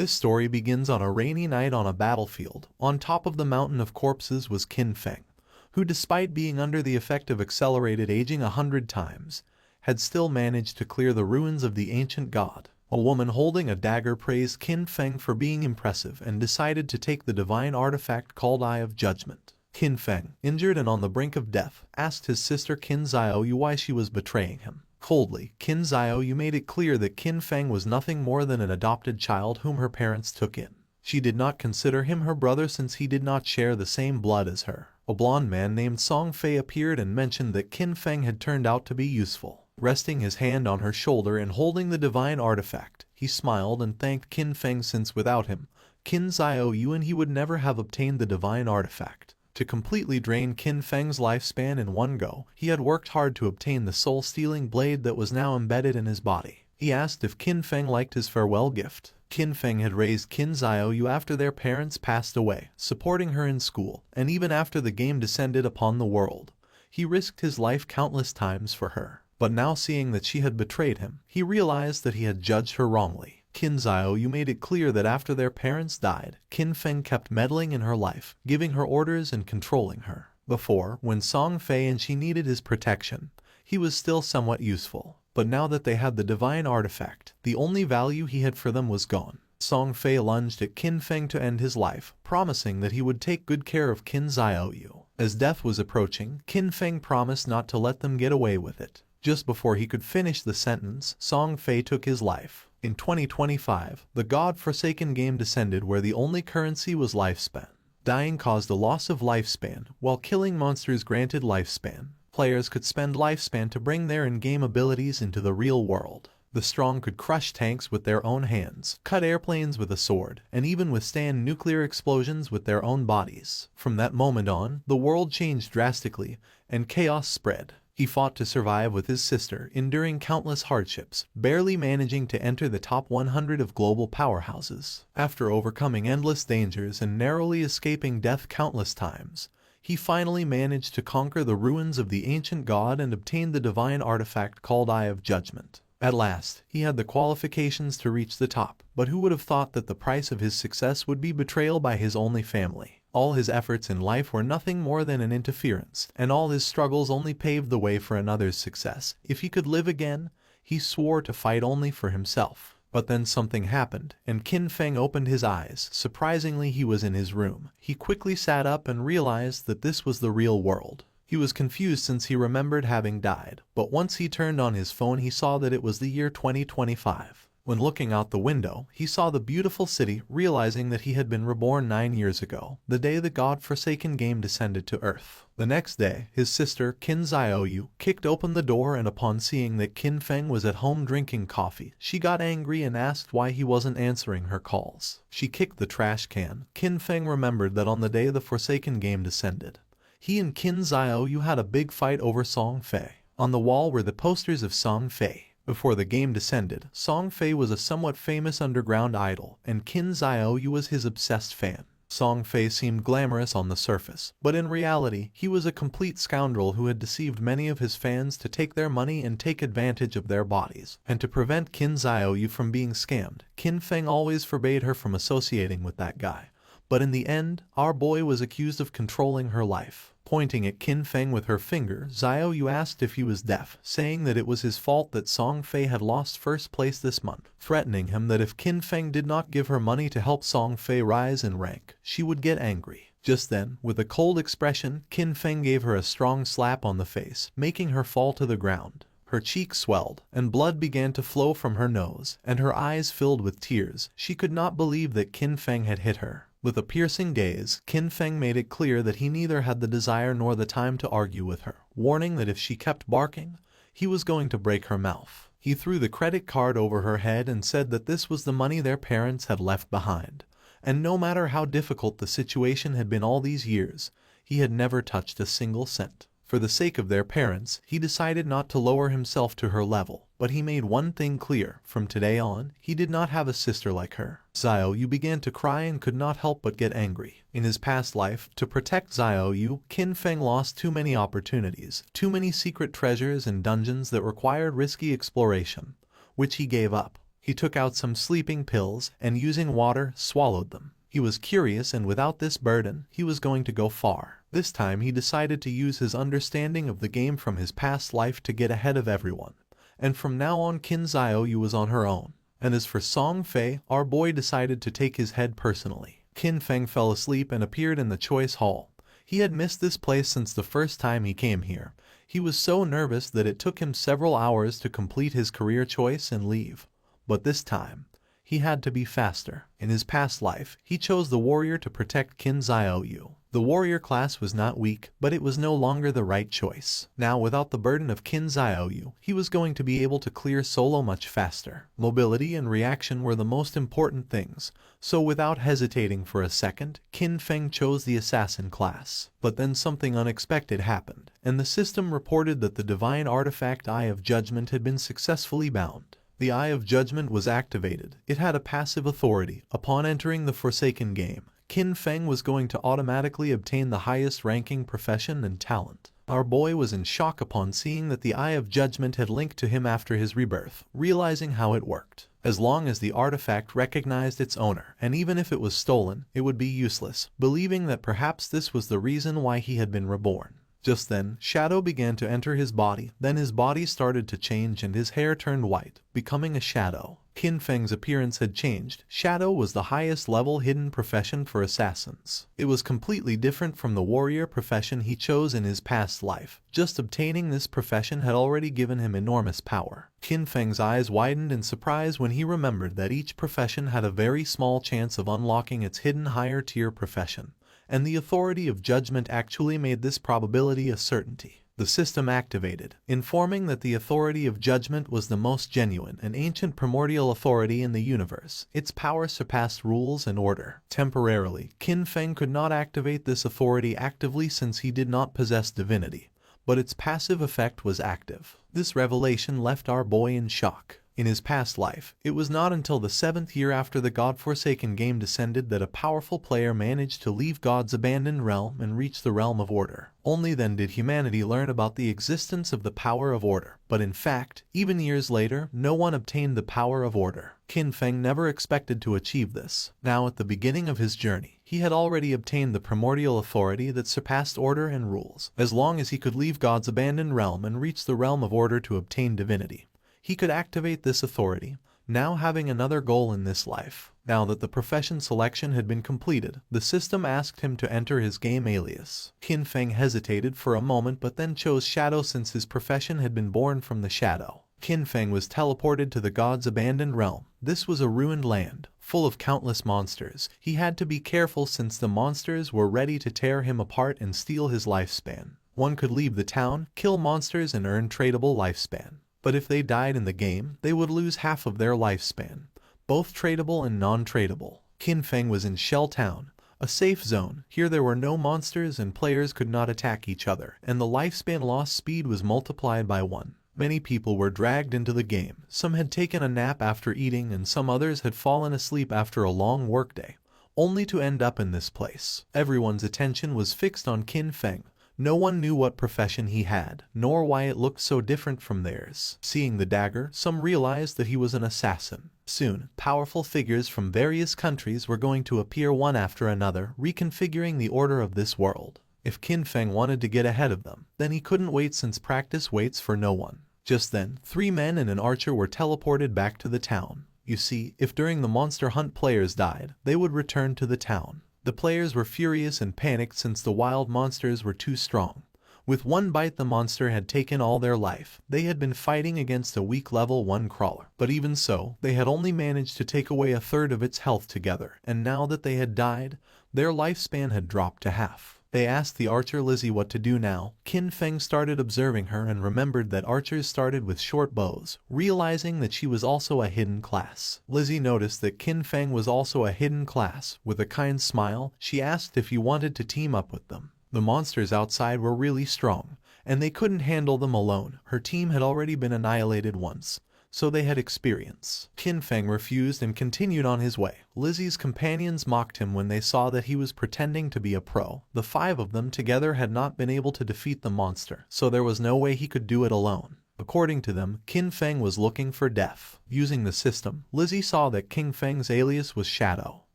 This story begins on a rainy night on a battlefield. On top of the mountain of corpses was Qin Feng, who despite being under the effect of accelerated aging 100 times, had still managed to clear the ruins of the ancient god. A woman holding a dagger praised Qin Feng for being impressive and decided to take the divine artifact called Eye of Judgment. Qin Feng, injured and on the brink of death, asked his sister Qin Xiaoyu why she was betraying him. Coldly, Qin Xiaoyu made it clear that Qin Feng was nothing more than an adopted child whom her parents took in. She did not consider him her brother since he did not share the same blood as her. A blonde man named Song Fei appeared and mentioned that Qin Feng had turned out to be useful. Resting his hand on her shoulder and holding the divine artifact, he smiled and thanked Qin Feng since without him, Qin Xiaoyu and he would never have obtained the divine artifact. To completely drain Qin Feng's lifespan in one go, he had worked hard to obtain the soul-stealing blade that was now embedded in his body. He asked if Qin Feng liked his farewell gift. Qin Feng had raised Qin Xiaoyu after their parents passed away, supporting her in school, and even after the game descended upon the world. He risked his life countless times for her. But now seeing that she had betrayed him, he realized that he had judged her wrongly. Qin Xiaoyu made it clear that after their parents died, Qin Feng kept meddling in her life, giving her orders and controlling her. Before, when Song Fei and she needed his protection, he was still somewhat useful. But now that they had the divine artifact, the only value he had for them was gone. Song Fei lunged at Qin Feng to end his life, promising that he would take good care of Qin Xiaoyu. As death was approaching, Qin Feng promised not to let them get away with it. Just before he could finish the sentence, Song Fei took his life. In 2025, the God-forsaken game descended where the only currency was lifespan. Dying caused a loss of lifespan, while killing monsters granted lifespan. Players could spend lifespan to bring their in-game abilities into the real world. The strong could crush tanks with their own hands, cut airplanes with a sword, and even withstand nuclear explosions with their own bodies. From that moment on, the world changed drastically, and chaos spread. He fought to survive with his sister, enduring countless hardships, barely managing to enter the top 100 of global powerhouses. After overcoming endless dangers and narrowly escaping death countless times, he finally managed to conquer the ruins of the ancient god and obtain the divine artifact called Eye of Judgment. At last, he had the qualifications to reach the top, but who would have thought that the price of his success would be betrayal by his only family? All his efforts in life were nothing more than an interference, and all his struggles only paved the way for another's success. If he could live again, he swore to fight only for himself. But then something happened, and Qin Feng opened his eyes. Surprisingly, he was in his room. He quickly sat up and realized that this was the real world. He was confused since he remembered having died, but once he turned on his phone he saw that it was the year 2025. When looking out the window, he saw the beautiful city, realizing that he had been reborn 9 years ago, the day the God-forsaken game descended to Earth. The next day, his sister, Qin Xiaoyu, kicked open the door and upon seeing that Qin Feng was at home drinking coffee, she got angry and asked why he wasn't answering her calls. She kicked the trash can. Qin Feng remembered that on the day the Forsaken game descended, he and Qin Xiaoyu had a big fight over Song Fei. On the wall were the posters of Song Fei. Before the game descended, Song Fei was a somewhat famous underground idol, and Qin Xiaoyu was his obsessed fan. Song Fei seemed glamorous on the surface, but in reality, he was a complete scoundrel who had deceived many of his fans to take their money and take advantage of their bodies. And to prevent Qin Xiaoyu from being scammed, Qin Feng always forbade her from associating with that guy. But in the end, our boy was accused of controlling her life. Pointing at Qin Feng with her finger, Xiaoyu asked if he was deaf, saying that it was his fault that Song Fei had lost first place this month, threatening him that if Qin Feng did not give her money to help Song Fei rise in rank, she would get angry. Just then, with a cold expression, Qin Feng gave her a strong slap on the face, making her fall to the ground. Her cheeks swelled, and blood began to flow from her nose, and her eyes filled with tears. She could not believe that Qin Feng had hit her. With a piercing gaze, Qin Feng made it clear that he neither had the desire nor the time to argue with her, warning that if she kept barking, he was going to break her mouth. He threw the credit card over her head and said that this was the money their parents had left behind, and no matter how difficult the situation had been all these years, he had never touched a single cent. For the sake of their parents, he decided not to lower himself to her level, but he made one thing clear: from today on, he did not have a sister like her. Xiaoyu began to cry and could not help but get angry. In his past life, to protect Xiaoyu, Qin Feng lost too many opportunities, too many secret treasures and dungeons that required risky exploration, which he gave up. He took out some sleeping pills and using water swallowed them. He was curious, and without this burden, he was going to go far. This time he decided to use his understanding of the game from his past life to get ahead of everyone. And from now on Qin Xiaoyu was on her own. And as for Song Fei, our boy decided to take his head personally. Qin Feng fell asleep and appeared in the choice hall. He had missed this place since the first time he came here. He was so nervous that it took him several hours to complete his career choice and leave. But this time, he had to be faster. In his past life, he chose the warrior to protect Qin Xiaoyu. The warrior class was not weak, but it was no longer the right choice. Now, without the burden of Qin Xiaoyu, he was going to be able to clear solo much faster. Mobility and reaction were the most important things, so without hesitating for a second, Qin Feng chose the assassin class. But then something unexpected happened, and the system reported that the divine artifact Eye of Judgment had been successfully bound. The Eye of Judgment was activated. It had a passive authority. Upon entering the Forsaken game, Qin Feng was going to automatically obtain the highest ranking profession and talent. Our boy was in shock upon seeing that the Eye of Judgment had linked to him after his rebirth, realizing how it worked. As long as the artifact recognized its owner, and even if it was stolen, it would be useless, believing that perhaps this was the reason why he had been reborn. Just then, shadow began to enter his body, then his body started to change and his hair turned white, becoming a shadow. Qin Feng's appearance had changed. Shadow was the highest level hidden profession for assassins. It was completely different from the warrior profession he chose in his past life. Just obtaining this profession had already given him enormous power. Qin Feng's eyes widened in surprise when he remembered that each profession had a very small chance of unlocking its hidden higher tier profession. And the authority of judgment actually made this probability a certainty. The system activated, informing that the authority of judgment was the most genuine and ancient primordial authority in the universe. Its power surpassed rules and order. Temporarily, Qin Feng could not activate this authority actively since he did not possess divinity, but its passive effect was active. This revelation left our boy in shock. In his past life, it was not until the 7th year after the God-forsaken game descended that a powerful player managed to leave God's abandoned realm and reach the realm of order. Only then did humanity learn about the existence of the power of order. But in fact, even years later, no one obtained the power of order. Qin Feng never expected to achieve this. Now at the beginning of his journey, he had already obtained the primordial authority that surpassed order and rules. As long as he could leave God's abandoned realm and reach the realm of order to obtain divinity, he could activate this authority, now having another goal in this life. Now that the profession selection had been completed, the system asked him to enter his game alias. Qin Feng hesitated for a moment but then chose Shadow since his profession had been born from the Shadow. Qin Feng was teleported to the God's abandoned realm. This was a ruined land, full of countless monsters. He had to be careful since the monsters were ready to tear him apart and steal his lifespan. One could leave the town, kill monsters and earn tradable lifespan. But if they died in the game, they would lose half of their lifespan, both tradable and non-tradable. Qin Feng was in Shell Town, a safe zone. Here there were no monsters and players could not attack each other, and the lifespan loss speed was multiplied by 1. Many people were dragged into the game. Some had taken a nap after eating and some others had fallen asleep after a long workday, only to end up in this place. Everyone's attention was fixed on Qin Feng. No one knew what profession he had, nor why it looked so different from theirs. Seeing the dagger, some realized that he was an assassin. Soon, powerful figures from various countries were going to appear one after another, reconfiguring the order of this world. If Qin Feng wanted to get ahead of them, then he couldn't wait since practice waits for no one. Just then, 3 men and an archer were teleported back to the town. You see, if during the monster hunt players died, they would return to the town. The players were furious and panicked since the wild monsters were too strong. With one bite the monster had taken all their life. They had been fighting against a weak level 1 crawler. But even so, they had only managed to take away 1/3 of its health together. And now that they had died, their lifespan had dropped to half. They asked the archer Lizzie what to do now. Qin Feng started observing her and remembered that archers started with short bows, realizing that she was also a hidden class. Lizzie noticed that Qin Feng was also a hidden class. With a kind smile, she asked if he wanted to team up with them. The monsters outside were really strong, and they couldn't handle them alone. Her team had already been annihilated once, so they had experience. Qin Feng refused and continued on his way. Lizzie's companions mocked him when they saw that he was pretending to be a pro. The 5 of them together had not been able to defeat the monster, so there was no way he could do it alone. According to them, Qin Feng was looking for death. Using the system, Lizzie saw that Qin Feng's alias was Shadow.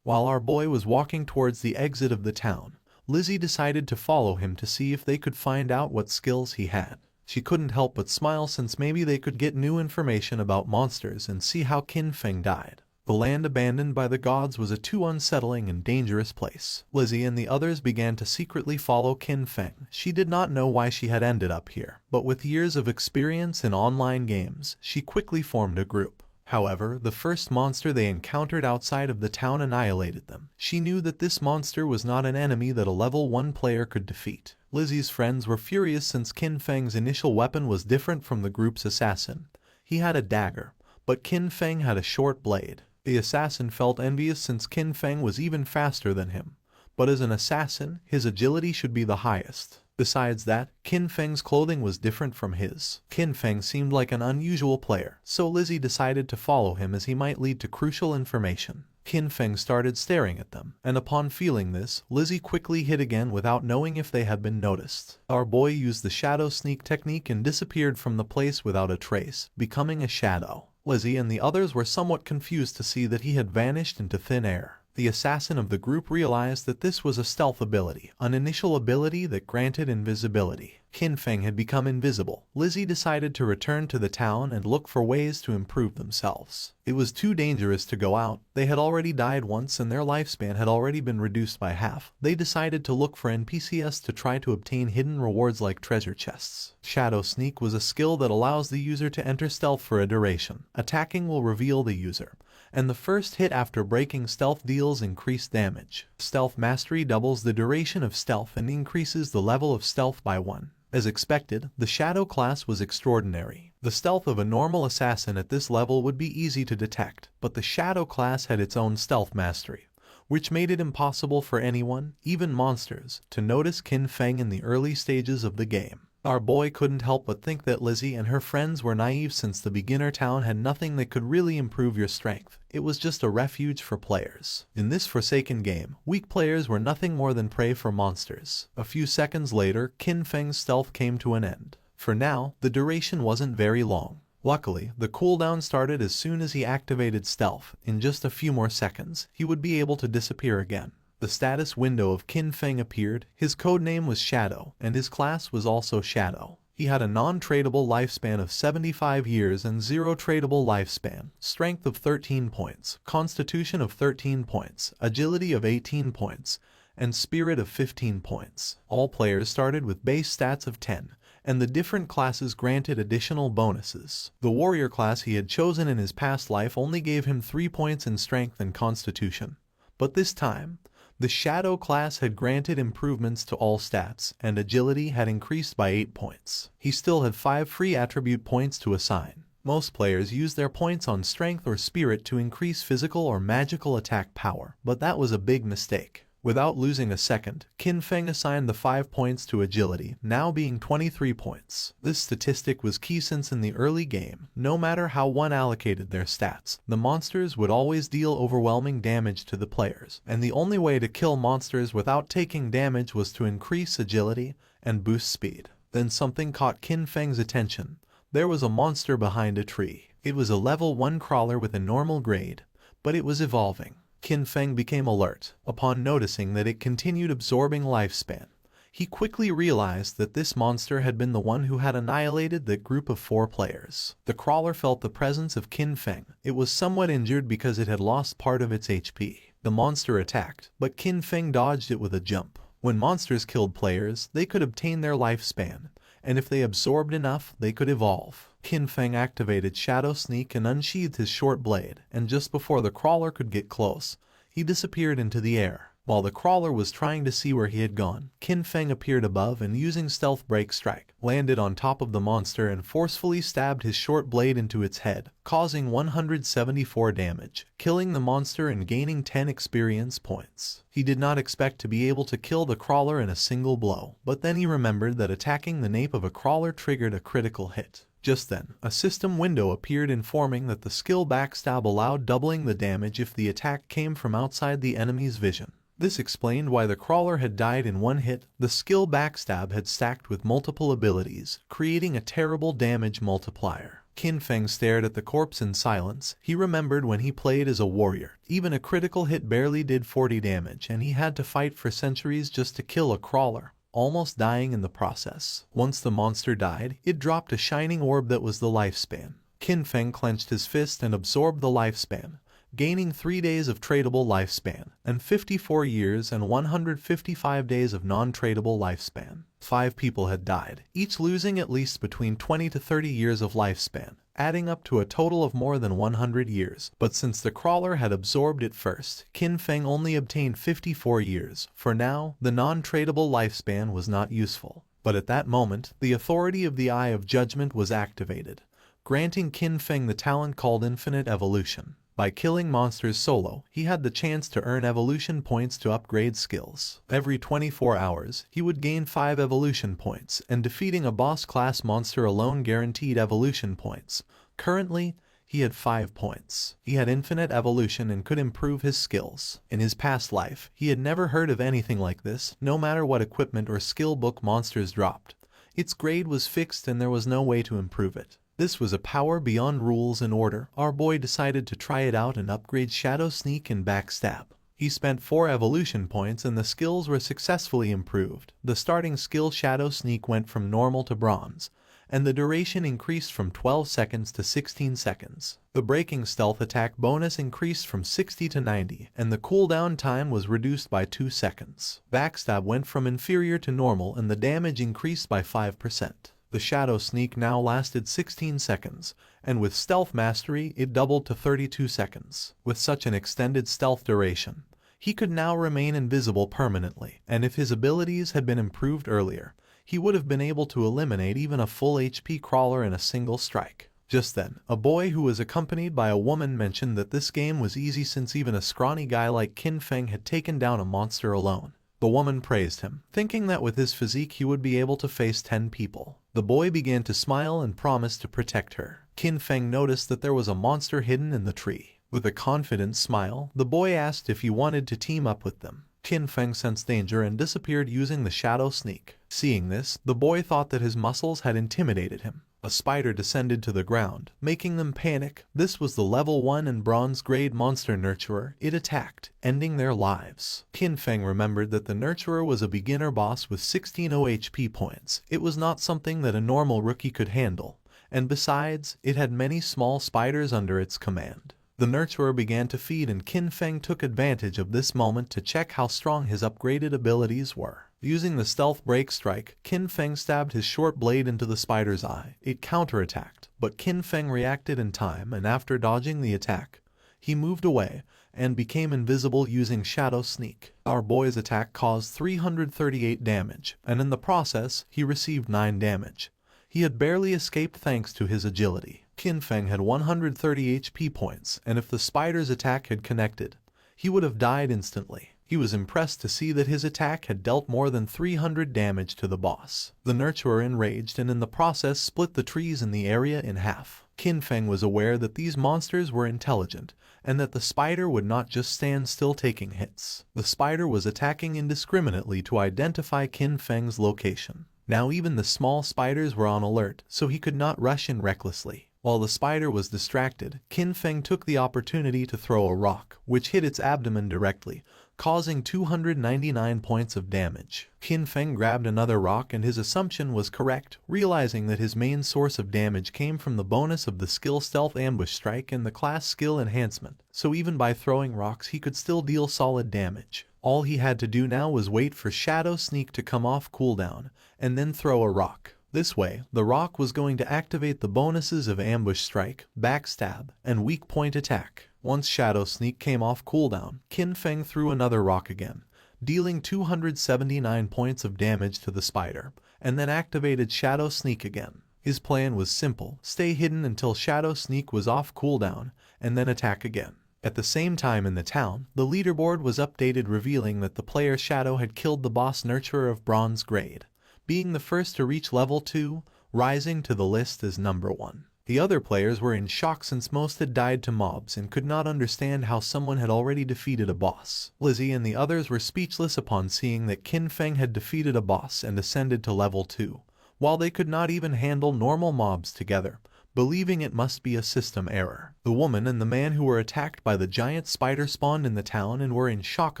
While our boy was walking towards the exit of the town, Lizzie decided to follow him to see if they could find out what skills he had. She couldn't help but smile since maybe they could get new information about monsters and see how Qin Feng died. The land abandoned by the gods was a too unsettling and dangerous place. Lizzie and the others began to secretly follow Qin Feng. She did not know why she had ended up here, but with years of experience in online games, she quickly formed a group. However, the first monster they encountered outside of the town annihilated them. She knew that this monster was not an enemy that a level 1 player could defeat. Lizzie's friends were furious since Qin Feng's initial weapon was different from the group's assassin. He had a dagger, but Qin Feng had a short blade. The assassin felt envious since Qin Feng was even faster than him, but as an assassin, his agility should be the highest. Besides that, Qin Feng's clothing was different from his. Qin Feng seemed like an unusual player, so Lizzie decided to follow him as he might lead to crucial information. Qin Feng started staring at them, and upon feeling this, Lizzie quickly hid again without knowing if they had been noticed. Our boy used the shadow sneak technique and disappeared from the place without a trace, becoming a shadow. Lizzie and the others were somewhat confused to see that he had vanished into thin air. The assassin of the group realized that this was a stealth ability, an initial ability that granted invisibility. Qin Feng had become invisible. Lizzie decided to return to the town and look for ways to improve themselves. It was too dangerous to go out. They had already died once and their lifespan had already been reduced by half. They decided to look for NPCs to try to obtain hidden rewards like treasure chests. Shadow Sneak was a skill that allows the user to enter stealth for a duration. Attacking will reveal the user, and the first hit after breaking stealth deals increased damage. Stealth Mastery doubles the duration of stealth and increases the level of stealth by 1. As expected, the Shadow class was extraordinary. The stealth of a normal assassin at this level would be easy to detect, but the Shadow class had its own stealth mastery, which made it impossible for anyone, even monsters, to notice Qin Feng in the early stages of the game. Our boy couldn't help but think that Lizzie and her friends were naive since the beginner town had nothing that could really improve your strength. It was just a refuge for players. In this forsaken game, weak players were nothing more than prey for monsters. A few seconds later, Qin Feng's stealth came to an end. For now, the duration wasn't very long. Luckily, the cooldown started as soon as he activated stealth. In just a few more seconds, he would be able to disappear again. The status window of Qin Feng appeared. His codename was Shadow, and his class was also Shadow. He had a non-tradable lifespan of 75 years and 0 tradable lifespan, strength of 13 points, constitution of 13 points, agility of 18 points, and spirit of 15 points. All players started with base stats of 10, and the different classes granted additional bonuses. The warrior class he had chosen in his past life only gave him 3 points in strength and constitution, but this time, the Shadow class had granted improvements to all stats, and agility had increased by 8 points. He still had 5 free attribute points to assign. Most players use their points on strength or spirit to increase physical or magical attack power, but that was a big mistake. Without losing a second, Qin Feng assigned the 5 points to agility, now being 23 points. This statistic was key since in the early game, no matter how one allocated their stats, the monsters would always deal overwhelming damage to the players, and the only way to kill monsters without taking damage was to increase agility and boost speed. Then something caught Qin Feng's attention. There was a monster behind a tree. It was a level 1 crawler with a normal grade, but it was evolving. Qin Feng became alert upon noticing that it continued absorbing lifespan. He quickly realized that this monster had been the one who had annihilated that group of 4 players. The crawler felt the presence of Qin Feng. It was somewhat injured because it had lost part of its HP. The monster attacked, but Qin Feng dodged it with a jump. When monsters killed players, they could obtain their lifespan, and if they absorbed enough, they could evolve. Qin Feng activated Shadow Sneak and unsheathed his short blade, and just before the crawler could get close, he disappeared into the air. While the crawler was trying to see where he had gone, Qin Feng appeared above and using Stealth Break Strike, landed on top of the monster and forcefully stabbed his short blade into its head, causing 174 damage, killing the monster and gaining 10 experience points. He did not expect to be able to kill the crawler in a single blow, but then he remembered that attacking the nape of a crawler triggered a critical hit. Just then, a system window appeared informing that the skill Backstab allowed doubling the damage if the attack came from outside the enemy's vision. This explained why the crawler had died in one hit. The skill Backstab had stacked with multiple abilities, creating a terrible damage multiplier. Qin Feng stared at the corpse in silence. He remembered when he played as a warrior. Even a critical hit barely did 40 damage, and he had to fight for centuries just to kill a crawler, almost dying in the process. Once the monster died, it dropped a shining orb that was the lifespan. Qin Feng clenched his fist and absorbed the lifespan, gaining 3 days of tradable lifespan, and 54 years and 155 days of non-tradable lifespan. 5 people had died, each losing at least between 20 to 30 years of lifespan, adding up to a total of more than 100 years. But since the crawler had absorbed it first, Qin Feng only obtained 54 years. For now, the non-tradable lifespan was not useful. But at that moment, the authority of the Eye of Judgment was activated, granting Qin Feng the talent called Infinite Evolution. By killing monsters solo, he had the chance to earn evolution points to upgrade skills. Every 24 hours, he would gain 5 evolution points, and defeating a boss-class monster alone guaranteed evolution points. Currently, he had 5 points. He had infinite evolution and could improve his skills. In his past life, he had never heard of anything like this. No matter what equipment or skill book monsters dropped, its grade was fixed and there was no way to improve it. This was a power beyond rules and order. Our boy decided to try it out and upgrade Shadow Sneak and Backstab. He spent 4 evolution points and the skills were successfully improved. The starting skill Shadow Sneak went from normal to bronze, and the duration increased from 12 seconds to 16 seconds. The breaking stealth attack bonus increased from 60 to 90, and the cooldown time was reduced by 2 seconds. Backstab went from inferior to normal and the damage increased by 5%. The Shadow Sneak now lasted 16 seconds, and with Stealth Mastery it doubled to 32 seconds. With such an extended stealth duration, he could now remain invisible permanently, and if his abilities had been improved earlier, he would have been able to eliminate even a full HP crawler in a single strike. Just then, a boy who was accompanied by a woman mentioned that this game was easy since even a scrawny guy like Qin Feng had taken down a monster alone. The woman praised him, thinking that with his physique he would be able to face 10 people. The boy began to smile and promised to protect her. Qin Feng noticed that there was a monster hidden in the tree. With a confident smile, the boy asked if he wanted to team up with them. Qin Feng sensed danger and disappeared using the Shadow Sneak. Seeing this, the boy thought that his muscles had intimidated him. A spider descended to the ground, making them panic. This was the level 1 and bronze grade monster nurturer. It attacked, ending their lives. Qin Feng remembered that the nurturer was a beginner boss with 16 OHP points. It was not something that a normal rookie could handle, and besides, it had many small spiders under its command. The nurturer began to feed and Qin Feng took advantage of this moment to check how strong his upgraded abilities were. Using the stealth break strike, Qin Feng stabbed his short blade into the spider's eye. It counterattacked, but Qin Feng reacted in time and after dodging the attack, he moved away and became invisible using Shadow Sneak. Our boy's attack caused 338 damage, and in the process, he received 9 damage. He had barely escaped thanks to his agility. Qin Feng had 130 HP points, and if the spider's attack had connected, he would have died instantly. He was impressed to see that his attack had dealt more than 300 damage to the boss. The nurturer enraged and in the process split the trees in the area in half. Qin Feng was aware that these monsters were intelligent, and that the spider would not just stand still taking hits. The spider was attacking indiscriminately to identify Qin Feng's location. Now even the small spiders were on alert, so he could not rush in recklessly. While the spider was distracted, Qin Feng took the opportunity to throw a rock, which hit its abdomen directly, causing 299 points of damage. Qin Feng grabbed another rock and his assumption was correct, realizing that his main source of damage came from the bonus of the skill Stealth Ambush Strike and the class skill enhancement, so even by throwing rocks he could still deal solid damage. All he had to do now was wait for Shadow Sneak to come off cooldown, and then throw a rock. This way, the rock was going to activate the bonuses of Ambush Strike, Backstab, and Weak Point Attack. Once Shadow Sneak came off cooldown, Qin Feng threw another rock again, dealing 279 points of damage to the spider, and then activated Shadow Sneak again. His plan was simple: stay hidden until Shadow Sneak was off cooldown, and then attack again. At the same time in the town, the leaderboard was updated revealing that the player Shadow had killed the boss nurturer of bronze grade, being the first to reach level 2, rising to the list as number 1. The other players were in shock since most had died to mobs and could not understand how someone had already defeated a boss. Lizzie and the others were speechless upon seeing that Qin Feng had defeated a boss and ascended to level 2, while they could not even handle normal mobs together, believing it must be a system error. The woman and the man who were attacked by the giant spider spawned in the town and were in shock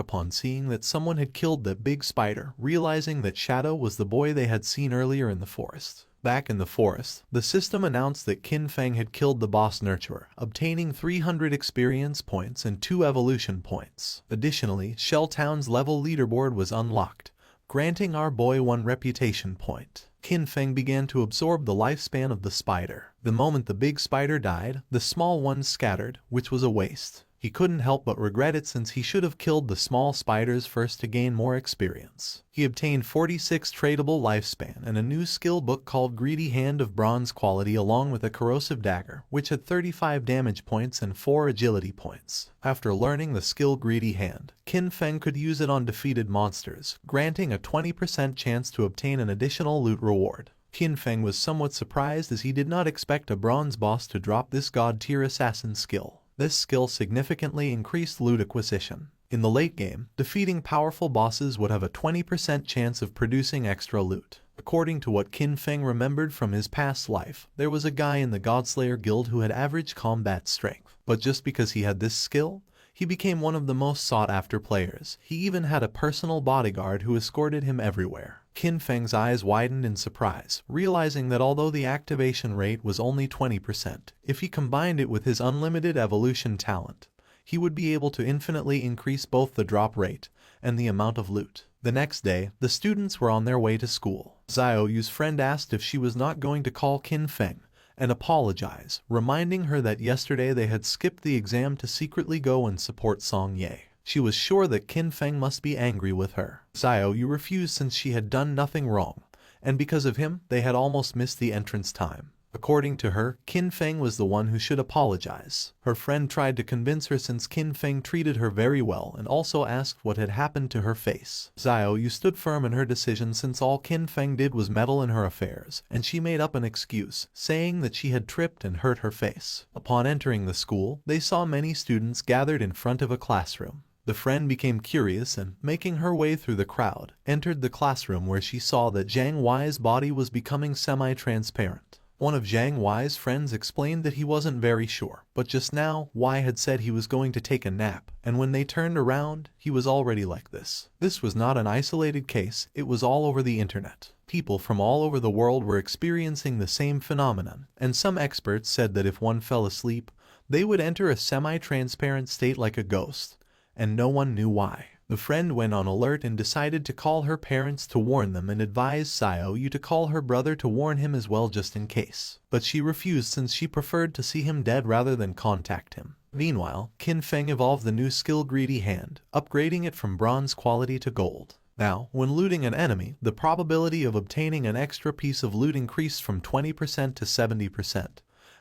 upon seeing that someone had killed that big spider, realizing that Shadow was the boy they had seen earlier in the forest. Back in the forest, the system announced that Qin Feng had killed the boss Nurturer, obtaining 300 experience points and 2 evolution points. Additionally, Shell Town's level leaderboard was unlocked, granting our boy 1 reputation point. Qin Feng began to absorb the lifespan of the spider. The moment the big spider died, the small ones scattered, which was a waste. He couldn't help but regret it since he should have killed the small spiders first to gain more experience. He obtained 46 tradable lifespan and a new skill book called Greedy Hand of bronze quality along with a corrosive dagger, which had 35 damage points and 4 agility points. After learning the skill Greedy Hand, Qin Feng could use it on defeated monsters, granting a 20% chance to obtain an additional loot reward. Qin Feng was somewhat surprised as he did not expect a bronze boss to drop this god-tier assassin skill. This skill significantly increased loot acquisition. In the late game, defeating powerful bosses would have a 20% chance of producing extra loot. According to what Qin Feng remembered from his past life, there was a guy in the Godslayer guild who had average combat strength. But just because he had this skill, he became one of the most sought-after players. He even had a personal bodyguard who escorted him everywhere. Qin Feng's eyes widened in surprise, realizing that although the activation rate was only 20%, if he combined it with his unlimited evolution talent, he would be able to infinitely increase both the drop rate and the amount of loot. The next day, the students were on their way to school. Xiaoyu's friend asked if she was not going to call Qin Feng and apologize, reminding her that yesterday they had skipped the exam to secretly go and support Song Ye. She was sure that Qin Feng must be angry with her. Xiaoyu refused since she had done nothing wrong, and because of him, they had almost missed the entrance time. According to her, Qin Feng was the one who should apologize. Her friend tried to convince her since Qin Feng treated her very well and also asked what had happened to her face. Xiaoyu stood firm in her decision since all Qin Feng did was meddle in her affairs, and she made up an excuse, saying that she had tripped and hurt her face. Upon entering the school, they saw many students gathered in front of a classroom. The friend became curious and, making her way through the crowd, entered the classroom where she saw that Zhang Wei's body was becoming semi-transparent. One of Zhang Wei's friends explained that he wasn't very sure, but just now, Wei had said he was going to take a nap, and when they turned around, he was already like this. This was not an isolated case, it was all over the internet. People from all over the world were experiencing the same phenomenon, and some experts said that if one fell asleep, they would enter a semi-transparent state like a ghost, and no one knew why. The friend went on alert and decided to call her parents to warn them and advised Xiaoyu to call her brother to warn him as well just in case. But she refused since she preferred to see him dead rather than contact him. Meanwhile, Qin Feng evolved the new skill Greedy Hand, upgrading it from bronze quality to gold. Now, when looting an enemy, the probability of obtaining an extra piece of loot increased from 20% to 70%.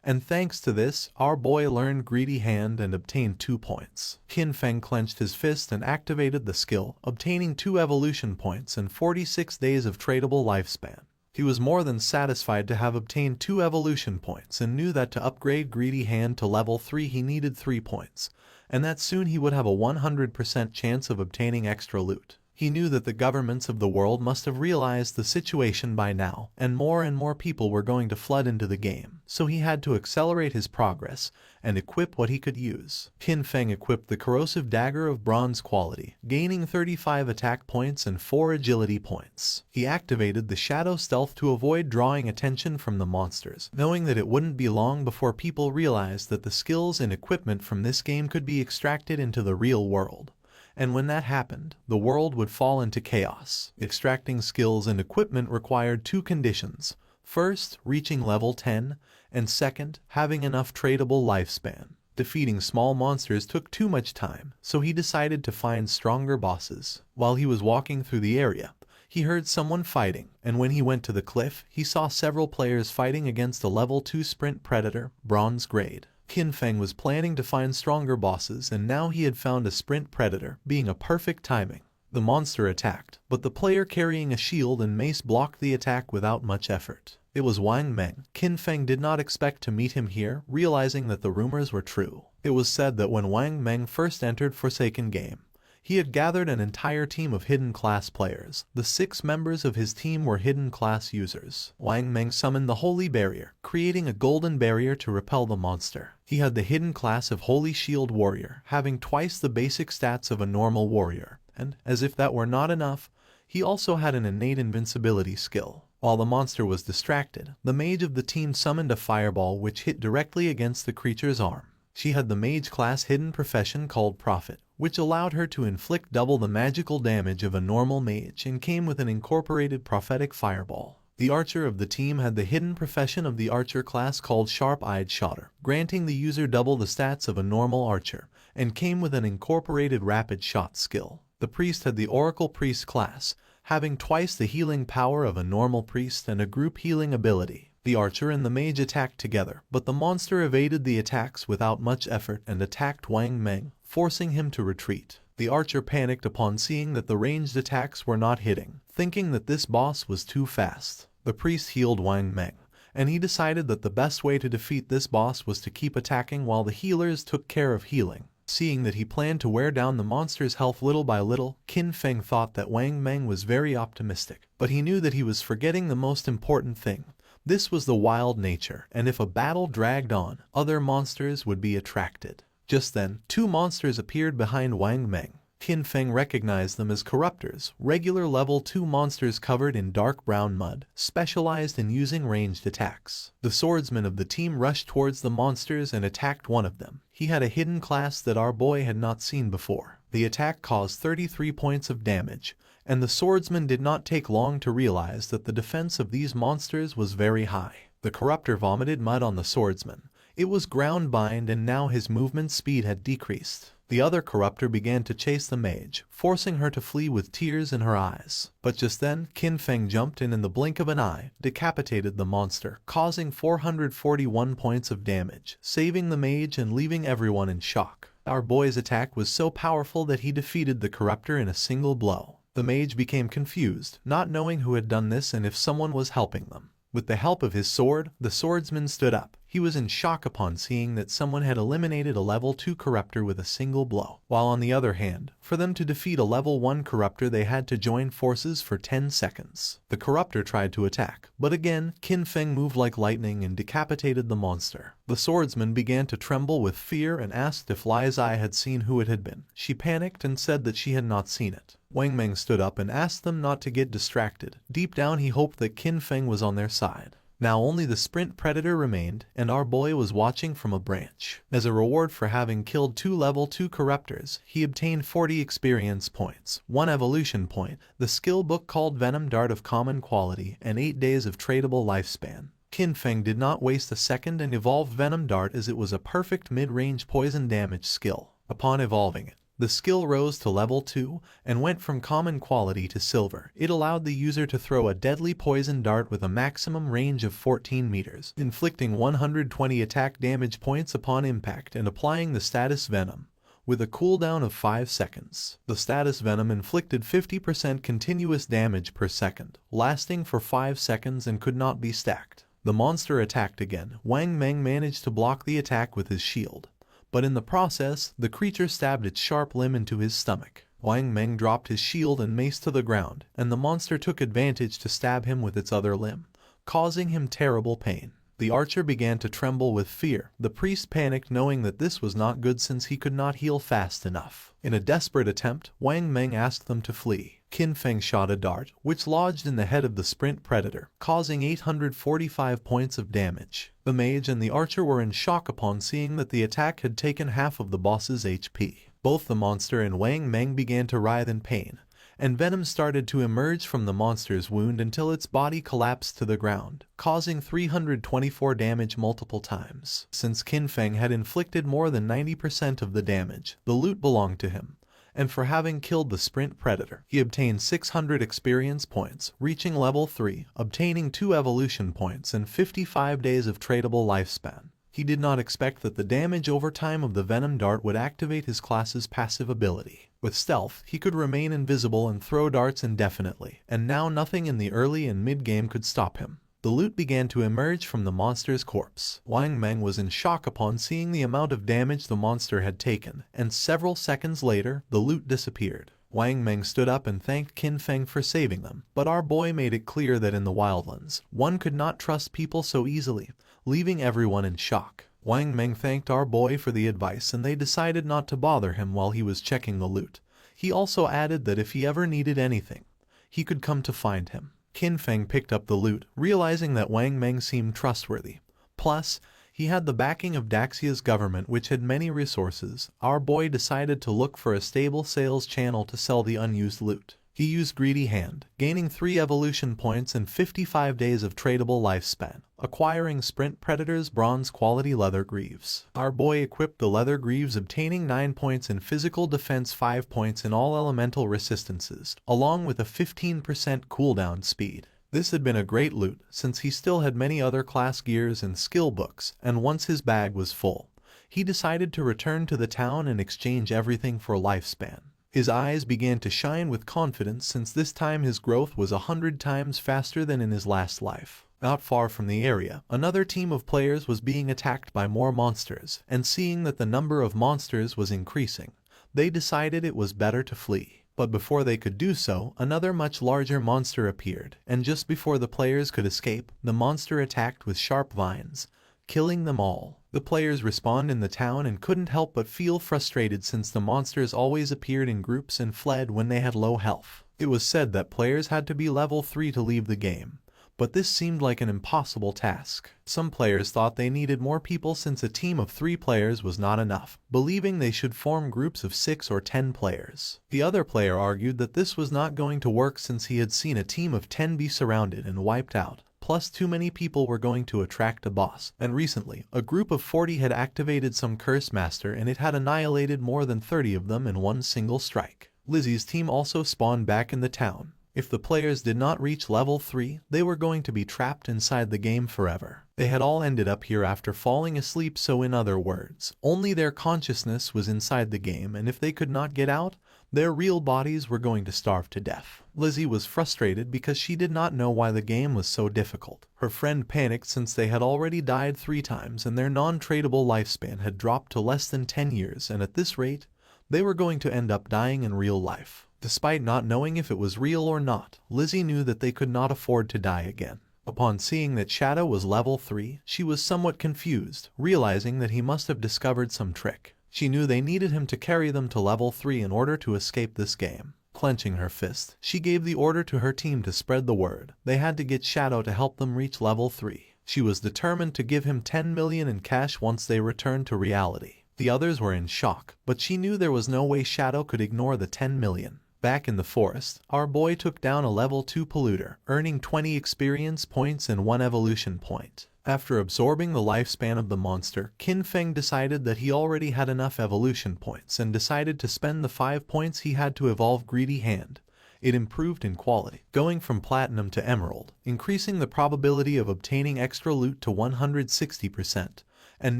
And thanks to this, our boy learned Greedy Hand and obtained 2 points. Qin Feng clenched his fist and activated the skill, obtaining 2 evolution points and 46 days of tradable lifespan. He was more than satisfied to have obtained 2 evolution points and knew that to upgrade Greedy Hand to level 3 he needed 3 points, and that soon he would have a 100% chance of obtaining extra loot. He knew that the governments of the world must have realized the situation by now, and more people were going to flood into the game, so he had to accelerate his progress and equip what he could use. Qin Feng equipped the corrosive dagger of bronze quality, gaining 35 attack points and 4 agility points. He activated the shadow stealth to avoid drawing attention from the monsters, knowing that it wouldn't be long before people realized that the skills and equipment from this game could be extracted into the real world. And when that happened, the world would fall into chaos. Extracting skills and equipment required 2 conditions. First, reaching level 10, and second, having enough tradable lifespan. Defeating small monsters took too much time, so he decided to find stronger bosses. While he was walking through the area, he heard someone fighting, and when he went to the cliff, he saw several players fighting against a level 2 sprint predator, bronze grade. Qin Feng was planning to find stronger bosses, and now he had found a sprint predator, being a perfect timing. The monster attacked, but the player carrying a shield and mace blocked the attack without much effort. It was Wang Meng. Qin Feng did not expect to meet him here, realizing that the rumors were true. It was said that when Wang Meng first entered Forsaken Game, he had gathered an entire team of hidden class players. The 6 members of his team were hidden class users. Wang Meng summoned the Holy Barrier, creating a golden barrier to repel the monster. He had the hidden class of Holy Shield Warrior, having twice the basic stats of a normal warrior. And, as if that were not enough, he also had an innate invincibility skill. While the monster was distracted, the mage of the team summoned a fireball which hit directly against the creature's arm. She had the mage class hidden profession called Prophet, which allowed her to inflict double the magical damage of a normal mage and came with an incorporated prophetic fireball. The archer of the team had the hidden profession of the archer class called Sharp-Eyed Shotter, granting the user double the stats of a normal archer, and came with an incorporated rapid shot skill. The priest had the Oracle Priest class, having twice the healing power of a normal priest and a group healing ability. The archer and the mage attacked together, but the monster evaded the attacks without much effort and attacked Wang Meng, forcing him to retreat. The archer panicked upon seeing that the ranged attacks were not hitting, thinking that this boss was too fast. The priest healed Wang Meng, and he decided that the best way to defeat this boss was to keep attacking while the healers took care of healing. Seeing that he planned to wear down the monster's health little by little, Qin Feng thought that Wang Meng was very optimistic, but he knew that he was forgetting the most important thing. This was the wild nature, and if a battle dragged on, other monsters would be attracted. Just then, 2 monsters appeared behind Wang Meng. Qin Feng recognized them as corruptors, regular level 2 monsters covered in dark brown mud, specialized in using ranged attacks. The swordsman of the team rushed towards the monsters and attacked one of them. He had a hidden class that our boy had not seen before. The attack caused 33 points of damage, and the swordsman did not take long to realize that the defense of these monsters was very high. The corruptor vomited mud on the swordsman. It was ground bind and now his movement speed had decreased. The other corruptor began to chase the mage, forcing her to flee with tears in her eyes. But just then, Qin Feng jumped in the blink of an eye, decapitated the monster, causing 441 points of damage, saving the mage and leaving everyone in shock. Our boy's attack was so powerful that he defeated the corruptor in a single blow. The mage became confused, not knowing who had done this and if someone was helping them. With the help of his sword, the swordsman stood up. He was in shock upon seeing that someone had eliminated a level 2 corruptor with a single blow. While on the other hand, for them to defeat a level 1 corruptor they had to join forces for 10 seconds. The corruptor tried to attack, but again, Qin Feng moved like lightning and decapitated the monster. The swordsman began to tremble with fear and asked if Lai Zai had seen who it had been. She panicked and said that she had not seen it. Wang Meng stood up and asked them not to get distracted. Deep down he hoped that Qin Feng was on their side. Now only the sprint predator remained, and our boy was watching from a branch. As a reward for having killed 2 level 2 corruptors, he obtained 40 experience points, 1 evolution point, the skill book called Venom Dart of common quality, and 8 days of tradable lifespan. Qin Feng did not waste a second and evolved Venom Dart as it was a perfect mid-range poison damage skill. Upon evolving it, the skill rose to level 2 and went from common quality to silver. It allowed the user to throw a deadly poison dart with a maximum range of 14 meters, inflicting 120 attack damage points upon impact and applying the status Venom, with a cooldown of 5 seconds. The status Venom inflicted 50% continuous damage per second, lasting for 5 seconds and could not be stacked. The monster attacked again. Wang Meng managed to block the attack with his shield, but in the process, the creature stabbed its sharp limb into his stomach. Wang Meng dropped his shield and mace to the ground, and the monster took advantage to stab him with its other limb, causing him terrible pain. The archer began to tremble with fear. The priest panicked knowing that this was not good since he could not heal fast enough. In a desperate attempt, Wang Meng asked them to flee. Qin Feng shot a dart, which lodged in the head of the sprint predator, causing 845 points of damage. The mage and the archer were in shock upon seeing that the attack had taken half of the boss's HP. Both the monster and Wang Meng began to writhe in pain, and venom started to emerge from the monster's wound until its body collapsed to the ground, causing 324 damage multiple times. Since Qin Feng had inflicted more than 90% of the damage, the loot belonged to him, and for having killed the sprint predator, he obtained 600 experience points, reaching level 3, obtaining 2 evolution points and 55 days of tradable lifespan. He did not expect that the damage over time of the Venom Dart would activate his class's passive ability. With stealth, he could remain invisible and throw darts indefinitely, and now nothing in the early and mid-game could stop him. the loot began to emerge from the monster's corpse. Wang Meng was in shock upon seeing the amount of damage the monster had taken, and several seconds later, the loot disappeared. Wang Meng stood up and thanked Qin Feng for saving them, but our boy made it clear that in the wildlands, one could not trust people so easily, leaving everyone in shock. Wang Meng thanked our boy for the advice and they decided not to bother him while he was checking the loot. He also added that if he ever needed anything, he could come to find him. Qin Feng picked up the loot, realizing that Wang Meng seemed trustworthy. Plus, he had the backing of Daxia's government, which had many resources. Our boy decided to look for a stable sales channel to sell the unused loot. He used Greedy Hand, gaining 3 evolution points and 55 days of tradable lifespan, acquiring Sprint Predator's bronze quality leather greaves. Our boy equipped the leather greaves, obtaining 9 points in physical defense, 5 points in all elemental resistances, along with a 15% cooldown speed. This had been a great loot, since he still had many other class gears and skill books, and once his bag was full, he decided to return to the town and exchange everything for lifespan. His eyes began to shine with confidence since this time his growth was 100 times faster than in his last life. Not far from the area, another team of players was being attacked by more monsters, and seeing that the number of monsters was increasing, they decided it was better to flee. But before they could do so, another much larger monster appeared, and just before the players could escape, the monster attacked with sharp vines, killing them all. The players respawned in the town and couldn't help but feel frustrated since the monsters always appeared in groups and fled when they had low health. It was said that players had to be level 3 to leave the game, but this seemed like an impossible task. Some players thought they needed more people since a team of 3 players was not enough, believing they should form groups of 6 or 10 players. The other player argued that this was not going to work since he had seen a team of 10 be surrounded and wiped out. Plus, too many people were going to attract a boss, and recently, a group of 40 had activated some Curse Master and it had annihilated more than 30 of them in one single strike. Lizzie's team also spawned back in the town. If the players did not reach level 3, they were going to be trapped inside the game forever. They had all ended up here after falling asleep, so in other words, only their consciousness was inside the game, and if they could not get out, their real bodies were going to starve to death. Lizzie was frustrated because she did not know why the game was so difficult. Her friend panicked since they had already died 3 times and their non-tradable lifespan had dropped to less than 10 years, and at this rate, they were going to end up dying in real life. Despite not knowing if it was real or not, Lizzie knew that they could not afford to die again. Upon seeing that Shadow was level 3, she was somewhat confused, realizing that he must have discovered some trick. She knew they needed him to carry them to level 3 in order to escape this game. Clenching her fist, she gave the order to her team to spread the word. They had to get Shadow to help them reach level 3. She was determined to give him 10 million in cash once they returned to reality. The others were in shock, but she knew there was no way Shadow could ignore the 10 million. Back in the forest, our boy took down a level 2 polluter, earning 20 experience points and 1 evolution point. After absorbing the lifespan of the monster, Qin Feng decided that he already had enough evolution points and decided to spend the 5 points he had to evolve Greedy Hand. It improved in quality, going from platinum to emerald, increasing the probability of obtaining extra loot to 160%, and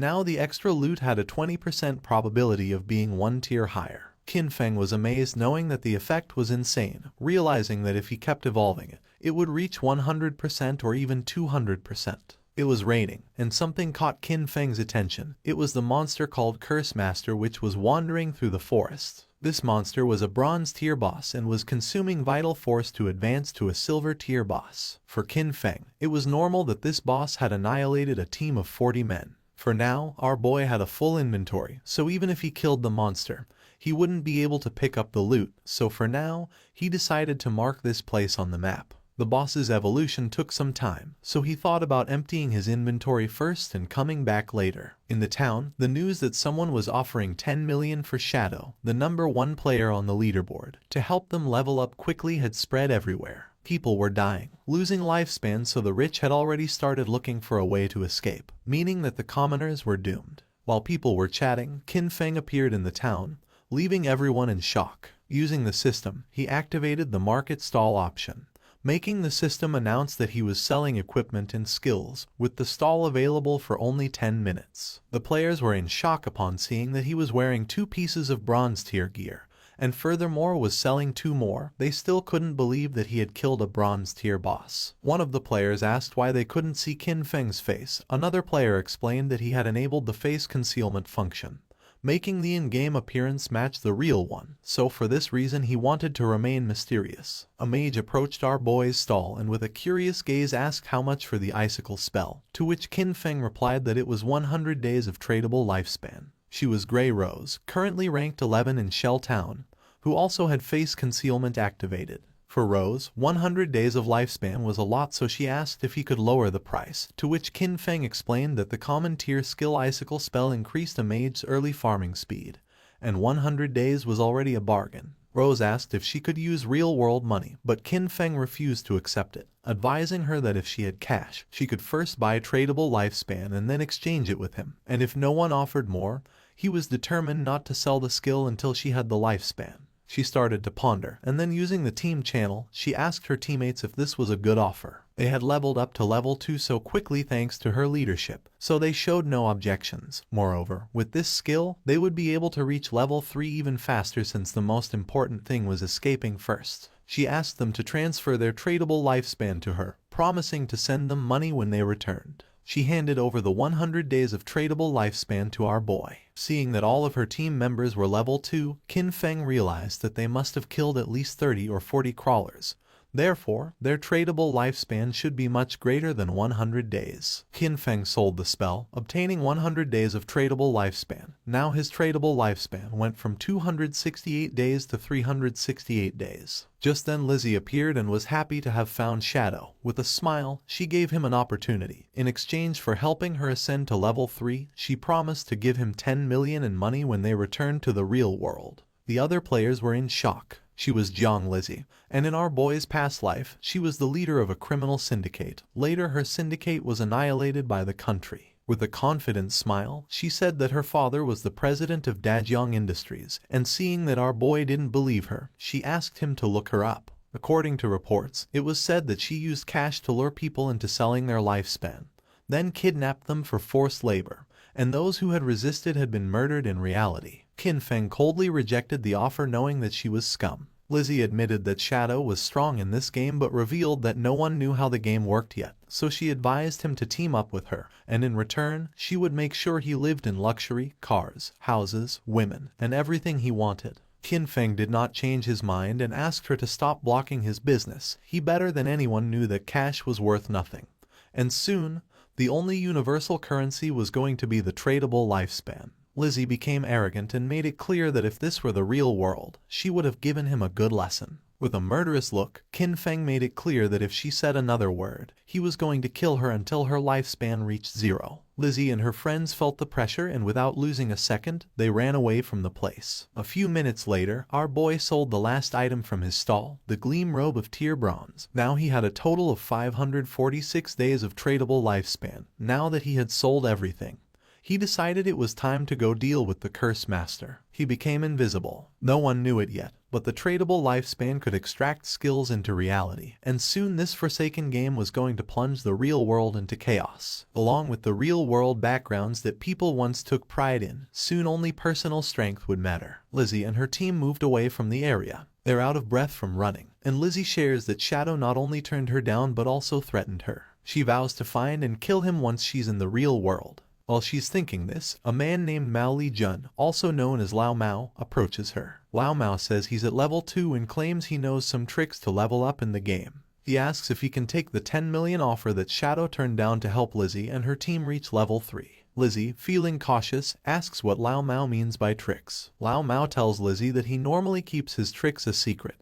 now the extra loot had a 20% probability of being 1 tier higher. Qin Feng was amazed knowing that the effect was insane, realizing that if he kept evolving it, it would reach 100% or even 200%. It was raining, and something caught Qin Feng's attention. It was the monster called Curse Master, which was wandering through the forest. This monster was a bronze tier boss and was consuming vital force to advance to a silver tier boss. For Qin Feng, it was normal that this boss had annihilated a team of 40 men. For now, our boy had a full inventory, so even if he killed the monster, he wouldn't be able to pick up the loot, so for now, he decided to mark this place on the map. The boss's evolution took some time, so he thought about emptying his inventory first and coming back later. In the town, the news that someone was offering 10 million for Shadow, the number 1 player on the leaderboard, to help them level up quickly had spread everywhere. People were dying, losing lifespan, so the rich had already started looking for a way to escape, meaning that the commoners were doomed. While people were chatting, Qin Feng appeared in the town, leaving everyone in shock. Using the system, he activated the market stall option, making the system announce that he was selling equipment and skills, with the stall available for only 10 minutes. The players were in shock upon seeing that he was wearing 2 pieces of bronze tier gear, and furthermore was selling 2 more, they still couldn't believe that he had killed a bronze tier boss. One of the players asked why they couldn't see Qin Feng's face. Another player explained that he had enabled the face concealment function, making the in-game appearance match the real one, so for this reason he wanted to remain mysterious. A mage approached our boy's stall and with a curious gaze asked how much for the icicle spell, to which Qin Feng replied that it was 100 days of tradable lifespan. She was Grey Rose, currently ranked 11 in Shell Town, who also had face concealment activated. For Rose, 100 days of lifespan was a lot, so she asked if he could lower the price, to which Qin Feng explained that the common tier skill icicle spell increased a mage's early farming speed, and 100 days was already a bargain. Rose asked if she could use real-world money, but Qin Feng refused to accept it, advising her that if she had cash, she could first buy tradable lifespan and then exchange it with him, and if no one offered more, he was determined not to sell the skill until she had the lifespan. She started to ponder, and then using the team channel, she asked her teammates if this was a good offer. They had leveled up to level 2 so quickly thanks to her leadership, so they showed no objections. Moreover, with this skill, they would be able to reach level 3 even faster since the most important thing was escaping first. She asked them to transfer their tradable lifespan to her, promising to send them money when they returned. She handed over the 100 days of tradable lifespan to our boy. Seeing that all of her team members were level 2, Qin Feng realized that they must have killed at least 30 or 40 crawlers. Therefore, their tradable lifespan should be much greater than 100 days. Qin Feng sold the spell, obtaining 100 days of tradable lifespan. Now his tradable lifespan went from 268 days to 368 days. Just then Lizzie appeared and was happy to have found Shadow. With a smile, she gave him an opportunity. In exchange for helping her ascend to level 3, she promised to give him 10 million in money when they returned to the real world. The other players were in shock. She was Jiang Lizzie, and in our boy's past life, she was the leader of a criminal syndicate. Later her syndicate was annihilated by the country. With a confident smile, she said that her father was the president of Dajiang Industries, and seeing that our boy didn't believe her, she asked him to look her up. According to reports, it was said that she used cash to lure people into selling their lifespan, then kidnapped them for forced labor, and those who had resisted had been murdered in reality. Qin Feng coldly rejected the offer knowing that she was scum. Lizzie admitted that Shadow was strong in this game but revealed that no one knew how the game worked yet, so she advised him to team up with her, and in return, she would make sure he lived in luxury, cars, houses, women, and everything he wanted. Qin Feng did not change his mind and asked her to stop blocking his business. He better than anyone knew that cash was worth nothing. And soon, the only universal currency was going to be the tradable lifespan. Lizzie became arrogant and made it clear that if this were the real world, she would have given him a good lesson. With a murderous look, Qin Feng made it clear that if she said another word, he was going to kill her until her lifespan reached 0. Lizzie and her friends felt the pressure and without losing a second, they ran away from the place. A few minutes later, our boy sold the last item from his stall, the Gleam Robe of Tier Bronze. Now he had a total of 546 days of tradable lifespan. Now that he had sold everything, he decided it was time to go deal with the Curse Master. He became invisible. No one knew it yet, but the tradable lifespan could extract skills into reality, and soon this forsaken game was going to plunge the real world into chaos. Along with the real world backgrounds that people once took pride in, soon only personal strength would matter. Lizzie and her team moved away from the area. They're out of breath from running, and Lizzie shares that Shadow not only turned her down but also threatened her. She vows to find and kill him once she's in the real world. While she's thinking this, a man named Mao Li Jun, also known as Lao Mao, approaches her. Lao Mao says he's at level 2 and claims he knows some tricks to level up in the game. He asks if he can take the 10 million offer that Shadow turned down to help Lizzie and her team reach level 3. Lizzie, feeling cautious, asks what Lao Mao means by tricks. Lao Mao tells Lizzie that he normally keeps his tricks a secret,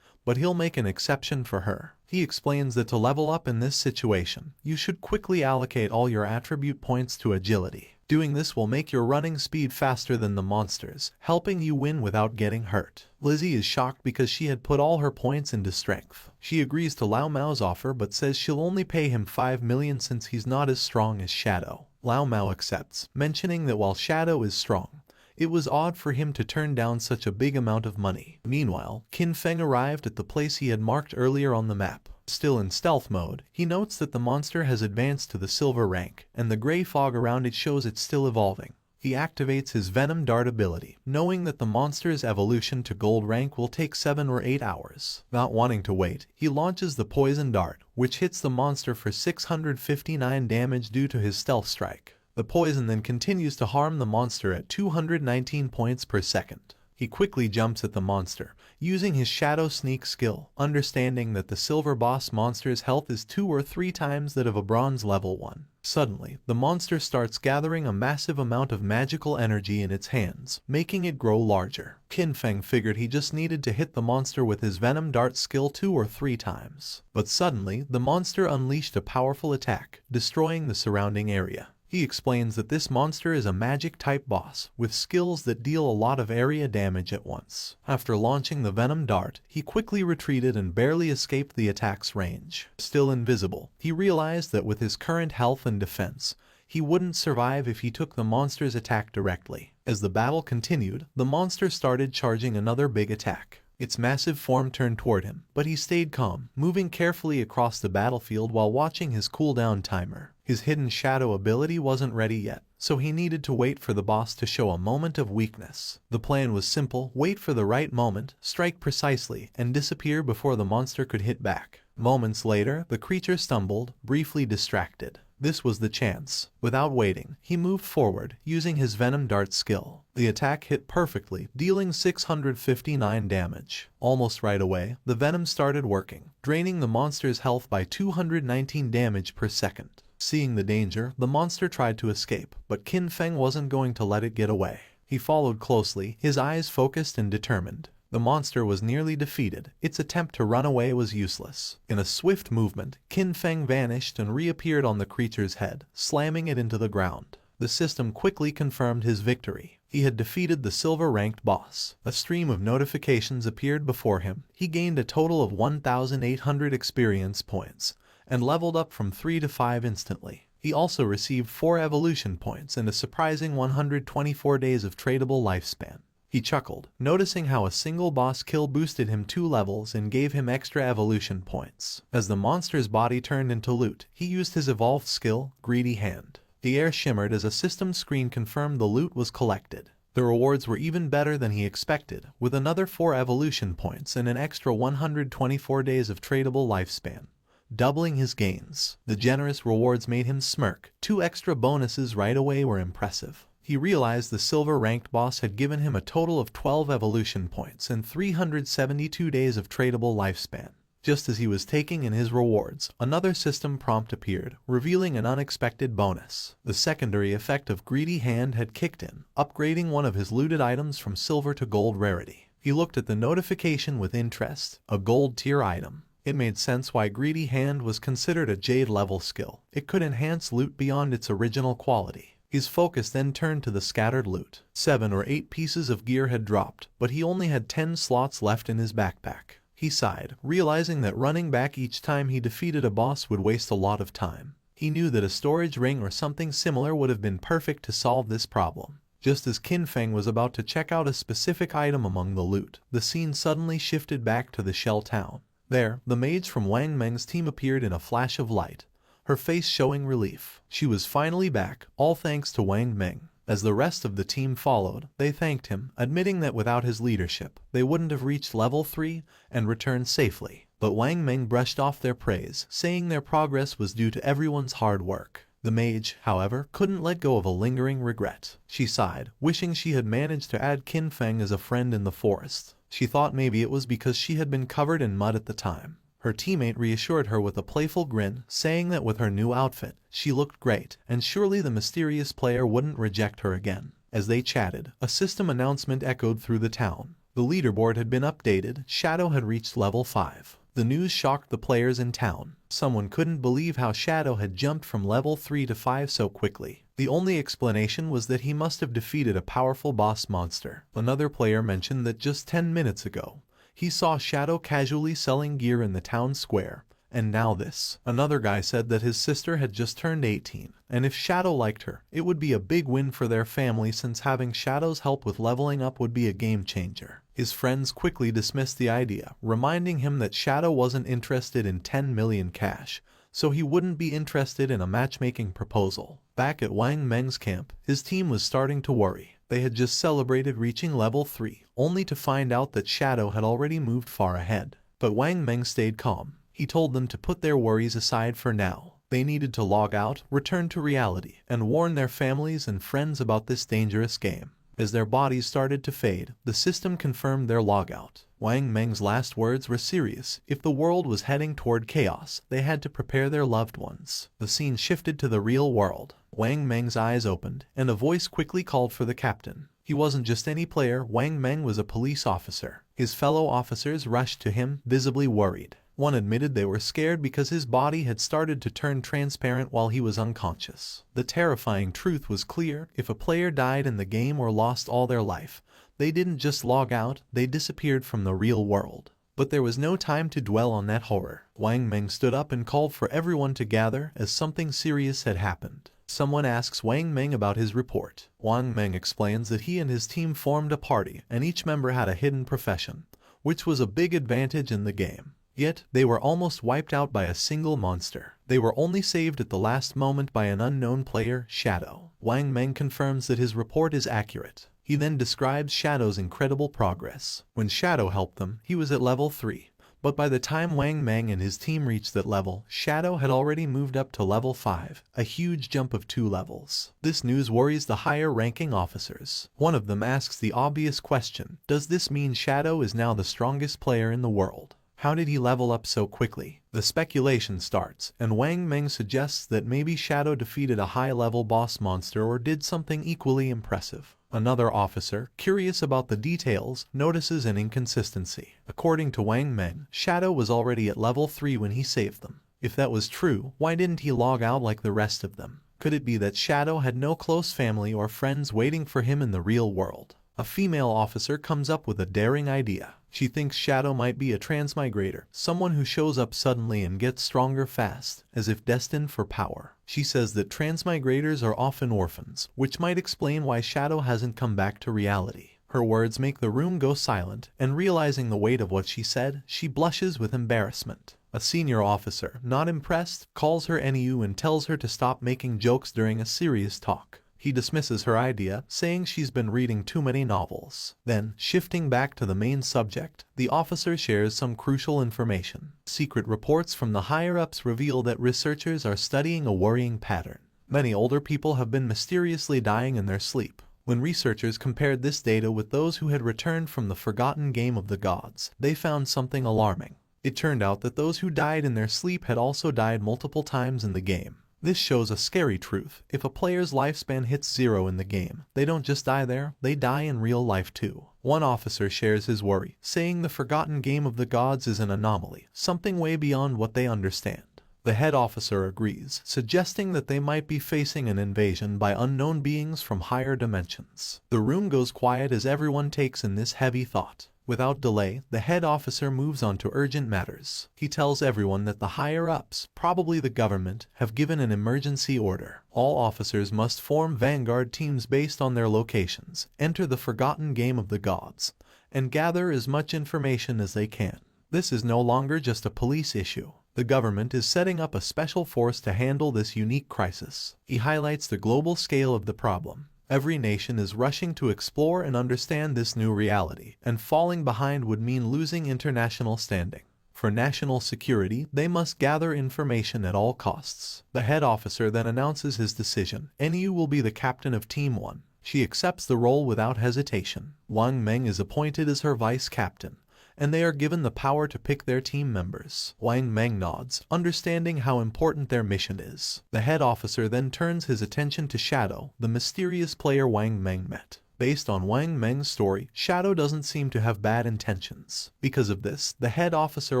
but he'll make an exception for her. He explains that to level up in this situation, you should quickly allocate all your attribute points to agility. Doing this will make your running speed faster than the monsters, helping you win without getting hurt. Lizzie is shocked because she had put all her points into strength. She agrees to Lao Mao's offer but says she'll only pay him 5 million since he's not as strong as Shadow. Lao Mao accepts, mentioning that while Shadow is strong, it was odd for him to turn down such a big amount of money. Meanwhile, Qin Feng arrived at the place he had marked earlier on the map. Still in stealth mode, he notes that the monster has advanced to the silver rank, and the gray fog around it shows it's still evolving. He activates his Venom Dart ability, knowing that the monster's evolution to gold rank will take 7 or 8 hours. Not wanting to wait, he launches the Poison Dart, which hits the monster for 659 damage due to his stealth strike. The poison then continues to harm the monster at 219 points per second. He quickly jumps at the monster, using his Shadow Sneak skill, understanding that the Silver Boss monster's health is 2 or 3 times that of a Bronze level 1. Suddenly, the monster starts gathering a massive amount of magical energy in its hands, making it grow larger. Qin Feng figured he just needed to hit the monster with his Venom Dart skill 2 or 3 times. But suddenly, the monster unleashed a powerful attack, destroying the surrounding area. He explains that this monster is a magic-type boss, with skills that deal a lot of area damage at once. After launching the Venom Dart, he quickly retreated and barely escaped the attack's range. Still invisible, he realized that with his current health and defense, he wouldn't survive if he took the monster's attack directly. As the battle continued, the monster started charging another big attack. Its massive form turned toward him, but he stayed calm, moving carefully across the battlefield while watching his cooldown timer. His hidden shadow ability wasn't ready yet, so he needed to wait for the boss to show a moment of weakness. The plan was simple: wait for the right moment, strike precisely, and disappear before the monster could hit back. Moments later, the creature stumbled, briefly distracted. This was the chance. Without waiting, he moved forward, using his Venom Dart skill. The attack hit perfectly, dealing 659 damage. Almost right away, the venom started working, draining the monster's health by 219 damage per second. Seeing the danger, the monster tried to escape, but Qin Feng wasn't going to let it get away. He followed closely, his eyes focused and determined. The monster was nearly defeated. Its attempt to run away was useless. In a swift movement, Qin Feng vanished and reappeared on the creature's head, slamming it into the ground. The system quickly confirmed his victory. He had defeated the silver-ranked boss. A stream of notifications appeared before him. He gained a total of 1,800 experience points, and leveled up from 3 to 5 instantly. He also received 4 evolution points and a surprising 124 days of tradable lifespan. He chuckled, noticing how a single boss kill boosted him 2 levels and gave him extra evolution points. As the monster's body turned into loot, he used his evolved skill, Greedy Hand. The air shimmered as a system screen confirmed the loot was collected. The rewards were even better than he expected, with another 4 evolution points and an extra 124 days of tradable lifespan, doubling his gains. The generous rewards made him smirk. 2 extra bonuses right away were impressive. He realized the silver-ranked boss had given him a total of 12 evolution points and 372 days of tradable lifespan. Just as he was taking in his rewards, another system prompt appeared, revealing an unexpected bonus. The secondary effect of Greedy Hand had kicked in, upgrading one of his looted items from silver to gold rarity. He looked at the notification with interest. A gold tier item. It made sense why Greedy Hand was considered a Jade level skill. It could enhance loot beyond its original quality. His focus then turned to the scattered loot. 7 or 8 pieces of gear had dropped, but he only had 10 slots left in his backpack. He sighed, realizing that running back each time he defeated a boss would waste a lot of time. He knew that a storage ring or something similar would have been perfect to solve this problem. Just as Qin Feng was about to check out a specific item among the loot, the scene suddenly shifted back to the Shell Town. There, the mage from Wang Meng's team appeared in a flash of light, her face showing relief. She was finally back, all thanks to Wang Meng. As the rest of the team followed, they thanked him, admitting that without his leadership, they wouldn't have reached level 3 and returned safely. But Wang Meng brushed off their praise, saying their progress was due to everyone's hard work. The mage, however, couldn't let go of a lingering regret. She sighed, wishing she had managed to add Qin Feng as a friend in the forest. She thought maybe it was because she had been covered in mud at the time. Her teammate reassured her with a playful grin, saying that with her new outfit, she looked great, and surely the mysterious player wouldn't reject her again. As they chatted, a system announcement echoed through the town. The leaderboard had been updated. Shadow had reached level 5. The news shocked the players in town. Someone couldn't believe how Shadow had jumped from level 3 to 5 so quickly. The only explanation was that he must have defeated a powerful boss monster. Another player mentioned that just 10 minutes ago, he saw Shadow casually selling gear in the town square, and now this. Another guy said that his sister had just turned 18, and if Shadow liked her, it would be a big win for their family since having Shadow's help with leveling up would be a game changer. His friends quickly dismissed the idea, reminding him that Shadow wasn't interested in 10 million cash, so he wouldn't be interested in a matchmaking proposal. Back at Wang Meng's camp, his team was starting to worry. They had just celebrated reaching level 3, only to find out that Shadow had already moved far ahead. But Wang Meng stayed calm. He told them to put their worries aside for now. They needed to log out, return to reality, and warn their families and friends about this dangerous game. As their bodies started to fade, the system confirmed their logout. Wang Meng's last words were serious. If the world was heading toward chaos, they had to prepare their loved ones. The scene shifted to the real world. Wang Meng's eyes opened, and a voice quickly called for the captain. He wasn't just any player. Wang Meng was a police officer. His fellow officers rushed to him, visibly worried. One admitted they were scared because his body had started to turn transparent while he was unconscious. The terrifying truth was clear: if a player died in the game or lost all their life, they didn't just log out, they disappeared from the real world. But there was no time to dwell on that horror. Wang Meng stood up and called for everyone to gather, as something serious had happened. Someone asks Wang Meng about his report. Wang Meng explains that he and his team formed a party, and each member had a hidden profession, which was a big advantage in the game. Yet, they were almost wiped out by a single monster. They were only saved at the last moment by an unknown player, Shadow. Wang Meng confirms that his report is accurate. He then describes Shadow's incredible progress. When Shadow helped them, he was at level 3. But by the time Wang Meng and his team reached that level, Shadow had already moved up to level 5, a huge jump of 2 levels. This news worries the higher-ranking officers. One of them asks the obvious question: does this mean Shadow is now the strongest player in the world? How did he level up so quickly? The speculation starts, and Wang Meng suggests that maybe Shadow defeated a high-level boss monster or did something equally impressive. Another officer, curious about the details, notices an inconsistency. According to Wang Meng, Shadow was already at level 3 when he saved them. If that was true, why didn't he log out like the rest of them? Could it be that Shadow had no close family or friends waiting for him in the real world? A female officer comes up with a daring idea. She thinks Shadow might be a transmigrator, someone who shows up suddenly and gets stronger fast, as if destined for power. She says that transmigrators are often orphans, which might explain why Shadow hasn't come back to reality. Her words make the room go silent, and realizing the weight of what she said, she blushes with embarrassment. A senior officer, not impressed, calls her NEU and tells her to stop making jokes during a serious talk. He dismisses her idea, saying she's been reading too many novels. Then, shifting back to the main subject, the officer shares some crucial information. Secret reports from the higher-ups reveal that researchers are studying a worrying pattern. Many older people have been mysteriously dying in their sleep. When researchers compared this data with those who had returned from the forgotten game of the gods, they found something alarming. It turned out that those who died in their sleep had also died multiple times in the game. This shows a scary truth. If a player's lifespan hits 0 in the game, they don't just die there, they die in real life too. One officer shares his worry, saying the forgotten game of the gods is an anomaly, something way beyond what they understand. The head officer agrees, suggesting that they might be facing an invasion by unknown beings from higher dimensions. The room goes quiet as everyone takes in this heavy thought. Without delay, the head officer moves on to urgent matters. He tells everyone that the higher-ups, probably the government, have given an emergency order. All officers must form vanguard teams based on their locations, enter the forgotten game of the gods, and gather as much information as they can. This is no longer just a police issue. The government is setting up a special force to handle this unique crisis. He highlights the global scale of the problem. Every nation is rushing to explore and understand this new reality, and falling behind would mean losing international standing. For national security, they must gather information at all costs. The head officer then announces his decision. NEU will be the captain of Team 1. She accepts the role without hesitation. Wang Meng is appointed as her vice captain, and they are given the power to pick their team members. Wang Meng nods, understanding how important their mission is. The head officer then turns his attention to Shadow, the mysterious player Wang Meng met. Based on Wang Meng's story, Shadow doesn't seem to have bad intentions. Because of this, the head officer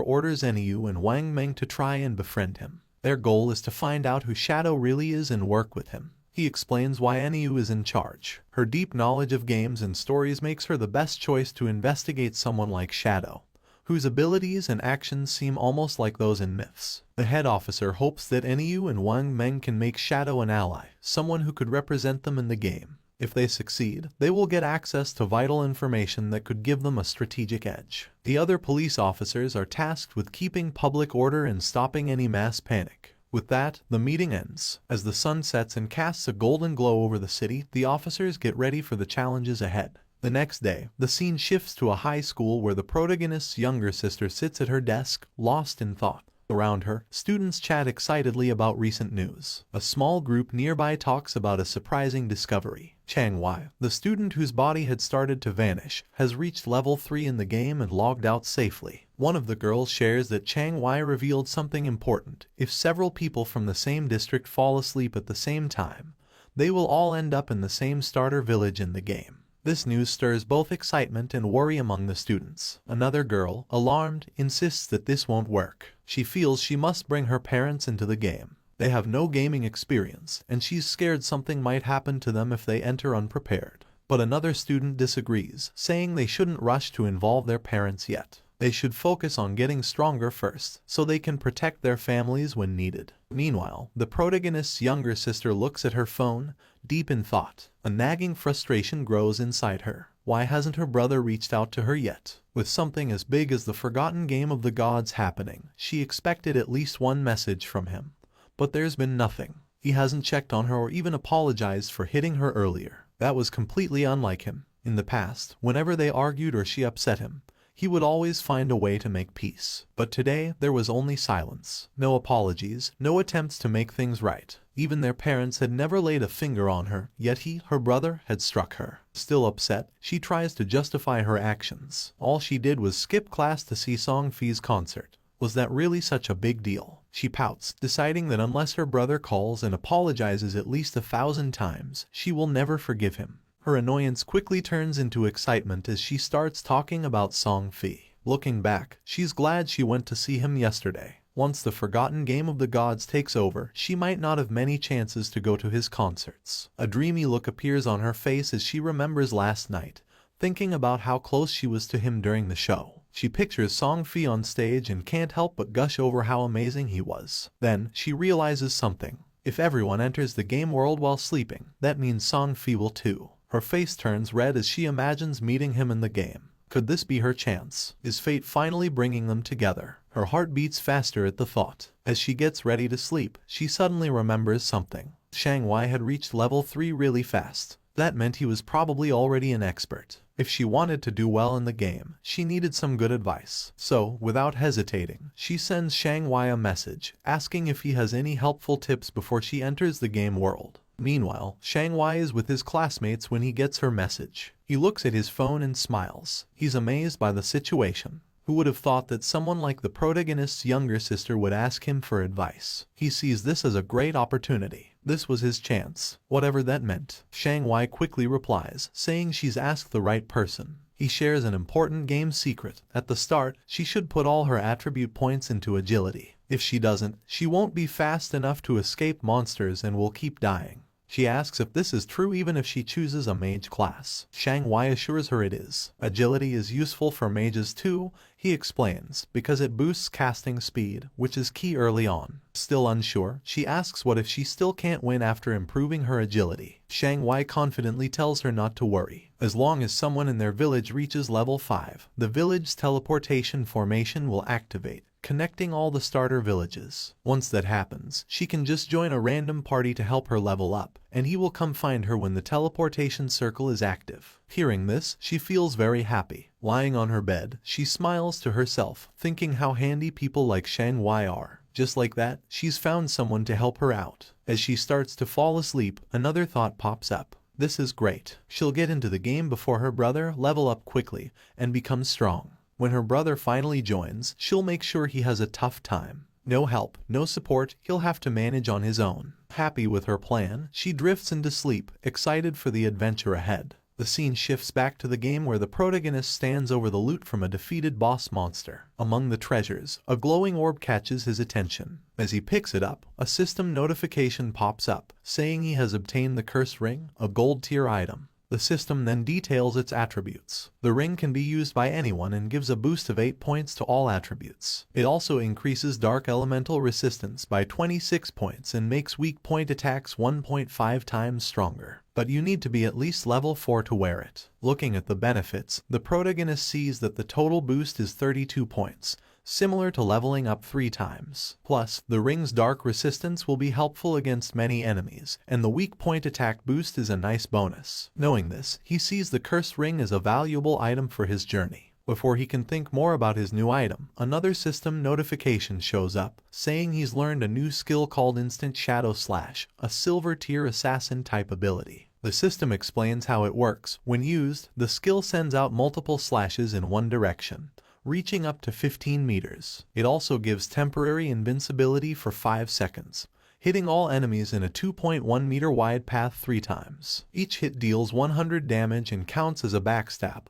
orders NEU and Wang Meng to try and befriend him. Their goal is to find out who Shadow really is and work with him. He explains why NEU is in charge. Her deep knowledge of games and stories makes her the best choice to investigate someone like Shadow, whose abilities and actions seem almost like those in myths. The head officer hopes that NEU and Wang Meng can make Shadow an ally, someone who could represent them in the game. If they succeed, they will get access to vital information that could give them a strategic edge. The other police officers are tasked with keeping public order and stopping any mass panic. With that, the meeting ends. As the sun sets and casts a golden glow over the city, the officers get ready for the challenges ahead. The next day, the scene shifts to a high school where the protagonist's younger sister sits at her desk, lost in thought. Around her, students chat excitedly about recent news. A small group nearby talks about a surprising discovery. Chang Wai, the student whose body had started to vanish, has reached level 3 in the game and logged out safely. One of the girls shares that Chang Wai revealed something important. If several people from the same district fall asleep at the same time, they will all end up in the same starter village in the game. This news stirs both excitement and worry among the students. Another girl, alarmed, insists that this won't work. She feels she must bring her parents into the game. They have no gaming experience, and she's scared something might happen to them if they enter unprepared. But another student disagrees, saying they shouldn't rush to involve their parents yet. They should focus on getting stronger first, so they can protect their families when needed. Meanwhile, the protagonist's younger sister looks at her phone, deep in thought. A nagging frustration grows inside her. Why hasn't her brother reached out to her yet? With something as big as the Forgotten Game of the Gods happening, she expected at least one message from him. But there's been nothing. He hasn't checked on her or even apologized for hitting her earlier. That was completely unlike him. In the past, whenever they argued or she upset him, he would always find a way to make peace. But today, there was only silence. No apologies, no attempts to make things right. Even their parents had never laid a finger on her, yet he, her brother, had struck her. Still upset, she tries to justify her actions. All she did was skip class to see Song Fi's concert. Was that really such a big deal? She pouts, deciding that unless her brother calls and apologizes at least 1,000 times, she will never forgive him. Her annoyance quickly turns into excitement as she starts talking about Song Fi. Looking back, she's glad she went to see him yesterday. Once the Forgotten Game of the Gods takes over, she might not have many chances to go to his concerts. A dreamy look appears on her face as she remembers last night, thinking about how close she was to him during the show. She pictures Song Fi on stage and can't help but gush over how amazing he was. Then, she realizes something. If everyone enters the game world while sleeping, that means Song Fi will too. Her face turns red as she imagines meeting him in the game. Could this be her chance? Is fate finally bringing them together? Her heart beats faster at the thought. As she gets ready to sleep, she suddenly remembers something. Chang Wai had reached level 3 really fast. That meant he was probably already an expert. If she wanted to do well in the game, she needed some good advice. So, without hesitating, she sends Chang Wai a message, asking if he has any helpful tips before she enters the game world. Meanwhile, Chang Wai is with his classmates when he gets her message. He looks at his phone and smiles. He's amazed by the situation. Who would have thought that someone like the protagonist's younger sister would ask him for advice? He sees this as a great opportunity. This was his chance, whatever that meant. Chang Wai quickly replies, saying she's asked the right person. He shares an important game secret. At the start, she should put all her attribute points into agility. If she doesn't, she won't be fast enough to escape monsters and will keep dying. She asks if this is true even if she chooses a mage class. Chang Wai assures her it is. Agility is useful for mages too, he explains, because it boosts casting speed, which is key early on. Still unsure, she asks what if she still can't win after improving her agility. Chang Wai confidently tells her not to worry. As long as someone in their village reaches level 5, the village's teleportation formation will activate, connecting all the starter villages. Once that happens, she can just join a random party to help her level up, and he will come find her when the teleportation circle is active. Hearing this, she feels very happy. Lying on her bed, she smiles to herself, thinking how handy people like Chang Wai are. Just like that, she's found someone to help her out. As she starts to fall asleep, another thought pops up. This is great. She'll get into the game before her brother, level up quickly, and become strong. When her brother finally joins, she'll make sure he has a tough time. No help, no support, he'll have to manage on his own. Happy with her plan, she drifts into sleep, excited for the adventure ahead. The scene shifts back to the game where the protagonist stands over the loot from a defeated boss monster. Among the treasures, a glowing orb catches his attention. As he picks it up, a system notification pops up, saying he has obtained the Curse Ring, a gold tier item. The system then details its attributes. The ring can be used by anyone and gives a boost of 8 points to all attributes. It also increases Dark Elemental resistance by 26 points and makes weak point attacks 1.5 times stronger. But you need to be at least level 4 to wear it. Looking at the benefits, the protagonist sees that the total boost is 32 points, similar to leveling up 3 times. Plus, the ring's dark resistance will be helpful against many enemies, and the weak point attack boost is a nice bonus. Knowing this, he sees the cursed ring as a valuable item for his journey. Before he can think more about his new item, another system notification shows up, saying he's learned a new skill called Instant Shadow Slash, a silver tier assassin type ability. The system explains how it works. When used, the skill sends out multiple slashes in one direction, reaching up to 15 meters. It also gives temporary invincibility for 5 seconds, hitting all enemies in a 2.1 meter wide path 3 times. Each hit deals 100 damage and counts as a backstab,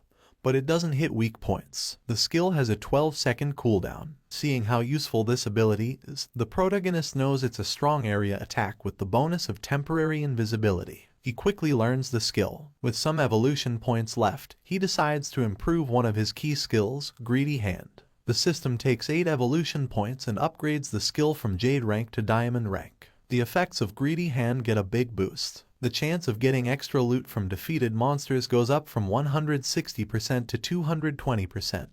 but it doesn't hit weak points. The skill has a 12-second cooldown. Seeing how useful this ability is, the protagonist knows it's a strong area attack with the bonus of temporary invisibility. He quickly learns the skill. With some evolution points left, he decides to improve one of his key skills, Greedy Hand. The system takes 8 evolution points and upgrades the skill from Jade rank to Diamond rank. The effects of Greedy Hand get a big boost. The chance of getting extra loot from defeated monsters goes up from 160% to 220%,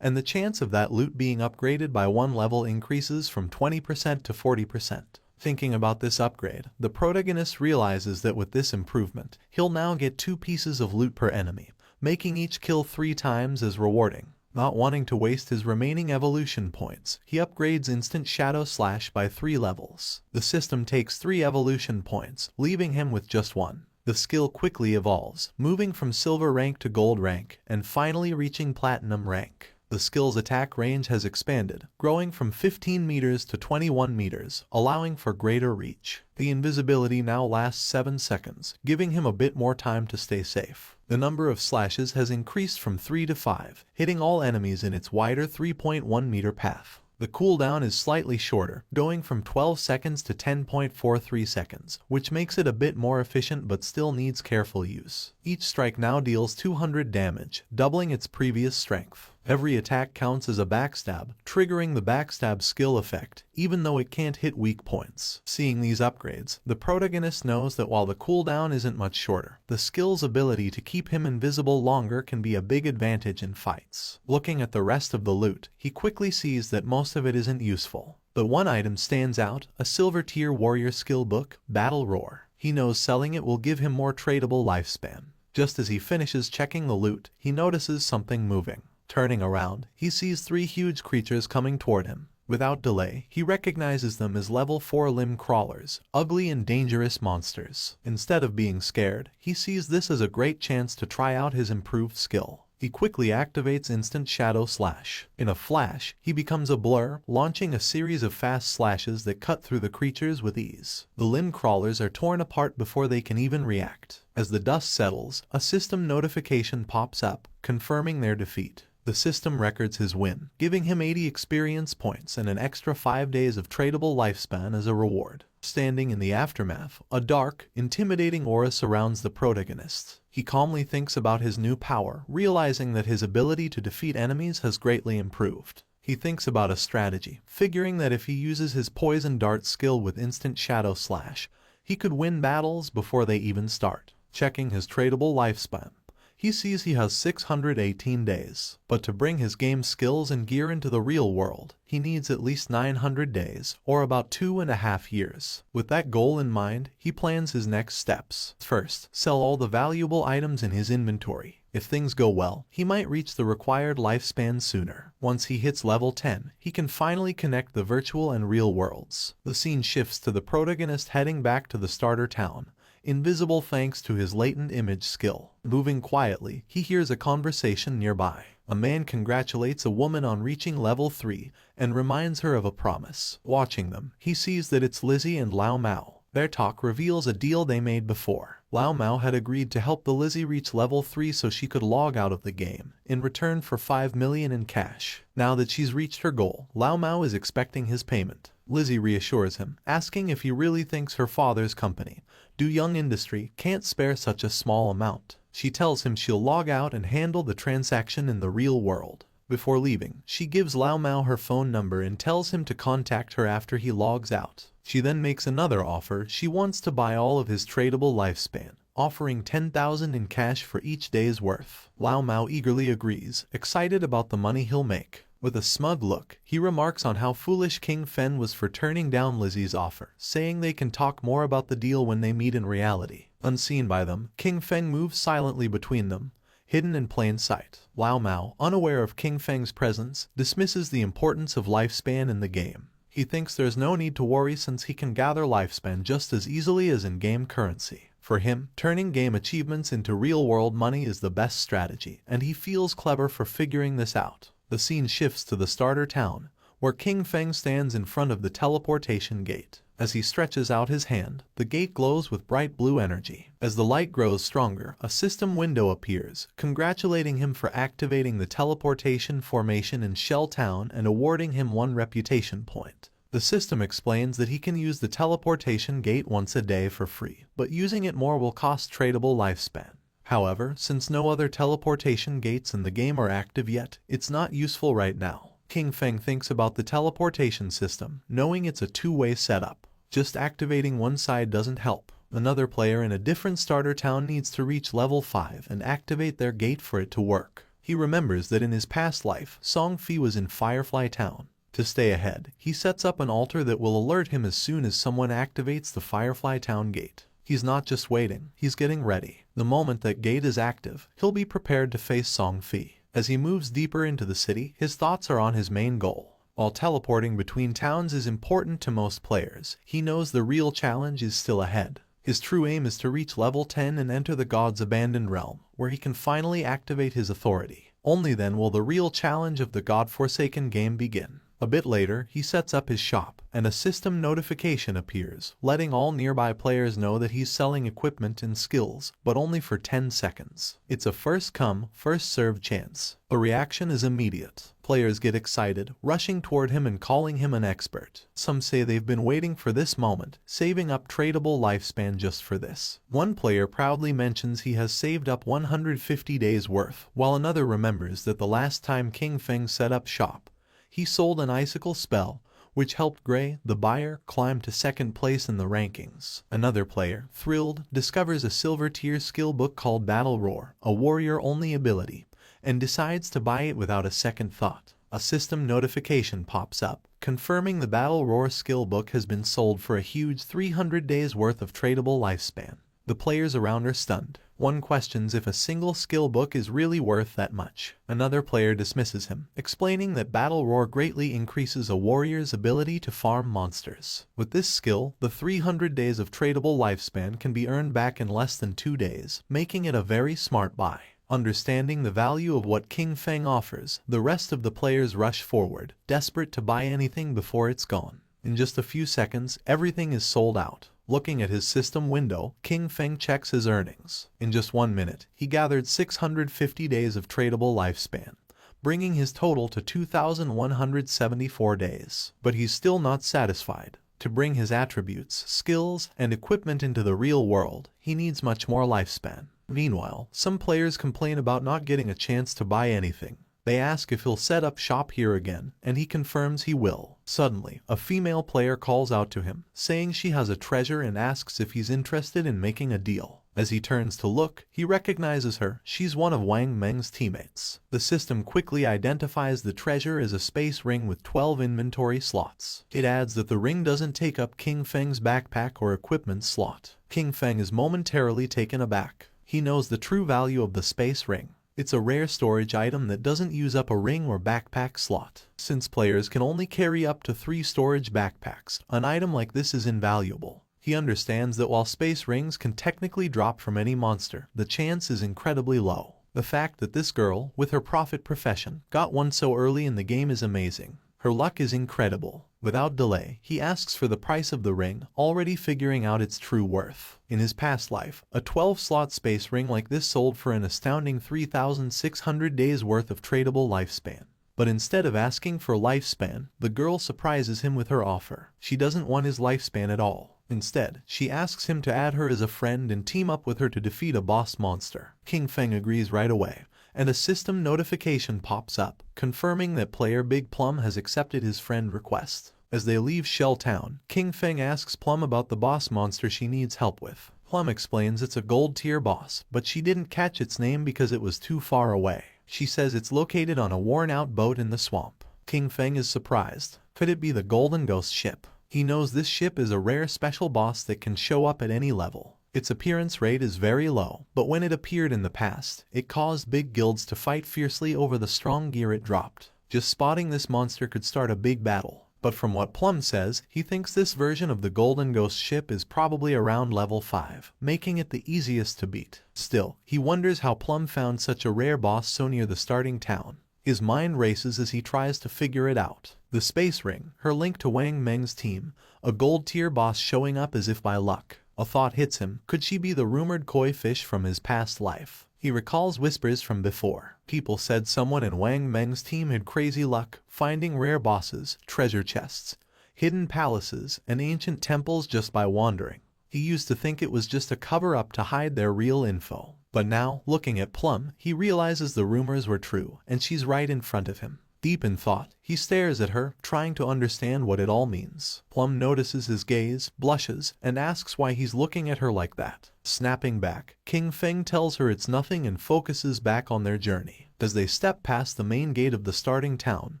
and the chance of that loot being upgraded by 1 level increases from 20% to 40%. Thinking about this upgrade, the protagonist realizes that with this improvement, he'll now get 2 pieces of loot per enemy, making each kill 3 times as rewarding. Not wanting to waste his remaining evolution points, he upgrades Instant Shadow Slash by 3 levels. The system takes 3 evolution points, leaving him with just 1. The skill quickly evolves, moving from silver rank to gold rank, and finally reaching platinum rank. The skill's attack range has expanded, growing from 15 meters to 21 meters, allowing for greater reach. The invisibility now lasts 7 seconds, giving him a bit more time to stay safe. The number of slashes has increased from 3 to 5, hitting all enemies in its wider 3.1 meter path. The cooldown is slightly shorter, going from 12 seconds to 10.43 seconds, which makes it a bit more efficient but still needs careful use. Each strike now deals 200 damage, doubling its previous strength. Every attack counts as a backstab, triggering the backstab skill effect, even though it can't hit weak points. Seeing these upgrades, the protagonist knows that while the cooldown isn't much shorter, the skill's ability to keep him invisible longer can be a big advantage in fights. Looking at the rest of the loot, he quickly sees that most of it isn't useful. But one item stands out, a silver tier warrior skill book, Battle Roar. He knows selling it will give him more tradable lifespan. Just as he finishes checking the loot, he notices something moving. Turning around, he sees 3 huge creatures coming toward him. Without delay, he recognizes them as level 4 limb crawlers, ugly and dangerous monsters. Instead of being scared, he sees this as a great chance to try out his improved skill. He quickly activates Instant Shadow Slash. In a flash, he becomes a blur, launching a series of fast slashes that cut through the creatures with ease. The limb crawlers are torn apart before they can even react. As the dust settles, a system notification pops up, confirming their defeat. The system records his win, giving him 80 experience points and an extra 5 days of tradable lifespan as a reward. Standing in the aftermath, a dark, intimidating aura surrounds the protagonist. He calmly thinks about his new power, realizing that his ability to defeat enemies has greatly improved. He thinks about a strategy, figuring that if he uses his Poison Dart skill with Instant Shadow Slash, he could win battles before they even start. Checking his tradable lifespan, he sees he has 618 days, but to bring his game skills and gear into the real world, he needs at least 900 days, or about 2.5 years. With that goal in mind, he plans his next steps. First, sell all the valuable items in his inventory. If things go well, he might reach the required lifespan sooner. Once he hits level 10, he can finally connect the virtual and real worlds. The scene shifts to the protagonist heading back to the starter town, invisible thanks to his latent image skill. Moving quietly, he hears a conversation nearby. A man congratulates a woman on reaching level 3 and reminds her of a promise. Watching them, he sees that it's Lizzie and Lao Mao. Their talk reveals a deal they made before. Lao Mao had agreed to help the Lizzie reach level 3 so she could log out of the game, in return for 5 million in cash. Now that she's reached her goal, Lao Mao is expecting his payment. Lizzie reassures him, asking if he really thinks her father's company, Du Young Industry, can't spare such a small amount. She tells him she'll log out and handle the transaction in the real world. Before leaving, she gives Lao Mao her phone number and tells him to contact her after he logs out. She then makes another offer. She wants to buy all of his tradable lifespan, offering 10,000 in cash for each day's worth. Lao Mao eagerly agrees, excited about the money he'll make. With a smug look, he remarks on how foolish King Fen was for turning down Lizzie's offer, saying they can talk more about the deal when they meet in reality. Unseen by them, King Feng moves silently between them, hidden in plain sight. Lao Mao, unaware of King Feng's presence, dismisses the importance of lifespan in the game. He thinks there's no need to worry since he can gather lifespan just as easily as in-game currency. For him, turning game achievements into real-world money is the best strategy, and he feels clever for figuring this out. The scene shifts to the starter town, where King Feng stands in front of the teleportation gate. As he stretches out his hand, the gate glows with bright blue energy. As the light grows stronger, a system window appears, congratulating him for activating the teleportation formation in Shell Town and awarding him 1 reputation point. The system explains that he can use the teleportation gate once a day for free, but using it more will cost tradable lifespan. However, since no other teleportation gates in the game are active yet, it's not useful right now. King Feng thinks about the teleportation system, knowing it's a two-way setup. Just activating one side doesn't help. Another player in a different starter town needs to reach level 5 and activate their gate for it to work. He remembers that in his past life, Song Fi was in Firefly Town. To stay ahead, he sets up an altar that will alert him as soon as someone activates the Firefly Town gate. He's not just waiting, he's getting ready. The moment that gate is active, he'll be prepared to face Song Fi. As he moves deeper into the city, his thoughts are on his main goal. While teleporting between towns is important to most players, he knows the real challenge is still ahead. His true aim is to reach level 10 and enter the God's Abandoned Realm, where he can finally activate his authority. Only then will the real challenge of the God-forsaken game begin. A bit later, he sets up his shop, and a system notification appears, letting all nearby players know that he's selling equipment and skills, but only for 10 seconds. It's a first-come, first-served chance. The reaction is immediate. Players get excited, rushing toward him and calling him an expert. Some say they've been waiting for this moment, saving up tradable lifespan just for this. One player proudly mentions he has saved up 150 days worth, while another remembers that the last time King Feng set up shop, he sold an icicle spell, which helped Gray, the buyer, climb to second place in the rankings. Another player, thrilled, discovers a silver-tier skill book called Battle Roar, a warrior-only ability, and decides to buy it without a second thought. A system notification pops up, confirming the Battle Roar skill book has been sold for a huge 300 days worth of tradable lifespan. The players around are stunned. One questions if a single skill book is really worth that much. Another player dismisses him, explaining that Battle Roar greatly increases a warrior's ability to farm monsters. With this skill, the 300 days of tradable lifespan can be earned back in less than 2 days, making it a very smart buy. Understanding the value of what King Feng offers, the rest of the players rush forward, desperate to buy anything before it's gone. In just a few seconds, everything is sold out. Looking at his system window, King Feng checks his earnings. In just 1 minute, he gathered 650 days of tradable lifespan, bringing his total to 2,174 days. But he's still not satisfied. To bring his attributes, skills, and equipment into the real world, he needs much more lifespan. Meanwhile, some players complain about not getting a chance to buy anything. They ask if he'll set up shop here again, and he confirms he will. Suddenly, a female player calls out to him, saying she has a treasure and asks if he's interested in making a deal. As he turns to look, he recognizes her. She's one of Wang Meng's teammates. The system quickly identifies the treasure as a space ring with 12 inventory slots. It adds that the ring doesn't take up King Feng's backpack or equipment slot. King Feng is momentarily taken aback. He knows the true value of the space ring. It's a rare storage item that doesn't use up a ring or backpack slot. Since players can only carry up to 3 storage backpacks, an item like this is invaluable. He understands that while space rings can technically drop from any monster, the chance is incredibly low. The fact that this girl, with her prophet profession, got one so early in the game is amazing. Her luck is incredible. Without delay, he asks for the price of the ring, already figuring out its true worth. In his past life, a 12-slot space ring like this sold for an astounding 3,600 days worth of tradable lifespan. But instead of asking for lifespan, the girl surprises him with her offer. She doesn't want his lifespan at all. Instead, she asks him to add her as a friend and team up with her to defeat a boss monster. King Feng agrees right away, and a system notification pops up, confirming that player Big Plum has accepted his friend request. As they leave Shell Town, King Feng asks Plum about the boss monster she needs help with. Plum explains it's a gold-tier boss, but she didn't catch its name because it was too far away. She says it's located on a worn-out boat in the swamp. King Feng is surprised. Could it be the Golden Ghost ship? He knows this ship is a rare special boss that can show up at any level. Its appearance rate is very low, but when it appeared in the past, it caused big guilds to fight fiercely over the strong gear it dropped. Just spotting this monster could start a big battle. But from what Plum says, he thinks this version of the Golden Ghost ship is probably around level 5, making it the easiest to beat. Still, he wonders how Plum found such a rare boss so near the starting town. His mind races as he tries to figure it out. The Space Ring, her link to Wang Meng's team, a gold tier boss showing up as if by luck. A thought hits him. Could she be the rumored koi fish from his past life? He recalls whispers from before. People said someone in Wang Meng's team had crazy luck, finding rare bosses, treasure chests, hidden palaces, and ancient temples just by wandering. He used to think it was just a cover-up to hide their real info. But now, looking at Plum, he realizes the rumors were true, and she's right in front of him. Deep in thought, he stares at her, trying to understand what it all means. Plum notices his gaze, blushes, and asks why he's looking at her like that. Snapping back, King Feng tells her it's nothing and focuses back on their journey. As they step past the main gate of the starting town,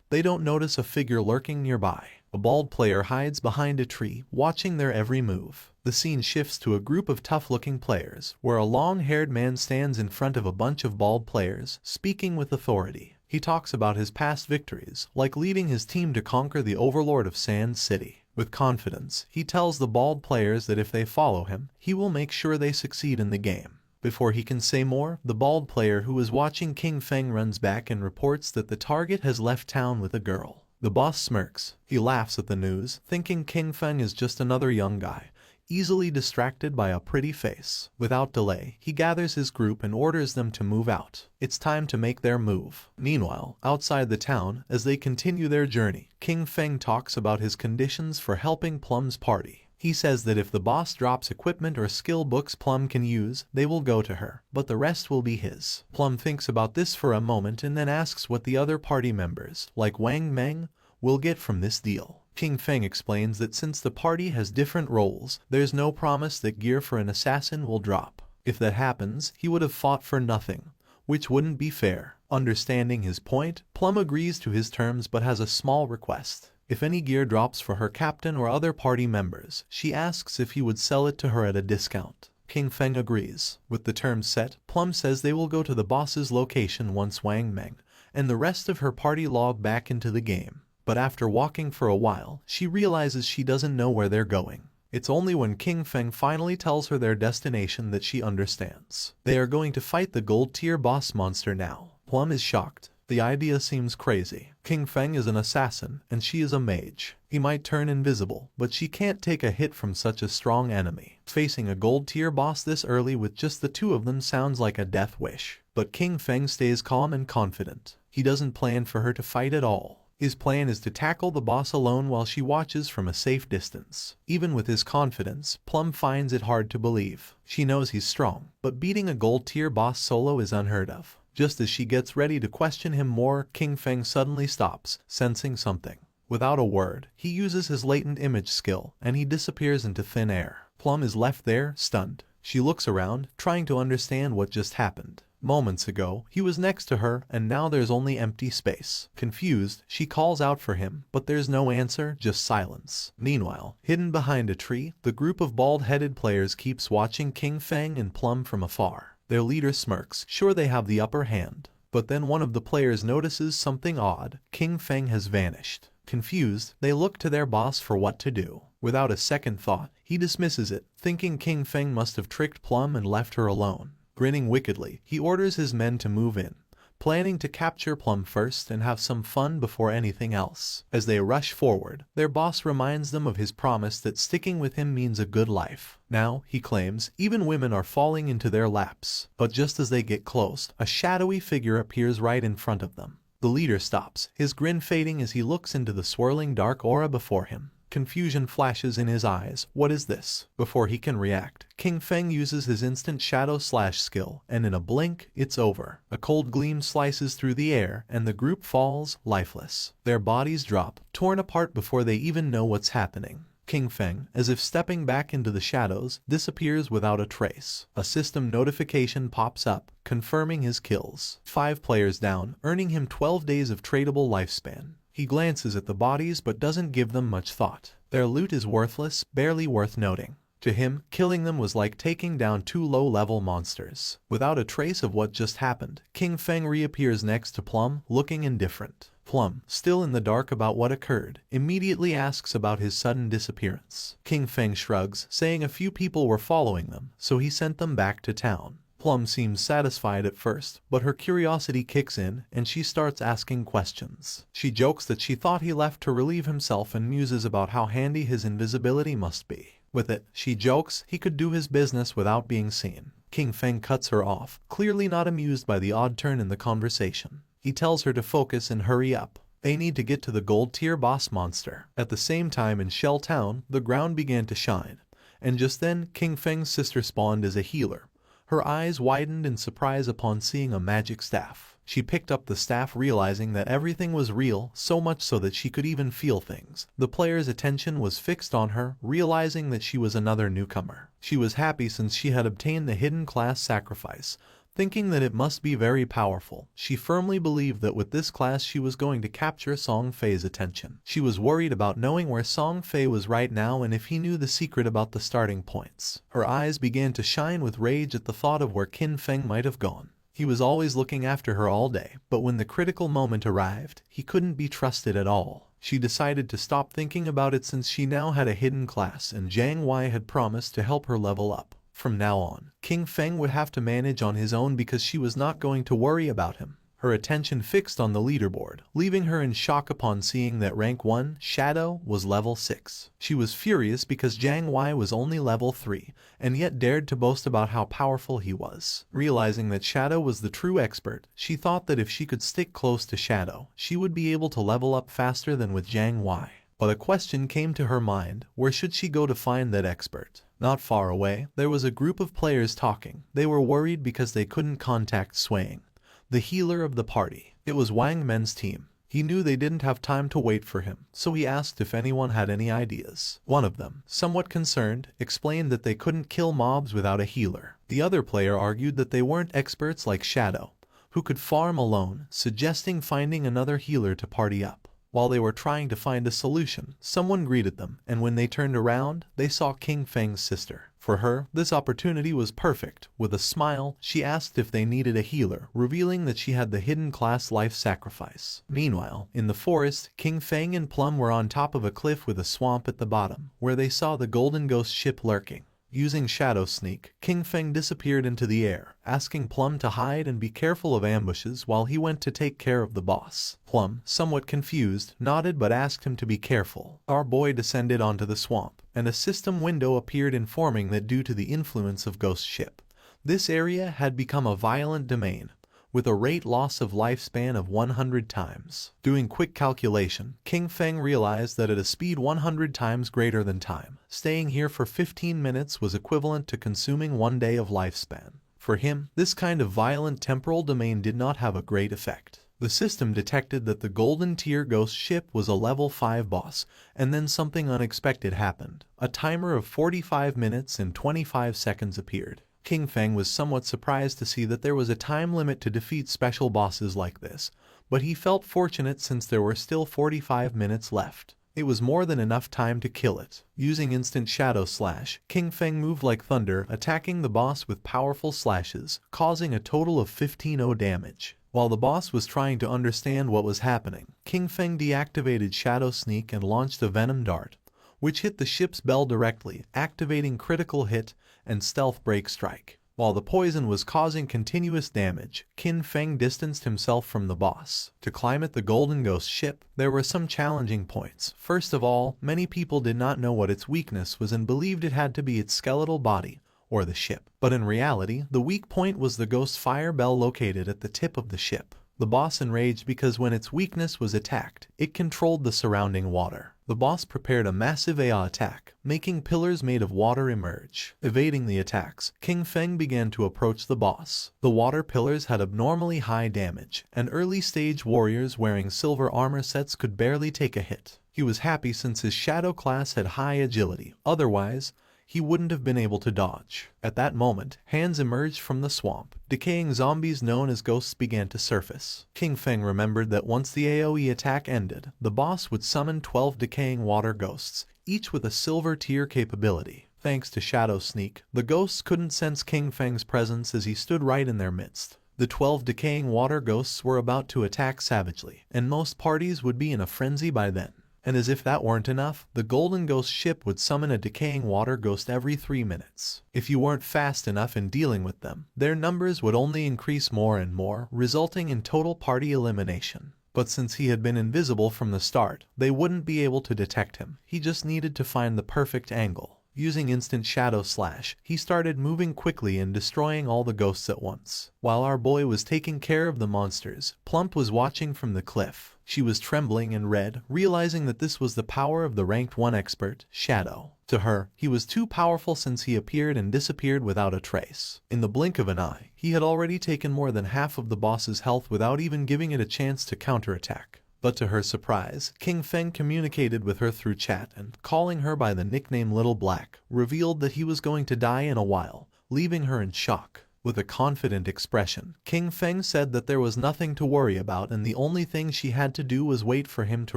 they don't notice a figure lurking nearby. A bald player hides behind a tree, watching their every move. The scene shifts to a group of tough-looking players, where a long-haired man stands in front of a bunch of bald players, speaking with authority. He talks about his past victories, like leading his team to conquer the overlord of Sand City. With confidence, he tells the bald players that if they follow him, he will make sure they succeed in the game. Before he can say more, the bald player who is watching King Feng runs back and reports that the target has left town with a girl. The boss smirks. He laughs at the news, thinking King Feng is just another young guy, easily distracted by a pretty face. Without delay, he gathers his group and orders them to move out. It's time to make their move. Meanwhile, outside the town, as they continue their journey, King Feng talks about his conditions for helping Plum's party. He says that if the boss drops equipment or skill books Plum can use, they will go to her, but the rest will be his. Plum thinks about this for a moment and then asks what the other party members, like Wang Meng, will get from this deal. King Feng explains that since the party has different roles, there's no promise that gear for an assassin will drop. If that happens, he would have fought for nothing, which wouldn't be fair. Understanding his point, Plum agrees to his terms but has a small request. If any gear drops for her captain or other party members, she asks if he would sell it to her at a discount. King Feng agrees. With the terms set, Plum says they will go to the boss's location once Wang Meng and the rest of her party log back into the game. But after walking for a while, she realizes she doesn't know where they're going. It's only when King Feng finally tells her their destination that she understands. They are going to fight the gold tier boss monster now. Plum is shocked. The idea seems crazy. King Feng is an assassin, and she is a mage. He might turn invisible, but she can't take a hit from such a strong enemy. Facing a gold tier boss this early with just the two of them sounds like a death wish. But King Feng stays calm and confident. He doesn't plan for her to fight at all. His plan is to tackle the boss alone while she watches from a safe distance. Even with his confidence, Plum finds it hard to believe. She knows he's strong, but beating a gold tier boss solo is unheard of. Just as she gets ready to question him more, King Feng suddenly stops, sensing something. Without a word, he uses his latent image skill, and he disappears into thin air. Plum is left there, stunned. She looks around, trying to understand what just happened. Moments ago, he was next to her, and now there's only empty space. Confused, she calls out for him, but there's no answer, just silence. Meanwhile, hidden behind a tree, the group of bald-headed players keeps watching King Feng and Plum from afar. Their leader smirks, sure they have the upper hand. But then one of the players notices something odd. King Feng has vanished. Confused, they look to their boss for what to do. Without a second thought, he dismisses it, thinking King Feng must have tricked Plum and left her alone. Grinning wickedly, he orders his men to move in, planning to capture Plum first and have some fun before anything else. As they rush forward, their boss reminds them of his promise that sticking with him means a good life. Now, he claims, even women are falling into their laps. But just as they get close, a shadowy figure appears right in front of them. The leader stops, his grin fading as he looks into the swirling dark aura before him. Confusion flashes in his eyes. What is this? Before he can react, King Feng uses his instant shadow slash skill, and in a blink, it's over. A cold gleam slices through the air, and the group falls, lifeless. Their bodies drop, torn apart before they even know what's happening. King Feng, as if stepping back into the shadows, disappears without a trace. A system notification pops up, confirming his kills. 5 players down, earning him 12 days of tradable lifespan. He glances at the bodies but doesn't give them much thought. Their loot is worthless, barely worth noting. To him, killing them was like taking down two low-level monsters. Without a trace of what just happened, King Feng reappears next to Plum, looking indifferent. Plum, still in the dark about what occurred, immediately asks about his sudden disappearance. King Feng shrugs, saying a few people were following them, so he sent them back to town. Plum seems satisfied at first, but her curiosity kicks in and she starts asking questions. She jokes that she thought he left to relieve himself and muses about how handy his invisibility must be. With it, she jokes he could do his business without being seen. King Feng cuts her off, clearly not amused by the odd turn in the conversation. He tells her to focus and hurry up. They need to get to the gold-tier boss monster. At the same time in Shell Town, the ground began to shine. And just then, King Feng's sister spawned as a healer. Her eyes widened in surprise upon seeing a magic staff. She picked up the staff realizing that everything was real, so much so that she could even feel things. The player's attention was fixed on her, realizing that she was another newcomer. She was happy since she had obtained the hidden class sacrifice, thinking that it must be very powerful. She firmly believed that with this class she was going to capture Song Fei's attention. She was worried about knowing where Song Fei was right now and if he knew the secret about the starting points. Her eyes began to shine with rage at the thought of where King Feng might have gone. He was always looking after her all day, but when the critical moment arrived, he couldn't be trusted at all. She decided to stop thinking about it since she now had a hidden class and Jiang Wei had promised to help her level up. From now on, King Feng would have to manage on his own because she was not going to worry about him. Her attention fixed on the leaderboard, leaving her in shock upon seeing that rank 1, Shadow, was level 6. She was furious because Jiang Wei was only level 3, and yet dared to boast about how powerful he was. Realizing that Shadow was the true expert, she thought that if she could stick close to Shadow, she would be able to level up faster than with Jiang Wei. But a question came to her mind: where should she go to find that expert? Not far away, there was a group of players talking. They were worried because they couldn't contact Swaying, the healer of the party. It was Wang Men's team. He knew they didn't have time to wait for him, so he asked if anyone had any ideas. One of them, somewhat concerned, explained that they couldn't kill mobs without a healer. The other player argued that they weren't experts like Shadow, who could farm alone, suggesting finding another healer to party up. While they were trying to find a solution, someone greeted them, and when they turned around, they saw King Feng's sister. For her, this opportunity was perfect. With a smile, she asked if they needed a healer, revealing that she had the hidden class life sacrifice. Meanwhile, in the forest, King Feng and Plum were on top of a cliff with a swamp at the bottom, where they saw the Golden Ghost ship lurking. Using Shadow Sneak, King Feng disappeared into the air, asking Plum to hide and be careful of ambushes while he went to take care of the boss. Plum, somewhat confused, nodded but asked him to be careful. Our boy descended onto the swamp, and a system window appeared informing that due to the influence of Ghost Ship, this area had become a violent domain, with a rate loss of lifespan of 100 times. Doing quick calculation, King Feng realized that at a speed 100 times greater than time, staying here for 15 minutes was equivalent to consuming 1 day of lifespan. For him, this kind of violent temporal domain did not have a great effect. The system detected that the Golden Tier Ghost Ship was a level 5 boss, and then something unexpected happened. A timer of 45 minutes and 25 seconds appeared. King Feng was somewhat surprised to see that there was a time limit to defeat special bosses like this, but he felt fortunate since there were still 45 minutes left. It was more than enough time to kill it. Using instant shadow slash, King Feng moved like thunder, attacking the boss with powerful slashes, causing a total of 15-0 damage. While the boss was trying to understand what was happening, King Feng deactivated Shadow Sneak and launched a Venom Dart, which hit the ship's bell directly, activating Critical Hit and Stealth Break Strike. While the poison was causing continuous damage, King Feng distanced himself from the boss. To climb at the Golden Ghost ship, there were some challenging points. First of all, many people did not know what its weakness was and believed it had to be its skeletal body, or the ship. But in reality, the weak point was the Ghost Fire Bell located at the tip of the ship. The boss enraged because when its weakness was attacked, it controlled the surrounding water. The boss prepared a massive AI attack, making pillars made of water emerge. Evading the attacks, King Feng began to approach the boss. The water pillars had abnormally high damage, and early-stage warriors wearing silver armor sets could barely take a hit. He was happy since his shadow class had high agility, otherwise, he wouldn't have been able to dodge. At that moment, hands emerged from the swamp. Decaying zombies known as ghosts began to surface. King Feng remembered that once the AoE attack ended, the boss would summon 12 decaying water ghosts, each with a silver tier capability. Thanks to Shadow Sneak, the ghosts couldn't sense King Feng's presence as he stood right in their midst. The 12 decaying water ghosts were about to attack savagely, and most parties would be in a frenzy by then. And as if that weren't enough, the Golden Ghost ship would summon a decaying water ghost every 3 minutes. If you weren't fast enough in dealing with them, their numbers would only increase more and more, resulting in total party elimination. But since he had been invisible from the start, they wouldn't be able to detect him. He just needed to find the perfect angle. Using instant shadow slash, he started moving quickly and destroying all the ghosts at once. While our boy was taking care of the monsters, Plump was watching from the cliff. She was trembling and red, realizing that this was the power of the ranked 1 expert, Shadow. To her, he was too powerful since he appeared and disappeared without a trace. In the blink of an eye, he had already taken more than half of the boss's health without even giving it a chance to counterattack. But to her surprise, King Feng communicated with her through chat and, calling her by the nickname Little Black, revealed that he was going to die in a while, leaving her in shock. With a confident expression, King Feng said that there was nothing to worry about and the only thing she had to do was wait for him to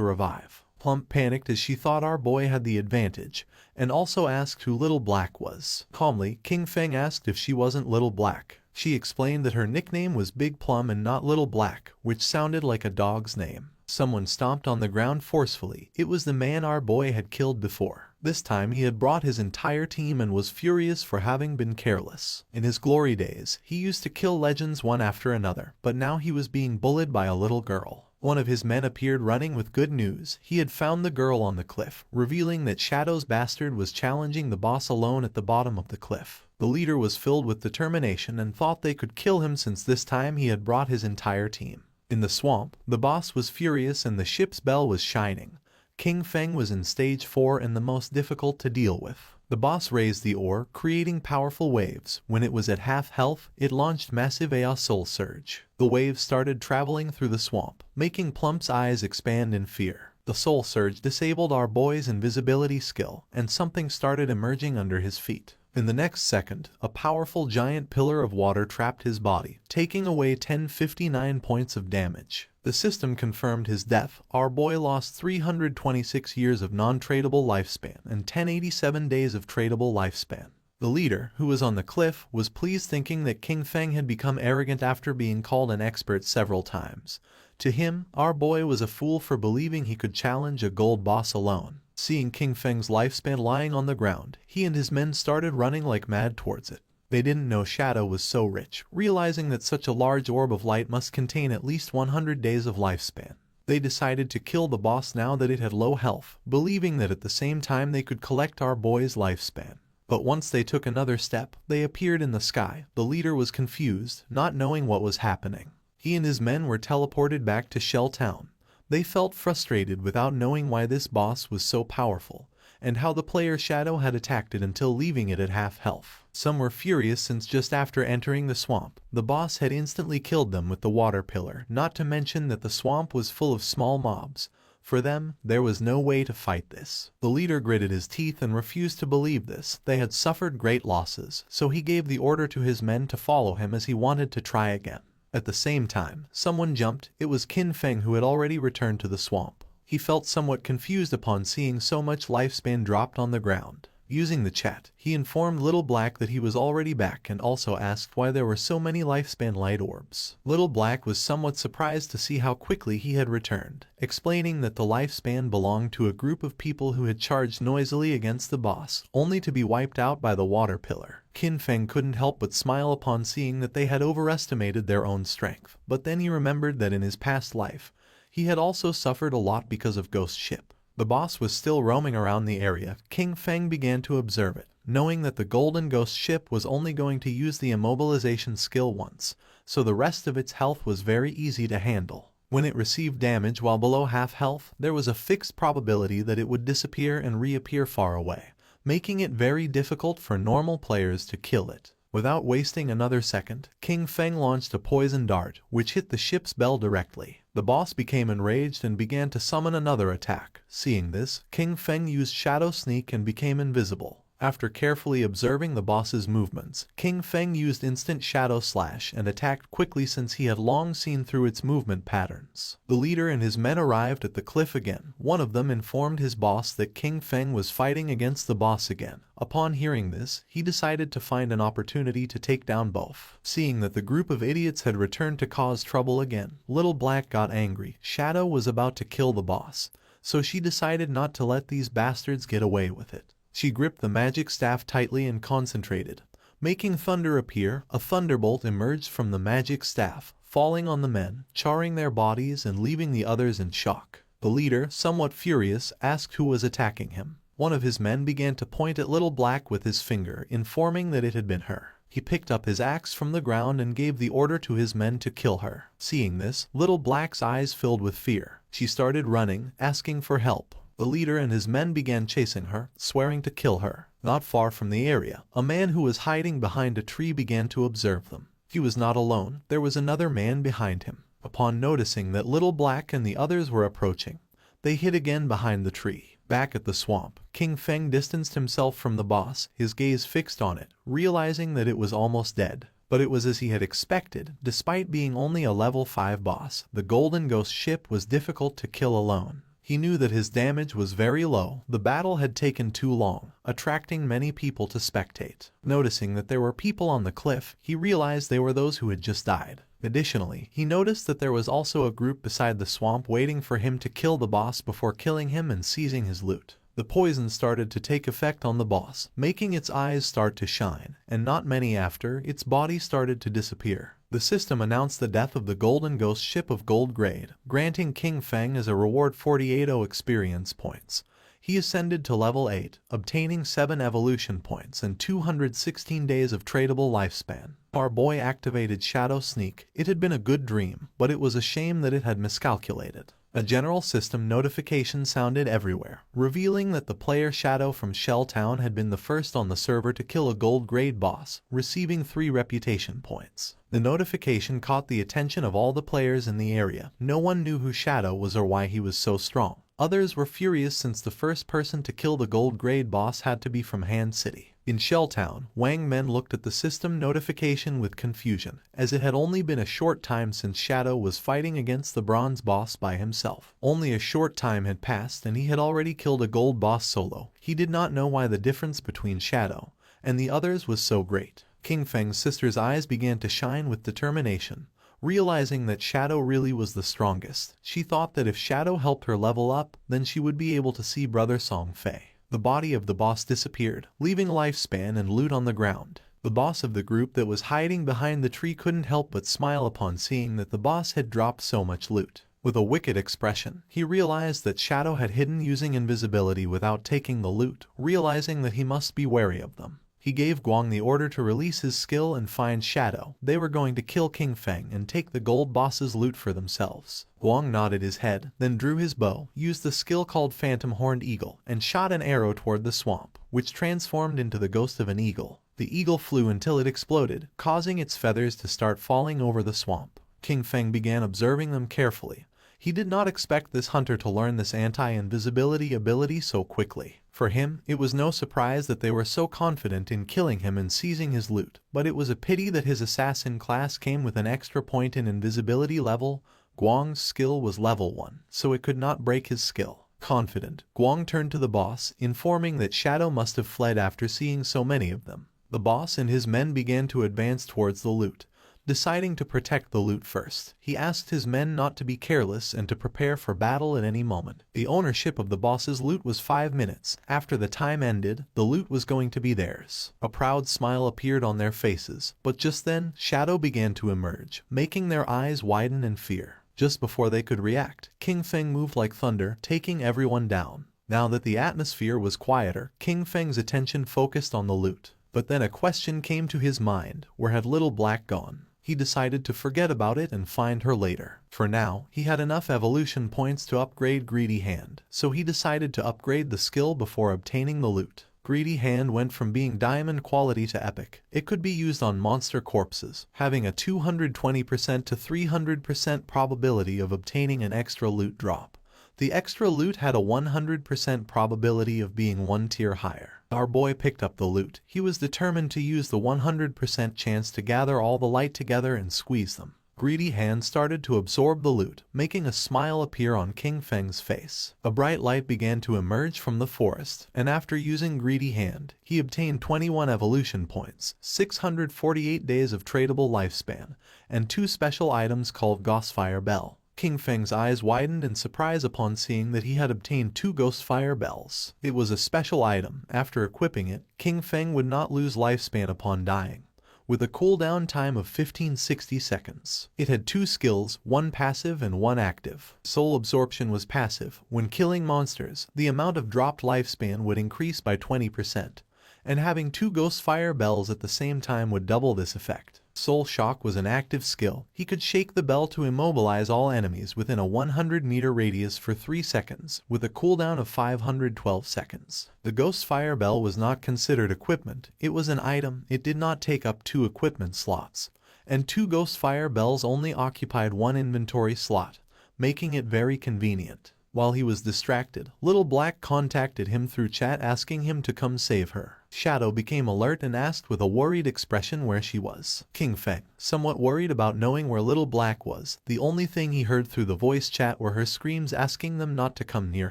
revive. Plump panicked as she thought our boy had the advantage, and also asked who Little Black was. Calmly, King Feng asked if she wasn't Little Black. She explained that her nickname was Big Plum and not Little Black, which sounded like a dog's name. Someone stomped on the ground forcefully. It was the man our boy had killed before. This time he had brought his entire team and was furious for having been careless. In his glory days, he used to kill legends one after another, but now he was being bullied by a little girl. One of his men appeared running with good news. He had found the girl on the cliff, revealing that Shadow's bastard was challenging the boss alone at the bottom of the cliff. The leader was filled with determination and thought they could kill him since this time he had brought his entire team. In the swamp, the boss was furious and the ship's bell was shining. King Feng was in stage 4 and the most difficult to deal with. The boss raised the ore, creating powerful waves. When it was at half health, it launched massive Aeos Soul Surge. The waves started traveling through the swamp, making Plump's eyes expand in fear. The Soul Surge disabled our boy's invisibility skill, and something started emerging under his feet. In the next second, a powerful giant pillar of water trapped his body, taking away 1059 points of damage. The system confirmed his death. Our boy lost 326 years of non-tradable lifespan and 1087 days of tradable lifespan. The leader, who was on the cliff, was pleased thinking that King Feng had become arrogant after being called an expert several times. To him, our boy was a fool for believing he could challenge a gold boss alone. Seeing King Feng's lifespan lying on the ground, he and his men started running like mad towards it. They didn't know Shadow was so rich, realizing that such a large orb of light must contain at least 100 days of lifespan. They decided to kill the boss now that it had low health, believing that at the same time they could collect our boy's lifespan. But once they took another step, they appeared in the sky. The leader was confused, not knowing what was happening. He and his men were teleported back to Shell Town. They felt frustrated without knowing why this boss was so powerful, and how the player Shadow had attacked it until leaving it at half health. Some were furious since just after entering the swamp, the boss had instantly killed them with the water pillar, not to mention that the swamp was full of small mobs. For them, there was no way to fight this. The leader gritted his teeth and refused to believe this. They had suffered great losses, so he gave the order to his men to follow him as he wanted to try again. At the same time, someone jumped. It was King Feng, who had already returned to the swamp. He felt somewhat confused upon seeing so much lifespan dropped on the ground. Using the chat, he informed Little Black that he was already back and also asked why there were so many lifespan light orbs. Little Black was somewhat surprised to see how quickly he had returned, explaining that the lifespan belonged to a group of people who had charged noisily against the boss, only to be wiped out by the water pillar. King Feng couldn't help but smile upon seeing that they had overestimated their own strength, but then he remembered that in his past life, he had also suffered a lot because of Ghost Ship. The boss was still roaming around the area. King Feng began to observe it, knowing that the Golden Ghost ship was only going to use the immobilization skill once, so the rest of its health was very easy to handle. When it received damage while below half health, there was a fixed probability that it would disappear and reappear far away, making it very difficult for normal players to kill it. Without wasting another second, King Feng launched a poison dart, which hit the ship's bell directly. The boss became enraged and began to summon another attack. Seeing this, King Feng used Shadow Sneak and became invisible. After carefully observing the boss's movements, King Feng used instant shadow slash and attacked quickly since he had long seen through its movement patterns. The leader and his men arrived at the cliff again. One of them informed his boss that King Feng was fighting against the boss again. Upon hearing this, he decided to find an opportunity to take down both. Seeing that the group of idiots had returned to cause trouble again, Little Black got angry. Shadow was about to kill the boss, so she decided not to let these bastards get away with it. She gripped the magic staff tightly and concentrated, making thunder appear. A thunderbolt emerged from the magic staff, falling on the men, charring their bodies and leaving the others in shock. The leader, somewhat furious, asked who was attacking him. One of his men began to point at Little Black with his finger, informing that it had been her. He picked up his axe from the ground and gave the order to his men to kill her. Seeing this, Little Black's eyes filled with fear. She started running, asking for help. The leader and his men began chasing her, swearing to kill her. Not far from the area, a man who was hiding behind a tree began to observe them. He was not alone. There was another man behind him. Upon noticing that Little Black and the others were approaching, they hid again behind the tree. Back at the swamp, King Feng distanced himself from the boss, his gaze fixed on it, realizing that it was almost dead. But it was as he had expected. Despite being only a level 5 boss, the Golden Ghost ship was difficult to kill alone. He knew that his damage was very low. The battle had taken too long, attracting many people to spectate. Noticing that there were people on the cliff, he realized they were those who had just died. Additionally, he noticed that there was also a group beside the swamp waiting for him to kill the boss before killing him and seizing his loot. The poison started to take effect on the boss, making its eyes start to shine, and not many after, its body started to disappear. The system announced the death of the Golden Ghost ship of gold grade, granting King Feng as a reward 48 experience points. He ascended to level 8, obtaining 7 evolution points and 216 days of tradable lifespan. Our boy activated Shadow Sneak. It had been a good dream, but it was a shame that it had miscalculated. A general system notification sounded everywhere, revealing that the player Shadow from Shell Town had been the first on the server to kill a gold grade boss, receiving 3 reputation points. The notification caught the attention of all the players in the area. No one knew who Shadow was or why he was so strong. Others were furious since the first person to kill the gold grade boss had to be from Han City. In Shell Town, Wang Men looked at the system notification with confusion, as it had only been a short time since Shadow was fighting against the bronze boss by himself. Only a short time had passed and he had already killed a gold boss solo. He did not know why the difference between Shadow and the others was so great. King Feng's sister's eyes began to shine with determination. Realizing that Shadow really was the strongest, she thought that if Shadow helped her level up, then she would be able to see Brother Song Fei. The body of the boss disappeared, leaving lifespan and loot on the ground. The boss of the group that was hiding behind the tree couldn't help but smile upon seeing that the boss had dropped so much loot. With a wicked expression, he realized that Shadow had hidden using invisibility without taking the loot, realizing that he must be wary of them. He gave Guang the order to release his skill and find Shadow. They were going to kill King Feng and take the gold boss's loot for themselves. Guang nodded his head, then drew his bow, used the skill called Phantom Horned Eagle, and shot an arrow toward the swamp, which transformed into the ghost of an eagle. The eagle flew until it exploded, causing its feathers to start falling over the swamp. King Feng began observing them carefully. He did not expect this hunter to learn this anti-invisibility ability so quickly. For him, it was no surprise that they were so confident in killing him and seizing his loot, but it was a pity that his assassin class came with an extra point in invisibility level. Guang's skill was level 1, so it could not break his skill. Confident, Guang turned to the boss, informing that Shadow must have fled after seeing so many of them. The boss and his men began to advance towards the loot. Deciding to protect the loot first, he asked his men not to be careless and to prepare for battle at any moment. The ownership of the boss's loot was 5 minutes. After the time ended, the loot was going to be theirs. A proud smile appeared on their faces, but just then, Shadow began to emerge, making their eyes widen in fear. Just before they could react, King Feng moved like thunder, taking everyone down. Now that the atmosphere was quieter, King Feng's attention focused on the loot. But then a question came to his mind: where had Little Black gone? He decided to forget about it and find her later. For now, he had enough evolution points to upgrade Greedy Hand, so he decided to upgrade the skill before obtaining the loot. Greedy Hand went from being diamond quality to epic. It could be used on monster corpses, having a 220% to 300% probability of obtaining an extra loot drop. The extra loot had a 100% probability of being 1 tier higher. Our boy picked up the loot. He was determined to use the 100% chance to gather all the light together and squeeze them. Greedy Hand started to absorb the loot, making a smile appear on King Feng's face. A bright light began to emerge from the forest, and after using Greedy Hand, he obtained 21 evolution points, 648 days of tradable lifespan, and 2 special items called Ghostfire Bell. King Feng's eyes widened in surprise upon seeing that he had obtained 2 Ghostfire Bells. It was a special item. After equipping it, King Feng would not lose lifespan upon dying, with a cooldown time of 1560 seconds. It had 2 skills, 1 passive and 1 active. Soul Absorption was passive. When killing monsters, the amount of dropped lifespan would increase by 20%, and having 2 Ghostfire Bells at the same time would double this effect. Soul Shock was an active skill. He could shake the bell to immobilize all enemies within a 100-meter radius for 3 seconds, with a cooldown of 512 seconds. The Ghostfire Bell was not considered equipment. It was an item. It did not take up 2 equipment slots, and 2 Ghostfire Bells only occupied 1 inventory slot, making it very convenient. While he was distracted, Little Black contacted him through chat asking him to come save her. Shadow became alert and asked with a worried expression where she was. King Feng, somewhat worried about knowing where Little Black was, the only thing he heard through the voice chat were her screams asking them not to come near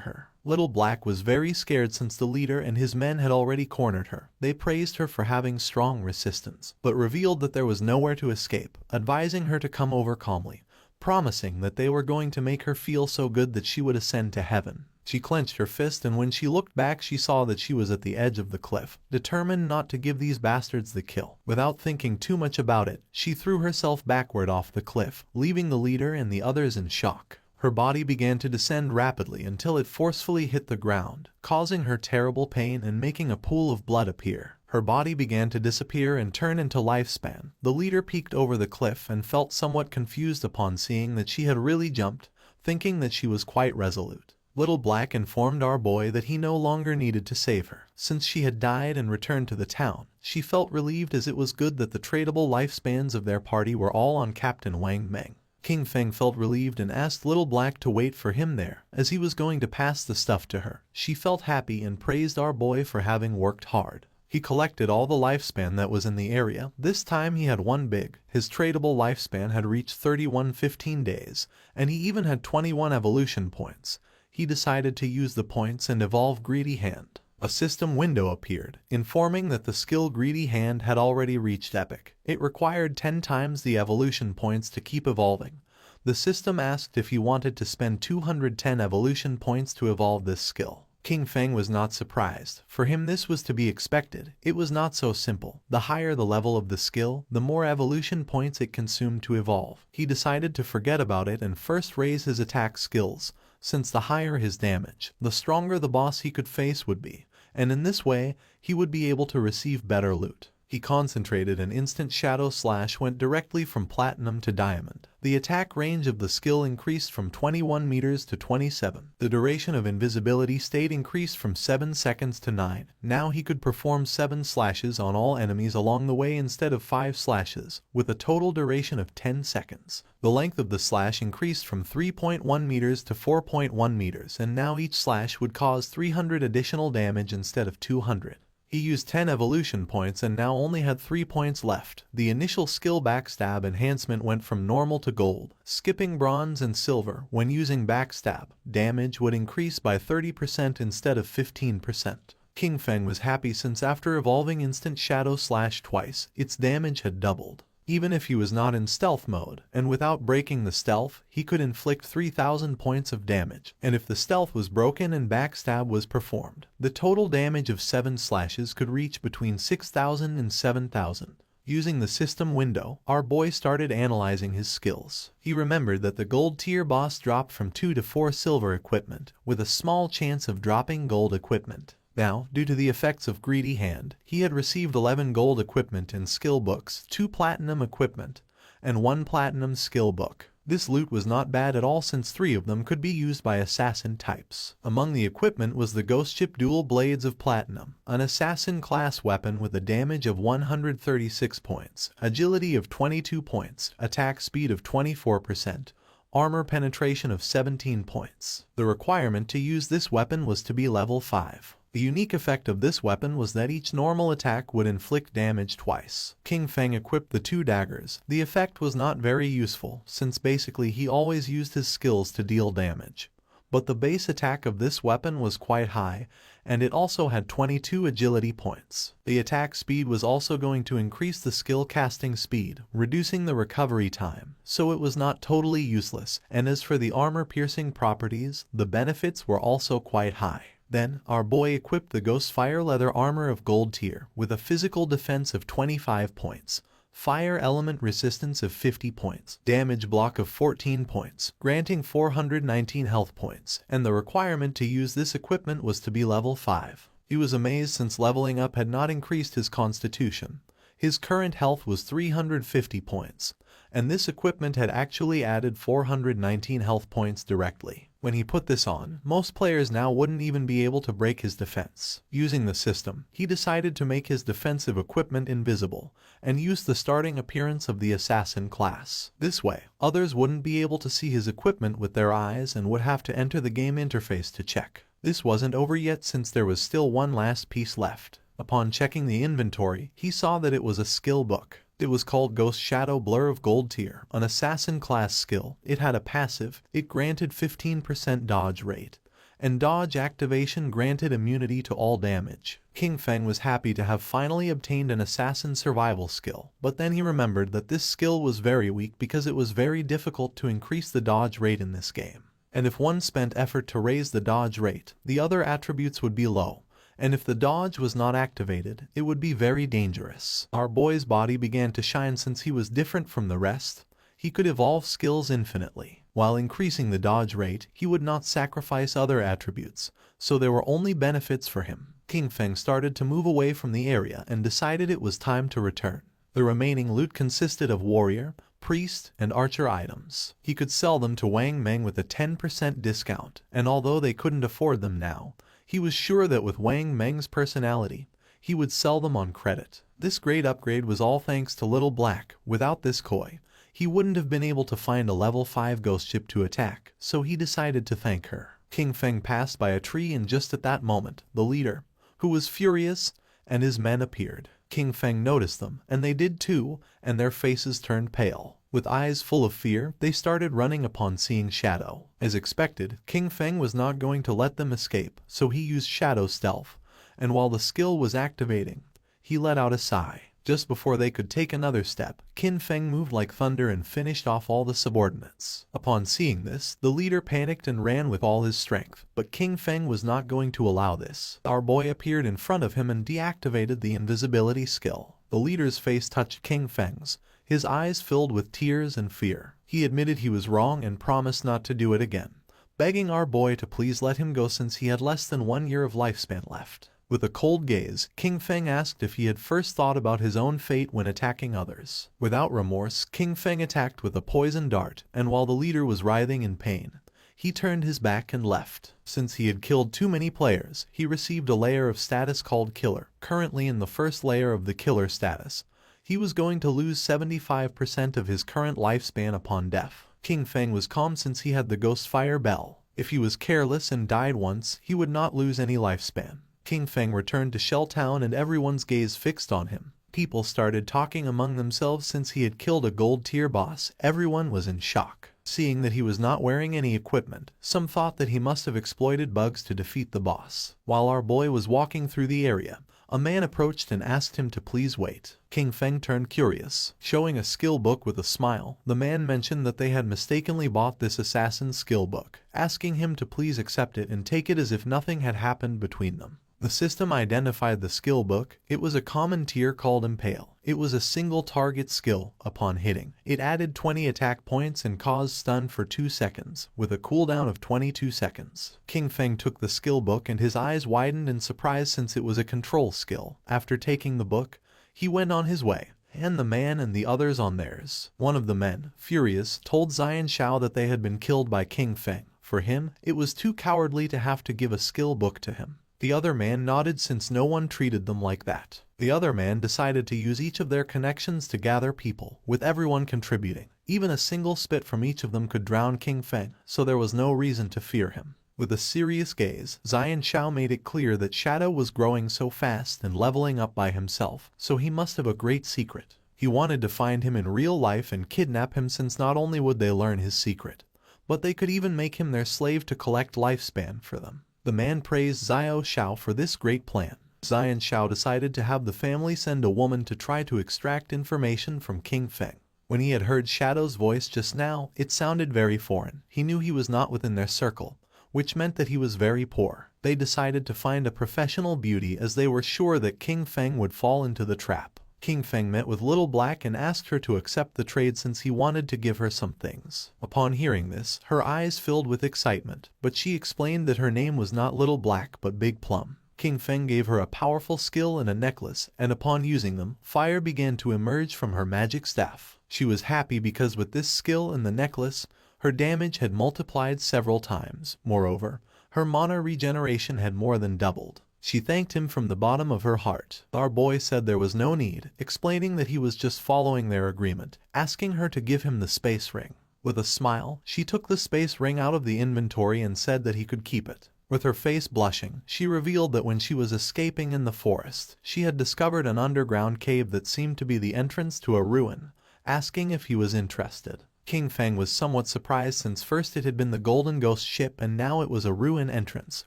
her. Little Black was very scared since the leader and his men had already cornered her. They praised her for having strong resistance, but revealed that there was nowhere to escape, advising her to come over calmly, promising that they were going to make her feel so good that she would ascend to heaven. She clenched her fist, and when she looked back she saw that she was at the edge of the cliff, determined not to give these bastards the kill. Without thinking too much about it, she threw herself backward off the cliff, leaving the leader and the others in shock. Her body began to descend rapidly until it forcefully hit the ground, causing her terrible pain and making a pool of blood appear. Her body began to disappear and turn into lifespan. The leader peeked over the cliff and felt somewhat confused upon seeing that she had really jumped, thinking that she was quite resolute. Little Black informed our boy that he no longer needed to save her, since she had died and returned to the town. She felt relieved, as it was good that the tradable lifespans of their party were all on Captain Wang Meng. King Feng felt relieved and asked Little Black to wait for him there, as he was going to pass the stuff to her. She felt happy and praised our boy for having worked hard. He collected all the lifespan that was in the area. This time he had 1 big. His tradable lifespan had reached 3115 days, and he even had 21 evolution points. He decided to use the points and evolve Greedy Hand. A system window appeared, informing that the skill Greedy Hand had already reached epic. It required 10 times the evolution points to keep evolving. The system asked if he wanted to spend 210 evolution points to evolve this skill. King Feng was not surprised. For him this was to be expected. It was not so simple. The higher the level of the skill, the more evolution points it consumed to evolve. He decided to forget about it and first raise his attack skills, since the higher his damage, the stronger the boss he could face would be, and in this way, he would be able to receive better loot. He concentrated, and instant Shadow Slash went directly from Platinum to Diamond. The attack range of the skill increased from 21 meters to 27. The duration of invisibility stayed increased from 7 seconds to 9. Now he could perform 7 slashes on all enemies along the way instead of 5 slashes, with a total duration of 10 seconds. The length of the slash increased from 3.1 meters to 4.1 meters, and now each slash would cause 300 additional damage instead of 200. He used 10 evolution points and now only had 3 points left. The initial skill Backstab enhancement went from normal to gold, skipping bronze and silver. When using Backstab, damage would increase by 30% instead of 15%. King Feng was happy, since after evolving Instant Shadow Slash twice, its damage had doubled. Even if he was not in stealth mode, and without breaking the stealth, he could inflict 3,000 points of damage, and if the stealth was broken and Backstab was performed, the total damage of 7 slashes could reach between 6,000 and 7,000. Using the system window, our boy started analyzing his skills. He remembered that the gold tier boss dropped from 2 to 4 silver equipment, with a small chance of dropping gold equipment. Now, due to the effects of Greedy Hand, he had received 11 gold equipment and skill books, 2 platinum equipment, and 1 platinum skill book. This loot was not bad at all, since 3 of them could be used by assassin types. Among the equipment was the Ghost Ship Dual Blades of Platinum, an assassin class weapon with a damage of 136 points, agility of 22 points, attack speed of 24%, armor penetration of 17 points. The requirement to use this weapon was to be level 5. The unique effect of this weapon was that each normal attack would inflict damage twice. King Feng equipped the 2 daggers. The effect was not very useful, since basically he always used his skills to deal damage. But the base attack of this weapon was quite high, and it also had 22 agility points. The attack speed was also going to increase the skill casting speed, reducing the recovery time, so it was not totally useless, and as for the armor-piercing properties, the benefits were also quite high. Then, our boy equipped the Ghostfire leather armor of gold tier with a physical defense of 25 points, fire element resistance of 50 points, damage block of 14 points, granting 419 health points, and the requirement to use this equipment was to be level 5. He was amazed since leveling up had not increased his constitution. His current health was 350 points, and this equipment had actually added 419 health points directly. When he put this on, most players now wouldn't even be able to break his defense. Using the system, he decided to make his defensive equipment invisible, and use the starting appearance of the assassin class. This way, others wouldn't be able to see his equipment with their eyes and would have to enter the game interface to check. This wasn't over yet since there was still one last piece left. Upon checking the inventory, he saw that it was a skill book. It was called Ghost Shadow Blur of Gold Tier, an assassin class skill. It had a passive, it granted 15% dodge rate, and dodge activation granted immunity to all damage. King Feng was happy to have finally obtained an assassin survival skill, but then he remembered that this skill was very weak because it was very difficult to increase the dodge rate in this game. And if one spent effort to raise the dodge rate, the other attributes would be low. And if the dodge was not activated, it would be very dangerous. Our boy's body began to shine since he was different from the rest. He could evolve skills infinitely. While increasing the dodge rate, he would not sacrifice other attributes, so there were only benefits for him. King Feng started to move away from the area and decided it was time to return. The remaining loot consisted of warrior, priest, and archer items. He could sell them to Wang Meng with a 10% discount, and although they couldn't afford them now, he was sure that with Wang Meng's personality, he would sell them on credit. This great upgrade was all thanks to Little Black. Without this koi, he wouldn't have been able to find a level 5 ghost ship to attack, so he decided to thank her. King Feng passed by a tree and just at that moment, the leader, who was furious, and his men appeared. King Feng noticed them, and they did too, and their faces turned pale. With eyes full of fear, they started running upon seeing Shadow. As expected, King Feng was not going to let them escape, so he used Shadow Stealth, and while the skill was activating, he let out a sigh. Just before they could take another step, King Feng moved like thunder and finished off all the subordinates. Upon seeing this, the leader panicked and ran with all his strength, but King Feng was not going to allow this. Our boy appeared in front of him and deactivated the invisibility skill. The leader's face touched King Feng's. His eyes filled with tears and fear. He admitted he was wrong and promised not to do it again, begging our boy to please let him go since he had less than 1 year of lifespan left. With a cold gaze, King Feng asked if he had first thought about his own fate when attacking others. Without remorse, King Feng attacked with a poison dart, and while the leader was writhing in pain, he turned his back and left. Since he had killed too many players, he received a layer of status called Killer. Currently in the first layer of the Killer status, he was going to lose 75% of his current lifespan upon death. King Feng was calm since he had the Ghostfire Bell. If he was careless and died once, he would not lose any lifespan. King Feng returned to Shell Town and everyone's gaze fixed on him. People started talking among themselves since he had killed a gold tier boss. Everyone was in shock. Seeing that he was not wearing any equipment, some thought that he must have exploited bugs to defeat the boss. While our boy was walking through the area, a man approached and asked him to please wait. King Feng turned curious. Showing a skill book with a smile, the man mentioned that they had mistakenly bought this assassin's skill book, asking him to please accept it and take it as if nothing had happened between them. The system identified the skill book. It was a common tier called Impale. It was a single target skill. Upon hitting, it added 20 attack points and caused stun for 2 seconds, with a cooldown of 22 seconds. King Feng took the skill book and his eyes widened in surprise since it was a control skill. After taking the book, he went on his way, and the man and the others on theirs. One of the men, furious, told Xian Shao that they had been killed by King Feng. For him, it was too cowardly to have to give a skill book to him. The other man nodded since no one treated them like that. The other man decided to use each of their connections to gather people, with everyone contributing. Even a single spit from each of them could drown King Feng, so there was no reason to fear him. With a serious gaze, Xian Shao made it clear that Shadow was growing so fast and leveling up by himself, so he must have a great secret. He wanted to find him in real life and kidnap him, since not only would they learn his secret, but they could even make him their slave to collect lifespan for them. The man praised Xiao Shao for this great plan. Xian Shao decided to have the family send a woman to try to extract information from King Feng. When he had heard Shadow's voice just now, it sounded very foreign. He knew he was not within their circle, which meant that he was very poor. They decided to find a professional beauty, as they were sure that King Feng would fall into the trap. King Feng met with Little Black and asked her to accept the trade, since he wanted to give her some things. Upon hearing this, her eyes filled with excitement, but she explained that her name was not Little Black but Big Plum. King Feng gave her a powerful skill and a necklace, and upon using them, fire began to emerge from her magic staff. She was happy because with this skill and the necklace, her damage had multiplied several times. Moreover, her mana regeneration had more than doubled. She thanked him from the bottom of her heart. Our boy said there was no need, explaining that he was just following their agreement, asking her to give him the space ring. With a smile, she took the space ring out of the inventory and said that he could keep it. With her face blushing, she revealed that when she was escaping in the forest, she had discovered an underground cave that seemed to be the entrance to a ruin, asking if he was interested. King Feng was somewhat surprised, since first it had been the Golden Ghost ship and now it was a ruin entrance,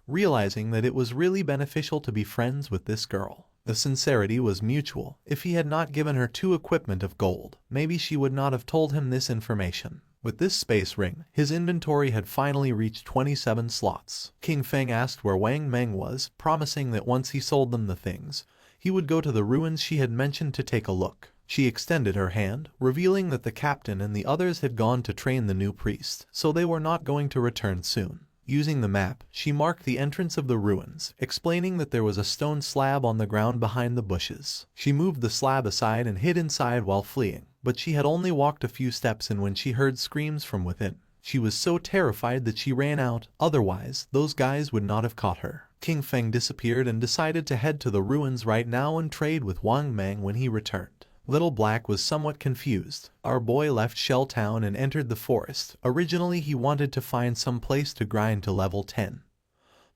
realizing that it was really beneficial to be friends with this girl. The sincerity was mutual. If he had not given her 2 equipment of gold, maybe she would not have told him this information. With this space ring, his inventory had finally reached 27 slots. King Feng asked where Wang Meng was, promising that once he sold them the things, he would go to the ruins she had mentioned to take a look. She extended her hand, revealing that the captain and the others had gone to train the new priest, so they were not going to return soon. Using the map, she marked the entrance of the ruins, explaining that there was a stone slab on the ground behind the bushes. She moved the slab aside and hid inside while fleeing, but she had only walked a few steps in when she heard screams from within. She was so terrified that she ran out, otherwise those guys would not have caught her. King Feng disappeared and decided to head to the ruins right now and trade with Wang Meng when he returned. Little Black was somewhat confused. Our boy left Shell Town and entered the forest. Originally he wanted to find some place to grind to level 10.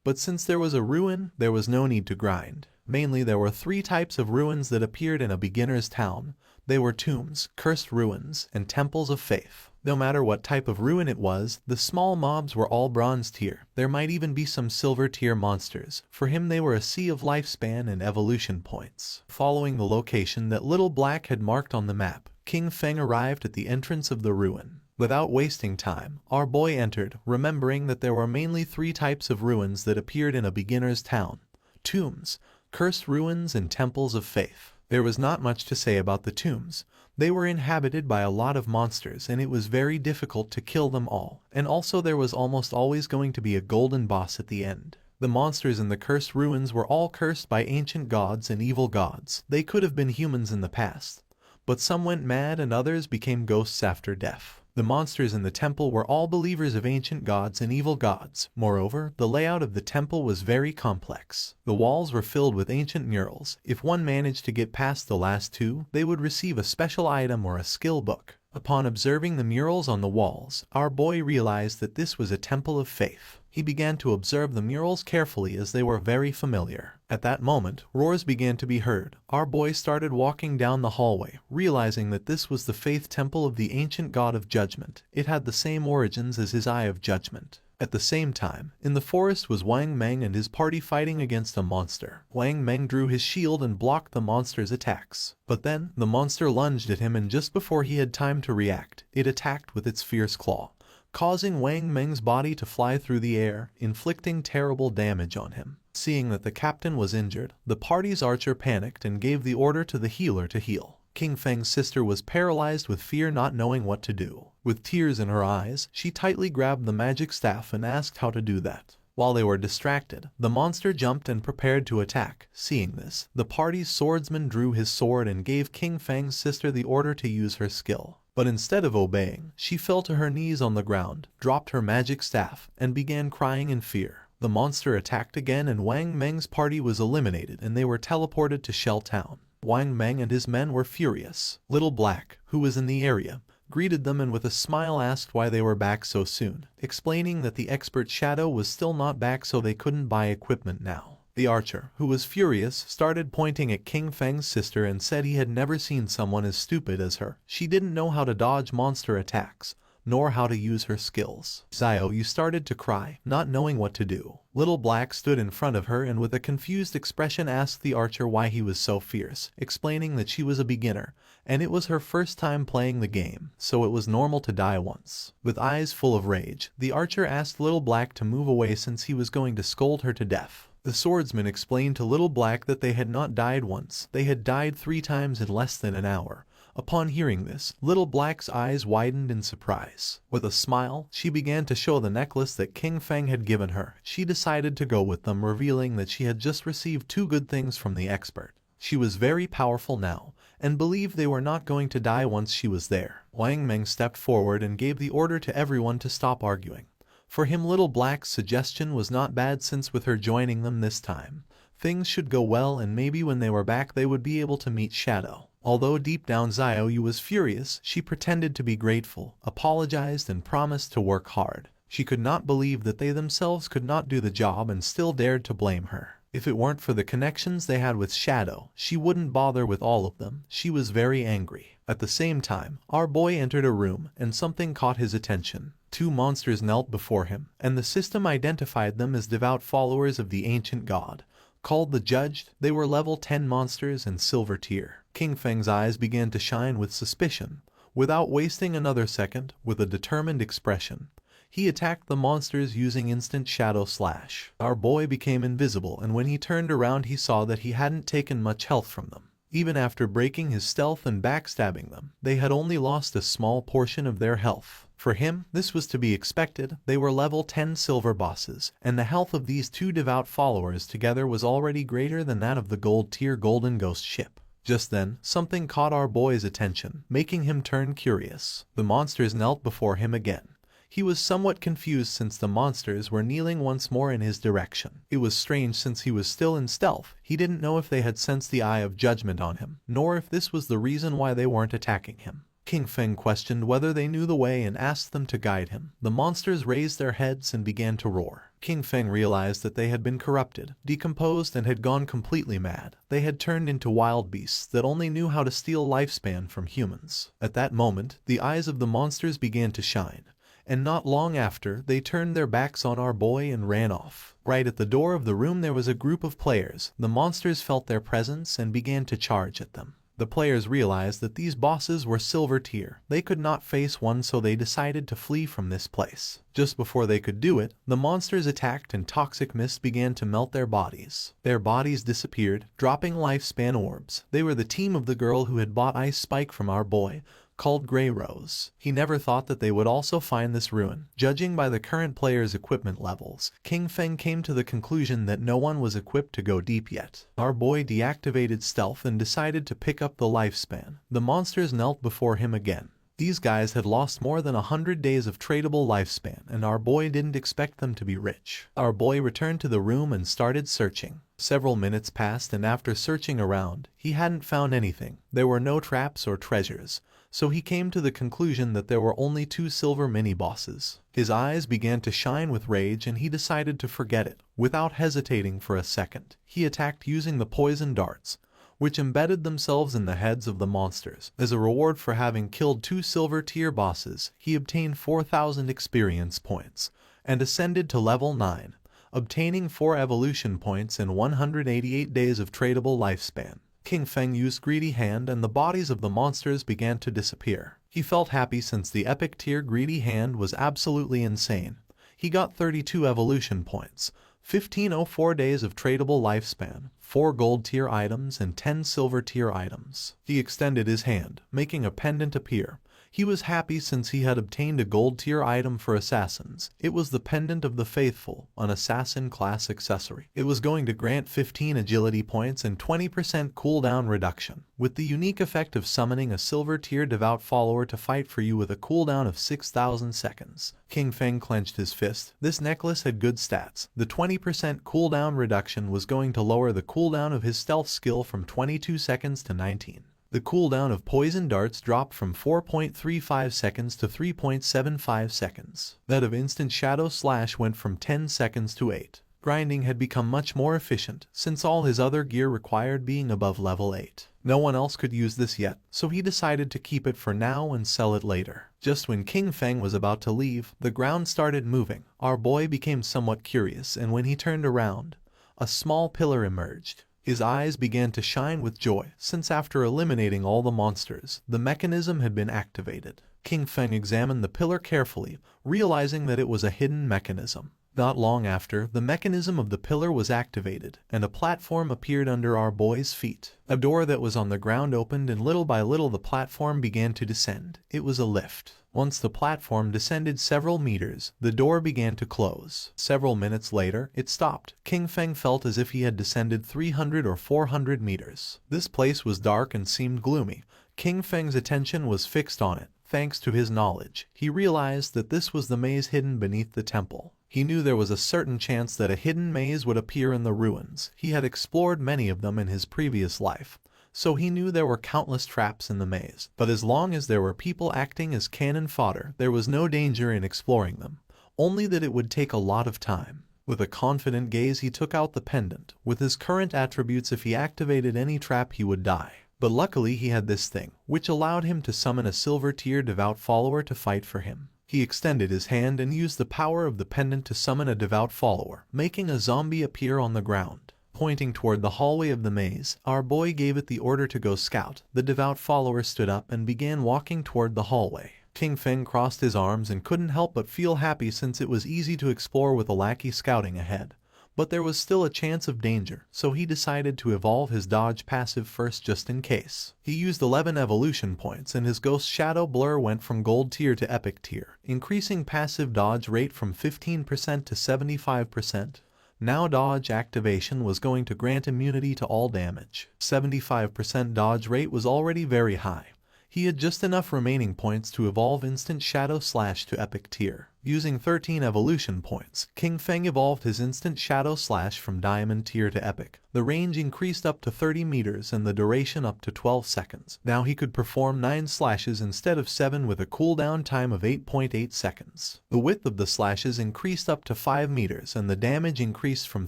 But since there was a ruin, there was no need to grind. Mainly there were 3 types of ruins that appeared in a beginner's town. They were tombs, cursed ruins, and temples of faith. No matter what type of ruin it was, the small mobs were all bronze tier. There might even be some silver tier monsters. For him they were a sea of lifespan and evolution points. Following the location that Little Black had marked on the map, King Feng arrived at the entrance of the ruin. Without wasting time, our boy entered, remembering that there were mainly 3 types of ruins that appeared in a beginner's town: tombs, cursed ruins, and temples of faith. There was not much to say about the tombs. They were inhabited by a lot of monsters and it was very difficult to kill them all, and also there was almost always going to be a golden boss at the end. The monsters in the cursed ruins were all cursed by ancient gods and evil gods. They could have been humans in the past, but some went mad and others became ghosts after death. The monsters in the temple were all believers of ancient gods and evil gods. Moreover, the layout of the temple was very complex. The walls were filled with ancient murals. If one managed to get past the last 2, they would receive a special item or a skill book. Upon observing the murals on the walls, our boy realized that this was a temple of faith. He began to observe the murals carefully as they were very familiar. At that moment, roars began to be heard. Our boy started walking down the hallway, realizing that this was the faith temple of the ancient god of judgment. It had the same origins as his Eye of Judgment. At the same time, in the forest was Wang Meng and his party fighting against a monster. Wang Meng drew his shield and blocked the monster's attacks. But then, the monster lunged at him and just before he had time to react, it attacked with its fierce claw, causing Wang Meng's body to fly through the air, inflicting terrible damage on him. Seeing that the captain was injured, the party's archer panicked and gave the order to the healer to heal. King Feng's sister was paralyzed with fear, not knowing what to do. With tears in her eyes, she tightly grabbed the magic staff and asked how to do that. While they were distracted, the monster jumped and prepared to attack. Seeing this, the party's swordsman drew his sword and gave King Feng's sister the order to use her skill. But instead of obeying, she fell to her knees on the ground, dropped her magic staff, and began crying in fear. The monster attacked again and Wang Meng's party was eliminated and they were teleported to Shell Town. Wang Meng and his men were furious. Little Black, who was in the area, greeted them and with a smile asked why they were back so soon, explaining that the expert Shadow was still not back so they couldn't buy equipment now. The archer, who was furious, started pointing at King Feng's sister and said he had never seen someone as stupid as her. She didn't know how to dodge monster attacks, nor how to use her skills. Xiao Yu started to cry, not knowing what to do. Little Black stood in front of her and with a confused expression asked the archer why he was so fierce, explaining that she was a beginner, and it was her first time playing the game, so it was normal to die once. With eyes full of rage, the archer asked Little Black to move away since he was going to scold her to death. The swordsman explained to Little Black that they had not died once, they had died 3 times in less than an hour. Upon hearing this, Little Black's eyes widened in surprise. With a smile, she began to show the necklace that King Feng had given her. She decided to go with them, revealing that she had just received 2 good things from the expert. She was very powerful now, and believed they were not going to die once she was there. Wang Meng stepped forward and gave the order to everyone to stop arguing. For him, Little Black's suggestion was not bad since with her joining them this time, things should go well and maybe when they were back they would be able to meet Shadow. Although deep down Xiao Yu was furious, she pretended to be grateful, apologized and promised to work hard. She could not believe that they themselves could not do the job and still dared to blame her. If it weren't for the connections they had with Shadow, she wouldn't bother with all of them. She was very angry. At the same time, our boy entered a room and something caught his attention. 2 monsters knelt before him, and the system identified them as devout followers of the ancient god. Called the Judged, they were level 10 monsters and silver tier. King Feng's eyes began to shine with suspicion. Without wasting another second, with a determined expression, he attacked the monsters using instant shadow slash. Our boy became invisible and when he turned around he saw that he hadn't taken much health from them. Even after breaking his stealth and backstabbing them, they had only lost a small portion of their health. For him, this was to be expected. They were level 10 silver bosses, and the health of these 2 devout followers together was already greater than that of the gold tier Golden Ghost ship. Just then, something caught our boy's attention, making him turn curious. The monsters knelt before him again. He was somewhat confused since the monsters were kneeling once more in his direction. It was strange since he was still in stealth. He didn't know if they had sensed the Eye of Judgment on him, nor if this was the reason why they weren't attacking him. King Feng questioned whether they knew the way and asked them to guide him. The monsters raised their heads and began to roar. King Feng realized that they had been corrupted, decomposed and had gone completely mad. They had turned into wild beasts that only knew how to steal lifespan from humans. At that moment, the eyes of the monsters began to shine, and not long after, they turned their backs on our boy and ran off. Right at the door of the room there was a group of players. The monsters felt their presence and began to charge at them. The players realized that these bosses were silver tier. They could not face one, so they decided to flee from this place. Just before they could do it, the monsters attacked and toxic mist began to melt their bodies. Their bodies disappeared, dropping lifespan orbs. They were the team of the girl who had bought Ice Spike from our boy, called Grey Rose. He never thought that they would also find this ruin. Judging by the current players' equipment levels, King Feng came to the conclusion that no one was equipped to go deep yet. Our boy deactivated stealth and decided to pick up the lifespan. The monsters knelt before him again. These guys had lost more than 100 days of tradable lifespan, and our boy didn't expect them to be rich. Our boy returned to the room and started searching. Several minutes passed, and after searching around, he hadn't found anything. There were no traps or treasures, so he came to the conclusion that there were only 2 silver mini-bosses. His eyes began to shine with rage and he decided to forget it. Without hesitating for a second, he attacked using the poison darts, which embedded themselves in the heads of the monsters. As a reward for having killed 2 silver tier bosses, he obtained 4,000 experience points and ascended to level 9, obtaining 4 evolution points and 188 days of tradable lifespan. King Feng used Greedy Hand and the bodies of the monsters began to disappear. He felt happy since the epic tier Greedy Hand was absolutely insane. He got 32 evolution points, 1504 days of tradable lifespan, 4 gold tier items and 10 silver tier items. He extended his hand, making a pendant appear. He was happy since he had obtained a gold tier item for assassins. It was the Pendant of the Faithful, an assassin class accessory. It was going to grant 15 agility points and 20% cooldown reduction, with the unique effect of summoning a silver tier devout follower to fight for you with a cooldown of 6,000 seconds. King Feng clenched his fist. This necklace had good stats. The 20% cooldown reduction was going to lower the cooldown of his stealth skill from 22 seconds to 19. The cooldown of poison darts dropped from 4.35 seconds to 3.75 seconds. That of instant shadow slash went from 10 seconds to 8. Grinding had become much more efficient, since all his other gear required being above level 8. No one else could use this yet, so he decided to keep it for now and sell it later. Just when King Feng was about to leave, the ground started moving. Our boy became somewhat curious, and when he turned around, a small pillar emerged. His eyes began to shine with joy, since after eliminating all the monsters, the mechanism had been activated. King Feng examined the pillar carefully, realizing that it was a hidden mechanism. Not long after, the mechanism of the pillar was activated, and a platform appeared under our boy's feet. A door that was on the ground opened, and little by little the platform began to descend. It was a lift. Once the platform descended several meters, the door began to close. Several minutes later, it stopped. King Feng felt as if he had descended 300 or 400 meters. This place was dark and seemed gloomy. King Feng's attention was fixed on it. Thanks to his knowledge, he realized that this was the maze hidden beneath the temple. He knew there was a certain chance that a hidden maze would appear in the ruins. He had explored many of them in his previous life, so he knew there were countless traps in the maze. But as long as there were people acting as cannon fodder, there was no danger in exploring them, only that it would take a lot of time. With a confident gaze, he took out the pendant. With his current attributes, if he activated any trap, he would die. But luckily he had this thing, which allowed him to summon a silver tier devout follower to fight for him. He extended his hand and used the power of the pendant to summon a devout follower, making a zombie appear on the ground. Pointing toward the hallway of the maze, our boy gave it the order to go scout. The devout follower stood up and began walking toward the hallway. King Feng crossed his arms and couldn't help but feel happy, since it was easy to explore with a lackey scouting ahead. But there was still a chance of danger, so he decided to evolve his dodge passive first just in case. He used 11 evolution points, and his ghost shadow blur went from gold tier to epic tier, increasing passive dodge rate from 15% to 75%. Now dodge activation was going to grant immunity to all damage. 75% dodge rate was already very high. He had just enough remaining points to evolve instant shadow slash to epic tier. Using 13 evolution points, King Feng evolved his instant shadow slash from diamond tier to epic. The range increased up to 30 meters and the duration up to 12 seconds. Now he could perform 9 slashes instead of 7 with a cooldown time of 8.8 seconds. The width of the slashes increased up to 5 meters and the damage increased from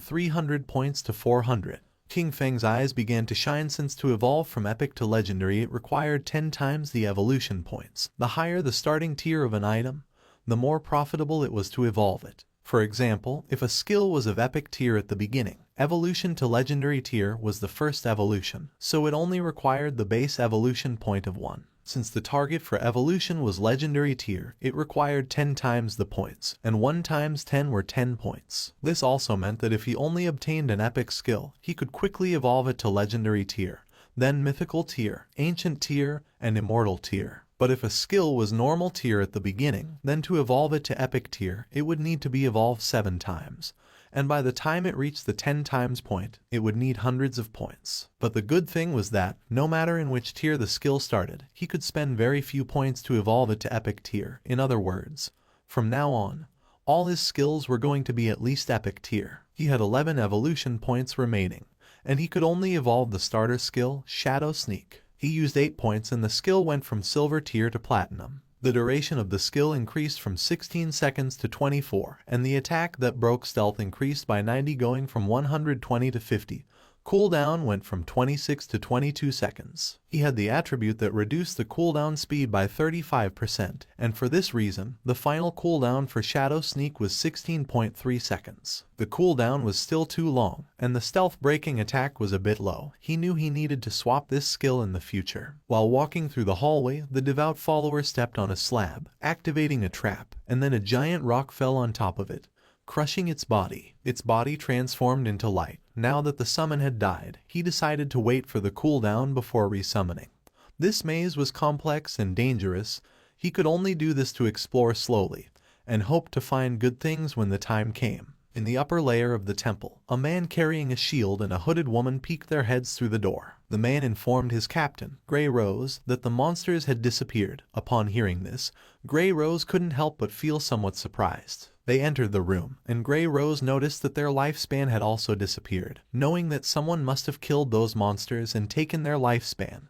300 points to 400. King Feng's eyes began to shine, since to evolve from epic to legendary it required 10 times the evolution points. The higher the starting tier of an item, the more profitable it was to evolve it. For example, if a skill was of epic tier at the beginning, evolution to legendary tier was the first evolution, so it only required the base evolution point of 1. Since the target for evolution was legendary tier, it required 10 times the points, and 1 times 10 were 10 points. This also meant that if he only obtained an epic skill, he could quickly evolve it to legendary tier, then mythical tier, ancient tier, and immortal tier. But if a skill was normal tier at the beginning, then to evolve it to epic tier, it would need to be evolved 7 times. And by the time it reached the 10 times point, it would need hundreds of points. But the good thing was that, no matter in which tier the skill started, he could spend very few points to evolve it to epic tier. In other words, from now on, all his skills were going to be at least epic tier. He had 11 evolution points remaining, and he could only evolve the starter skill, Shadow Sneak. He used 8 points and the skill went from silver tier to platinum. The duration of the skill increased from 16 seconds to 24, and the attack that broke stealth increased by 90, going from 120 to 50. Cooldown went from 26 to 22 seconds. He had the attribute that reduced the cooldown speed by 35%, and for this reason, the final cooldown for Shadow Sneak was 16.3 seconds. The cooldown was still too long, and the stealth breaking attack was a bit low. He knew he needed to swap this skill in the future. While walking through the hallway, the devout follower stepped on a slab, activating a trap, and then a giant rock fell on top of it, crushing its body. Its body transformed into light. Now that the summon had died, he decided to wait for the cooldown before resummoning. This maze was complex and dangerous. He could only do this to explore slowly, and hope to find good things when the time came. In the upper layer of the temple, a man carrying a shield and a hooded woman peeked their heads through the door. The man informed his captain, Grey Rose, that the monsters had disappeared. Upon hearing this, Grey Rose couldn't help but feel somewhat surprised. They entered the room, and Grey Rose noticed that their lifespan had also disappeared, knowing that someone must have killed those monsters and taken their lifespan.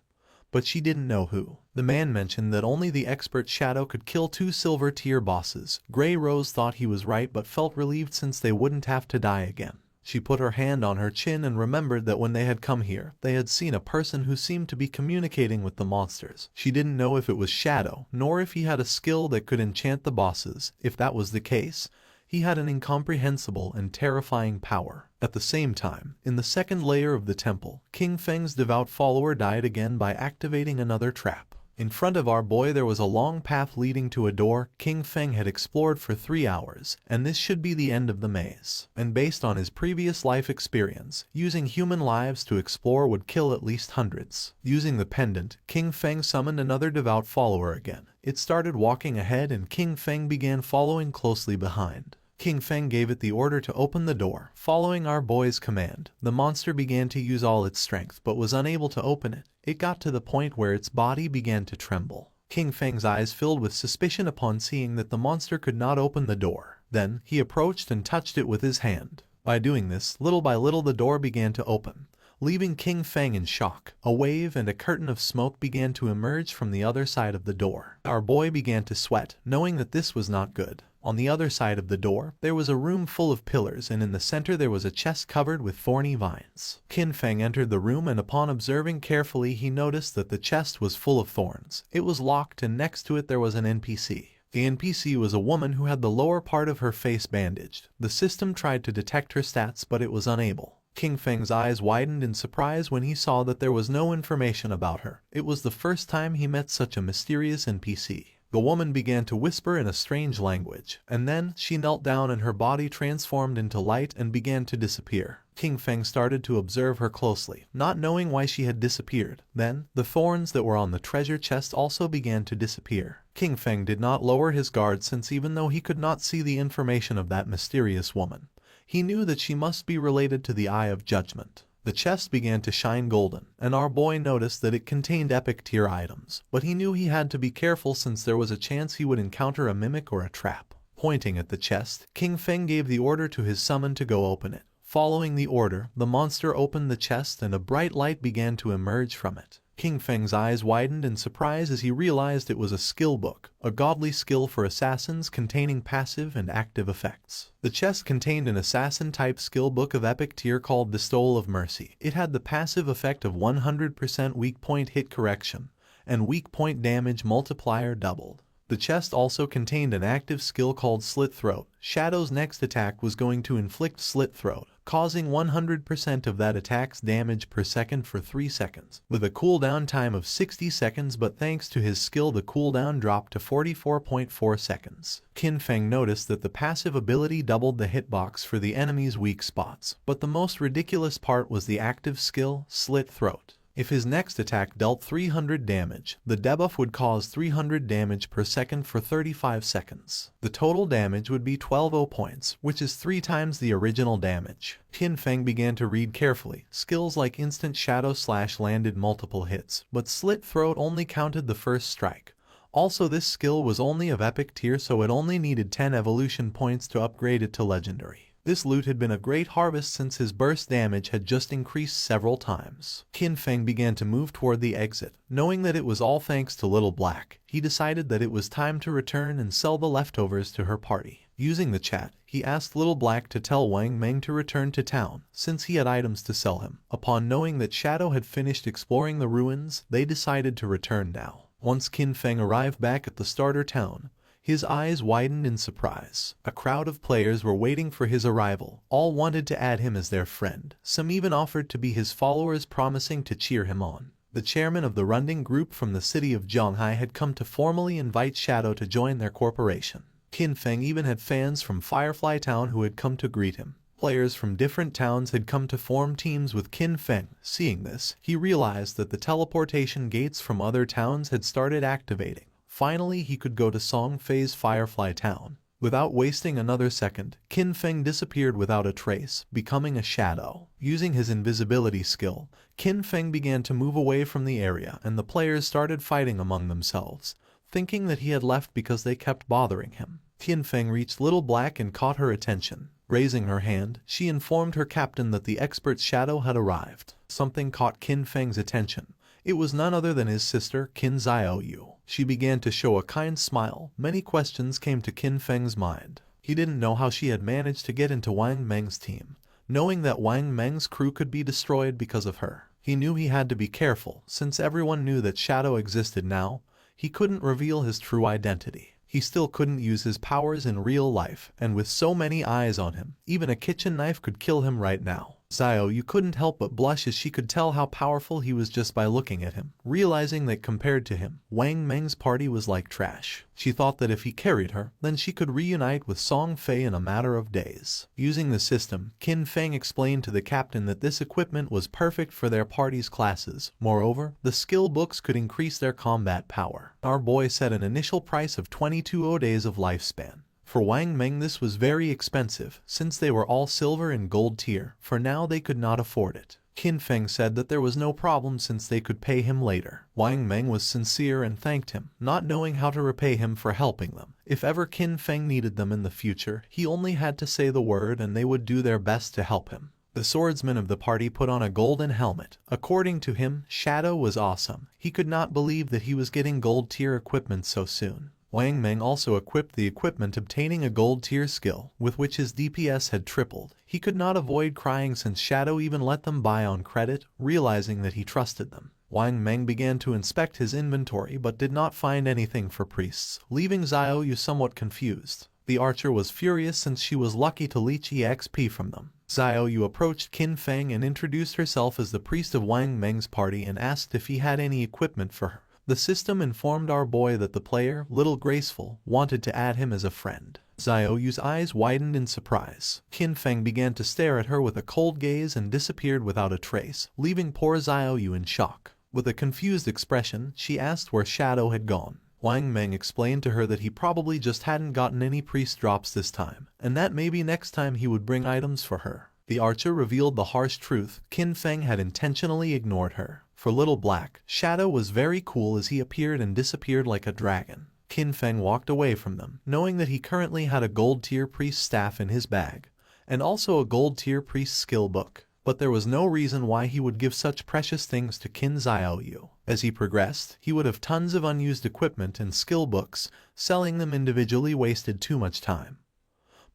but she didn't know who. The man mentioned that only the expert Shadow could kill 2 silver tier bosses. Grey Rose thought he was right but felt relieved since they wouldn't have to die again. She put her hand on her chin and remembered that when they had come here, they had seen a person who seemed to be communicating with the monsters. She didn't know if it was Shadow, nor if he had a skill that could enchant the bosses. If that was the case, he had an incomprehensible and terrifying power. At the same time, in the second layer of the temple, King Feng's devout follower died again by activating another trap. In front of our boy there was a long path leading to a door King Feng had explored for 3 hours, and this should be the end of the maze. And based on his previous life experience, using human lives to explore would kill at least hundreds. Using the pendant, King Feng summoned another devout follower again. It started walking ahead and King Feng began following closely behind. King Feng gave it the order to open the door. Following our boy's command, the monster began to use all its strength but was unable to open it. It got to the point where its body began to tremble. King Feng's eyes filled with suspicion upon seeing that the monster could not open the door. Then, he approached and touched it with his hand. By doing this, little by little the door began to open, leaving King Feng in shock. A wave and a curtain of smoke began to emerge from the other side of the door. Our boy began to sweat, knowing that this was not good. On the other side of the door, there was a room full of pillars and in the center there was a chest covered with thorny vines. King Feng entered the room and upon observing carefully he noticed that the chest was full of thorns. It was locked and next to it there was an NPC. The NPC was a woman who had the lower part of her face bandaged. The system tried to detect her stats but it was unable. King Feng's eyes widened in surprise when he saw that there was no information about her. It was the first time he met such a mysterious NPC. The woman began to whisper in a strange language, and then she knelt down and her body transformed into light and began to disappear. King Feng started to observe her closely, not knowing why she had disappeared. Then, the thorns that were on the treasure chest also began to disappear. King Feng did not lower his guard since even though he could not see the information of that mysterious woman, he knew that she must be related to the Eye of Judgment. The chest began to shine golden, and our boy noticed that it contained epic tier items, but he knew he had to be careful since there was a chance he would encounter a mimic or a trap. Pointing at the chest, King Feng gave the order to his summon to go open it. Following the order, the monster opened the chest and a bright light began to emerge from it. King Feng's eyes widened in surprise as he realized it was a skill book, a godly skill for assassins containing passive and active effects. The chest contained an assassin-type skill book of epic tier called the Stole of Mercy. It had the passive effect of 100% weak point hit correction, and weak point damage multiplier doubled. The chest also contained an active skill called Slit Throat. Shadow's next attack was going to inflict Slit Throat, causing 100% of that attack's damage per second for 3 seconds, with a cooldown time of 60 seconds, but thanks to his skill the cooldown dropped to 44.4 seconds. King Feng noticed that the passive ability doubled the hitbox for the enemy's weak spots, but the most ridiculous part was the active skill, Slit Throat. If his next attack dealt 300 damage, the debuff would cause 300 damage per second for 35 seconds. The total damage would be 12 points, which is 3 times the original damage. King Feng began to read carefully. Skills like Instant Shadow Slash landed multiple hits, but Slit Throat only counted the first strike. Also, this skill was only of epic tier, so it only needed 10 evolution points to upgrade it to legendary. This loot had been a great harvest since his burst damage had just increased several times. King Feng began to move toward the exit. Knowing that it was all thanks to Little Black, he decided that it was time to return and sell the leftovers to her party. Using the chat, he asked Little Black to tell Wang Meng to return to town, since he had items to sell him. Upon knowing that Shadow had finished exploring the ruins, they decided to return now. Once King Feng arrived back at the starter town, his eyes widened in surprise. A crowd of players were waiting for his arrival. All wanted to add him as their friend. Some even offered to be his followers, promising to cheer him on. The chairman of the Runding group from the city of Zhonghai had come to formally invite Shadow to join their corporation. King Feng even had fans from Firefly Town who had come to greet him. Players from different towns had come to form teams with King Feng. Seeing this, he realized that the teleportation gates from other towns had started activating. Finally, he could go to Songfei's Firefly Town. Without wasting another second, King Feng disappeared without a trace, becoming a shadow. Using his invisibility skill, King Feng began to move away from the area and the players started fighting among themselves, thinking that he had left because they kept bothering him. King Feng reached Little Black and caught her attention. Raising her hand, she informed her captain that the expert Shadow had arrived. Something caught King Feng's attention. It was none other than his sister, Qin Xiaoyu. She began to show a kind smile. Many questions came to Qin Feng's mind. He didn't know how she had managed to get into Wang Meng's team, knowing that Wang Meng's crew could be destroyed because of her. He knew he had to be careful, since everyone knew that Shadow existed now. He couldn't reveal his true identity. He still couldn't use his powers in real life, and with so many eyes on him, even a kitchen knife could kill him right now. Xiaoyu couldn't help but blush as she could tell how powerful he was just by looking at him, realizing that compared to him, Wang Meng's party was like trash. She thought that if he carried her, then she could reunite with Song Fei in a matter of days. Using the system, Qin Feng explained to the captain that this equipment was perfect for their party's classes. Moreover, the skill books could increase their combat power. Our boy set an initial price of 22 days of lifespan. For Wang Meng this was very expensive, since they were all silver and gold tier. For now they could not afford it. Qin Feng said that there was no problem since they could pay him later. Wang Meng was sincere and thanked him, not knowing how to repay him for helping them. If ever Qin Feng needed them in the future, he only had to say the word and they would do their best to help him. The swordsman of the party put on a golden helmet. According to him, Shadow was awesome. He could not believe that he was getting gold tier equipment so soon. Wang Meng also equipped the equipment, obtaining a gold tier skill, with which his DPS had tripled. He could not avoid crying since Shadow even let them buy on credit, realizing that he trusted them. Wang Meng began to inspect his inventory but did not find anything for priests, leaving Xiaoyu somewhat confused. The archer was furious since she was lucky to leech EXP from them. Xiaoyu approached Qin Feng and introduced herself as the priest of Wang Meng's party and asked if he had any equipment for her. The system informed our boy that the player, Little Graceful, wanted to add him as a friend. Xiaoyu's eyes widened in surprise. Qin Feng began to stare at her with a cold gaze and disappeared without a trace, leaving poor Xiaoyu in shock. With a confused expression, she asked where Shadow had gone. Wang Meng explained to her that he probably just hadn't gotten any priest drops this time, and that maybe next time he would bring items for her. The archer revealed the harsh truth. Qin Feng had intentionally ignored her. For Little Black, Shadow was very cool as he appeared and disappeared like a dragon. Qin Feng walked away from them, knowing that he currently had a gold tier priest staff in his bag, and also a gold tier priest skill book. But there was no reason why he would give such precious things to Qin Xiaoyu. As he progressed, he would have tons of unused equipment and skill books. Selling them individually wasted too much time.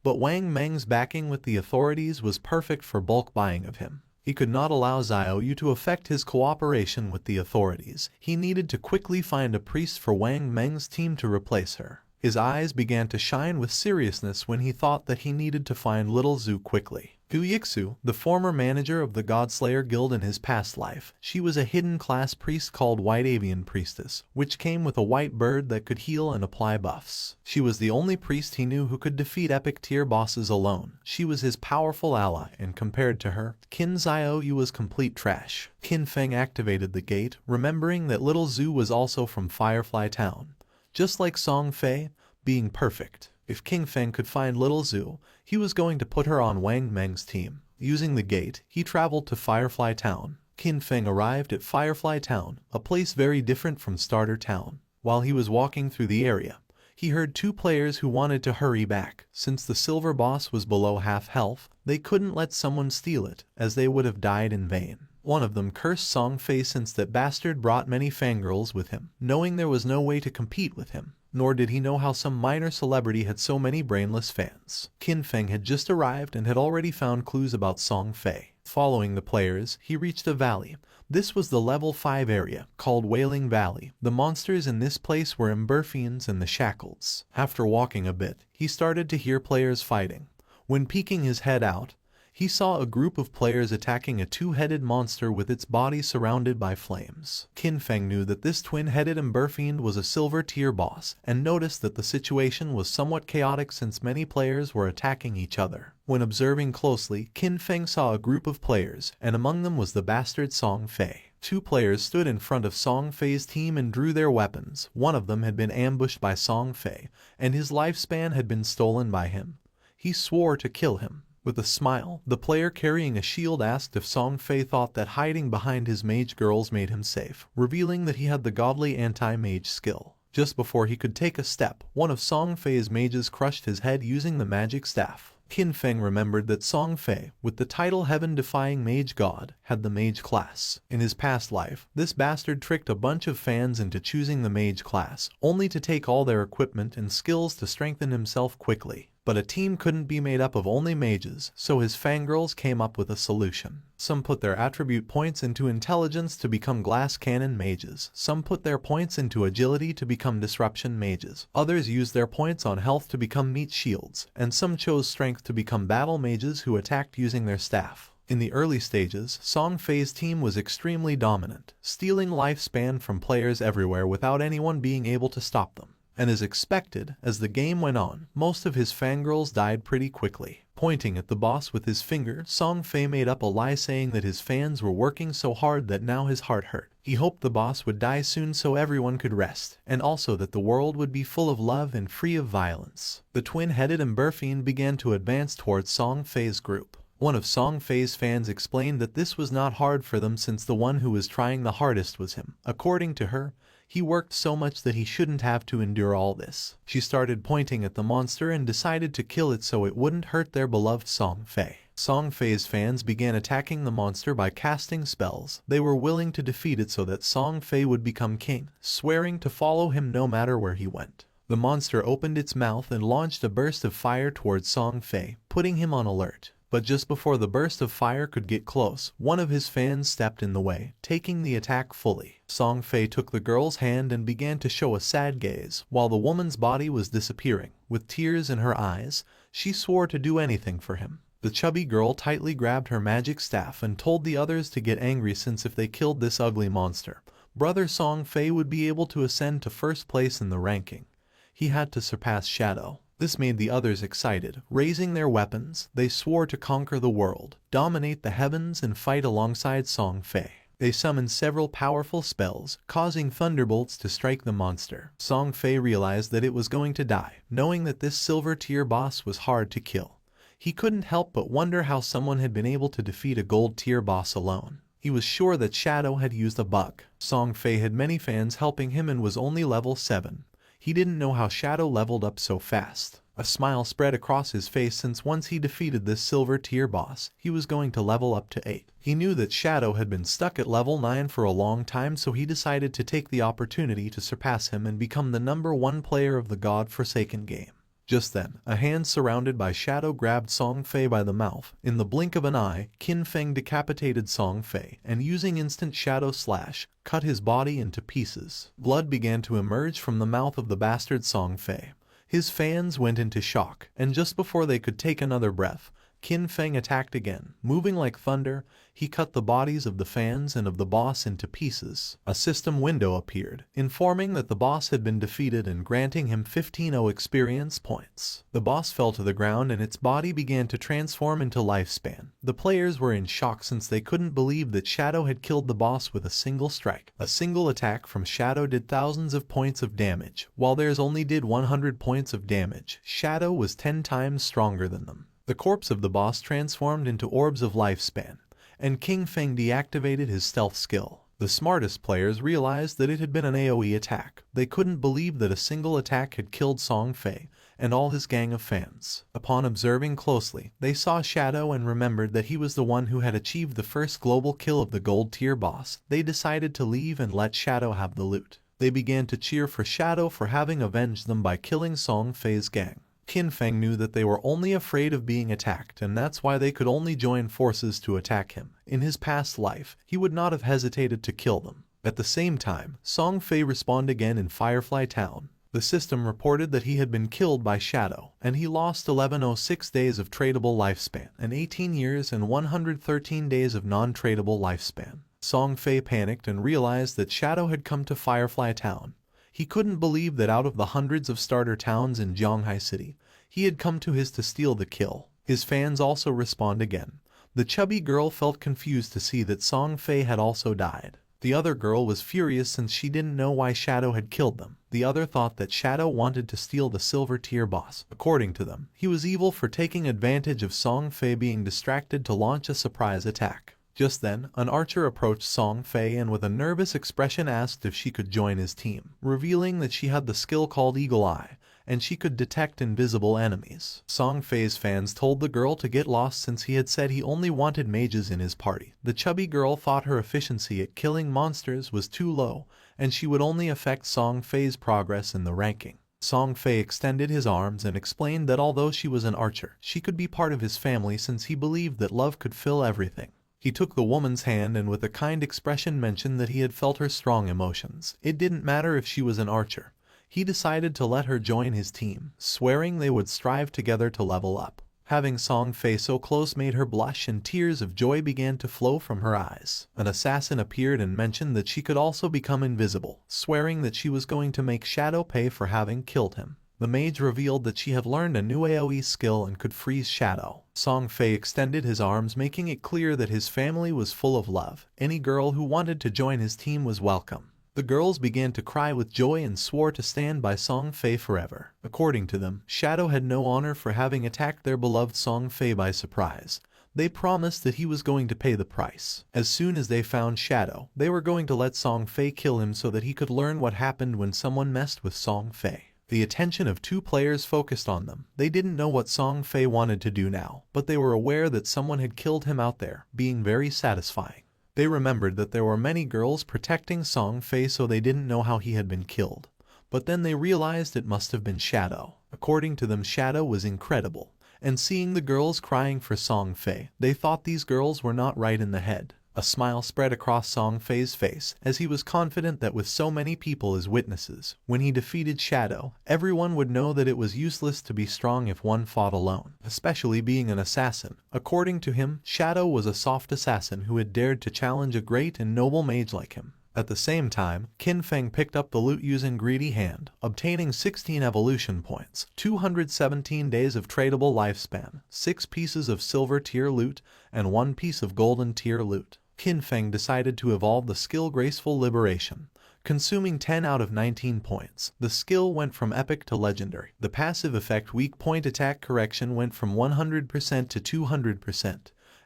But Wang Meng's backing with the authorities was perfect for bulk buying of him. He could not allow Xiaoyu to affect his cooperation with the authorities. He needed to quickly find a priest for Wang Meng's team to replace her. His eyes began to shine with seriousness when he thought that he needed to find Little Zhu quickly. Gu Yixu, the former manager of the Godslayer Guild in his past life, she was a hidden class priest called White Avian Priestess, which came with a white bird that could heal and apply buffs. She was the only priest he knew who could defeat epic tier bosses alone. She was his powerful ally, and compared to her, Qin Xiaoyu was complete trash. Qin Feng activated the gate, remembering that Little Zhu was also from Firefly Town. Just like Song Fei, being perfect. If Qin Feng could find Little Zhu, he was going to put her on Wang Meng's team. Using the gate, he traveled to Firefly Town. Qin Feng arrived at Firefly Town, a place very different from Starter Town. While he was walking through the area, he heard two players who wanted to hurry back. Since the silver boss was below half health, they couldn't let someone steal it, as they would have died in vain. One of them cursed Song Fei since that bastard brought many fangirls with him, knowing there was no way to compete with him. Nor did he know how some minor celebrity had so many brainless fans. Qin Feng had just arrived and had already found clues about Song Fei. Following the players, he reached a valley. This was the level 5 area, called Wailing Valley. The monsters in this place were Emberfiends and the Shackles. After walking a bit, he started to hear players fighting. When peeking his head out, he saw a group of players attacking a two-headed monster with its body surrounded by flames. Qin Feng knew that this twin-headed Emberfiend was a silver tier boss, and noticed that the situation was somewhat chaotic since many players were attacking each other. When observing closely, Qin Feng saw a group of players, and among them was the bastard Song Fei. Two players stood in front of Song Fei's team and drew their weapons. One of them had been ambushed by Song Fei, and his lifespan had been stolen by him. He swore to kill him. With a smile, the player carrying a shield asked if Song Fei thought that hiding behind his mage girls made him safe, revealing that he had the godly anti-mage skill. Just before he could take a step, one of Song Fei's mages crushed his head using the magic staff. Qin Feng remembered that Song Fei, with the title Heaven-Defying Mage God, had the mage class. In his past life, this bastard tricked a bunch of fans into choosing the mage class, only to take all their equipment and skills to strengthen himself quickly. But a team couldn't be made up of only mages, so his fangirls came up with a solution. Some put their attribute points into intelligence to become glass cannon mages. Some put their points into agility to become disruption mages. Others used their points on health to become meat shields, and some chose strength to become battle mages who attacked using their staff. In the early stages, Song Fei's team was extremely dominant, stealing lifespan from players everywhere without anyone being able to stop them. And as expected, as the game went on, most of his fangirls died pretty quickly. Pointing at the boss with his finger, Song Fei made up a lie saying that his fans were working so hard that now his heart hurt. He hoped the boss would die soon so everyone could rest, and also that the world would be full of love and free of violence. The twin-headed Emberfiend began to advance towards Song Fei's group. One of Song Fei's fans explained that this was not hard for them since the one who was trying the hardest was him. According to her, he worked so much that he shouldn't have to endure all this. She started pointing at the monster and decided to kill it so it wouldn't hurt their beloved Song Fei. Song Fei's fans began attacking the monster by casting spells. They were willing to defeat it so that Song Fei would become king, swearing to follow him no matter where he went. The monster opened its mouth and launched a burst of fire towards Song Fei, putting him on alert. But just before the burst of fire could get close, one of his fans stepped in the way, taking the attack fully. Song Fei took the girl's hand and began to show a sad gaze, while the woman's body was disappearing. With tears in her eyes, she swore to do anything for him. The chubby girl tightly grabbed her magic staff and told the others to get angry since if they killed this ugly monster, brother Song Fei would be able to ascend to first place in the ranking. He had to surpass Shadow. This made the others excited. Raising their weapons, they swore to conquer the world, dominate the heavens, and fight alongside Song Fei. They summoned several powerful spells, causing thunderbolts to strike the monster. Song Fei realized that it was going to die, knowing that this silver tier boss was hard to kill. He couldn't help but wonder how someone had been able to defeat a gold tier boss alone. He was sure that Shadow had used a bug. Song Fei had many fans helping him and was only level 7. He didn't know how Shadow leveled up so fast. A smile spread across his face since once he defeated this silver tier boss, he was going to level up to 8. He knew that Shadow had been stuck at level 9 for a long time, so he decided to take the opportunity to surpass him and become the #1 player of the God-forsaken game. Just then, a hand surrounded by Shadow grabbed Song Fei by the mouth. In the blink of an eye, Qin Feng decapitated Song Fei, and using instant Shadow Slash, cut his body into pieces. Blood began to emerge from the mouth of the bastard Song Fei. His fans went into shock, and just before they could take another breath, Qin Feng attacked again. Moving like thunder, he cut the bodies of the fans and of the boss into pieces. A system window appeared, informing that the boss had been defeated and granting him 15 experience points. The boss fell to the ground and its body began to transform into lifespan. The players were in shock since they couldn't believe that Shadow had killed the boss with a single strike. A single attack from Shadow did thousands of points of damage, while theirs only did 100 points of damage. Shadow was 10 times stronger than them. The corpse of the boss transformed into orbs of lifespan, and Qin Feng deactivated his stealth skill. The smartest players realized that it had been an AoE attack. They couldn't believe that a single attack had killed Song Fei and all his gang of fans. Upon observing closely, they saw Shadow and remembered that he was the one who had achieved the first global kill of the gold tier boss. They decided to leave and let Shadow have the loot. They began to cheer for Shadow for having avenged them by killing Song Fei's gang. Qin Feng knew that they were only afraid of being attacked, and that's why they could only join forces to attack him. In his past life, he would not have hesitated to kill them. At the same time, Song Fei respawned again in Firefly Town. The system reported that he had been killed by Shadow, and he lost 1106 days of tradable lifespan, and 18 years and 113 days of non-tradable lifespan. Song Fei panicked and realized that Shadow had come to Firefly Town. He couldn't believe that out of the hundreds of starter towns in Zhonghai City, he had come to his to steal the kill. His fans also respawned again. The chubby girl felt confused to see that Song Fei had also died. The other girl was furious since she didn't know why Shadow had killed them. The other thought that Shadow wanted to steal the silver tier boss. According to them, he was evil for taking advantage of Song Fei being distracted to launch a surprise attack. Just then, an archer approached Song Fei and with a nervous expression asked if she could join his team, revealing that she had the skill called Eagle Eye, and she could detect invisible enemies. Song Fei's fans told the girl to get lost since he had said he only wanted mages in his party. The chubby girl thought her efficiency at killing monsters was too low, and she would only affect Song Fei's progress in the ranking. Song Fei extended his arms and explained that although she was an archer, she could be part of his family since he believed that love could fill everything. He took the woman's hand and with a kind expression mentioned that he had felt her strong emotions. It didn't matter if she was an archer. He decided to let her join his team, swearing they would strive together to level up. Having Song Fei so close made her blush and tears of joy began to flow from her eyes. An assassin appeared and mentioned that she could also become invisible, swearing that she was going to make Shadow pay for having killed him. The mage revealed that she had learned a new AoE skill and could freeze Shadow. Song Fei extended his arms, making it clear that his family was full of love. Any girl who wanted to join his team was welcome. The girls began to cry with joy and swore to stand by Song Fei forever. According to them, Shadow had no honor for having attacked their beloved Song Fei by surprise. They promised that he was going to pay the price. As soon as they found Shadow, they were going to let Song Fei kill him so that he could learn what happened when someone messed with Song Fei. The attention of two players focused on them. They didn't know what Song Fei wanted to do now, but they were aware that someone had killed him out there, being very satisfying. They remembered that there were many girls protecting Song Fei, so they didn't know how he had been killed. But then they realized it must have been Shadow. According to them, Shadow was incredible. And seeing the girls crying for Song Fei, they thought these girls were not right in the head. A smile spread across Song Fei's face as he was confident that with so many people as witnesses, when he defeated Shadow, everyone would know that it was useless to be strong if one fought alone, especially being an assassin. According to him, Shadow was a soft assassin who had dared to challenge a great and noble mage like him. At the same time, Qin Feng picked up the loot using Greedy Hand, obtaining 16 evolution points, 217 days of tradable lifespan, 6 pieces of silver tier loot, and 1 piece of golden tier loot. Qin Feng decided to evolve the skill Graceful Liberation, consuming 10 out of 19 points. The skill went from epic to legendary. The passive effect Weak Point Attack Correction went from 100% to 200%,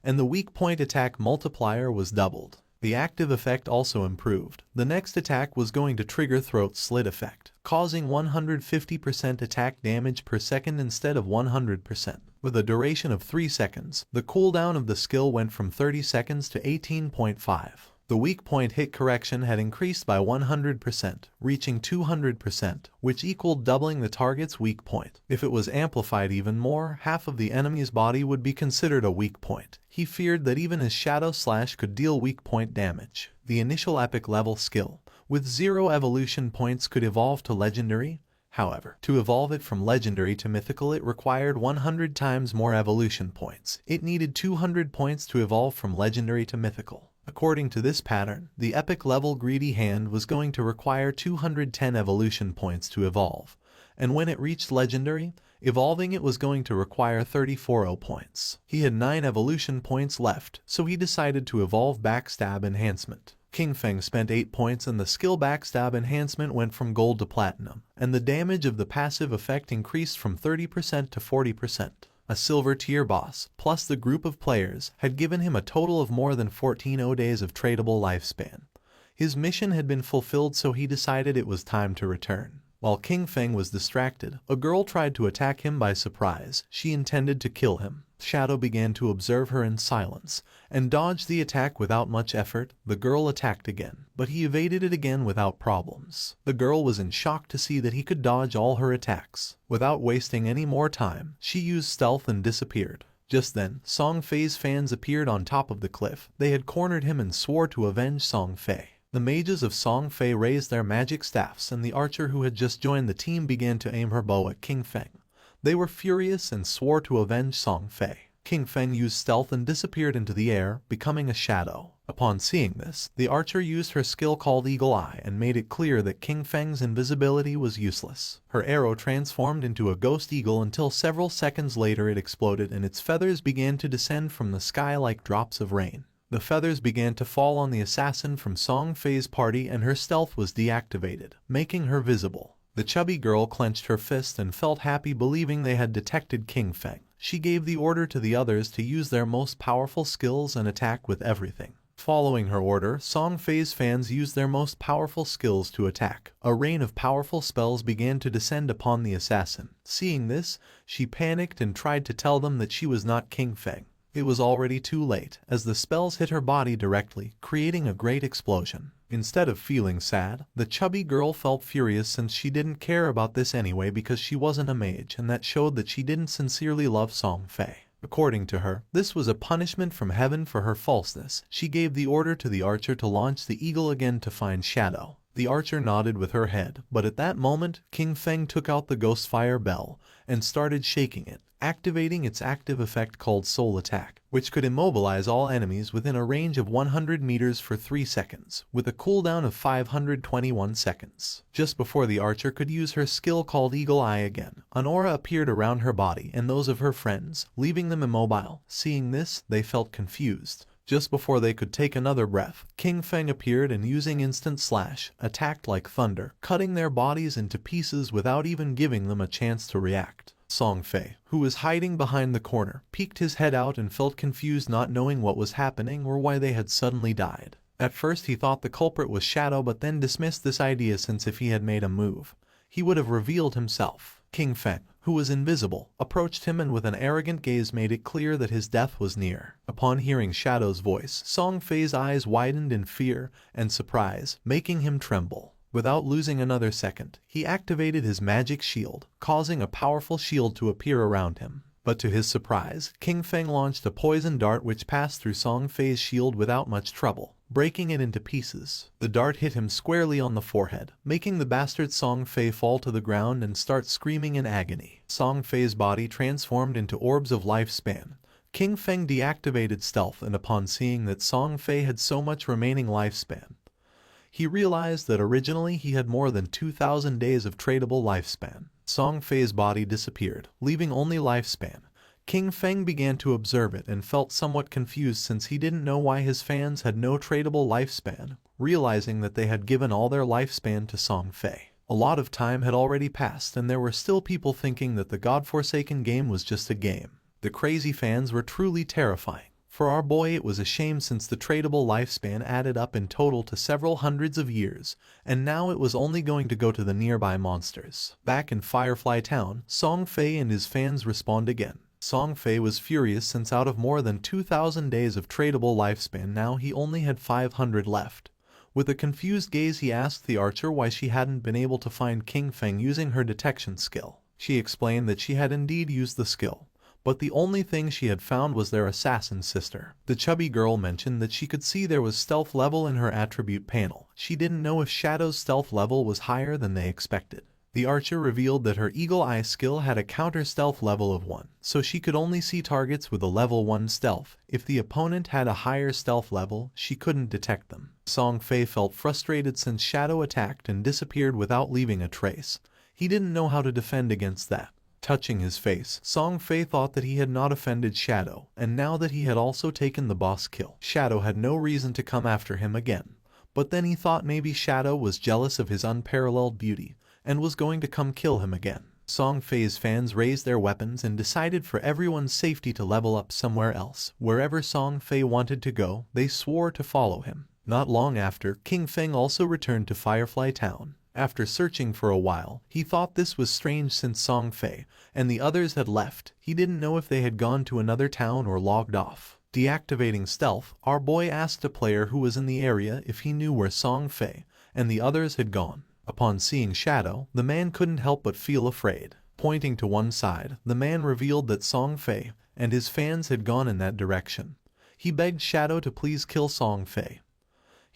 and the weak point attack multiplier was doubled. The active effect also improved. The next attack was going to trigger Throat Slit effect, causing 150% attack damage per second instead of 100%. With a duration of 3 seconds, the cooldown of the skill went from 30 seconds to 18.5. The weak point hit correction had increased by 100%, reaching 200%, which equaled doubling the target's weak point. If it was amplified even more, half of the enemy's body would be considered a weak point. He feared that even his Shadow Slash could deal weak point damage. The initial epic level skill, with 0 evolution points, could evolve to legendary. However, to evolve it from legendary to mythical, it required 100 times more evolution points. It needed 200 points to evolve from legendary to mythical. According to this pattern, the epic level Greedy Hand was going to require 210 evolution points to evolve, and when it reached legendary, evolving it was going to require 34 points. He had 9 evolution points left, so he decided to evolve Backstab Enhancement. Qin Feng spent 8 points and the skill Backstab Enhancement went from gold to platinum, and the damage of the passive effect increased from 30% to 40%. A silver tier boss, plus the group of players, had given him a total of more than 14 days of tradable lifespan. His mission had been fulfilled, so he decided it was time to return. While Qin Feng was distracted, a girl tried to attack him by surprise. She intended to kill him. Shadow began to observe her in silence, and dodged the attack without much effort. The girl attacked again, but he evaded it again without problems. The girl was in shock to see that he could dodge all her attacks. Without wasting any more time, she used stealth and disappeared. Just then, Song Fei's fans appeared on top of the cliff. They had cornered him and swore to avenge Song Fei. The mages of Song Fei raised their magic staffs, and the archer who had just joined the team began to aim her bow at Qin Feng. They were furious and swore to avenge Song Fei. Qin Feng used stealth and disappeared into the air, becoming a shadow. Upon seeing this, the archer used her skill called Eagle Eye and made it clear that Qin Feng's invisibility was useless. Her arrow transformed into a ghost eagle until several seconds later it exploded and its feathers began to descend from the sky like drops of rain. The feathers began to fall on the assassin from Song Fei's party and her stealth was deactivated, making her visible. The chubby girl clenched her fist and felt happy, believing they had detected Qin Feng. She gave the order to the others to use their most powerful skills and attack with everything. Following her order, Song Fei's fans used their most powerful skills to attack. A rain of powerful spells began to descend upon the assassin. Seeing this, she panicked and tried to tell them that she was not King Feng. It was already too late, as the spells hit her body directly, creating a great explosion. Instead of feeling sad, the chubby girl felt furious since she didn't care about this anyway because she wasn't a mage, and that showed that she didn't sincerely love Song Fei. According to her, this was a punishment from heaven for her falseness. She gave the order to the archer to launch the eagle again to find Shadow. The archer nodded with her head, but at that moment, King Feng took out the Ghostfire Bell and started shaking it, activating its active effect called Soul Attack, which could immobilize all enemies within a range of 100 meters for 3 seconds, with a cooldown of 521 seconds. Just before the archer could use her skill called Eagle Eye again, an aura appeared around her body and those of her friends, leaving them immobile. Seeing this, they felt confused. Just before they could take another breath, King Feng appeared and using Instant Slash, attacked like thunder, cutting their bodies into pieces without even giving them a chance to react. Song Fei, who was hiding behind the corner, peeked his head out and felt confused, not knowing what was happening or why they had suddenly died. At first he thought the culprit was Shadow, but then dismissed this idea since if he had made a move, he would have revealed himself. King Feng, who was invisible, approached him and with an arrogant gaze made it clear that his death was near. Upon hearing Shadow's voice, Song Fei's eyes widened in fear and surprise, making him tremble. Without losing another second, he activated his magic shield, causing a powerful shield to appear around him. But to his surprise, King Feng launched a poison dart which passed through Song Fei's shield without much trouble, breaking it into pieces. The dart hit him squarely on the forehead, making the bastard Song Fei fall to the ground and start screaming in agony. Song Fei's body transformed into orbs of lifespan. King Feng deactivated stealth, and upon seeing that Song Fei had so much remaining lifespan, he realized that originally he had more than 2,000 days of tradable lifespan. Song Fei's body disappeared, leaving only lifespan. King Feng began to observe it and felt somewhat confused since he didn't know why his fans had no tradable lifespan, realizing that they had given all their lifespan to Song Fei. A lot of time had already passed and there were still people thinking that the godforsaken game was just a game. The crazy fans were truly terrifying. For our boy it was a shame since the tradable lifespan added up in total to several hundreds of years, and now it was only going to go to the nearby monsters. Back in Firefly Town, Song Fei and his fans respawned again. Song Fei was furious since out of more than 2,000 days of tradable lifespan now he only had 500 left. With a confused gaze he asked the archer why she hadn't been able to find King Feng using her detection skill. She explained that she had indeed used the skill, but the only thing she had found was their assassin sister. The chubby girl mentioned that she could see there was stealth level in her attribute panel. She didn't know if Shadow's stealth level was higher than they expected. The archer revealed that her Eagle Eye skill had a counter stealth level of 1, so she could only see targets with a level 1 stealth. If the opponent had a higher stealth level, she couldn't detect them. Song Fei felt frustrated since Shadow attacked and disappeared without leaving a trace. He didn't know how to defend against that. Touching his face, Song Fei thought that he had not offended Shadow, and now that he had also taken the boss kill, Shadow had no reason to come after him again. But then he thought maybe Shadow was jealous of his unparalleled beauty, and was going to come kill him again. Song Fei's fans raised their weapons and decided for everyone's safety to level up somewhere else. Wherever Song Fei wanted to go, they swore to follow him. Not long after, King Feng also returned to Firefly Town. After searching for a while, he thought this was strange since Song Fei and the others had left. He didn't know if they had gone to another town or logged off. Deactivating stealth, our boy asked a player who was in the area if he knew where Song Fei and the others had gone. Upon seeing Shadow, the man couldn't help but feel afraid. Pointing to one side, the man revealed that Song Fei and his fans had gone in that direction. He begged Shadow to please kill Song Fei.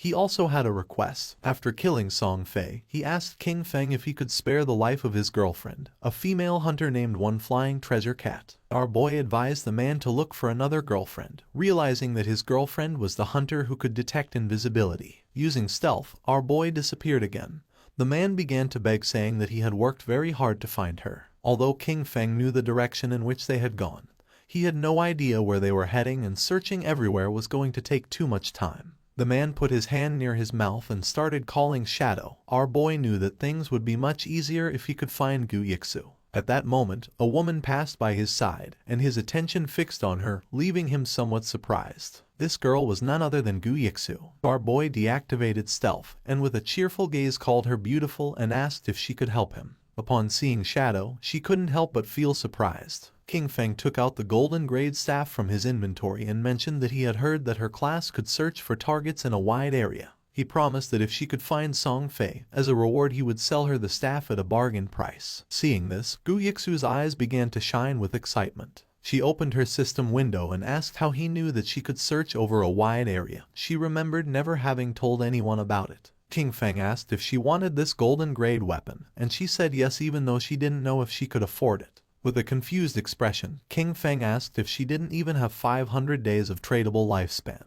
He also had a request. After killing Song Fei, he asked King Feng if he could spare the life of his girlfriend, a female hunter named One Flying Treasure Cat. Our boy advised the man to look for another girlfriend, realizing that his girlfriend was the hunter who could detect invisibility. Using stealth, our boy disappeared again. The man began to beg, saying that he had worked very hard to find her. Although King Feng knew the direction in which they had gone, he had no idea where they were heading, and searching everywhere was going to take too much time. The man put his hand near his mouth and started calling Shadow. Our boy knew that things would be much easier if he could find Gu Yixu. At that moment, a woman passed by his side, and his attention fixed on her, leaving him somewhat surprised. This girl was none other than Gu Yixu. Our boy deactivated stealth, and with a cheerful gaze called her beautiful and asked if she could help him. Upon seeing Shadow, she couldn't help but feel surprised. King Feng took out the golden grade staff from his inventory and mentioned that he had heard that her class could search for targets in a wide area. He promised that if she could find Song Fei, as a reward he would sell her the staff at a bargain price. Seeing this, Gu Yixu's eyes began to shine with excitement. She opened her system window and asked how he knew that she could search over a wide area. She remembered never having told anyone about it. King Feng asked if she wanted this golden grade weapon, and she said yes even though she didn't know if she could afford it. With a confused expression, King Feng asked if she didn't even have 500 days of tradable lifespan,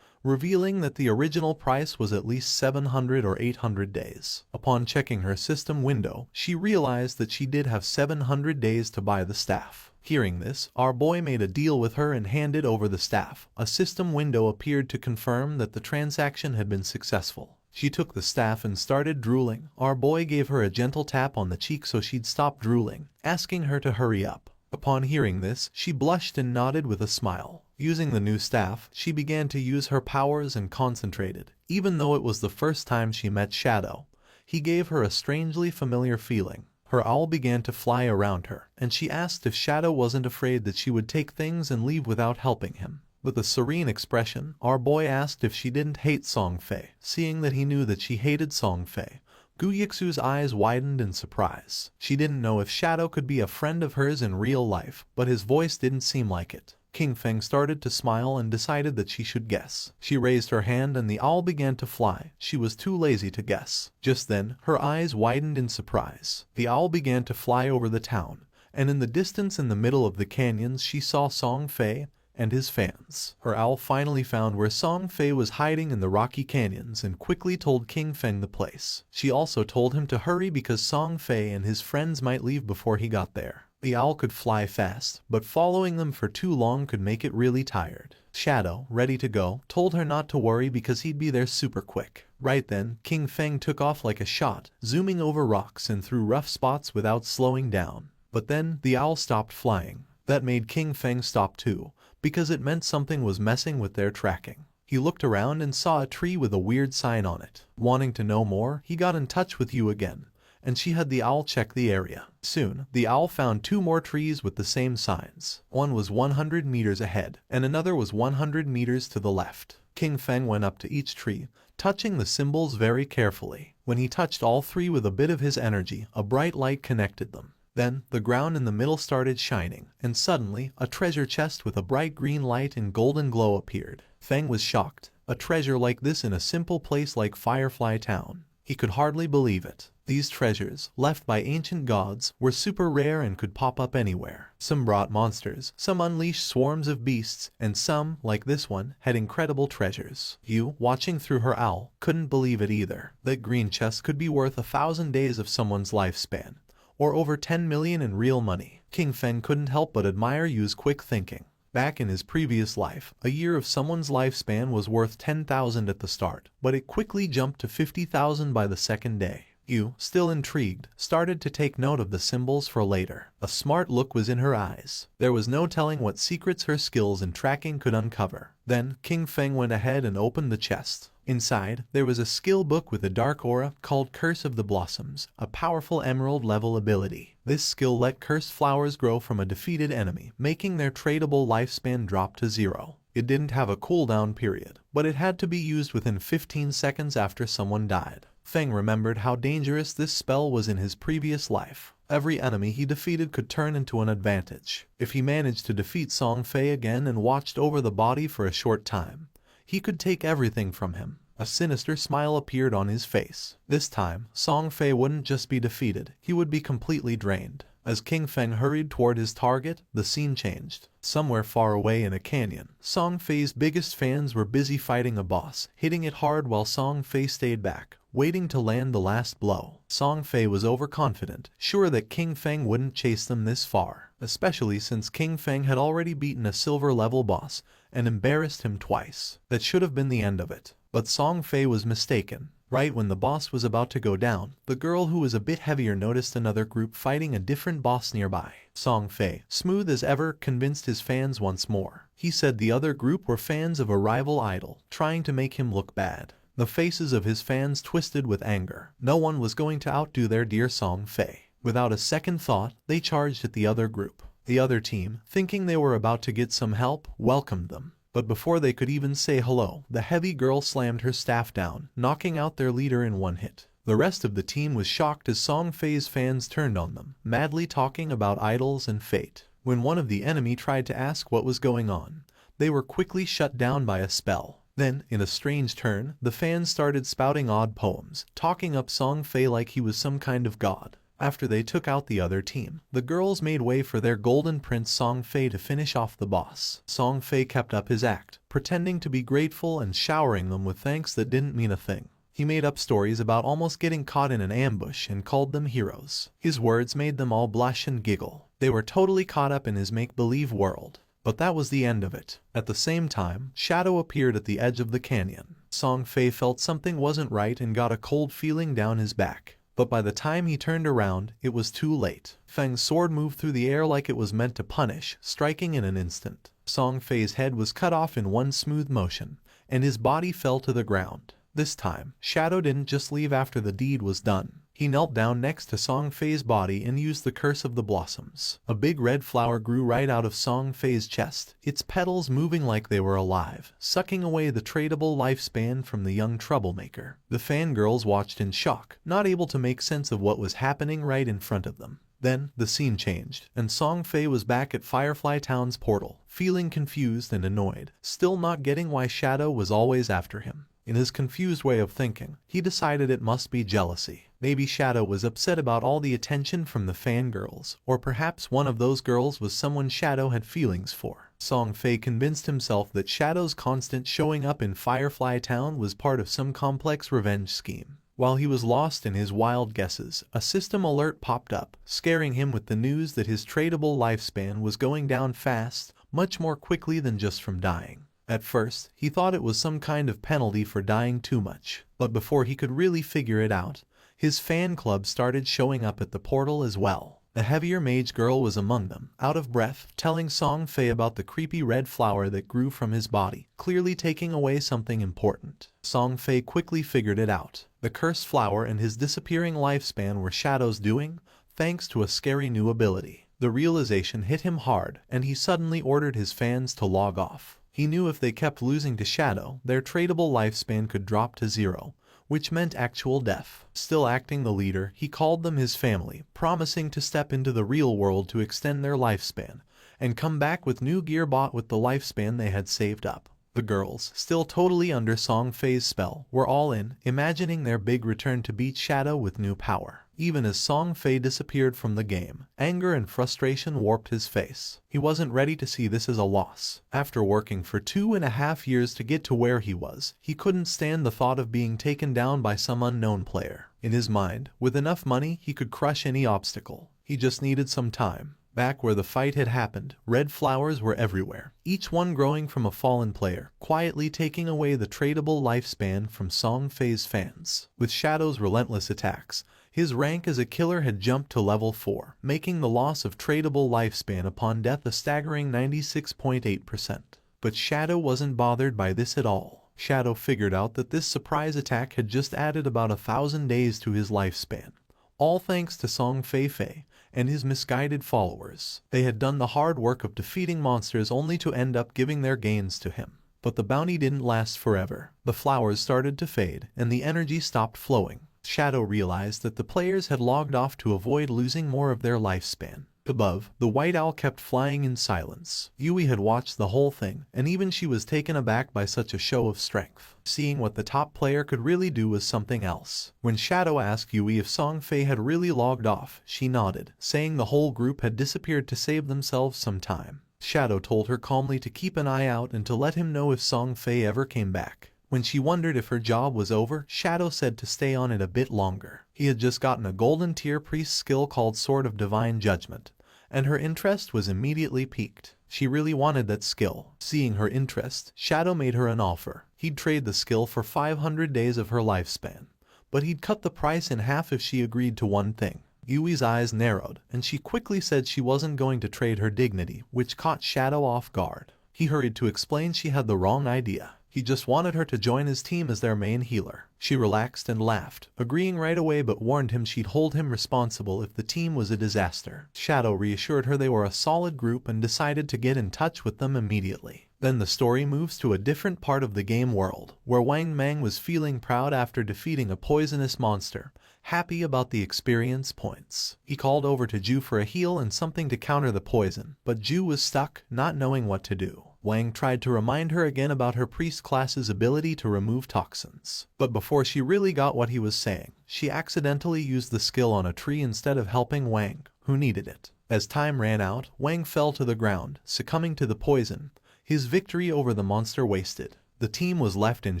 revealing that the original price was at least 700 or 800 days. Upon checking her system window, she realized that she did have 700 days to buy the staff. Hearing this, our boy made a deal with her and handed over the staff. A system window appeared to confirm that the transaction had been successful. She took the staff and started drooling. Our boy gave her a gentle tap on the cheek so she'd stop drooling, asking her to hurry up. Upon hearing this, she blushed and nodded with a smile. Using the new staff, she began to use her powers and concentrated. Even though it was the first time she met Shadow, he gave her a strangely familiar feeling. Her owl began to fly around her, and she asked if Shadow wasn't afraid that she would take things and leave without helping him. With a serene expression, our boy asked if she didn't hate Song Fei. Seeing that he knew that she hated Song Fei, Gu Yixu's eyes widened in surprise. She didn't know if Shadow could be a friend of hers in real life, but his voice didn't seem like it. King Feng started to smile and decided that she should guess. She raised her hand and the owl began to fly. She was too lazy to guess. Just then, her eyes widened in surprise. The owl began to fly over the town, and in the distance in the middle of the canyons she saw Song Fei and his fans. Her owl finally found where Song Fei was hiding in the rocky canyons and quickly told King Feng the place. She also told him to hurry because Song Fei and his friends might leave before he got there. The owl could fly fast, but following them for too long could make it really tired. Shadow, ready to go, told her not to worry because he'd be there super quick. Right then, King Feng took off like a shot, zooming over rocks and through rough spots without slowing down. But then, the owl stopped flying. That made King Feng stop too, because it meant something was messing with their tracking. He looked around and saw a tree with a weird sign on it. Wanting to know more, he got in touch with Yu again, and she had the owl check the area. Soon, the owl found 2 more trees with the same signs. One was 100 meters ahead, and another was 100 meters to the left. King Feng went up to each tree, touching the symbols very carefully. When he touched all 3 with a bit of his energy, a bright light connected them. Then, the ground in the middle started shining, and suddenly, a treasure chest with a bright green light and golden glow appeared. Feng was shocked. A treasure like this in a simple place like Firefly Town. He could hardly believe it. These treasures, left by ancient gods, were super rare and could pop up anywhere. Some brought monsters, some unleashed swarms of beasts, and some, like this one, had incredible treasures. Yu, watching through her owl, couldn't believe it either. That green chest could be worth 1,000 days of someone's lifespan, or over 10 million in real money. King Feng couldn't help but admire Yu's quick thinking. Back in his previous life, a year of someone's lifespan was worth 10,000 at the start, but it quickly jumped to 50,000 by the second day. Yu, still intrigued, started to take note of the symbols for later. A smart look was in her eyes. There was no telling what secrets her skills in tracking could uncover. Then, King Feng went ahead and opened the chest. Inside, there was a skill book with a dark aura called Curse of the Blossoms, a powerful emerald-level ability. This skill let cursed flowers grow from a defeated enemy, making their tradable lifespan drop to 0. It didn't have a cooldown period, but it had to be used within 15 seconds after someone died. Feng remembered how dangerous this spell was in his previous life. Every enemy he defeated could turn into an advantage. If he managed to defeat Song Fei again and watched over the body for a short time, he could take everything from him. A sinister smile appeared on his face. This time, Song Fei wouldn't just be defeated, he would be completely drained. As King Feng hurried toward his target, the scene changed. Somewhere far away in a canyon, Song Fei's biggest fans were busy fighting a boss, hitting it hard while Song Fei stayed back, waiting to land the last blow. Song Fei was overconfident, sure that King Feng wouldn't chase them this far, especially since King Feng had already beaten a silver-level boss and embarrassed him twice. That should have been the end of it. But Song Fei was mistaken. Right when the boss was about to go down, the girl who was a bit heavier noticed another group fighting a different boss nearby. Song Fei, smooth as ever, convinced his fans once more. He said the other group were fans of a rival idol, trying to make him look bad. The faces of his fans twisted with anger. No one was going to outdo their dear Song Fei. Without a second thought, they charged at the other group. The other team, thinking they were about to get some help, welcomed them. But before they could even say hello, the heavy girl slammed her staff down, knocking out their leader in one hit. The rest of the team was shocked as Song Fei's fans turned on them, madly talking about idols and fate. When one of the enemy tried to ask what was going on, they were quickly shut down by a spell. Then, in a strange turn, the fans started spouting odd poems, talking up Song Fei like he was some kind of god. After they took out the other team, the girls made way for their golden prince Song Fei to finish off the boss. Song Fei kept up his act, pretending to be grateful and showering them with thanks that didn't mean a thing. He made up stories about almost getting caught in an ambush and called them heroes. His words made them all blush and giggle. They were totally caught up in his make-believe world. But that was the end of it. At the same time, Shadow appeared at the edge of the canyon. Song Fei felt something wasn't right and got a cold feeling down his back. But by the time he turned around, it was too late. Feng's sword moved through the air like it was meant to punish, striking in an instant. Song Fei's head was cut off in one smooth motion, and his body fell to the ground. This time, Shadow didn't just leave after the deed was done. He knelt down next to Song Fei's body and used the Curse of the Blossoms. A big red flower grew right out of Song Fei's chest, its petals moving like they were alive, sucking away the tradable lifespan from the young troublemaker. The fangirls watched in shock, not able to make sense of what was happening right in front of them. Then, the scene changed, and Song Fei was back at Firefly Town's portal, feeling confused and annoyed, still not getting why Shadow was always after him. In his confused way of thinking, he decided it must be jealousy. Maybe Shadow was upset about all the attention from the fangirls, or perhaps one of those girls was someone Shadow had feelings for. Song Fei convinced himself that Shadow's constant showing up in Firefly Town was part of some complex revenge scheme. While he was lost in his wild guesses, a system alert popped up, scaring him with the news that his tradable lifespan was going down fast, much more quickly than just from dying. At first, he thought it was some kind of penalty for dying too much, but before he could really figure it out, his fan club started showing up at the portal as well. The heavier mage girl was among them, out of breath, telling Song Fei about the creepy red flower that grew from his body, clearly taking away something important. Song Fei quickly figured it out. The cursed flower and his disappearing lifespan were Shadow's doing, thanks to a scary new ability. The realization hit him hard, and he suddenly ordered his fans to log off. He knew if they kept losing to Shadow, their tradable lifespan could drop to 0, which meant actual death. Still acting the leader, he called them his family, promising to step into the real world to extend their lifespan, and come back with new gear bought with the lifespan they had saved up. The girls, still totally under Song Fei's spell, were all in, imagining their big return to beat Shadow with new power. Even as Song Fei disappeared from the game, anger and frustration warped his face. He wasn't ready to see this as a loss. After working for 2.5 years to get to where he was, he couldn't stand the thought of being taken down by some unknown player. In his mind, with enough money, he could crush any obstacle. He just needed some time. Back where the fight had happened, red flowers were everywhere, each one growing from a fallen player, quietly taking away the tradable lifespan from Song Fei's fans. With Shadow's relentless attacks, his rank as a killer had jumped to level 4, making the loss of tradable lifespan upon death a staggering 96.8%. But Shadow wasn't bothered by this at all. Shadow figured out that this surprise attack had just added about 1,000 days to his lifespan. All thanks to Song Fei and his misguided followers. They had done the hard work of defeating monsters only to end up giving their gains to him. But the bounty didn't last forever. The flowers started to fade, and the energy stopped flowing. Shadow realized that the players had logged off to avoid losing more of their lifespan. Above, the white owl kept flying in silence. Yui had watched the whole thing, and even she was taken aback by such a show of strength. Seeing what the top player could really do was something else. When Shadow asked Yui if Song Fei had really logged off, she nodded, saying the whole group had disappeared to save themselves some time. Shadow told her calmly to keep an eye out and to let him know if Song Fei ever came back. When she wondered if her job was over, Shadow said to stay on it a bit longer. He had just gotten a golden tier priest skill called Sword of Divine Judgment, and her interest was immediately piqued. She really wanted that skill. Seeing her interest, Shadow made her an offer. He'd trade the skill for 500 days of her lifespan, but he'd cut the price in half if she agreed to one thing. Yui's eyes narrowed, and she quickly said she wasn't going to trade her dignity, which caught Shadow off guard. He hurried to explain she had the wrong idea. He just wanted her to join his team as their main healer. She relaxed and laughed, agreeing right away, but warned him she'd hold him responsible if the team was a disaster. Shadow reassured her they were a solid group and decided to get in touch with them immediately. Then the story moves to a different part of the game world, where Wang Mang was feeling proud after defeating a poisonous monster, happy about the experience points. He called over to Ju for a heal and something to counter the poison, but Ju was stuck, not knowing what to do. Wang tried to remind her again about her priest class's ability to remove toxins. But before she really got what he was saying, she accidentally used the skill on a tree instead of helping Wang, who needed it. As time ran out, Wang fell to the ground, succumbing to the poison, his victory over the monster wasted. The team was left in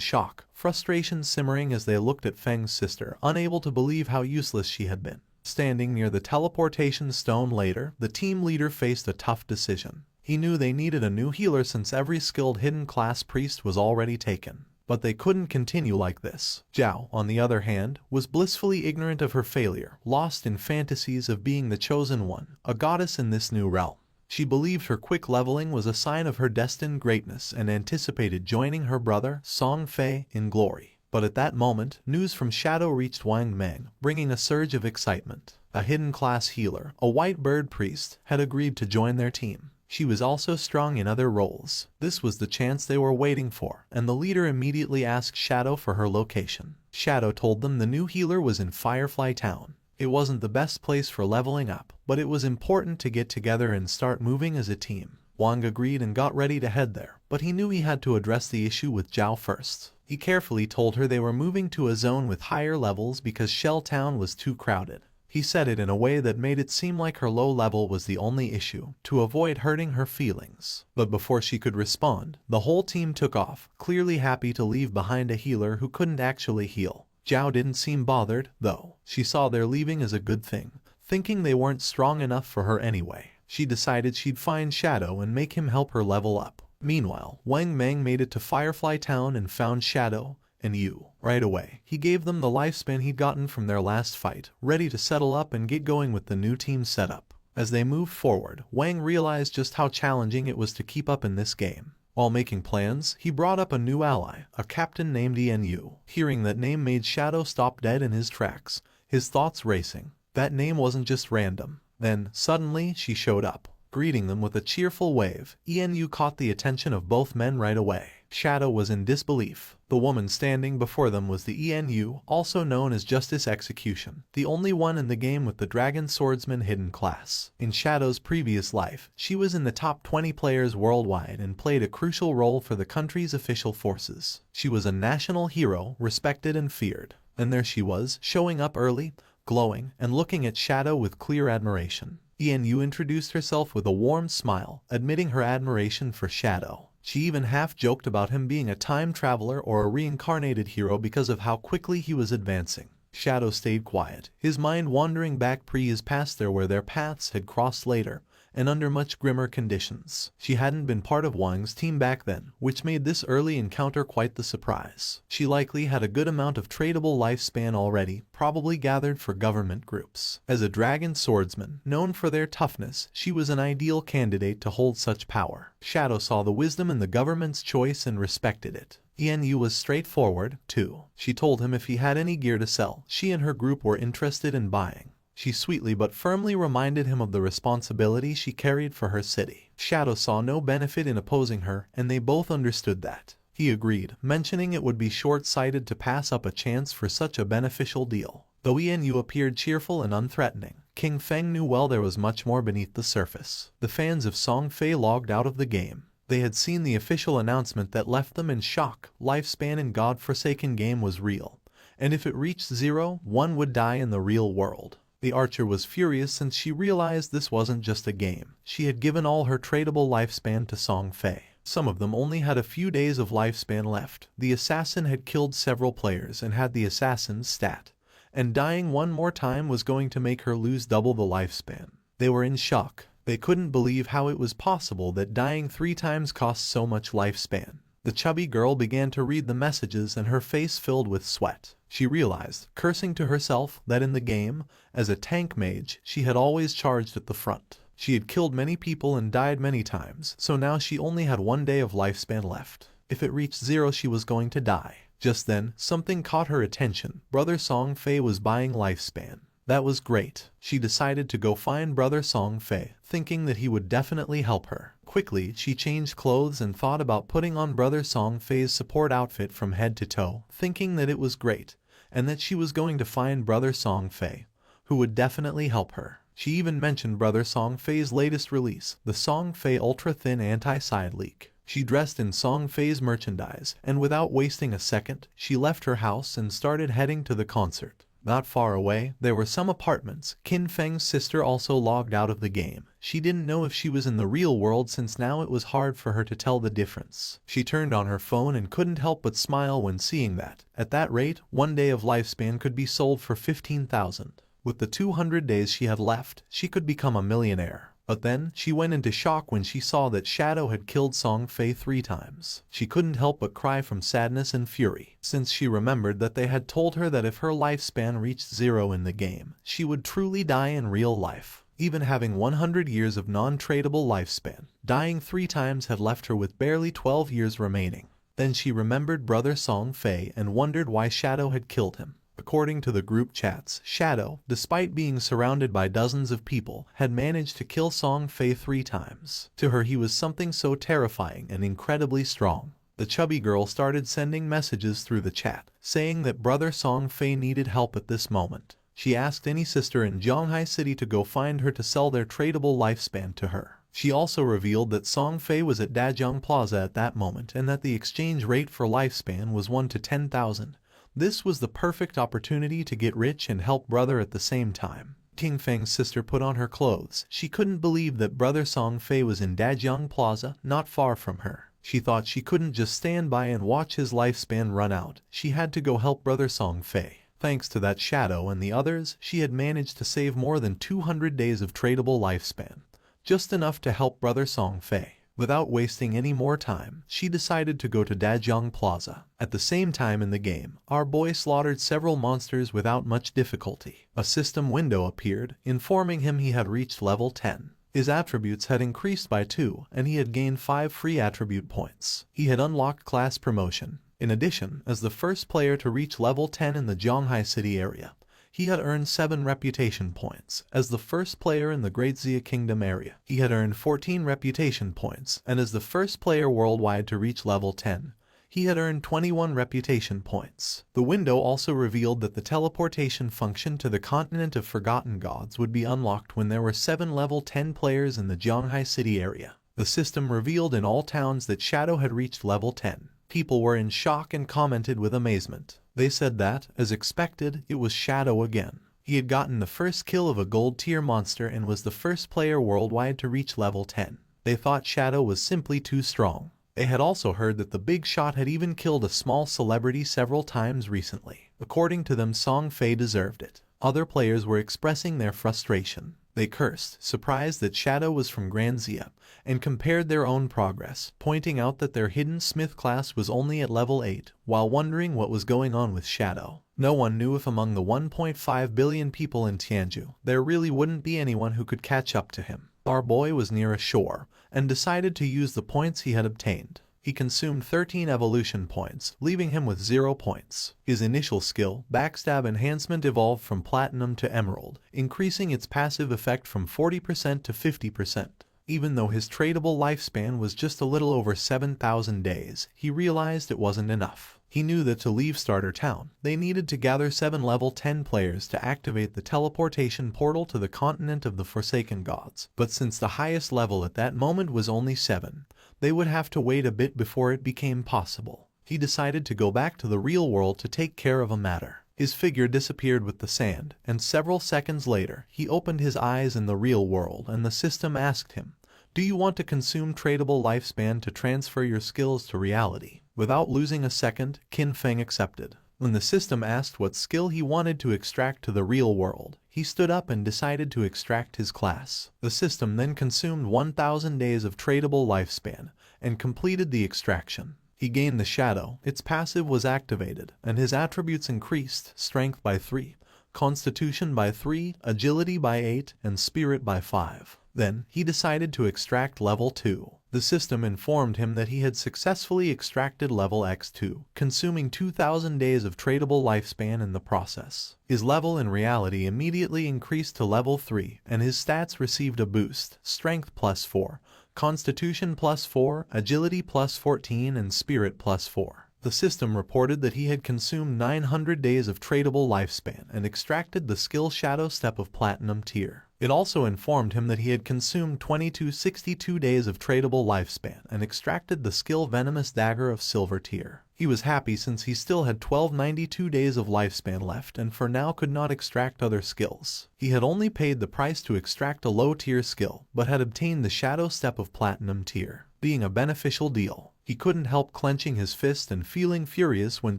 shock, frustration simmering as they looked at Feng's sister, unable to believe how useless she had been. Standing near the teleportation stone later, the team leader faced a tough decision. He knew they needed a new healer since every skilled hidden class priest was already taken. But they couldn't continue like this. Zhao, on the other hand, was blissfully ignorant of her failure, lost in fantasies of being the chosen one, a goddess in this new realm. She believed her quick leveling was a sign of her destined greatness and anticipated joining her brother, Song Fei, in glory. But at that moment, news from Shadow reached Wang Mang, bringing a surge of excitement. A hidden class healer, a white bird priest, had agreed to join their team. She was also strong in other roles. This was the chance they were waiting for, and the leader immediately asked Shadow for her location. Shadow told them the new healer was in Firefly Town. It wasn't the best place for leveling up, but it was important to get together and start moving as a team. Wang agreed and got ready to head there, but he knew he had to address the issue with Zhao first. He carefully told her they were moving to a zone with higher levels because Shell Town was too crowded. He said it in a way that made it seem like her low level was the only issue, to avoid hurting her feelings. But before she could respond, the whole team took off, clearly happy to leave behind a healer who couldn't actually heal. Zhao didn't seem bothered, though. She saw their leaving as a good thing, thinking they weren't strong enough for her anyway. She decided she'd find Shadow and make him help her level up. Meanwhile, Wang Mang made it to Firefly Town and found Shadow and Yu. Right away, he gave them the lifespan he'd gotten from their last fight, ready to settle up and get going with the new team setup. As they moved forward, Wang realized just how challenging it was to keep up in this game. While making plans, he brought up a new ally, a captain named Yu. Hearing that name made Shadow stop dead in his tracks, his thoughts racing. That name wasn't just random. Then, suddenly, she showed up. Greeting them with a cheerful wave, Yu caught the attention of both men right away. Shadow was in disbelief. The woman standing before them was the Yu, also known as Justice Execution, the only one in the game with the Dragon Swordsman hidden class. In Shadow's previous life, she was in the top 20 players worldwide and played a crucial role for the country's official forces. She was a national hero, respected and feared. And there she was, showing up early, glowing, and looking at Shadow with clear admiration. Yu introduced herself with a warm smile, admitting her admiration for Shadow. She even half-joked about him being a time traveler or a reincarnated hero because of how quickly he was advancing. Shadow stayed quiet, his mind wandering back pre-his past there where their paths had crossed later, and under much grimmer conditions. She hadn't been part of Wang's team back then, which made this early encounter quite the surprise. She likely had a good amount of tradable lifespan already, probably gathered for government groups. As a dragon swordsman, known for their toughness, she was an ideal candidate to hold such power. Shadow saw the wisdom in the government's choice and respected it. Yu was straightforward, too. She told him if he had any gear to sell, she and her group were interested in buying. She sweetly but firmly reminded him of the responsibility she carried for her city. Shadow saw no benefit in opposing her, and they both understood that. He agreed, mentioning it would be short-sighted to pass up a chance for such a beneficial deal. Though Yu appeared cheerful and unthreatening, King Feng knew well there was much more beneath the surface. The fans of Song Fei logged out of the game. They had seen the official announcement that left them in shock. Lifespan in God-forsaken game was real, and if it reached 0, one would die in the real world. The archer was furious since she realized this wasn't just a game. She had given all her tradable lifespan to Song Fei. Some of them only had a few days of lifespan left. The assassin had killed several players and had the assassin's stat, and dying one more time was going to make her lose double the lifespan. They were in shock. They couldn't believe how it was possible that dying 3 times cost so much lifespan. The chubby girl began to read the messages and her face filled with sweat. She realized, cursing to herself, that in the game, as a tank mage, she had always charged at the front. She had killed many people and died many times, so now she only had 1 day of lifespan left. If it reached 0, she was going to die. Just then, something caught her attention. Brother Song Fei was buying lifespan. That was great. She decided to go find Brother Song Fei, thinking that he would definitely help her. Quickly, she changed clothes and thought about putting on Brother Song Fei's support outfit from head to toe, thinking that it was great, and that she was going to find Brother Song Fei, who would definitely help her. She even mentioned Brother Song Fei's latest release, the Song Fei Ultra Thin Anti-Side Leak. She dressed in Song Fei's merchandise, and without wasting a second, she left her house and started heading to the concert. Not far away, there were some apartments. Qin Feng's sister also logged out of the game. She didn't know if she was in the real world since now it was hard for her to tell the difference. She turned on her phone and couldn't help but smile when seeing that. At that rate, 1 day of lifespan could be sold for 15,000. With the 200 days she had left, she could become a millionaire. But then, she went into shock when she saw that Shadow had killed Song Fei 3 times. She couldn't help but cry from sadness and fury, since she remembered that they had told her that if her lifespan reached 0 in the game, she would truly die in real life. Even having 100 years of non-tradable lifespan, dying 3 times had left her with barely 12 years remaining. Then she remembered Brother Song Fei and wondered why Shadow had killed him. According to the group chats, Shadow, despite being surrounded by dozens of people, had managed to kill Song Fei 3 times. To her he was something so terrifying and incredibly strong. The chubby girl started sending messages through the chat, saying that Brother Song Fei needed help at this moment. She asked any sister in Zhonghai City to go find her to sell their tradable lifespan to her. She also revealed that Song Fei was at Dajiang Plaza at that moment and that the exchange rate for lifespan was 1 to 10,000. This was the perfect opportunity to get rich and help brother at the same time. Qin Feng's sister put on her clothes. She couldn't believe that Brother Song Fei was in Dajiang Plaza, not far from her. She thought she couldn't just stand by and watch his lifespan run out. She had to go help Brother Song Fei. Thanks to that Shadow and the others, she had managed to save more than 200 days of tradable lifespan. Just enough to help Brother Song Fei. Without wasting any more time, she decided to go to Dajiang Plaza. At the same time in the game, our boy slaughtered several monsters without much difficulty. A system window appeared, informing him he had reached level 10. His attributes had increased by 2, and he had gained 5 free attribute points. He had unlocked class promotion. In addition, as the first player to reach level 10 in the Zhonghai City area, he had earned 7 reputation points. As the first player in the Great Xia Kingdom area, he had earned 14 reputation points, and as the first player worldwide to reach level 10, he had earned 21 reputation points. The window also revealed that the teleportation function to the continent of Forgotten Gods would be unlocked when there were 7 level 10 players in the Zhonghai City area. The system revealed in all towns that Shadow had reached level 10. People were in shock and commented with amazement. They said that, as expected, it was Shadow again. He had gotten the first kill of a gold-tier monster and was the first player worldwide to reach level 10. They thought Shadow was simply too strong. They had also heard that the big shot had even killed a small celebrity several times recently. According to them, Song Fei deserved it. Other players were expressing their frustration. They cursed, surprised that Shadow was from Grand Xia, and compared their own progress, pointing out that their hidden smith class was only at level 8, while wondering what was going on with Shadow. No one knew if among the 1.5 billion people in Tianzhu, there really wouldn't be anyone who could catch up to him. Our boy was near a shore, and decided to use the points he had obtained. He consumed 13 evolution points, leaving him with 0 points. His initial skill, Backstab Enhancement, evolved from Platinum to Emerald, increasing its passive effect from 40% to 50%. Even though his tradable lifespan was just a little over 7,000 days, he realized it wasn't enough. He knew that to leave Starter Town, they needed to gather 7 level 10 players to activate the teleportation portal to the continent of the Forsaken Gods. But since the highest level at that moment was only 7, they would have to wait a bit before it became possible. He decided to go back to the real world to take care of a matter. His figure disappeared with the sand, and several seconds later, he opened his eyes in the real world and the system asked him, "Do you want to consume tradable lifespan to transfer your skills to reality?" Without losing a second, Qin Feng accepted. When the system asked what skill he wanted to extract to the real world, he stood up and decided to extract his class. The system then consumed 1,000 days of tradable lifespan and completed the extraction. He gained the Shadow, its passive was activated, and his attributes increased: Strength by 3, Constitution by 3, Agility by 8, and Spirit by 5. Then, he decided to extract level 2. The system informed him that he had successfully extracted level X2, consuming 2,000 days of tradable lifespan in the process. His level in reality immediately increased to level 3, and his stats received a boost: Strength plus 4, Constitution plus 4, Agility plus 14, and Spirit plus 4. The system reported that he had consumed 900 days of tradable lifespan and extracted the skill Shadow Step of Platinum tier. It also informed him that he had consumed 2262 days of tradable lifespan and extracted the skill Venomous Dagger of Silver tier. He was happy since he still had 1292 days of lifespan left and for now could not extract other skills. He had only paid the price to extract a low tier skill, but had obtained the Shadow Step of Platinum tier, being a beneficial deal. He couldn't help clenching his fist and feeling furious when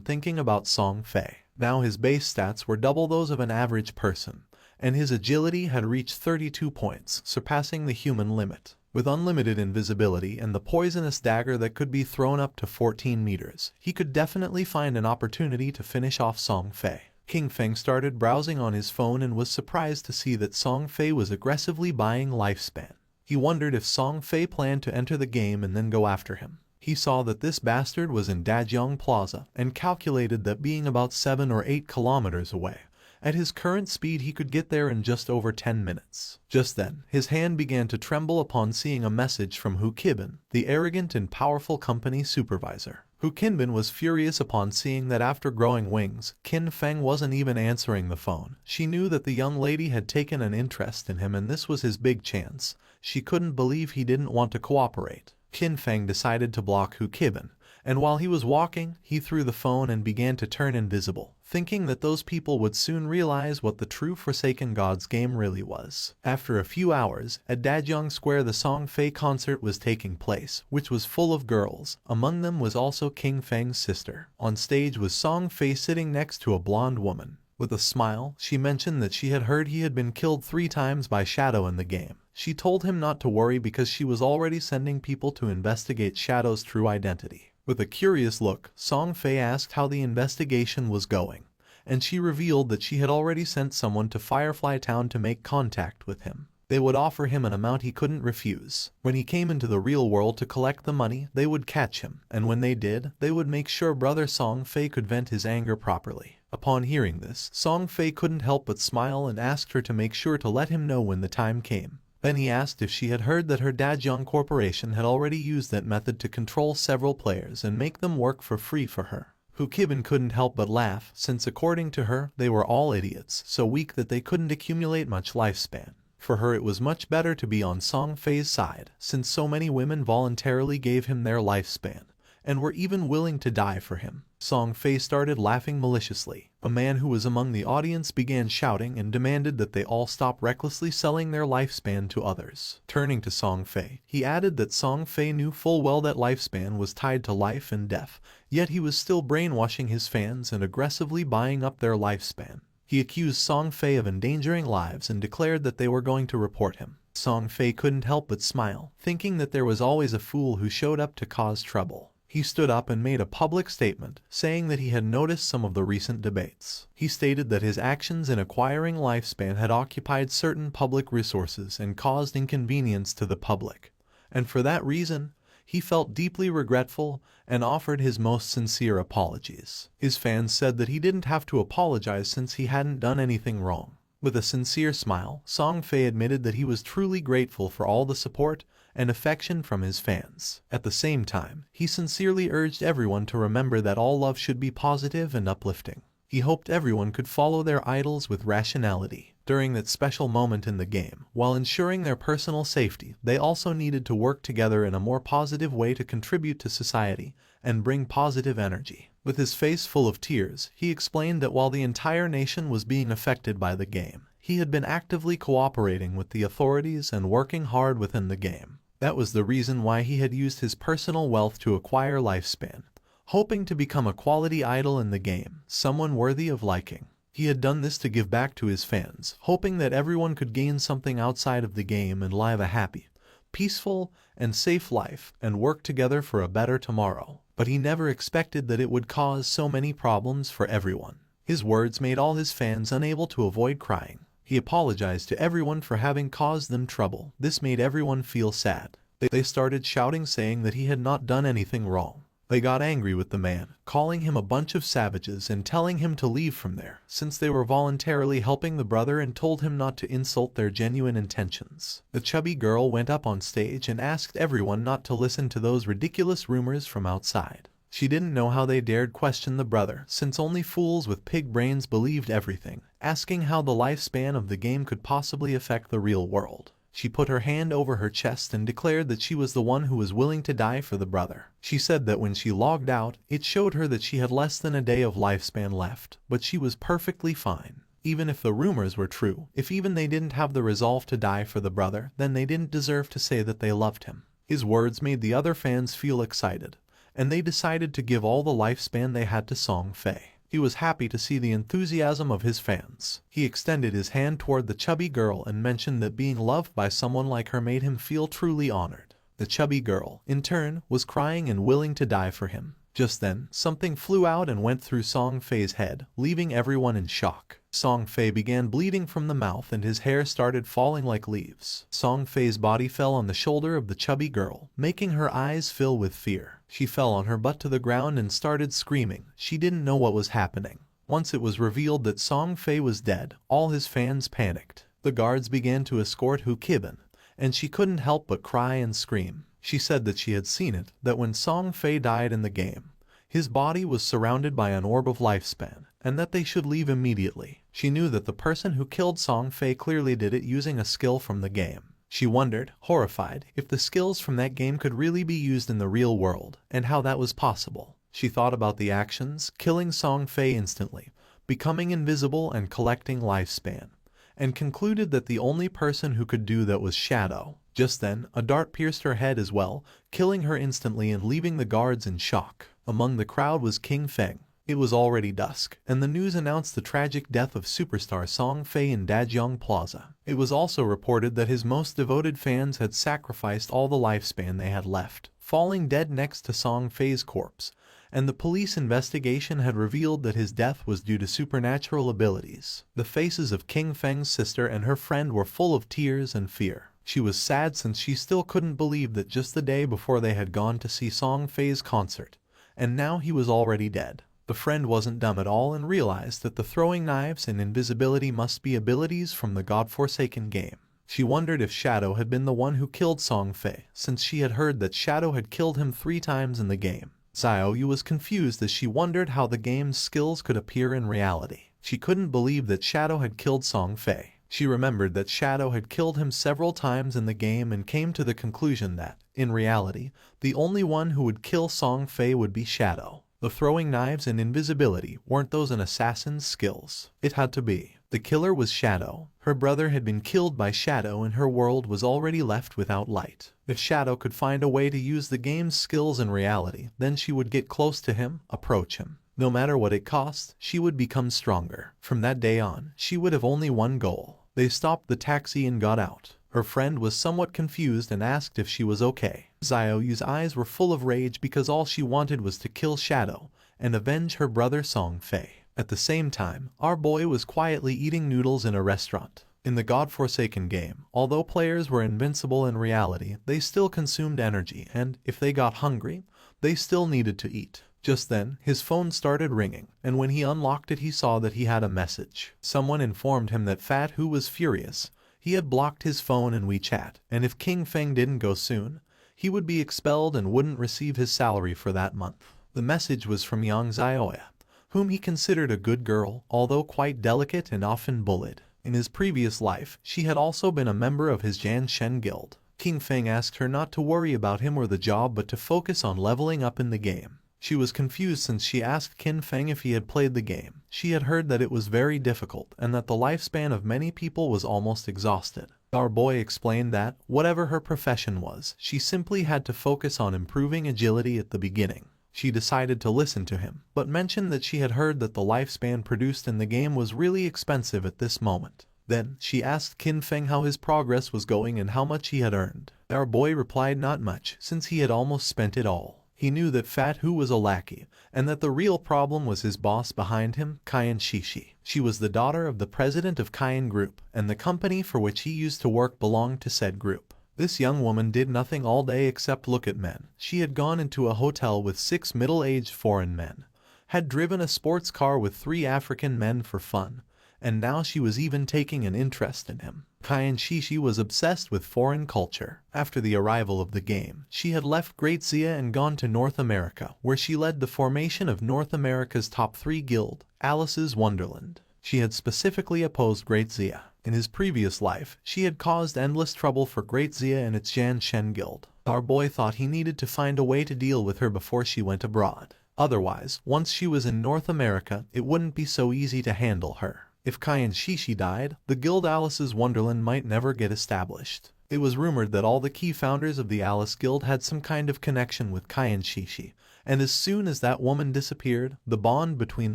thinking about Song Fei. Now his base stats were double those of an average person, and his agility had reached 32 points, surpassing the human limit. With unlimited invisibility and the poisonous dagger that could be thrown up to 14 meters, he could definitely find an opportunity to finish off Song Fei. King Feng started browsing on his phone and was surprised to see that Song Fei was aggressively buying lifespan. He wondered if Song Fei planned to enter the game and then go after him. He saw that this bastard was in Dajiang Plaza and calculated that being about 7 or 8 kilometers away, at his current speed he could get there in just over 10 minutes. Just then, his hand began to tremble upon seeing a message from Hu Qinbin, the arrogant and powerful company supervisor. Hu Qinbin was furious upon seeing that after growing wings, Qin Feng wasn't even answering the phone. She knew that the young lady had taken an interest in him and this was his big chance. She couldn't believe he didn't want to cooperate. Qin Feng decided to block Hu Qinbin, and while he was walking, he threw the phone and began to turn invisible, thinking that those people would soon realize what the true Forsaken Gods game really was. After a few hours, at Dajiang Square the Song Fei concert was taking place, which was full of girls. Among them was also King Feng's sister. On stage was Song Fei sitting next to a blonde woman. With a smile, she mentioned that she had heard he had been killed 3 times by Shadow in the game. She told him not to worry because she was already sending people to investigate Shadow's true identity. With a curious look, Song Fei asked how the investigation was going, and she revealed that she had already sent someone to Firefly Town to make contact with him. They would offer him an amount he couldn't refuse. When he came into the real world to collect the money, they would catch him, and when they did, they would make sure brother Song Fei could vent his anger properly. Upon hearing this, Song Fei couldn't help but smile and asked her to make sure to let him know when the time came. Then he asked if she had heard that her Dajiang Corporation had already used that method to control several players and make them work for free for her. Hu Qinbin couldn't help but laugh, since according to her, they were all idiots, so weak that they couldn't accumulate much lifespan. For her it was much better to be on Song Fei's side, since so many women voluntarily gave him their lifespan, and were even willing to die for him. Song Fei started laughing maliciously. A man who was among the audience began shouting and demanded that they all stop recklessly selling their lifespan to others. Turning to Song Fei, he added that Song Fei knew full well that lifespan was tied to life and death, yet he was still brainwashing his fans and aggressively buying up their lifespan. He accused Song Fei of endangering lives and declared that they were going to report him. Song Fei couldn't help but smile, thinking that there was always a fool who showed up to cause trouble. He stood up and made a public statement, saying that he had noticed some of the recent debates. He stated that his actions in acquiring lifespan had occupied certain public resources and caused inconvenience to the public, and for that reason, he felt deeply regretful and offered his most sincere apologies. His fans said that he didn't have to apologize since he hadn't done anything wrong. With a sincere smile, Song Fei admitted that he was truly grateful for all the support and affection from his fans. At the same time, he sincerely urged everyone to remember that all love should be positive and uplifting. He hoped everyone could follow their idols with rationality. During that special moment in the game, while ensuring their personal safety, they also needed to work together in a more positive way to contribute to society and bring positive energy. With his face full of tears, he explained that while the entire nation was being affected by the game, he had been actively cooperating with the authorities and working hard within the game. That was the reason why he had used his personal wealth to acquire lifespan, hoping to become a quality idol in the game, someone worthy of liking. He had done this to give back to his fans, hoping that everyone could gain something outside of the game and live a happy, peaceful, and safe life and work together for a better tomorrow. but he never expected that it would cause so many problems for everyone. His words made all his fans unable to avoid crying. He apologized to everyone for having caused them trouble. This made everyone feel sad. They started shouting, saying that he had not done anything wrong. They got angry with the man, calling him a bunch of savages and telling him to leave from there, since they were voluntarily helping the brother, and told him not to insult their genuine intentions. The chubby girl went up on stage and asked everyone not to listen to those ridiculous rumors from outside. She didn't know how they dared question the brother, since only fools with pig brains believed everything, asking how the lifespan of the game could possibly affect the real world. She put her hand over her chest and declared that she was the one who was willing to die for the brother. She said that when she logged out, it showed her that she had less than a day of lifespan left, but she was perfectly fine. Even if the rumors were true, if even they didn't have the resolve to die for the brother, then they didn't deserve to say that they loved him. His words made the other fans feel excited, and they decided to give all the lifespan they had to Song Fei. He was happy to see the enthusiasm of his fans. He extended his hand toward the chubby girl and mentioned that being loved by someone like her made him feel truly honored. The chubby girl, in turn, was crying and willing to die for him. Just then, something flew out and went through Song Fei's head, leaving everyone in shock. Song Fei began bleeding from the mouth and his hair started falling like leaves. Song Fei's body fell on the shoulder of the chubby girl, making her eyes fill with fear. She fell on her butt to the ground and started screaming. She didn't know what was happening. Once it was revealed that Song Fei was dead, all his fans panicked. The guards began to escort Hu Qibin, and she couldn't help but cry and scream. She said that she had seen it, that when Song Fei died in the game, his body was surrounded by an orb of lifespan, and that they should leave immediately. She knew that the person who killed Song Fei clearly did it using a skill from the game. She wondered, horrified, if the skills from that game could really be used in the real world, and how that was possible. She thought about the actions, killing Song Fei instantly, becoming invisible and collecting lifespan, and concluded that the only person who could do that was Shadow. Just then, a dart pierced her head as well, killing her instantly and leaving the guards in shock. Among the crowd was King Feng. It was already dusk, and the news announced the tragic death of superstar Song Fei in Dajiang Plaza. It was also reported that his most devoted fans had sacrificed all the lifespan they had left, falling dead next to Song Fei's corpse, and the police investigation had revealed that his death was due to supernatural abilities. The faces of King Feng's sister and her friend were full of tears and fear. She was sad since she still couldn't believe that just the day before they had gone to see Song Fei's concert, and now he was already dead. The friend wasn't dumb at all and realized that the throwing knives and invisibility must be abilities from the godforsaken game. She wondered if Shadow had been the one who killed Song Fei, since she had heard that Shadow had killed him 3 times in the game. Xiaoyu was confused as she wondered how the game's skills could appear in reality. She couldn't believe that Shadow had killed Song Fei. She remembered that Shadow had killed him several times in the game and came to the conclusion that, in reality, the only one who would kill Song Fei would be Shadow. The throwing knives and invisibility weren't those an assassin's skills. It had to be. The killer was Shadow. Her brother had been killed by Shadow and her world was already left without light. If Shadow could find a way to use the game's skills in reality, then she would get close to him, approach him. No matter what it cost, she would become stronger. From that day on, she would have only one goal. They stopped the taxi and got out. Her friend was somewhat confused and asked if she was okay. Xiaoyu's eyes were full of rage because all she wanted was to kill Shadow and avenge her brother Song Fei. At the same time, our boy was quietly eating noodles in a restaurant. In the godforsaken game, although players were invincible in reality, they still consumed energy and, if they got hungry, they still needed to eat. Just then, his phone started ringing, and when he unlocked it he saw that he had a message. Someone informed him that Fat Hu was furious. He had blocked his phone and WeChat, and if King Feng didn't go soon, he would be expelled and wouldn't receive his salary for that month. The message was from Yang Xiaoya, whom he considered a good girl, although quite delicate and often bullied. In his previous life, she had also been a member of his Jian Shen guild. King Feng asked her not to worry about him or the job but to focus on leveling up in the game. She was confused since she asked King Feng if he had played the game. She had heard that it was very difficult and that the lifespan of many people was almost exhausted. Our boy explained that, whatever her profession was, she simply had to focus on improving agility at the beginning. She decided to listen to him, but mentioned that she had heard that the lifespan produced in the game was really expensive at this moment. Then, she asked King Feng how his progress was going and how much he had earned. Our boy replied not much, since he had almost spent it all. He knew that Fat Hu was a lackey, and that the real problem was his boss behind him, Cayenne Shishi. She was the daughter of the president of Cayenne Group, and the company for which he used to work belonged to said group. This young woman did nothing all day except look at men. She had gone into a hotel with 6 middle-aged foreign men, had driven a sports car with 3 African men for fun, and now she was even taking an interest in him. Cayenne Shishi was obsessed with foreign culture. After the arrival of the game, she had left Great Zia and gone to North America, where she led the formation of North America's top 3 guild, Alice's Wonderland. She had specifically opposed Great Zia. In his previous life, she had caused endless trouble for Great Zia and its Jan Shen guild. Our boy thought he needed to find a way to deal with her before she went abroad. Otherwise, once she was in North America, it wouldn't be so easy to handle her. If Cayenne Shishi died, the guild Alice's Wonderland might never get established. It was rumored that all the key founders of the Alice Guild had some kind of connection with Cayenne Shishi, and as soon as that woman disappeared, the bond between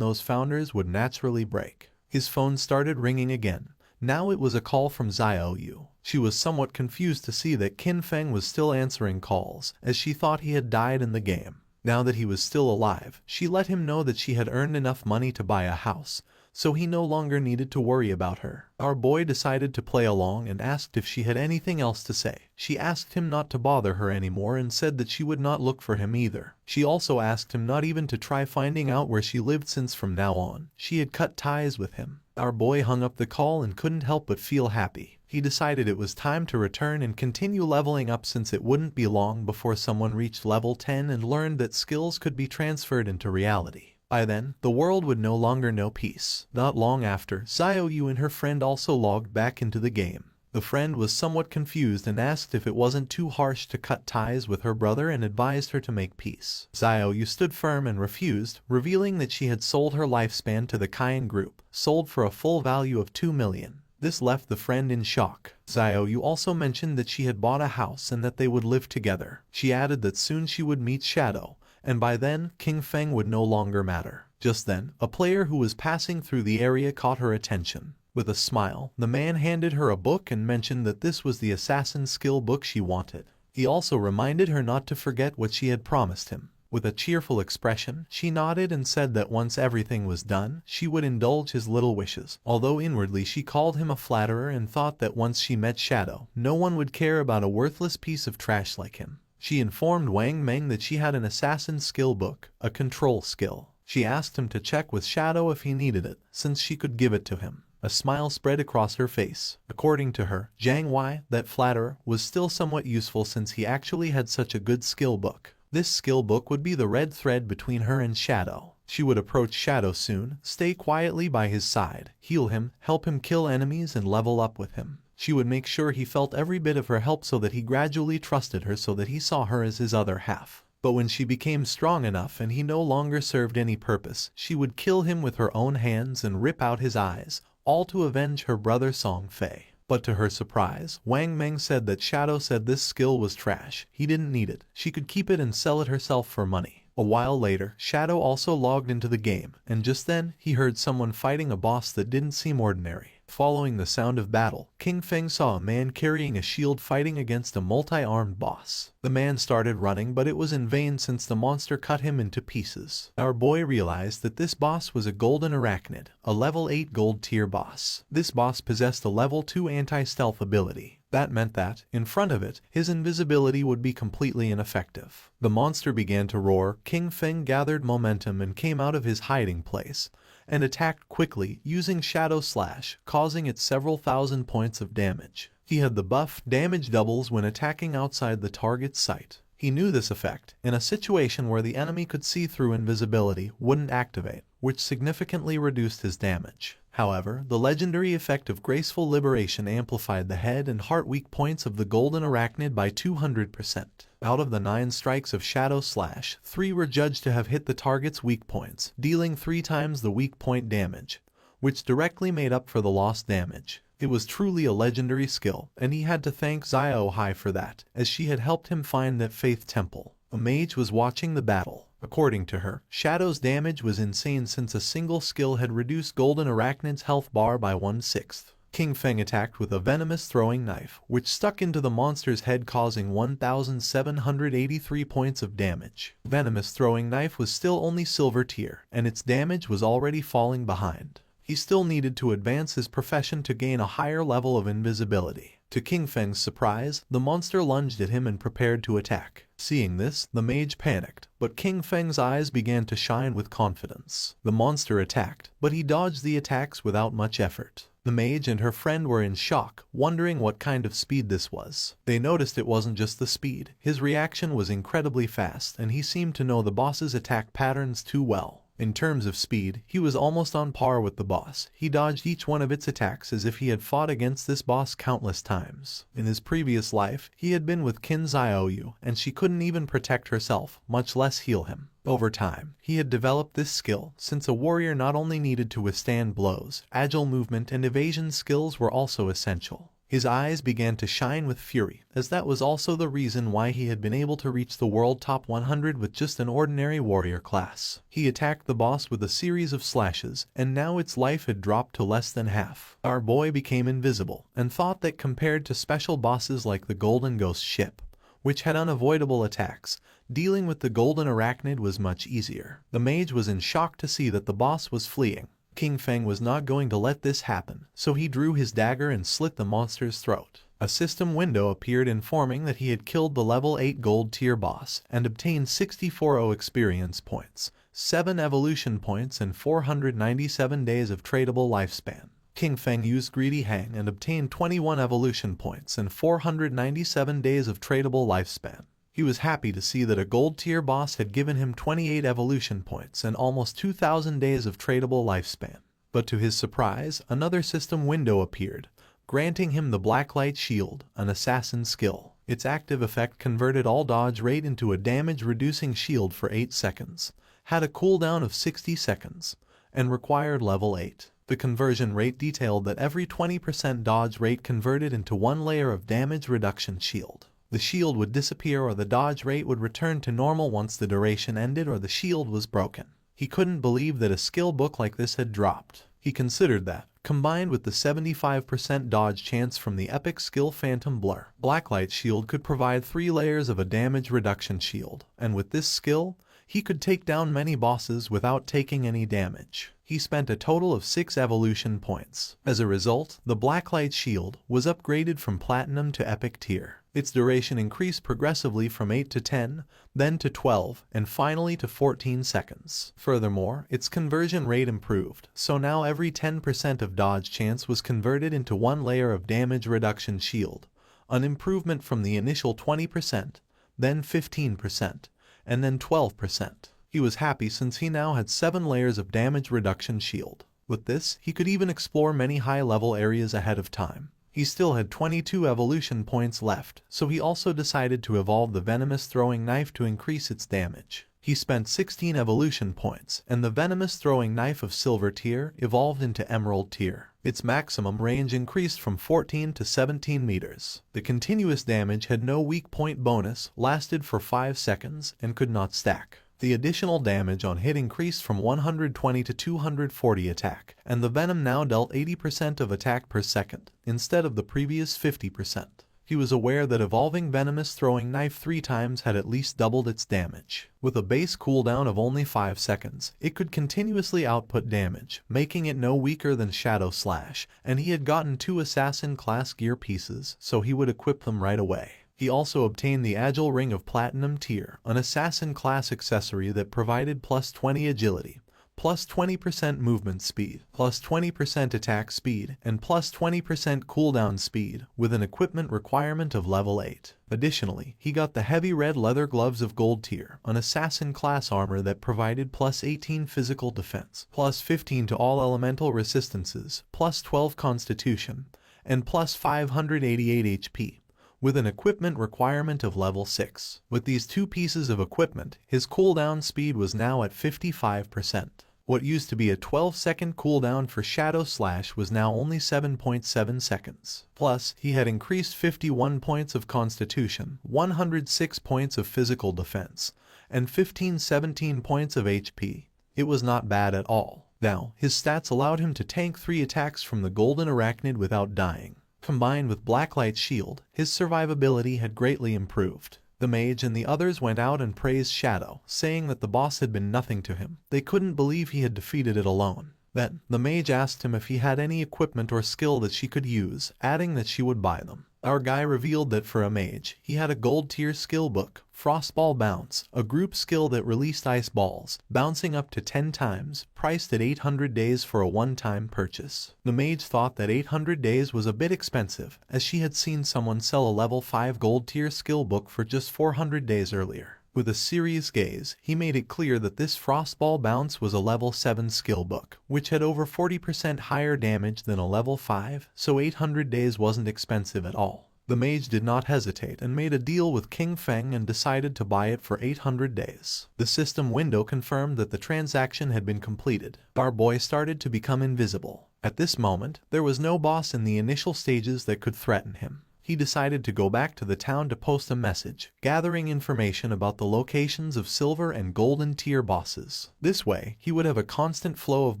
those founders would naturally break. His phone started ringing again. Now it was a call from Xiao Yu. She was somewhat confused to see that Qin Feng was still answering calls, as she thought he had died in the game. Now that he was still alive, she let him know that she had earned enough money to buy a house, so he no longer needed to worry about her. Our boy decided to play along and asked if she had anything else to say. She asked him not to bother her anymore and said that she would not look for him either. She also asked him not even to try finding out where she lived, since from now on, she had cut ties with him. Our boy hung up the call and couldn't help but feel happy. He decided it was time to return and continue leveling up, since it wouldn't be long before someone reached level 10 and learned that skills could be transferred into reality. By then, the world would no longer know peace. Not long after, Xiao Yu and her friend also logged back into the game. The friend was somewhat confused and asked if it wasn't too harsh to cut ties with her brother and advised her to make peace. Xiao Yu stood firm and refused, revealing that she had sold her lifespan to the Cayenne Group, sold for a full value of 2 million. This left the friend in shock. Xiao Yu also mentioned that she had bought a house and that they would live together. She added that soon she would meet Shadow, and by then, Qin Feng would no longer matter. Just then, a player who was passing through the area caught her attention. With a smile, the man handed her a book and mentioned that this was the assassin skill book she wanted. He also reminded her not to forget what she had promised him. With a cheerful expression, she nodded and said that once everything was done, she would indulge his little wishes. Although inwardly she called him a flatterer and thought that once she met Shadow, no one would care about a worthless piece of trash like him. She informed Wang Meng that she had an assassin skill book, a control skill. She asked him to check with Shadow if he needed it, since she could give it to him. A smile spread across her face. According to her, Zhang Wei, that flatterer, was still somewhat useful since he actually had such a good skill book. This skill book would be the red thread between her and Shadow. She would approach Shadow soon, stay quietly by his side, heal him, help him kill enemies and level up with him. She would make sure he felt every bit of her help so that he gradually trusted her, so that he saw her as his other half. But when she became strong enough and he no longer served any purpose, she would kill him with her own hands and rip out his eyes, all to avenge her brother Song Fei. But to her surprise, Wang Meng said that Shadow said this skill was trash. He didn't need it. She could keep it and sell it herself for money. A while later, Shadow also logged into the game, and just then, he heard someone fighting a boss that didn't seem ordinary. Following the sound of battle, Qin Feng saw a man carrying a shield fighting against a multi-armed boss. The man started running, but it was in vain since the monster cut him into pieces. Our boy realized that this boss was a golden arachnid, a level 8 gold tier boss. This boss possessed a level 2 anti-stealth ability. That meant that, in front of it, his invisibility would be completely ineffective. The monster began to roar. Qin Feng gathered momentum and came out of his hiding place, and attacked quickly, using Shadow Slash, causing it several thousand points of damage. He had the buff, damage doubles when attacking outside the target's sight. He knew this effect, in a situation where the enemy could see through invisibility, wouldn't activate, which significantly reduced his damage. However, the legendary effect of Graceful Liberation amplified the head and heart weak points of the golden arachnid by 200%. Out of the 9 strikes of Shadow Slash, 3 were judged to have hit the target's weak points, dealing 3 times the weak point damage, which directly made up for the lost damage. It was truly a legendary skill, and he had to thank Xiao Hai for that, as she had helped him find that Faith Temple. A mage was watching the battle. According to her, Shadow's damage was insane since a single skill had reduced Golden Arachnid's health bar by 1/6. King Feng attacked with a venomous throwing knife, which stuck into the monster's head, causing 1,783 points of damage. Venomous throwing knife was still only silver tier, and its damage was already falling behind. He still needed to advance his profession to gain a higher level of invisibility. To King Feng's surprise, the monster lunged at him and prepared to attack. Seeing this, the mage panicked, but King Feng's eyes began to shine with confidence. The monster attacked, but he dodged the attacks without much effort. The mage and her friend were in shock, wondering what kind of speed this was. They noticed it wasn't just the speed. His reaction was incredibly fast, and he seemed to know the boss's attack patterns too well. In terms of speed, he was almost on par with the boss. He dodged each one of its attacks as if he had fought against this boss countless times. In his previous life, he had been with Qin Xiaoyu, and she couldn't even protect herself, much less heal him. Over time, he had developed this skill, since a warrior not only needed to withstand blows, agile movement and evasion skills were also essential. His eyes began to shine with fury, as that was also the reason why he had been able to reach the world top 100 with just an ordinary warrior class. He attacked the boss with a series of slashes, and now its life had dropped to less than half. Our boy became invisible, and thought that compared to special bosses like the Golden Ghost ship, which had unavoidable attacks, dealing with the Golden Arachnid was much easier. The mage was in shock to see that the boss was fleeing. King Feng was not going to let this happen, so he drew his dagger and slit the monster's throat. A system window appeared informing that he had killed the level 8 gold tier boss and obtained 64 experience points, 7 evolution points and 497 days of tradable lifespan. King Feng used Greedy Hang and obtained 21 evolution points and 497 days of tradable lifespan. He was happy to see that a gold tier boss had given him 28 evolution points and almost 2,000 days of tradable lifespan. But to his surprise, another system window appeared, granting him the Blacklight Shield, an assassin skill. Its active effect converted all dodge rate into a damage-reducing shield for 8 seconds, had a cooldown of 60 seconds, and required level 8. The conversion rate detailed that every 20% dodge rate converted into 1 layer of damage reduction shield. The shield would disappear or the dodge rate would return to normal once the duration ended or the shield was broken. He couldn't believe that a skill book like this had dropped. He considered that, combined with the 75% dodge chance from the epic skill Phantom Blur, Blacklight Shield could provide 3 layers of a damage reduction shield, and with this skill, he could take down many bosses without taking any damage. He spent a total of 6 evolution points. As a result, the Blacklight Shield was upgraded from Platinum to Epic tier. Its duration increased progressively from 8 to 10, then to 12, and finally to 14 seconds. Furthermore, its conversion rate improved, so now every 10% of dodge chance was converted into 1 layer of damage reduction shield, an improvement from the initial 20%, then 15%, and then 12%. He was happy since he now had 7 layers of damage reduction shield. With this, he could even explore many high-level areas ahead of time. He still had 22 evolution points left, so he also decided to evolve the venomous throwing knife to increase its damage. He spent 16 evolution points, and the venomous throwing knife of silver tier evolved into emerald tier. Its maximum range increased from 14 to 17 meters. The continuous damage had no weak point bonus, lasted for 5 seconds, and could not stack. The additional damage on hit increased from 120 to 240 attack, and the venom now dealt 80% of attack per second, instead of the previous 50%. He was aware that evolving venomous throwing knife 3 times had at least doubled its damage. With a base cooldown of only 5 seconds, it could continuously output damage, making it no weaker than Shadow Slash, and he had gotten 2 assassin class gear pieces, so he would equip them right away. He also obtained the Agile Ring of Platinum tier, an assassin class accessory that provided plus 20 agility, plus 20% movement speed, plus 20% attack speed, and plus 20% cooldown speed, with an equipment requirement of level 8. Additionally, he got the heavy red leather gloves of gold tier, an assassin class armor that provided plus 18 physical defense, plus 15 to all elemental resistances, plus 12 constitution, and plus 588 HP. With an equipment requirement of level 6. With these 2 pieces of equipment, his cooldown speed was now at 55%. What used to be a 12-second cooldown for Shadow Slash was now only 7.7 seconds. Plus, he had increased 51 points of constitution, 106 points of physical defense, and 17 points of HP. It was not bad at all. Now, his stats allowed him to tank 3 attacks from the golden arachnid without dying. Combined with Blacklight's shield, his survivability had greatly improved. The mage and the others went out and praised Shadow, saying that the boss had been nothing to him. They couldn't believe he had defeated it alone. Then, the mage asked him if he had any equipment or skill that she could use, adding that she would buy them. Our guy revealed that for a mage, he had a gold tier skill book, Frostball Bounce, a group skill that released ice balls, bouncing up to 10 times, priced at 800 days for a one-time purchase. The mage thought that 800 days was a bit expensive, as she had seen someone sell a level 5 gold tier skill book for just 400 days earlier. With a serious gaze, he made it clear that this Frostball Bounce was a level 7 skill book, which had over 40% higher damage than a level 5, so 800 days wasn't expensive at all. The mage did not hesitate and made a deal with King Feng and decided to buy it for 800 days. The system window confirmed that the transaction had been completed. Our boy started to become invisible. At this moment, there was no boss in the initial stages that could threaten him. He decided to go back to the town to post a message, gathering information about the locations of silver and golden tier bosses. This way, he would have a constant flow of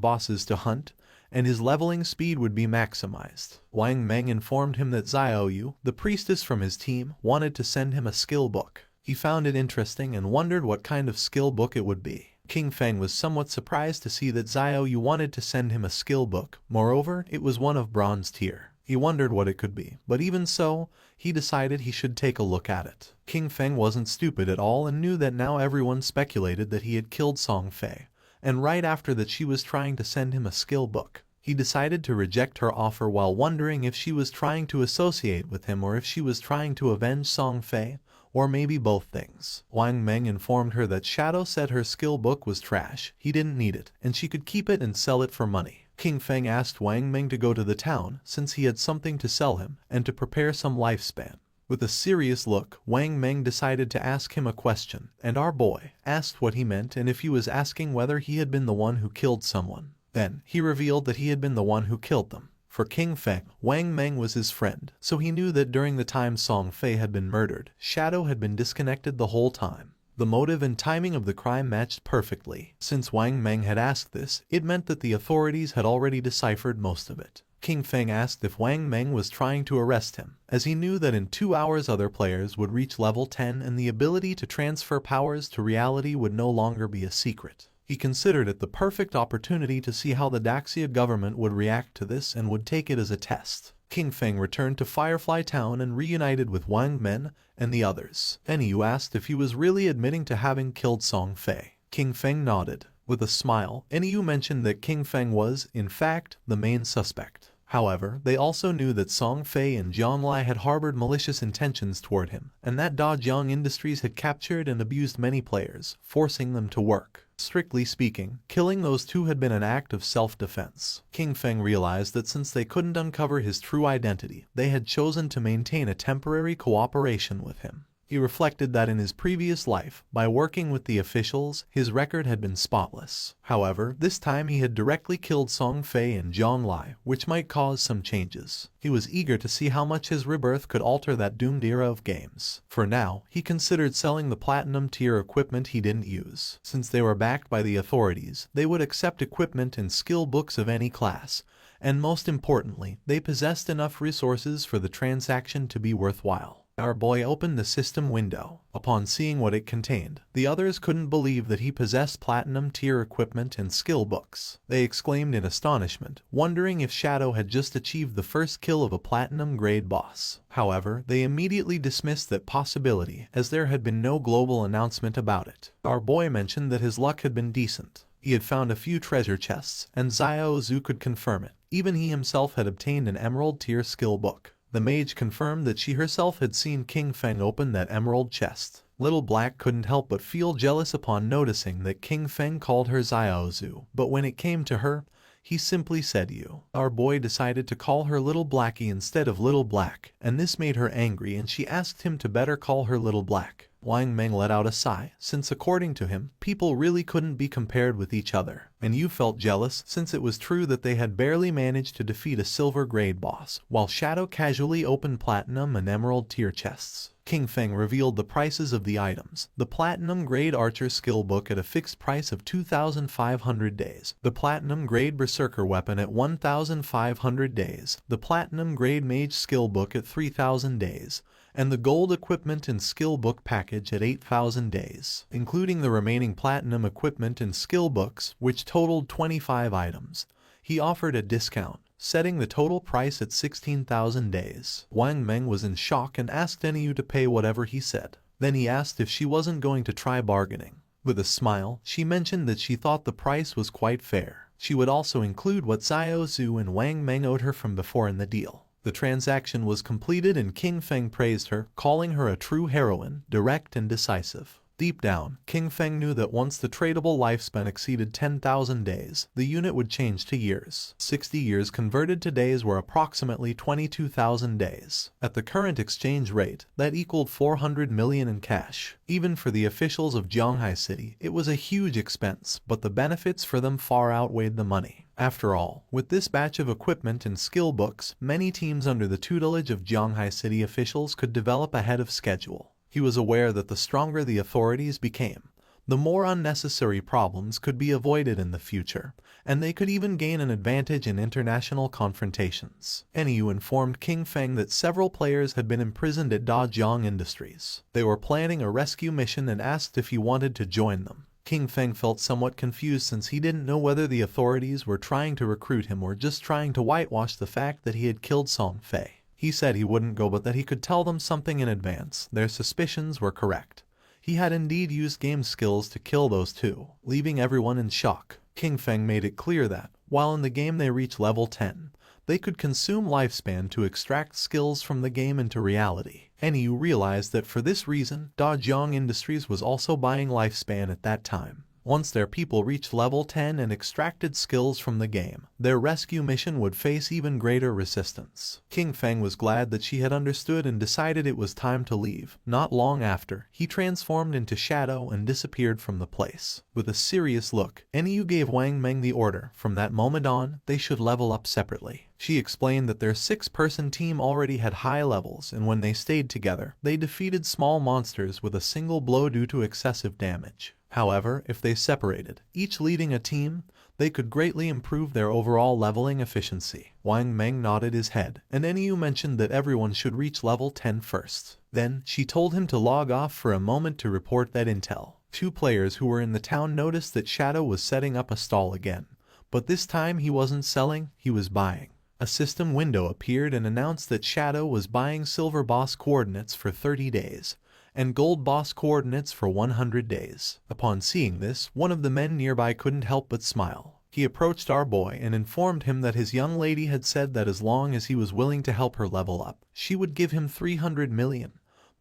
bosses to hunt, and his leveling speed would be maximized. Wang Meng informed him that Xiaoyu, the priestess from his team, wanted to send him a skill book. He found it interesting and wondered what kind of skill book it would be. King Feng was somewhat surprised to see that Xiaoyu wanted to send him a skill book. Moreover, it was one of bronze tier. He wondered what it could be, but even so, he decided he should take a look at it. King Feng wasn't stupid at all and knew that now everyone speculated that he had killed Song Fei, and right after that she was trying to send him a skill book. He decided to reject her offer while wondering if she was trying to associate with him or if she was trying to avenge Song Fei, or maybe both things. Wang Meng informed her that Shadow said her skill book was trash, he didn't need it, and she could keep it and sell it for money. King Feng asked Wang Meng to go to the town, since he had something to sell him, and to prepare some lifespan. With a serious look, Wang Meng decided to ask him a question, and our boy asked what he meant and if he was asking whether he had been the one who killed someone. Then, he revealed that he had been the one who killed them. For King Feng, Wang Meng was his friend, so he knew that during the time Song Fei had been murdered, Shadow had been disconnected the whole time. The motive and timing of the crime matched perfectly. Since Wang Meng had asked this, it meant that the authorities had already deciphered most of it. King Feng asked if Wang Meng was trying to arrest him, as he knew that in 2 hours other players would reach level 10 and the ability to transfer powers to reality would no longer be a secret. He considered it the perfect opportunity to see how the Daxia government would react to this and would take it as a test. King Feng returned to Firefly Town and reunited with Wang Meng and the others. Yu asked if he was really admitting to having killed Song Fei. King Feng nodded. With a smile, Yu mentioned that King Feng was, in fact, the main suspect. However, they also knew that Song Fei and Zhonglai had harbored malicious intentions toward him, and that Dajiang Industries had captured and abused many players, forcing them to work. Strictly speaking, killing those two had been an act of self-defense. King Feng realized that since they couldn't uncover his true identity, they had chosen to maintain a temporary cooperation with him. He reflected that in his previous life, by working with the officials, his record had been spotless. However, this time he had directly killed Song Fei and Zhonglai, which might cause some changes. He was eager to see how much his rebirth could alter that doomed era of games. For now, he considered selling the platinum tier equipment he didn't use. Since they were backed by the authorities, they would accept equipment and skill books of any class, and most importantly, they possessed enough resources for the transaction to be worthwhile. Our boy opened the system window. Upon seeing what it contained, the others couldn't believe that he possessed platinum tier equipment and skill books. They exclaimed in astonishment, wondering if Shadow had just achieved the first kill of a platinum grade boss. However, they immediately dismissed that possibility, as there had been no global announcement about it. Our boy mentioned that his luck had been decent. He had found a few treasure chests, and Xiao Zhu could confirm it. Even he himself had obtained an emerald tier skill book. The mage confirmed that she herself had seen King Feng open that emerald chest. Little Black couldn't help but feel jealous upon noticing that King Feng called her Xiao Zhu, but when it came to her, he simply said you. Our boy decided to call her Little Blackie instead of Little Black, and this made her angry and she asked him to better call her Little Black. Wang Meng let out a sigh, since according to him, people really couldn't be compared with each other. and you felt jealous since it was true that they had barely managed to defeat a silver grade boss, while Shadow casually opened platinum and emerald tier chests. King Feng revealed the prices of the items. The Platinum Grade Archer Skill Book at a fixed price of 2,500 days. The Platinum Grade Berserker Weapon at 1,500 days. The Platinum Grade Mage Skill Book at 3,000 days. And the Gold Equipment and Skill Book package at 8,000 days, including the remaining Platinum Equipment and Skill Books, which totaled 25 items. He offered a discount, setting the total price at 16,000 days. Wang Meng was in shock and asked NEU to pay whatever he said. Then he asked if she wasn't going to try bargaining. With a smile, she mentioned that she thought the price was quite fair. She would also include what Xiao Zhu and Wang Meng owed her from before in the deal. The transaction was completed and King Feng praised her, calling her a true heroine, direct and decisive. Deep down, King Feng knew that once the tradable lifespan exceeded 10,000 days, the unit would change to years. 60 years converted to days were approximately 22,000 days. At the current exchange rate, that equaled 400 million in cash. Even for the officials of Jianghai City, it was a huge expense, but the benefits for them far outweighed the money. After all, with this batch of equipment and skill books, many teams under the tutelage of Jianghai City officials could develop ahead of schedule. He was aware that the stronger the authorities became, the more unnecessary problems could be avoided in the future, and they could even gain an advantage in international confrontations. NEU informed King Feng that several players had been imprisoned at Dajiang Industries. They were planning a rescue mission and asked if he wanted to join them. King Feng felt somewhat confused since he didn't know whether the authorities were trying to recruit him or just trying to whitewash the fact that he had killed Song Fei. He said he wouldn't go but that he could tell them something in advance. Their suspicions were correct. He had indeed used game skills to kill those two, leaving everyone in shock. King Feng made it clear that, while in the game they reach level 10, they could consume lifespan to extract skills from the game into reality. NEU realized that for this reason, Dajiang Industries was also buying lifespan at that time. Once their people reached level 10 and extracted skills from the game, their rescue mission would face even greater resistance. King Feng was glad that she had understood and decided it was time to leave. Not long after, he transformed into Shadow and disappeared from the place. With a serious look, NEU gave Wang Meng the order. From that moment on, they should level up separately. She explained that their 6-person team already had high levels, and when they stayed together, they defeated small monsters with a single blow due to excessive damage. However, if they separated, each leading a team, they could greatly improve their overall leveling efficiency. Wang Meng nodded his head, and NEU mentioned that everyone should reach level 10 first. Then, she told him to log off for a moment to report that intel. 2 players who were in the town noticed that Shadow was setting up a stall again. But this time he wasn't selling, he was buying. A system window appeared and announced that Shadow was buying Silver Boss coordinates for 30 days. And Gold Boss coordinates for 100 days. Upon seeing this, one of the men nearby couldn't help but smile. He approached our boy and informed him that his young lady had said that as long as he was willing to help her level up, she would give him 300 million,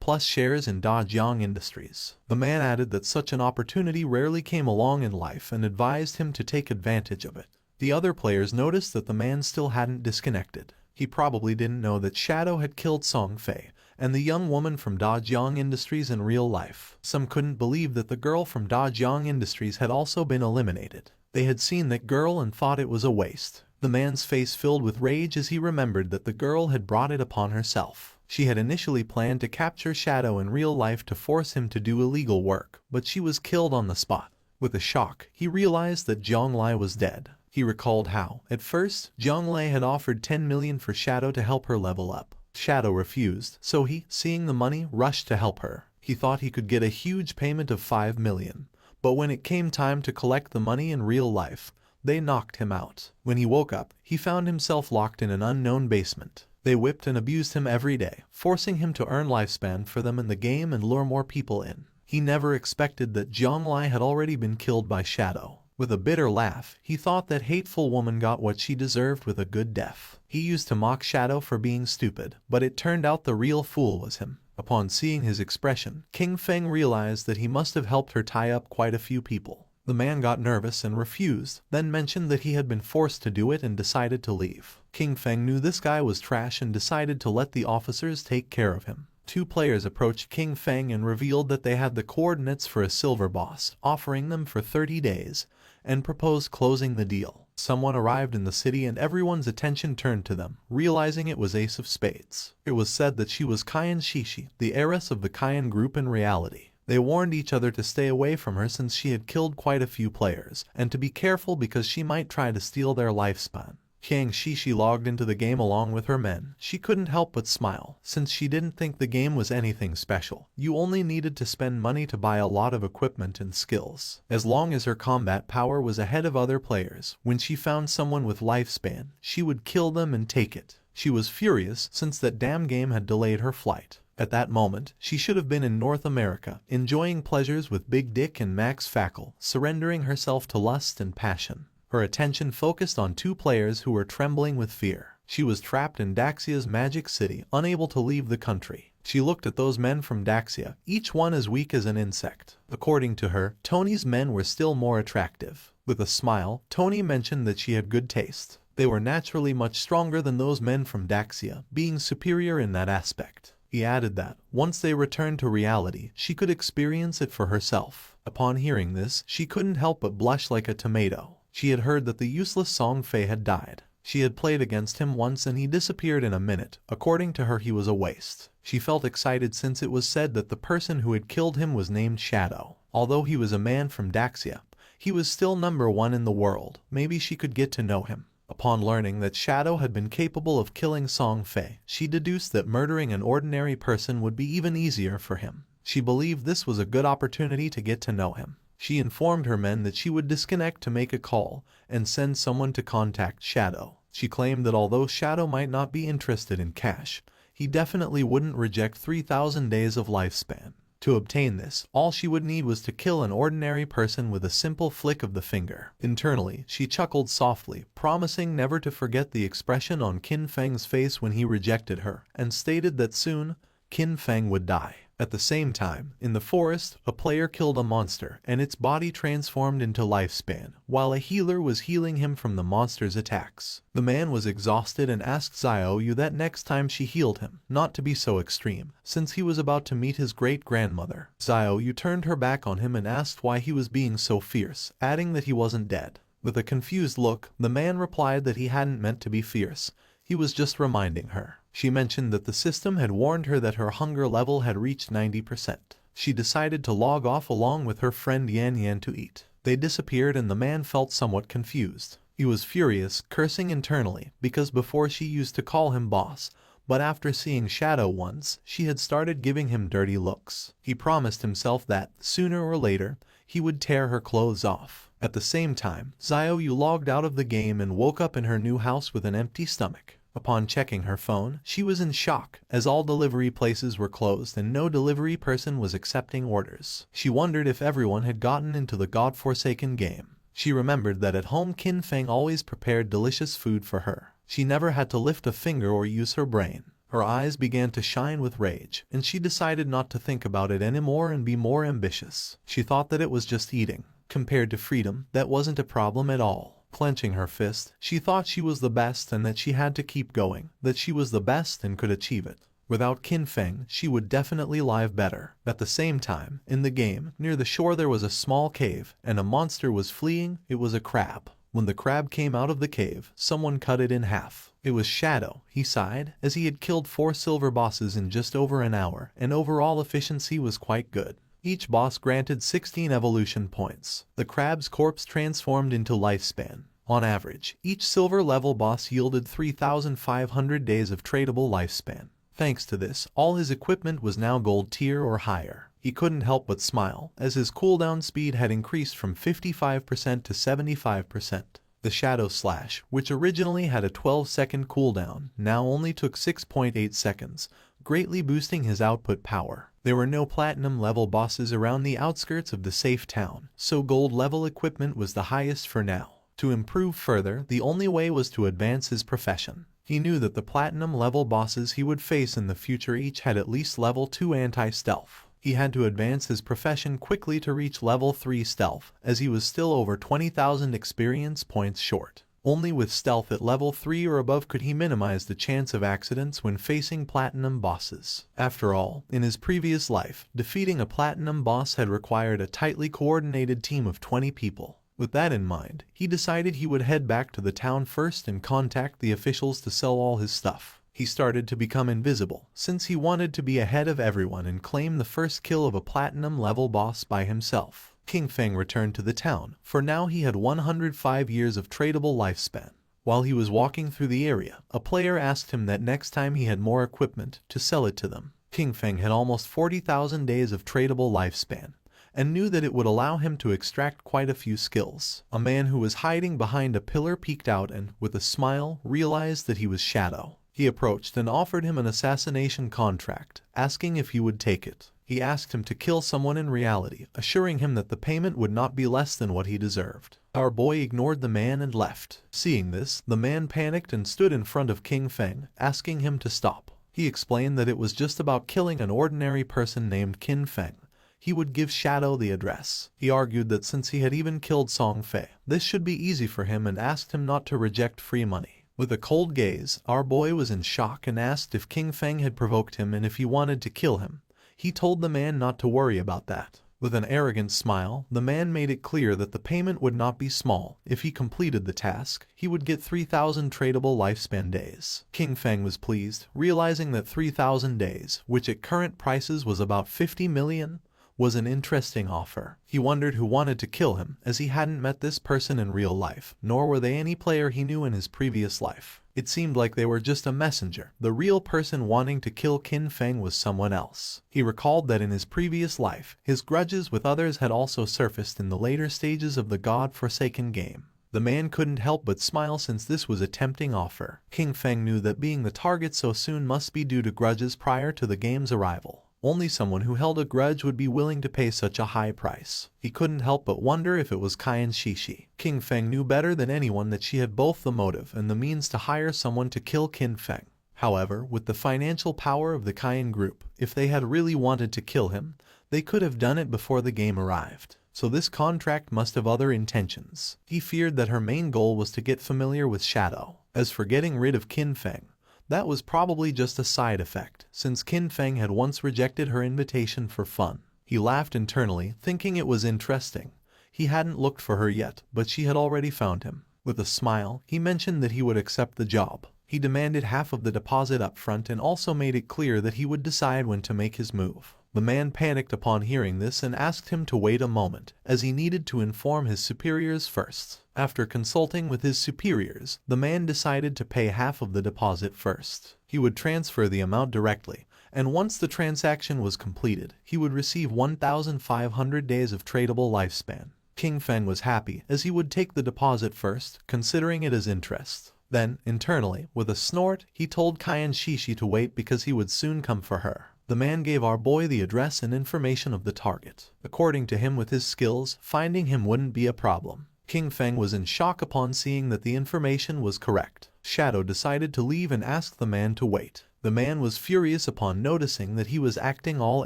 plus shares in Dajiang Industries. The man added that such an opportunity rarely came along in life and advised him to take advantage of it. The other players noticed that the man still hadn't disconnected. He probably didn't know that Shadow had killed Song Fei and the young woman from Dajiang Industries in real life. Some couldn't believe that the girl from Dajiang Industries had also been eliminated. They had seen that girl and thought it was a waste. The man's face filled with rage as he remembered that the girl had brought it upon herself. She had initially planned to capture Shadow in real life to force him to do illegal work, but she was killed on the spot. With a shock, he realized that Zhang Lai was dead. He recalled how, at first, Zhang Lai had offered 10 million for Shadow to help her level up. Shadow refused, so he, seeing the money, rushed to help her. He thought he could get a huge payment of 5 million, but when it came time to collect the money in real life, they knocked him out. When he woke up, he found himself locked in an unknown basement. They whipped and abused him every day, forcing him to earn lifespan for them in the game and lure more people in. He never expected that Zhang Lai had already been killed by Shadow. With a bitter laugh, he thought that hateful woman got what she deserved with a good death. He used to mock Shadow for being stupid, but it turned out the real fool was him. Upon seeing his expression, King Feng realized that he must have helped her tie up quite a few people. The man got nervous and refused, then mentioned that he had been forced to do it and decided to leave. King Feng knew this guy was trash and decided to let the officers take care of him. 2 players approached King Feng and revealed that they had the coordinates for a silver boss, offering them for 30 days, and proposed closing the deal. Someone arrived in the city and everyone's attention turned to them, realizing it was Ace of Spades. It was said that she was Kayan Shishi, the heiress of the Kayan group in reality. They warned each other to stay away from her since she had killed quite a few players, and to be careful because she might try to steal their lifespan. Kayan Shishi logged into the game along with her men. She couldn't help but smile, since she didn't think the game was anything special. You only needed to spend money to buy a lot of equipment and skills. As long as her combat power was ahead of other players, when she found someone with lifespan, she would kill them and take it. She was furious since that damn game had delayed her flight. At that moment, she should have been in North America, enjoying pleasures with Big Dick and Max Fackle, surrendering herself to lust and passion. Her attention focused on two players who were trembling with fear. She was trapped in Daxia's magic city, unable to leave the country. She looked at those men from Daxia, each one as weak as an insect. According to her, Tony's men were still more attractive. With a smile, Tony mentioned that she had good taste. They were naturally much stronger than those men from Daxia, being superior in that aspect. He added that, once they returned to reality, she could experience it for herself. Upon hearing this, she couldn't help but blush like a tomato. She had heard that the useless Song Fei had died. She had played against him once and he disappeared in a minute. According to her, he was a waste. She felt excited since it was said that the person who had killed him was named Shadow. Although he was a man from Daxia, he was still #1 in the world. Maybe she could get to know him. Upon learning that Shadow had been capable of killing Song Fei, she deduced that murdering an ordinary person would be even easier for him. She believed this was a good opportunity to get to know him. She informed her men that she would disconnect to make a call and send someone to contact Shadow. She claimed that although Shadow might not be interested in cash, he definitely wouldn't reject 3,000 days of lifespan. To obtain this, all she would need was to kill an ordinary person with a simple flick of the finger. Internally, she chuckled softly, promising never to forget the expression on Qin Feng's face when he rejected her, and stated that soon, Qin Feng would die. At the same time, in the forest, a player killed a monster and its body transformed into lifespan, while a healer was healing him from the monster's attacks. The man was exhausted and asked Xiaoyu that next time she healed him, not to be so extreme, since he was about to meet his great-grandmother. Xiaoyu turned her back on him and asked why he was being so fierce, adding that he wasn't dead. With a confused look, the man replied that he hadn't meant to be fierce. He was just reminding her. She mentioned that the system had warned her that her hunger level had reached 90%. She decided to log off along with her friend Yan Yan to eat. They disappeared and the man felt somewhat confused. He was furious, cursing internally, because before she used to call him boss, but after seeing Shadow once, she had started giving him dirty looks. He promised himself that, sooner or later, he would tear her clothes off. At the same time, Xiaoyu logged out of the game and woke up in her new house with an empty stomach. Upon checking her phone, she was in shock, as all delivery places were closed and no delivery person was accepting orders. She wondered if everyone had gotten into the godforsaken game. She remembered that at home Qin Feng always prepared delicious food for her. She never had to lift a finger or use her brain. Her eyes began to shine with rage, and she decided not to think about it anymore and be more ambitious. She thought that it was just eating. Compared to freedom, that wasn't a problem at all. Clenching her fist, she thought she was the best and that she had to keep going, that she was the best and could achieve it. Without Qin Feng, she would definitely live better. At the same time, in the game, near the shore there was a small cave, and a monster was fleeing. It was a crab. When the crab came out of the cave, someone cut it in half. It was Shadow, he sighed, as he had killed 4 silver bosses in just over an hour, and overall efficiency was quite good. Each boss granted 16 evolution points. The crab's corpse transformed into lifespan. On average, each silver level boss yielded 3,500 days of tradable lifespan. Thanks to this, all his equipment was now gold tier or higher. He couldn't help but smile, as his cooldown speed had increased from 55% to 75%. The Shadow Slash, which originally had a 12-second cooldown, now only took 6.8 seconds, greatly boosting his output power. There were no platinum level bosses around the outskirts of the safe town, so gold level equipment was the highest for now. To improve further, the only way was to advance his profession. He knew that the platinum level bosses he would face in the future each had at least level 2 anti-stealth. He had to advance his profession quickly to reach level 3 stealth, as he was still over 20,000 experience points short. Only with stealth at level 3 or above could he minimize the chance of accidents when facing platinum bosses. After all, in his previous life, defeating a platinum boss had required a tightly coordinated team of 20 people. With that in mind, he decided he would head back to the town first and contact the officials to sell all his stuff. He started to become invisible, since he wanted to be ahead of everyone and claim the first kill of a platinum-level boss by himself. King Feng returned to the town, for now he had 105 years of tradable lifespan. While he was walking through the area, a player asked him that next time he had more equipment, to sell it to them. King Feng had almost 40,000 days of tradable lifespan, and knew that it would allow him to extract quite a few skills. A man who was hiding behind a pillar peeked out and, with a smile, realized that he was Shadow. He approached and offered him an assassination contract, asking if he would take it. He asked him to kill someone in reality, assuring him that the payment would not be less than what he deserved. Our boy ignored the man and left. Seeing this, the man panicked and stood in front of King Feng, asking him to stop. He explained that it was just about killing an ordinary person named Kin Feng. He would give Shadow the address. He argued that since he had even killed Song Fei, this should be easy for him and asked him not to reject free money. With a cold gaze, our boy was in shock and asked if King Feng had provoked him and if he wanted to kill him. He told the man not to worry about that. With an arrogant smile, the man made it clear that the payment would not be small. If he completed the task, he would get 3,000 tradable lifespan days. King Feng was pleased, realizing that 3,000 days, which at current prices was about 50 million, was an interesting offer. He wondered who wanted to kill him, as he hadn't met this person in real life, nor were they any player he knew in his previous life. It seemed like they were just a messenger. The real person wanting to kill Kin Feng was someone else. He recalled that in his previous life, his grudges with others had also surfaced in the later stages of the God-forsaken game. The man couldn't help but smile since this was a tempting offer. King Feng knew that being the target so soon must be due to grudges prior to the game's arrival. Only someone who held a grudge would be willing to pay such a high price. He couldn't help but wonder if it was Cayenne Shishi. King Feng knew better than anyone that she had both the motive and the means to hire someone to kill Kin Feng. However, with the financial power of the Cayenne group, if they had really wanted to kill him, they could have done it before the game arrived. So this contract must have other intentions. He feared that her main goal was to get familiar with Shadow. As for getting rid of Kin Feng, that was probably just a side effect, since Kin Feng had once rejected her invitation for fun. He laughed internally, thinking it was interesting. He hadn't looked for her yet, but she had already found him. With a smile, he mentioned that he would accept the job. He demanded half of the deposit up front and also made it clear that he would decide when to make his move. The man panicked upon hearing this and asked him to wait a moment, as he needed to inform his superiors first. After consulting with his superiors, the man decided to pay half of the deposit first. He would transfer the amount directly, and once the transaction was completed, he would receive 1,500 days of tradable lifespan. King Feng was happy, as he would take the deposit first, considering it as interest. Then, internally, with a snort, he told Cayenne Shishi to wait because he would soon come for her. The man gave our boy the address and information of the target. According to him, with his skills, finding him wouldn't be a problem. King Feng was in shock upon seeing that the information was correct. Shadow decided to leave and asked the man to wait. The man was furious upon noticing that he was acting all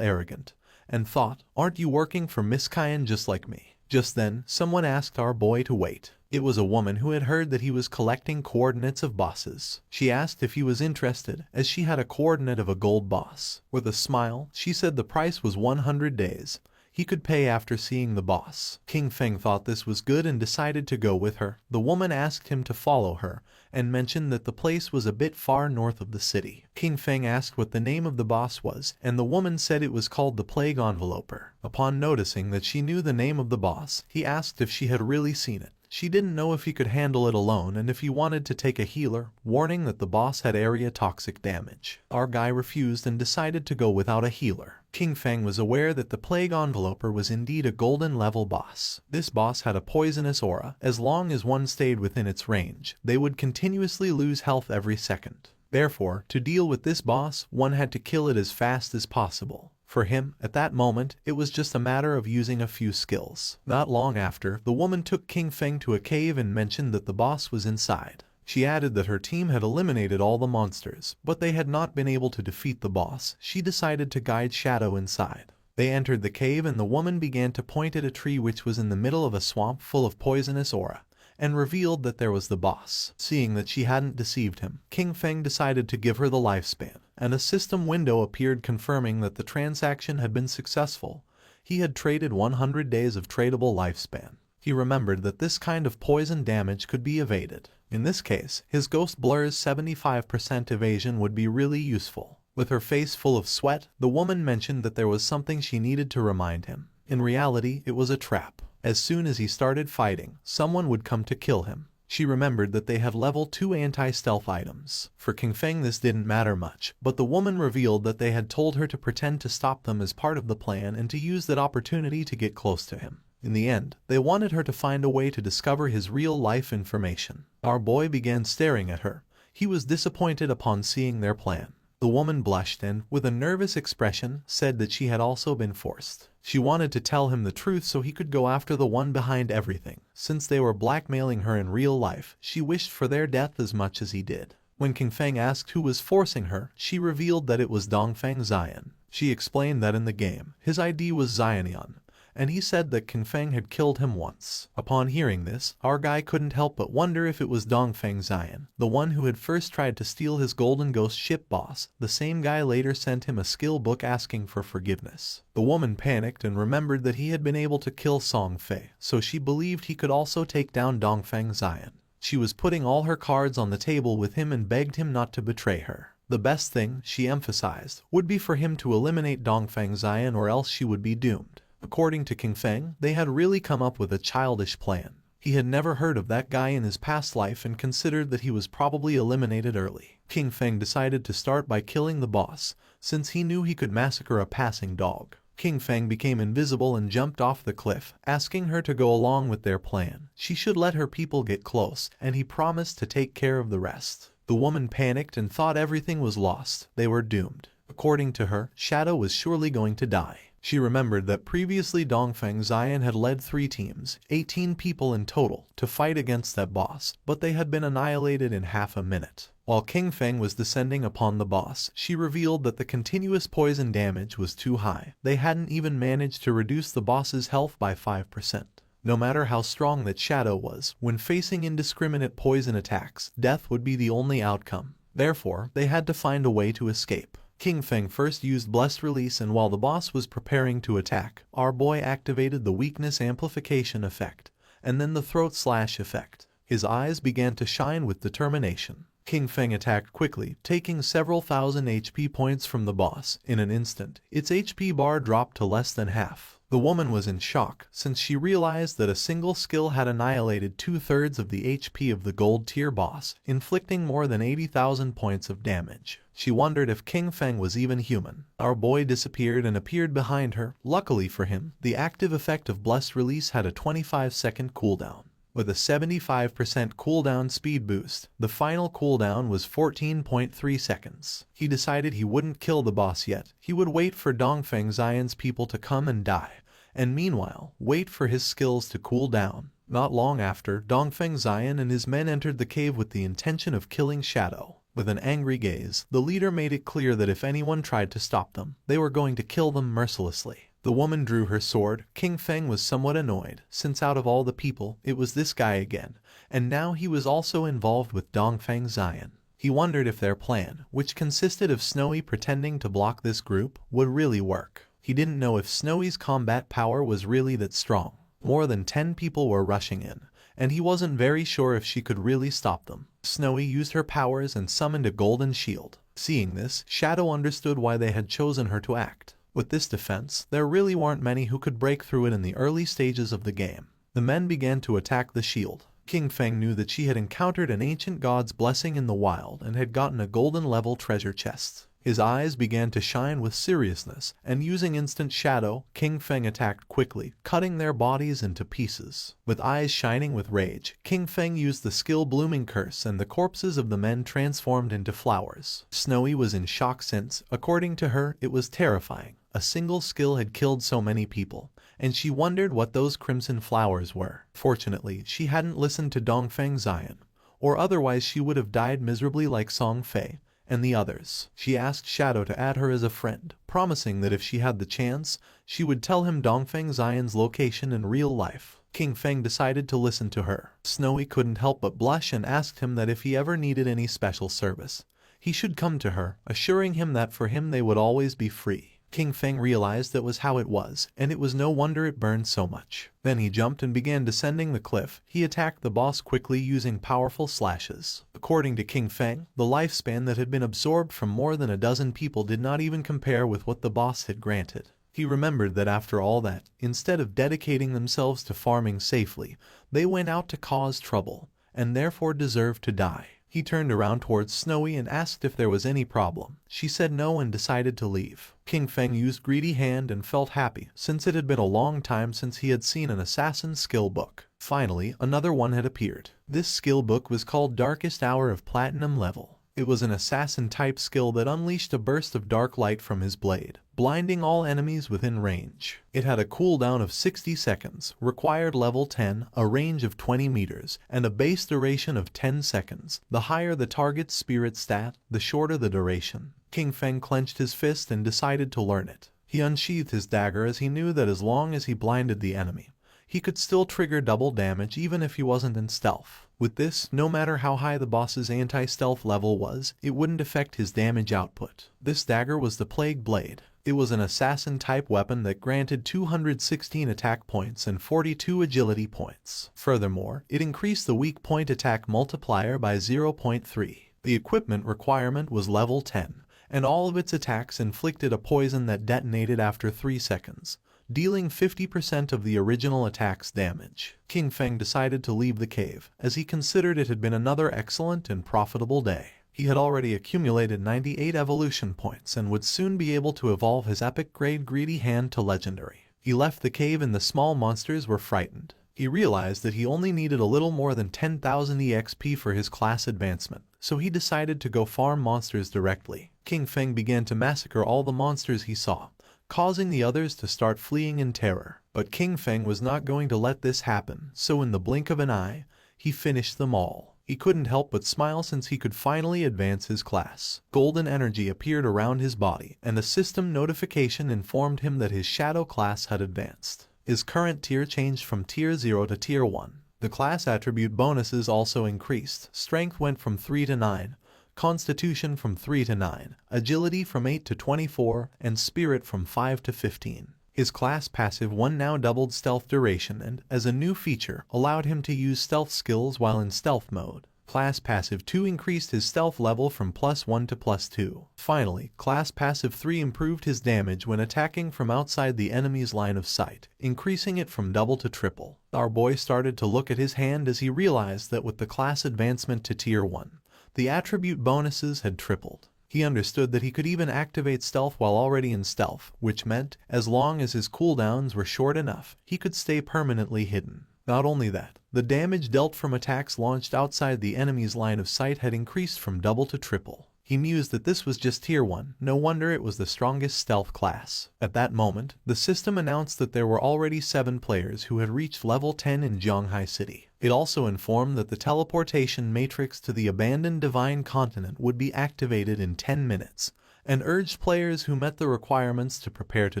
arrogant, and thought, "Aren't you working for Miss Cayenne just like me?" Just then, someone asked our boy to wait. It was a woman who had heard that he was collecting coordinates of bosses. She asked if he was interested, as she had a coordinate of a gold boss. With a smile, she said the price was 100 days. He could pay after seeing the boss. King Feng thought this was good and decided to go with her. The woman asked him to follow her, and mentioned that the place was a bit far north of the city. King Feng asked what the name of the boss was, and the woman said it was called the Plague Enveloper. Upon noticing that she knew the name of the boss, he asked if she had really seen it. She didn't know if he could handle it alone and if he wanted to take a healer, warning that the boss had area toxic damage. Our guy refused and decided to go without a healer. King Feng was aware that the Plague Enveloper was indeed a golden level boss. This boss had a poisonous aura. As long as one stayed within its range, they would continuously lose health every second. Therefore, to deal with this boss, one had to kill it as fast as possible. For him, at that moment, it was just a matter of using a few skills. Not long after, the woman took King Feng to a cave and mentioned that the boss was inside. She added that her team had eliminated all the monsters, but they had not been able to defeat the boss. She decided to guide Shadow inside. They entered the cave and the woman began to point at a tree which was in the middle of a swamp full of poisonous aura, and revealed that there was the boss. Seeing that she hadn't deceived him, King Feng decided to give her the lifespan, and a system window appeared confirming that the transaction had been successful. He had traded 100 days of tradable lifespan. He remembered that this kind of poison damage could be evaded. In this case, his Ghost Blur's 75% evasion would be really useful. With her face full of sweat, the woman mentioned that there was something she needed to remind him. In reality, it was a trap. As soon as he started fighting, someone would come to kill him. She remembered that they had level 2 anti-stealth items. For King Feng this didn't matter much, but the woman revealed that they had told her to pretend to stop them as part of the plan and to use that opportunity to get close to him. In the end, they wanted her to find a way to discover his real-life information. Our boy began staring at her. He was disappointed upon seeing their plan. The woman blushed and, with a nervous expression, said that she had also been forced. She wanted to tell him the truth so he could go after the one behind everything. Since they were blackmailing her in real life, she wished for their death as much as he did. When King Feng asked who was forcing her, she revealed that it was Dongfeng Xian. She explained that in the game, his ID was Xianyuan, and he said that King Feng had killed him once. Upon hearing this, our guy couldn't help but wonder if it was Dongfeng Xian, the one who had first tried to steal his Golden Ghost ship boss. The same guy later sent him a skill book asking for forgiveness. The woman panicked and remembered that he had been able to kill Song Fei, so she believed he could also take down Dongfeng Xian. She was putting all her cards on the table with him and begged him not to betray her. The best thing, she emphasized, would be for him to eliminate Dongfeng Xian or else she would be doomed. According to King Feng, they had really come up with a childish plan. He had never heard of that guy in his past life and considered that he was probably eliminated early. King Feng decided to start by killing the boss, since he knew he could massacre a passing dog. King Feng became invisible and jumped off the cliff, asking her to go along with their plan. She should let her people get close, and he promised to take care of the rest. The woman panicked and thought everything was lost. They were doomed. According to her, Shadow was surely going to die. She remembered that previously Dongfeng Xian had led 3 teams, 18 people in total, to fight against that boss, but they had been annihilated in half a minute. While King Feng was descending upon the boss, she revealed that the continuous poison damage was too high. They hadn't even managed to reduce the boss's health by 5%. No matter how strong that Shadow was, when facing indiscriminate poison attacks, death would be the only outcome. Therefore, they had to find a way to escape. King Feng first used Blessed Release, and while the boss was preparing to attack, our boy activated the Weakness Amplification effect, and then the Throat Slash effect. His eyes began to shine with determination. King Feng attacked quickly, taking several thousand HP points from the boss. In an instant, its HP bar dropped to less than half. The woman was in shock, since she realized that a single skill had annihilated 2/3 of the HP of the gold tier boss, inflicting more than 80,000 points of damage. She wondered if King Feng was even human. Our boy disappeared and appeared behind her. Luckily for him, the active effect of Blessed Release had a 25-second cooldown. With a 75% cooldown speed boost, the final cooldown was 14.3 seconds. He decided he wouldn't kill the boss yet. He would wait for Dongfeng Xian's people to come and die, and meanwhile, wait for his skills to cool down. Not long after, Dongfeng Xian and his men entered the cave with the intention of killing Shadow. With an angry gaze, the leader made it clear that if anyone tried to stop them, they were going to kill them mercilessly. The woman drew her sword. King Feng was somewhat annoyed, since out of all the people, it was this guy again, and now he was also involved with Dongfeng Xian. He wondered if their plan, which consisted of Snowy pretending to block this group, would really work. He didn't know if Snowy's combat power was really that strong. More than 10 people were rushing in, and he wasn't very sure if she could really stop them. Snowy used her powers and summoned a golden shield. Seeing this, Shadow understood why they had chosen her to act. With this defense, there really weren't many who could break through it in the early stages of the game. The men began to attack the shield. King Feng knew that she had encountered an ancient god's blessing in the wild and had gotten a golden level treasure chest. His eyes began to shine with seriousness, and using instant shadow, King Feng attacked quickly, cutting their bodies into pieces. With eyes shining with rage, King Feng used the skill Blooming Curse, and the corpses of the men transformed into flowers. Snowy was in shock since, according to her, it was terrifying. A single skill had killed so many people, and she wondered what those crimson flowers were. Fortunately, she hadn't listened to Dongfeng Xian, or otherwise she would have died miserably like Song Fei and the others. She asked Shadow to add her as a friend, promising that if she had the chance, she would tell him Dongfeng Xian's location in real life. King Feng decided to listen to her. Snowy couldn't help but blush and asked him that if he ever needed any special service, he should come to her, assuring him that for him they would always be free. King Feng realized that was how it was, and it was no wonder it burned so much. Then he jumped and began descending the cliff. He attacked the boss quickly using powerful slashes. According to King Feng, the lifespan that had been absorbed from more than a dozen people did not even compare with what the boss had granted. He remembered that after all that, instead of dedicating themselves to farming safely, they went out to cause trouble, and therefore deserved to die. He turned around towards Snowy and asked if there was any problem. She said no and decided to leave. King Feng used Greedy Hand and felt happy, since it had been a long time since he had seen an assassin skill book. Finally, another one had appeared. This skill book was called Darkest Hour of Platinum Level. It was an assassin-type skill that unleashed a burst of dark light from his blade, blinding all enemies within range. It had a cooldown of 60 seconds, required level 10, a range of 20 meters, and a base duration of 10 seconds. The higher the target's spirit stat, the shorter the duration. King Feng clenched his fist and decided to learn it. He unsheathed his dagger as he knew that as long as he blinded the enemy, he could still trigger double damage even if he wasn't in stealth. With this, no matter how high the boss's anti-stealth level was, it wouldn't affect his damage output. This dagger was the Plague Blade. It was an assassin-type weapon that granted 216 attack points and 42 agility points. Furthermore, it increased the weak point attack multiplier by 0.3. The equipment requirement was level 10, and all of its attacks inflicted a poison that detonated after 3 seconds, dealing 50% of the original attack's damage. King Feng decided to leave the cave, as he considered it had been another excellent and profitable day. He had already accumulated 98 evolution points and would soon be able to evolve his epic grade Greedy Hand to legendary. He left the cave and the small monsters were frightened. He realized that he only needed a little more than 10,000 EXP for his class advancement, so he decided to go farm monsters directly. King Feng began to massacre all the monsters he saw, causing the others to start fleeing in terror. But King Feng was not going to let this happen, so in the blink of an eye, he finished them all. He couldn't help but smile since he could finally advance his class. Golden energy appeared around his body, and a system notification informed him that his shadow class had advanced. His current tier changed from tier 0 to tier 1. The class attribute bonuses also increased. Strength went from 3 to 9. Constitution from 3 to 9, Agility from 8 to 24, and Spirit from 5 to 15. His class passive 1 now doubled stealth duration and, as a new feature, allowed him to use stealth skills while in stealth mode. Class passive 2 increased his stealth level from +1 to +2. Finally, class passive 3 improved his damage when attacking from outside the enemy's line of sight, increasing it from double to triple. Our boy started to look at his hand as he realized that with the class advancement to tier 1, the attribute bonuses had tripled. He understood that he could even activate stealth while already in stealth, which meant, as long as his cooldowns were short enough, he could stay permanently hidden. Not only that, the damage dealt from attacks launched outside the enemy's line of sight had increased from double to triple. He mused that this was just tier 1, no wonder it was the strongest stealth class. At that moment, the system announced that there were already 7 players who had reached level 10 in Zhonghai City. It also informed that the teleportation matrix to the abandoned Divine Continent would be activated in 10 minutes, and urged players who met the requirements to prepare to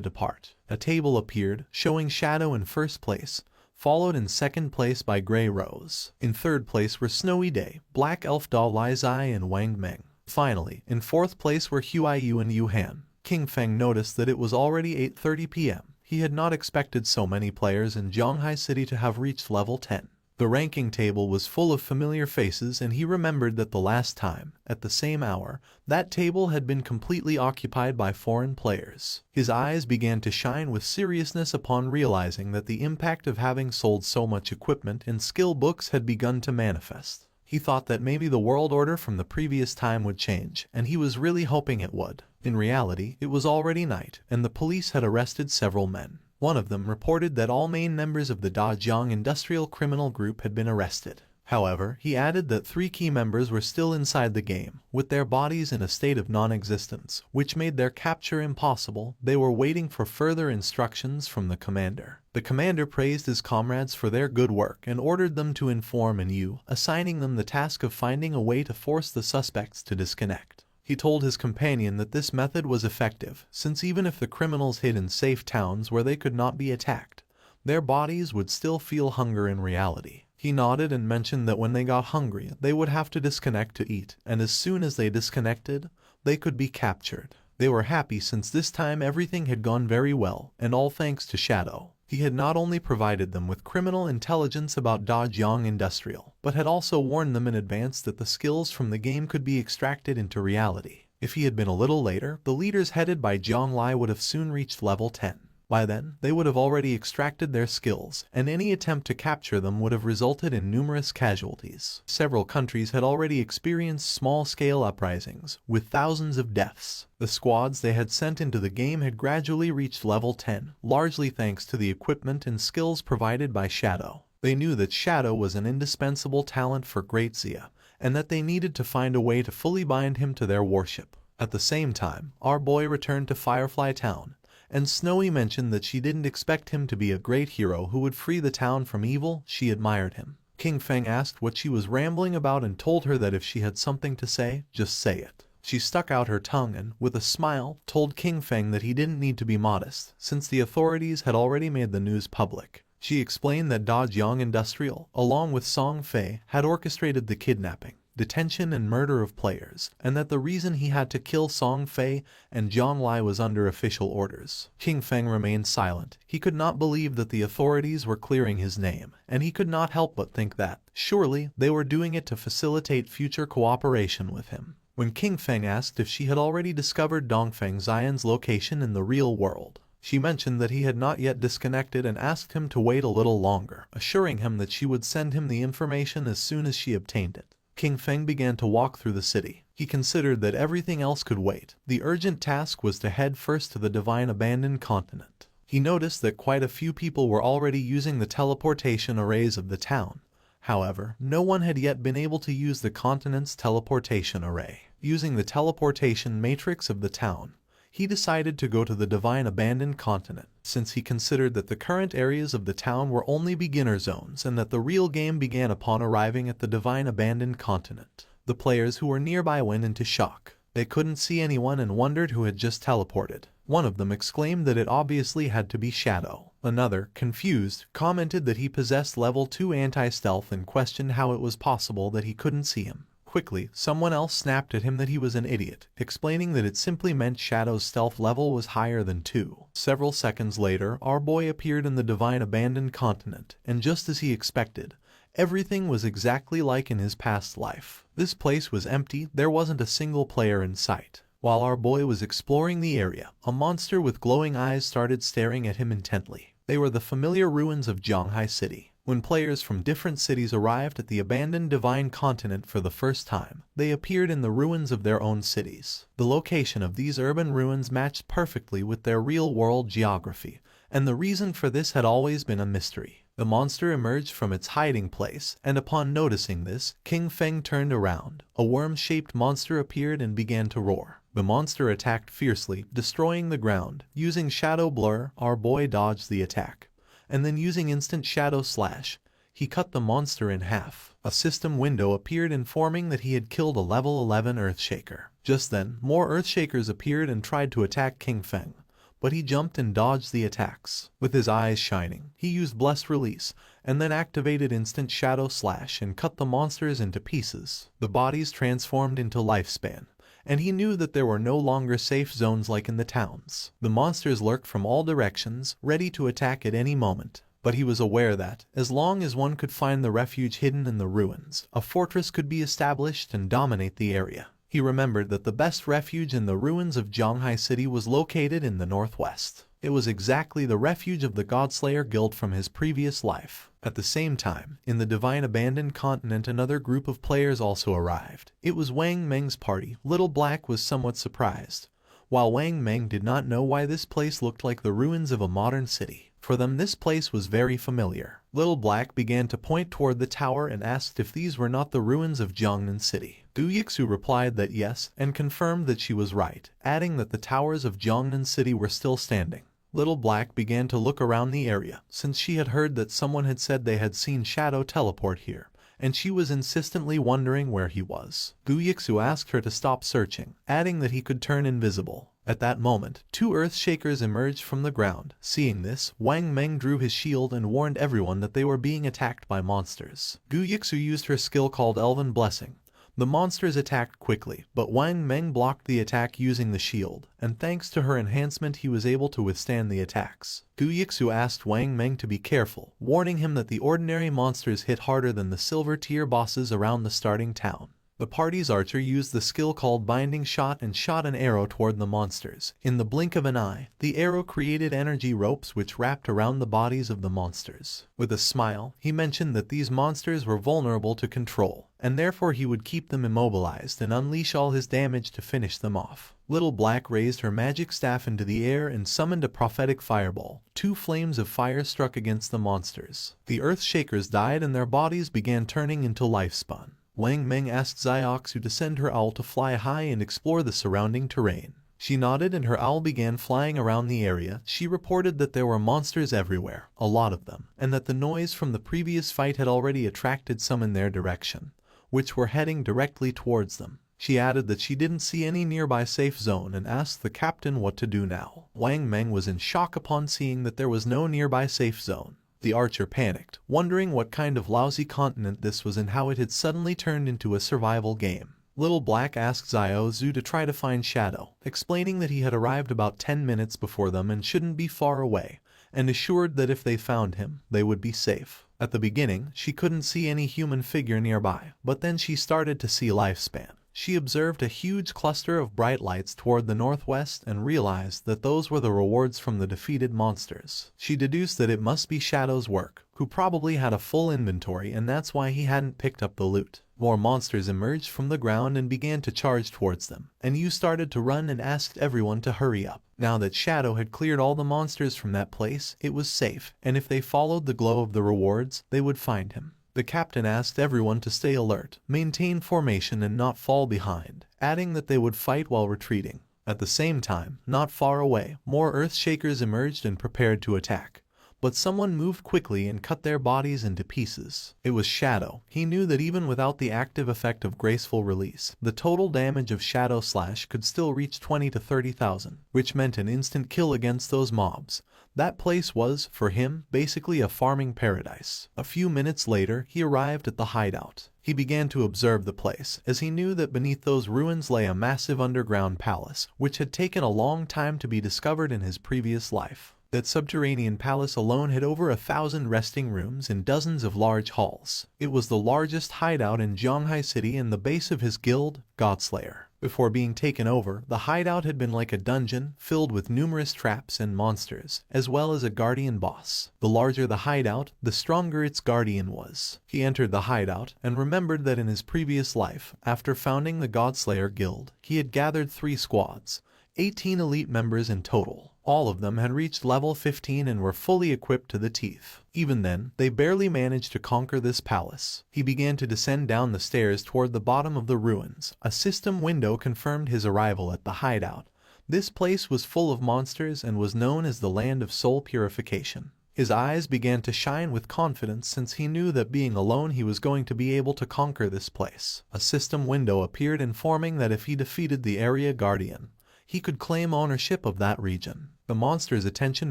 depart. A table appeared, showing Shadow in first place, followed in second place by Grey Rose. In third place were Snowy Day, Black Elf Doll Lai Zai, and Wang Meng. Finally, in fourth place were Huaiyu and Yu Han. King Feng noticed that it was already 8:30 p.m. He had not expected so many players in Zhonghai City to have reached level 10. The ranking table was full of familiar faces, and he remembered that the last time, at the same hour, that table had been completely occupied by foreign players. His eyes began to shine with seriousness upon realizing that the impact of having sold so much equipment and skill books had begun to manifest. He thought that maybe the world order from the previous time would change, and he was really hoping it would. In reality, it was already night, and the police had arrested several men. One of them reported that all main members of the Dajiang Industrial Criminal Group had been arrested. However, he added that 3 key members were still inside the game, with their bodies in a state of non-existence, which made their capture impossible. They were waiting for further instructions from the commander. The commander praised his comrades for their good work and ordered them to inform Yu, assigning them the task of finding a way to force the suspects to disconnect. He told his companion that this method was effective, since even if the criminals hid in safe towns where they could not be attacked, their bodies would still feel hunger in reality. He nodded and mentioned that when they got hungry, they would have to disconnect to eat, and as soon as they disconnected, they could be captured. They were happy since this time everything had gone very well, and all thanks to Shadow. He had not only provided them with criminal intelligence about Dajong Industrial, but had also warned them in advance that the skills from the game could be extracted into reality. If he had been a little later, the leaders headed by Zhang Lai would have soon reached level 10. By then, they would have already extracted their skills, and any attempt to capture them would have resulted in numerous casualties. Several countries had already experienced small-scale uprisings, with thousands of deaths. The squads they had sent into the game had gradually reached level 10, largely thanks to the equipment and skills provided by Shadow. They knew that Shadow was an indispensable talent for Great Xia, and that they needed to find a way to fully bind him to their warship. At the same time, our boy returned to Firefly Town, and Snowy mentioned that she didn't expect him to be a great hero who would free the town from evil. She admired him. King Feng asked what she was rambling about and told her that if she had something to say, just say it. She stuck out her tongue and, with a smile, told King Feng that he didn't need to be modest, since the authorities had already made the news public. She explained that Dajong Industrial, along with Song Fei, had orchestrated the kidnapping, detention and murder of players, and that the reason he had to kill Song Fei and Zhang Lai was under official orders. King Feng remained silent. He could not believe that the authorities were clearing his name, and he could not help but think that, surely, they were doing it to facilitate future cooperation with him. When King Feng asked if she had already discovered Dongfeng Xian's location in the real world, she mentioned that he had not yet disconnected and asked him to wait a little longer, assuring him that she would send him the information as soon as she obtained it. King Feng began to walk through the city. He considered that everything else could wait. The urgent task was to head first to the Divine Abandoned Continent. He noticed that quite a few people were already using the teleportation arrays of the town. However, no one had yet been able to use the continent's teleportation array. Using the teleportation matrix of the town, he decided to go to the Divine Abandoned Continent, since he considered that the current areas of the town were only beginner zones and that the real game began upon arriving at the Divine Abandoned Continent. The players who were nearby went into shock. They couldn't see anyone and wondered who had just teleported. One of them exclaimed that it obviously had to be Shadow. Another, confused, commented that he possessed level 2 anti-stealth and questioned how it was possible that he couldn't see him. Quickly, someone else snapped at him that he was an idiot, explaining that it simply meant Shadow's stealth level was higher than 2. Several seconds later, our boy appeared in the Divine Abandoned Continent, and just as he expected, everything was exactly like in his past life. This place was empty, there wasn't a single player in sight. While our boy was exploring the area, a monster with glowing eyes started staring at him intently. They were the familiar ruins of Zhanghai City. When players from different cities arrived at the abandoned Divine Continent for the first time, they appeared in the ruins of their own cities. The location of these urban ruins matched perfectly with their real-world geography, and the reason for this had always been a mystery. The monster emerged from its hiding place, and upon noticing this, King Feng turned around. A worm-shaped monster appeared and began to roar. The monster attacked fiercely, destroying the ground. Using Shadow Blur, our boy dodged the attack, and then using Instant Shadow Slash, he cut the monster in half. A system window appeared informing that he had killed a level 11 Earthshaker. Just then, more Earthshakers appeared and tried to attack King Feng, but he jumped and dodged the attacks. With his eyes shining, he used Blessed Release, and then activated Instant Shadow Slash and cut the monsters into pieces. The bodies transformed into Lifespan, and he knew that there were no longer safe zones like in the towns. The monsters lurked from all directions, ready to attack at any moment. But he was aware that, as long as one could find the refuge hidden in the ruins, a fortress could be established and dominate the area. He remembered that the best refuge in the ruins of Zhanghai City was located in the northwest. It was exactly the refuge of the Godslayer Guild from his previous life. At the same time, in the Divine Abandoned Continent another group of players also arrived. It was Wang Meng's party. Little Black was somewhat surprised, while Wang Meng did not know why this place looked like the ruins of a modern city. For them this place was very familiar. Little Black began to point toward the tower and asked if these were not the ruins of Jiangnan City. Gu Yixu replied that yes, and confirmed that she was right, adding that the towers of Jiangnan City were still standing. Little Black began to look around the area, since she had heard that someone had said they had seen Shadow teleport here, and she was insistently wondering where he was. Gu Yixu asked her to stop searching, adding that he could turn invisible. At that moment, 2 Earthshakers emerged from the ground. Seeing this, Wang Meng drew his shield and warned everyone that they were being attacked by monsters. Gu Yixu used her skill called Elven Blessing, The monsters attacked quickly, but Wang Meng blocked the attack using the shield, and thanks to her enhancement he was able to withstand the attacks. Gu Yixu asked Wang Meng to be careful, warning him that the ordinary monsters hit harder than the silver-tier bosses around the starting town. The party's archer used the skill called Binding Shot and shot an arrow toward the monsters. In the blink of an eye, the arrow created energy ropes which wrapped around the bodies of the monsters. With a smile, he mentioned that these monsters were vulnerable to control, and therefore he would keep them immobilized and unleash all his damage to finish them off. Little Black raised her magic staff into the air and summoned a prophetic fireball. 2 flames of fire struck against the monsters. The Earth Shakers died and their bodies began turning into lifespun. Wang Meng asked Xiaoxu to send her owl to fly high and explore the surrounding terrain. She nodded and her owl began flying around the area. She reported that there were monsters everywhere, a lot of them, and that the noise from the previous fight had already attracted some in their direction, which were heading directly towards them. She added that she didn't see any nearby safe zone and asked the captain what to do now. Wang Meng was in shock upon seeing that there was no nearby safe zone. The archer panicked, wondering what kind of lousy continent this was and how it had suddenly turned into a survival game. Little Black asked Xiaozu to try to find Shadow, explaining that he had arrived about 10 minutes before them and shouldn't be far away, and assured that if they found him, they would be safe. At the beginning, she couldn't see any human figure nearby, but then she started to see Lifespan. She observed a huge cluster of bright lights toward the northwest and realized that those were the rewards from the defeated monsters. She deduced that it must be Shadow's work, who probably had a full inventory and that's why he hadn't picked up the loot. More monsters emerged from the ground and began to charge towards them, and Yu started to run and asked everyone to hurry up. Now that Shadow had cleared all the monsters from that place, it was safe, and if they followed the glow of the rewards, they would find him. The captain asked everyone to stay alert, maintain formation and not fall behind, adding that they would fight while retreating. At the same time, not far away, more Earthshakers emerged and prepared to attack. But someone moved quickly and cut their bodies into pieces. It was Shadow. He knew that even without the active effect of Graceful Release, the total damage of Shadow Slash could still reach 20 to 30,000, which meant an instant kill against those mobs. That place was, for him, basically a farming paradise. A few minutes later, he arrived at the hideout. He began to observe the place, as he knew that beneath those ruins lay a massive underground palace, which had taken a long time to be discovered in his previous life. That subterranean palace alone had over 1,000 resting rooms and dozens of large halls. It was the largest hideout in Zhonghai City and the base of his guild, Godslayer. Before being taken over, the hideout had been like a dungeon filled with numerous traps and monsters, as well as a guardian boss. The larger the hideout, the stronger its guardian was. He entered the hideout and remembered that in his previous life, after founding the Godslayer Guild, he had gathered 3 squads, 18 elite members in total. All of them had reached level 15 and were fully equipped to the teeth. Even then, they barely managed to conquer this palace. He began to descend down the stairs toward the bottom of the ruins. A system window confirmed his arrival at the hideout. This place was full of monsters and was known as the Land of Soul Purification. His eyes began to shine with confidence since he knew that being alone he was going to be able to conquer this place. A system window appeared informing that if he defeated the area guardian, he could claim ownership of that region. The monster's attention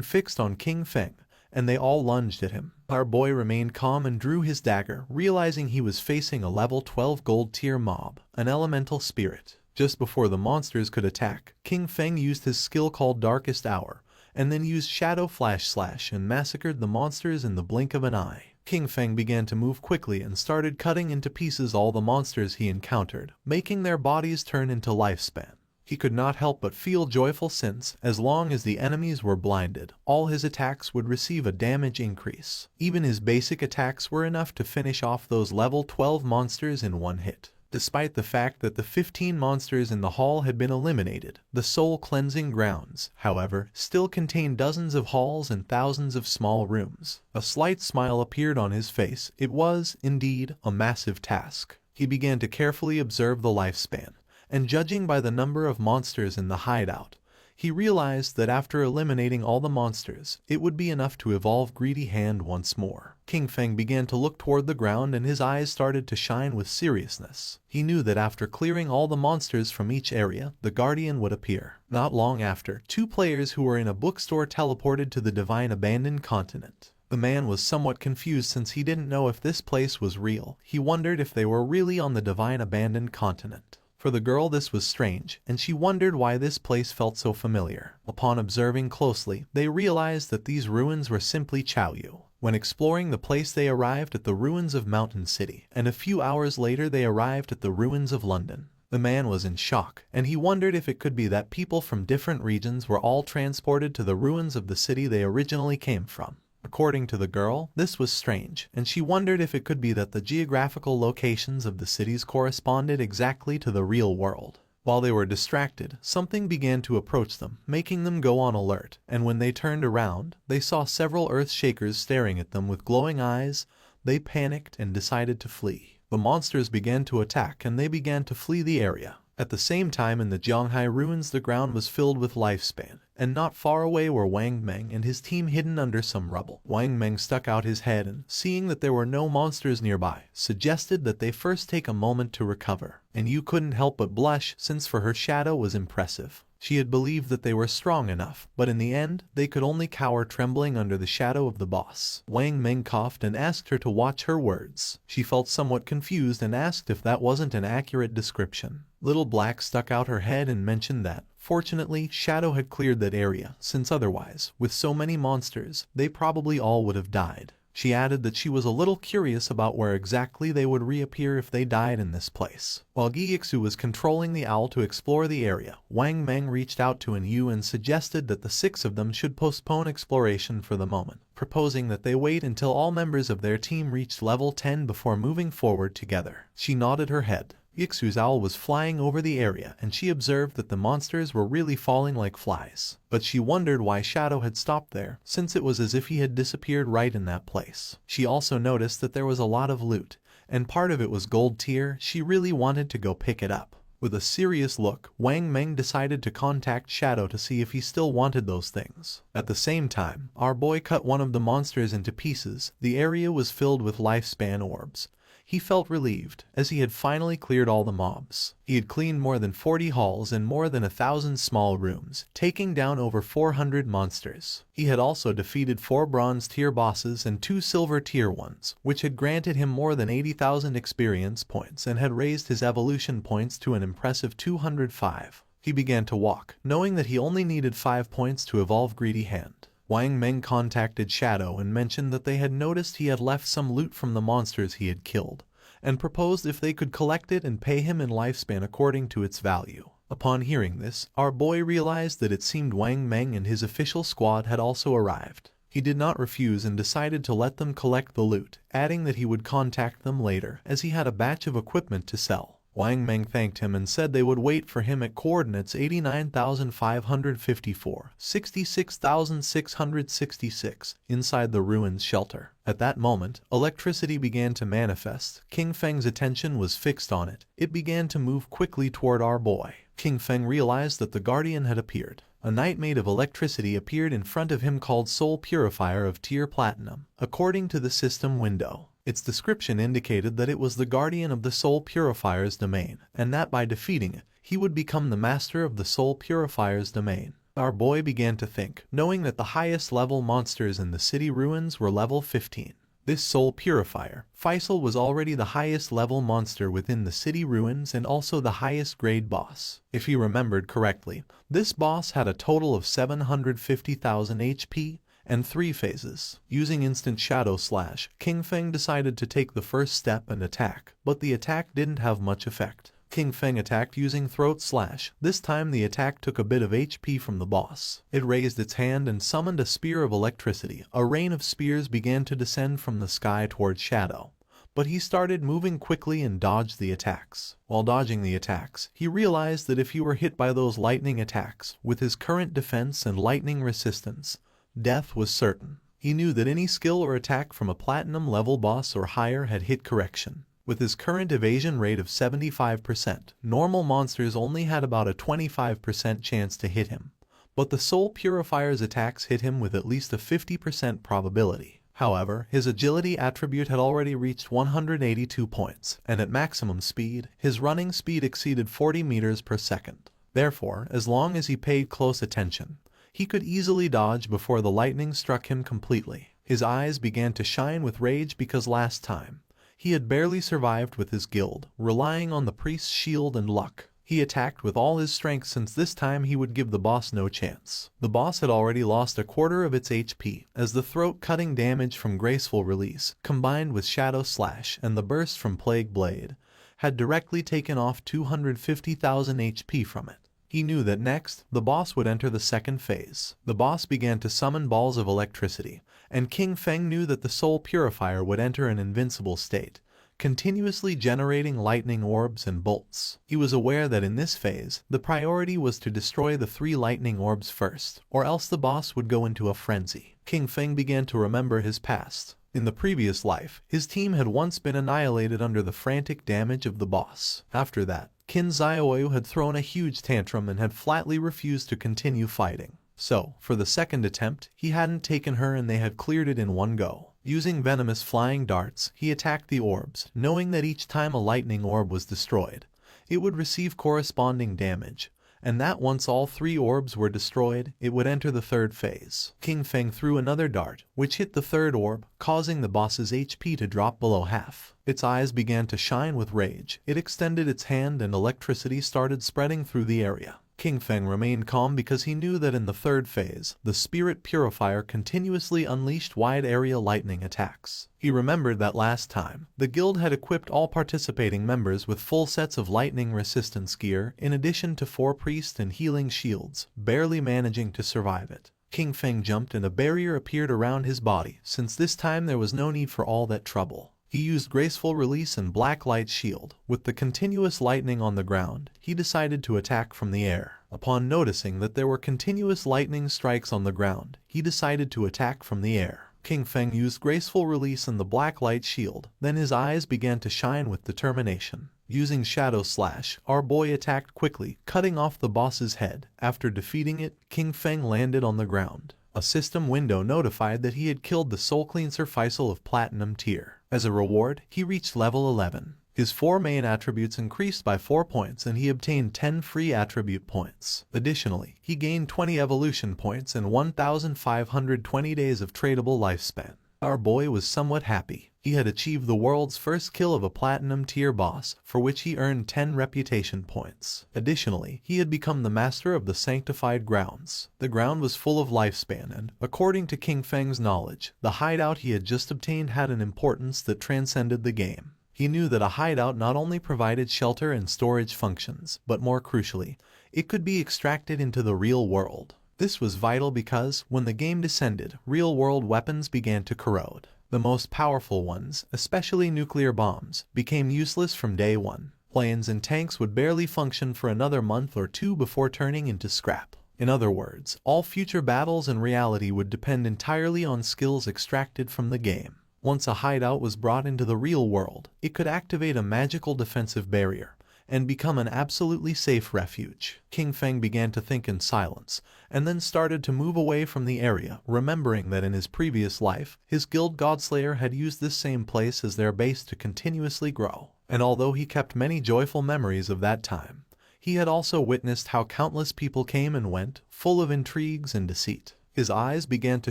fixed on King Feng, and they all lunged at him. Our boy remained calm and drew his dagger, realizing he was facing a level 12 gold tier mob, an elemental spirit. Just before the monsters could attack, King Feng used his skill called Darkest Hour, and then used Shadow Flash Slash and massacred the monsters in the blink of an eye. King Feng began to move quickly and started cutting into pieces all the monsters he encountered, making their bodies turn into lifespan. He could not help but feel joyful since, as long as the enemies were blinded, all his attacks would receive a damage increase. Even his basic attacks were enough to finish off those level 12 monsters in one hit. Despite the fact that the 15 monsters in the hall had been eliminated, the soul cleansing grounds, however, still contained dozens of halls and thousands of small rooms. A slight smile appeared on his face. It was, indeed, a massive task. He began to carefully observe the lifespan, and judging by the number of monsters in the hideout, he realized that after eliminating all the monsters, it would be enough to evolve Greedy Hand once more. King Feng began to look toward the ground and his eyes started to shine with seriousness. He knew that after clearing all the monsters from each area, the Guardian would appear. Not long after, 2 players who were in a bookstore teleported to the Divine Abandoned Continent. The man was somewhat confused since he didn't know if this place was real. He wondered if they were really on the divine abandoned continent. For the girl this was strange, and she wondered why this place felt so familiar. Upon observing closely, they realized that these ruins were simply Chaoyu. When exploring the place they arrived at the ruins of Mountain City, and a few hours later they arrived at the ruins of London. The man was in shock, and he wondered if it could be that people from different regions were all transported to the ruins of the city they originally came from. According to the girl, this was strange, and she wondered if it could be that the geographical locations of the cities corresponded exactly to the real world. While they were distracted, something began to approach them, making them go on alert, and when they turned around, they saw several Earthshakers staring at them with glowing eyes. They panicked and decided to flee. The monsters began to attack and they began to flee the area. At the same time in the Zhonghai ruins the ground was filled with lifespan, and not far away were Wang Meng and his team hidden under some rubble. Wang Meng stuck out his head and, seeing that there were no monsters nearby, suggested that they first take a moment to recover. And you couldn't help but blush since for her shadow was impressive. She had believed that they were strong enough, but in the end, they could only cower trembling under the shadow of the boss. Wang Meng coughed and asked her to watch her words. She felt somewhat confused and asked if that wasn't an accurate description. Little Black stuck out her head and mentioned that, fortunately, Shadow had cleared that area, since otherwise, with so many monsters, they probably all would have died. She added that she was a little curious about where exactly they would reappear if they died in this place. While Gyixu was controlling the owl to explore the area, Wang Meng reached out to Yu and suggested that the 6 of them should postpone exploration for the moment, proposing that they wait until all members of their team reached level 10 before moving forward together. She nodded her head. Gyixu's owl was flying over the area and she observed that the monsters were really falling like flies. But she wondered why Shadow had stopped there, since it was as if he had disappeared right in that place. She also noticed that there was a lot of loot, and part of it was gold tier. She really wanted to go pick it up. With a serious look, Wang Meng decided to contact Shadow to see if he still wanted those things. At the same time, our boy cut one of the monsters into pieces. The area was filled with lifespan orbs. He felt relieved, as he had finally cleared all the mobs. He had cleaned more than 40 halls and more than 1,000 small rooms, taking down over 400 monsters. He had also defeated 4 bronze tier bosses and 2 silver tier ones, which had granted him more than 80,000 experience points and had raised his evolution points to an impressive 205. He began to walk, knowing that he only needed 5 points to evolve Greedy Hand. Wang Meng contacted Shadow and mentioned that they had noticed he had left some loot from the monsters he had killed, and proposed if they could collect it and pay him in lifespan according to its value. Upon hearing this, our boy realized that it seemed Wang Meng and his official squad had also arrived. He did not refuse and decided to let them collect the loot, adding that he would contact them later as he had a batch of equipment to sell. Wang Meng thanked him and said they would wait for him at coordinates 89,554, 66,666 inside the ruins shelter. At that moment, electricity began to manifest. King Feng's attention was fixed on it. It began to move quickly toward our boy. King Feng realized that the Guardian had appeared. A knight made of electricity appeared in front of him called Soul Purifier of Tier Platinum. According to the system window, its description indicated that it was the guardian of the Soul Purifier's domain, and that by defeating it, he would become the master of the Soul Purifier's domain. Our boy began to think, knowing that the highest level monsters in the city ruins were level 15. This Soul Purifier, Faisal, was already the highest level monster within the city ruins and also the highest grade boss. If he remembered correctly, this boss had a total of 750,000 HP, and 3 phases. Using instant shadow slash, King Feng decided to take the first step and attack, but the attack didn't have much effect. King Feng attacked using throat slash. This time the attack took a bit of HP from the boss. It raised its hand and summoned a spear of electricity. A rain of spears began to descend from the sky towards Shadow, but he started moving quickly and dodged the attacks. While dodging the attacks, he realized that if he were hit by those lightning attacks, with his current defense and lightning resistance, death was certain. He knew that any skill or attack from a platinum level boss or higher had hit correction. With his current evasion rate of 75%, normal monsters only had about a 25% chance to hit him, but the Soul Purifier's attacks hit him with at least a 50% probability. However, his agility attribute had already reached 182 points, and at maximum speed, his running speed exceeded 40 meters per second. Therefore, as long as he paid close attention, he could easily dodge before the lightning struck him completely. His eyes began to shine with rage because last time, he had barely survived with his guild, relying on the priest's shield and luck. He attacked with all his strength since this time he would give the boss no chance. The boss had already lost a quarter of its HP, as the throat-cutting damage from Graceful Release, combined with Shadow Slash and the burst from Plague Blade, had directly taken off 250,000 HP from it. He knew that next, the boss would enter the second phase. The boss began to summon balls of electricity, and King Feng knew that the Soul Purifier would enter an invincible state, continuously generating lightning orbs and bolts. He was aware that in this phase, the priority was to destroy the 3 lightning orbs first, or else the boss would go into a frenzy. King Feng began to remember his past. In the previous life, his team had once been annihilated under the frantic damage of the boss. After that, Qin Xiaoyu had thrown a huge tantrum and had flatly refused to continue fighting. So, for the second attempt, he hadn't taken her and they had cleared it in one go. Using venomous flying darts, he attacked the orbs, knowing that each time a lightning orb was destroyed, it would receive corresponding damage, and that once all 3 orbs were destroyed, it would enter the third phase. King Feng threw another dart, which hit the third orb, causing the boss's HP to drop below half. Its eyes began to shine with rage. It extended its hand and electricity started spreading through the area. King Feng remained calm because he knew that in the third phase, the Spirit Purifier continuously unleashed wide-area lightning attacks. He remembered that last time, the guild had equipped all participating members with full sets of lightning resistance gear in addition to 4 priest and healing shields, barely managing to survive it. King Feng jumped and a barrier appeared around his body, since this time there was no need for all that trouble. He used Graceful Release and Black Light Shield. With the continuous lightning on the ground, he decided to attack from the air. Upon noticing that there were continuous lightning strikes on the ground, he decided to attack from the air. King Feng used Graceful Release and the Black Light Shield, then his eyes began to shine with determination. Using Shadow Slash, our boy attacked quickly, cutting off the boss's head. After defeating it, King Feng landed on the ground. A system window notified that he had killed the Soul Cleanser Faisal of Platinum tier. As a reward, he reached level 11. His 4 main attributes increased by 4 points and he obtained 10 free attribute points. Additionally, he gained 20 evolution points and 1,520 days of tradable lifespan. Our boy was somewhat happy. He had achieved the world's first kill of a platinum tier boss, for which he earned 10 reputation points. Additionally, he had become the master of the sanctified grounds. The ground was full of lifespan and, according to King Feng's knowledge, the hideout he had just obtained had an importance that transcended the game. He knew that a hideout not only provided shelter and storage functions, but more crucially, it could be extracted into the real world. This was vital because, when the game descended, real-world weapons began to corrode. The most powerful ones, especially nuclear bombs, became useless from day one. Planes and tanks would barely function for another month or 2 before turning into scrap. In other words, all future battles in reality would depend entirely on skills extracted from the game. Once a hideout was brought into the real world, it could activate a magical defensive barrier and become an absolutely safe refuge. King Feng began to think in silence, and then started to move away from the area, remembering that in his previous life, his guild Godslayer had used this same place as their base to continuously grow. And although he kept many joyful memories of that time, he had also witnessed how countless people came and went, full of intrigues and deceit. His eyes began to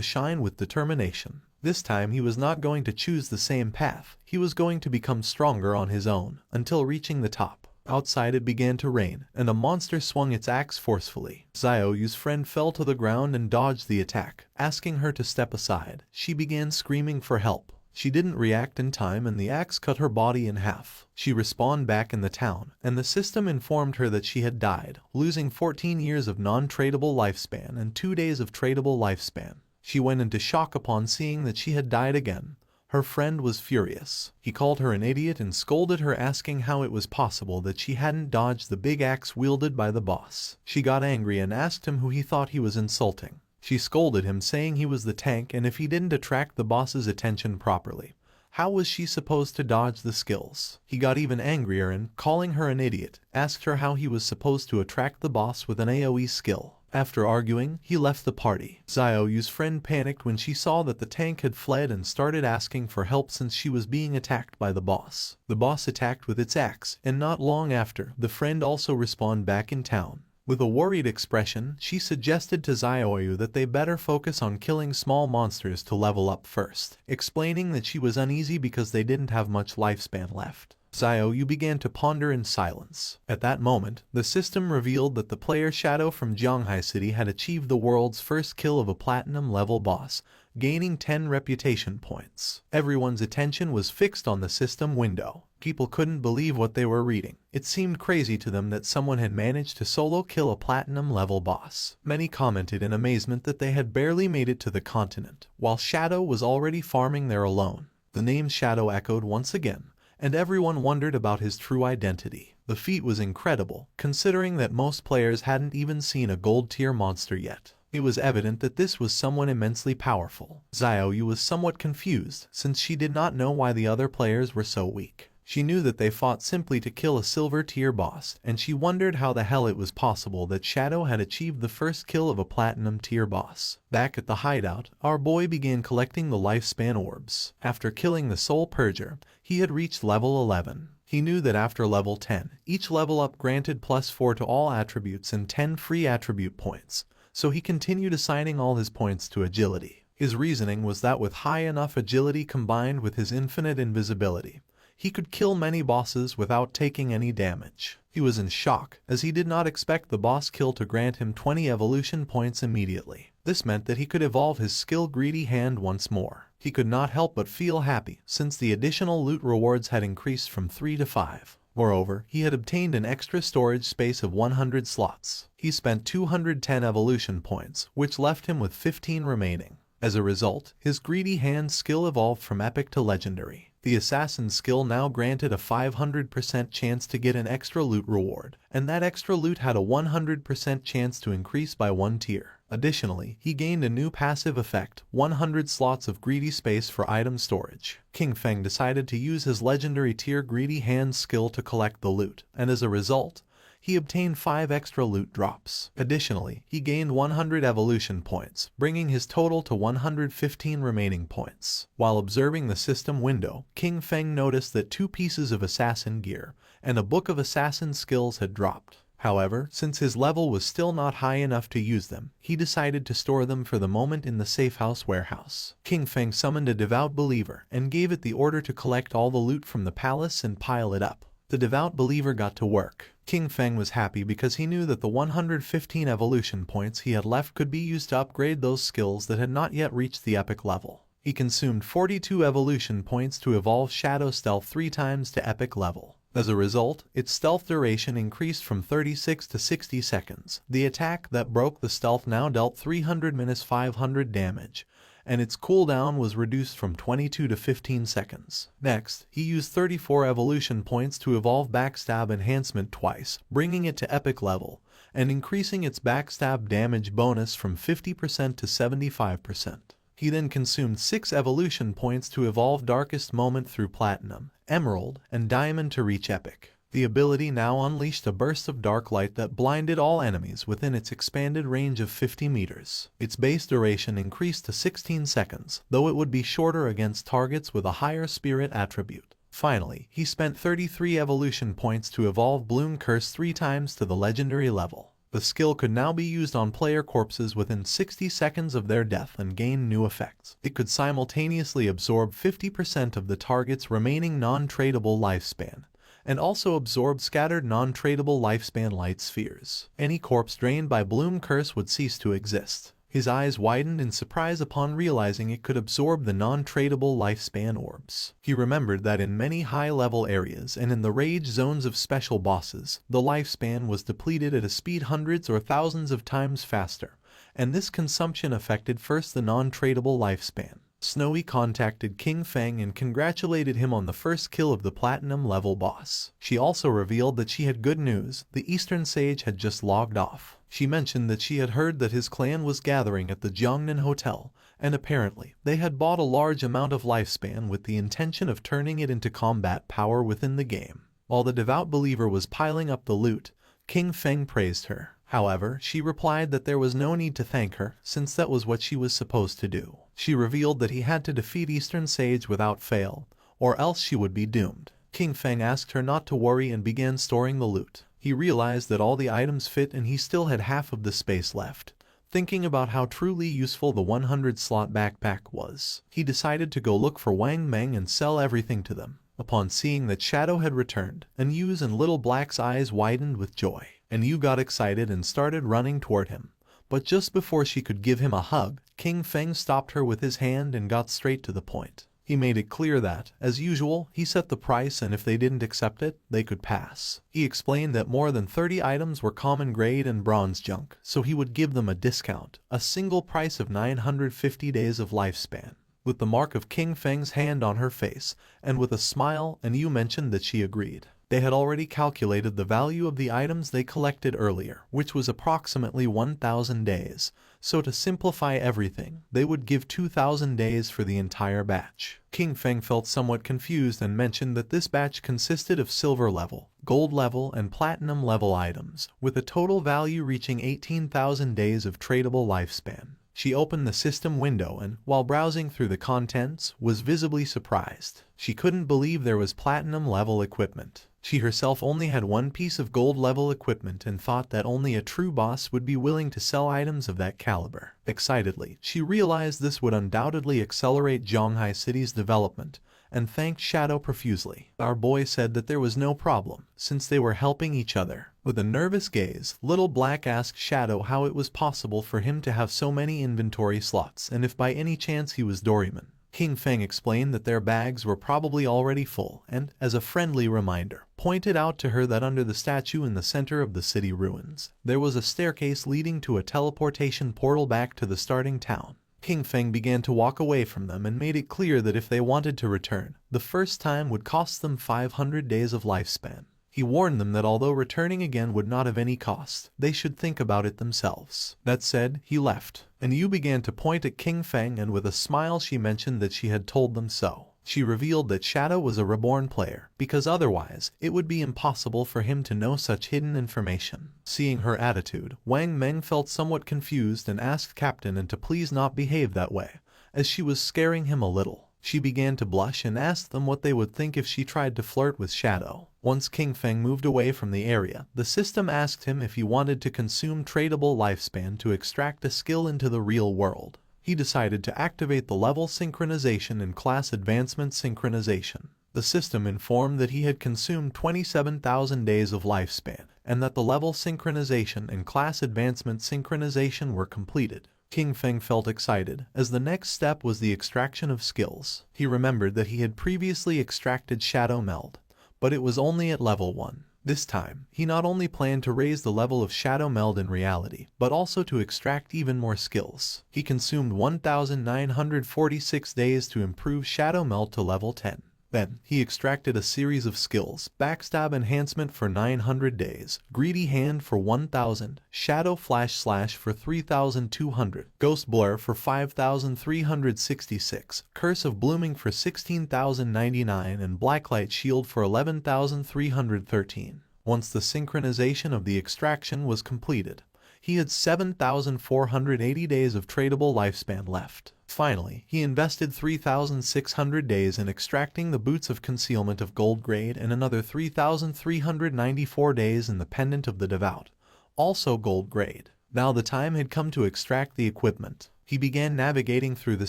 shine with determination. This time he was not going to choose the same path. He was going to become stronger on his own, until reaching the top. Outside it began to rain, and a monster swung its axe forcefully. Xiaoyu's friend fell to the ground and dodged the attack. Asking her to step aside, she began screaming for help. She didn't react in time and the axe cut her body in half. She respawned back in the town, and the system informed her that she had died, losing 14 years of non-tradable lifespan and 2 days of tradable lifespan. She went into shock upon seeing that she had died again. Her friend was furious. He called her an idiot and scolded her, asking how it was possible that she hadn't dodged the big axe wielded by the boss. She got angry and asked him who he thought he was insulting. She scolded him, saying he was the tank and if he didn't attract the boss's attention properly, how was she supposed to dodge the skills? He got even angrier and, calling her an idiot, asked her how he was supposed to attract the boss with an AoE skill. After arguing, he left the party. Xiaoyu's friend panicked when she saw that the tank had fled and started asking for help since she was being attacked by the boss. The boss attacked with its axe, and not long after, the friend also respawned back in town. With a worried expression, she suggested to Xiaoyu that they better focus on killing small monsters to level up first, explaining that she was uneasy because they didn't have much lifespan left. Xiaoyu began to ponder in silence. At that moment, the system revealed that the player Shadow from Jianghai City had achieved the world's first kill of a platinum-level boss, gaining 10 reputation points. Everyone's attention was fixed on the system window. People couldn't believe what they were reading. It seemed crazy to them that someone had managed to solo kill a platinum-level boss. Many commented in amazement that they had barely made it to the continent, while Shadow was already farming there alone. The name Shadow echoed once again, and everyone wondered about his true identity. The feat was incredible, considering that most players hadn't even seen a gold-tier monster yet. It was evident that this was someone immensely powerful. Xiaoyu was somewhat confused, since she did not know why the other players were so weak. She knew that they fought simply to kill a silver-tier boss, and she wondered how the hell it was possible that Shadow had achieved the first kill of a platinum-tier boss. Back at the hideout, our boy began collecting the lifespan orbs. After killing the Soul Purger, he had reached level 11. He knew that after level 10, each level up granted +4 to all attributes and 10 free attribute points, so he continued assigning all his points to agility. His reasoning was that with high enough agility combined with his infinite invisibility, he could kill many bosses without taking any damage. He was in shock, as he did not expect the boss kill to grant him 20 evolution points immediately. This meant that he could evolve his skill Greedy Hand once more. He could not help but feel happy, since the additional loot rewards had increased from 3 to 5. Moreover, he had obtained an extra storage space of 100 slots. He spent 210 evolution points, which left him with 15 remaining. As a result, his Greedy Hand skill evolved from epic to legendary. The assassin skill now granted a 500% chance to get an extra loot reward, and that extra loot had a 100% chance to increase by 1 tier. Additionally, he gained a new passive effect, 100 slots of greedy space for item storage. King Feng decided to use his legendary tier Greedy Hand skill to collect the loot, and as a result, he obtained 5 extra loot drops. Additionally, he gained 100 evolution points, bringing his total to 115 remaining points. While observing the system window, King Feng noticed that 2 pieces of assassin gear and a book of assassin skills had dropped. However, since his level was still not high enough to use them, he decided to store them for the moment in the safehouse warehouse. King Feng summoned a devout believer and gave it the order to collect all the loot from the palace and pile it up. The devout believer got to work. King Feng was happy because he knew that the 115 evolution points he had left could be used to upgrade those skills that had not yet reached the epic level. He consumed 42 evolution points to evolve Shadow Stealth 3 times to epic level. As a result, its stealth duration increased from 36 to 60 seconds. The attack that broke the stealth now dealt 300-500 damage, and its cooldown was reduced from 22 to 15 seconds. Next, he used 34 evolution points to evolve Backstab Enhancement twice, bringing it to epic level, and increasing its backstab damage bonus from 50% to 75%. He then consumed 6 evolution points to evolve Darkest Moment through Platinum, Emerald, and Diamond to reach epic. The ability now unleashed a burst of dark light that blinded all enemies within its expanded range of 50 meters. Its base duration increased to 16 seconds, though it would be shorter against targets with a higher spirit attribute. Finally, he spent 33 evolution points to evolve Bloom Curse 3 times to the legendary level. The skill could now be used on player corpses within 60 seconds of their death and gain new effects. It could simultaneously absorb 50% of the target's remaining non-tradable lifespan, and also absorb scattered non-tradable lifespan light spheres. Any corpse drained by Bloom Curse would cease to exist. His eyes widened in surprise upon realizing it could absorb the non-tradable lifespan orbs. He remembered that in many high-level areas and in the rage zones of special bosses, the lifespan was depleted at a speed hundreds or thousands of times faster, and this consumption affected first the non-tradable lifespan. Snowy contacted King Feng and congratulated him on the first kill of the platinum level boss. She also revealed that she had good news. The Eastern Sage had just logged off. She mentioned that she had heard that his clan was gathering at the Jiangnan Hotel, and apparently they had bought a large amount of lifespan with the intention of turning it into combat power within the game. While the devout believer was piling up the loot, King Feng praised her. However, she replied that there was no need to thank her, since that was what she was supposed to do. She revealed that he had to defeat Eastern Sage without fail, or else she would be doomed. King Feng asked her not to worry and began storing the loot. He realized that all the items fit and he still had half of the space left. Thinking about how truly useful the 100-slot backpack was, he decided to go look for Wang Meng and sell everything to them. Upon seeing that Shadow had returned, Anyu's and Little Black's eyes widened with joy. Anyu got excited and started running toward him. But just before she could give him a hug, King Feng stopped her with his hand and got straight to the point. He made it clear that, as usual, he set the price and if they didn't accept it, they could pass. He explained that more than 30 items were common grade and bronze junk, so he would give them a discount, a single price of 950 days of lifespan. With the mark of King Feng's hand on her face, and with a smile, Anyu mentioned that she agreed. They had already calculated the value of the items they collected earlier, which was approximately 1,000 days, so to simplify everything, they would give 2,000 days for the entire batch. King Feng felt somewhat confused and mentioned that this batch consisted of silver level, gold level, and platinum level items, with a total value reaching 18,000 days of tradable lifespan. She opened the system window and, while browsing through the contents, was visibly surprised. She couldn't believe there was platinum-level equipment. She herself only had one piece of gold-level equipment and thought that only a true boss would be willing to sell items of that caliber. Excitedly, she realized this would undoubtedly accelerate Zhonghai City's development, and thanked Shadow profusely. Our boy said that there was no problem, since they were helping each other. With a nervous gaze, Little Black asked Shadow how it was possible for him to have so many inventory slots and if by any chance he was Doraemon. King Feng explained that their bags were probably already full and, as a friendly reminder, pointed out to her that under the statue in the center of the city ruins, there was a staircase leading to a teleportation portal back to the starting town. King Feng began to walk away from them and made it clear that if they wanted to return, the first time would cost them 500 days of lifespan. He warned them that although returning again would not have any cost, they should think about it themselves. That said, he left, and Yu began to point at King Feng and with a smile she mentioned that she had told them so. She revealed that Shadow was a reborn player, because otherwise, it would be impossible for him to know such hidden information. Seeing her attitude, Wang Meng felt somewhat confused and asked Captain N to please not behave that way, as she was scaring him a little. She began to blush and asked them what they would think if she tried to flirt with Shadow. Once King Feng moved away from the area, the system asked him if he wanted to consume tradable lifespan to extract a skill into the real world. He decided to activate the level synchronization and class advancement synchronization. The system informed that he had consumed 27,000 days of lifespan, and that the level synchronization and class advancement synchronization were completed. King Feng felt excited, as the next step was the extraction of skills. He remembered that he had previously extracted Shadow Meld, but it was only at level 1. This time, he not only planned to raise the level of Shadow Meld in reality, but also to extract even more skills. He consumed 1,946 days to improve Shadow Meld to level 10. Then, he extracted a series of skills: Backstab Enhancement for 900 days, Greedy Hand for 1,000, Shadow Flash Slash for 3,200, Ghost Blur for 5,366, Curse of Blooming for 16,099 and Blacklight Shield for 11,313. Once the synchronization of the extraction was completed, he had 7,480 days of tradable lifespan left. Finally, he invested 3,600 days in extracting the Boots of Concealment of gold grade and another 3,394 days in the Pendant of the Devout, also gold grade. Now the time had come to extract the equipment. He began navigating through the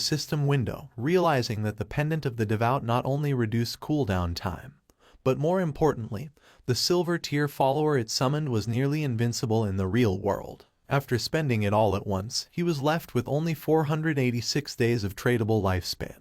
system window, realizing that the Pendant of the Devout not only reduced cooldown time, but more importantly, the silver tier follower it summoned was nearly invincible in the real world. After spending it all at once, he was left with only 486 days of tradable lifespan.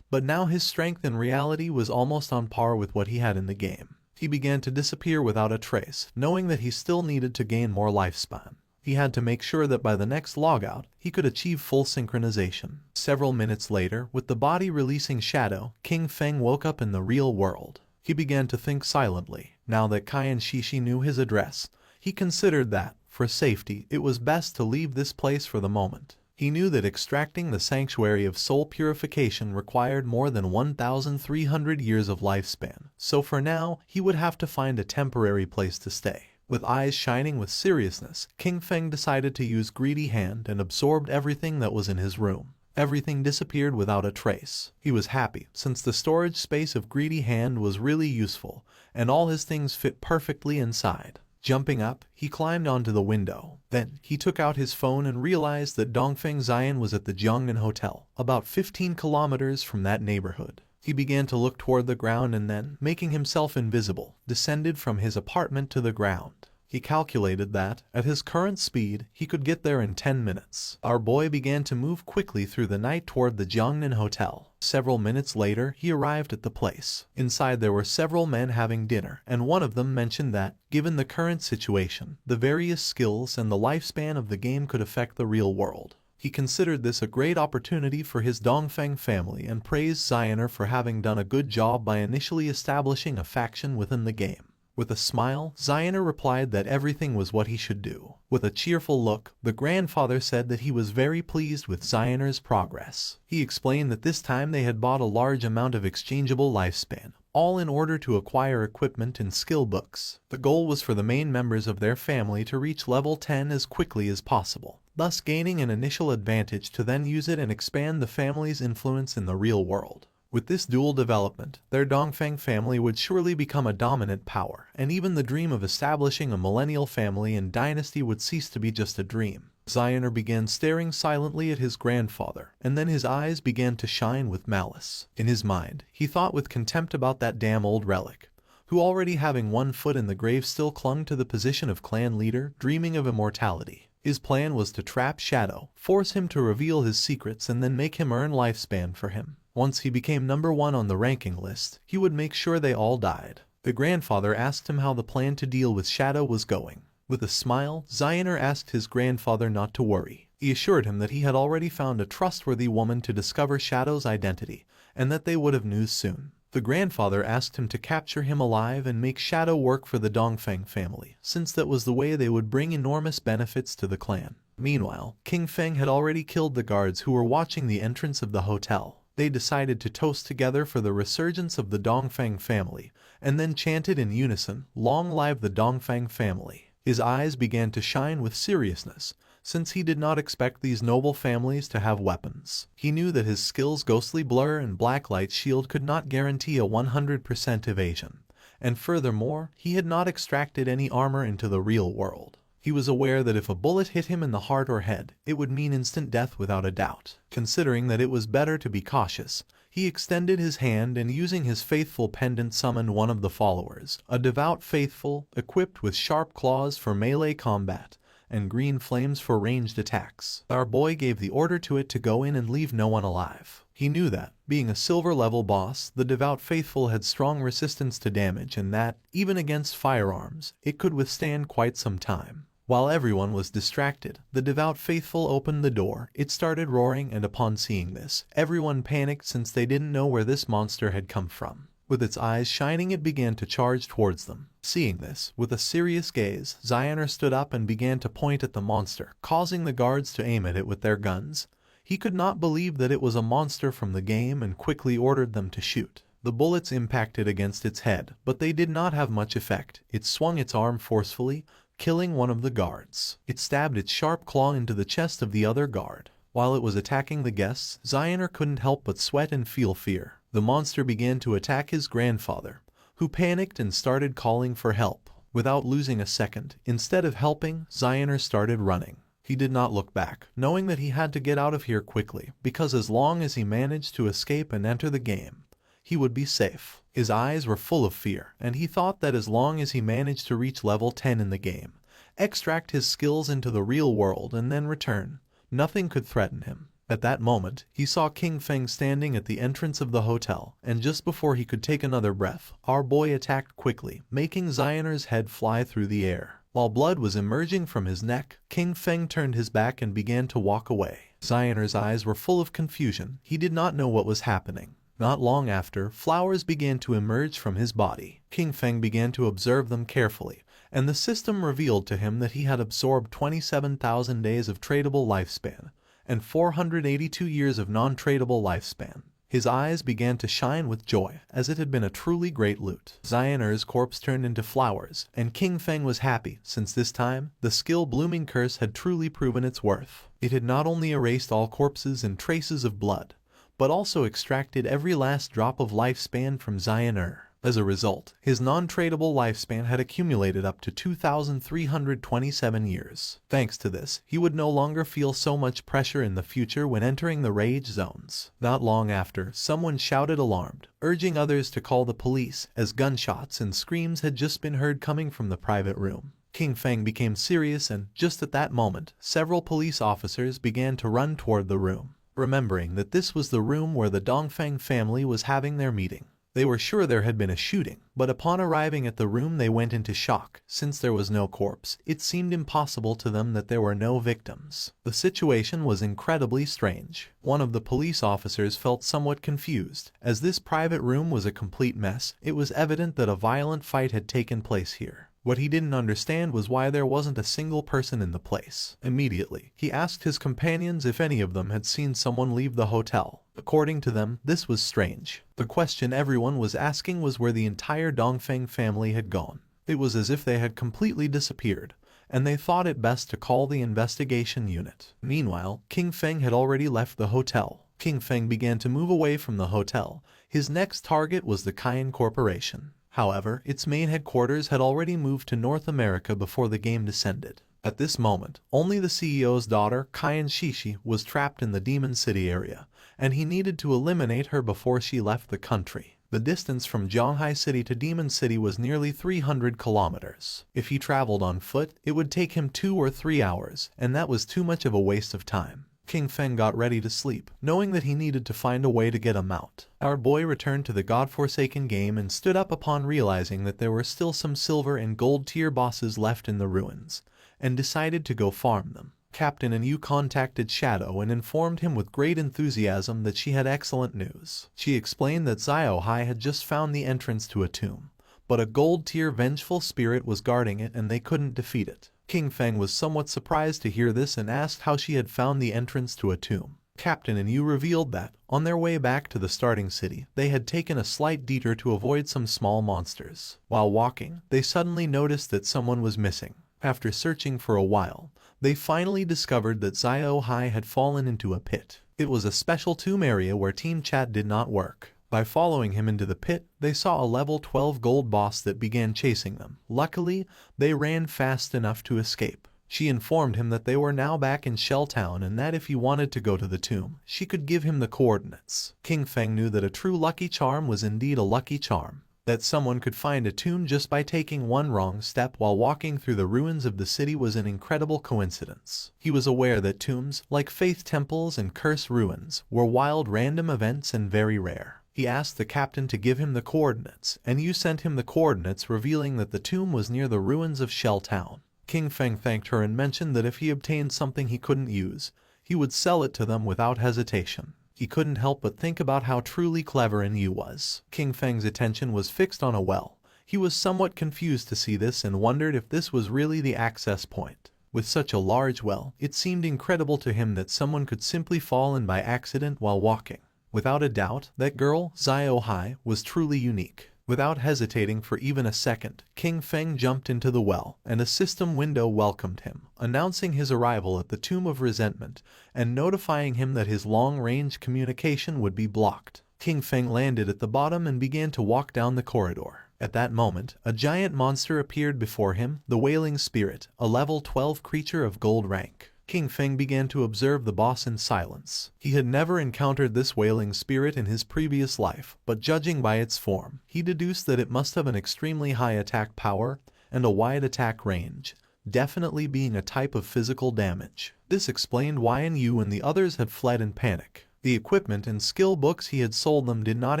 But now his strength in reality was almost on par with what he had in the game. He began to disappear without a trace, knowing that he still needed to gain more lifespan. He had to make sure that by the next logout, he could achieve full synchronization. Several minutes later, with the body releasing Shadow, King Feng woke up in the real world. He began to think silently. Now that Kai and Shishi knew his address, he considered that, for safety, it was best to leave this place for the moment. He knew that extracting the Sanctuary of Soul Purification required more than 1,300 years of lifespan, so for now, he would have to find a temporary place to stay. With eyes shining with seriousness, King Feng decided to use Greedy Hand and absorbed everything that was in his room. Everything disappeared without a trace. He was happy, since the storage space of Greedy Hand was really useful, and all his things fit perfectly inside. Jumping up, he climbed onto the window. Then, he took out his phone and realized that Dongfeng Zion was at the Jiangnan Hotel, about 15 kilometers from that neighborhood. He began to look toward the ground and then, making himself invisible, descended from his apartment to the ground. He calculated that, at his current speed, he could get there in 10 minutes. Our boy began to move quickly through the night toward the Jiangnan Hotel. Several minutes later, he arrived at the place. Inside there were several men having dinner, and one of them mentioned that, given the current situation, the various skills and the lifespan of the game could affect the real world. He considered this a great opportunity for his Dongfeng family and praised Zioner for having done a good job by initially establishing a faction within the game. With a smile, Zioner replied that everything was what he should do. With a cheerful look, the grandfather said that he was very pleased with Zioner's progress. He explained that this time they had bought a large amount of exchangeable lifespan, all in order to acquire equipment and skill books. The goal was for the main members of their family to reach level 10 as quickly as possible, thus gaining an initial advantage to then use it and expand the family's influence in the real world. With this dual development, their Dongfeng family would surely become a dominant power, and even the dream of establishing a millennial family and dynasty would cease to be just a dream. Zioner began staring silently at his grandfather, and then his eyes began to shine with malice. In his mind, he thought with contempt about that damn old relic, who already having one foot in the grave still clung to the position of clan leader, dreaming of immortality. His plan was to trap Shadow, force him to reveal his secrets and then make him earn lifespan for him. Once he became number 1 on the ranking list, he would make sure they all died. The grandfather asked him how the plan to deal with Shadow was going. With a smile, Zioner asked his grandfather not to worry. He assured him that he had already found a trustworthy woman to discover Shadow's identity, and that they would have news soon. The grandfather asked him to capture him alive and make Shadow work for the Dongfeng family, since that was the way they would bring enormous benefits to the clan. Meanwhile, King Feng had already killed the guards who were watching the entrance of the hotel. They decided to toast together for the resurgence of the Dongfeng family, and then chanted in unison, "Long live the Dongfeng family." His eyes began to shine with seriousness, since he did not expect these noble families to have weapons. He knew that his skills Ghostly Blur and Blacklight Shield could not guarantee a 100% evasion, and furthermore, he had not extracted any armor into the real world. He was aware that if a bullet hit him in the heart or head, it would mean instant death without a doubt. Considering that it was better to be cautious, he extended his hand and using his faithful pendant summoned one of the followers, a devout faithful, equipped with sharp claws for melee combat, and green flames for ranged attacks. Our boy gave the order to it to go in and leave no one alive. He knew that, being a silver level boss, the devout faithful had strong resistance to damage and that, even against firearms, it could withstand quite some time. While everyone was distracted, the devout faithful opened the door. It started roaring, and upon seeing this, everyone panicked since they didn't know where this monster had come from. With its eyes shining, it began to charge towards them. Seeing this, with a serious gaze, Zioner stood up and began to point at the monster, causing the guards to aim at it with their guns. He could not believe that it was a monster from the game and quickly ordered them to shoot. The bullets impacted against its head, but they did not have much effect. It swung its arm forcefully, killing one of the guards. It stabbed its sharp claw into the chest of the other guard. While it was attacking the guests, Zioner couldn't help but sweat and feel fear. The monster began to attack his grandfather, who panicked and started calling for help. Without losing a second, instead of helping, Zioner started running. He did not look back, knowing that he had to get out of here quickly, because as long as he managed to escape and enter the game, he would be safe. His eyes were full of fear, and he thought that as long as he managed to reach level 10 in the game, extract his skills into the real world and then return, nothing could threaten him. At that moment, he saw King Feng standing at the entrance of the hotel, and just before he could take another breath, our boy attacked quickly, making Zioner's head fly through the air. While blood was emerging from his neck, King Feng turned his back and began to walk away. Zioner's eyes were full of confusion. He did not know what was happening. Not long after, flowers began to emerge from his body. King Feng began to observe them carefully, and the system revealed to him that he had absorbed 27,000 days of tradable lifespan, and 482 years of non-tradable lifespan. His eyes began to shine with joy, as it had been a truly great loot. Zioner's corpse turned into flowers, and King Feng was happy, since this time, the skill Blooming Curse had truly proven its worth. It had not only erased all corpses and traces of blood, but also extracted every last drop of lifespan from Zioner. As a result, his non-tradable lifespan had accumulated up to 2,327 years. Thanks to this, he would no longer feel so much pressure in the future when entering the rage zones. Not long after, someone shouted alarmed, urging others to call the police, as gunshots and screams had just been heard coming from the private room. King Feng became serious, and, just at that moment, several police officers began to run toward the room, remembering that this was the room where the Dongfeng family was having their meeting. They were sure there had been a shooting, but upon arriving at the room they went into shock. Since there was no corpse, it seemed impossible to them that there were no victims. The situation was incredibly strange. One of the police officers felt somewhat confused. As this private room was a complete mess, it was evident that a violent fight had taken place here. What he didn't understand was why there wasn't a single person in the place. Immediately, he asked his companions if any of them had seen someone leave the hotel. According to them, this was strange. The question everyone was asking was where the entire Dongfeng family had gone. It was as if they had completely disappeared, and they thought it best to call the investigation unit. Meanwhile, King Feng had already left the hotel. King Feng began to move away from the hotel. His next target was the Cayenne Corporation. However, its main headquarters had already moved to North America before the game descended. At this moment, only the CEO's daughter, Cayenne Shishi, was trapped in the Demon City area, and he needed to eliminate her before she left the country. The distance from Zhonghai City to Demon City was nearly 300 kilometers. If he traveled on foot, it would take him 2 or 3 hours, and that was too much of a waste of time. King Feng got ready to sleep, knowing that he needed to find a way to get a mount. Our boy returned to the godforsaken game and stood up upon realizing that there were still some silver and gold tier bosses left in the ruins, and decided to go farm them. Captain Anu contacted Shadow and informed him with great enthusiasm that she had excellent news. She explained that Xiao Hai had just found the entrance to a tomb, but a gold tier vengeful spirit was guarding it and they couldn't defeat it. King Feng was somewhat surprised to hear this and asked how she had found the entrance to a tomb. Captain Anu revealed that, on their way back to the starting city, they had taken a slight detour to avoid some small monsters. While walking, they suddenly noticed that someone was missing. After searching for a while, they finally discovered that Xiao Hai had fallen into a pit. It was a special tomb area where team chat did not work. By following him into the pit, they saw a level 12 gold boss that began chasing them. Luckily, they ran fast enough to escape. She informed him that they were now back in Shell Town and that if he wanted to go to the tomb, she could give him the coordinates. King Feng knew that a true lucky charm was indeed a lucky charm. That someone could find a tomb just by taking one wrong step while walking through the ruins of the city was an incredible coincidence. He was aware that tombs, like faith temples and curse ruins, were wild random events and very rare. He asked the captain to give him the coordinates, and you sent him the coordinates revealing that the tomb was near the ruins of Shell Town. King Feng thanked her and mentioned that if he obtained something he couldn't use, he would sell it to them without hesitation. He couldn't help but think about how truly clever Yu was. King Feng's attention was fixed on a well. He was somewhat confused to see this and wondered if this was really the access point. With such a large well, it seemed incredible to him that someone could simply fall in by accident while walking. Without a doubt, that girl, Xiao Hai, was truly unique. Without hesitating for even a second, King Feng jumped into the well, and a system window welcomed him, announcing his arrival at the Tomb of Resentment and notifying him that his long-range communication would be blocked. King Feng landed at the bottom and began to walk down the corridor. At that moment, a giant monster appeared before him, the Wailing Spirit, a level 12 creature of gold rank. King Feng began to observe the boss in silence. He had never encountered this wailing spirit in his previous life, but judging by its form, he deduced that it must have an extremely high attack power and a wide attack range, definitely being a type of physical damage. This explained why Yu and the others had fled in panic. The equipment and skill books he had sold them did not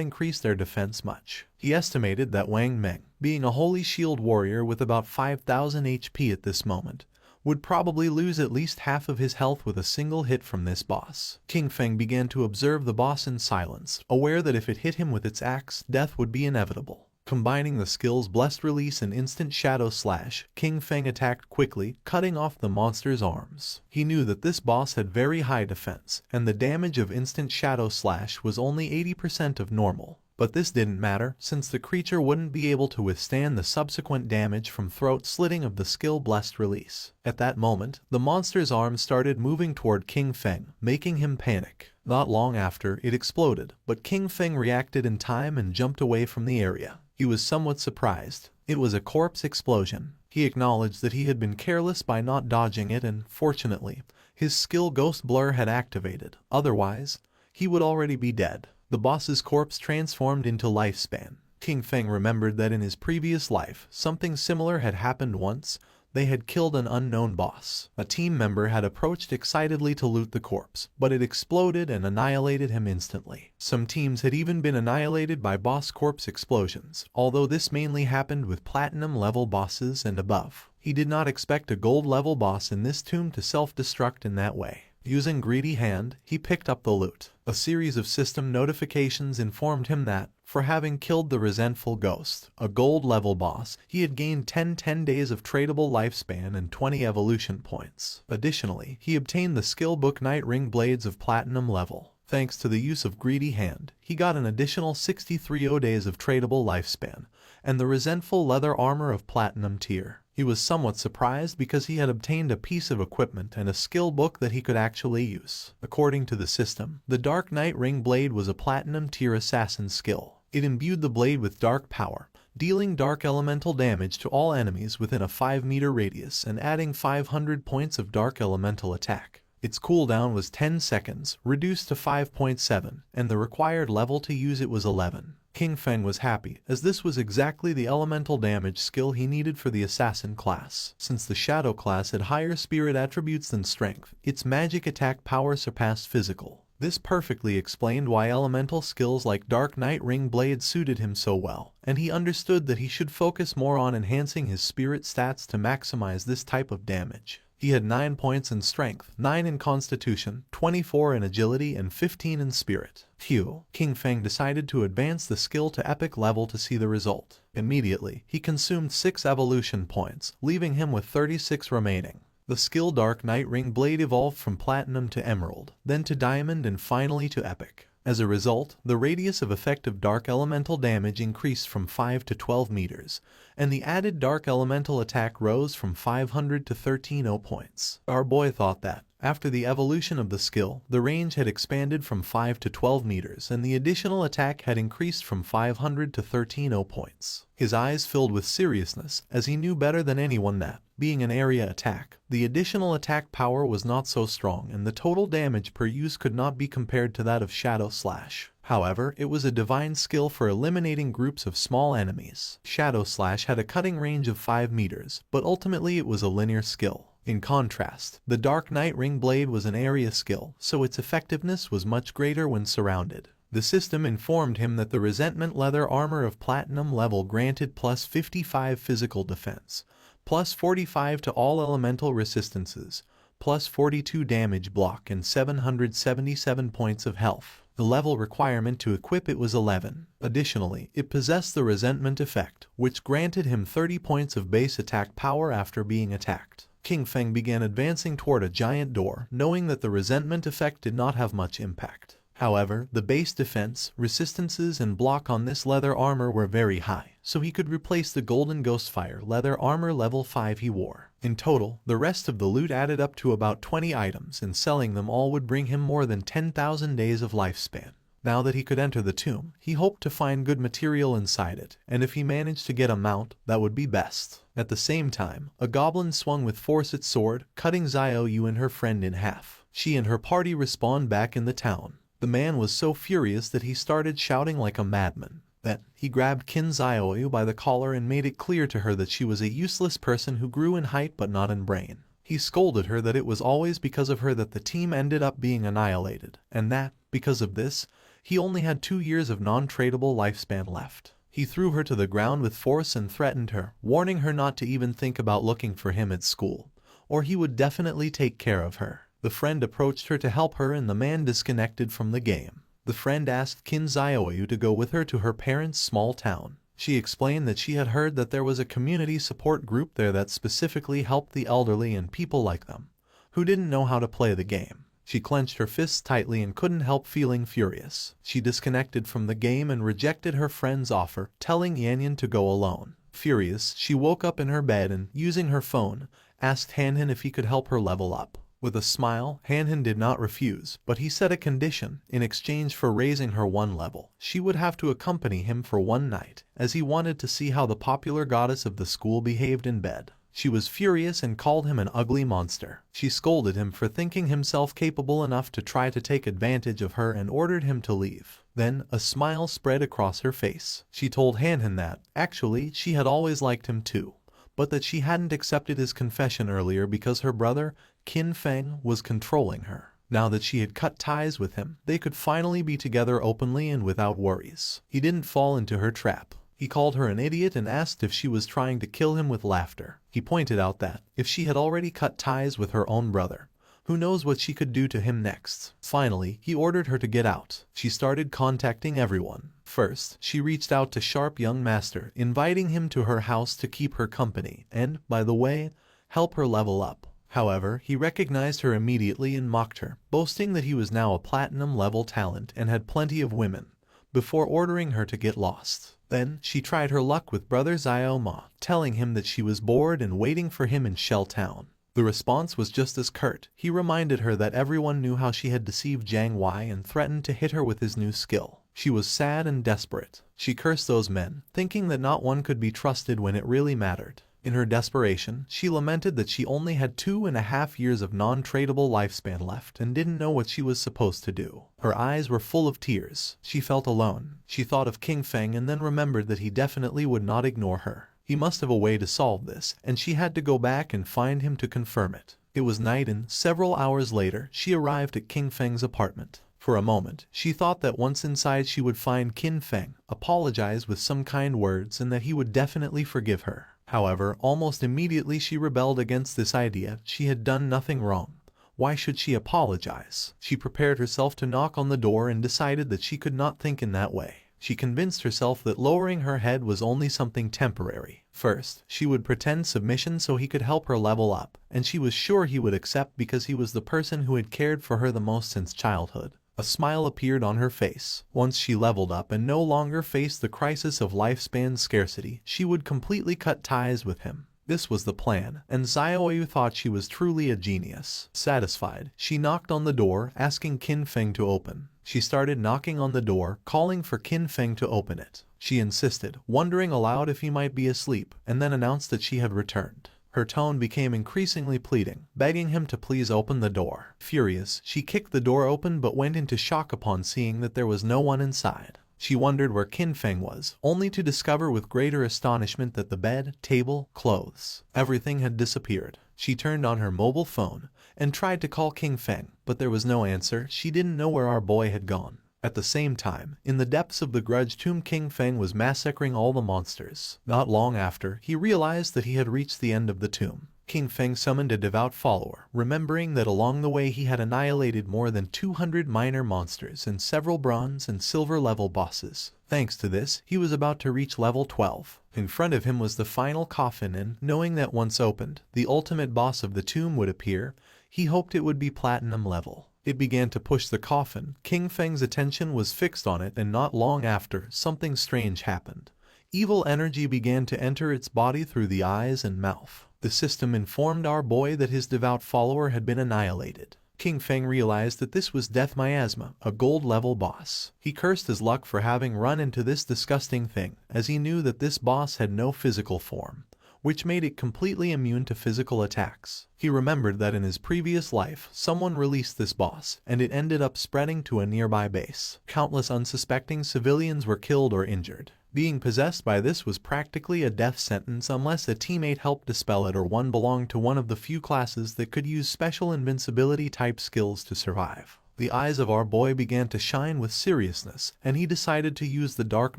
increase their defense much. He estimated that Wang Meng, being a holy shield warrior with about 5,000 HP at this moment, would probably lose at least half of his health with a single hit from this boss. King Feng began to observe the boss in silence, aware that if it hit him with its axe, death would be inevitable. Combining the skills Blessed Release and Instant Shadow Slash, King Feng attacked quickly, cutting off the monster's arms. He knew that this boss had very high defense, and the damage of Instant Shadow Slash was only 80% of normal. But this didn't matter, since the creature wouldn't be able to withstand the subsequent damage from throat slitting of the skill Blessed Release. At that moment, the monster's arms started moving toward King Feng, making him panic. Not long after, it exploded, but King Feng reacted in time and jumped away from the area. He was somewhat surprised. It was a corpse explosion. He acknowledged that he had been careless by not dodging it and, fortunately, his skill Ghost Blur had activated. Otherwise, he would already be dead. The boss's corpse transformed into Lifespan. King Feng remembered that in his previous life, something similar had happened once. They had killed an unknown boss. A team member had approached excitedly to loot the corpse, but it exploded and annihilated him instantly. Some teams had even been annihilated by boss corpse explosions, although this mainly happened with platinum-level bosses and above. He did not expect a gold-level boss in this tomb to self-destruct in that way. Using Greedy Hand, he picked up the loot. A series of system notifications informed him that, for having killed the resentful ghost, a gold-level boss, he had gained 10 days of tradable lifespan and 20 evolution points. Additionally, he obtained the skill book Night Ring Blades of platinum level. Thanks to the use of Greedy Hand, he got an additional 63 days of tradable lifespan, and the resentful leather armor of platinum tier. He was somewhat surprised because he had obtained a piece of equipment and a skill book that he could actually use. According to the system, the Dark Night Ring Blade was a platinum tier assassin skill. It imbued the blade with dark power, dealing dark elemental damage to all enemies within a 5-meter radius and adding 500 points of dark elemental attack. Its cooldown was 10 seconds, reduced to 5.7, and the required level to use it was 11. King Feng was happy, as this was exactly the elemental damage skill he needed for the assassin class. Since the shadow class had higher spirit attributes than strength, its magic attack power surpassed physical. This perfectly explained why elemental skills like Dark Night Ring Blade suited him so well, and he understood that he should focus more on enhancing his spirit stats to maximize this type of damage. He had 9 points in strength, 9 in constitution, 24 in agility, and 15 in spirit. Phew! King Feng decided to advance the skill to epic level to see the result. Immediately, he consumed 6 evolution points, leaving him with 36 remaining. The skill Dark Night Ring Blade evolved from Platinum to Emerald, then to Diamond, and finally to Epic. As a result, the radius of effective dark elemental damage increased from 5 to 12 meters, and the added dark elemental attack rose from 500 to 1300 points. Our boy thought that, after the evolution of the skill, the range had expanded from 5 to 12 meters and the additional attack had increased from 500 to 1300 points. His eyes filled with seriousness, as he knew better than anyone that, being an area attack, the additional attack power was not so strong and the total damage per use could not be compared to that of Shadow Slash. However, it was a divine skill for eliminating groups of small enemies. Shadow Slash had a cutting range of 5 meters, but ultimately it was a linear skill. In contrast, the Dark Night Ring Blade was an area skill, so its effectiveness was much greater when surrounded. The system informed him that the Resentment Leather Armor of Platinum level granted plus 55 physical defense, plus 45 to all elemental resistances, plus 42 damage block and 777 points of health. The level requirement to equip it was 11. Additionally, it possessed the Resentment effect, which granted him 30 points of base attack power after being attacked. King Feng began advancing toward a giant door, knowing that the Resentment effect did not have much impact. However, the base defense, resistances, and block on this leather armor were very high, so he could replace the Golden Ghostfire leather armor level 5 he wore. In total, the rest of the loot added up to about 20 items, and selling them all would bring him more than 10,000 days of lifespan. Now that he could enter the tomb, he hoped to find good material inside it, and if he managed to get a mount, that would be best. At the same time, a goblin swung with force its sword, cutting Xiao Yu and her friend in half. She and her party respawned back in the town. The man was so furious that he started shouting like a madman. Then, he grabbed Qin Xiaoyu by the collar and made it clear to her that she was a useless person who grew in height but not in brain. He scolded her that it was always because of her that the team ended up being annihilated, and that, because of this, he only had 2 years of non-tradable lifespan left. He threw her to the ground with force and threatened her, warning her not to even think about looking for him at school, or he would definitely take care of her. The friend approached her to help her and the man disconnected from the game. The friend asked Qin Xiaoyu to go with her to her parents' small town. She explained that she had heard that there was a community support group there that specifically helped the elderly and people like them, who didn't know how to play the game. She clenched her fists tightly and couldn't help feeling furious. She disconnected from the game and rejected her friend's offer, telling Yanyan to go alone. Furious, she woke up in her bed and, using her phone, asked Hanhan if he could help her level up. With a smile, Hanhan did not refuse, but he set a condition. In exchange for raising her one level, she would have to accompany him for one night, as he wanted to see how the popular goddess of the school behaved in bed. She was furious and called him an ugly monster. She scolded him for thinking himself capable enough to try to take advantage of her and ordered him to leave. Then, a smile spread across her face. She told Hanhan that, actually, she had always liked him too, but that she hadn't accepted his confession earlier because her brother, Qin Feng, was controlling her. Now that she had cut ties with him, they could finally be together openly and without worries. He didn't fall into her trap. He called her an idiot and asked if she was trying to kill him with laughter. He pointed out that, if she had already cut ties with her own brother, who knows what she could do to him next. Finally, he ordered her to get out. She started contacting everyone. First, she reached out to Sharp Young Master, inviting him to her house to keep her company and, by the way, help her level up. However, he recognized her immediately and mocked her, boasting that he was now a platinum-level talent and had plenty of women, before ordering her to get lost. Then, she tried her luck with Brother Xiao Ma, telling him that she was bored and waiting for him in Shell Town. The response was just as curt. He reminded her that everyone knew how she had deceived Jiang Wei and threatened to hit her with his new skill. She was sad and desperate. She cursed those men, thinking that not one could be trusted when it really mattered. In her desperation, she lamented that she only had 2.5 years of non-tradable lifespan left and didn't know what she was supposed to do. Her eyes were full of tears. She felt alone. She thought of King Feng and then remembered that he definitely would not ignore her. He must have a way to solve this, and she had to go back and find him to confirm it. It was night and, several hours later, she arrived at King Feng's apartment. For a moment, she thought that once inside she would find Qin Feng, apologize with some kind words, and that he would definitely forgive her. However, almost immediately she rebelled against this idea. She had done nothing wrong. Why should she apologize? She prepared herself to knock on the door and decided that she could not think in that way. She convinced herself that lowering her head was only something temporary. First, she would pretend submission so he could help her level up, and she was sure he would accept because he was the person who had cared for her the most since childhood. A smile appeared on her face. Once she leveled up and no longer faced the crisis of lifespan scarcity, she would completely cut ties with him. This was the plan, and Xiaoyu thought she was truly a genius. Satisfied, she knocked on the door, asking Qin Feng to open. She started knocking on the door, calling for Qin Feng to open it. She insisted, wondering aloud if he might be asleep, and then announced that she had returned. Her tone became increasingly pleading, begging him to please open the door. Furious, she kicked the door open but went into shock upon seeing that there was no one inside. She wondered where Qin Feng was, only to discover with greater astonishment that the bed, table, clothes, everything had disappeared. She turned on her mobile phone and tried to call King Feng, but there was no answer. She didn't know where our boy had gone. At the same time, in the depths of the Grudge Tomb, King Feng was massacring all the monsters. Not long after, he realized that he had reached the end of the tomb. King Feng summoned a devout follower, remembering that along the way he had annihilated more than 200 minor monsters and several bronze and silver level bosses. Thanks to this, he was about to reach level 12. In front of him was the final coffin and, knowing that once opened, the ultimate boss of the tomb would appear, he hoped it would be platinum level. It began to push the coffin. King Feng's attention was fixed on it, and not long after, something strange happened. Evil energy began to enter its body through the eyes and mouth. The system informed our boy that his devout follower had been annihilated. King Feng realized that this was Death Miasma, a gold-level boss. He cursed his luck for having run into this disgusting thing, as he knew that this boss had no physical form, which made it completely immune to physical attacks. He remembered that in his previous life, someone released this boss, and it ended up spreading to a nearby base. Countless unsuspecting civilians were killed or injured. Being possessed by this was practically a death sentence unless a teammate helped dispel it or one belonged to one of the few classes that could use special invincibility type skills to survive. The eyes of our boy began to shine with seriousness, and he decided to use the Dark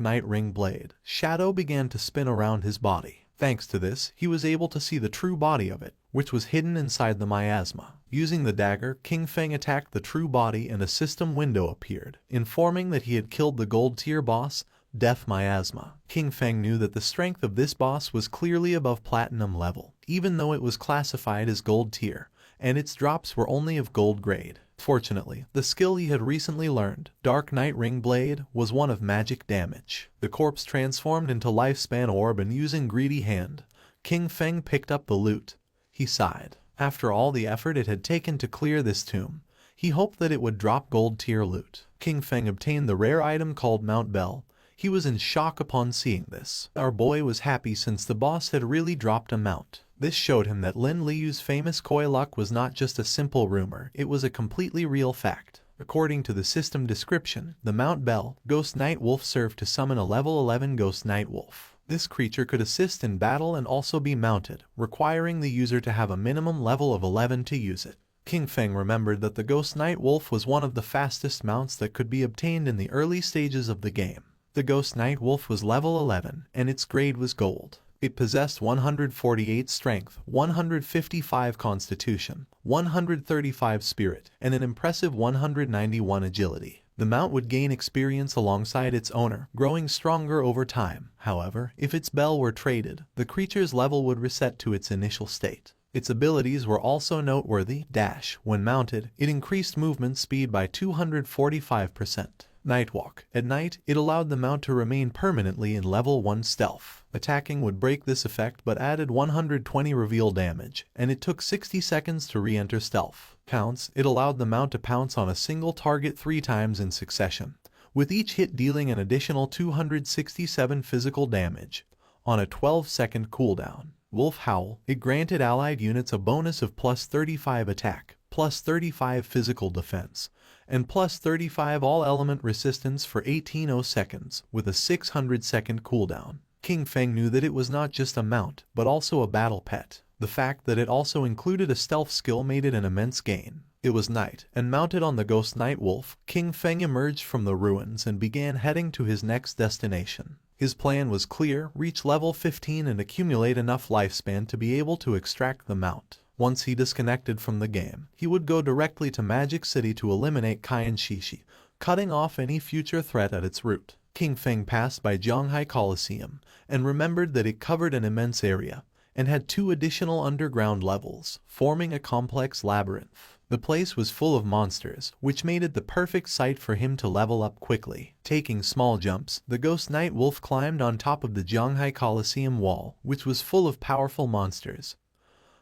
Knight Ring Blade. Shadow began to spin around his body. Thanks to this, he was able to see the true body of it, which was hidden inside the miasma. Using the dagger, King Feng attacked the true body and a system window appeared, informing that he had killed the gold tier boss, Death Miasma. King Feng knew that the strength of this boss was clearly above platinum level, even though it was classified as gold tier, and its drops were only of gold grade. Fortunately, the skill he had recently learned, Dark Knight Ring Blade, was one of magic damage. The corpse transformed into Lifespan Orb, and using Greedy Hand, King Feng picked up the loot. He sighed. After all the effort it had taken to clear this tomb, he hoped that it would drop gold tier loot. King Feng obtained the rare item called Mount Bell. He was in shock upon seeing this. Our boy was happy since the boss had really dropped a mount. This showed him that Lin Liu's famous Koi luck was not just a simple rumor, it was a completely real fact. According to the system description, the Mount Bell Ghost Night Wolf served to summon a level 11 Ghost Night Wolf. This creature could assist in battle and also be mounted, requiring the user to have a minimum level of 11 to use it. King Feng remembered that the Ghost Night Wolf was one of the fastest mounts that could be obtained in the early stages of the game. The Ghost Night Wolf was level 11, and its grade was gold. It possessed 148 strength, 155 constitution, 135 spirit, and an impressive 191 agility. The mount would gain experience alongside its owner, growing stronger over time. However, if its bell were traded, the creature's level would reset to its initial state. Its abilities were also noteworthy. Dash. When mounted, it increased movement speed by 245%. Nightwalk. At night, it allowed the mount to remain permanently in level 1 stealth. Attacking would break this effect but added 120 reveal damage, and it took 60 seconds to re-enter stealth. Pounce. It allowed the mount to pounce on a single target 3 times in succession, with each hit dealing an additional 267 physical damage, on a 12-second cooldown. Wolf Howl. It granted allied units a bonus of plus 35 attack, plus 35 physical defense, and plus 35 all-element resistance for 18 seconds, with a 600-second cooldown. King Feng knew that it was not just a mount, but also a battle pet. The fact that it also included a stealth skill made it an immense gain. It was night, and mounted on the Ghost Night Wolf, King Feng emerged from the ruins and began heading to his next destination. His plan was clear: reach level 15 and accumulate enough lifespan to be able to extract the mount. Once he disconnected from the game, he would go directly to Magic City to eliminate Qian Shishi, cutting off any future threat at its root. King Feng passed by Zhanghai Coliseum and remembered that it covered an immense area and had 2 additional underground levels, forming a complex labyrinth. The place was full of monsters, which made it the perfect site for him to level up quickly. Taking small jumps, the Ghost Night Wolf climbed on top of the Zhanghai Coliseum wall, which was full of powerful monsters,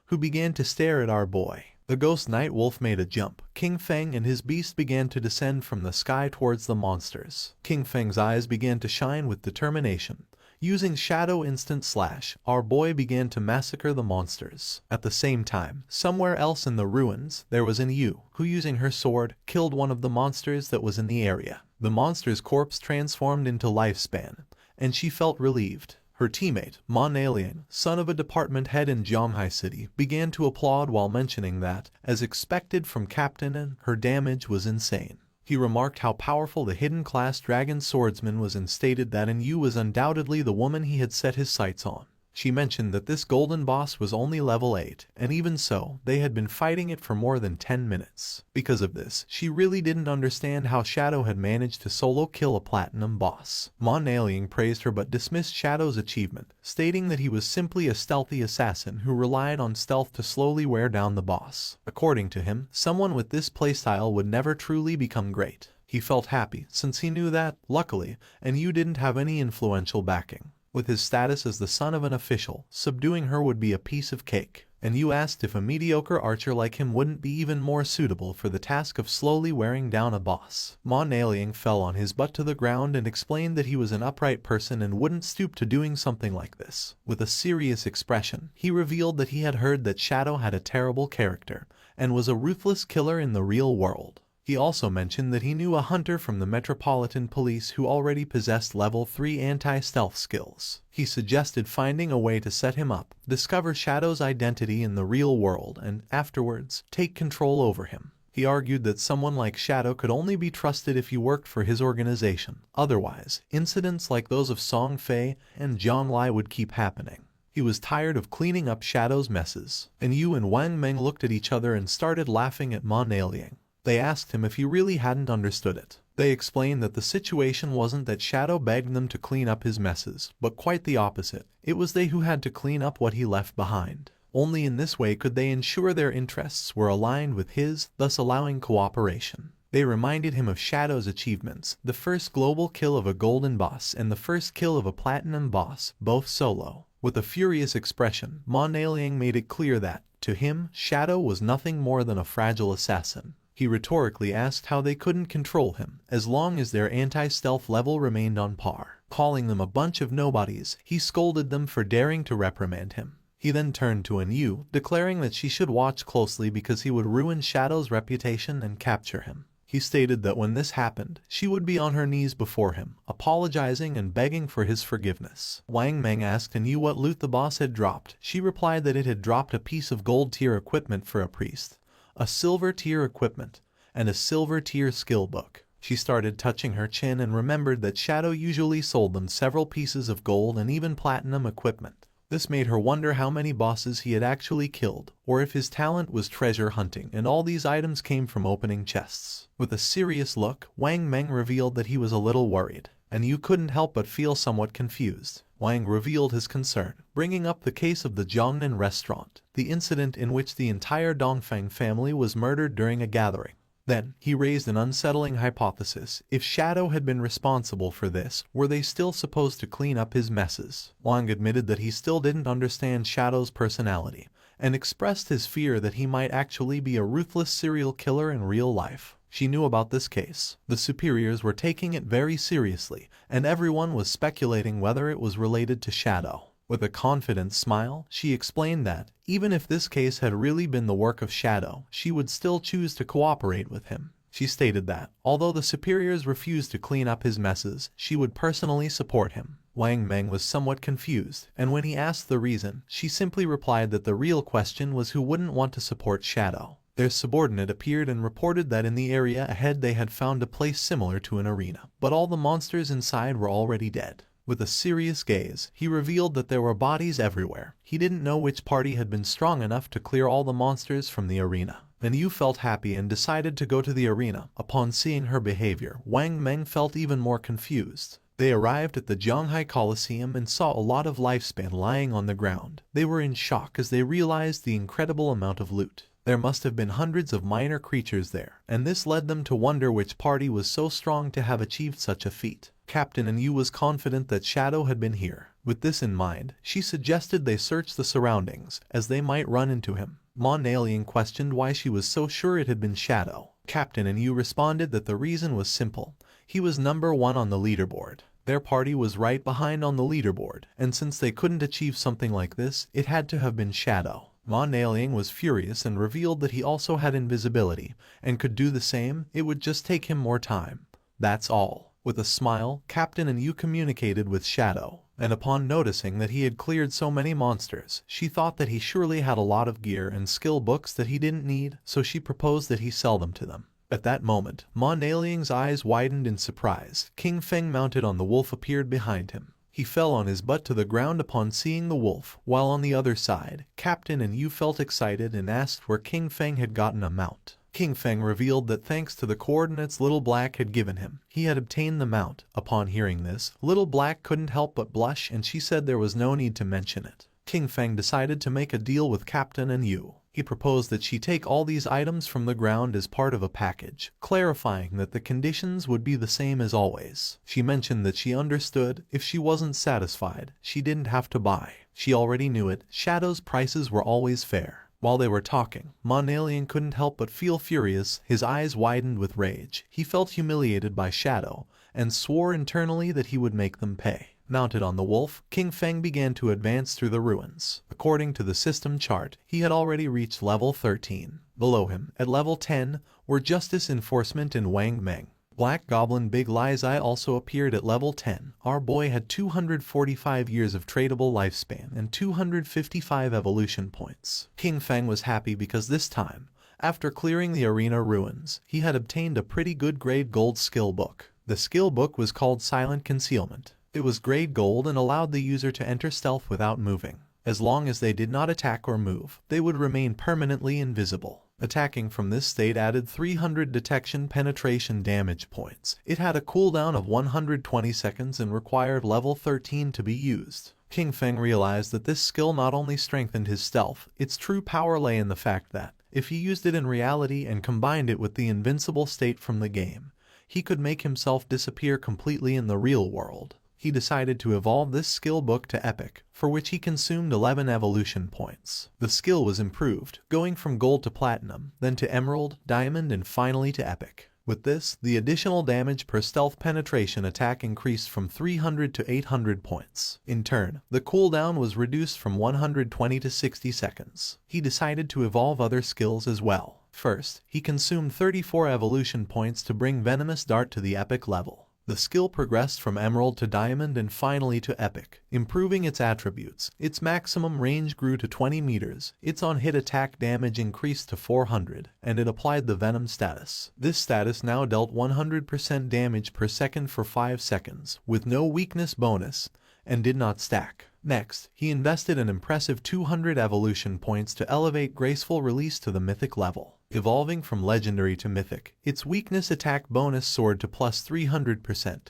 who began to stare at our boy. The Ghost Night Wolf made a jump. King Feng and his beast began to descend from the sky towards the monsters. King Feng's eyes began to shine with determination. Using Shadow Instant Slash, our boy began to massacre the monsters. At the same time, somewhere else in the ruins, there was an Yu, who using her sword, killed one of the monsters that was in the area. The monster's corpse transformed into lifespan, and she felt relieved. Her teammate, Ma Naliang, son of a department head in Zhanghai City, began to applaud while mentioning that, as expected from Captain N, her damage was insane. He remarked how powerful the hidden class dragon swordsman was and stated that Yu was undoubtedly the woman he had set his sights on. She mentioned that this golden boss was only level 8, and even so, they had been fighting it for more than 10 minutes. Because of this, she really didn't understand how Shadow had managed to solo kill a platinum boss. Ma Naliang praised her but dismissed Shadow's achievement, stating that he was simply a stealthy assassin who relied on stealth to slowly wear down the boss. According to him, someone with this playstyle would never truly become great. He felt happy, since he knew that, luckily, Yu didn't have any influential backing. With his status as the son of an official, subduing her would be a piece of cake. And Yu asked if a mediocre archer like him wouldn't be even more suitable for the task of slowly wearing down a boss. Ma Naliang fell on his butt to the ground and explained that he was an upright person and wouldn't stoop to doing something like this. With a serious expression, he revealed that he had heard that Shadow had a terrible character and was a ruthless killer in the real world. He also mentioned that he knew a hunter from the Metropolitan Police who already possessed level 3 anti-stealth skills. He suggested finding a way to set him up, discover Shadow's identity in the real world, and, afterwards, take control over him. He argued that someone like Shadow could only be trusted if he worked for his organization. Otherwise, incidents like those of Song Fei and Zhang Lai would keep happening. He was tired of cleaning up Shadow's messes. And Yu and Wang Meng looked at each other and started laughing at Ma Naliang. They asked him if he really hadn't understood it. They explained that the situation wasn't that Shadow begged them to clean up his messes, but quite the opposite. It was they who had to clean up what he left behind. Only in this way could they ensure their interests were aligned with his, thus allowing cooperation. They reminded him of Shadow's achievements, the first global kill of a golden boss and the first kill of a platinum boss, both solo. With a furious expression, Ma Naliang made it clear that, To him, Shadow was nothing more than a fragile assassin. He rhetorically asked how they couldn't control him, as long as their anti-stealth level remained on par. Calling them a bunch of nobodies, he scolded them for daring to reprimand him. He then turned to Anyu, declaring that she should watch closely because he would ruin Shadow's reputation and capture him. He stated that when this happened, she would be on her knees before him, apologizing and begging for his forgiveness. Wang Meng asked Anyu what loot the boss had dropped. She replied that it had dropped a piece of gold tier equipment for a priest, a silver tier equipment, and a silver tier skill book. She started touching her chin and remembered that Shadow usually sold them several pieces of gold and even platinum equipment. This made her wonder how many bosses he had actually killed, or if his talent was treasure hunting and all these items came from opening chests. With a serious look, Wang Meng revealed that he was a little worried, and you couldn't help but feel somewhat confused. Wang revealed his concern, bringing up the case of the Jiangnan restaurant, the incident in which the entire Dongfeng family was murdered during a gathering. Then, he raised an unsettling hypothesis. If Shadow had been responsible for this, were they still supposed to clean up his messes? Wang admitted that he still didn't understand Shadow's personality, and expressed his fear that he might actually be a ruthless serial killer in real life. She knew about this case. The superiors were taking it very seriously, and everyone was speculating whether it was related to Shadow. With a confident smile, she explained that, even if this case had really been the work of Shadow, she would still choose to cooperate with him. She stated that, although the superiors refused to clean up his messes, she would personally support him. Wang Meng was somewhat confused, and when he asked the reason, she simply replied that the real question was who wouldn't want to support Shadow. Their subordinate appeared and reported that in the area ahead they had found a place similar to an arena, but all the monsters inside were already dead. With a serious gaze, he revealed that there were bodies everywhere. He didn't know which party had been strong enough to clear all the monsters from the arena. Then Yu felt happy and decided to go to the arena. Upon seeing her behavior, Wang Meng felt even more confused. They arrived at the Zhanghai Coliseum and saw a lot of lifespan lying on the ground. They were in shock as they realized the incredible amount of loot. There must have been hundreds of minor creatures there, and this led them to wonder which party was so strong to have achieved such a feat. Captain Anyu was confident that Shadow had been here. With this in mind, she suggested they search the surroundings, as they might run into him. Mon Alien questioned why she was so sure it had been Shadow. Captain Anyu responded that the reason was simple. He was number 1 on the leaderboard. Their party was right behind on the leaderboard, and since they couldn't achieve something like this, it had to have been Shadow. Mon Alien was furious and revealed that he also had invisibility, and could do the same. It would just take him more time. That's all. With a smile, Captain Anyu communicated with Shadow, and upon noticing that he had cleared so many monsters, she thought that he surely had a lot of gear and skill books that he didn't need, so she proposed that he sell them to them. At that moment, Mon Alien's eyes widened in surprise. King Feng mounted on the wolf appeared behind him. He fell on his butt to the ground upon seeing the wolf, while on the other side, Captain Anyu felt excited and asked where King Feng had gotten a mount. King Feng revealed that thanks to the coordinates Little Black had given him, he had obtained the mount. Upon hearing this, Little Black couldn't help but blush, and she said there was no need to mention it. King Feng decided to make a deal with Captain Anyu. He proposed that she take all these items from the ground as part of a package, clarifying that the conditions would be the same as always. She mentioned that she understood if she wasn't satisfied, she didn't have to buy. She already knew it. Shadow's prices were always fair. While they were talking, Mon Alien couldn't help but feel furious. His eyes widened with rage. He felt humiliated by Shadow, and swore internally that he would make them pay. Mounted on the wolf, King Feng began to advance through the ruins. According to the system chart, he had already reached level 13. Below him, at level 10, were Justice Enforcement and Wang Meng. Black Goblin Big Lai's Eye also appeared at level 10. Our boy had 245 years of tradable lifespan and 255 evolution points. King Feng was happy because this time, after clearing the arena ruins, he had obtained a pretty good grade gold skill book. The skill book was called Silent Concealment. It was grade gold and allowed the user to enter stealth without moving. As long as they did not attack or move, they would remain permanently invisible. Attacking from this state added 300 detection penetration damage points. It had a cooldown of 120 seconds and required level 13 to be used. King Feng realized that this skill not only strengthened his stealth, its true power lay in the fact that, if he used it in reality and combined it with the invincible state from the game, he could make himself disappear completely in the real world. He decided to evolve this skill book to Epic, for which he consumed 11 evolution points. The skill was improved, going from Gold to Platinum, then to Emerald, Diamond, and finally to Epic. With this, the additional damage per stealth penetration attack increased from 300 to 800 points. In turn, the cooldown was reduced from 120 to 60 seconds. He decided to evolve other skills as well. First, he consumed 34 evolution points to bring Venomous Dart to the Epic level. The skill progressed from Emerald to Diamond and finally to Epic, improving its attributes. Its maximum range grew to 20 meters, its on-hit attack damage increased to 400, and it applied the Venom status. This status now dealt 100% damage per second for 5 seconds, with no weakness bonus, and did not stack. Next, he invested an impressive 200 evolution points to elevate Graceful Release to the Mythic level. Evolving from Legendary to Mythic, its weakness attack bonus soared to plus 300%,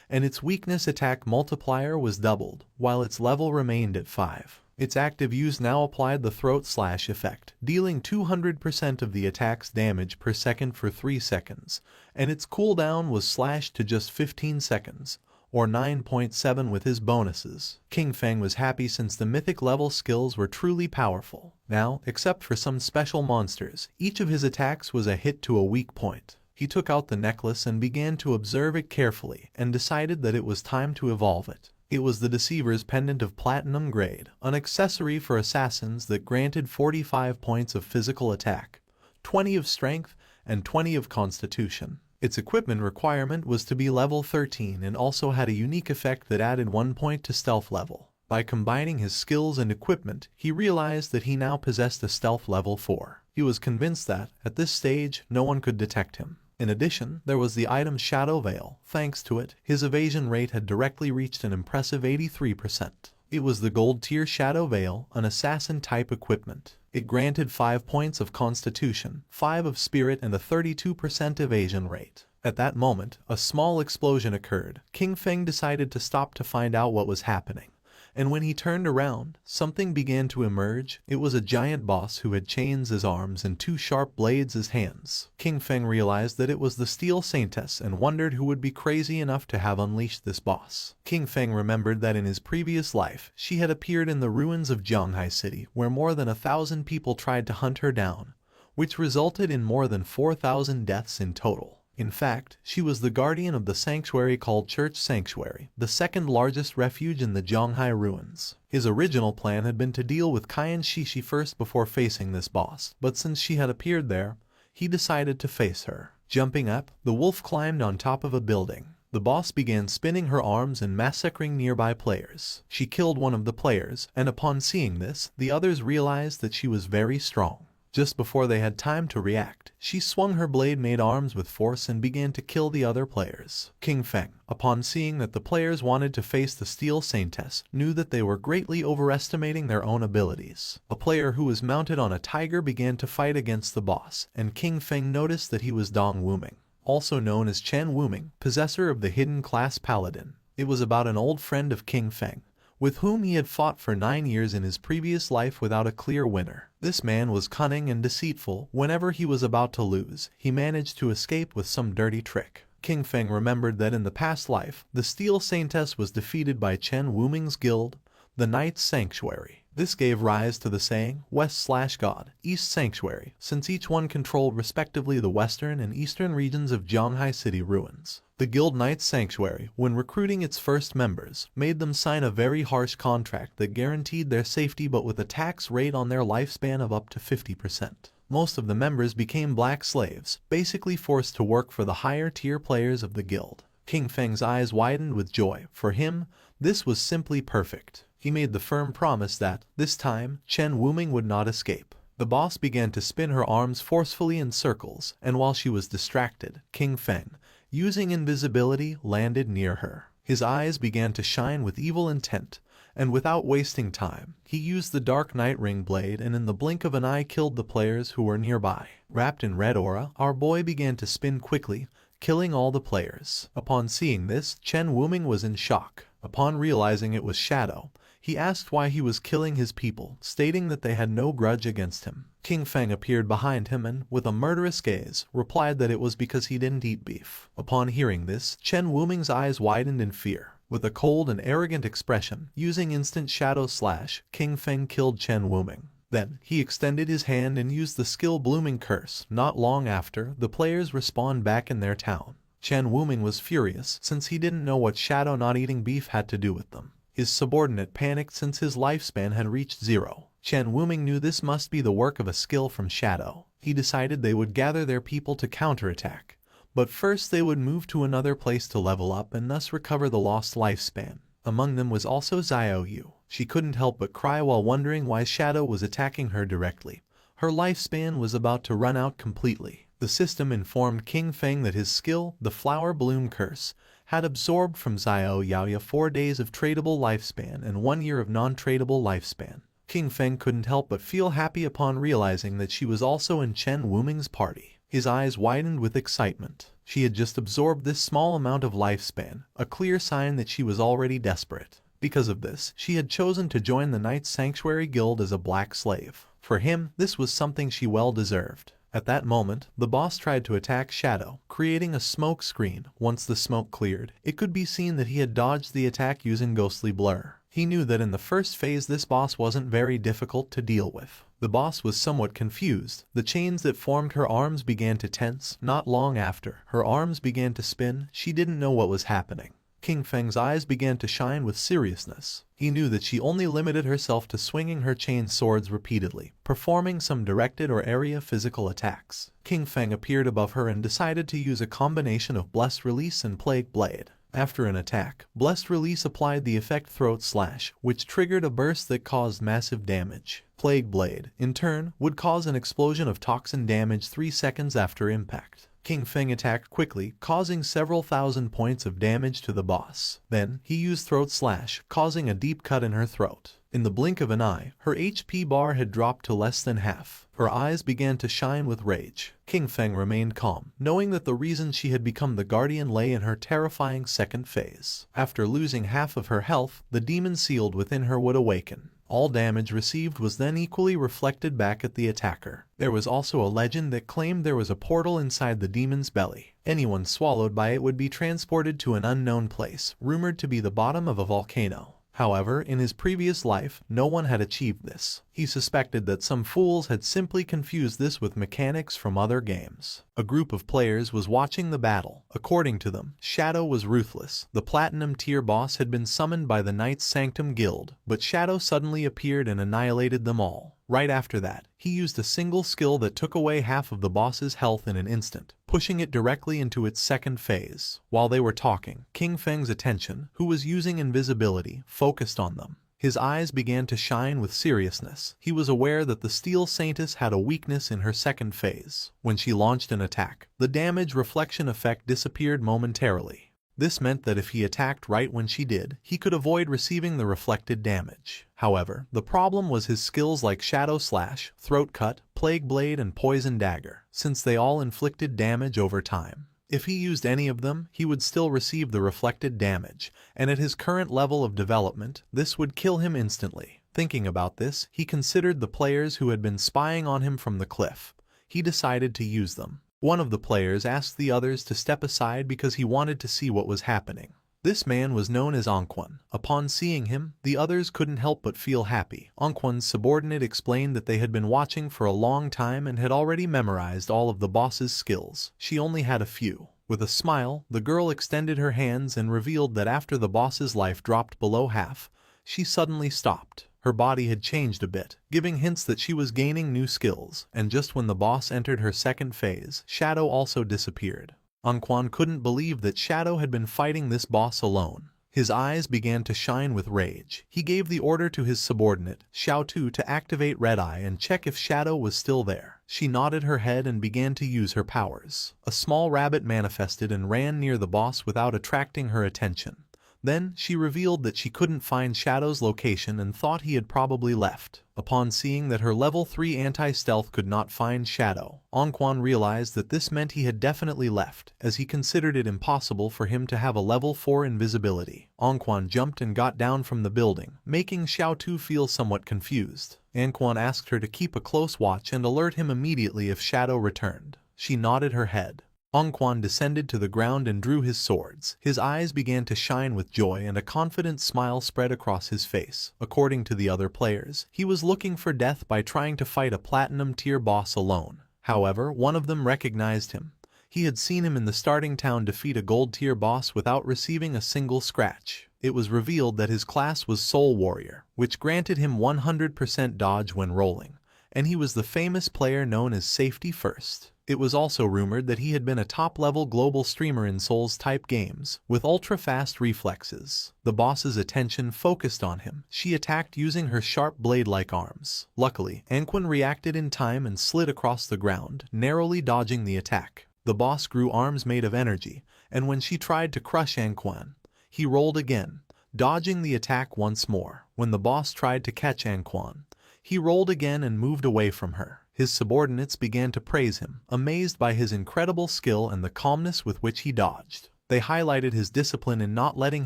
and its weakness attack multiplier was doubled, while its level remained at 5. Its active use now applied the Throat Slash effect, dealing 200% of the attack's damage per second for 3 seconds, and its cooldown was slashed to just 15 seconds. Or 9.7 with his bonuses. King Feng was happy since the mythic level skills were truly powerful. Now, except for some special monsters, each of his attacks was a hit to a weak point. He took out the necklace and began to observe it carefully and decided that it was time to evolve it. It was the Deceiver's Pendant of Platinum Grade, an accessory for assassins that granted 45 points of physical attack, 20 of strength, and 20 of constitution. Its equipment requirement was to be level 13 and also had a unique effect that added 1 point to stealth level. By combining his skills and equipment, he realized that he now possessed a stealth level 4. He was convinced that, at this stage, no one could detect him. In addition, there was the item Shadow Veil. Thanks to it, his evasion rate had directly reached an impressive 83%. It was the gold tier Shadow Veil, an assassin-type equipment. It granted 5 points of constitution, 5 of spirit, and a 32% evasion rate. At that moment, a small explosion occurred. King Feng decided to stop to find out what was happening. And when he turned around, something began to emerge. It was a giant boss who had chains as arms and 2 sharp blades as hands. King Feng realized that it was the Steel Saintess and wondered who would be crazy enough to have unleashed this boss. King Feng remembered that in his previous life, she had appeared in the ruins of Zhanghai City, where more than 1,000 people tried to hunt her down, which resulted in more than 4,000 deaths in total. In fact, she was the guardian of the sanctuary called Church Sanctuary, the second largest refuge in the Zhanghai ruins. His original plan had been to deal with Qian Shishi first before facing this boss, but since she had appeared there, he decided to face her. Jumping up, the wolf climbed on top of a building. The boss began spinning her arms and massacring nearby players. She killed one of the players, and upon seeing this, the others realized that she was very strong. Just before they had time to react, she swung her blade-made arms with force and began to kill the other players. King Feng, upon seeing that the players wanted to face the Steel Saintess, knew that they were greatly overestimating their own abilities. A player who was mounted on a tiger began to fight against the boss, and King Feng noticed that he was Dong Wuming, also known as Chen Wuming, possessor of the hidden class Paladin. It was about an old friend of King Feng, with whom he had fought for 9 years in his previous life without a clear winner. This man was cunning and deceitful. Whenever he was about to lose, he managed to escape with some dirty trick. King Feng remembered that in the past life, the Steel Saintess was defeated by Chen Wuming's guild, the Knight's Sanctuary. This gave rise to the saying, West/God, East Sanctuary, since each one controlled respectively the western and eastern regions of Zhanghai City ruins. The Guild Knight's Sanctuary, when recruiting its first members, made them sign a very harsh contract that guaranteed their safety but with a tax rate on their lifespan of up to 50%. Most of the members became black slaves, basically forced to work for the higher tier players of the guild. King Feng's eyes widened with joy. For him, this was simply perfect. He made the firm promise that, this time, Chen Wuming would not escape. The boss began to spin her arms forcefully in circles, and while she was distracted, King Feng, using invisibility, landed near her. His eyes began to shine with evil intent, and without wasting time, he used the Dark Knight Ring Blade and in the blink of an eye killed the players who were nearby. Wrapped in red aura, our boy began to spin quickly, killing all the players. Upon seeing this, Chen Wuming was in shock. Upon realizing it was Shadow, he asked why he was killing his people, stating that they had no grudge against him. King Feng appeared behind him and, with a murderous gaze, replied that it was because he didn't eat beef. Upon hearing this, Chen Wuming's eyes widened in fear. With a cold and arrogant expression, using instant shadow slash, King Feng killed Chen Wuming. Then, he extended his hand and used the skill Blooming Curse. Not long after, the players respawned back in their town. Chen Wuming was furious since he didn't know what Shadow not eating beef had to do with them. His subordinate panicked since his lifespan had reached 0. Chen Wuming knew this must be the work of a skill from Shadow. He decided they would gather their people to counterattack. But first they would move to another place to level up and thus recover the lost lifespan. Among them was also Xiao Yu. She couldn't help but cry while wondering why Shadow was attacking her directly. Her lifespan was about to run out completely. The system informed King Feng that his skill, the Flower Bloom Curse, had absorbed from Xiao Yaoya 4 days of tradable lifespan and 1 year of non-tradable lifespan. King Feng couldn't help but feel happy upon realizing that she was also in Chen Wuming's party. His eyes widened with excitement. She had just absorbed this small amount of lifespan, a clear sign that she was already desperate. Because of this, she had chosen to join the Knight's Sanctuary Guild as a black slave. For him, this was something she well deserved. At that moment, the boss tried to attack Shadow, creating a smoke screen. Once the smoke cleared, it could be seen that he had dodged the attack using Ghostly Blur. He knew that in the first phase this boss wasn't very difficult to deal with. The boss was somewhat confused. The chains that formed her arms began to tense. Not long after, her arms began to spin. She didn't know what was happening. King Feng's eyes began to shine with seriousness. He knew that she only limited herself to swinging her chain swords repeatedly, performing some directed or area physical attacks. King Feng appeared above her and decided to use a combination of Blessed Release and Plague Blade. After an attack, Blessed Release applied the effect Throat Slash, which triggered a burst that caused massive damage. Plague Blade, in turn, would cause an explosion of toxin damage 3 seconds after impact. King Feng attacked quickly, causing several thousand points of damage to the boss. Then, he used Throat Slash, causing a deep cut in her throat. In the blink of an eye, her HP bar had dropped to less than half. Her eyes began to shine with rage. King Feng remained calm, knowing that the reason she had become the Guardian lay in her terrifying second phase. After losing half of her health, the demon sealed within her would awaken. All damage received was then equally reflected back at the attacker. There was also a legend that claimed there was a portal inside the demon's belly. Anyone swallowed by it would be transported to an unknown place, rumored to be the bottom of a volcano. However, in his previous life, no one had achieved this. He suspected that some fools had simply confused this with mechanics from other games. A group of players was watching the battle. According to them, Shadow was ruthless. The Platinum tier boss had been summoned by the Knight's Sanctum Guild, but Shadow suddenly appeared and annihilated them all. Right after that, he used a single skill that took away half of the boss's health in an instant, pushing it directly into its second phase. While they were talking, King Feng's attention, who was using invisibility, focused on them. His eyes began to shine with seriousness. He was aware that the Steel Saintess had a weakness in her second phase. When she launched an attack, the damage reflection effect disappeared momentarily. This meant that if he attacked right when she did, he could avoid receiving the reflected damage. However, the problem was his skills like Shadow Slash, Throat Cut, Plague Blade and Poison Dagger, since they all inflicted damage over time. If he used any of them, he would still receive the reflected damage, and at his current level of development, this would kill him instantly. Thinking about this, he considered the players who had been spying on him from the cliff. He decided to use them. One of the players asked the others to step aside because he wanted to see what was happening. This man was known as Anquan. Upon seeing him, the others couldn't help but feel happy. Anquan's subordinate explained that they had been watching for a long time and had already memorized all of the boss's skills. She only had a few. With a smile, the girl extended her hands and revealed that after the boss's life dropped below half, she suddenly stopped. Her body had changed a bit, giving hints that she was gaining new skills, and just when the boss entered her second phase, Shadow also disappeared. Anquan couldn't believe that Shadow had been fighting this boss alone. His eyes began to shine with rage. He gave the order to his subordinate, Xiao Tu, to activate Red Eye and check if Shadow was still there. She nodded her head and began to use her powers. A small rabbit manifested and ran near the boss without attracting her attention. Then, she revealed that she couldn't find Shadow's location and thought he had probably left. Upon seeing that her level 3 anti-stealth could not find Shadow, Anquan realized that this meant he had definitely left, as he considered it impossible for him to have a level 4 invisibility. Anquan jumped and got down from the building, making Xiao Tu feel somewhat confused. Anquan asked her to keep a close watch and alert him immediately if Shadow returned. She nodded her head. Anquan descended to the ground and drew his swords. His eyes began to shine with joy and a confident smile spread across his face. According to the other players, he was looking for death by trying to fight a platinum tier boss alone. However, one of them recognized him. He had seen him in the starting town defeat a gold tier boss without receiving a single scratch. It was revealed that his class was Soul Warrior, which granted him 100% dodge when rolling, and he was the famous player known as Safety First. It was also rumored that he had been a top-level global streamer in Souls-type games, with ultra-fast reflexes. The boss's attention focused on him. She attacked using her sharp blade-like arms. Luckily, Anquan reacted in time and slid across the ground, narrowly dodging the attack. The boss grew arms made of energy, and when she tried to crush Anquan, he rolled again, dodging the attack once more. When the boss tried to catch Anquan, he rolled again and moved away from her. His subordinates began to praise him, amazed by his incredible skill and the calmness with which he dodged. They highlighted his discipline in not letting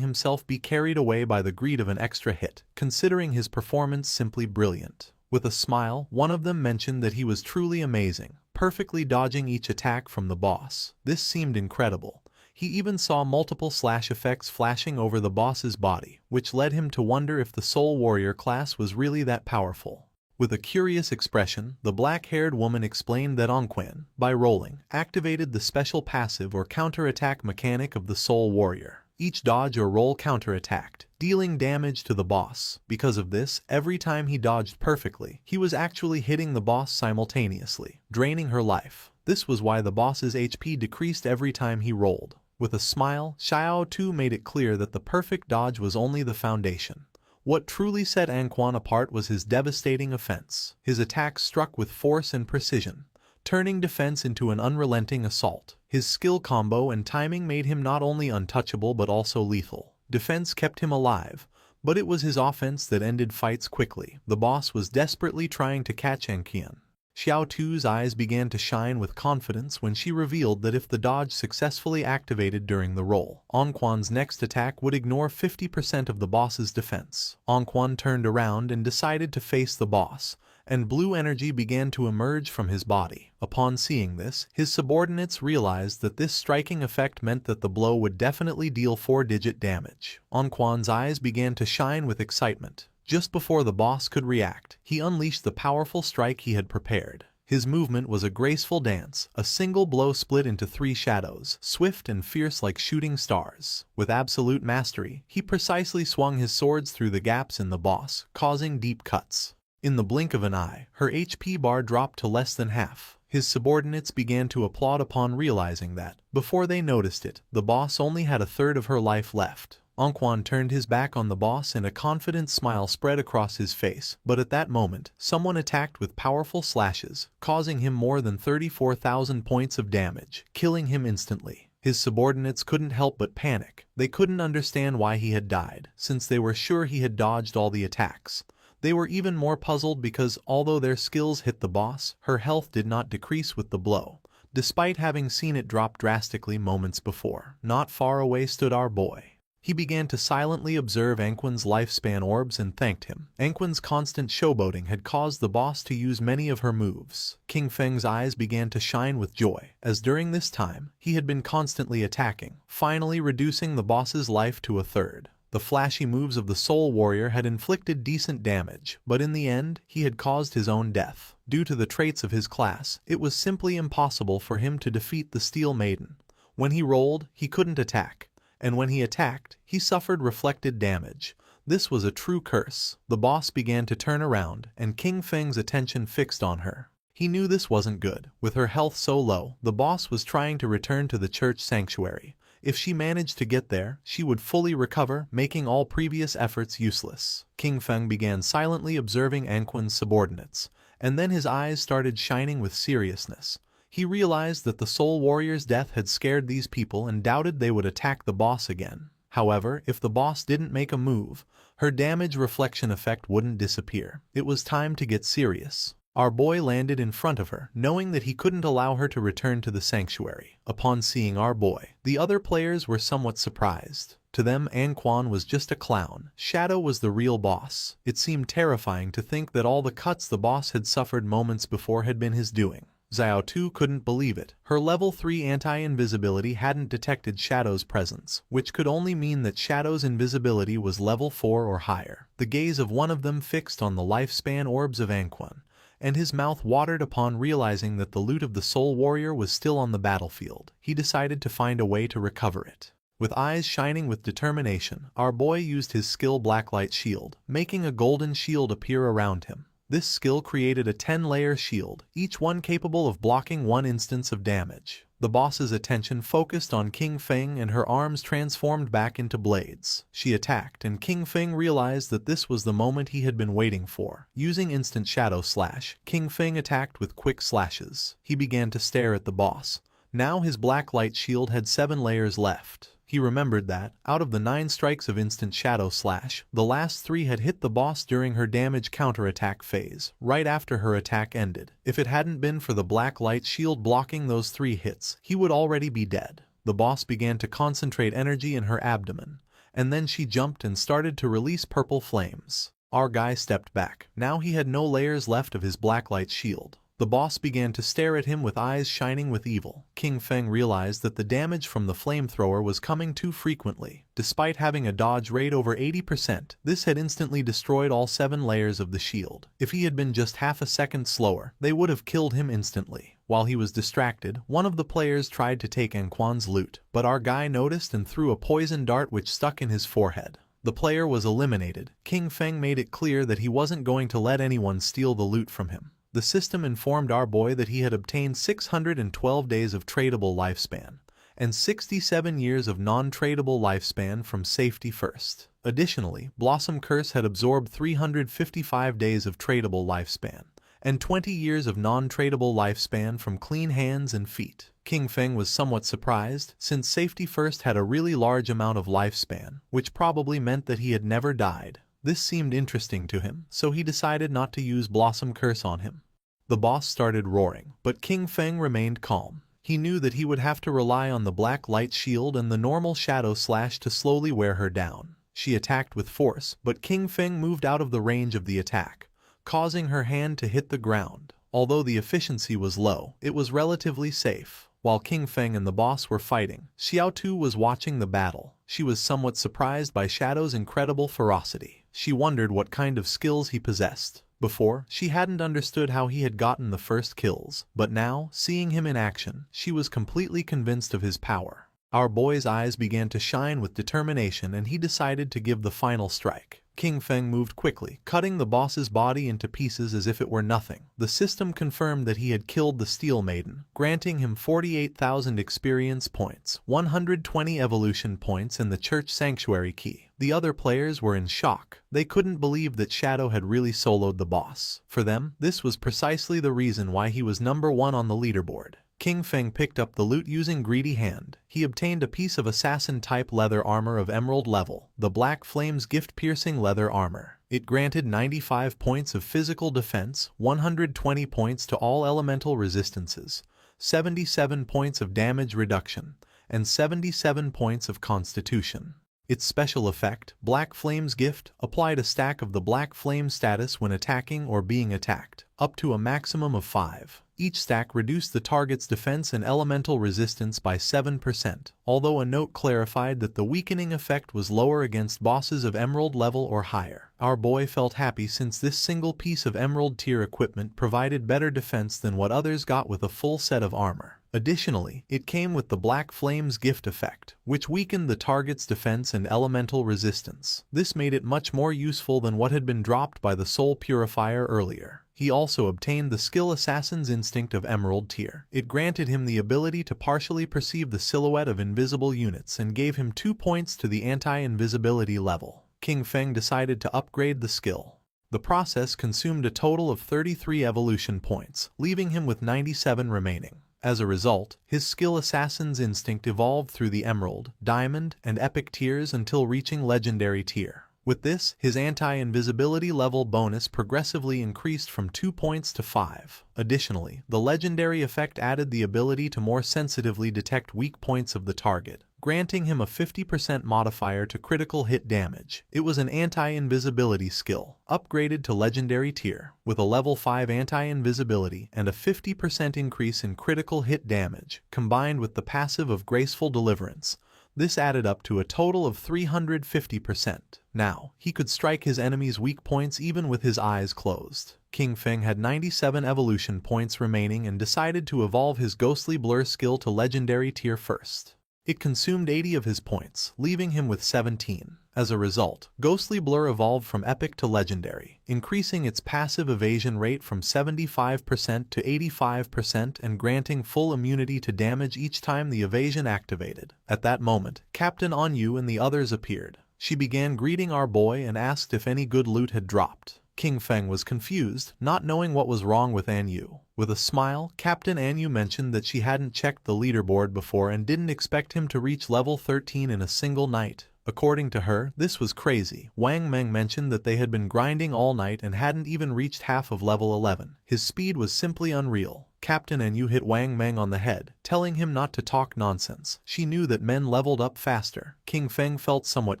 himself be carried away by the greed of an extra hit, considering his performance simply brilliant. With a smile, one of them mentioned that he was truly amazing, perfectly dodging each attack from the boss. This seemed incredible. He even saw multiple slash effects flashing over the boss's body, which led him to wonder if the Soul Warrior class was really that powerful. With a curious expression, the black-haired woman explained that Anquan, by rolling, activated the special passive or counter-attack mechanic of the Soul Warrior. Each dodge or roll counter-attacked, dealing damage to the boss. Because of this, every time he dodged perfectly, he was actually hitting the boss simultaneously, draining her life. This was why the boss's HP decreased every time he rolled. With a smile, Xiao Tu made it clear that the perfect dodge was only the foundation. What truly set Anquan apart was his devastating offense. His attacks struck with force and precision, turning defense into an unrelenting assault. His skill combo and timing made him not only untouchable but also lethal. Defense kept him alive, but it was his offense that ended fights quickly. The boss was desperately trying to catch Anquan. Xiao Tu's eyes began to shine with confidence when she revealed that if the dodge successfully activated during the roll, Anquan's next attack would ignore 50% of the boss's defense. Anquan turned around and decided to face the boss, and blue energy began to emerge from his body. Upon seeing this, his subordinates realized that this striking effect meant that the blow would definitely deal 4-digit damage. Anquan's eyes began to shine with excitement. Just before the boss could react, he unleashed the powerful strike he had prepared. His movement was a graceful dance, a single blow split into 3 shadows, swift and fierce like shooting stars. With absolute mastery, he precisely swung his swords through the gaps in the boss, causing deep cuts. In the blink of an eye, her HP bar dropped to less than half. His subordinates began to applaud upon realizing that, before they noticed it, the boss only had a third of her life left. Anquan turned his back on the boss and a confident smile spread across his face, but at that moment, someone attacked with powerful slashes, causing him more than 34,000 points of damage, killing him instantly. His subordinates couldn't help but panic. They couldn't understand why he had died, since they were sure he had dodged all the attacks. They were even more puzzled because, although their skills hit the boss, her health did not decrease with the blow, despite having seen it drop drastically moments before. Not far away stood our boy. He began to silently observe Anquan's lifespan orbs and thanked him. Anquan's constant showboating had caused the boss to use many of her moves. King Feng's eyes began to shine with joy, as during this time, he had been constantly attacking, finally reducing the boss's life to a third. The flashy moves of the Soul Warrior had inflicted decent damage, but in the end, he had caused his own death. Due to the traits of his class, it was simply impossible for him to defeat the Steel Maiden. When he rolled, he couldn't attack, and when he attacked, he suffered reflected damage. This was a true curse. The boss began to turn around, and King Feng's attention fixed on her. He knew this wasn't good. With her health so low, the boss was trying to return to the church sanctuary. If she managed to get there, she would fully recover, making all previous efforts useless. King Feng began silently observing Anquan's subordinates, and then his eyes started shining with seriousness. He realized that the Soul Warrior's death had scared these people and doubted they would attack the boss again. However, if the boss didn't make a move, her damage reflection effect wouldn't disappear. It was time to get serious. Our boy landed in front of her, knowing that he couldn't allow her to return to the sanctuary. Upon seeing our boy, the other players were somewhat surprised. To them, Anquan was just a clown. Shadow was the real boss. It seemed terrifying to think that all the cuts the boss had suffered moments before had been his doing. Xiao Tu couldn't believe it. Her level 3 anti-invisibility hadn't detected Shadow's presence, which could only mean that Shadow's invisibility was level 4 or higher. The gaze of one of them fixed on the lifespan orbs of Anquan, and his mouth watered upon realizing that the loot of the Soul Warrior was still on the battlefield. He decided to find a way to recover it. With eyes shining with determination, our boy used his skill Blacklight Shield, making a golden shield appear around him. This skill created a 10-layer shield, each one capable of blocking one instance of damage. The boss's attention focused on King Feng and her arms transformed back into blades. She attacked, and King Feng realized that this was the moment he had been waiting for. Using instant shadow slash, King Feng attacked with quick slashes. He began to stare at the boss. Now his black light shield had 7 layers left. He remembered that, out of the 9 strikes of instant shadow slash, the last 3 had hit the boss during her damage counterattack phase, right after her attack ended. If it hadn't been for the black light shield blocking those 3 hits, he would already be dead. The boss began to concentrate energy in her abdomen, and then she jumped and started to release purple flames. Our guy stepped back. Now he had no layers left of his black light shield. The boss began to stare at him with eyes shining with evil. King Feng realized that the damage from the flamethrower was coming too frequently. Despite having a dodge rate over 80%, this had instantly destroyed all 7 layers of the shield. If he had been just half a second slower, they would have killed him instantly. While he was distracted, one of the players tried to take Anquan's loot, but our guy noticed and threw a poison dart which stuck in his forehead. The player was eliminated. King Feng made it clear that he wasn't going to let anyone steal the loot from him. The system informed our boy that he had obtained 612 days of tradable lifespan, and 67 years of non-tradable lifespan from Safety First. Additionally, Blossom Curse had absorbed 355 days of tradable lifespan, and 20 years of non-tradable lifespan from Clean Hands and Feet. King Feng was somewhat surprised, since Safety First had a really large amount of lifespan, which probably meant that he had never died. This seemed interesting to him, so he decided not to use Blossom Curse on him. The boss started roaring, but King Feng remained calm. He knew that he would have to rely on the black light shield and the normal shadow slash to slowly wear her down. She attacked with force, but King Feng moved out of the range of the attack, causing her hand to hit the ground. Although the efficiency was low, it was relatively safe. While King Feng and the boss were fighting, Xiao Tu was watching the battle. She was somewhat surprised by Shadow's incredible ferocity. She wondered what kind of skills he possessed. Before, she hadn't understood how he had gotten the first kills, but now, seeing him in action, she was completely convinced of his power. Our boy's eyes began to shine with determination and he decided to give the final strike. King Feng moved quickly, cutting the boss's body into pieces as if it were nothing. The system confirmed that he had killed the Steel Maiden, granting him 48,000 experience points, 120 evolution points and the Church Sanctuary key. The other players were in shock. They couldn't believe that Shadow had really soloed the boss. For them, this was precisely the reason why he was number 1 on the leaderboard. King Feng picked up the loot using Greedy Hand. He obtained a piece of assassin-type leather armor of emerald level, the Black Flames gift-piercing leather armor. It granted 95 points of physical defense, 120 points to all elemental resistances, 77 points of damage reduction, and 77 points of constitution. Its special effect, Black Flame's Gift, applied a stack of the Black Flame status when attacking or being attacked, up to a maximum of 5. Each stack reduced the target's defense and elemental resistance by 7%, although a note clarified that the weakening effect was lower against bosses of emerald level or higher. Our boy felt happy since this single piece of emerald tier equipment provided better defense than what others got with a full set of armor. Additionally, it came with the Black Flame's Gift effect, which weakened the target's defense and elemental resistance. This made it much more useful than what had been dropped by the Soul Purifier earlier. He also obtained the skill Assassin's Instinct of Emerald tier. It granted him the ability to partially perceive the silhouette of invisible units and gave him 2 points to the anti-invisibility level. King Feng decided to upgrade the skill. The process consumed a total of 33 evolution points, leaving him with 97 remaining. As a result, his skill Assassin's Instinct evolved through the Emerald, Diamond, and Epic tiers until reaching Legendary tier. With this, his anti-invisibility level bonus progressively increased from 2 points to 5. Additionally, the legendary effect added the ability to more sensitively detect weak points of the target, granting him a 50% modifier to critical hit damage. It was an anti-invisibility skill, upgraded to legendary tier, with a level 5 anti-invisibility and a 50% increase in critical hit damage, combined with the passive of Graceful Deliverance. This added up to a total of 350%. Now, he could strike his enemies' weak points even with his eyes closed. King Feng had 97 evolution points remaining and decided to evolve his Ghostly Blur skill to legendary tier first. It consumed 80 of his points, leaving him with 17. As a result, Ghostly Blur evolved from epic to legendary, increasing its passive evasion rate from 75% to 85% and granting full immunity to damage each time the evasion activated. At that moment, Captain Anyu and the others appeared. She began greeting our boy and asked if any good loot had dropped. King Feng was confused, not knowing what was wrong with Anyu. With a smile, Captain Anyu mentioned that she hadn't checked the leaderboard before and didn't expect him to reach level 13 in a single night. According to her, this was crazy. Wang Meng mentioned that they had been grinding all night and hadn't even reached half of level 11. His speed was simply unreal. Captain Anyu hit Wang Meng on the head, telling him not to talk nonsense. She knew that men leveled up faster. King Feng felt somewhat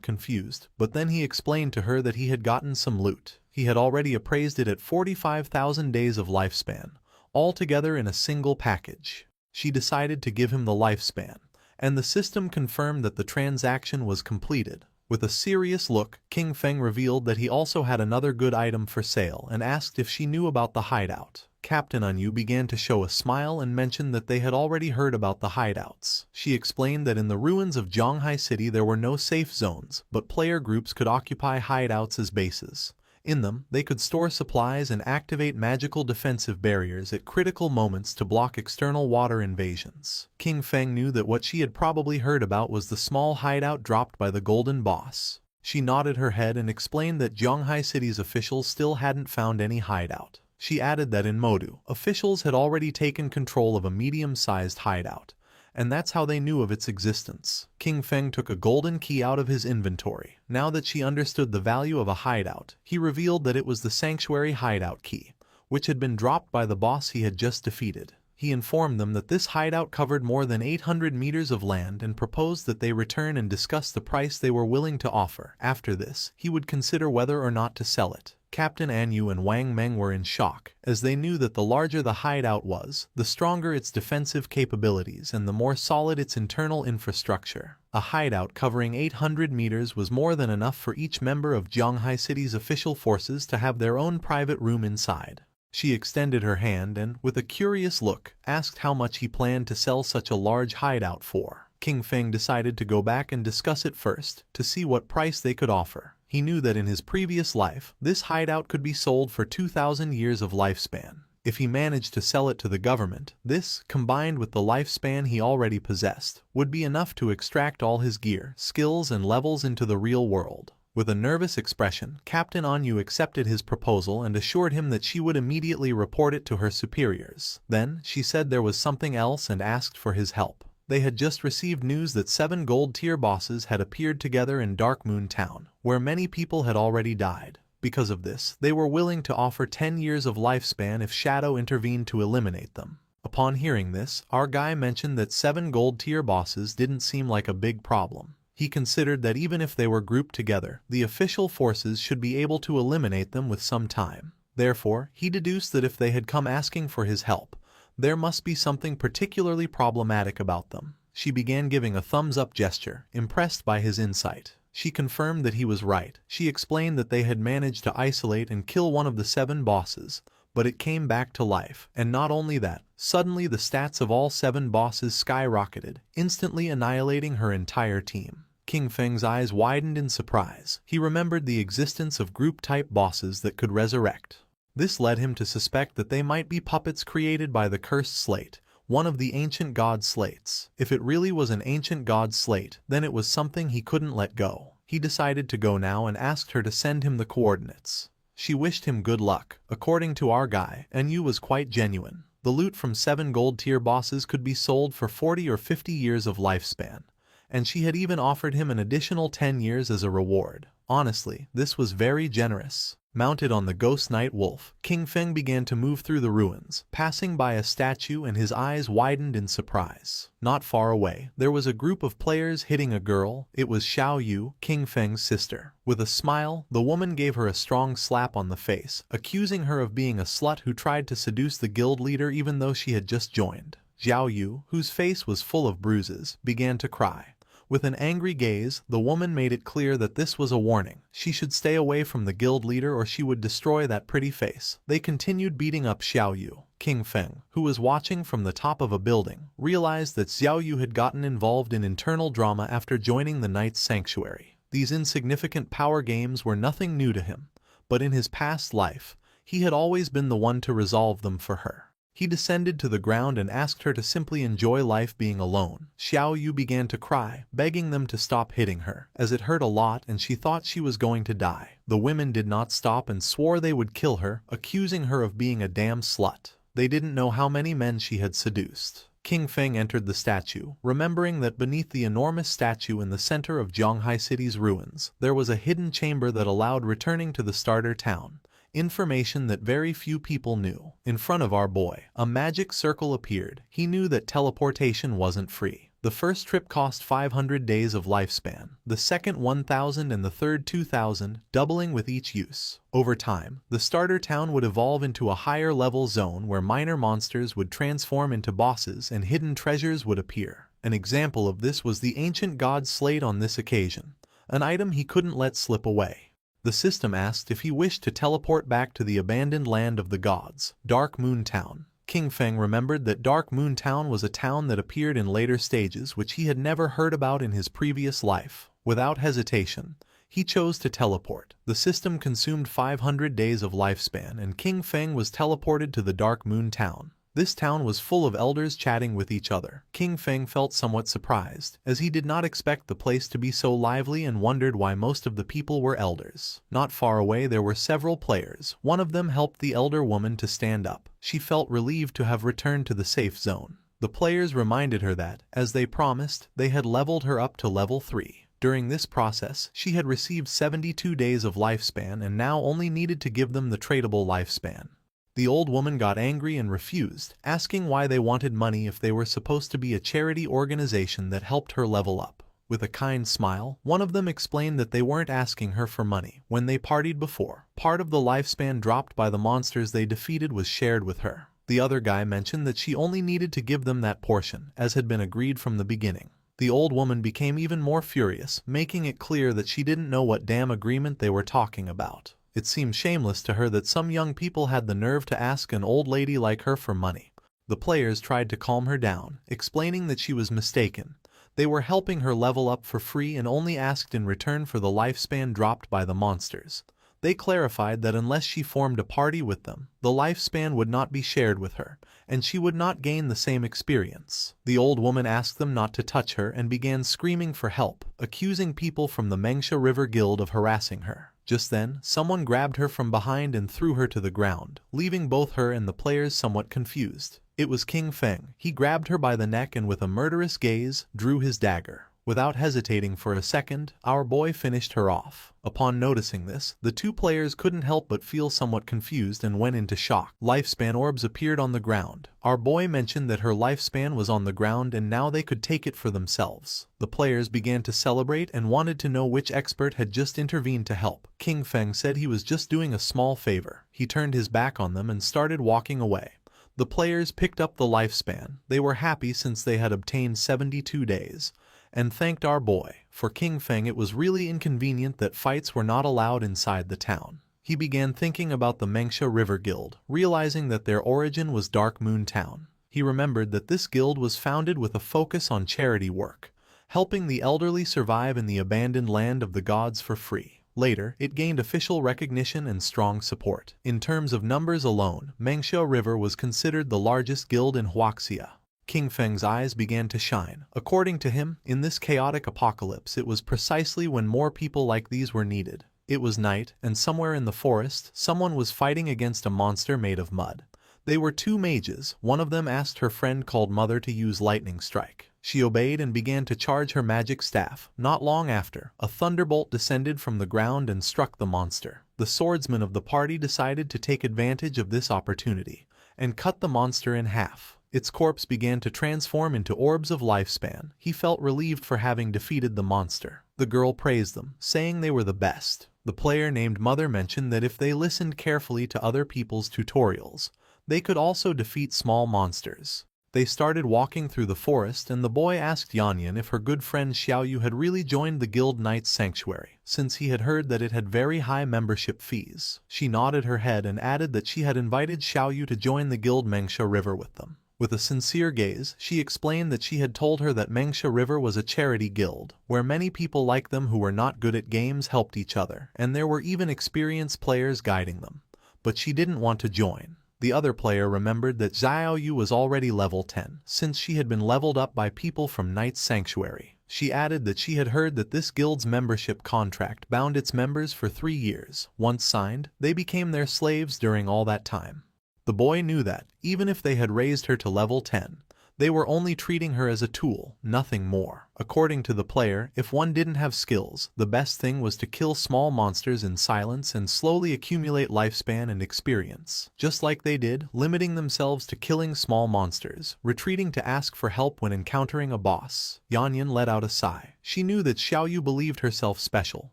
confused, but then he explained to her that he had gotten some loot. He had already appraised it at 45,000 days of lifespan, all together in a single package. She decided to give him the lifespan, and the system confirmed that the transaction was completed. With a serious look, King Feng revealed that he also had another good item for sale and asked if she knew about the hideout. Captain Anyu began to show a smile and mentioned that they had already heard about the hideouts. She explained that in the ruins of Zhonghai City there were no safe zones, but player groups could occupy hideouts as bases. In them, they could store supplies and activate magical defensive barriers at critical moments to block external water invasions. King Feng knew that what she had probably heard about was the small hideout dropped by the Golden Boss. She nodded her head and explained that Zhonghai City's officials still hadn't found any hideout. She added that in Modu, officials had already taken control of a medium-sized hideout, and that's how they knew of its existence. King Feng took a golden key out of his inventory. Now that she understood the value of a hideout, he revealed that it was the Sanctuary hideout key, which had been dropped by the boss he had just defeated. He informed them that this hideout covered more than 800 meters of land and proposed that they return and discuss the price they were willing to offer. After this, he would consider whether or not to sell it. Captain Anyu and Wang Meng were in shock, as they knew that the larger the hideout was, the stronger its defensive capabilities and the more solid its internal infrastructure. A hideout covering 800 meters was more than enough for each member of Zhonghai City's official forces to have their own private room inside. She extended her hand and, with a curious look, asked how much he planned to sell such a large hideout for. King Feng decided to go back and discuss it first, to see what price they could offer. He knew that in his previous life, this hideout could be sold for 2,000 years of lifespan. If he managed to sell it to the government, this, combined with the lifespan he already possessed, would be enough to extract all his gear, skills and levels into the real world. With a nervous expression, Captain Anyu accepted his proposal and assured him that she would immediately report it to her superiors. Then, she said there was something else and asked for his help. They had just received news that 7 gold tier bosses had appeared together in Dark Moon Town, where many people had already died. Because of this, they were willing to offer 10 years of lifespan if Shadow intervened to eliminate them. Upon hearing this, our guy mentioned that 7 gold tier bosses didn't seem like a big problem. He considered that even if they were grouped together, the official forces should be able to eliminate them with some time. Therefore, he deduced that if they had come asking for his help, there must be something particularly problematic about them. She began giving a thumbs-up gesture, impressed by his insight. She confirmed that he was right. She explained that they had managed to isolate and kill one of the 7 bosses, but it came back to life. And not only that, suddenly the stats of all 7 bosses skyrocketed, instantly annihilating her entire team. King Feng's eyes widened in surprise. He remembered the existence of group-type bosses that could resurrect. This led him to suspect that they might be puppets created by the Cursed Slate, one of the ancient god slates. If it really was an ancient god slate, then it was something he couldn't let go. He decided to go now and asked her to send him the coordinates. She wished him good luck. According to our guy, Anyu was quite genuine. The loot from 7 gold tier bosses could be sold for 40 or 50 years of lifespan, and she had even offered him an additional 10 years as a reward. Honestly, this was very generous. Mounted on the ghost night wolf, King Feng began to move through the ruins, passing by a statue, and his eyes widened in surprise. Not far away, there was a group of players hitting a girl. It was Xiao Yu, King Feng's sister. With a smile, the woman gave her a strong slap on the face, accusing her of being a slut who tried to seduce the guild leader even though she had just joined. Xiao Yu, whose face was full of bruises, began to cry. With an angry gaze, the woman made it clear that this was a warning. She should stay away from the guild leader or she would destroy that pretty face. They continued beating up Xiao Yu. King Feng, who was watching from the top of a building, realized that Xiao Yu had gotten involved in internal drama after joining the Knight's Sanctuary. These insignificant power games were nothing new to him, but in his past life, he had always been the one to resolve them for her. He descended to the ground and asked her to simply enjoy life being alone. Xiao Yu began to cry, begging them to stop hitting her, as it hurt a lot and she thought she was going to die. The women did not stop and swore they would kill her, accusing her of being a damn slut. They didn't know how many men she had seduced. King Feng entered the statue, remembering that beneath the enormous statue in the center of Zhonghai City's ruins, there was a hidden chamber that allowed returning to the starter town. Information that very few people knew. In front of our boy, a magic circle appeared. He knew that teleportation wasn't free. The first trip cost 500 days of lifespan, the second 1,000 and the third 2,000, doubling with each use. Over time, the starter town would evolve into a higher level zone where minor monsters would transform into bosses and hidden treasures would appear. An example of this was the ancient god's slate on this occasion, an item he couldn't let slip away. The system asked if he wished to teleport back to the abandoned land of the gods, Dark Moon Town. King Feng remembered that Dark Moon Town was a town that appeared in later stages which he had never heard about in his previous life. Without hesitation, he chose to teleport. The system consumed 500 days of lifespan and King Feng was teleported to the Dark Moon Town. This town was full of elders chatting with each other. King Feng felt somewhat surprised, as he did not expect the place to be so lively and wondered why most of the people were elders. Not far away there were several players. One of them helped the elder woman to stand up. She felt relieved to have returned to the safe zone. The players reminded her that, as they promised, they had leveled her up to level 3. During this process, she had received 72 days of lifespan and now only needed to give them the tradable lifespan. The old woman got angry and refused, asking why they wanted money if they were supposed to be a charity organization that helped her level up. With a kind smile, one of them explained that they weren't asking her for money. When they partied before, part of the lifespan dropped by the monsters they defeated was shared with her. The other guy mentioned that she only needed to give them that portion, as had been agreed from the beginning. The old woman became even more furious, making it clear that she didn't know what damn agreement they were talking about. It seemed shameless to her that some young people had the nerve to ask an old lady like her for money. The players tried to calm her down, explaining that she was mistaken. They were helping her level up for free and only asked in return for the lifespan dropped by the monsters. They clarified that unless she formed a party with them, the lifespan would not be shared with her, and she would not gain the same experience. The old woman asked them not to touch her and began screaming for help, accusing people from the Mengsha River Guild of harassing her. Just then, someone grabbed her from behind and threw her to the ground, leaving both her and the players somewhat confused. It was King Feng. He grabbed her by the neck and with a murderous gaze, drew his dagger. Without hesitating for a second, our boy finished her off. Upon noticing this, the two players couldn't help but feel somewhat confused and went into shock. Lifespan orbs appeared on the ground. Our boy mentioned that her lifespan was on the ground and now they could take it for themselves. The players began to celebrate and wanted to know which expert had just intervened to help. King Feng said he was just doing a small favor. He turned his back on them and started walking away. The players picked up the lifespan. They were happy since they had obtained 72 days. And thanked our boy. For King Feng it was really inconvenient that fights were not allowed inside the town. He began thinking about the Mengsha River Guild, realizing that their origin was Dark Moon Town. He remembered that this guild was founded with a focus on charity work, helping the elderly survive in the abandoned land of the gods for free. Later, it gained official recognition and strong support. In terms of numbers alone, Mengsha River was considered the largest guild in Huaxia. King Feng's eyes began to shine. According to him, in this chaotic apocalypse it was precisely when more people like these were needed. It was night, and somewhere in the forest, someone was fighting against a monster made of mud. They were two mages. One of them asked her friend called Mother to use Lightning Strike. She obeyed and began to charge her magic staff. Not long after, a thunderbolt descended from the ground and struck the monster. The swordsman of the party decided to take advantage of this opportunity and cut the monster in half. Its corpse began to transform into orbs of lifespan. He felt relieved for having defeated the monster. The girl praised them, saying they were the best. The player named Mother mentioned that if they listened carefully to other people's tutorials, they could also defeat small monsters. They started walking through the forest, and the boy asked Yanyan if her good friend Xiaoyu had really joined the Guild Knight's Sanctuary, since he had heard that it had very high membership fees. She nodded her head and added that she had invited Xiaoyu to join the Guild Mengsha River with them. With a sincere gaze, she explained that she had told her that Mengsha River was a charity guild, where many people like them who were not good at games helped each other, and there were even experienced players guiding them. But she didn't want to join. The other player remembered that Xiaoyu was already level 10, since she had been leveled up by people from Knight's Sanctuary. She added that she had heard that this guild's membership contract bound its members for 3 years. Once signed, they became their slaves during all that time. The boy knew that, even if they had raised her to level 10, they were only treating her as a tool, nothing more. According to the player, if one didn't have skills, the best thing was to kill small monsters in silence and slowly accumulate lifespan and experience. Just like they did, limiting themselves to killing small monsters, retreating to ask for help when encountering a boss. Yanyan let out a sigh. She knew that Xiaoyu believed herself special,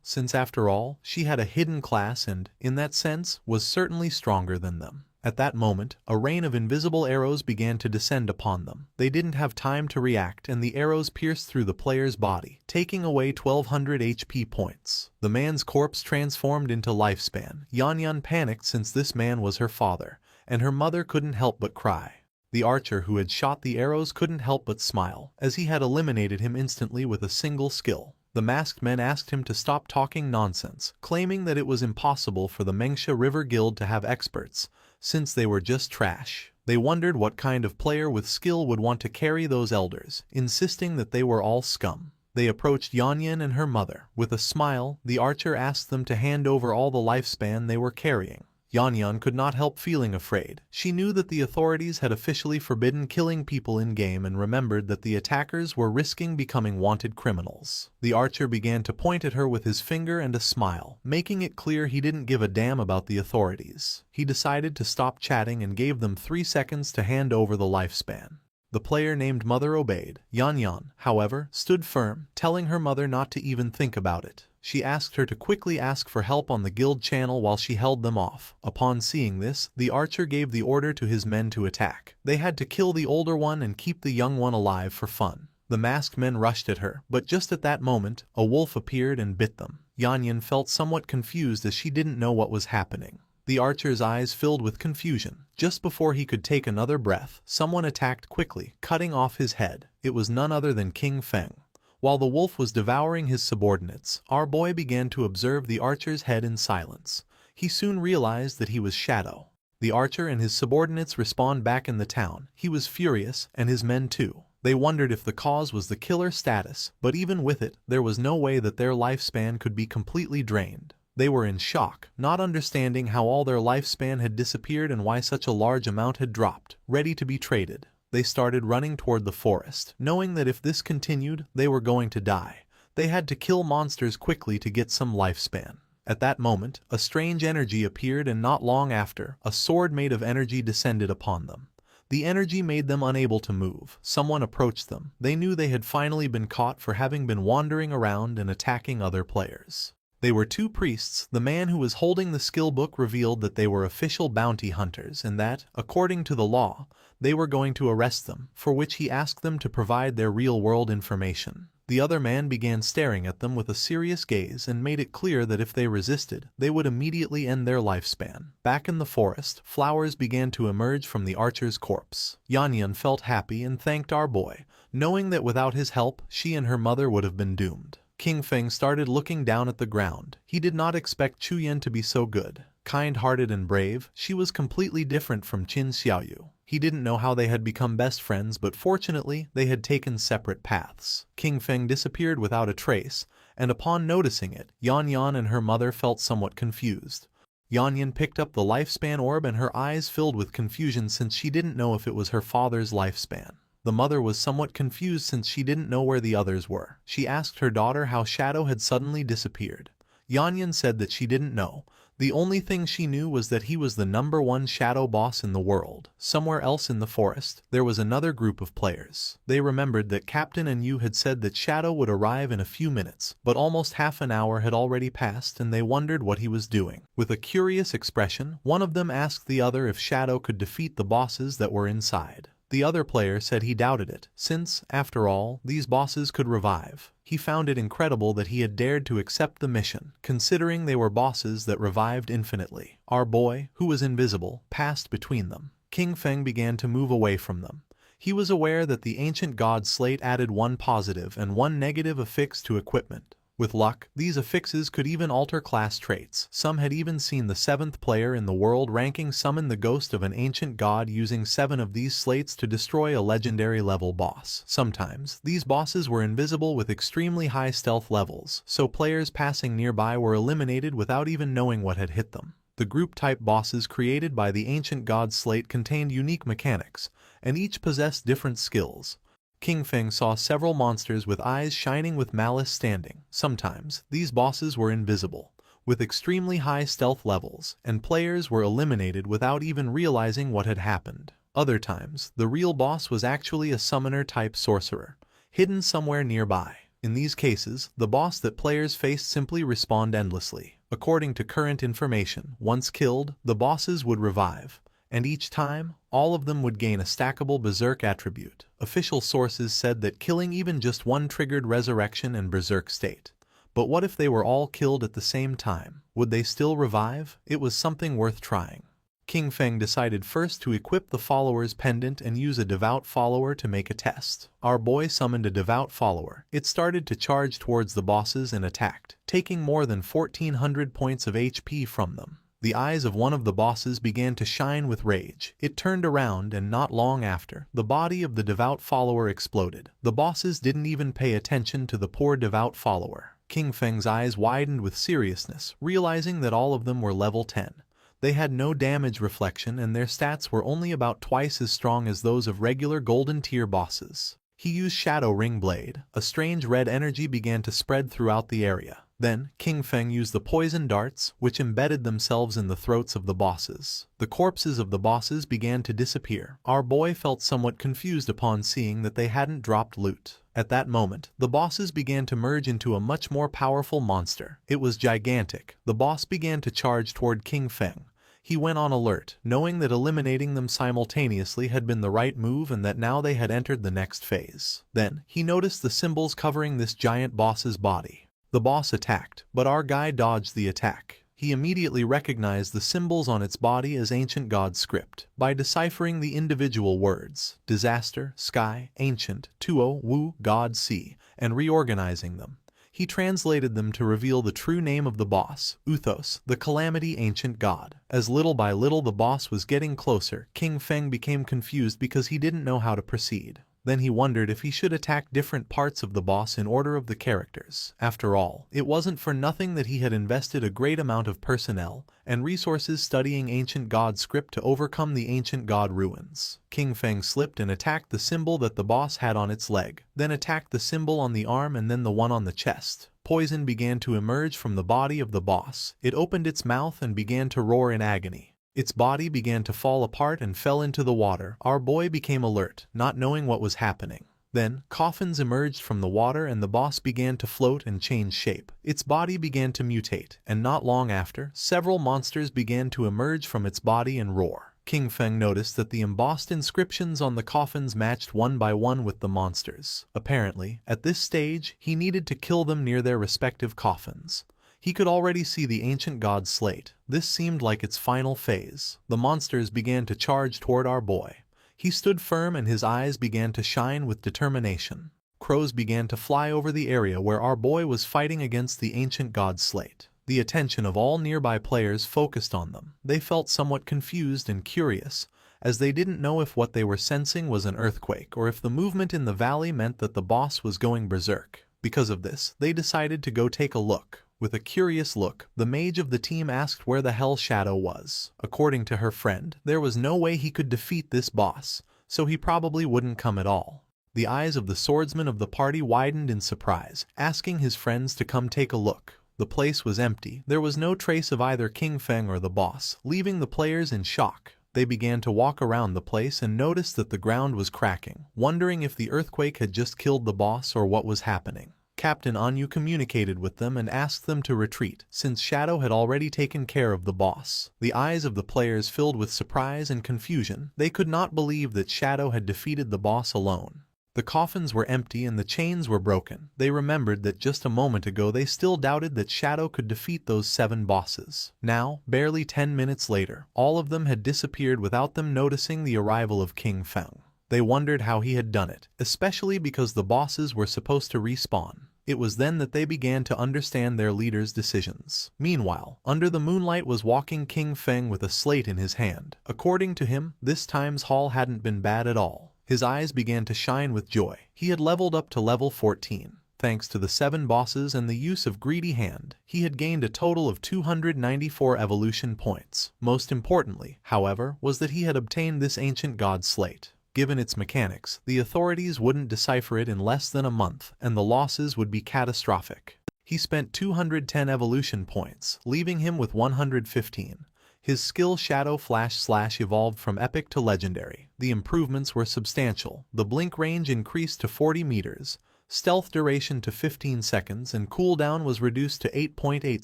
since after all, she had a hidden class and, in that sense, was certainly stronger than them. At that moment, a rain of invisible arrows began to descend upon them. They didn't have time to react, and the arrows pierced through the player's body, taking away 1200 HP points. The man's corpse transformed into lifespan. Yanyan panicked since this man was her father, and her mother couldn't help but cry. The archer who had shot the arrows couldn't help but smile, as he had eliminated him instantly with a single skill. The masked men asked him to stop talking nonsense, claiming that it was impossible for the Mengsha River Guild to have experts, since they were just trash. They wondered what kind of player with skill would want to carry those elders, insisting that they were all scum. They approached Yanyan and her mother. With a smile, the archer asked them to hand over all the lifespan they were carrying. Yanyan could not help feeling afraid. She knew that the authorities had officially forbidden killing people in-game and remembered that the attackers were risking becoming wanted criminals. The archer began to point at her with his finger and a smile, making it clear he didn't give a damn about the authorities. He decided to stop chatting and gave them 3 seconds to hand over the lifespan. The player named Mother obeyed. Yanyan, however, stood firm, telling her mother not to even think about it. She asked her to quickly ask for help on the guild channel while she held them off. Upon seeing this, the archer gave the order to his men to attack. They had to kill the older one and keep the young one alive for fun. The masked men rushed at her, but just at that moment, a wolf appeared and bit them. Yanyan felt somewhat confused as she didn't know what was happening. The archer's eyes filled with confusion. Just before he could take another breath, someone attacked quickly, cutting off his head. It was none other than King Feng. While the wolf was devouring his subordinates, our boy began to observe the archer's head in silence. He soon realized that he was Shadow. The archer and his subordinates respawned back in the town. He was furious, and his men too. They wondered if the cause was the killer status, but even with it, there was no way that their lifespan could be completely drained. They were in shock, not understanding how all their lifespan had disappeared and why such a large amount had dropped, ready to be traded. They started running toward the forest, knowing that if this continued, they were going to die. They had to kill monsters quickly to get some lifespan. At that moment, a strange energy appeared, and not long after, a sword made of energy descended upon them. The energy made them unable to move. Someone approached them. They knew they had finally been caught for having been wandering around and attacking other players. They were 2 priests. The man who was holding the skill book revealed that they were official bounty hunters and that, according to the law, they were going to arrest them, for which he asked them to provide their real-world information. The other man began staring at them with a serious gaze and made it clear that if they resisted, they would immediately end their lifespan. Back in the forest, flowers began to emerge from the archer's corpse. Yanyan felt happy and thanked our boy, knowing that without his help, she and her mother would have been doomed. King Feng started looking down at the ground. He did not expect Chuyen to be so good. Kind-hearted and brave, she was completely different from Qin Xiaoyu. He didn't know how they had become best friends, but fortunately, they had taken separate paths. King Feng disappeared without a trace, and upon noticing it, Yanyan and her mother felt somewhat confused. Yanyan picked up the lifespan orb and her eyes filled with confusion since she didn't know if it was her father's lifespan. The mother was somewhat confused since she didn't know where the others were. She asked her daughter how Shadow had suddenly disappeared. Yanyan said that she didn't know. The only thing she knew was that he was the #1 shadow boss in the world. Somewhere else in the forest, there was another group of players. They remembered that Captain and Yu had said that Shadow would arrive in a few minutes, but almost half an hour had already passed and they wondered what he was doing. With a curious expression, one of them asked the other if Shadow could defeat the bosses that were inside. The other player said he doubted it, since, after all, these bosses could revive. He found it incredible that he had dared to accept the mission, considering they were bosses that revived infinitely. Our boy, who was invisible, passed between them. King Feng began to move away from them. He was aware that the ancient god slate added 1 positive and 1 negative affix to equipment. With luck, these affixes could even alter class traits. Some had even seen the 7th player in the world ranking summon the ghost of an ancient god using 7 of these slates to destroy a legendary level boss. Sometimes, these bosses were invisible with extremely high stealth levels, so players passing nearby were eliminated without even knowing what had hit them. The group-type bosses created by the ancient god slate contained unique mechanics, and each possessed different skills. King Feng saw several monsters with eyes shining with malice standing. Sometimes, these bosses were invisible, with extremely high stealth levels, and players were eliminated without even realizing what had happened. Other times, the real boss was actually a summoner-type sorcerer, hidden somewhere nearby. In these cases, the boss that players faced simply respawned endlessly. According to current information, once killed, the bosses would revive. And each time, all of them would gain a stackable Berserk attribute. Official sources said that killing even just one triggered resurrection and Berserk state. But what if they were all killed at the same time? Would they still revive? It was something worth trying. King Feng decided first to equip the follower's pendant and use a devout follower to make a test. Our boy summoned a devout follower. It started to charge towards the bosses and attacked, taking more than 1400 points of HP from them. The eyes of one of the bosses began to shine with rage. It turned around and not long after, the body of the devout follower exploded. The bosses didn't even pay attention to the poor devout follower. King Feng's eyes widened with seriousness, realizing that all of them were level 10. They had no damage reflection and their stats were only about twice as strong as those of regular golden tier bosses. He used Shadow Ring Blade. A strange red energy began to spread throughout the area. Then, King Feng used the poison darts, which embedded themselves in the throats of the bosses. The corpses of the bosses began to disappear. Our boy felt somewhat confused upon seeing that they hadn't dropped loot. At that moment, the bosses began to merge into a much more powerful monster. It was gigantic. The boss began to charge toward King Feng. He went on alert, knowing that eliminating them simultaneously had been the right move and that now they had entered the next phase. Then, he noticed the symbols covering this giant boss's body. The boss attacked, but our guy dodged the attack. He immediately recognized the symbols on its body as ancient god script. By deciphering the individual words, disaster, sky, ancient, Tuo, Wu, god, sea, and reorganizing them, he translated them to reveal the true name of the boss, Uthos, the calamity ancient god. As little by little the boss was getting closer, King Feng became confused because he didn't know how to proceed. Then he wondered if he should attack different parts of the boss in order of the characters. After all, it wasn't for nothing that he had invested a great amount of personnel and resources studying ancient god script to overcome the ancient god ruins. King Feng slipped and attacked the symbol that the boss had on its leg, then attacked the symbol on the arm and then the one on the chest. Poison began to emerge from the body of the boss. It opened its mouth and began to roar in agony. Its body began to fall apart and fell into the water. Our boy became alert, not knowing what was happening. Then, coffins emerged from the water and the boss began to float and change shape. Its body began to mutate, and not long after, several monsters began to emerge from its body and roar. King Feng noticed that the embossed inscriptions on the coffins matched one by one with the monsters. Apparently, at this stage, he needed to kill them near their respective coffins. He could already see the ancient god slate. This seemed like its final phase. The monsters began to charge toward our boy. He stood firm and his eyes began to shine with determination. Crows began to fly over the area where our boy was fighting against the ancient god slate. The attention of all nearby players focused on them. They felt somewhat confused and curious, as they didn't know if what they were sensing was an earthquake or if the movement in the valley meant that the boss was going berserk. Because of this, they decided to go take a look. With a curious look, the mage of the team asked where the hell Shadow was. According to her friend, there was no way he could defeat this boss, so he probably wouldn't come at all. The eyes of the swordsman of the party widened in surprise, asking his friends to come take a look. The place was empty. There was no trace of either King Feng or the boss, leaving the players in shock. They began to walk around the place and noticed that the ground was cracking, wondering if the earthquake had just killed the boss or what was happening. Captain Anyu communicated with them and asked them to retreat, since Shadow had already taken care of the boss. The eyes of the players filled with surprise and confusion. They could not believe that Shadow had defeated the boss alone. The coffins were empty and the chains were broken. They remembered that just a moment ago they still doubted that Shadow could defeat those 7 bosses. Now, barely 10 minutes later, all of them had disappeared without them noticing the arrival of King Feng. They wondered how he had done it, especially because the bosses were supposed to respawn. It was then that they began to understand their leader's decisions. Meanwhile, under the moonlight was walking King Feng with a slate in his hand. According to him, this time's haul hadn't been bad at all. His eyes began to shine with joy. He had leveled up to level 14. Thanks to the 7 bosses and the use of Greedy Hand, he had gained a total of 294 evolution points. Most importantly, however, was that he had obtained this ancient god slate. Given its mechanics, the authorities wouldn't decipher it in less than a month, and the losses would be catastrophic. He spent 210 evolution points, leaving him with 115. His skill Shadow Flash / evolved from epic to legendary. The improvements were substantial. The blink range increased to 40 meters, stealth duration to 15 seconds, and cooldown was reduced to 8.8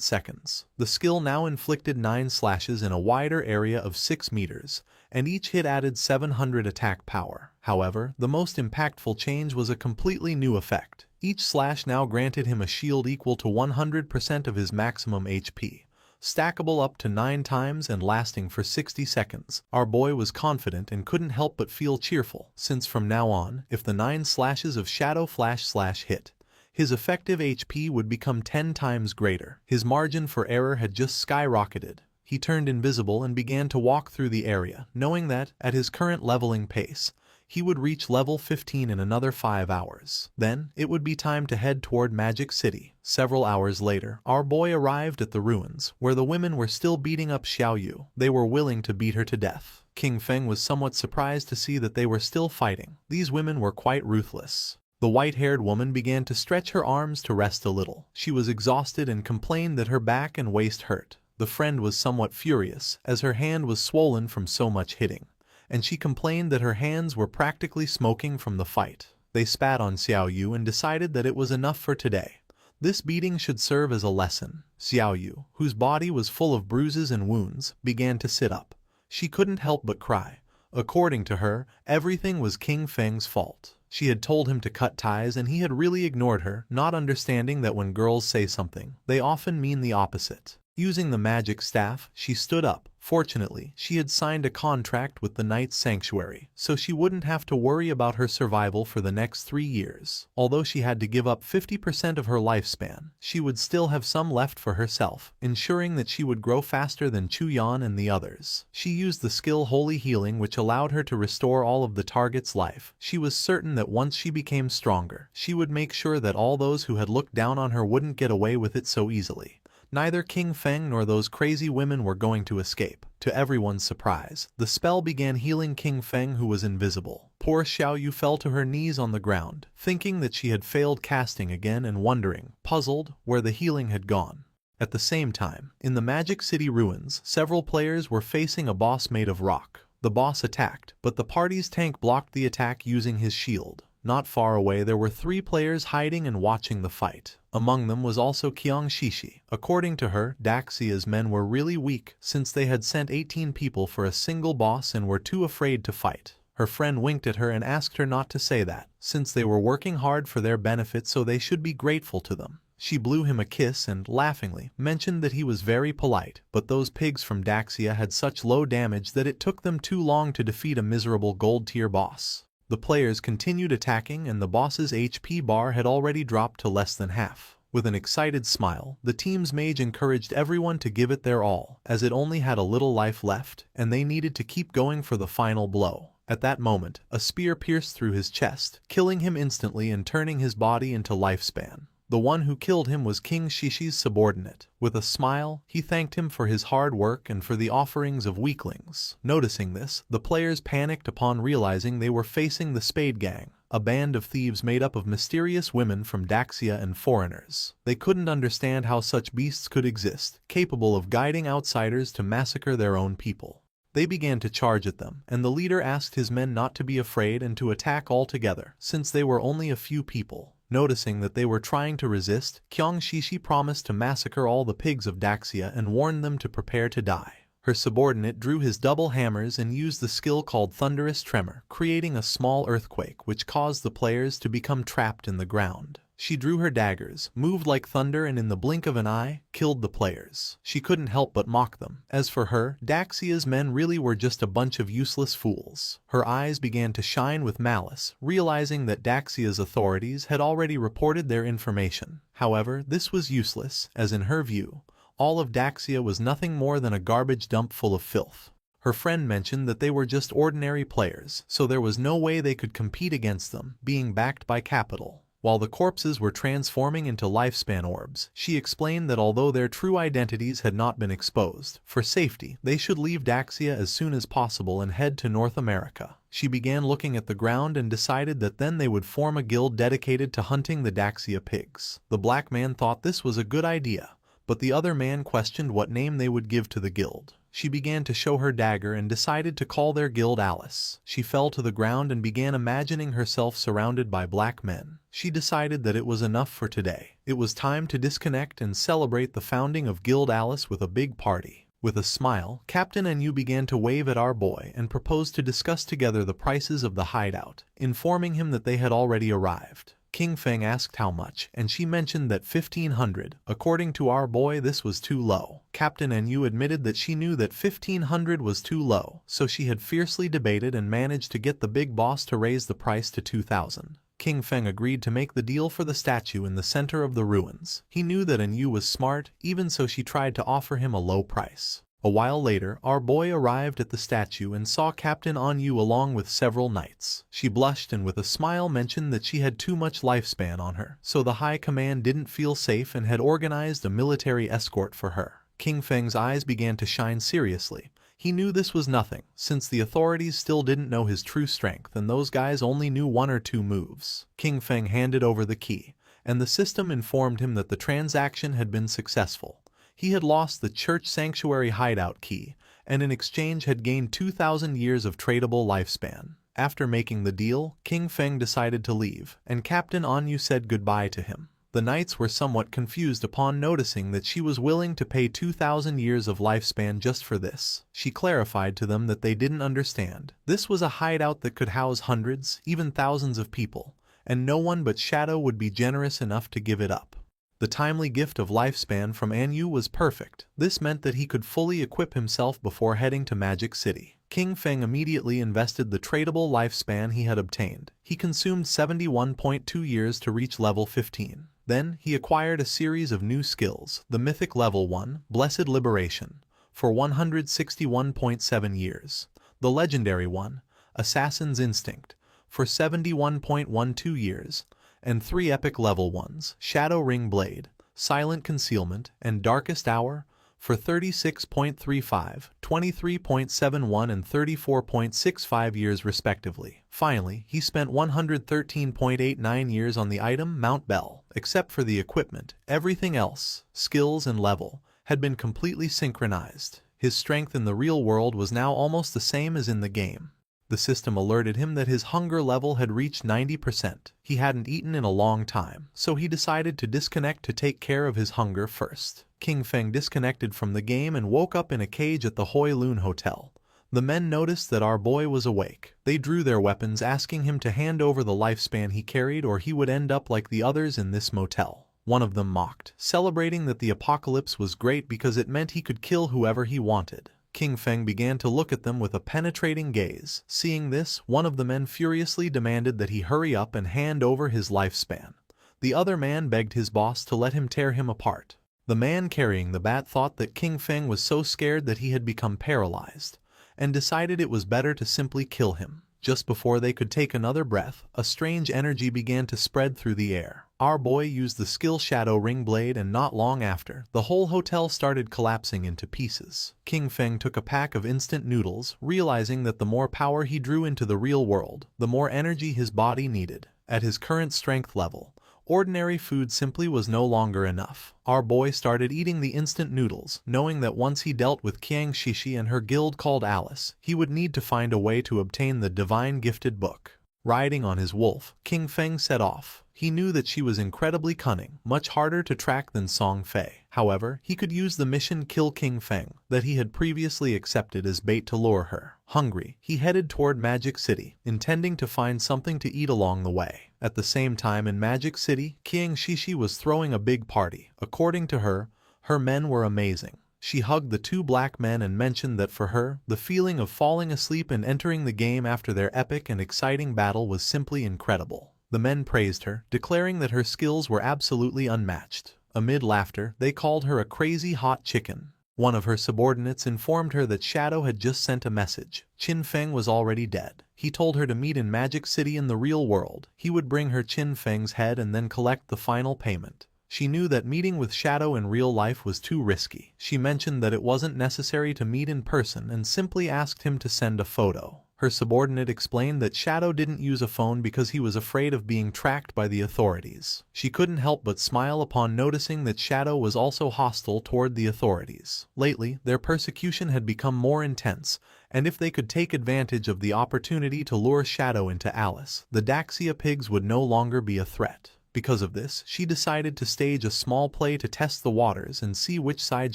seconds. The skill now inflicted 9 slashes in a wider area of 6 meters, and each hit added 700 attack power. However, the most impactful change was a completely new effect. Each slash now granted him a shield equal to 100% of his maximum HP, stackable up to 9 times and lasting for 60 seconds. Our boy was confident and couldn't help but feel cheerful, since from now on, if the 9 slashes of Shadow Flash / hit, his effective HP would become 10 times greater. His margin for error had just skyrocketed. He turned invisible and began to walk through the area, knowing that, at his current leveling pace, he would reach level 15 in another 5 hours. Then, it would be time to head toward Magic City. Several hours later, our boy arrived at the ruins, where the women were still beating up Xiao Yu. They were willing to beat her to death. King Feng was somewhat surprised to see that they were still fighting. These women were quite ruthless. The white-haired woman began to stretch her arms to rest a little. She was exhausted and complained that her back and waist hurt. The friend was somewhat furious, as her hand was swollen from so much hitting, and she complained that her hands were practically smoking from the fight. They spat on Xiao Yu and decided that it was enough for today. This beating should serve as a lesson. Xiao Yu, whose body was full of bruises and wounds, began to sit up. She couldn't help but cry. According to her, everything was King Feng's fault. She had told him to cut ties and he had really ignored her, not understanding that when girls say something, they often mean the opposite. Using the magic staff, she stood up. Fortunately, she had signed a contract with the Knight's Sanctuary, so she wouldn't have to worry about her survival for the next 3 years. Although she had to give up 50% of her lifespan, she would still have some left for herself, ensuring that she would grow faster than Chu Yan and the others. She used the skill Holy Healing, which allowed her to restore all of the target's life. She was certain that once she became stronger, she would make sure that all those who had looked down on her wouldn't get away with it so easily. Neither King Feng nor those crazy women were going to escape. To everyone's surprise, the spell began healing King Feng, who was invisible. Poor Xiao Yu fell to her knees on the ground, thinking that she had failed casting again and wondering, puzzled, where the healing had gone. At the same time, in the Magic City ruins, several players were facing a boss made of rock. The boss attacked, but the party's tank blocked the attack using his shield. Not far away there were 3 players hiding and watching the fight. Among them was also Qiang Shishi. According to her, Daxia's men were really weak since they had sent 18 people for a single boss and were too afraid to fight. Her friend winked at her and asked her not to say that, since they were working hard for their benefit, so they should be grateful to them. She blew him a kiss and, laughingly, mentioned that he was very polite, but those pigs from Daxia had such low damage that it took them too long to defeat a miserable gold-tier boss. The players continued attacking and the boss's HP bar had already dropped to less than half. With an excited smile, the team's mage encouraged everyone to give it their all, as it only had a little life left, and they needed to keep going for the final blow. At that moment, a spear pierced through his chest, killing him instantly and turning his body into lifespan. The one who killed him was King Shishi's subordinate. With a smile, he thanked him for his hard work and for the offerings of weaklings. Noticing this, the players panicked upon realizing they were facing the Spade Gang, a band of thieves made up of mysterious women from Daxia and foreigners. They couldn't understand how such beasts could exist, capable of guiding outsiders to massacre their own people. They began to charge at them, and the leader asked his men not to be afraid and to attack all together, since they were only a few people. Noticing that they were trying to resist, King Shishi promised to massacre all the pigs of Daxia and warned them to prepare to die. Her subordinate drew his double hammers and used the skill called Thunderous Tremor, creating a small earthquake which caused the players to become trapped in the ground. She drew her daggers, moved like thunder, and in the blink of an eye, killed the players. She couldn't help but mock them. As for her, Daxia's men really were just a bunch of useless fools. Her eyes began to shine with malice, realizing that Daxia's authorities had already reported their information. However, this was useless, as in her view, all of Daxia was nothing more than a garbage dump full of filth. Her friend mentioned that they were just ordinary players, so there was no way they could compete against them, being backed by capital. While the corpses were transforming into lifespan orbs, she explained that although their true identities had not been exposed, for safety, they should leave Daxia as soon as possible and head to North America. She began looking at the ground and decided that then they would form a guild dedicated to hunting the Daxia pigs. The black man thought this was a good idea, but the other man questioned what name they would give to the guild. She began to show her dagger and decided to call their guild Alice. She fell to the ground and began imagining herself surrounded by black men. She decided that it was enough for today. It was time to disconnect and celebrate the founding of Guild Alice with a big party. With a smile, Captain Enyu began to wave at our boy and proposed to discuss together the prices of the hideout, informing him that they had already arrived. King Feng asked how much, and she mentioned that 1,500. According to our boy, this was too low. Captain Enyu admitted that she knew that 1,500 was too low, so she had fiercely debated and managed to get the big boss to raise the price to 2,000. King Feng agreed to make the deal for the statue in the center of the ruins. He knew that Enyu was smart, even so she tried to offer him a low price. A while later, our boy arrived at the statue and saw Captain Enyu along with several knights. She blushed and with a smile mentioned that she had too much lifespan on her, so the high command didn't feel safe and had organized a military escort for her. King Feng's eyes began to shine seriously. He knew this was nothing, since the authorities still didn't know his true strength and those guys only knew one or two moves. King Feng handed over the key, and the system informed him that the transaction had been successful. He had lost the church sanctuary hideout key, and in exchange had gained 2,000 years of tradable lifespan. After making the deal, King Feng decided to leave, and Captain Enyu said goodbye to him. The knights were somewhat confused upon noticing that she was willing to pay 2,000 years of lifespan just for this. She clarified to them that they didn't understand. This was a hideout that could house hundreds, even thousands of people, and no one but Shadow would be generous enough to give it up. The timely gift of lifespan from Enyu was perfect. This meant that he could fully equip himself before heading to Magic City. King Feng immediately invested the tradable lifespan he had obtained. He consumed 71.2 years to reach level 15. Then, he acquired a series of new skills, the Mythic Level 1, Blessed Liberation, for 161.7 years, the Legendary 1, Assassin's Instinct, for 71.12 years, and 3 Epic Level 1s, Shadow Ring Blade, Silent Concealment, and Darkest Hour, for 36.35, 23.71 and 34.65 years respectively. Finally, he spent 113.89 years on the item Mount Bell. Except for the equipment, everything else, skills and level, had been completely synchronized. His strength in the real world was now almost the same as in the game. The system alerted him that his hunger level had reached 90%. He hadn't eaten in a long time, so he decided to disconnect to take care of his hunger first. King Feng disconnected from the game and woke up in a cage at the Hoi Lun Hotel. The men noticed that our boy was awake. They drew their weapons, asking him to hand over the lifespan he carried or he would end up like the others in this motel. One of them mocked, celebrating that the apocalypse was great because it meant he could kill whoever he wanted. King Feng began to look at them with a penetrating gaze. Seeing this, one of the men furiously demanded that he hurry up and hand over his lifespan. The other man begged his boss to let him tear him apart. The man carrying the bat thought that King Feng was so scared that he had become paralyzed, and decided it was better to simply kill him. Just before they could take another breath, a strange energy began to spread through the air. Our boy used the skill Shadow Ring Blade, and not long after, the whole hotel started collapsing into pieces. King Feng took a pack of instant noodles, realizing that the more power he drew into the real world, the more energy his body needed. At his current strength level, ordinary food simply was no longer enough. Our boy started eating the instant noodles, knowing that once he dealt with Qiang Shishi and her guild called Alice, he would need to find a way to obtain the divine gifted book. Riding on his wolf, King Feng set off. He knew that she was incredibly cunning, much harder to track than Song Fei. However, he could use the mission Kill King Feng that he had previously accepted as bait to lure her. Hungry, he headed toward Magic City, intending to find something to eat along the way. At the same time in Magic City, Qiang Shishi was throwing a big party. According to her, her men were amazing. She hugged the two black men and mentioned that for her, the feeling of falling asleep and entering the game after their epic and exciting battle was simply incredible. The men praised her, declaring that her skills were absolutely unmatched. Amid laughter, they called her a crazy hot chicken. One of her subordinates informed her that Shadow had just sent a message. Qin Feng was already dead. He told her to meet in Magic City in the real world. He would bring her Qin Feng's head and then collect the final payment. She knew that meeting with Shadow in real life was too risky. She mentioned that it wasn't necessary to meet in person and simply asked him to send a photo. Her subordinate explained that Shadow didn't use a phone because he was afraid of being tracked by the authorities. She couldn't help but smile upon noticing that Shadow was also hostile toward the authorities. Lately, their persecution had become more intense, and if they could take advantage of the opportunity to lure Shadow into Alice, the Daxia pigs would no longer be a threat. Because of this, she decided to stage a small play to test the waters and see which side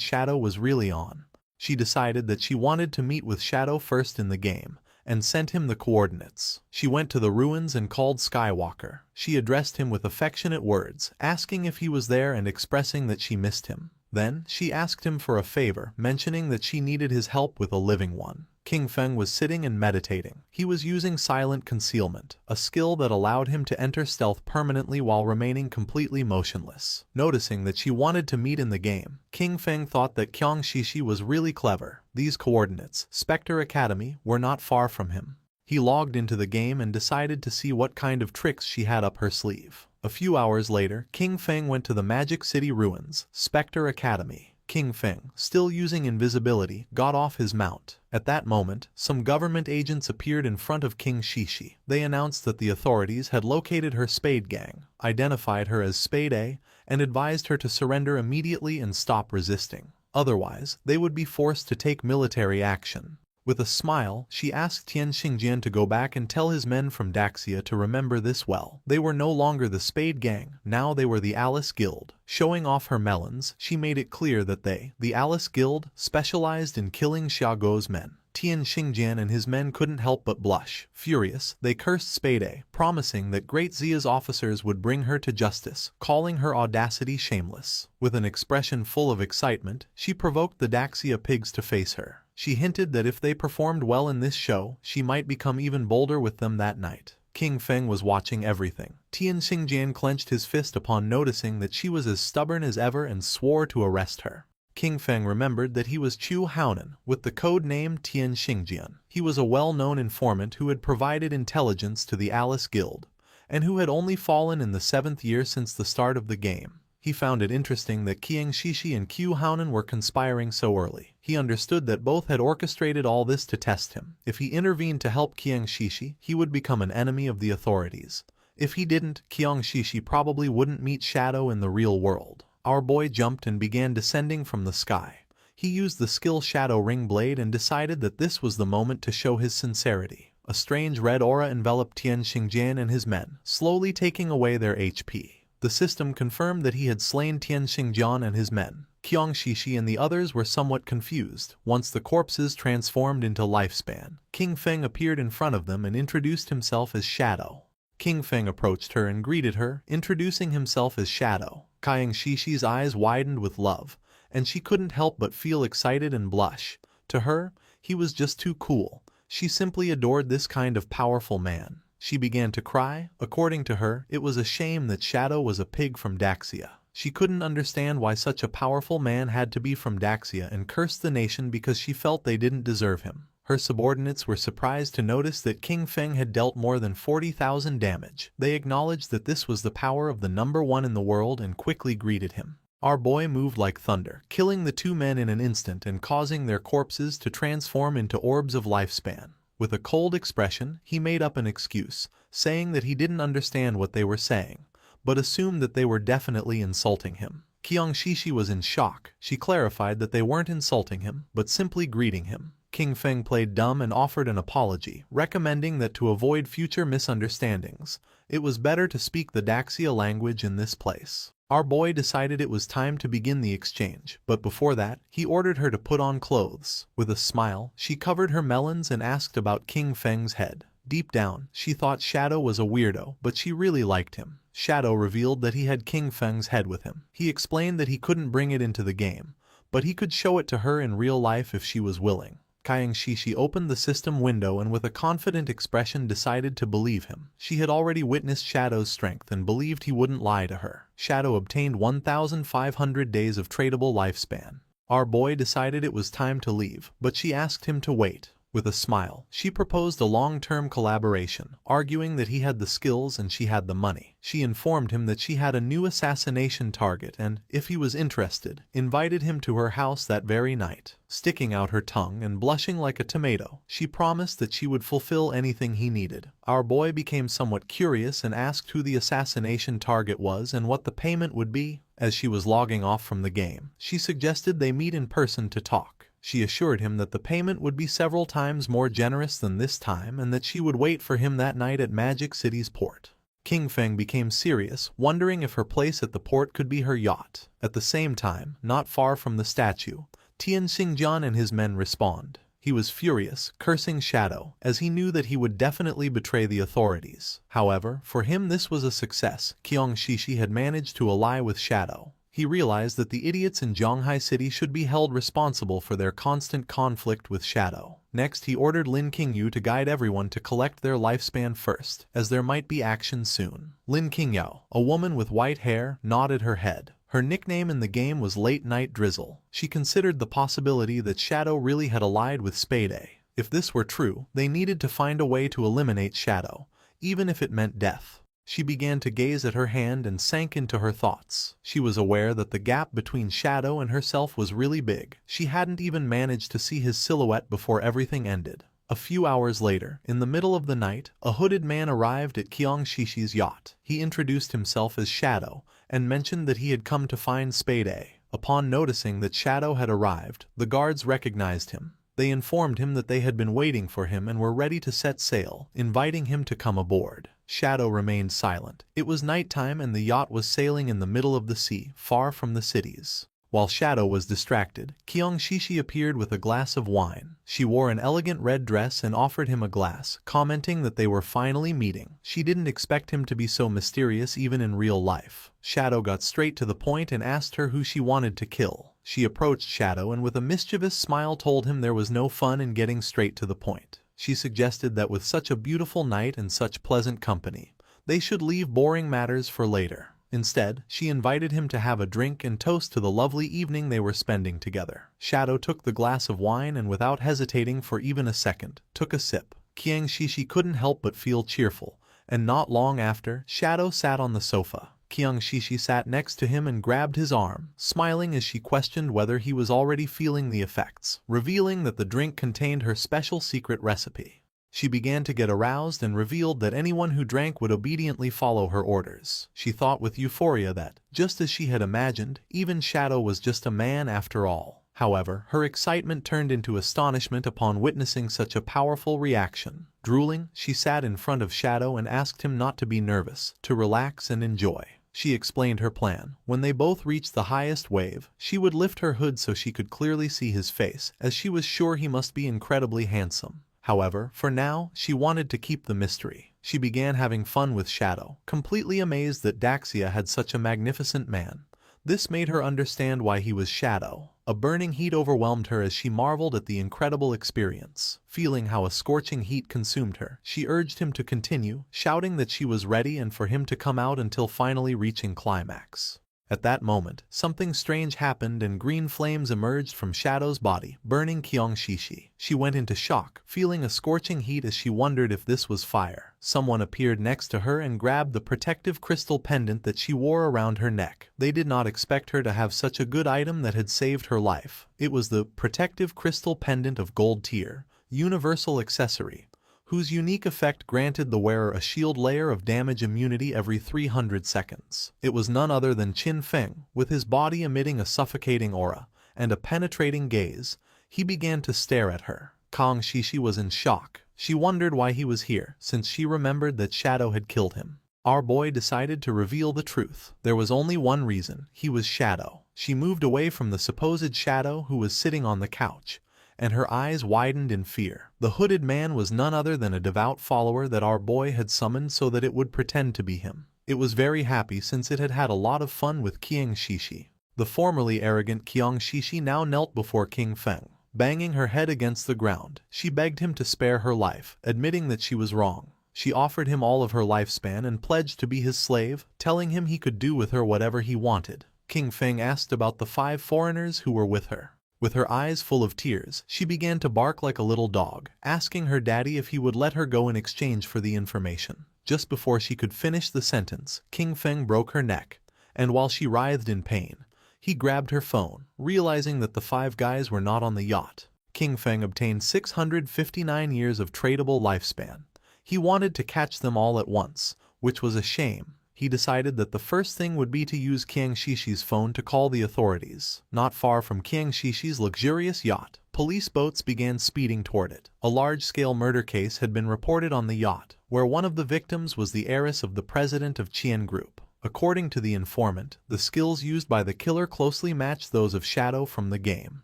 Shadow was really on. She decided that she wanted to meet with Shadow first in the game, and sent him the coordinates. She went to the ruins and called Skywalker. She addressed him with affectionate words, asking if he was there and expressing that she missed him. Then, she asked him for a favor, mentioning that she needed his help with a living one. King Feng was sitting and meditating. He was using silent concealment, a skill that allowed him to enter stealth permanently while remaining completely motionless. Noticing that she wanted to meet in the game, King Feng thought that Qiang Shishi was really clever. These coordinates, Spectre Academy, were not far from him. He logged into the game and decided to see what kind of tricks she had up her sleeve. A few hours later, King Feng went to the Magic City ruins, Spectre Academy. King Feng, still using invisibility, got off his mount. At that moment, some government agents appeared in front of King Shishi. They announced that the authorities had located her Spade Gang, identified her as Spade A, and advised her to surrender immediately and stop resisting. Otherwise, they would be forced to take military action. With a smile, she asked Tian Xingjian to go back and tell his men from Daxia to remember this well. They were no longer the Spade Gang, now they were the Alice Guild. Showing off her melons, she made it clear that they, the Alice Guild, specialized in killing Xiaoguo's men. Tian Xingjian and his men couldn't help but blush. Furious, they cursed Spade A, promising that Great Zia's officers would bring her to justice, calling her audacity shameless. With an expression full of excitement, she provoked the Daxia pigs to face her. She hinted that if they performed well in this show, she might become even bolder with them that night. King Feng was watching everything. Tian Xingjian clenched his fist upon noticing that she was as stubborn as ever and swore to arrest her. King Feng remembered that he was Chu Haonan, with the code name Tian Xingjian. He was a well-known informant who had provided intelligence to the Alice Guild, and who had only fallen in the 7th year since the start of the game. He found it interesting that Qiang Shishi and Chu Haonan were conspiring so early. He understood that both had orchestrated all this to test him. If he intervened to help Qiang Shishi, he would become an enemy of the authorities. If he didn't, Qiang Shishi probably wouldn't meet Shadow in the real world. Our boy jumped and began descending from the sky. He used the skill Shadow Ring Blade and decided that this was the moment to show his sincerity. A strange red aura enveloped Tian Xingjian and his men, slowly taking away their HP. The system confirmed that he had slain Tian Xingjian and his men. Qiang Shishi and the others were somewhat confused. Once the corpses transformed into lifespan, King Feng appeared in front of them and introduced himself as Shadow. King Feng approached her and greeted her, introducing himself as Shadow. Qiang Shishi's eyes widened with love, and she couldn't help but feel excited and blush. To her, he was just too cool. She simply adored this kind of powerful man. She began to cry. According to her, it was a shame that Shadow was a pig from Daxia. She couldn't understand why such a powerful man had to be from Daxia and cursed the nation because she felt they didn't deserve him. Her subordinates were surprised to notice that King Feng had dealt more than 40,000 damage. They acknowledged that this was the power of the number one in the world and quickly greeted him. Our boy moved like thunder, killing the two men in an instant and causing their corpses to transform into orbs of lifespan. With a cold expression, he made up an excuse, saying that he didn't understand what they were saying, but assumed that they were definitely insulting him. Qiang Shishi was in shock. She clarified that they weren't insulting him, but simply greeting him. King Feng played dumb and offered an apology, recommending that to avoid future misunderstandings, it was better to speak the Daxia language in this place. Our boy decided it was time to begin the exchange, but before that, he ordered her to put on clothes. With a smile, she covered her melons and asked about King Feng's head. Deep down, she thought Shadow was a weirdo, but she really liked him. Shadow revealed that he had King Feng's head with him. He explained that he couldn't bring it into the game, but he could show it to her in real life if she was willing. Qiang Shishi opened the system window and with a confident expression decided to believe him. She had already witnessed Shadow's strength and believed he wouldn't lie to her. Shadow obtained 1,500 days of tradable lifespan. Our boy decided it was time to leave, but she asked him to wait. With a smile, she proposed a long-term collaboration, arguing that he had the skills and she had the money. She informed him that she had a new assassination target and, if he was interested, invited him to her house that very night. Sticking out her tongue and blushing like a tomato, she promised that she would fulfill anything he needed. Our boy became somewhat curious and asked who the assassination target was and what the payment would be. As she was logging off from the game, she suggested they meet in person to talk. She assured him that the payment would be several times more generous than this time and that she would wait for him that night at Magic City's port. King Feng became serious, wondering if her place at the port could be her yacht. At the same time, not far from the statue, Tian Xingjian and his men respawned. He was furious, cursing Shadow, as he knew that he would definitely betray the authorities. However, for him this was a success. Qiang Shishi had managed to ally with Shadow. He realized that the idiots in Zhonghai City should be held responsible for their constant conflict with Shadow. Next, he ordered Lin Qingyu to guide everyone to collect their lifespan first, as there might be action soon. Lin Qingyao, a woman with white hair, nodded her head. Her nickname in the game was Late Night Drizzle. She considered the possibility that Shadow really had allied with Spade. If this were true, they needed to find a way to eliminate Shadow, even if it meant death. She began to gaze at her hand and sank into her thoughts. She was aware that the gap between Shadow and herself was really big. She hadn't even managed to see his silhouette before everything ended. A few hours later, in the middle of the night, a hooded man arrived at Qiang Shishi's yacht. He introduced himself as Shadow and mentioned that he had come to find Spade. Upon noticing that Shadow had arrived, the guards recognized him. They informed him that they had been waiting for him and were ready to set sail, inviting him to come aboard. Shadow remained silent. It was nighttime and the yacht was sailing in the middle of the sea, far from the cities. While Shadow was distracted, Qiang Shishi appeared with a glass of wine. She wore an elegant red dress and offered him a glass, commenting that they were finally meeting. She didn't expect him to be so mysterious even in real life. Shadow got straight to the point and asked her who she wanted to kill. She approached Shadow and with a mischievous smile told him there was no fun in getting straight to the point. She suggested that with such a beautiful night and such pleasant company, they should leave boring matters for later. Instead, she invited him to have a drink and toast to the lovely evening they were spending together. Shadow took the glass of wine and without hesitating for even a second, took a sip. Qiang Shishi couldn't help but feel cheerful, and not long after, Shadow sat on the sofa. Qiang Shishi sat next to him and grabbed his arm, smiling as she questioned whether he was already feeling the effects, revealing that the drink contained her special secret recipe. She began to get aroused and revealed that anyone who drank would obediently follow her orders. She thought with euphoria that, just as she had imagined, even Shadow was just a man after all. However, her excitement turned into astonishment upon witnessing such a powerful reaction. Drooling, she sat in front of Shadow and asked him not to be nervous, to relax and enjoy. She explained her plan. When they both reached the highest wave, she would lift her hood so she could clearly see his face, as she was sure he must be incredibly handsome. However, for now, she wanted to keep the mystery. She began having fun with Shadow, completely amazed that Daxia had such a magnificent man. This made her understand why he was Shadow. A burning heat overwhelmed her as she marveled at the incredible experience. Feeling how a scorching heat consumed her, she urged him to continue, shouting that she was ready and for him to come out until finally reaching climax. At that moment, something strange happened and green flames emerged from Shadow's body, burning Qiang Shishi. She went into shock, feeling a scorching heat as she wondered if this was fire. Someone appeared next to her and grabbed the protective crystal pendant that she wore around her neck. They did not expect her to have such a good item that had saved her life. It was the protective crystal pendant of gold tier, universal accessory, whose unique effect granted the wearer a shield layer of damage immunity every 300 seconds. It was none other than Qin Feng, with his body emitting a suffocating aura and a penetrating gaze. He began to stare at her. Qiang Shishi was in shock. She wondered why he was here, since she remembered that Shadow had killed him. Our boy decided to reveal the truth. There was only one reason: he was Shadow. She moved away from the supposed Shadow who was sitting on the couch, and her eyes widened in fear. The hooded man was none other than a devout follower that our boy had summoned so that it would pretend to be him. It was very happy since it had had a lot of fun with Qiang Shishi. The formerly arrogant Qiang Shishi now knelt before Qin Feng. Banging her head against the ground, she begged him to spare her life, admitting that she was wrong. She offered him all of her lifespan and pledged to be his slave, telling him he could do with her whatever he wanted. Qin Feng asked about the 5 foreigners who were with her. With her eyes full of tears, she began to bark like a little dog, asking her daddy if he would let her go in exchange for the information. Just before she could finish the sentence, Qin Feng broke her neck, and while she writhed in pain, he grabbed her phone, realizing that the 5 guys were not on the yacht. Qin Feng obtained 659 years of tradable lifespan. He wanted to catch them all at once, which was a shame. He decided that the first thing would be to use Qiang Shishi's phone to call the authorities. Not far from Qiang Shishi's luxurious yacht, police boats began speeding toward it. A large-scale murder case had been reported on the yacht, where one of the victims was the heiress of the president of Qian Group. According to the informant, the skills used by the killer closely matched those of Shadow from the game,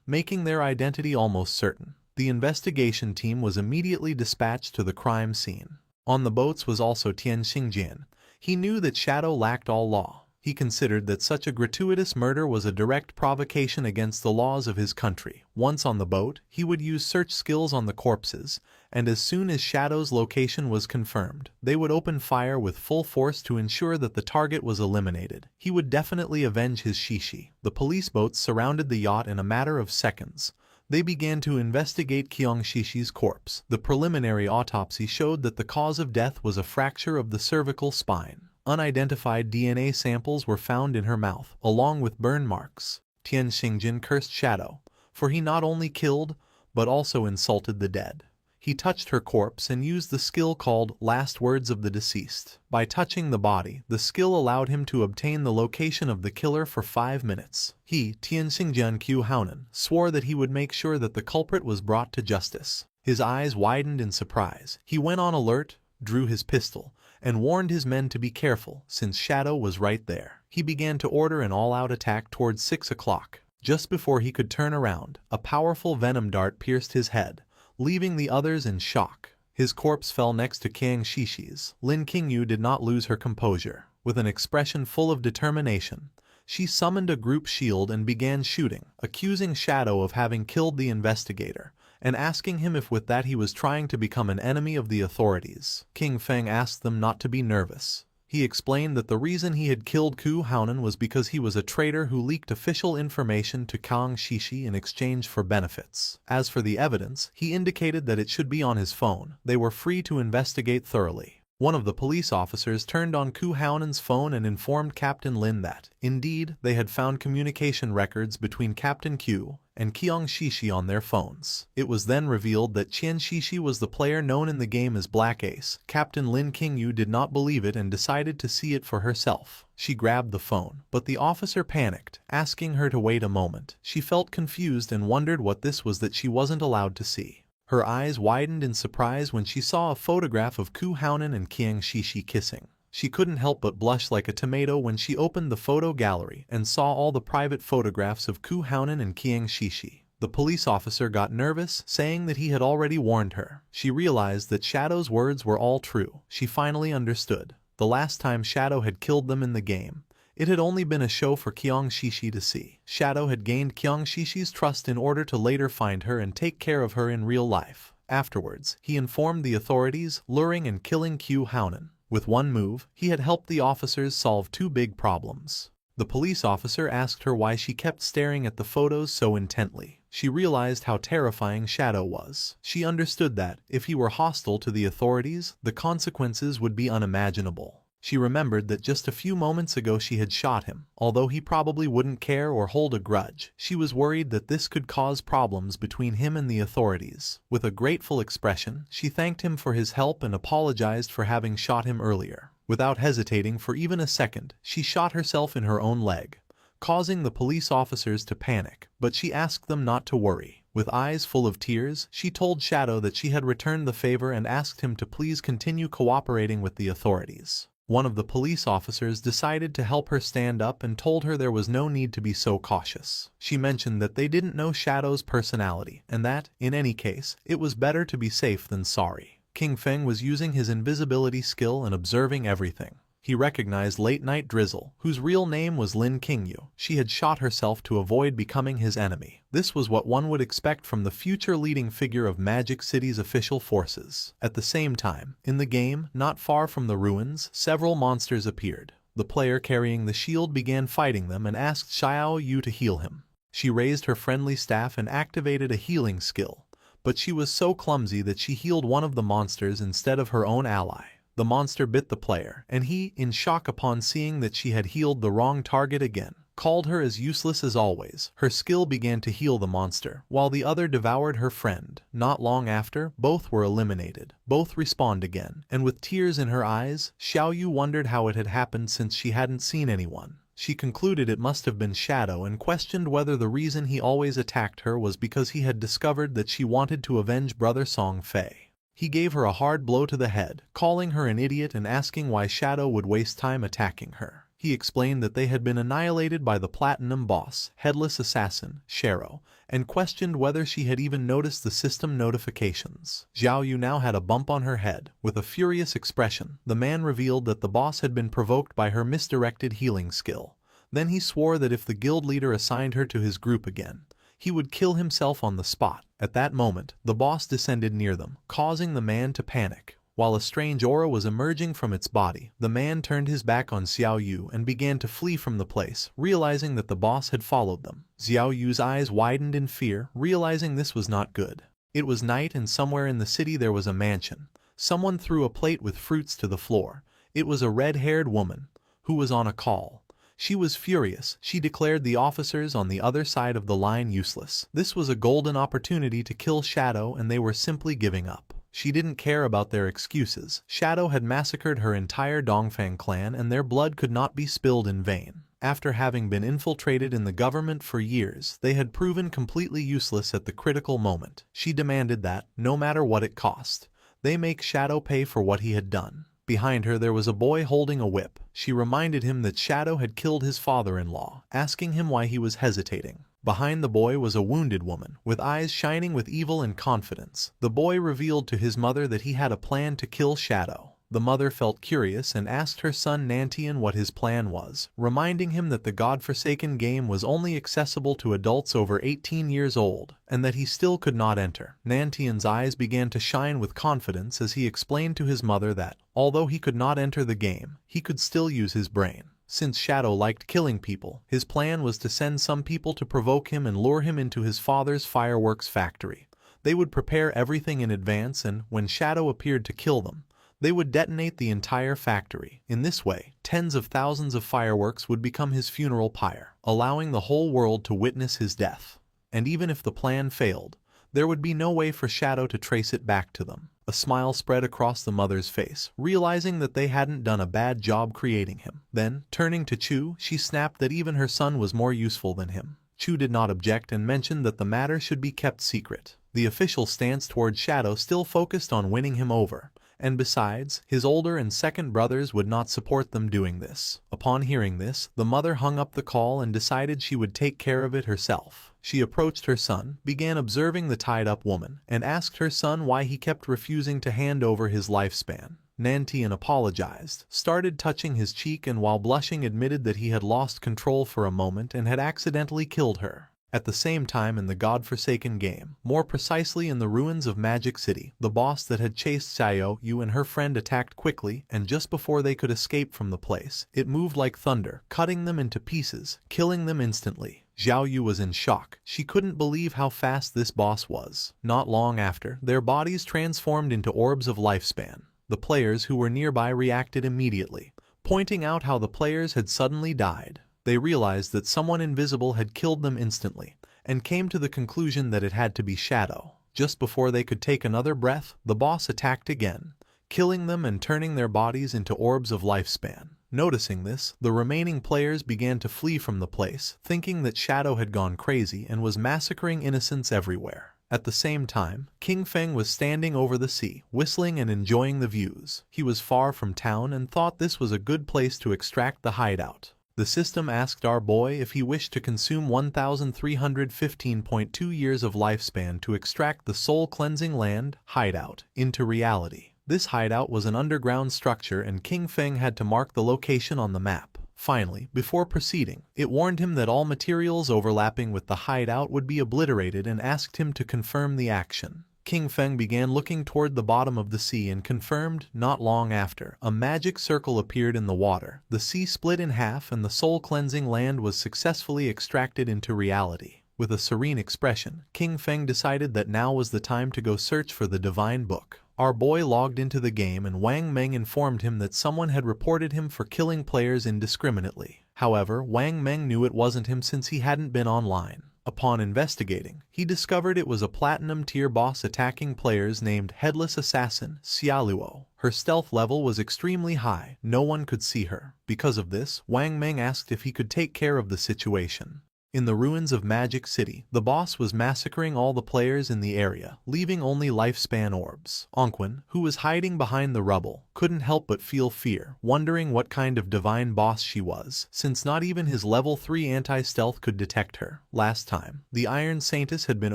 making their identity almost certain. The investigation team was immediately dispatched to the crime scene. On the boats was also Tian Xingjian. He knew that Shadow lacked all law. He considered that such a gratuitous murder was a direct provocation against the laws of his country. Once on the boat, he would use search skills on the corpses, and as soon as Shadow's location was confirmed, they would open fire with full force to ensure that the target was eliminated. He would definitely avenge his Shishi. The police boats surrounded the yacht in a matter of seconds. They began to investigate Qiang Shishi's corpse. The preliminary autopsy showed that the cause of death was a fracture of the cervical spine. Unidentified DNA samples were found in her mouth, along with burn marks. Tian Xingjin cursed Shadow, for he not only killed, but also insulted the dead. He touched her corpse and used the skill called Last Words of the Deceased. By touching the body, the skill allowed him to obtain the location of the killer for 5 minutes. He, Tian Xingjian Qiu Haonan, swore that he would make sure that the culprit was brought to justice. His eyes widened in surprise. He went on alert, drew his pistol, and warned his men to be careful, since Shadow was right there. He began to order an all-out attack towards 6 o'clock. Just before he could turn around, a powerful venom dart pierced his head, leaving the others in shock. His corpse fell next to Qiang Shishi's. Lin Qingyu did not lose her composure. With an expression full of determination, she summoned a group shield and began shooting, accusing Shadow of having killed the investigator, and asking him if with that he was trying to become an enemy of the authorities. Qin Feng asked them not to be nervous. He explained that the reason he had killed Qiu Haonan was because he was a traitor who leaked official information to Qiang Shishi in exchange for benefits. As for the evidence, he indicated that it should be on his phone. They were free to investigate thoroughly. One of the police officers turned on Qiu Haonan's phone and informed Captain Lin that, indeed, they had found communication records between Captain Qiu and Qiang Shishi on their phones. It was then revealed that Qian Shishi was the player known in the game as Black Ace. Captain Lin Qingyu did not believe it and decided to see it for herself. She grabbed the phone, but the officer panicked, asking her to wait a moment. She felt confused and wondered what this was that she wasn't allowed to see. Her eyes widened in surprise when she saw a photograph of Qiu Haonan and Qiang Shishi kissing. She couldn't help but blush like a tomato when she opened the photo gallery and saw all the private photographs of Qiu Haonan and Qiang Shishi. The police officer got nervous, saying that he had already warned her. She realized that Shadow's words were all true. She finally understood. The last time Shadow had killed them in the game, it had only been a show for Qiang Shishi to see. Shadow had gained Qiang Shishi's trust in order to later find her and take care of her in real life. Afterwards, he informed the authorities, luring and killing Qiu Haonan. With one move, he had helped the officers solve 2 big problems. The police officer asked her why she kept staring at the photos so intently. She realized how terrifying Shadow was. She understood that, if he were hostile to the authorities, the consequences would be unimaginable. She remembered that just a few moments ago she had shot him. Although he probably wouldn't care or hold a grudge, she was worried that this could cause problems between him and the authorities. With a grateful expression, she thanked him for his help and apologized for having shot him earlier. Without hesitating for even a second, she shot herself in her own leg, causing the police officers to panic, but she asked them not to worry. With eyes full of tears, she told Shadow that she had returned the favor and asked him to please continue cooperating with the authorities. One of the police officers decided to help her stand up and told her there was no need to be so cautious. She mentioned that they didn't know Shadow's personality, and that, in any case, it was better to be safe than sorry. King Feng was using his invisibility skill and observing everything. He recognized Late Night Drizzle, whose real name was Lin Qingyu. She had shot herself to avoid becoming his enemy. This was what one would expect from the future leading figure of Magic City's official forces. At the same time, in the game, not far from the ruins, several monsters appeared. The player carrying the shield began fighting them and asked Xiao Yu to heal him. She raised her friendly staff and activated a healing skill, but she was so clumsy that she healed one of the monsters instead of her own ally. The monster bit the player, and he, in shock upon seeing that she had healed the wrong target again, called her as useless as always. Her skill began to heal the monster, while the other devoured her friend. Not long after, both were eliminated. Both respawned again, and with tears in her eyes, Xiao Yu wondered how it had happened since she hadn't seen anyone. She concluded it must have been Shadow and questioned whether the reason he always attacked her was because he had discovered that she wanted to avenge brother Song Fei. He gave her a hard blow to the head, calling her an idiot and asking why Shadow would waste time attacking her. He explained that they had been annihilated by the Platinum Boss, Headless Assassin, Shero, and questioned whether she had even noticed the system notifications. Xiao Yu now had a bump on her head. With a furious expression, the man revealed that the boss had been provoked by her misdirected healing skill. Then he swore that if the guild leader assigned her to his group again, he would kill himself on the spot. At that moment, the boss descended near them, causing the man to panic. While a strange aura was emerging from its body, the man turned his back on Xiao Yu and began to flee from the place, realizing that the boss had followed them. Xiao Yu's eyes widened in fear, realizing this was not good. It was night and somewhere in the city there was a mansion. Someone threw a plate with fruits to the floor. It was a red-haired woman, who was on a call. She was furious. She declared the officers on the other side of the line useless. This was a golden opportunity to kill Shadow and they were simply giving up. She didn't care about their excuses. Shadow had massacred her entire Dongfang clan and their blood could not be spilled in vain. After having been infiltrated in the government for years, they had proven completely useless at the critical moment. She demanded that, no matter what it cost, they make Shadow pay for what he had done. Behind her there was a boy holding a whip. She reminded him that Shadow had killed his father-in-law, asking him why he was hesitating. Behind the boy was a wounded woman, with eyes shining with evil and confidence. The boy revealed to his mother that he had a plan to kill Shadow. The mother felt curious and asked her son Nantian what his plan was, reminding him that the godforsaken game was only accessible to adults over 18 years old, and that he still could not enter. Nantian's eyes began to shine with confidence as he explained to his mother that, although he could not enter the game, he could still use his brain. Since Shadow liked killing people, his plan was to send some people to provoke him and lure him into his father's fireworks factory. They would prepare everything in advance and, when Shadow appeared to kill them, they would detonate the entire factory. In this way, tens of thousands of fireworks would become his funeral pyre, allowing the whole world to witness his death. And even if the plan failed, there would be no way for Shadow to trace it back to them. A smile spread across the mother's face, realizing that they hadn't done a bad job creating him. Then, turning to Chu, she snapped that even her son was more useful than him. Chu did not object and mentioned that the matter should be kept secret. The official stance toward Shadow still focused on winning him over. And besides, his older and second brothers would not support them doing this. Upon hearing this, the mother hung up the call and decided she would take care of it herself. She approached her son, began observing the tied-up woman, and asked her son why he kept refusing to hand over his lifespan. Nantian apologized, started touching his cheek and while blushing admitted that he had lost control for a moment and had accidentally killed her. At the same time in the godforsaken game, more precisely in the ruins of Magic City, the boss that had chased Xiao Yu and her friend attacked quickly, and just before they could escape from the place, it moved like thunder, cutting them into pieces, killing them instantly. Xiao Yu was in shock. She couldn't believe how fast this boss was. Not long after, their bodies transformed into orbs of lifespan. The players who were nearby reacted immediately, pointing out how the players had suddenly died. They realized that someone invisible had killed them instantly, and came to the conclusion that it had to be Shadow. Just before they could take another breath, the boss attacked again, killing them and turning their bodies into orbs of lifespan. Noticing this, the remaining players began to flee from the place, thinking that Shadow had gone crazy and was massacring innocents everywhere. At the same time, King Feng was standing over the sea, whistling and enjoying the views. He was far from town and thought this was a good place to extract the hideout. The system asked our boy if he wished to consume 1,315.2 years of lifespan to extract the soul-cleansing land, hideout, into reality. This hideout was an underground structure and King Feng had to mark the location on the map. Finally, before proceeding, it warned him that all materials overlapping with the hideout would be obliterated and asked him to confirm the action. King Feng began looking toward the bottom of the sea and confirmed, not long after, a magic circle appeared in the water. The sea split in half and the soul-cleansing land was successfully extracted into reality. With a serene expression, King Feng decided that now was the time to go search for the divine book. Our boy logged into the game and Wang Meng informed him that someone had reported him for killing players indiscriminately. However, Wang Meng knew it wasn't him since he hadn't been online. Upon investigating, he discovered it was a platinum tier boss attacking players named Headless Assassin Xiaoluo. Her stealth level was extremely high, no one could see her. Because of this, Wang Meng asked if he could take care of the situation. In the ruins of Magic City, the boss was massacring all the players in the area, leaving only lifespan orbs. Ongqun, who was hiding behind the rubble, couldn't help but feel fear, wondering what kind of divine boss she was, since not even his level 3 anti-stealth could detect her. Last time, the Iron Saintess had been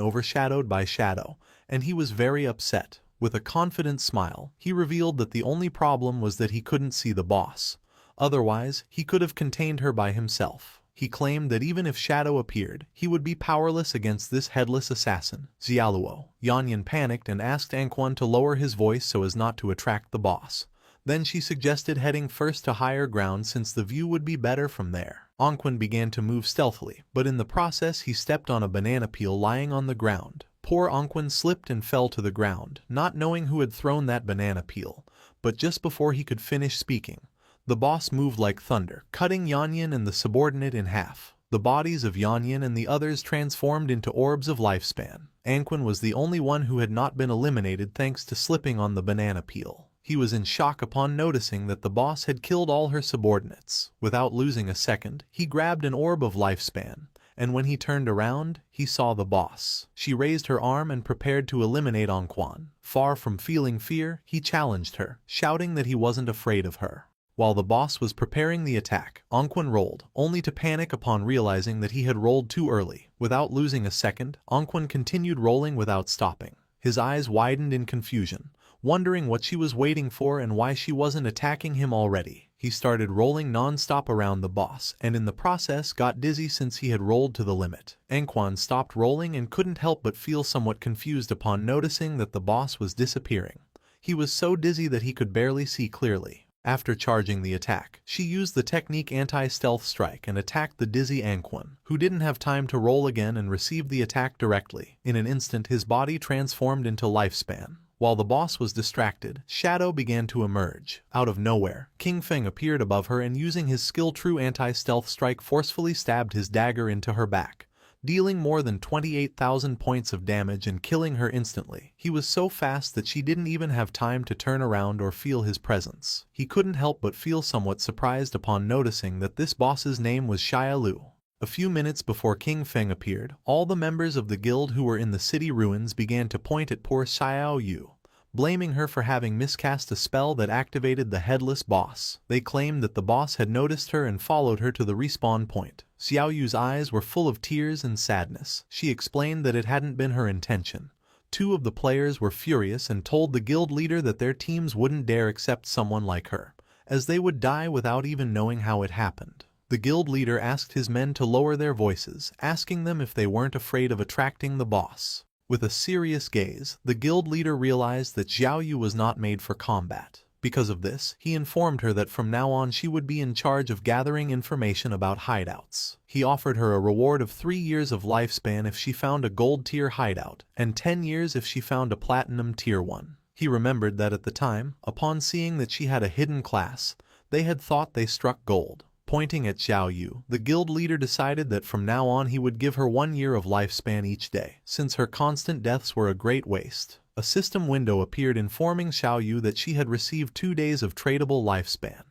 overshadowed by Shadow, and he was very upset. With a confident smile, he revealed that the only problem was that he couldn't see the boss. Otherwise, he could have contained her by himself. He claimed that even if Shadow appeared, he would be powerless against this headless assassin, Xiaoluo. Yanyan panicked and asked Ongqun to lower his voice so as not to attract the boss. Then she suggested heading first to higher ground since the view would be better from there. Ongqun began to move stealthily, but in the process he stepped on a banana peel lying on the ground. Poor Ongqun slipped and fell to the ground, not knowing who had thrown that banana peel. But just before he could finish speaking, the boss moved like thunder, cutting Yanyan and the subordinate in half. The bodies of Yanyan and the others transformed into orbs of lifespan. Ongqun was the only one who had not been eliminated thanks to slipping on the banana peel. He was in shock upon noticing that the boss had killed all her subordinates. Without losing a second, he grabbed an orb of lifespan, and when he turned around, he saw the boss. She raised her arm and prepared to eliminate Ongqun. Far from feeling fear, he challenged her, shouting that he wasn't afraid of her. While the boss was preparing the attack, Ongqun rolled, only to panic upon realizing that he had rolled too early. Without losing a second, Ongqun continued rolling without stopping. His eyes widened in confusion, wondering what she was waiting for and why she wasn't attacking him already. He started rolling non-stop around the boss, and in the process got dizzy since he had rolled to the limit. Ongqun stopped rolling and couldn't help but feel somewhat confused upon noticing that the boss was disappearing. He was so dizzy that he could barely see clearly. After charging the attack, she used the technique anti-stealth strike and attacked the dizzy Ongqun, who didn't have time to roll again and received the attack directly. In an instant his body transformed into lifespan. While the boss was distracted, Shadow began to emerge. Out of nowhere, King Feng appeared above her and using his skill true anti-stealth strike forcefully stabbed his dagger into her back, dealing more than 28,000 points of damage and killing her instantly. He was so fast that she didn't even have time to turn around or feel his presence. He couldn't help but feel somewhat surprised upon noticing that this boss's name was Xiaolu. A few minutes before King Feng appeared, all the members of the guild who were in the city ruins began to point at poor Xiao Yu, blaming her for having miscast a spell that activated the headless boss. They claimed that the boss had noticed her and followed her to the respawn point. Xiao Yu's eyes were full of tears and sadness. She explained that it hadn't been her intention. Two of the players were furious and told the guild leader that their teams wouldn't dare accept someone like her, as they would die without even knowing how it happened. The guild leader asked his men to lower their voices, asking them if they weren't afraid of attracting the boss. With a serious gaze, the guild leader realized that Xiao Yu was not made for combat. Because of this, he informed her that from now on she would be in charge of gathering information about hideouts. He offered her a reward of 3 years of lifespan if she found a gold tier hideout, and 10 years if she found a platinum tier one. He remembered that at the time, upon seeing that she had a hidden class, they had thought they struck gold. Pointing at Xiao Yu, the guild leader decided that from now on he would give her 1 year of lifespan each day, since her constant deaths were a great waste. A system window appeared informing Xiao Yu that she had received 2 days of tradable lifespan.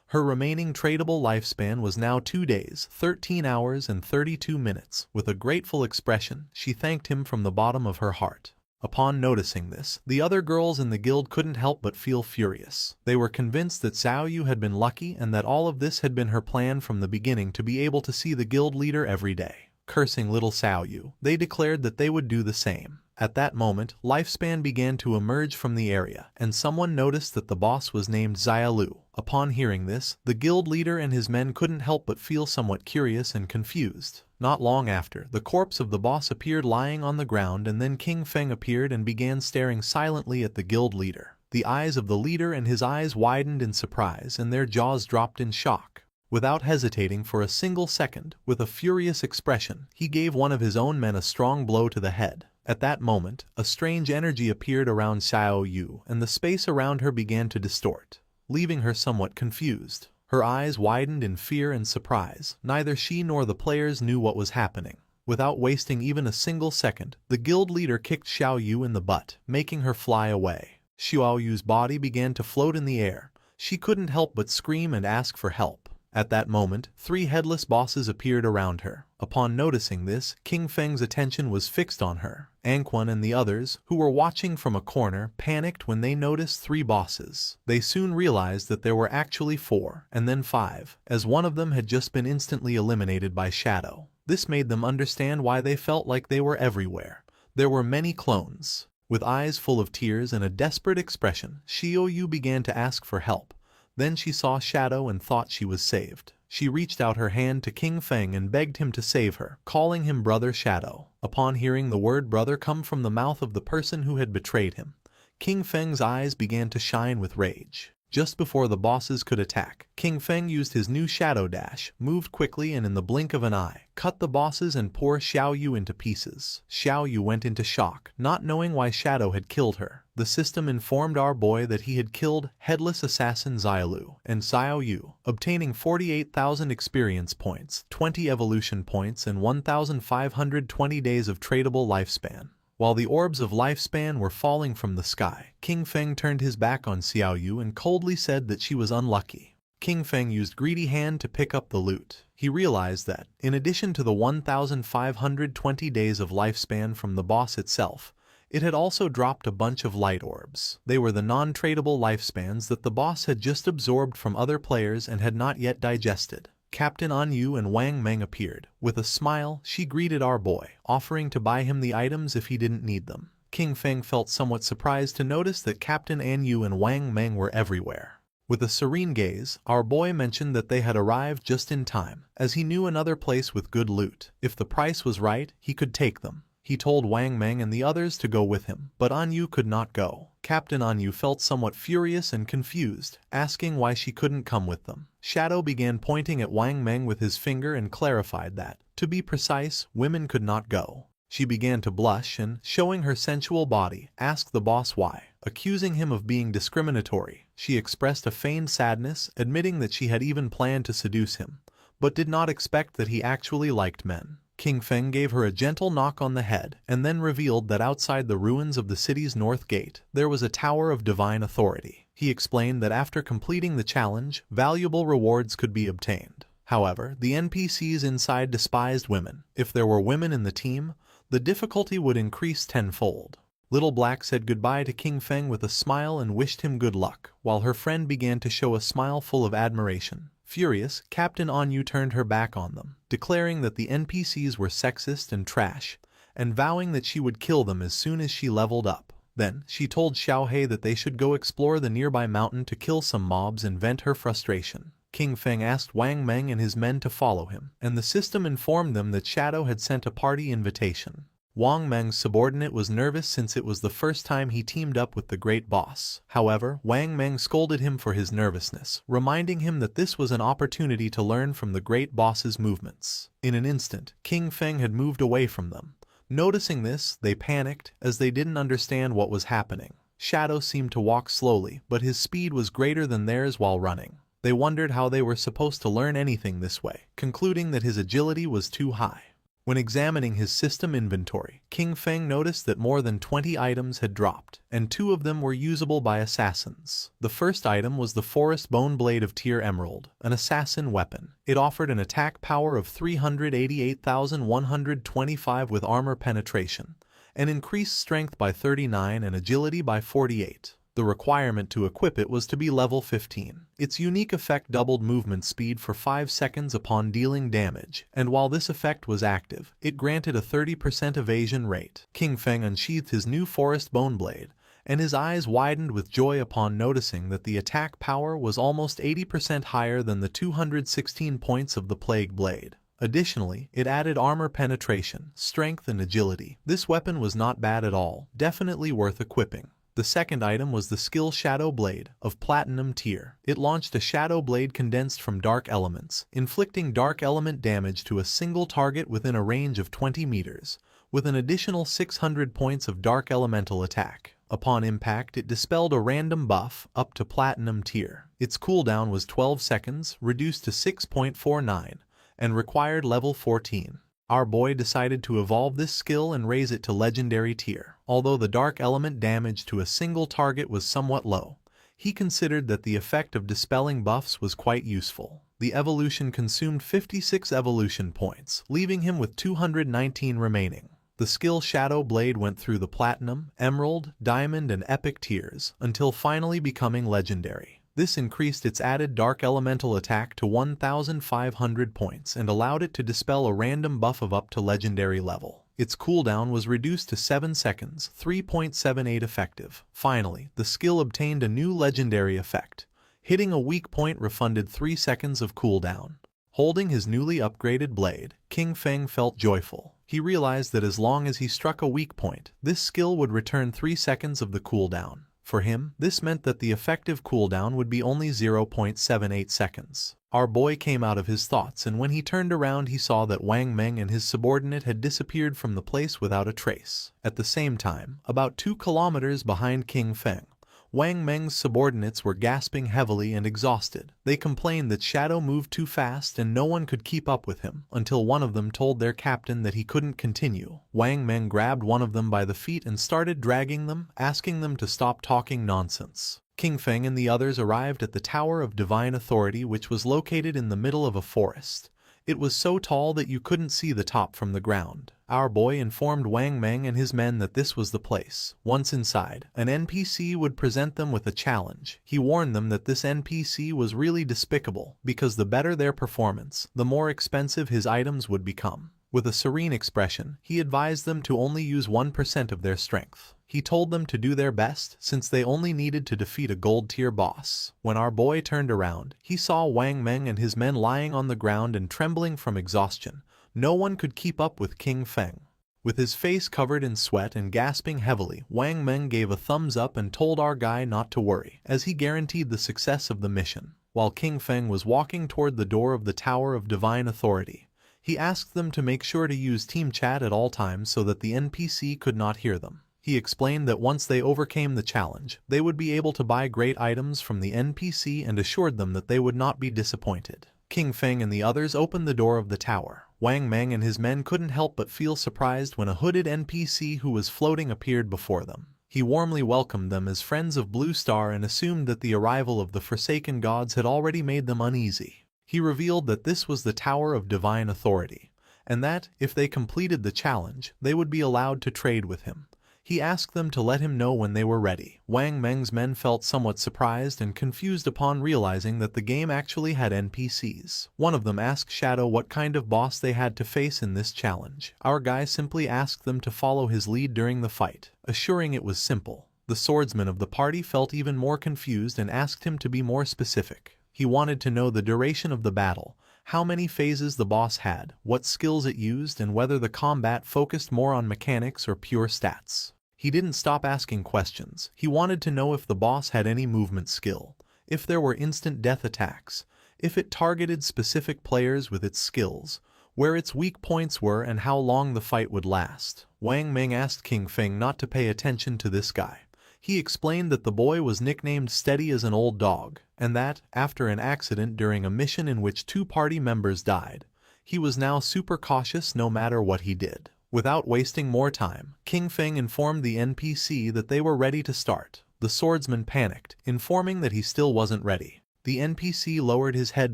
Her remaining tradable lifespan was now 2 days, 13 hours and 32 minutes. With a grateful expression, she thanked him from the bottom of her heart. Upon noticing this, the other girls in the guild couldn't help but feel furious. They were convinced that Xiao Yu had been lucky and that all of this had been her plan from the beginning to be able to see the guild leader every day. Cursing little Xiao Yu, they declared that they would do the same. At that moment, lifespan began to emerge from the area, and someone noticed that the boss was named Xiaolu. Upon hearing this, the guild leader and his men couldn't help but feel somewhat curious and confused. Not long after, the corpse of the boss appeared lying on the ground, and then King Feng appeared and began staring silently at the guild leader. The eyes of the leader and his eyes widened in surprise, and their jaws dropped in shock. Without hesitating for a single second, with a furious expression, he gave one of his own men a strong blow to the head. At that moment, a strange energy appeared around Xiao Yu, and the space around her began to distort, leaving her somewhat confused. Her eyes widened in fear and surprise. Neither she nor the players knew what was happening. Without wasting even a single second, the guild leader kicked Xiao Yu in the butt, making her fly away. Xiao Yu's body began to float in the air. She couldn't help but scream and ask for help. At that moment, 3 headless bosses appeared around her. Upon noticing this, King Feng's attention was fixed on her. Anquan and the others, who were watching from a corner, panicked when they noticed 3 bosses. They soon realized that there were actually 4, and then 5, as one of them had just been instantly eliminated by Shadow. This made them understand why they felt like they were everywhere. There were many clones. With eyes full of tears and a desperate expression, Xiao Yu began to ask for help. Then she saw Shadow and thought she was saved. She reached out her hand to King Feng and begged him to save her, calling him Brother Shadow. Upon hearing the word brother come from the mouth of the person who had betrayed him, King Feng's eyes began to shine with rage. Just before the bosses could attack, King Feng used his new Shadow Dash, moved quickly and in the blink of an eye, cut the bosses and tore Xiao Yu into pieces. Xiao Yu went into shock, not knowing why Shadow had killed her. The system informed our boy that he had killed Headless Assassin Xiaolu and Xiao Yu, obtaining 48,000 experience points, 20 evolution points and 1,520 days of tradable lifespan. While the orbs of lifespan were falling from the sky, King Feng turned his back on Xiao Yu and coldly said that she was unlucky. King Feng used Greedy Hand to pick up the loot. He realized that, in addition to the 1,520 days of lifespan from the boss itself, it had also dropped a bunch of light orbs. They were the non-tradable lifespans that the boss had just absorbed from other players and had not yet digested. Captain An Yu and Wang Meng appeared. With a smile, she greeted our boy, offering to buy him the items if he didn't need them. King Feng felt somewhat surprised to notice that Captain An Yu and Wang Meng were everywhere. With a serene gaze, our boy mentioned that they had arrived just in time, as he knew another place with good loot. If the price was right, he could take them. He told Wang Meng and the others to go with him, but An Yu could not go. Captain An Yu felt somewhat furious and confused, asking why she couldn't come with them. Shadow began pointing at Wang Meng with his finger and clarified that, to be precise, women could not go. She began to blush and, showing her sensual body, asked the boss why. Accusing him of being discriminatory, she expressed a feigned sadness, admitting that she had even planned to seduce him, but did not expect that he actually liked men. King Feng gave her a gentle knock on the head, and then revealed that outside the ruins of the city's north gate, there was a tower of divine authority. He explained that after completing the challenge, valuable rewards could be obtained. However, the NPCs inside despised women. If there were women in the team, the difficulty would increase tenfold. Little Black said goodbye to King Feng with a smile and wished him good luck, while her friend began to show a smile full of admiration. Furious, Captain An Yu turned her back on them, declaring that the NPCs were sexist and trash, and vowing that she would kill them as soon as she leveled up. Then, she told Xiao He that they should go explore the nearby mountain to kill some mobs and vent her frustration. King Feng asked Wang Meng and his men to follow him, and the system informed them that Shadow had sent a party invitation. Wang Meng's subordinate was nervous since it was the first time he teamed up with the great boss. However, Wang Meng scolded him for his nervousness, reminding him that this was an opportunity to learn from the great boss's movements. In an instant, King Feng had moved away from them. Noticing this, they panicked, as they didn't understand what was happening. Shadow seemed to walk slowly, but his speed was greater than theirs while running. They wondered how they were supposed to learn anything this way, concluding that his agility was too high. When examining his system inventory, King Feng noticed that more than 20 items had dropped, and 2 of them were usable by assassins. The first item was the Forest Bone Blade of Tier Emerald, an assassin weapon. It offered an attack power of 388,125 with armor penetration, and increased strength by 39 and agility by 48. The requirement to equip it was to be level 15. Its unique effect doubled movement speed for 5 seconds upon dealing damage, and while this effect was active, it granted a 30% evasion rate. King Feng unsheathed his new Forest Bone Blade, and his eyes widened with joy upon noticing that the attack power was almost 80% higher than the 216 points of the Plague Blade. Additionally, it added armor penetration, strength and agility. This weapon was not bad at all, definitely worth equipping. The second item was the skill Shadow Blade, of Platinum tier. It launched a Shadow Blade condensed from Dark Elements, inflicting Dark Element damage to a single target within a range of 20 meters, with an additional 600 points of Dark Elemental attack. Upon impact, it dispelled a random buff up to Platinum tier. Its cooldown was 12 seconds, reduced to 6.49, and required level 14. Our boy decided to evolve this skill and raise it to Legendary tier. Although the Dark Element damage to a single target was somewhat low, he considered that the effect of dispelling buffs was quite useful. The evolution consumed 56 evolution points, leaving him with 219 remaining. The skill Shadow Blade went through the Platinum, Emerald, Diamond and Epic tiers, until finally becoming Legendary. This increased its added Dark Elemental attack to 1,500 points and allowed it to dispel a random buff of up to Legendary level. Its cooldown was reduced to 7 seconds, 3.78 effective. Finally, the skill obtained a new Legendary effect. Hitting a weak point refunded 3 seconds of cooldown. Holding his newly upgraded blade, King Feng felt joyful. He realized that as long as he struck a weak point, this skill would return 3 seconds of the cooldown. For him, this meant that the effective cooldown would be only 0.78 seconds. Our boy came out of his thoughts, and when he turned around he saw that Wang Meng and his subordinate had disappeared from the place without a trace. At the same time, about 2 kilometers behind King Feng, Wang Meng's subordinates were gasping heavily and exhausted. They complained that Shadow moved too fast and no one could keep up with him, until one of them told their captain that he couldn't continue. Wang Meng grabbed one of them by the feet and started dragging them, asking them to stop talking nonsense. King Feng and the others arrived at the Tower of Divine Authority, which was located in the middle of a forest. It was so tall that you couldn't see the top from the ground. Our boy informed Wang Meng and his men that this was the place. Once inside, an NPC would present them with a challenge. He warned them that this NPC was really despicable, because the better their performance, the more expensive his items would become. With a serene expression, he advised them to only use 1% of their strength. He told them to do their best, since they only needed to defeat a gold-tier boss. When our boy turned around, he saw Wang Meng and his men lying on the ground and trembling from exhaustion. No one could keep up with King Feng. With his face covered in sweat and gasping heavily, Wang Meng gave a thumbs up and told our guy not to worry, as he guaranteed the success of the mission. While King Feng was walking toward the door of the Tower of Divine Authority, he asked them to make sure to use team chat at all times so that the NPC could not hear them. He explained that once they overcame the challenge, they would be able to buy great items from the NPC and assured them that they would not be disappointed. King Feng and the others opened the door of the tower. Wang Meng and his men couldn't help but feel surprised when a hooded NPC who was floating appeared before them. He warmly welcomed them as friends of Blue Star and assumed that the arrival of the Forsaken Gods had already made them uneasy. He revealed that this was the Tower of Divine Authority, and that, if they completed the challenge, they would be allowed to trade with him. He asked them to let him know when they were ready. Wang Meng's men felt somewhat surprised and confused upon realizing that the game actually had NPCs. One of them asked Shadow what kind of boss they had to face in this challenge. Our guy simply asked them to follow his lead during the fight, assuring it was simple. The swordsman of the party felt even more confused and asked him to be more specific. He wanted to know the duration of the battle, how many phases the boss had, what skills it used, and whether the combat focused more on mechanics or pure stats. He didn't stop asking questions. He wanted to know if the boss had any movement skill, if there were instant death attacks, if it targeted specific players with its skills, where its weak points were, and how long the fight would last. Wang Meng asked King Feng not to pay attention to this guy. He explained that the boy was nicknamed Steady as an Old Dog, and that, after an accident during a mission in which 2 party members died, he was now super cautious no matter what he did. Without wasting more time, King Feng informed the NPC that they were ready to start. The swordsman panicked, informing that he still wasn't ready. The NPC lowered his head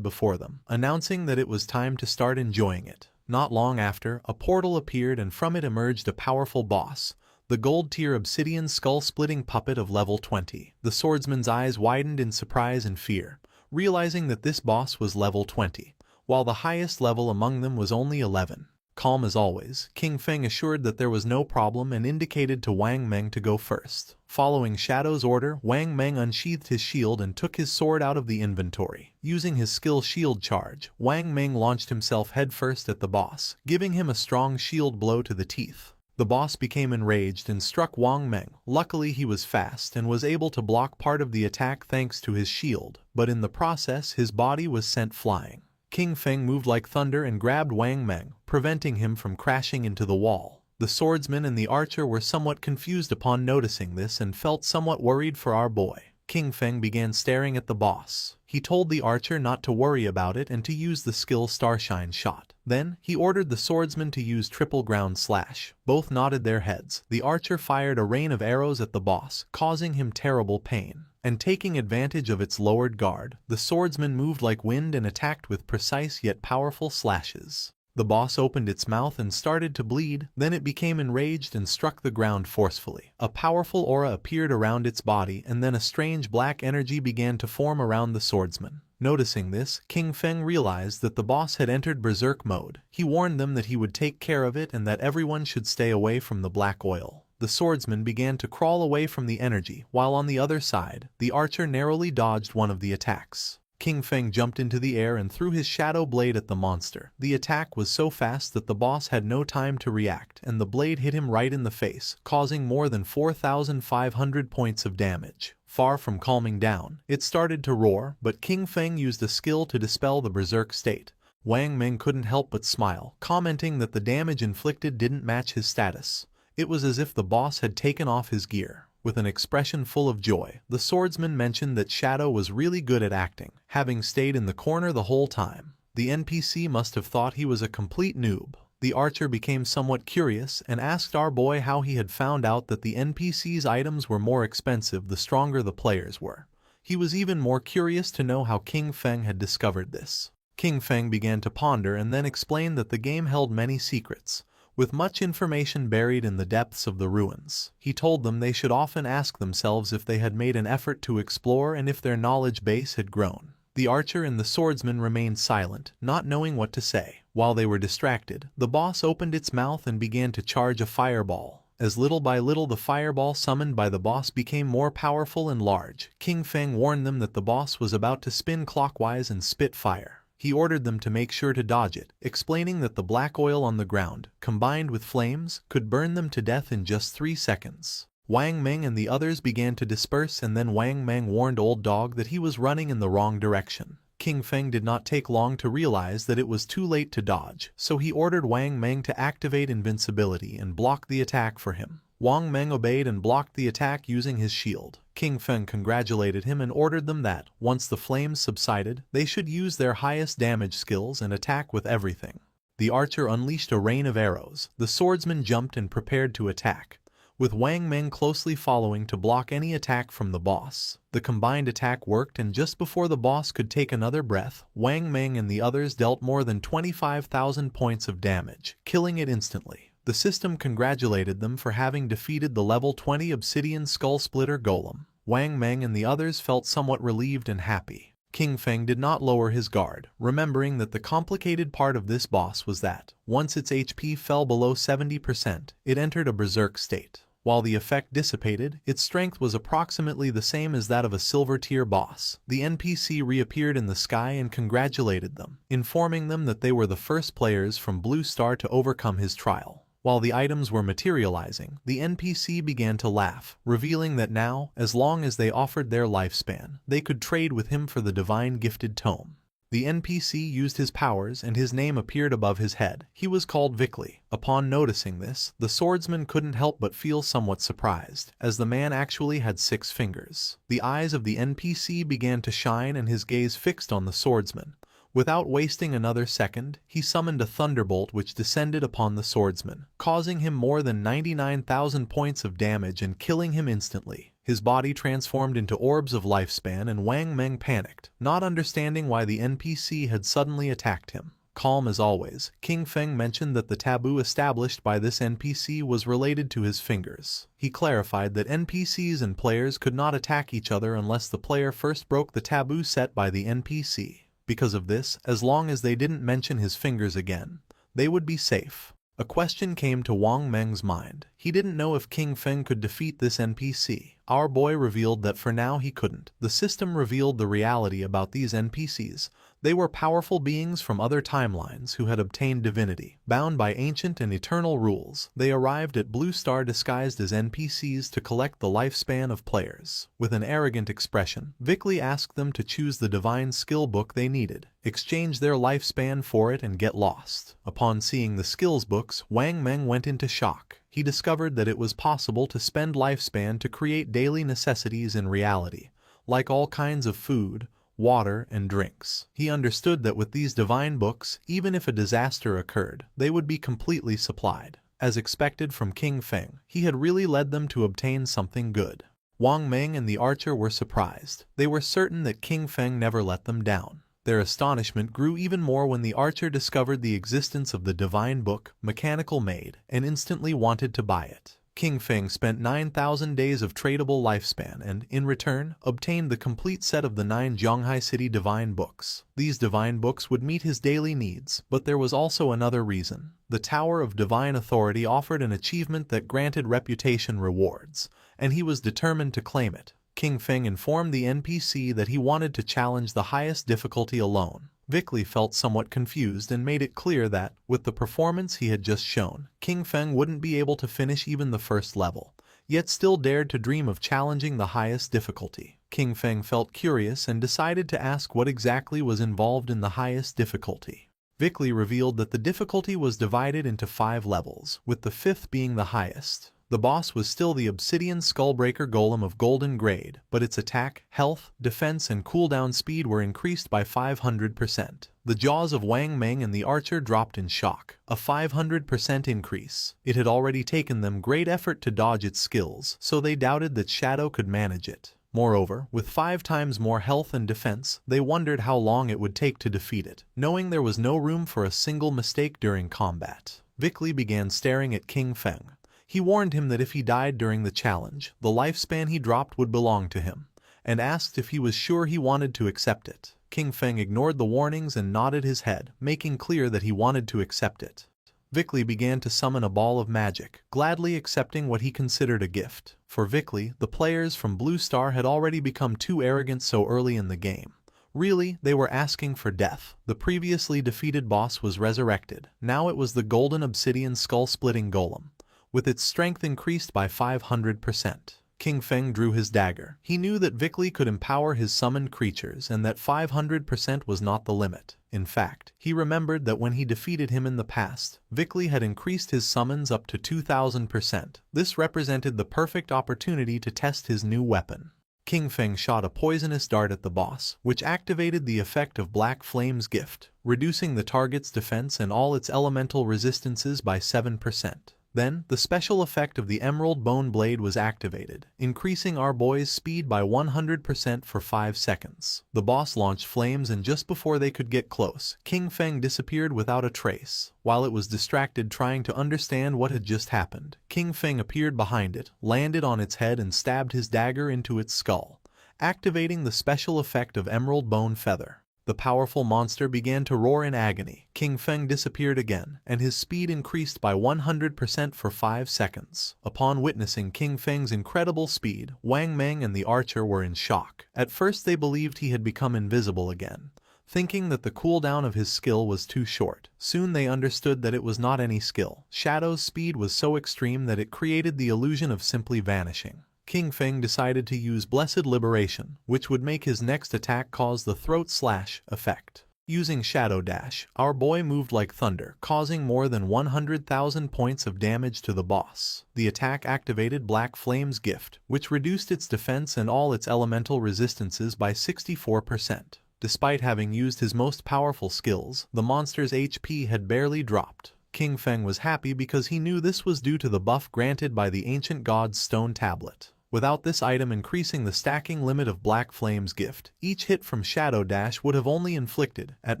before them, announcing that it was time to start enjoying it. Not long after, a portal appeared and from it emerged a powerful boss, the gold-tier obsidian skull-splitting puppet of level 20. The swordsman's eyes widened in surprise and fear, realizing that this boss was level 20, while the highest level among them was only 11. Calm as always, King Feng assured that there was no problem and indicated to Wang Meng to go first. Following Shadow's order, Wang Meng unsheathed his shield and took his sword out of the inventory. Using his skill Shield Charge, Wang Meng launched himself headfirst at the boss, giving him a strong shield blow to the teeth. The boss became enraged and struck Wang Meng. Luckily he was fast and was able to block part of the attack thanks to his shield, but in the process his body was sent flying. King Feng moved like thunder and grabbed Wang Meng, preventing him from crashing into the wall. The swordsman and the archer were somewhat confused upon noticing this and felt somewhat worried for our boy. King Feng began staring at the boss. He told the archer not to worry about it and to use the skill Starshine Shot. Then, he ordered the swordsman to use Triple Ground Slash. Both nodded their heads. The archer fired a rain of arrows at the boss, causing him terrible pain. And taking advantage of its lowered guard, the swordsman moved like wind and attacked with precise yet powerful slashes. The boss opened its mouth and started to bleed, then it became enraged and struck the ground forcefully. A powerful aura appeared around its body and then a strange black energy began to form around the swordsman. Noticing this, King Feng realized that the boss had entered berserk mode. He warned them that he would take care of it and that everyone should stay away from the black oil. The swordsman began to crawl away from the energy, while on the other side, the archer narrowly dodged one of the attacks. King Feng jumped into the air and threw his shadow blade at the monster. The attack was so fast that the boss had no time to react, and the blade hit him right in the face, causing more than 4,500 points of damage. Far from calming down, it started to roar, but King Feng used a skill to dispel the berserk state. Wang Meng couldn't help but smile, commenting that the damage inflicted didn't match his status. It was as if the boss had taken off his gear. With an expression full of joy, the swordsman mentioned that Shadow was really good at acting, having stayed in the corner the whole time. The NPC must have thought he was a complete noob. The archer became somewhat curious and asked our boy how he had found out that the NPC's items were more expensive the stronger the players were. He was even more curious to know how King Feng had discovered this. King Feng began to ponder and then explained that the game held many secrets, with much information buried in the depths of the ruins. He told them they should often ask themselves if they had made an effort to explore and if their knowledge base had grown. The archer and the swordsman remained silent, not knowing what to say. While they were distracted, the boss opened its mouth and began to charge a fireball. As little by little the fireball summoned by the boss became more powerful and large, King Feng warned them that the boss was about to spin clockwise and spit fire. He ordered them to make sure to dodge it, explaining that the black oil on the ground, combined with flames, could burn them to death in just 3 seconds. Wang Meng and the others began to disperse and then Wang Meng warned Old Dog that he was running in the wrong direction. King Feng did not take long to realize that it was too late to dodge, so he ordered Wang Meng to activate invincibility and block the attack for him. Wang Meng obeyed and blocked the attack using his shield. King Feng congratulated him and ordered them that, once the flames subsided, they should use their highest damage skills and attack with everything. The archer unleashed a rain of arrows. The swordsman jumped and prepared to attack, with Wang Meng closely following to block any attack from the boss. The combined attack worked and just before the boss could take another breath, Wang Meng and the others dealt more than 25,000 points of damage, killing it instantly. The system congratulated them for having defeated the level 20 Obsidian Skull Splitter Golem. Wang Meng and the others felt somewhat relieved and happy. King Feng did not lower his guard, remembering that the complicated part of this boss was that, once its HP fell below 70%, it entered a berserk state. While the effect dissipated, its strength was approximately the same as that of a silver-tier boss. The NPC reappeared in the sky and congratulated them, informing them that they were the first players from Blue Star to overcome his trial. While the items were materializing, the NPC began to laugh, revealing that now, as long as they offered their lifespan, they could trade with him for the divine gifted tome. The NPC used his powers and his name appeared above his head. He was called Vickley. Upon noticing this, the swordsman couldn't help but feel somewhat surprised, as the man actually had 6 fingers. The eyes of the NPC began to shine and his gaze fixed on the swordsman. Without wasting another second, he summoned a thunderbolt which descended upon the swordsman, causing him more than 99,000 points of damage and killing him instantly. His body transformed into orbs of lifespan and Wang Meng panicked, not understanding why the NPC had suddenly attacked him. Calm as always, King Feng mentioned that the taboo established by this NPC was related to his fingers. He clarified that NPCs and players could not attack each other unless the player first broke the taboo set by the NPC. Because of this, as long as they didn't mention his fingers again, they would be safe. A question came to Wang Meng's mind. He didn't know if King Feng could defeat this NPC. Our boy revealed that for now he couldn't. The system revealed the reality about these NPCs. They were powerful beings from other timelines who had obtained divinity. Bound by ancient and eternal rules, they arrived at Blue Star disguised as NPCs to collect the lifespan of players. With an arrogant expression, Vickley asked them to choose the divine skill book they needed, exchange their lifespan for it and get lost. Upon seeing the skills books, Wang Meng went into shock. He discovered that it was possible to spend lifespan to create daily necessities in reality, like all kinds of food, water, and drinks. He understood that with these divine books, even if a disaster occurred, they would be completely supplied. As expected from King Feng, he had really led them to obtain something good. Wang Meng and the archer were surprised. They were certain that King Feng never let them down. Their astonishment grew even more when the archer discovered the existence of the divine book, Mechanical Maid, and instantly wanted to buy it. King Feng spent 9,000 days of tradable lifespan and, in return, obtained the complete set of the 9 Zhonghai City divine books. These divine books would meet his daily needs, but there was also another reason. The Tower of Divine Authority offered an achievement that granted reputation rewards, and he was determined to claim it. King Feng informed the NPC that he wanted to challenge the highest difficulty alone. Vickley felt somewhat confused and made it clear that, with the performance he had just shown, King Feng wouldn't be able to finish even the first level, yet still dared to dream of challenging the highest difficulty. King Feng felt curious and decided to ask what exactly was involved in the highest difficulty. Vickley revealed that the difficulty was divided into 5 levels, with the 5th being the highest. The boss was still the Obsidian Skullbreaker Golem of Golden Grade, but its attack, health, defense, and cooldown speed were increased by 500%. The jaws of Wang Meng and the archer dropped in shock. A 500% increase. It had already taken them great effort to dodge its skills, so they doubted that Shadow could manage it. Moreover, with 5 times more health and defense, they wondered how long it would take to defeat it, knowing there was no room for a single mistake during combat. Vickley began staring at King Feng. He warned him that if he died during the challenge, the lifespan he dropped would belong to him, and asked if he was sure he wanted to accept it. King Feng ignored the warnings and nodded his head, making clear that he wanted to accept it. Vickley began to summon a ball of magic, gladly accepting what he considered a gift. For Vickley, the players from Blue Star had already become too arrogant so early in the game. Really, they were asking for death. The previously defeated boss was resurrected. Now it was the Golden Obsidian Skull-Splitting Golem, with its strength increased by 500%. King Feng drew his dagger. He knew that Vickley could empower his summoned creatures and that 500% was not the limit. In fact, he remembered that when he defeated him in the past, Vickley had increased his summons up to 2,000%. This represented the perfect opportunity to test his new weapon. King Feng shot a poisonous dart at the boss, which activated the effect of Black Flame's gift, reducing the target's defense and all its elemental resistances by 7%. Then, the special effect of the Emerald Bone Blade was activated, increasing our boy's speed by 100% for 5 seconds. The boss launched flames and just before they could get close, King Feng disappeared without a trace. While it was distracted trying to understand what had just happened, King Feng appeared behind it, landed on its head and stabbed his dagger into its skull, activating the special effect of Emerald Bone Feather. The powerful monster began to roar in agony. King Feng disappeared again, and his speed increased by 100% for 5 seconds. Upon witnessing King Feng's incredible speed, Wang Meng and the archer were in shock. At first they believed he had become invisible again, thinking that the cooldown of his skill was too short. Soon they understood that it was not any skill. Shadow's speed was so extreme that it created the illusion of simply vanishing. King Feng decided to use Blessed Liberation, which would make his next attack cause the throat slash effect. Using Shadow Dash, our boy moved like thunder, causing more than 100,000 points of damage to the boss. The attack activated Black Flame's gift, which reduced its defense and all its elemental resistances by 64%. Despite having used his most powerful skills, the monster's HP had barely dropped. King Feng was happy because he knew this was due to the buff granted by the ancient god's stone tablet. Without this item increasing the stacking limit of Black Flame's gift, each hit from Shadow Dash would have only inflicted, at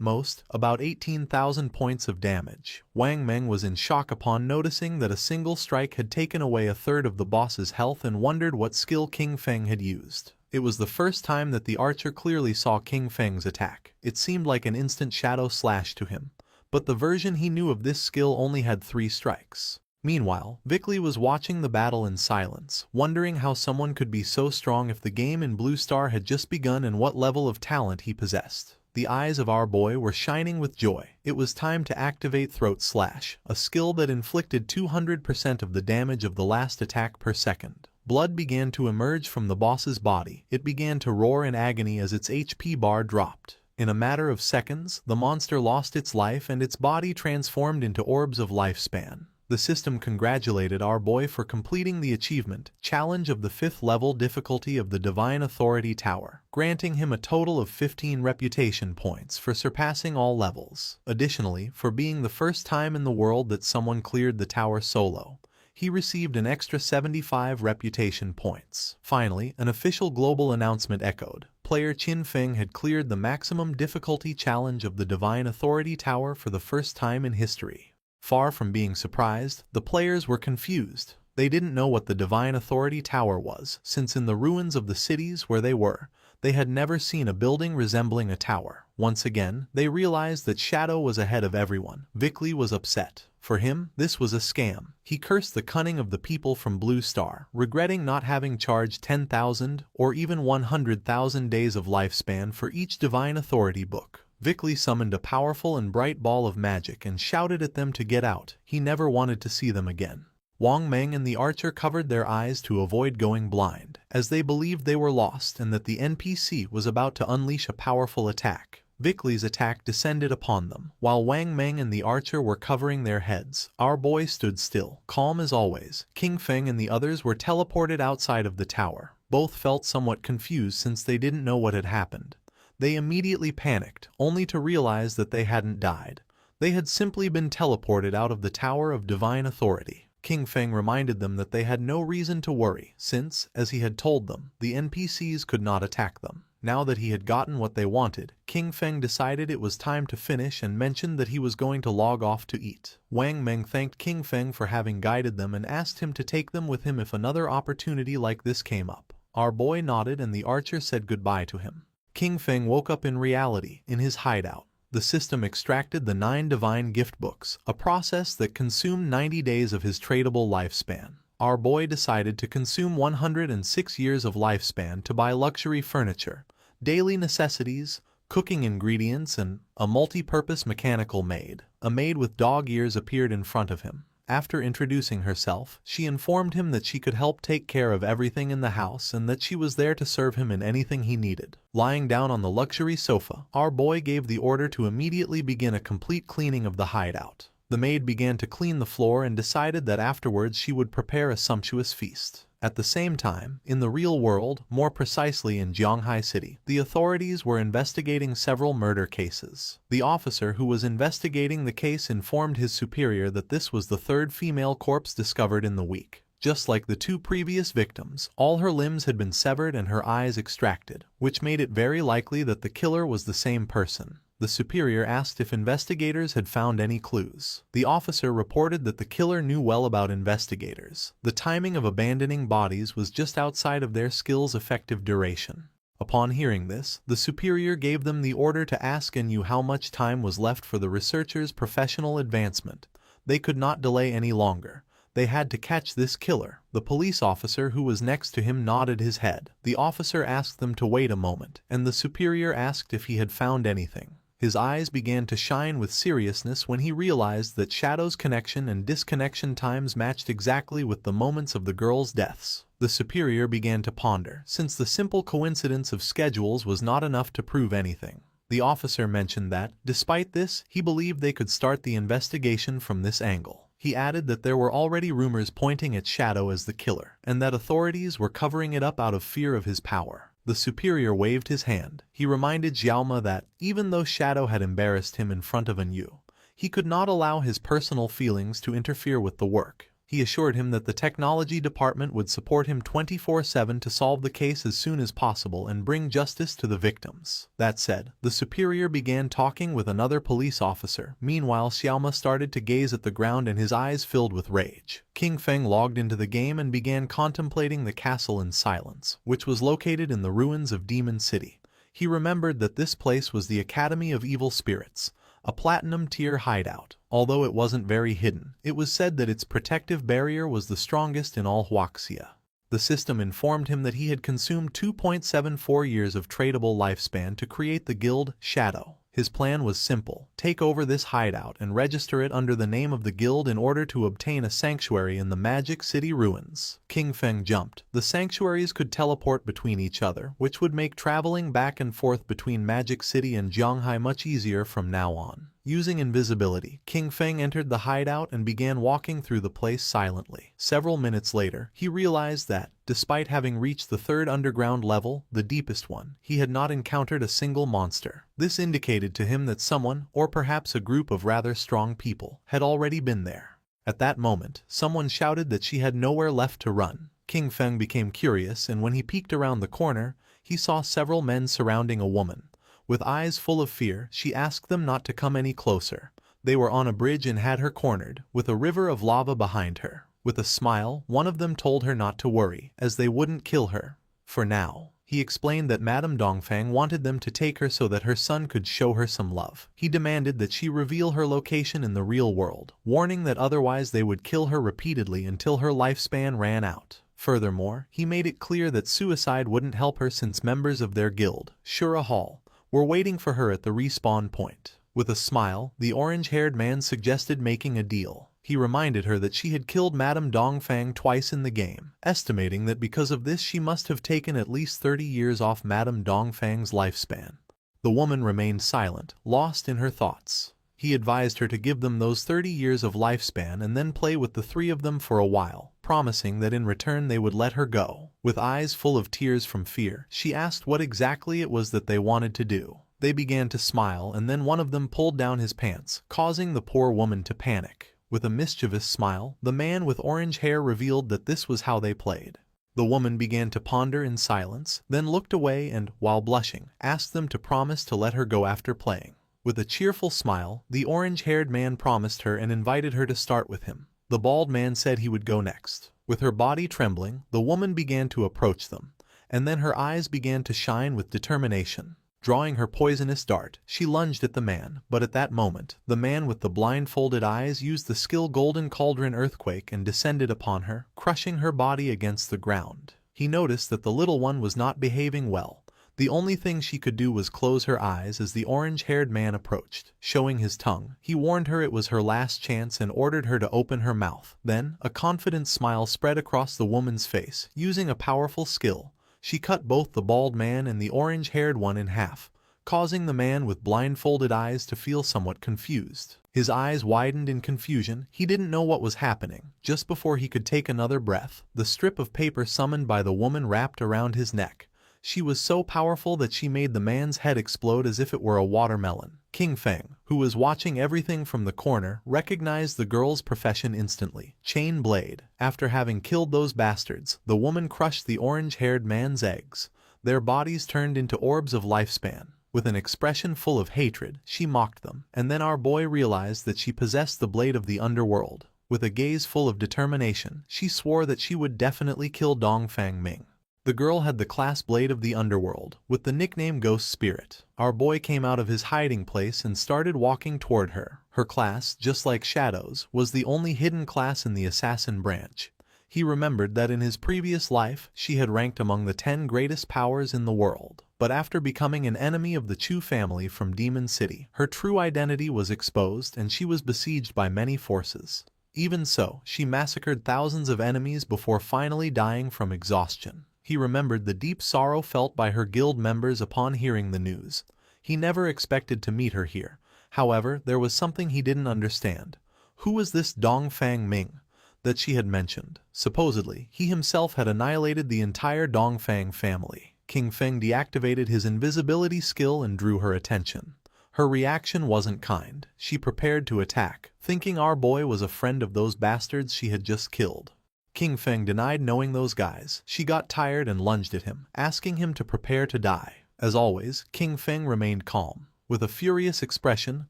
most, about 18,000 points of damage. Wang Meng was in shock upon noticing that a single strike had taken away a third of the boss's health and wondered what skill King Feng had used. It was the first time that the archer clearly saw King Feng's attack. It seemed like an instant shadow slash to him, but the version he knew of this skill only had 3 strikes. Meanwhile, Vickley was watching the battle in silence, wondering how someone could be so strong if the game in Blue Star had just begun and what level of talent he possessed. The eyes of our boy were shining with joy. It was time to activate Throat Slash, a skill that inflicted 200% of the damage of the last attack per second. Blood began to emerge from the boss's body. It began to roar in agony as its HP bar dropped. In a matter of seconds, the monster lost its life and its body transformed into orbs of lifespan. The system congratulated our boy for completing the achievement challenge of the 5th level difficulty of the Divine Authority Tower, granting him a total of 15 reputation points for surpassing all levels. Additionally, for being the first time in the world that someone cleared the tower solo, he received an extra 75 reputation points. Finally, an official global announcement echoed. Player Qin Feng had cleared the maximum difficulty challenge of the Divine Authority Tower for the first time in history. Far from being surprised, the players were confused. They didn't know what the Divine Authority Tower was, since in the ruins of the cities where they were, they had never seen a building resembling a tower. Once again, they realized that Shadow was ahead of everyone. Vickley was upset. For him, this was a scam. He cursed the cunning of the people from Blue Star, regretting not having charged 10,000 or even 100,000 days of lifespan for each Divine Authority book. Vickley summoned a powerful and bright ball of magic and shouted at them to get out. He never wanted to see them again. Wang Meng and the archer covered their eyes to avoid going blind, as they believed they were lost and that the NPC was about to unleash a powerful attack. Vickley's attack descended upon them. While Wang Meng and the archer were covering their heads, our boy stood still, calm as always. King Feng and the others were teleported outside of the tower. Both felt somewhat confused since they didn't know what had happened. They immediately panicked, only to realize that they hadn't died. They had simply been teleported out of the Tower of Divine Authority. King Feng reminded them that they had no reason to worry, since, as he had told them, the NPCs could not attack them. Now that he had gotten what they wanted, King Feng decided it was time to finish and mentioned that he was going to log off to eat. Wang Meng thanked King Feng for having guided them and asked him to take them with him if another opportunity like this came up. Our boy nodded and the archer said goodbye to him. King Feng woke up in reality, in his hideout. The system extracted the 9 divine gift books, a process that consumed 90 days of his tradable lifespan. Our boy decided to consume 106 years of lifespan to buy luxury furniture, daily necessities, cooking ingredients, and a multi-purpose mechanical maid. A maid with dog ears appeared in front of him. After introducing herself, she informed him that she could help take care of everything in the house and that she was there to serve him in anything he needed. Lying down on the luxury sofa, our boy gave the order to immediately begin a complete cleaning of the hideout. The maid began to clean the floor and decided that afterwards she would prepare a sumptuous feast. At the same time, in the real world, more precisely in Jianghai City, the authorities were investigating several murder cases. The officer who was investigating the case informed his superior that this was the 3rd female corpse discovered in the week. Just like the 2 previous victims, all her limbs had been severed and her eyes extracted, which made it very likely that the killer was the same person. The superior asked if investigators had found any clues. The officer reported that the killer knew well about investigators. The timing of abandoning bodies was just outside of their skill's effective duration. Upon hearing this, the superior gave them the order to ask Yu how much time was left for the researchers' professional advancement. They could not delay any longer. They had to catch this killer. The police officer who was next to him nodded his head. The officer asked them to wait a moment, and the superior asked if he had found anything. His eyes began to shine with seriousness when he realized that Shadow's connection and disconnection times matched exactly with the moments of the girls' deaths. The superior began to ponder, since the simple coincidence of schedules was not enough to prove anything. The officer mentioned that, despite this, he believed they could start the investigation from this angle. He added that there were already rumors pointing at Shadow as the killer, and that authorities were covering it up out of fear of his power. The superior waved his hand. He reminded Xiaoma that, even though Shadow had embarrassed him in front of Yu, he could not allow his personal feelings to interfere with the work. He assured him that the technology department would support him 24/7 to solve the case as soon as possible and bring justice to the victims. That said, the superior began talking with another police officer. Meanwhile, Xiaoma started to gaze at the ground and his eyes filled with rage. King Feng logged into the game and began contemplating the castle in silence, which was located in the ruins of Demon City. He remembered that this place was the Academy of Evil Spirits, a platinum-tier hideout. Although it wasn't very hidden, it was said that its protective barrier was the strongest in all Huaxia. The system informed him that he had consumed 2.74 years of tradable lifespan to create the guild Shadow. His plan was simple: take over this hideout and register it under the name of the guild in order to obtain a sanctuary in the Magic City ruins. King Feng jumped. The sanctuaries could teleport between each other, which would make traveling back and forth between Magic City and Zhanghai much easier from now on. Using invisibility, King Feng entered the hideout and began walking through the place silently. Several minutes later, he realized that, despite having reached the third underground level, the deepest one, he had not encountered a single monster. This indicated to him that someone, or perhaps a group of rather strong people, had already been there. At that moment, someone shouted that she had nowhere left to run. King Feng became curious, and when he peeked around the corner, he saw several men surrounding a woman. With eyes full of fear, she asked them not to come any closer. They were on a bridge and had her cornered, with a river of lava behind her. With a smile, one of them told her not to worry, as they wouldn't kill her. For now. He explained that Madame Dongfang wanted them to take her so that her son could show her some love. He demanded that she reveal her location in the real world, warning that otherwise they would kill her repeatedly until her lifespan ran out. Furthermore, he made it clear that suicide wouldn't help her since members of their guild, Shura Hall, were waiting for her at the respawn point. With a smile, the orange-haired man suggested making a deal. He reminded her that she had killed Madame Dongfang twice in the game, estimating that because of this she must have taken at least 30 years off Madame Dongfang's lifespan. The woman remained silent, lost in her thoughts. He advised her to give them those 30 years of lifespan and then play with the three of them for a while, promising that in return they would let her go. With eyes full of tears from fear, she asked what exactly it was that they wanted to do. They began to smile, and then one of them pulled down his pants, causing the poor woman to panic. With a mischievous smile, the man with orange hair revealed that this was how they played. The woman began to ponder in silence, then looked away and, while blushing, asked them to promise to let her go after playing. With a cheerful smile, the orange-haired man promised her and invited her to start with him. The bald man said he would go next. With her body trembling, the woman began to approach them, and then her eyes began to shine with determination. Drawing her poisonous dart, she lunged at the man, but at that moment, the man with the blindfolded eyes used the skill Golden Cauldron Earthquake and descended upon her, crushing her body against the ground. He noticed that the little one was not behaving well. The only thing she could do was close her eyes as the orange-haired man approached. Showing his tongue, he warned her it was her last chance and ordered her to open her mouth. Then, a confident smile spread across the woman's face. Using a powerful skill, she cut both the bald man and the orange-haired one in half, causing the man with blindfolded eyes to feel somewhat confused. His eyes widened in confusion. He didn't know what was happening. Just before he could take another breath, the strip of paper summoned by the woman wrapped around his neck. She was so powerful that she made the man's head explode as if it were a watermelon. King Feng, who was watching everything from the corner, recognized the girl's profession instantly. Chain blade. After having killed those bastards, the woman crushed the orange-haired man's eggs. Their bodies turned into orbs of lifespan. With an expression full of hatred, she mocked them, and then our boy realized that she possessed the blade of the underworld. With a gaze full of determination, she swore that she would definitely kill Dongfang Ming. The girl had the class blade of the underworld, with the nickname Ghost Spirit. Our boy came out of his hiding place and started walking toward her. Her class, just like Shadow's, was the only hidden class in the assassin branch. He remembered that in his previous life, she had ranked among the 10 greatest powers in the world. But after becoming an enemy of the Chu family from Demon City, her true identity was exposed and she was besieged by many forces. Even so, she massacred thousands of enemies before finally dying from exhaustion. He remembered the deep sorrow felt by her guild members upon hearing the news. He never expected to meet her here. However, there was something he didn't understand. Who was this Dongfang Ming that she had mentioned? Supposedly, he himself had annihilated the entire Dongfang family. King Feng deactivated his invisibility skill and drew her attention. Her reaction wasn't kind. She prepared to attack, thinking our boy was a friend of those bastards she had just killed. King Feng denied knowing those guys. She got tired and lunged at him, asking him to prepare to die. As always, King Feng remained calm. With a furious expression,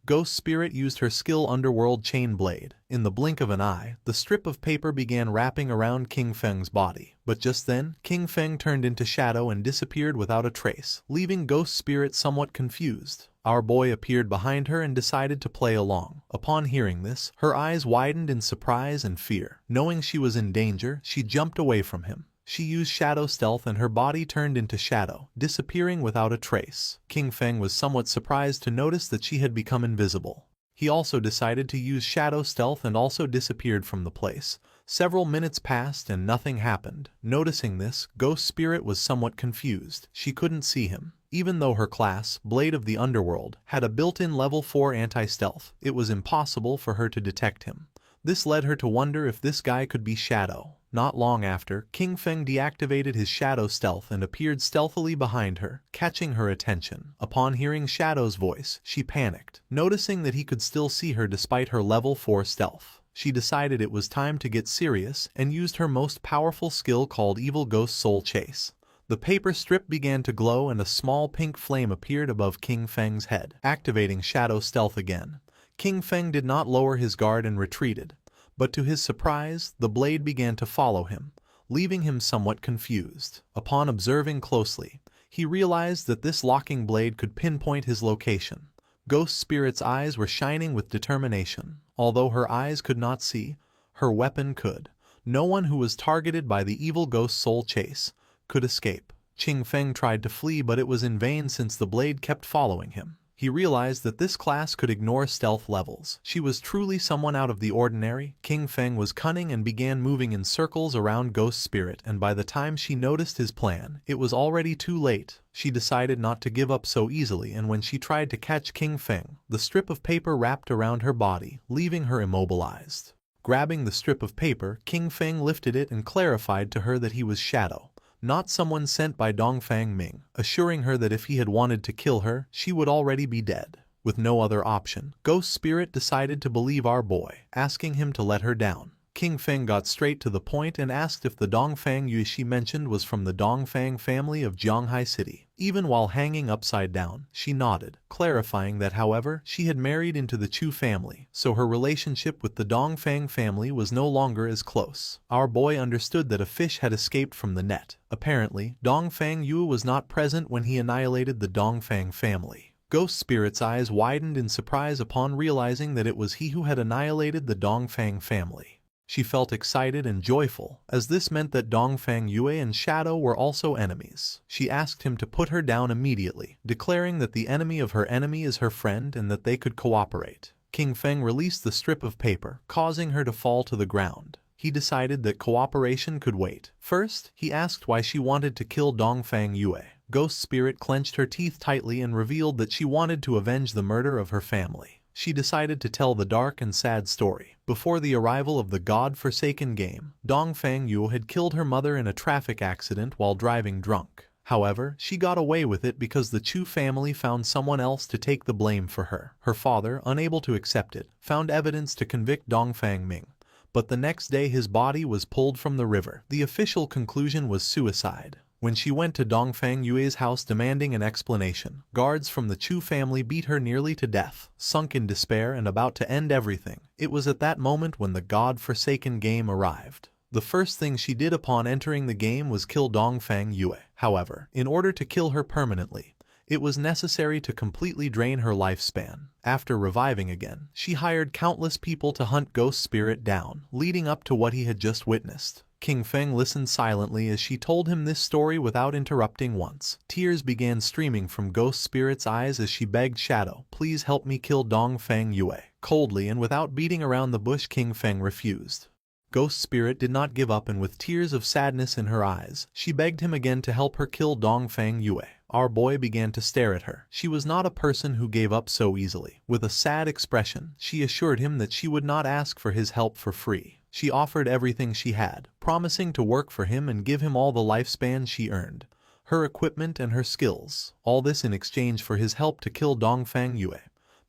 Ghost Spirit used her skill Underworld Chain Blade. In the blink of an eye, the strip of paper began wrapping around King Feng's body. But just then, King Feng turned into shadow and disappeared without a trace, leaving Ghost Spirit somewhat confused. Our boy appeared behind her and decided to play along. Upon hearing this, her eyes widened in surprise and fear. Knowing she was in danger, she jumped away from him. She used shadow stealth and her body turned into shadow, disappearing without a trace. King Feng was somewhat surprised to notice that she had become invisible. He also decided to use shadow stealth and also disappeared from the place. Several minutes passed and nothing happened. Noticing this, Ghost Spirit was somewhat confused. She couldn't see him. Even though her class, Blade of the Underworld, had a built-in level 4 anti-stealth, it was impossible for her to detect him. This led her to wonder if this guy could be Shadow. Not long after, King Feng deactivated his shadow stealth and appeared stealthily behind her, catching her attention. Upon hearing Shadow's voice, she panicked, noticing that he could still see her despite her level 4 stealth. She decided it was time to get serious and used her most powerful skill called Evil Ghost Soul Chase. The paper strip began to glow and a small pink flame appeared above King Feng's head, activating shadow stealth again. King Feng did not lower his guard and retreated. But to his surprise, the blade began to follow him, leaving him somewhat confused. Upon observing closely, he realized that this locking blade could pinpoint his location. Ghost Spirit's eyes were shining with determination. Although her eyes could not see, her weapon could. No one who was targeted by the evil Ghost Soul Chase could escape. King Feng tried to flee, but it was in vain since the blade kept following him. He realized that this class could ignore stealth levels. She was truly someone out of the ordinary. King Feng was cunning and began moving in circles around Ghost Spirit, and by the time she noticed his plan, it was already too late. She decided not to give up so easily, and when she tried to catch King Feng, the strip of paper wrapped around her body, leaving her immobilized. Grabbing the strip of paper, King Feng lifted it and clarified to her that he was Shadow, not someone sent by Dongfang Ming, assuring her that if he had wanted to kill her, she would already be dead. With no other option, Ghost Spirit decided to believe our boy, asking him to let her down. King Feng got straight to the point and asked if the Dongfang Yue she mentioned was from the Dongfang family of Jianghai City. Even while hanging upside down, she nodded, clarifying that however, she had married into the Chu family, so her relationship with the Dongfang family was no longer as close. Our boy understood that a fish had escaped from the net. Apparently, Dongfang Yue was not present when he annihilated the Dongfang family. Ghost Spirit's eyes widened in surprise upon realizing that it was he who had annihilated the Dongfang family. She felt excited and joyful, as this meant that Dongfang Yue and Shadow were also enemies. She asked him to put her down immediately, declaring that the enemy of her enemy is her friend and that they could cooperate. King Feng released the strip of paper, causing her to fall to the ground. He decided that cooperation could wait. First, he asked why she wanted to kill Dongfang Yue. Ghost Spirit clenched her teeth tightly and revealed that she wanted to avenge the murder of her family. She decided to tell the dark and sad story. Before the arrival of the God-forsaken game, Dongfang Yue had killed her mother in a traffic accident while driving drunk. However, she got away with it because the Chu family found someone else to take the blame for her. Her father, unable to accept it, found evidence to convict Dongfang Ming. But the next day his body was pulled from the river. The official conclusion was suicide. When she went to Dongfang Yue's house demanding an explanation, guards from the Chu family beat her nearly to death. Sunk in despair and about to end everything, it was at that moment when the God-forsaken game arrived. The first thing she did upon entering the game was kill Dongfang Yue. However, in order to kill her permanently, it was necessary to completely drain her lifespan. After reviving again, she hired countless people to hunt Ghost Spirit down, leading up to what he had just witnessed. King Feng listened silently as she told him this story without interrupting once. Tears began streaming from Ghost Spirit's eyes as she begged Shadow, "Please help me kill Dongfang Yue." Coldly and without beating around the bush, King Feng refused. Ghost Spirit did not give up, and with tears of sadness in her eyes, she begged him again to help her kill Dongfang Yue. Our boy began to stare at her. She was not a person who gave up so easily. With a sad expression, she assured him that she would not ask for his help for free. She offered everything she had, promising to work for him and give him all the lifespan she earned, her equipment and her skills, all this in exchange for his help to kill Dongfang Yue,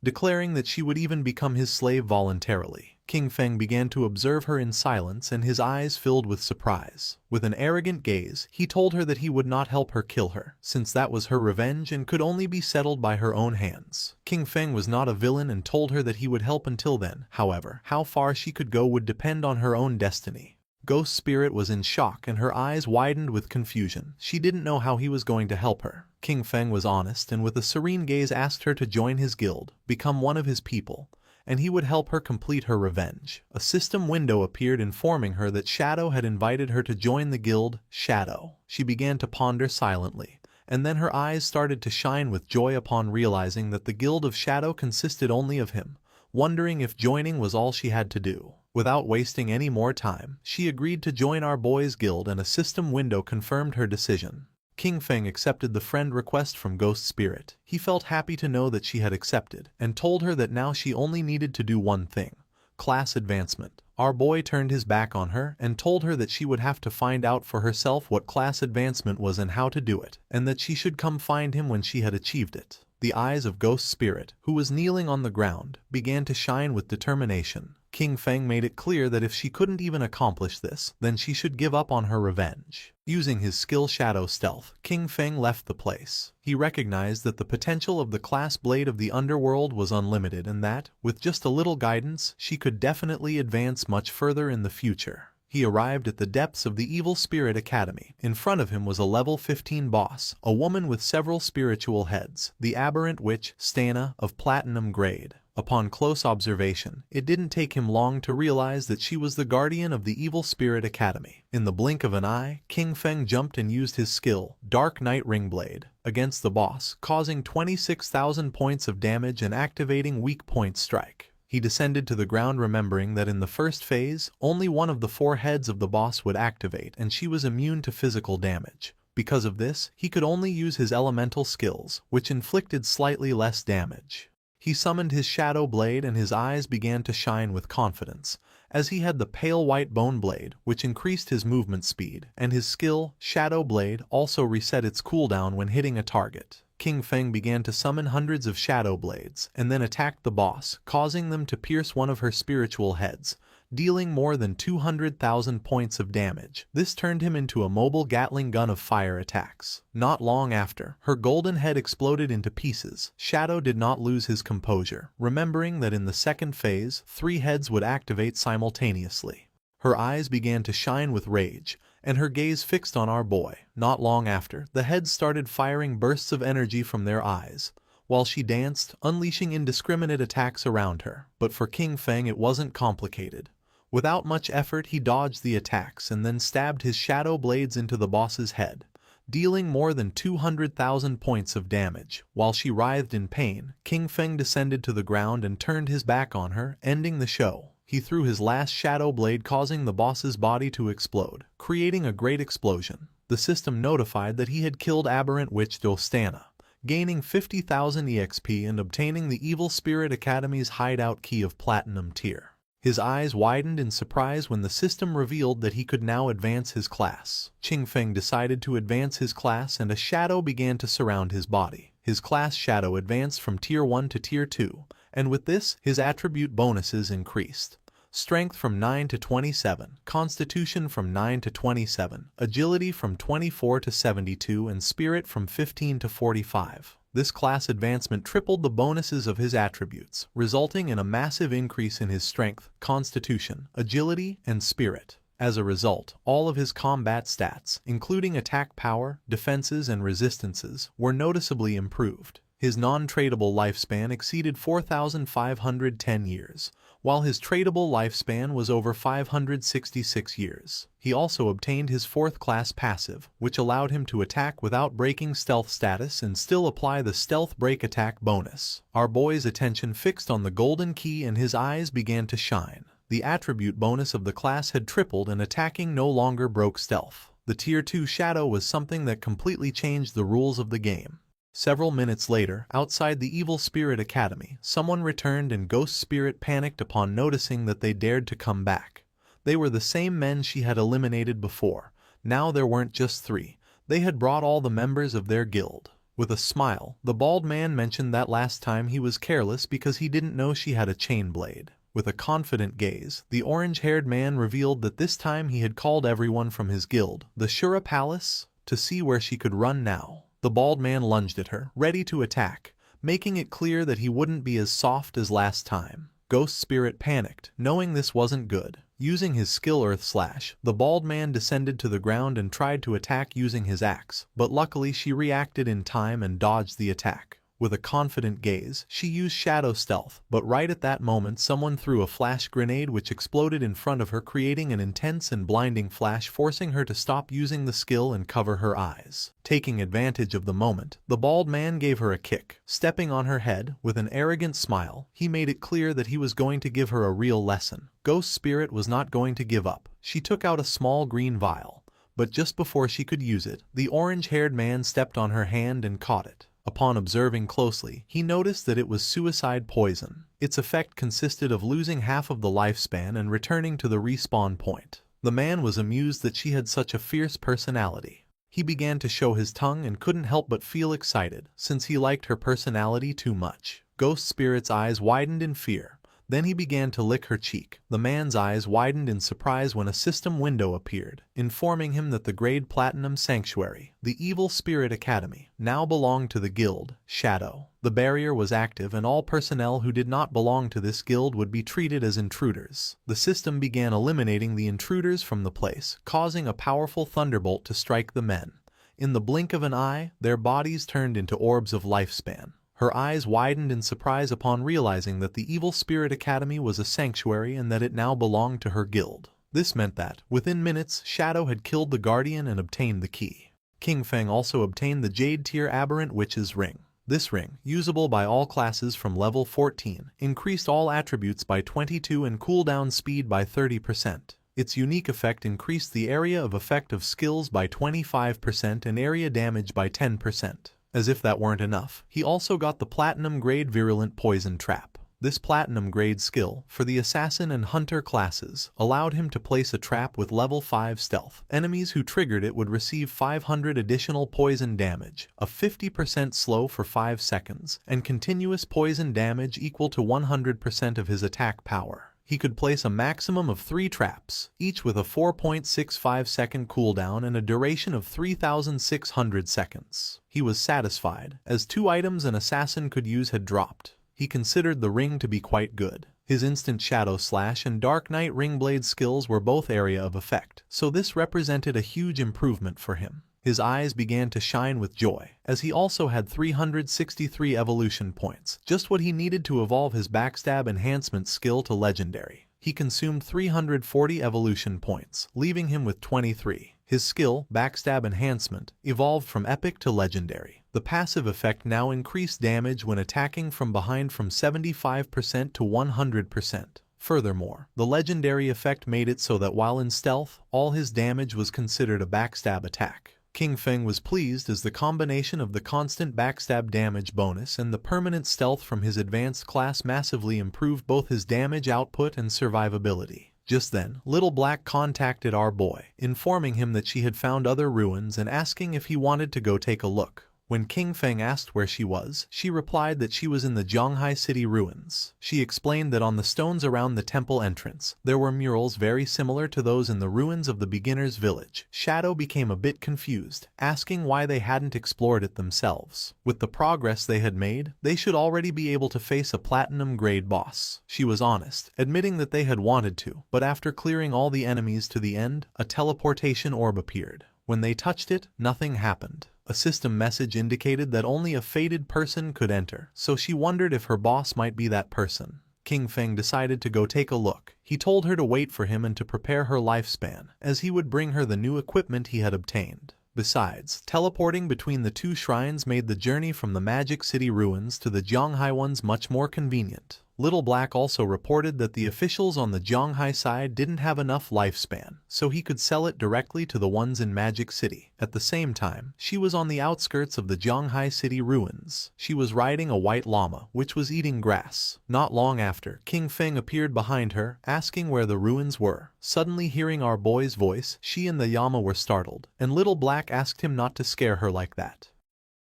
declaring that she would even become his slave voluntarily. King Feng began to observe her in silence, and his eyes filled with surprise. With an arrogant gaze, he told her that he would not help her kill her, since that was her revenge and could only be settled by her own hands. King Feng was not a villain and told her that he would help until then. However, how far she could go would depend on her own destiny. Ghost Spirit was in shock and her eyes widened with confusion. She didn't know how he was going to help her. King Feng was honest and with a serene gaze asked her to join his guild, become one of his people, and he would help her complete her revenge. A system window appeared informing her that Shadow had invited her to join the guild. Shadow. She began to ponder silently, and then her eyes started to shine with joy upon realizing that the guild of Shadow consisted only of him, wondering if joining was all she had to do. Without wasting any more time, she agreed to join our boy's guild, and a system window confirmed her decision. King Feng accepted the friend request from Ghost Spirit. He felt happy to know that she had accepted, and told her that now she only needed to do one thing: class advancement. Our boy turned his back on her and told her that she would have to find out for herself what class advancement was and how to do it, and that she should come find him when she had achieved it. The eyes of Ghost Spirit, who was kneeling on the ground, began to shine with determination. King Feng made it clear that if she couldn't even accomplish this, then she should give up on her revenge. Using his skill Shadow Stealth, King Feng left the place. He recognized that the potential of the class blade of the underworld was unlimited and that, with just a little guidance, she could definitely advance much further in the future. He arrived at the depths of the Evil Spirit Academy. In front of him was a level 15 boss, a woman with several spiritual heads, the aberrant witch, Stana, of platinum grade. Upon close observation, it didn't take him long to realize that she was the guardian of the Evil Spirit Academy. In the blink of an eye, King Feng jumped and used his skill, Dark Knight Ringblade, against the boss, causing 26,000 points of damage and activating Weak Point Strike. He descended to the ground, remembering that in the first phase, only one of the 4 heads of the boss would activate and she was immune to physical damage. Because of this, he could only use his elemental skills, which inflicted slightly less damage. He summoned his Shadow Blade and his eyes began to shine with confidence, as he had the Pale White Bone Blade, which increased his movement speed, and his skill, Shadow Blade, also reset its cooldown when hitting a target. King Feng began to summon hundreds of Shadow Blades, and then attacked the boss, causing them to pierce one of her spiritual heads, dealing more than 200,000 points of damage. This turned him into a mobile Gatling gun of fire attacks. Not long after, her golden head exploded into pieces. Shadow did not lose his composure, remembering that in the second phase, 3 heads would activate simultaneously. Her eyes began to shine with rage, and her gaze fixed on our boy. Not long after, the heads started firing bursts of energy from their eyes, while she danced, unleashing indiscriminate attacks around her. But for King Feng it wasn't complicated. Without much effort he dodged the attacks and then stabbed his Shadow Blades into the boss's head, dealing more than 200,000 points of damage. While she writhed in pain, King Feng descended to the ground and turned his back on her, ending the show. He threw his last Shadow Blade, causing the boss's body to explode, creating a great explosion. The system notified that he had killed Aberrant Witch Dostana, gaining 50,000 EXP and obtaining the Evil Spirit Academy's hideout key of Platinum tier. His eyes widened in surprise when the system revealed that he could now advance his class. King Feng decided to advance his class and a shadow began to surround his body. His class shadow advanced from Tier 1 to Tier 2, and with this, his attribute bonuses increased. Strength from 9 to 27, Constitution from 9 to 27, Agility from 24 to 72, and Spirit from 15 to 45. This class advancement tripled the bonuses of his attributes, resulting in a massive increase in his strength, constitution, agility, and spirit. As a result, all of his combat stats, including attack power, defenses, and resistances, were noticeably improved. His non-tradable lifespan exceeded 4,510 years, while his tradable lifespan was over 566 years. He also obtained his 4th class passive, which allowed him to attack without breaking stealth status and still apply the stealth break attack bonus. Our boy's attention fixed on the golden key and his eyes began to shine. The attribute bonus of the class had tripled and attacking no longer broke stealth. The Tier 2 Shadow was something that completely changed the rules of the game. Several minutes later, outside the Evil Spirit Academy, someone returned and Ghost Spirit panicked upon noticing that they dared to come back. They were the same men she had eliminated before. Now there weren't just 3. They had brought all the members of their guild. With a smile, the bald man mentioned that last time he was careless because he didn't know she had a chain blade. With a confident gaze, the orange-haired man revealed that this time he had called everyone from his guild, the Shura Palace, to see where she could run now. The bald man lunged at her, ready to attack, making it clear that he wouldn't be as soft as last time. Ghost Spirit panicked, knowing this wasn't good. Using his skill Earth Slash, the bald man descended to the ground and tried to attack using his axe, but luckily she reacted in time and dodged the attack. With a confident gaze, she used Shadow Stealth, but right at that moment someone threw a flash grenade which exploded in front of her, creating an intense and blinding flash, forcing her to stop using the skill and cover her eyes. Taking advantage of the moment, the bald man gave her a kick. Stepping on her head, with an arrogant smile, he made it clear that he was going to give her a real lesson. Ghost Spirit was not going to give up. She took out a small green vial, but just before she could use it, the orange-haired man stepped on her hand and caught it. Upon observing closely, he noticed that it was suicide poison. Its effect consisted of losing half of the lifespan and returning to the respawn point. The man was amused that she had such a fierce personality. He began to show his tongue and couldn't help but feel excited, since he liked her personality too much. Ghost Spirit's eyes widened in fear. Then he began to lick her cheek. The man's eyes widened in surprise when a system window appeared, informing him that the Grade Platinum Sanctuary, the Evil Spirit Academy, now belonged to the guild, Shadow. The barrier was active and all personnel who did not belong to this guild would be treated as intruders. The system began eliminating the intruders from the place, causing a powerful thunderbolt to strike the men. In the blink of an eye, their bodies turned into orbs of lifespan. Her eyes widened in surprise upon realizing that the Evil Spirit Academy was a sanctuary and that it now belonged to her guild. This meant that, within minutes, Shadow had killed the Guardian and obtained the key. King Feng also obtained the Jade Tier Aberrant Witch's Ring. This ring, usable by all classes from level 14, increased all attributes by 22 and cooldown speed by 30%. Its unique effect increased the area of effect of skills by 25% and area damage by 10%. As if that weren't enough, he also got the Platinum Grade Virulent Poison Trap. This Platinum Grade skill, for the Assassin and Hunter classes, allowed him to place a trap with level 5 stealth. Enemies who triggered it would receive 500 additional poison damage, a 50% slow for 5 seconds, and continuous poison damage equal to 100% of his attack power. He could place a maximum of 3 traps, each with a 4.65 second cooldown and a duration of 3,600 seconds. He was satisfied, as 2 items an assassin could use had dropped. He considered the ring to be quite good. His instant Shadow Slash and Dark Knight Ringblade skills were both area of effect, so this represented a huge improvement for him. His eyes began to shine with joy, as he also had 363 evolution points, just what he needed to evolve his Backstab Enhancement skill to Legendary. He consumed 340 evolution points, leaving him with 23. His skill, Backstab Enhancement, evolved from Epic to Legendary. The passive effect now increased damage when attacking from behind from 75% to 100%. Furthermore, the Legendary effect made it so that while in stealth, all his damage was considered a backstab attack. King Feng was pleased as the combination of the constant backstab damage bonus and the permanent stealth from his advanced class massively improved both his damage output and survivability. Just then, Little Black contacted our boy, informing him that she had found other ruins and asking if he wanted to go take a look. When King Feng asked where she was, she replied that she was in the Zhonghai city ruins. She explained that on the stones around the temple entrance, there were murals very similar to those in the ruins of the beginner's village. Shadow became a bit confused, asking why they hadn't explored it themselves. With the progress they had made, they should already be able to face a platinum-grade boss. She was honest, admitting that they had wanted to, but after clearing all the enemies to the end, a teleportation orb appeared. When they touched it, nothing happened. A system message indicated that only a fated person could enter, so she wondered if her boss might be that person. King Feng decided to go take a look. He told her to wait for him and to prepare her lifespan, as he would bring her the new equipment he had obtained. Besides, teleporting between the two shrines made the journey from the Magic City ruins to the Zhonghai ones much more convenient. Little Black also reported that the officials on the Zhonghai side didn't have enough lifespan, so he could sell it directly to the ones in Magic City. At the same time, she was on the outskirts of the Zhonghai City ruins. She was riding a white llama, which was eating grass. Not long after, King Feng appeared behind her, asking where the ruins were. Suddenly hearing our boy's voice, she and the llama were startled, and Little Black asked him not to scare her like that.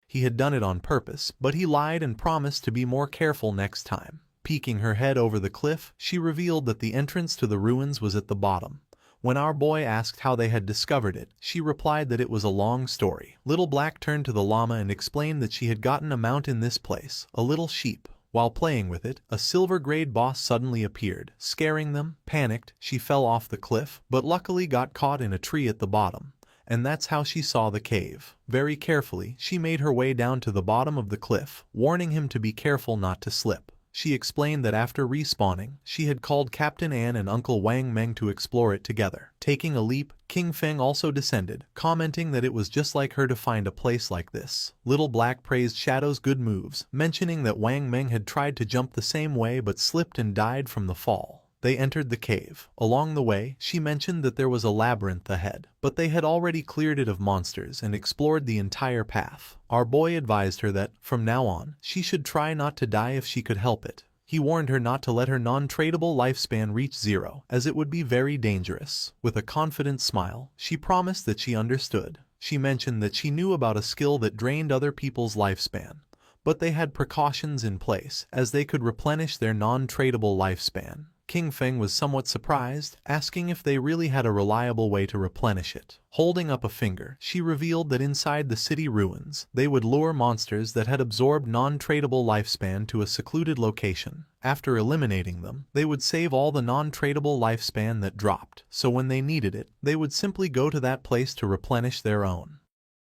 He had done it on purpose, but he lied and promised to be more careful next time. Peeking her head over the cliff, she revealed that the entrance to the ruins was at the bottom. When our boy asked how they had discovered it, she replied that it was a long story. Little Black turned to the llama and explained that she had gotten a mount in this place, a little sheep. While playing with it, a silver-grade boss suddenly appeared, scaring them. Panicked, she fell off the cliff, but luckily got caught in a tree at the bottom. And that's how she saw the cave. Very carefully, she made her way down to the bottom of the cliff, warning him to be careful not to slip. She explained that after respawning, she had called Captain An and Uncle Wang Meng to explore it together. Taking a leap, King Feng also descended, commenting that it was just like her to find a place like this. Little Black praised Shadow's good moves, mentioning that Wang Meng had tried to jump the same way but slipped and died from the fall. They entered the cave. Along the way, she mentioned that there was a labyrinth ahead, but they had already cleared it of monsters and explored the entire path. Our boy advised her that, from now on, she should try not to die if she could help it. He warned her not to let her non-tradable lifespan reach 0, as it would be very dangerous. With a confident smile, she promised that she understood. She mentioned that she knew about a skill that drained other people's lifespan, but they had precautions in place, as they could replenish their non-tradable lifespan. King Feng was somewhat surprised, asking if they really had a reliable way to replenish it. Holding up a finger, she revealed that inside the city ruins, they would lure monsters that had absorbed non-tradable lifespan to a secluded location. After eliminating them, they would save all the non-tradable lifespan that dropped, so when they needed it, they would simply go to that place to replenish their own.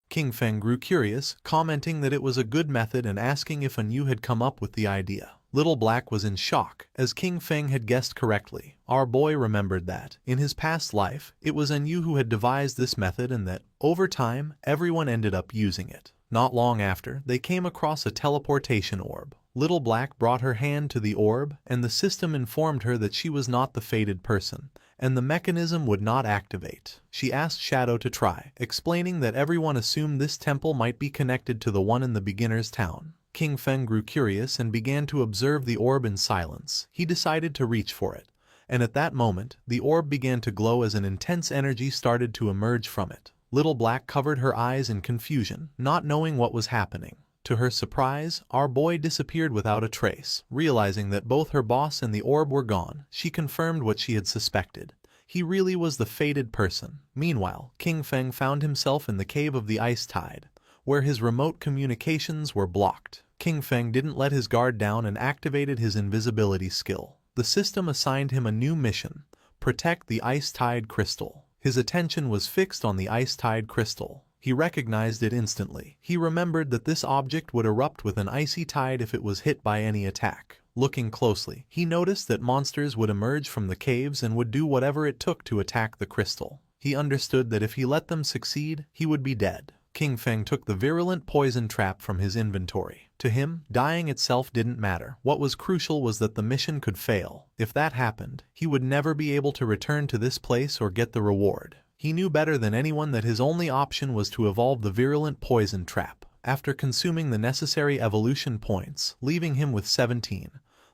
King Feng grew curious, commenting that it was a good method and asking if An Yu had come up with the idea. Little Black was in shock, as King Feng had guessed correctly. Our boy remembered that, in his past life, it was An Yu who had devised this method and that, over time, everyone ended up using it. Not long after, they came across a teleportation orb. Little Black brought her hand to the orb, and the system informed her that she was not the fated person, and the mechanism would not activate. She asked Shadow to try, explaining that everyone assumed this temple might be connected to the one in the beginner's town. King Feng grew curious and began to observe the orb in silence. He decided to reach for it, and at that moment, the orb began to glow as an intense energy started to emerge from it. Little Black covered her eyes in confusion, not knowing what was happening. To her surprise, our boy disappeared without a trace. Realizing that both her boss and the orb were gone, she confirmed what she had suspected. He really was the fated person. Meanwhile, King Feng found himself in the cave of the Ice Tide, where his remote communications were blocked. King Feng didn't let his guard down and activated his invisibility skill. The system assigned him a new mission: protect the Ice Tide Crystal. His attention was fixed on the Ice Tide Crystal. He recognized it instantly. He remembered that this object would erupt with an icy tide if it was hit by any attack. Looking closely, he noticed that monsters would emerge from the caves and would do whatever it took to attack the crystal. He understood that if he let them succeed, he would be dead. King Feng took the virulent poison trap from his inventory. To him, dying itself didn't matter. What was crucial was that the mission could fail. If that happened, he would never be able to return to this place or get the reward. He knew better than anyone that his only option was to evolve the virulent poison trap. After consuming the necessary evolution points, leaving him with 17,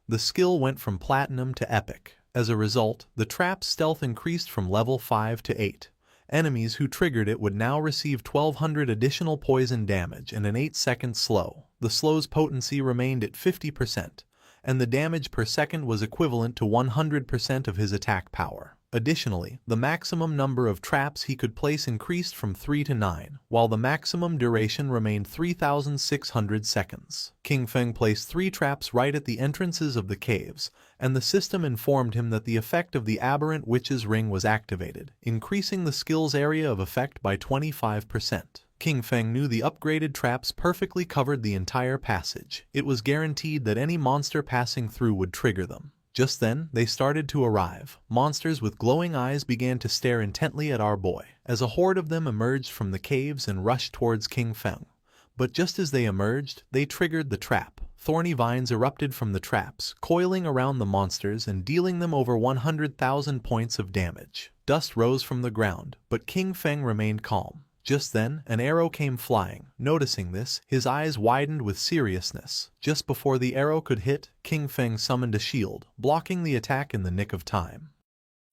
the skill went from platinum to epic. As a result, the trap's stealth increased from level 5 to 8. Enemies who triggered it would now receive 1200 additional poison damage and an 8-second slow. The slow's potency remained at 50%, and the damage per second was equivalent to 100% of his attack power. Additionally, the maximum number of traps he could place increased from 3 to 9, while the maximum duration remained 3,600 seconds. King Feng placed 3 traps right at the entrances of the caves, and the system informed him that the effect of the Aberrant Witch's Ring was activated, increasing the skill's area of effect by 25%. King Feng knew the upgraded traps perfectly covered the entire passage. It was guaranteed that any monster passing through would trigger them. Just then, they started to arrive. Monsters with glowing eyes began to stare intently at our boy, as a horde of them emerged from the caves and rushed towards King Feng. But just as they emerged, they triggered the trap. Thorny vines erupted from the traps, coiling around the monsters and dealing them over 100,000 points of damage. Dust rose from the ground, but King Feng remained calm. Just then, an arrow came flying. Noticing this, his eyes widened with seriousness. Just before the arrow could hit, King Feng summoned a shield, blocking the attack in the nick of time.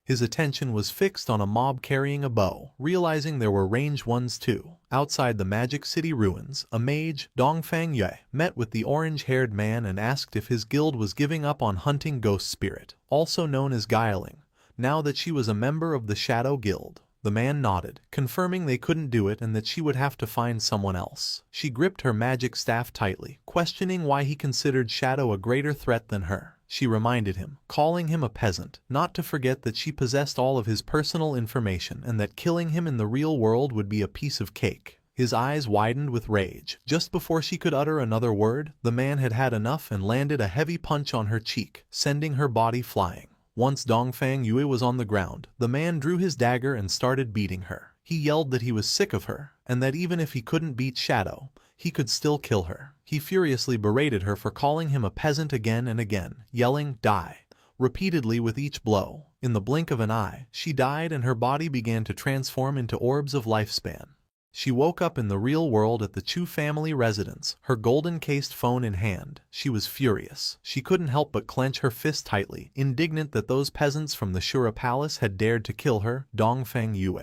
His attention was fixed on a mob carrying a bow, realizing there were ranged ones too. Outside the Magic City ruins, a mage, Dongfang Yue, met with the orange-haired man and asked if his guild was giving up on hunting Ghost Spirit, also known as Guiling, now that she was a member of the Shadow Guild. The man nodded, confirming they couldn't do it and that she would have to find someone else. She gripped her magic staff tightly, questioning why he considered Shadow a greater threat than her. She reminded him, calling him a peasant, not to forget that she possessed all of his personal information and that killing him in the real world would be a piece of cake. His eyes widened with rage. Just before she could utter another word, the man had had enough and landed a heavy punch on her cheek, sending her body flying. Once Dongfang Yue was on the ground, the man drew his dagger and started beating her. He yelled that he was sick of her, and that even if he couldn't beat Shadow, he could still kill her. He furiously berated her for calling him a peasant again and again, yelling, "Die!" repeatedly with each blow. In the blink of an eye, she died and her body began to transform into orbs of lifespan. She woke up in the real world at the Chu family residence, her golden-cased phone in hand. She was furious. She couldn't help but clench her fist tightly, indignant that those peasants from the Shura Palace had dared to kill her, Dongfang Yue.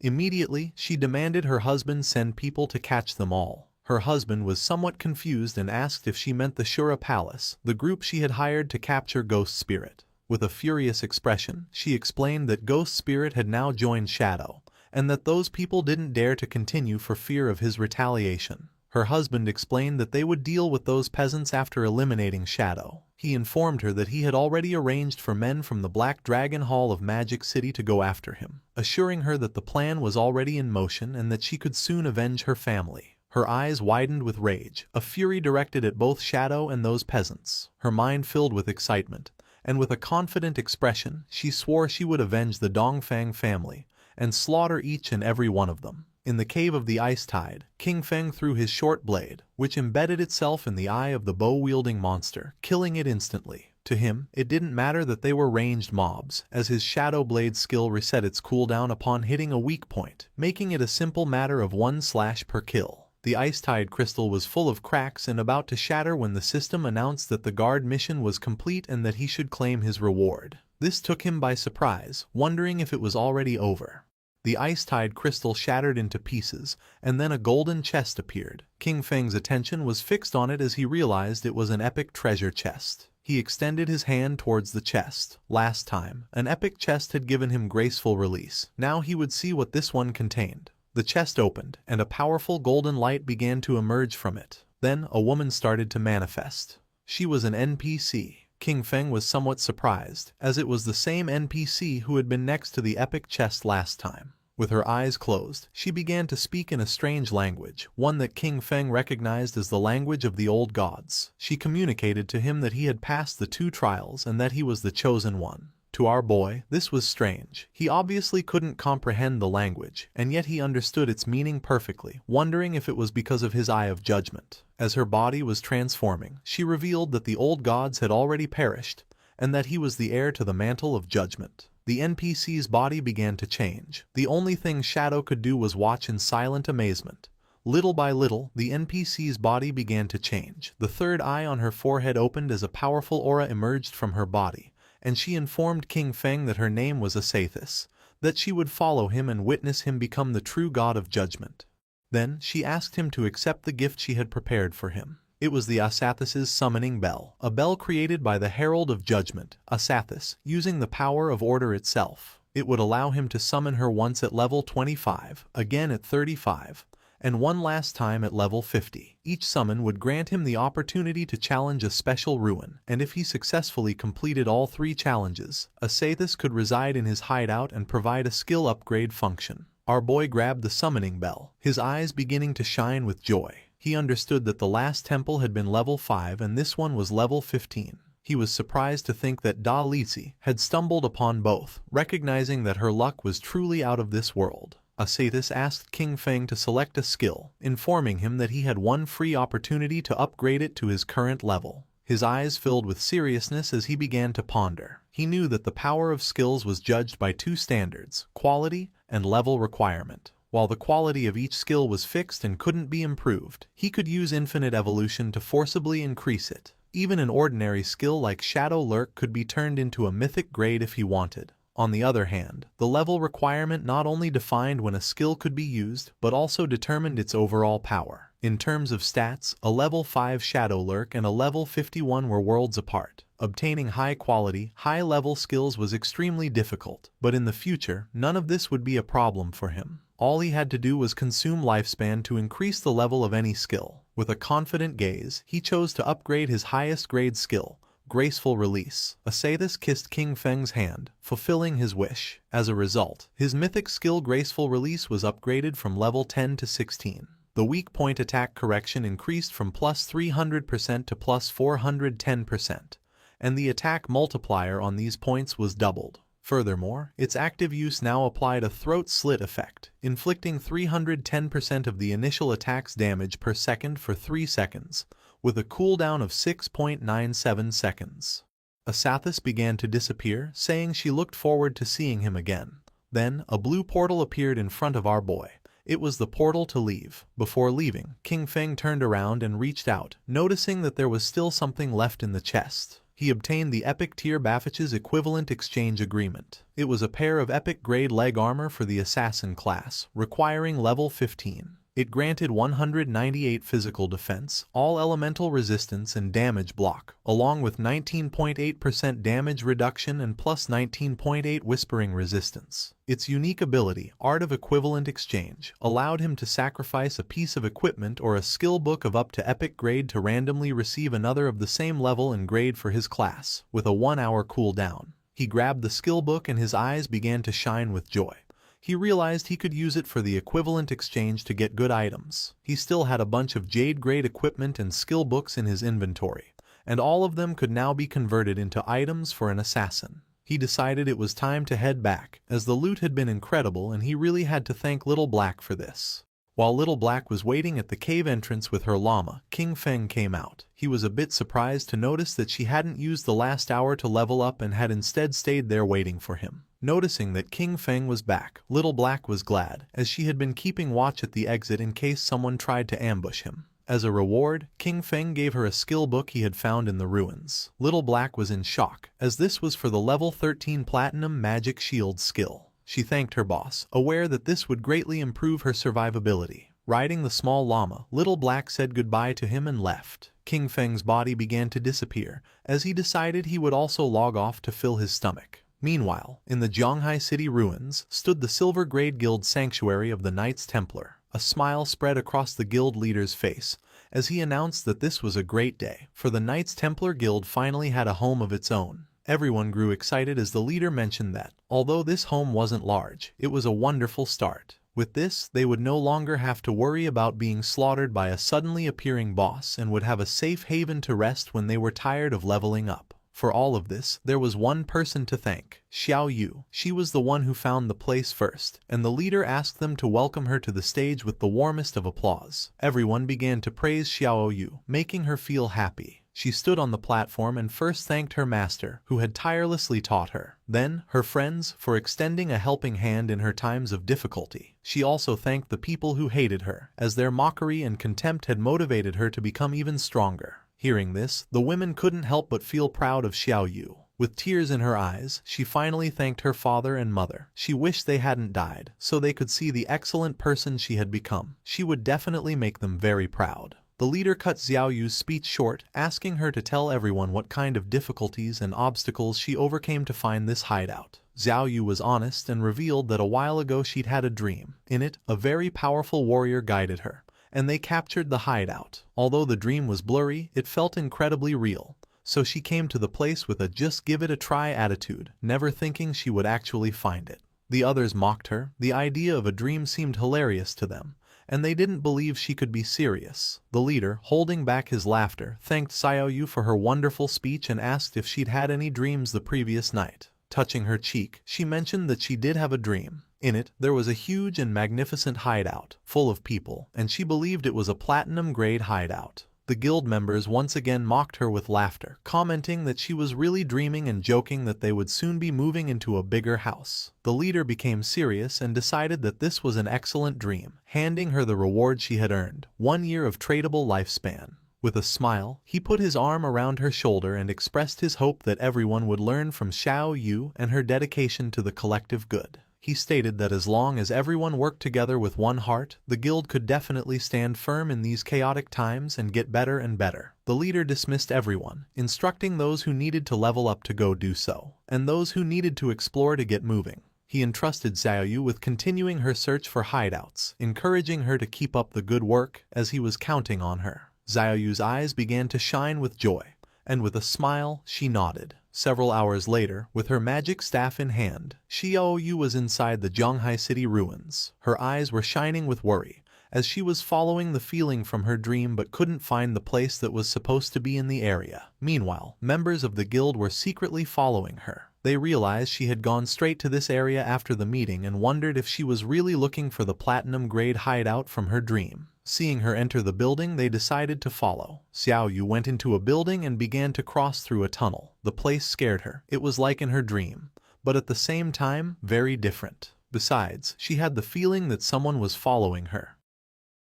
Immediately, she demanded her husband send people to catch them all. Her husband was somewhat confused and asked if she meant the Shura Palace, the group she had hired to capture Ghost Spirit. With a furious expression, she explained that Ghost Spirit had now joined Shadow, and that those people didn't dare to continue for fear of his retaliation. Her husband explained that they would deal with those peasants after eliminating Shadow. He informed her that he had already arranged for men from the Black Dragon Hall of Magic City to go after him, assuring her that the plan was already in motion and that she could soon avenge her family. Her eyes widened with rage, a fury directed at both Shadow and those peasants. Her mind filled with excitement, and with a confident expression, she swore she would avenge the Dongfang family and slaughter each and every one of them. In the cave of the Ice Tide, King Feng threw his short blade, which embedded itself in the eye of the bow-wielding monster, killing it instantly. To him, it didn't matter that they were ranged mobs, as his Shadow Blade skill reset its cooldown upon hitting a weak point, making it a simple matter of 1 slash per kill. The Ice Tide crystal was full of cracks and about to shatter when the system announced that the guard mission was complete and that he should claim his reward. This took him by surprise, wondering if it was already over. The Ice Tide crystal shattered into pieces, and then a golden chest appeared. King Feng's attention was fixed on it as he realized it was an epic treasure chest. He extended his hand towards the chest. Last time, an epic chest had given him graceful release. Now he would see what this one contained. The chest opened, and a powerful golden light began to emerge from it. Then a woman started to manifest. She was an NPC. King Feng was somewhat surprised, as it was the same NPC who had been next to the epic chest last time. With her eyes closed, she began to speak in a strange language, one that King Feng recognized as the language of the old gods. She communicated to him that he had passed the 2 trials and that he was the chosen one. To our boy, this was strange. He obviously couldn't comprehend the language, and yet he understood its meaning perfectly, wondering if it was because of his eye of judgment. As her body was transforming, she revealed that the old gods had already perished, and that he was the heir to the mantle of judgment. The NPC's body began to change. The only thing Shadow could do was watch in silent amazement. Little by little, the NPC's body began to change. The third eye on her forehead opened as a powerful aura emerged from her body, and she informed King Feng that her name was Asathis, that she would follow him and witness him become the true god of judgment. Then she asked him to accept the gift she had prepared for him. It was the Asathis' summoning bell, a bell created by the Herald of Judgment, Asathis, using the power of order itself. It would allow him to summon her once at level 25, again at 35, and one last time at level 50. Each summon would grant him the opportunity to challenge a special ruin, and if he successfully completed all 3 challenges, Asathis could reside in his hideout and provide a skill upgrade function. Our boy grabbed the summoning bell, his eyes beginning to shine with joy. He understood that the last temple had been level 5 and this one was level 15. He was surprised to think that Da Lisi had stumbled upon both, recognizing that her luck was truly out of this world. Asathis asked King Feng to select a skill, informing him that he had one free opportunity to upgrade it to his current level. His eyes filled with seriousness as he began to ponder. He knew that the power of skills was judged by 2 standards, quality and level requirement. While the quality of each skill was fixed and couldn't be improved, he could use infinite evolution to forcibly increase it. Even an ordinary skill like Shadow Lurk could be turned into a mythic grade if he wanted. On the other hand, the level requirement not only defined when a skill could be used, but also determined its overall power. In terms of stats, a level 5 Shadow Lurk and a level 51 were worlds apart. Obtaining high-quality, high-level skills was extremely difficult, but in the future, none of this would be a problem for him. All he had to do was consume lifespan to increase the level of any skill. With a confident gaze, he chose to upgrade his highest grade skill, Graceful Release. Asathis kissed King Feng's hand, fulfilling his wish. As a result, his mythic skill Graceful Release was upgraded from level 10 to 16. The weak point attack correction increased from plus 300% to plus 410%, and the attack multiplier on these points was doubled. Furthermore, its active use now applied a throat slit effect, inflicting 310% of the initial attack's damage per second for 3 seconds, with a cooldown of 6.97 seconds. Asathis began to disappear, saying she looked forward to seeing him again. Then, a blue portal appeared in front of our boy. It was the portal to leave. Before leaving, King Feng turned around and reached out, noticing that there was still something left in the chest. He obtained the Epic Tier Bafich's equivalent exchange agreement. It was a pair of epic grade leg armor for the assassin class, requiring level 15. It granted 198 physical defense, all elemental resistance and damage block, along with 19.8% damage reduction and plus 19.8 whispering resistance. Its unique ability, Art of Equivalent Exchange, allowed him to sacrifice a piece of equipment or a skill book of up to epic grade to randomly receive another of the same level and grade for his class, with a 1-hour cooldown. He grabbed the skill book and his eyes began to shine with joy. He realized he could use it for the equivalent exchange to get good items. He still had a bunch of Jade-grade equipment and skill books in his inventory, and all of them could now be converted into items for an assassin. He decided it was time to head back, as the loot had been incredible and he really had to thank Little Black for this. While Little Black was waiting at the cave entrance with her llama, King Feng came out. He was a bit surprised to notice that she hadn't used the last hour to level up and had instead stayed there waiting for him. Noticing that King Feng was back, Little Black was glad, as she had been keeping watch at the exit in case someone tried to ambush him. As a reward, King Feng gave her a skill book he had found in the ruins. Little Black was in shock, as this was for the level 13 Platinum Magic Shield skill. She thanked her boss, aware that this would greatly improve her survivability. Riding the small llama, Little Black said goodbye to him and left. King Feng's body began to disappear, as he decided he would also log off to fill his stomach. Meanwhile, in the Zhonghai City ruins, stood the Silver Grade Guild Sanctuary of the Knights Templar. A smile spread across the guild leader's face, as he announced that this was a great day, for the Knights Templar Guild finally had a home of its own. Everyone grew excited as the leader mentioned that, although this home wasn't large, it was a wonderful start. With this, they would no longer have to worry about being slaughtered by a suddenly appearing boss and would have a safe haven to rest when they were tired of leveling up. For all of this, there was one person to thank, Xiao Yu. She was the one who found the place first, and the leader asked them to welcome her to the stage with the warmest of applause. Everyone began to praise Xiao Yu, making her feel happy. She stood on the platform and first thanked her master, who had tirelessly taught her. Then, her friends, for extending a helping hand in her times of difficulty. She also thanked the people who hated her, as their mockery and contempt had motivated her to become even stronger. Hearing this, the women couldn't help but feel proud of Xiao Yu. With tears in her eyes, she finally thanked her father and mother. She wished they hadn't died, so they could see the excellent person she had become. She would definitely make them very proud. The leader cut Xiao Yu's speech short, asking her to tell everyone what kind of difficulties and obstacles she overcame to find this hideout. Xiao Yu was honest and revealed that a while ago she'd had a dream. In it, a very powerful warrior guided her, and they captured the hideout. Although the dream was blurry, it felt incredibly real. So she came to the place with a just give it a try attitude, never thinking she would actually find it. The others mocked her. The idea of a dream seemed hilarious to them, and they didn't believe she could be serious. The leader, holding back his laughter, thanked Xiao Yu for her wonderful speech and asked if she'd had any dreams the previous night. Touching her cheek, she mentioned that she did have a dream. In it, there was a huge and magnificent hideout, full of people, and she believed it was a platinum-grade hideout. The guild members once again mocked her with laughter, commenting that she was really dreaming and joking that they would soon be moving into a bigger house. The leader became serious and decided that this was an excellent dream, handing her the reward she had earned, 1 year of tradable lifespan. With a smile, he put his arm around her shoulder and expressed his hope that everyone would learn from Xiao Yu and her dedication to the collective good. He stated that as long as everyone worked together with one heart, the guild could definitely stand firm in these chaotic times and get better and better. The leader dismissed everyone, instructing those who needed to level up to go do so, and those who needed to explore to get moving. He entrusted Xiao Yu with continuing her search for hideouts, encouraging her to keep up the good work as he was counting on her. Xiao Yu's eyes began to shine with joy, and with a smile, she nodded. Several hours later, with her magic staff in hand, Xiao Yu was inside the Zhonghai City ruins. Her eyes were shining with worry, as she was following the feeling from her dream but couldn't find the place that was supposed to be in the area. Meanwhile, members of the guild were secretly following her. They realized she had gone straight to this area after the meeting and wondered if she was really looking for the platinum-grade hideout from her dream. Seeing her enter the building, they decided to follow. Xiao Yu went into a building and began to cross through a tunnel. The place scared her. It was like in her dream, but at the same time, very different. Besides, she had the feeling that someone was following her.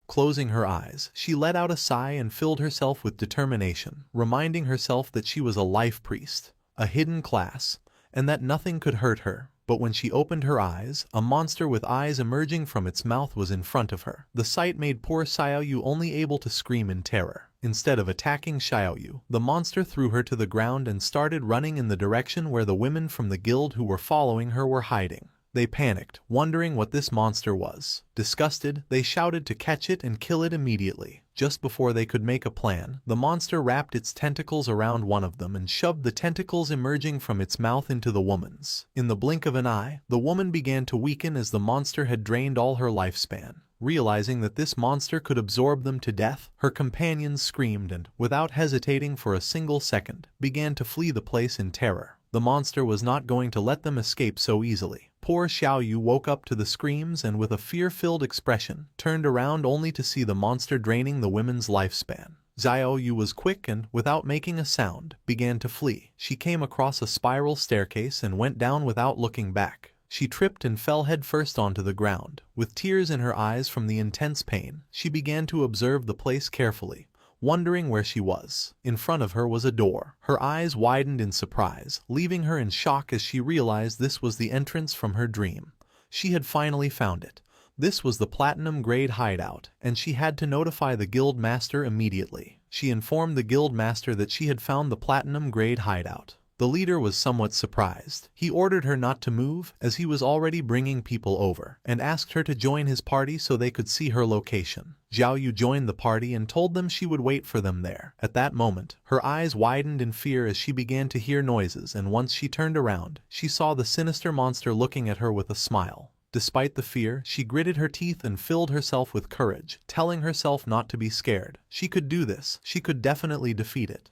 Closing her eyes, she let out a sigh and filled herself with determination, reminding herself that she was a life priest, a hidden class, and that nothing could hurt her. But when she opened her eyes, a monster with eyes emerging from its mouth was in front of her. The sight made poor Xiao Yu only able to scream in terror. Instead of attacking Xiao Yu, the monster threw her to the ground and started running in the direction where the women from the guild who were following her were hiding. They panicked, wondering what this monster was. Disgusted, they shouted to catch it and kill it immediately. Just before they could make a plan, the monster wrapped its tentacles around one of them and shoved the tentacles emerging from its mouth into the woman's. In the blink of an eye, the woman began to weaken as the monster had drained all her lifespan. Realizing that this monster could absorb them to death, her companions screamed and, without hesitating for a single second, began to flee the place in terror. The monster was not going to let them escape so easily. Poor Xiao Yu woke up to the screams and with a fear-filled expression, turned around only to see the monster draining the women's lifespan. Xiao Yu was quick and, without making a sound, began to flee. She came across a spiral staircase and went down without looking back. She tripped and fell headfirst onto the ground. With tears in her eyes from the intense pain, she began to observe the place carefully, wondering where she was. In front of her was a door. Her eyes widened in surprise, leaving her in shock as she realized this was the entrance from her dream. She had finally found it. This was the platinum-grade hideout, and she had to notify the guild master immediately. She informed the guild master that she had found the platinum-grade hideout. The leader was somewhat surprised. He ordered her not to move, as he was already bringing people over, and asked her to join his party so they could see her location. Xiao Yu joined the party and told them she would wait for them there. At that moment, her eyes widened in fear as she began to hear noises, and once she turned around, she saw the sinister monster looking at her with a smile. Despite the fear, she gritted her teeth and filled herself with courage, telling herself not to be scared. She could do this. She could definitely defeat it.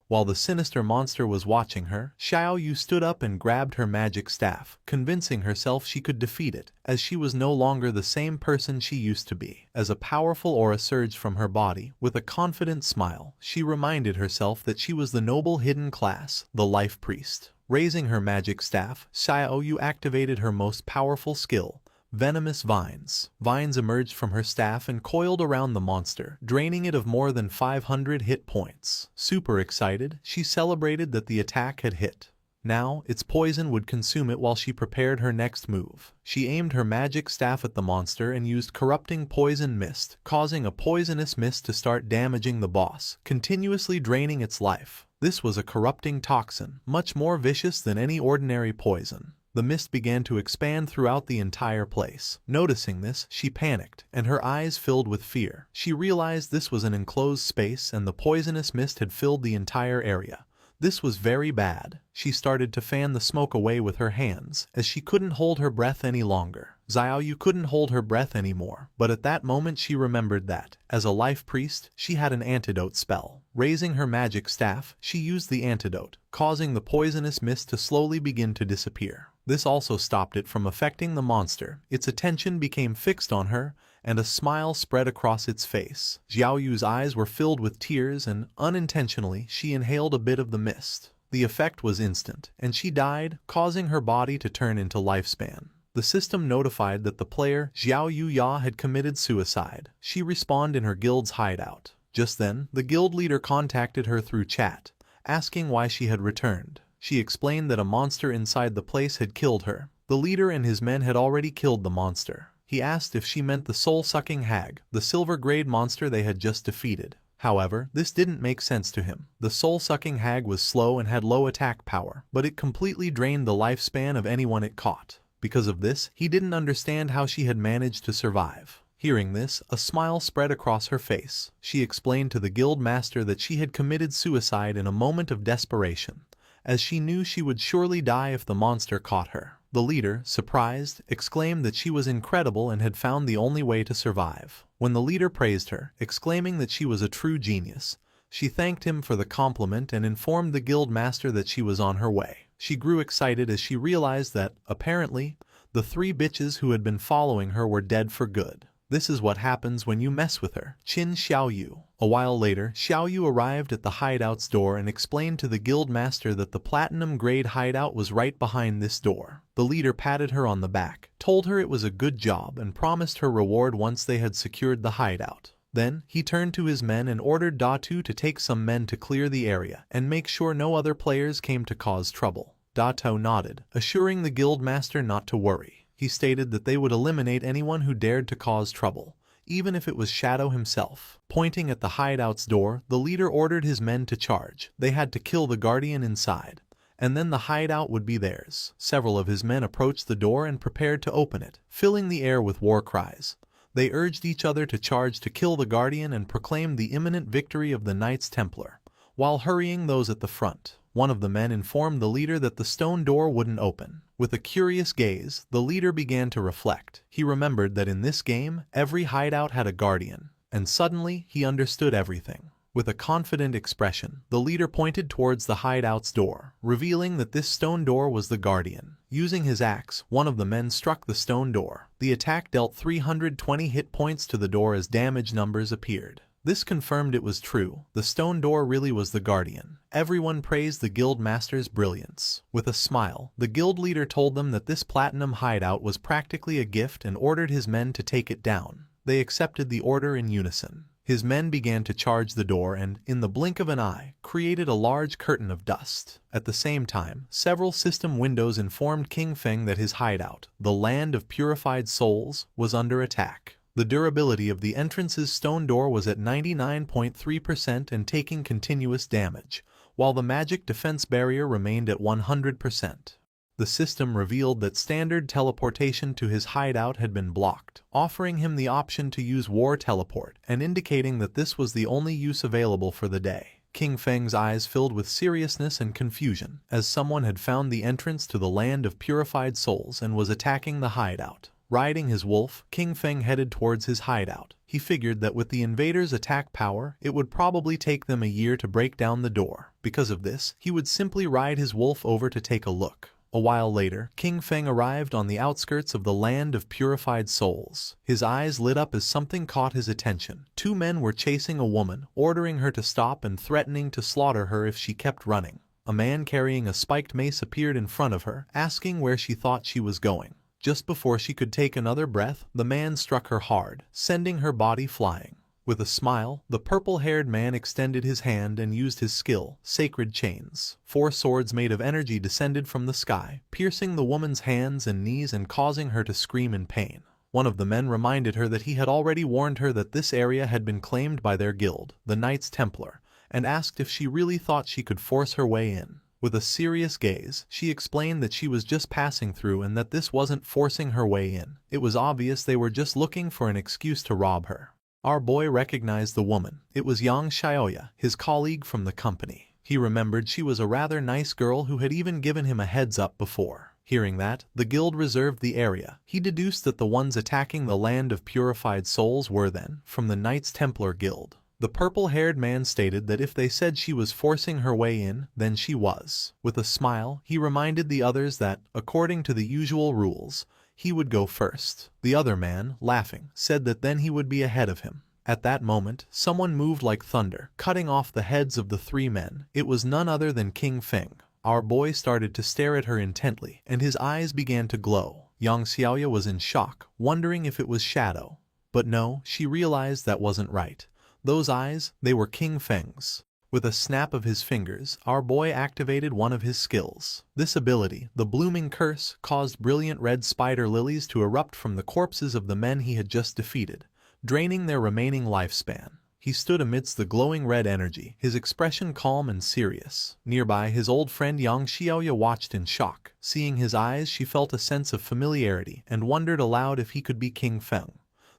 While the sinister monster was watching her, Xiao Yu stood up and grabbed her magic staff, convincing herself she could defeat it, as she was no longer the same person she used to be. As a powerful aura surged from her body, with a confident smile, she reminded herself that she was the noble hidden class, the life priest. Raising her magic staff, Xiao Yu activated her most powerful skill, Venomous Vines. Vines emerged from her staff and coiled around the monster, draining it of more than 500 hit points. Super excited, she celebrated that the attack had hit. Now, its poison would consume it while she prepared her next move. She aimed her magic staff at the monster and used corrupting poison mist, causing a poisonous mist to start damaging the boss, continuously draining its life. This was a corrupting toxin, much more vicious than any ordinary poison. The mist began to expand throughout the entire place. Noticing this, she panicked, and her eyes filled with fear. She realized this was an enclosed space and the poisonous mist had filled the entire area. This was very bad. She started to fan the smoke away with her hands, as she couldn't hold her breath any longer. Xiaoyu couldn't hold her breath anymore, but at that moment she remembered that, as a life priest, she had an antidote spell. Raising her magic staff, she used the antidote, causing the poisonous mist to slowly begin to disappear. This also stopped it from affecting the monster. Its attention became fixed on her, and a smile spread across its face. Xiaoyu's eyes were filled with tears and, unintentionally, she inhaled a bit of the mist. The effect was instant, and she died, causing her body to turn into lifespan. The system notified that the player, Xiaoyu Ya, had committed suicide. She respawned in her guild's hideout. Just then, the guild leader contacted her through chat, asking why she had returned. She explained that a monster inside the place had killed her. The leader and his men had already killed the monster. He asked if she meant the soul-sucking hag, the silver-grade monster they had just defeated. However, this didn't make sense to him. The soul-sucking hag was slow and had low attack power, but it completely drained the lifespan of anyone it caught. Because of this, he didn't understand how she had managed to survive. Hearing this, a smile spread across her face. She explained to the guild master that she had committed suicide in a moment of desperation, as she knew she would surely die if the monster caught her. The leader, surprised, exclaimed that she was incredible and had found the only way to survive. When the leader praised her, exclaiming that she was a true genius, she thanked him for the compliment and informed the guild master that she was on her way. She grew excited as she realized that, apparently, the 3 bitches who had been following her were dead for good. This is what happens when you mess with her. Qin Xiaoyu. A while later, Xiaoyu arrived at the hideout's door and explained to the guild master that the platinum-grade hideout was right behind this door. The leader patted her on the back, told her it was a good job, and promised her reward once they had secured the hideout. Then, he turned to his men and ordered Datu to take some men to clear the area and make sure no other players came to cause trouble. Datu nodded, assuring the guild master not to worry. He stated that they would eliminate anyone who dared to cause trouble, even if it was Shadow himself. Pointing at the hideout's door, the leader ordered his men to charge. They had to kill the guardian inside, and then the hideout would be theirs. Several of his men approached the door and prepared to open it, filling the air with war cries. They urged each other to charge to kill the guardian and proclaimed the imminent victory of the Knights Templar, while hurrying those at the front. One of the men informed the leader that the stone door wouldn't open. With a curious gaze, the leader began to reflect. He remembered that in this game, every hideout had a guardian, and suddenly he understood everything. With a confident expression, the leader pointed towards the hideout's door, revealing that this stone door was the guardian. Using his axe, one of the men struck the stone door. The attack dealt 320 hit points to the door as damage numbers appeared. This confirmed it was true. The stone door really was the guardian. Everyone praised the guild master's brilliance. With a smile, the guild leader told them that this platinum hideout was practically a gift and ordered his men to take it down. They accepted the order in unison. His men began to charge the door and, in the blink of an eye, created a large curtain of dust. At the same time, several system windows informed King Feng that his hideout, the Land of Purified Souls, was under attack. The durability of the entrance's stone door was at 99.3% and taking continuous damage, while the magic defense barrier remained at 100%. The system revealed that standard teleportation to his hideout had been blocked, offering him the option to use War Teleport and indicating that this was the only use available for the day. King Feng's eyes filled with seriousness and confusion, as someone had found the entrance to the Land of Purified Souls and was attacking the hideout. Riding his wolf, King Feng headed towards his hideout. He figured that with the invaders' attack power, it would probably take them a year to break down the door. Because of this, he would simply ride his wolf over to take a look. A while later, King Feng arrived on the outskirts of the Land of Purified Souls. His eyes lit up as something caught his attention. 2 men were chasing a woman, ordering her to stop and threatening to slaughter her if she kept running. A man carrying a spiked mace appeared in front of her, asking where she thought she was going. Just before she could take another breath, the man struck her hard, sending her body flying. With a smile, the purple-haired man extended his hand and used his skill, Sacred Chains. 4 swords made of energy descended from the sky, piercing the woman's hands and knees and causing her to scream in pain. One of the men reminded her that he had already warned her that this area had been claimed by their guild, the Knights Templar, and asked if she really thought she could force her way in. With a serious gaze, she explained that she was just passing through and that this wasn't forcing her way in. It was obvious they were just looking for an excuse to rob her. Our boy recognized the woman. It was Yang Xiaoya, his colleague from the company. He remembered she was a rather nice girl who had even given him a heads-up before. Hearing that, the guild reserved the area. He deduced that the ones attacking the land of purified souls were then from the Knights Templar Guild. The purple-haired man stated that if they said she was forcing her way in, then she was. With a smile, he reminded the others that, according to the usual rules, he would go first. The other man, laughing, said that then he would be ahead of him. At that moment, someone moved like thunder, cutting off the heads of the 3 men. It was none other than King Feng. Our boy started to stare at her intently, and his eyes began to glow. Yang Xiaoya was in shock, wondering if it was Shadow. But no, she realized that wasn't right. Those eyes, they were King Feng's. With a snap of his fingers, our boy activated one of his skills. This ability, the Blooming Curse, caused brilliant red spider lilies to erupt from the corpses of the men he had just defeated, draining their remaining lifespan. He stood amidst the glowing red energy, his expression calm and serious. Nearby, his old friend Yang Xiaoya watched in shock. Seeing his eyes, she felt a sense of familiarity and wondered aloud if he could be King Feng.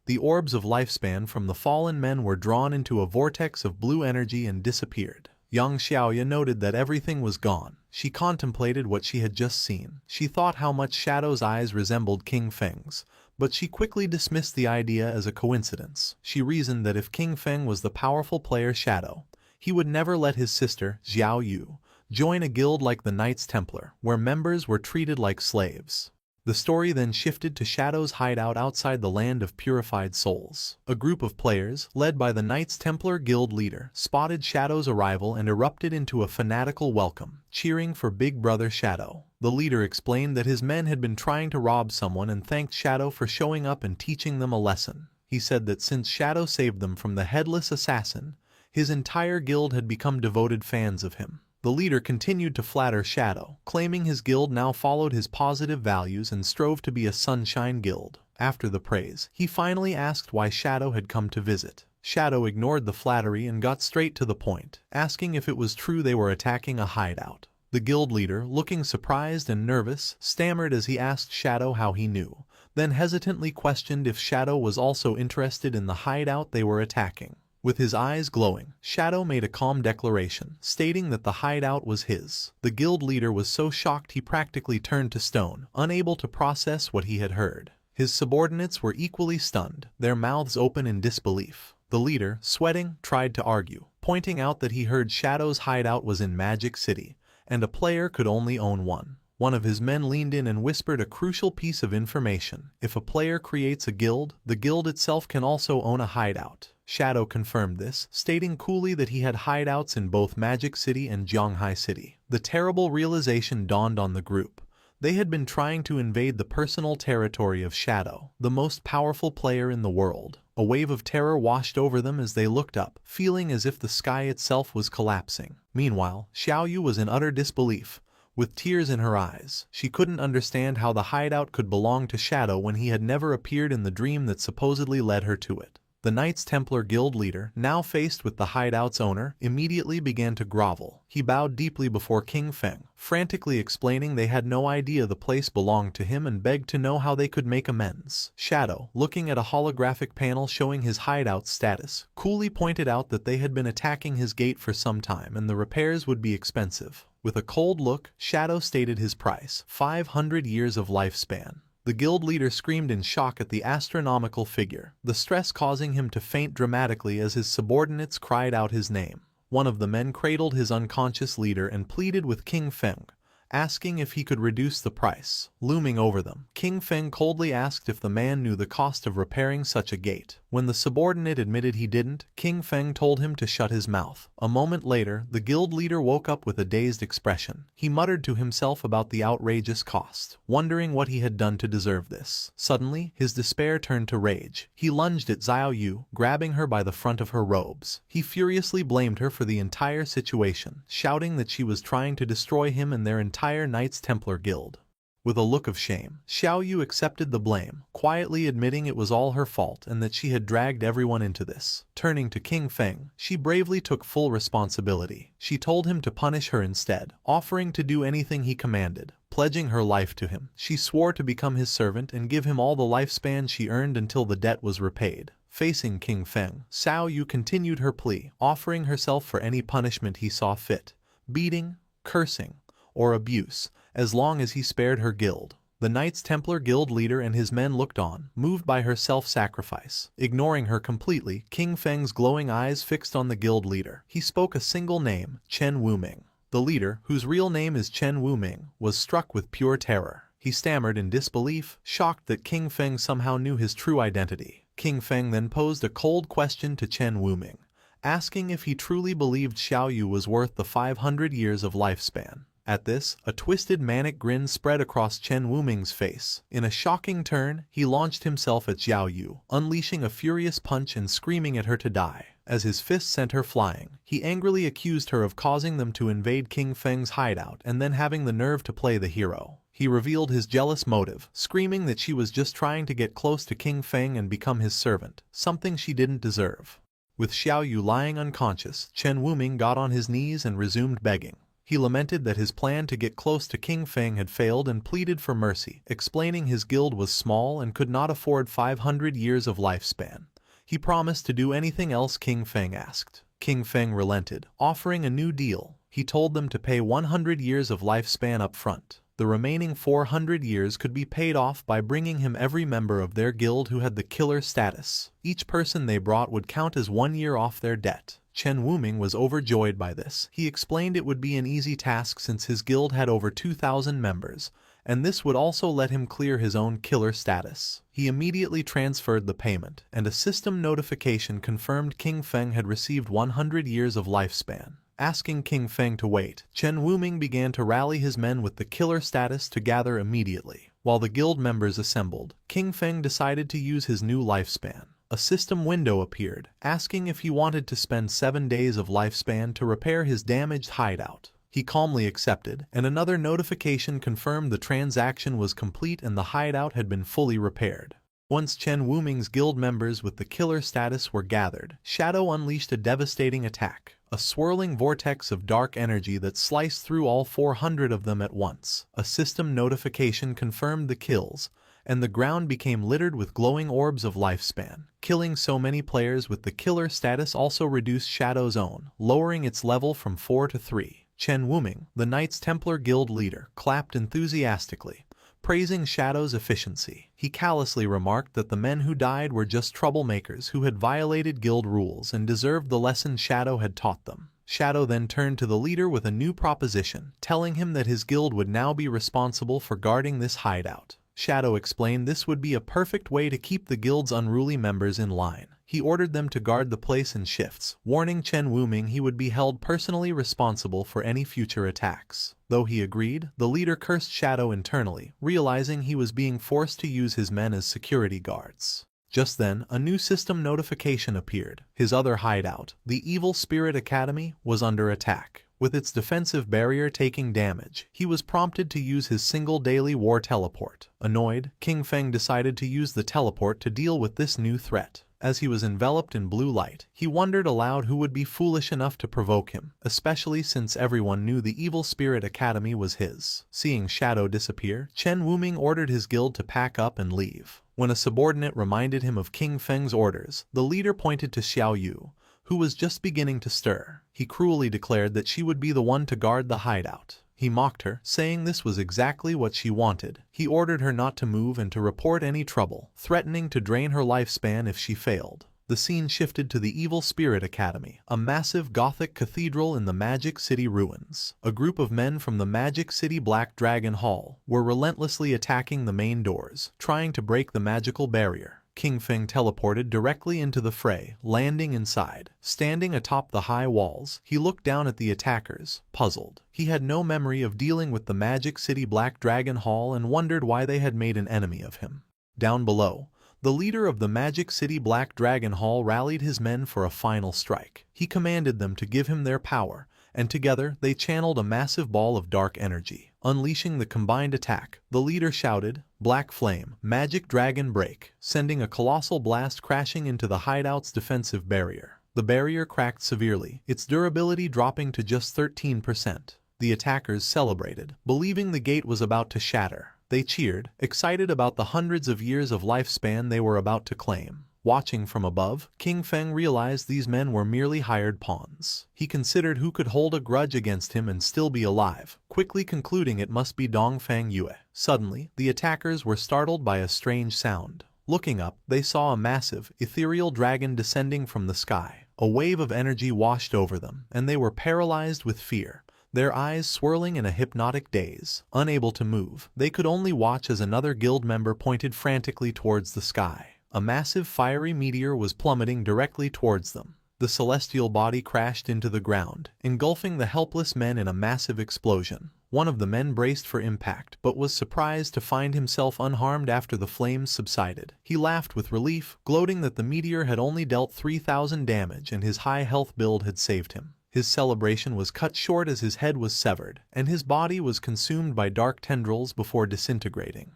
The orbs of lifespan from the fallen men were drawn into a vortex of blue energy and disappeared. Yang Xiaoya noted that everything was gone. She contemplated what she had just seen. She thought how much Shadow's eyes resembled King Feng's, but she quickly dismissed the idea as a coincidence. She reasoned that if King Feng was the powerful player Shadow, he would never let his sister, Xiao Yu, join a guild like the Knights Templar, where members were treated like slaves. The story then shifted to Shadow's hideout outside the land of purified souls. A group of players, led by the Knights Templar Guild leader, spotted Shadow's arrival and erupted into a fanatical welcome, cheering for Big Brother Shadow. The leader explained that his men had been trying to rob someone and thanked Shadow for showing up and teaching them a lesson. He said that since Shadow saved them from the headless assassin, his entire guild had become devoted fans of him. The leader continued to flatter Shadow, claiming his guild now followed his positive values and strove to be a sunshine guild. After the praise, he finally asked why Shadow had come to visit. Shadow ignored the flattery and got straight to the point, asking if it was true they were attacking a hideout. The guild leader, looking surprised and nervous, stammered as he asked Shadow how he knew, then hesitantly questioned if Shadow was also interested in the hideout they were attacking. With his eyes glowing, Shadow made a calm declaration, stating that the hideout was his. The guild leader was so shocked he practically turned to stone, unable to process what he had heard. His subordinates were equally stunned, their mouths open in disbelief. The leader, sweating, tried to argue, pointing out that he heard Shadow's hideout was in Magic City, and a player could only own one. One of his men leaned in and whispered a crucial piece of information. If a player creates a guild, the guild itself can also own a hideout. Shadow confirmed this, stating coolly that he had hideouts in both Magic City and Zhanghai City. The terrible realization dawned on the group. They had been trying to invade the personal territory of Shadow, the most powerful player in the world. A wave of terror washed over them as they looked up, feeling as if the sky itself was collapsing. Meanwhile, Xiao Yu was in utter disbelief. With tears in her eyes, she couldn't understand how the hideout could belong to Shadow when he had never appeared in the dream that supposedly led her to it. The Knights Templar Guild leader, now faced with the hideout's owner, immediately began to grovel. He bowed deeply before King Feng, frantically explaining they had no idea the place belonged to him and begged to know how they could make amends. Shadow, looking at a holographic panel showing his hideout's status, coolly pointed out that they had been attacking his gate for some time and the repairs would be expensive. With a cold look, Shadow stated his price, 500 years of lifespan. The guild leader screamed in shock at the astronomical figure, the stress causing him to faint dramatically as his subordinates cried out his name. One of the men cradled his unconscious leader and pleaded with King Feng, asking if he could reduce the price. Looming over them, King Feng coldly asked if the man knew the cost of repairing such a gate. When the subordinate admitted he didn't, King Feng told him to shut his mouth. A moment later, the guild leader woke up with a dazed expression. He muttered to himself about the outrageous cost, wondering what he had done to deserve this. Suddenly, his despair turned to rage. He lunged at Xiao Yu, grabbing her by the front of her robes. He furiously blamed her for the entire situation, shouting that she was trying to destroy him and their entire Knights Templar Guild. With a look of shame, Xiao Yu accepted the blame, quietly admitting it was all her fault and that she had dragged everyone into this. Turning to King Feng, she bravely took full responsibility. She told him to punish her instead, offering to do anything he commanded. Pledging her life to him, she swore to become his servant and give him all the lifespan she earned until the debt was repaid. Facing King Feng, Xiao Yu continued her plea, offering herself for any punishment he saw fit. Beating, cursing, or abuse, as long as he spared her guild. The Knights Templar Guild leader and his men looked on, moved by her self-sacrifice. Ignoring her completely, King Feng's glowing eyes fixed on the guild leader. He spoke a single name, Chen Wuming. The leader, whose real name is Chen Wuming, was struck with pure terror. He stammered in disbelief, shocked that King Feng somehow knew his true identity. King Feng then posed a cold question to Chen Wuming, asking if he truly believed Xiao Yu was worth the 500 years of lifespan. At this, a twisted manic grin spread across Chen Wuming's face. In a shocking turn, he launched himself at Xiao Yu, unleashing a furious punch and screaming at her to die. As his fist sent her flying, he angrily accused her of causing them to invade King Feng's hideout and then having the nerve to play the hero. He revealed his jealous motive, screaming that she was just trying to get close to King Feng and become his servant, something she didn't deserve. With Xiao Yu lying unconscious, Chen Wuming got on his knees and resumed begging. He lamented that his plan to get close to King Feng had failed and pleaded for mercy, explaining his guild was small and could not afford 500 years of lifespan. He promised to do anything else King Feng asked. King Feng relented, offering a new deal. He told them to pay 100 years of lifespan up front. The remaining 400 years could be paid off by bringing him every member of their guild who had the killer status. Each person they brought would count as 1 year off their debt. Chen Wuming was overjoyed by this. He explained it would be an easy task since his guild had over 2,000 members, and this would also let him clear his own killer status. He immediately transferred the payment, and a system notification confirmed King Feng had received 100 years of lifespan. Asking King Feng to wait, Chen Wuming began to rally his men with the killer status to gather immediately. While the guild members assembled, King Feng decided to use his new lifespan. A system window appeared, asking if he wanted to spend 7 days of lifespan to repair his damaged hideout. He calmly accepted, and another notification confirmed the transaction was complete and the hideout had been fully repaired. Once Chen Wuming's guild members with the killer status were gathered, Shadow unleashed a devastating attack, a swirling vortex of dark energy that sliced through all 400 of them at once. A system notification confirmed the kills, and the ground became littered with glowing orbs of lifespan. Killing so many players with the killer status also reduced Shadow's own, lowering its level from 4 to 3. Chen Wuming, the Knights Templar Guild leader, clapped enthusiastically, praising Shadow's efficiency. He callously remarked that the men who died were just troublemakers who had violated guild rules and deserved the lesson Shadow had taught them. Shadow then turned to the leader with a new proposition, telling him that his guild would now be responsible for guarding this hideout. Shadow explained this would be a perfect way to keep the guild's unruly members in line. He ordered them to guard the place in shifts, warning Chen Wuming he would be held personally responsible for any future attacks. Though he agreed, the leader cursed Shadow internally, realizing he was being forced to use his men as security guards. Just then, a new system notification appeared. His other hideout, the Evil Spirit Academy, was under attack. With its defensive barrier taking damage, he was prompted to use his single daily war teleport. Annoyed, King Feng decided to use the teleport to deal with this new threat. As he was enveloped in blue light, he wondered aloud who would be foolish enough to provoke him, especially since everyone knew the Evil Spirit Academy was his. Seeing Shadow disappear, Chen Wuming ordered his guild to pack up and leave. When a subordinate reminded him of King Feng's orders, the leader pointed to Xiao Yu, who was just beginning to stir. He cruelly declared that she would be the one to guard the hideout. He mocked her, saying this was exactly what she wanted. He ordered her not to move and to report any trouble, threatening to drain her lifespan if she failed. the scene shifted to the Evil Spirit Academy, a massive Gothic cathedral in the Magic City ruins. A group of men from the Magic City Black Dragon Hall were relentlessly attacking the main doors, trying to break the magical barrier. King Feng teleported directly into the fray, landing inside. Standing atop the high walls, he looked down at the attackers, puzzled. He had no memory of dealing with the Magic City Black Dragon Hall and wondered why they had made an enemy of him. Down below, the leader of the Magic City Black Dragon Hall rallied his men for a final strike. He commanded them to give him their power, and together they channeled a massive ball of dark energy. Unleashing the combined attack, the leader shouted, "Black Flame, Magic Dragon Break," sending a colossal blast crashing into the hideout's defensive barrier. The barrier cracked severely, its durability dropping to just 13%. The attackers celebrated, believing the gate was about to shatter. They cheered, excited about the hundreds of years of lifespan they were about to claim. Watching from above, King Feng realized these men were merely hired pawns. He considered who could hold a grudge against him and still be alive, quickly concluding it must be Dongfang Yue. Suddenly, the attackers were startled by a strange sound. Looking up, they saw a massive, ethereal dragon descending from the sky. A wave of energy washed over them, and they were paralyzed with fear. Their eyes swirling in a hypnotic daze. Unable to move, they could only watch as another guild member pointed frantically towards the sky. A massive fiery meteor was plummeting directly towards them. The celestial body crashed into the ground, engulfing the helpless men in a massive explosion. One of the men braced for impact, but was surprised to find himself unharmed after the flames subsided. He laughed with relief, gloating that the meteor had only dealt 3,000 damage and his high health build had saved him. His celebration was cut short as his head was severed, and his body was consumed by dark tendrils before disintegrating.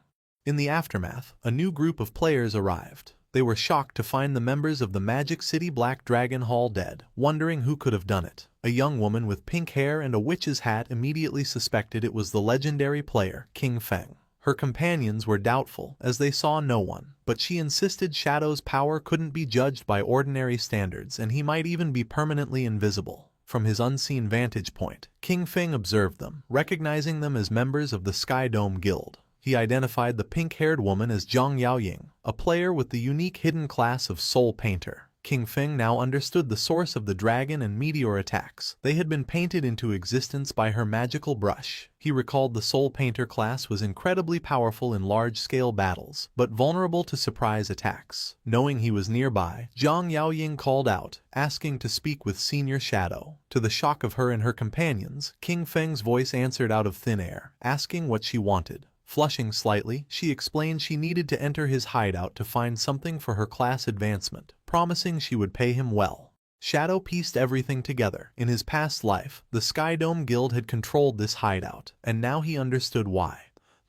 In the aftermath, a new group of players arrived. They were shocked to find the members of the Magic City Black Dragon Hall dead, wondering who could have done it. A young woman with pink hair and a witch's hat immediately suspected it was the legendary player, King Feng. Her companions were doubtful, as they saw no one, but she insisted Shadow's power couldn't be judged by ordinary standards and he might even be permanently invisible. From his unseen vantage point, King Feng observed them, recognizing them as members of the Sky Dome Guild. He identified the pink-haired woman as Zhang Yaoying, a player with the unique hidden class of Soul Painter. King Feng now understood the source of the dragon and meteor attacks. They had been painted into existence by her magical brush. He recalled the Soul Painter class was incredibly powerful in large-scale battles, but vulnerable to surprise attacks. Knowing he was nearby, Zhang Yaoying called out, asking to speak with Senior Shadow. To the shock of her and her companions, King Feng's voice answered out of thin air, asking what she wanted. Flushing slightly, she explained she needed to enter his hideout to find something for her class advancement, promising she would pay him well. Shadow pieced everything together. In his past life, the Sky Dome Guild had controlled this hideout, and now he understood why.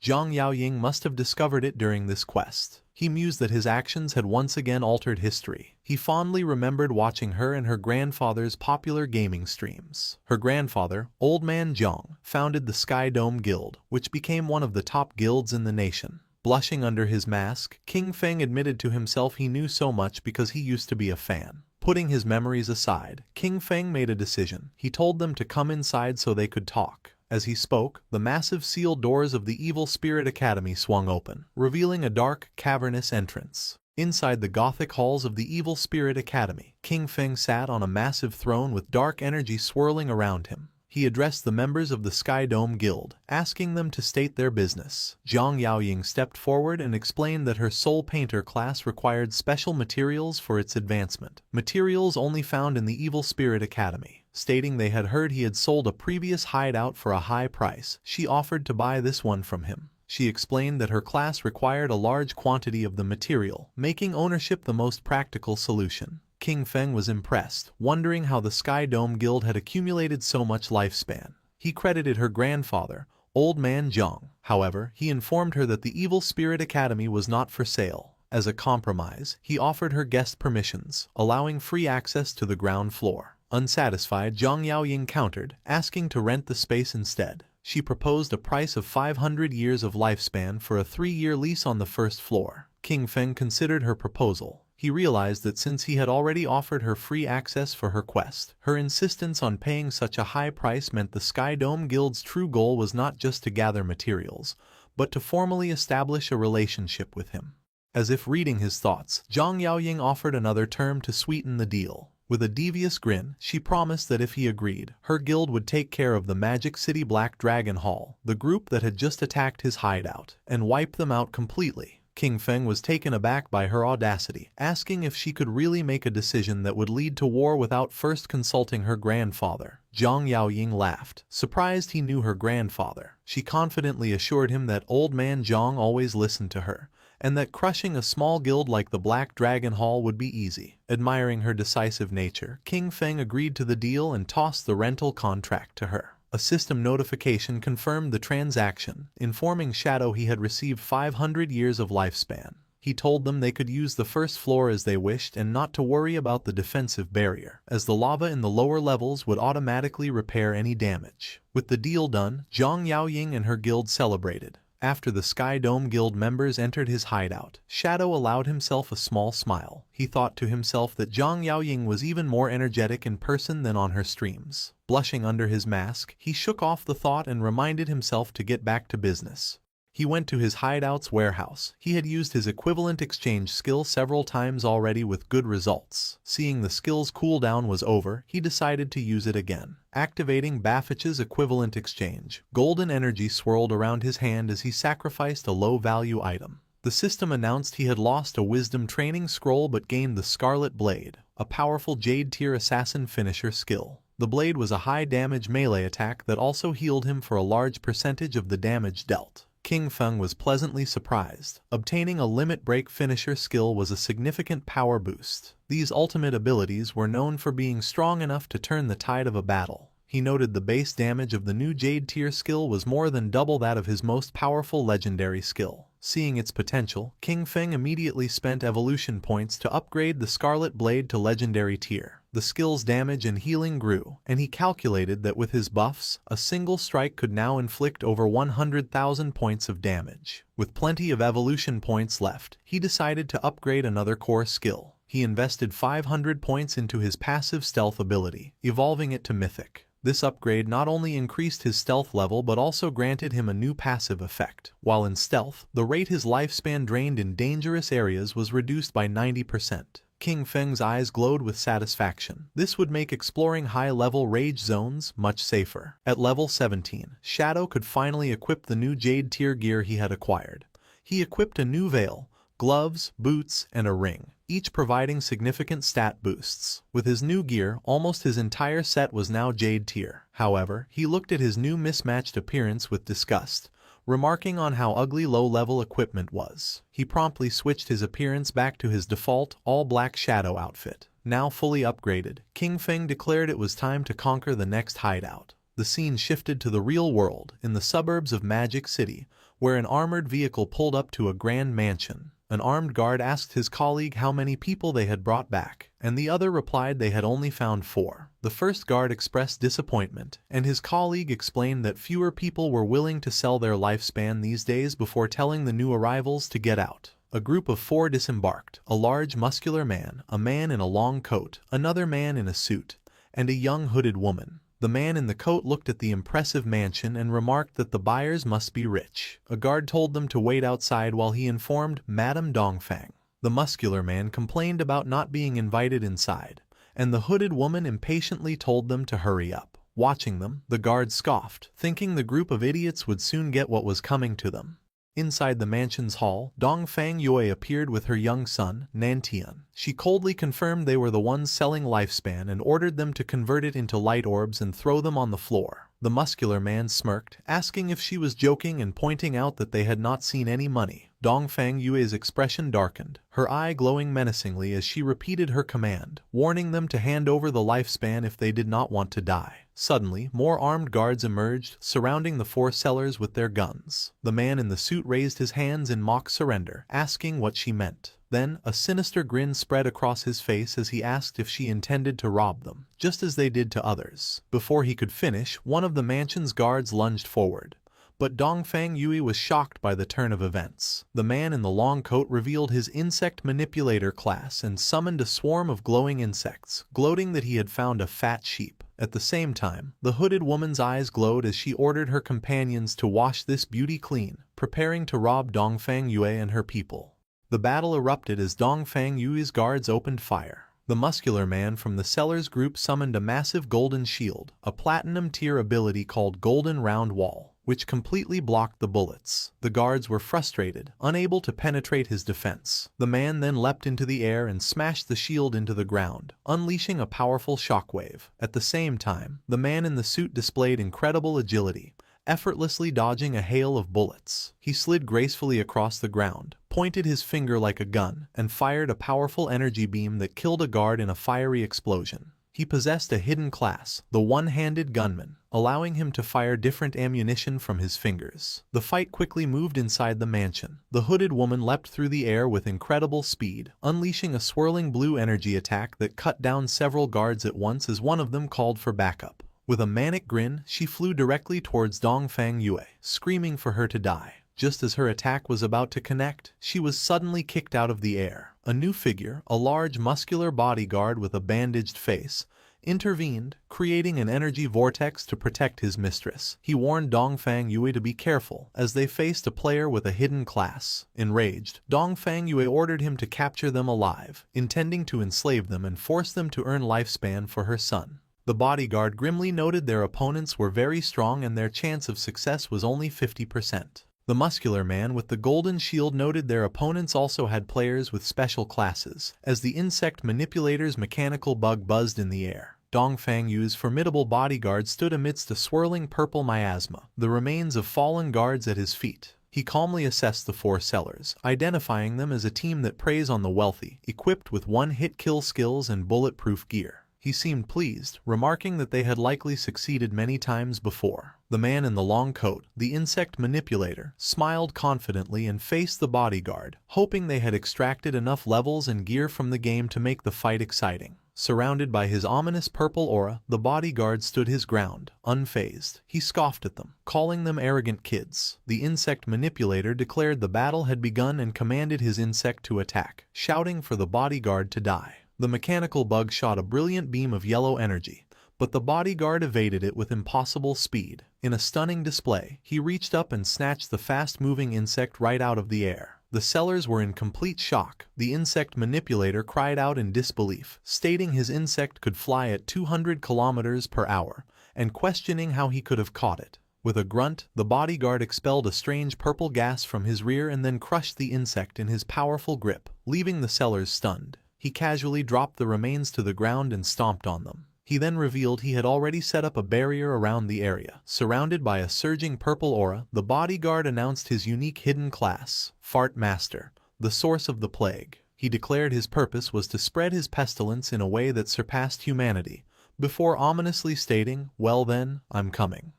Zhang Yaoying must have discovered it during this quest. He mused that his actions had once again altered history. He fondly remembered watching her and her grandfather's popular gaming streams. Her grandfather, Old Man Zhang, founded the Sky Dome Guild, which became one of the top guilds in the nation. Blushing under his mask, King Feng admitted to himself he knew so much because he used to be a fan. Putting his memories aside, King Feng made a decision. He told them to come inside so they could talk. As he spoke, the massive sealed doors of the Evil Spirit Academy swung open, revealing a dark, cavernous entrance. Inside the Gothic halls of the Evil Spirit Academy, King Feng sat on a massive throne with dark energy swirling around him. He addressed the members of the Sky Dome Guild, asking them to state their business. Zhang Yaoying stepped forward and explained that her Soul Painter class required special materials for its advancement, materials only found in the Evil Spirit Academy. Stating they had heard he had sold a previous hideout for a high price, she offered to buy this one from him. She explained that her class required a large quantity of the material, making ownership the most practical solution. King Feng was impressed, wondering how the Sky Dome Guild had accumulated so much lifespan. He credited her grandfather, Old Man Zhang. However, he informed her that the Evil Spirit Academy was not for sale. As a compromise, he offered her guest permissions, allowing free access to the ground floor. Unsatisfied, Zhang Yaoying countered, asking to rent the space instead. She proposed a price of 500 years of lifespan for a 3-year lease on the first floor. King Feng considered her proposal. He realized that since he had already offered her free access for her quest, her insistence on paying such a high price meant the Sky Dome Guild's true goal was not just to gather materials, but to formally establish a relationship with him. As if reading his thoughts, Zhang Yaoying offered another term to sweeten the deal. With a devious grin, she promised that if he agreed, her guild would take care of the Magic City Black Dragon Hall, the group that had just attacked his hideout, and wipe them out completely. King Feng was taken aback by her audacity, asking if she could really make a decision that would lead to war without first consulting her grandfather. Zhang Yaoying laughed, surprised he knew her grandfather. She confidently assured him that old man Zhang always listened to her, and that crushing a small guild like the Black Dragon Hall would be easy. Admiring her decisive nature, King Feng agreed to the deal and tossed the rental contract to her. A system notification confirmed the transaction, informing Shadow he had received 500 years of lifespan. He told them they could use the first floor as they wished and not to worry about the defensive barrier, as the lava in the lower levels would automatically repair any damage. With the deal done, Zhang Yaoying and her guild celebrated. After the Sky Dome Guild members entered his hideout, Shadow allowed himself a small smile. He thought to himself that Zhang Yaoying was even more energetic in person than on her streams. Blushing under his mask, he shook off the thought and reminded himself to get back to business. He went to his hideout's warehouse. He had used his equivalent exchange skill several times already with good results. Seeing the skill's cooldown was over, he decided to use it again. Activating Baffich's equivalent exchange, golden energy swirled around his hand as he sacrificed a low-value item. The system announced he had lost a wisdom training scroll but gained the Scarlet Blade, a powerful Jade-tier assassin finisher skill. The blade was a high-damage melee attack that also healed him for a large percentage of the damage dealt. King Feng was pleasantly surprised. Obtaining a limit break finisher skill was a significant power boost. These ultimate abilities were known for being strong enough to turn the tide of a battle. He noted the base damage of the new Jade tier skill was more than double that of his most powerful legendary skill. Seeing its potential, King Feng immediately spent evolution points to upgrade the Scarlet Blade to legendary tier. The skill's damage and healing grew, and he calculated that with his buffs, a single strike could now inflict over 100,000 points of damage. With plenty of evolution points left, he decided to upgrade another core skill. He invested 500 points into his passive stealth ability, evolving it to Mythic. This upgrade not only increased his stealth level but also granted him a new passive effect. While in stealth, the rate his lifespan drained in dangerous areas was reduced by 90%. King Feng's eyes glowed with satisfaction. This would make exploring high-level rage zones much safer. At level 17, Shadow could finally equip the new Jade tier gear he had acquired. He equipped a new veil, gloves, boots, and a ring, each providing significant stat boosts. With his new gear, almost his entire set was now Jade tier. However, he looked at his new mismatched appearance with disgust, remarking on how ugly low-level equipment was. He promptly switched his appearance back to his default, all-black Shadow outfit. Now fully upgraded, King Feng declared it was time to conquer the next hideout. The scene shifted to the real world, in the suburbs of Magic City, where an armored vehicle pulled up to a grand mansion. An armed guard asked his colleague how many people they had brought back, and the other replied they had only found 4. The first guard expressed disappointment, and his colleague explained that fewer people were willing to sell their lifespan these days before telling the new arrivals to get out. A group of 4 disembarked, a large muscular man, a man in a long coat, another man in a suit, and a young hooded woman. The man in the coat looked at the impressive mansion and remarked that the buyers must be rich. A guard told them to wait outside while he informed Madame Dongfang. The muscular man complained about not being invited inside, and the hooded woman impatiently told them to hurry up. Watching them, the guard scoffed, thinking the group of idiots would soon get what was coming to them. Inside the mansion's hall, Dongfang Yue appeared with her young son, Nantian. She coldly confirmed they were the ones selling lifespan and ordered them to convert it into light orbs and throw them on the floor. The muscular man smirked, asking if she was joking and pointing out that they had not seen any money. Dongfang Yue's expression darkened, her eye glowing menacingly as she repeated her command, warning them to hand over the lifespan if they did not want to die. Suddenly, more armed guards emerged, surrounding the 4 sellers with their guns. The man in the suit raised his hands in mock surrender, asking what she meant. Then, a sinister grin spread across his face as he asked if she intended to rob them, just as they did to others. Before he could finish, one of the mansion's guards lunged forward. But Dongfang Yue was shocked by the turn of events. The man in the long coat revealed his insect manipulator class and summoned a swarm of glowing insects, gloating that he had found a fat sheep. At the same time, the hooded woman's eyes glowed as she ordered her companions to wash this beauty clean, preparing to rob Dongfang Yue and her people. The battle erupted as Dongfang Yui's guards opened fire. The muscular man from the Sellers group summoned a massive golden shield, a platinum-tier ability called Golden Round Wall, which completely blocked the bullets. The guards were frustrated, unable to penetrate his defense. The man then leapt into the air and smashed the shield into the ground, unleashing a powerful shockwave. At the same time, the man in the suit displayed incredible agility, effortlessly dodging a hail of bullets. He slid gracefully across the ground, pointed his finger like a gun, and fired a powerful energy beam that killed a guard in a fiery explosion. He possessed a hidden class, the One-Handed Gunman, allowing him to fire different ammunition from his fingers. The fight quickly moved inside the mansion. The hooded woman leapt through the air with incredible speed, unleashing a swirling blue energy attack that cut down several guards at once as one of them called for backup. With a manic grin, she flew directly towards Dongfang Yue, screaming for her to die. Just as her attack was about to connect, she was suddenly kicked out of the air. A new figure, a large muscular bodyguard with a bandaged face, intervened, creating an energy vortex to protect his mistress. He warned Dongfang Yue to be careful, as they faced a player with a hidden class. Enraged, Dongfang Yue ordered him to capture them alive, intending to enslave them and force them to earn lifespan for her son. The bodyguard grimly noted their opponents were very strong and their chance of success was only 50%. The muscular man with the golden shield noted their opponents also had players with special classes. As the insect manipulator's mechanical bug buzzed in the air, Dongfang Yu's formidable bodyguard stood amidst a swirling purple miasma, the remains of fallen guards at his feet. He calmly assessed the four sellers, identifying them as a team that preys on the wealthy, equipped with one-hit kill skills and bulletproof gear. He seemed pleased, remarking that they had likely succeeded many times before. The man in the long coat, the insect manipulator, smiled confidently and faced the bodyguard, hoping they had extracted enough levels and gear from the game to make the fight exciting. Surrounded by his ominous purple aura, the bodyguard stood his ground, unfazed. He scoffed at them, calling them arrogant kids. The insect manipulator declared the battle had begun and commanded his insect to attack, shouting for the bodyguard to die. The mechanical bug shot a brilliant beam of yellow energy, but the bodyguard evaded it with impossible speed. In a stunning display, he reached up and snatched the fast-moving insect right out of the air. The sellers were in complete shock. The insect manipulator cried out in disbelief, stating his insect could fly at 200 kilometers per hour, and questioning how he could have caught it. With a grunt, the bodyguard expelled a strange purple gas from his rear and then crushed the insect in his powerful grip, leaving the sellers stunned. He casually dropped the remains to the ground and stomped on them. He then revealed he had already set up a barrier around the area. Surrounded by a surging purple aura, the bodyguard announced his unique hidden class, Fart Master, the source of the plague. He declared his purpose was to spread his pestilence in a way that surpassed humanity, before ominously stating, "Well then, I'm coming."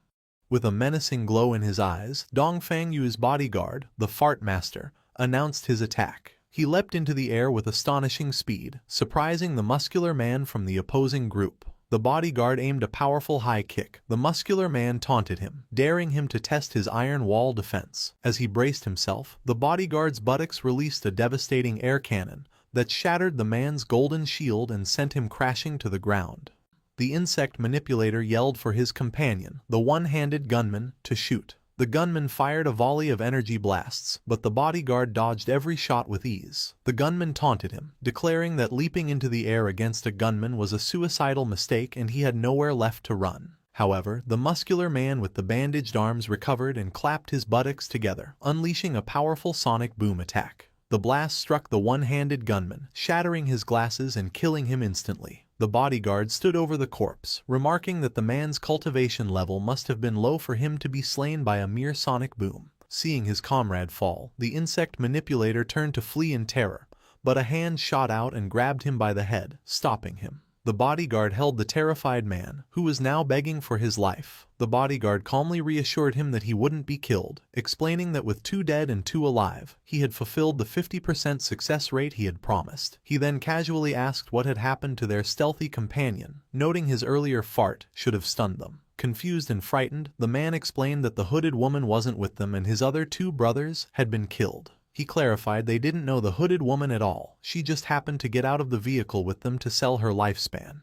With a menacing glow in his eyes, Dongfang Yu's bodyguard, the Fart Master, announced his attack. He leapt into the air with astonishing speed, surprising the muscular man from the opposing group. The bodyguard aimed a powerful high kick. The muscular man taunted him, daring him to test his iron wall defense. As he braced himself, the bodyguard's buttocks released a devastating air cannon that shattered the man's golden shield and sent him crashing to the ground. The insect manipulator yelled for his companion, the One-Handed Gunman, to shoot. The gunman fired a volley of energy blasts, but the bodyguard dodged every shot with ease. The gunman taunted him, declaring that leaping into the air against a gunman was a suicidal mistake and he had nowhere left to run. However, the muscular man with the bandaged arms recovered and clapped his buttocks together, unleashing a powerful sonic boom attack. The blast struck the One-Handed Gunman, shattering his glasses and killing him instantly. The bodyguard stood over the corpse, remarking that the man's cultivation level must have been low for him to be slain by a mere sonic boom. Seeing his comrade fall, the insect manipulator turned to flee in terror, but a hand shot out and grabbed him by the head, stopping him. The bodyguard held the terrified man, who was now begging for his life. The bodyguard calmly reassured him that he wouldn't be killed, explaining that with 2 dead and 2 alive, he had fulfilled the 50% success rate he had promised. He then casually asked what had happened to their stealthy companion, noting his earlier fart should have stunned them. Confused and frightened, the man explained that the hooded woman wasn't with them and his other 2 brothers had been killed. He clarified they didn't know the hooded woman at all, she just happened to get out of the vehicle with them to sell her lifespan.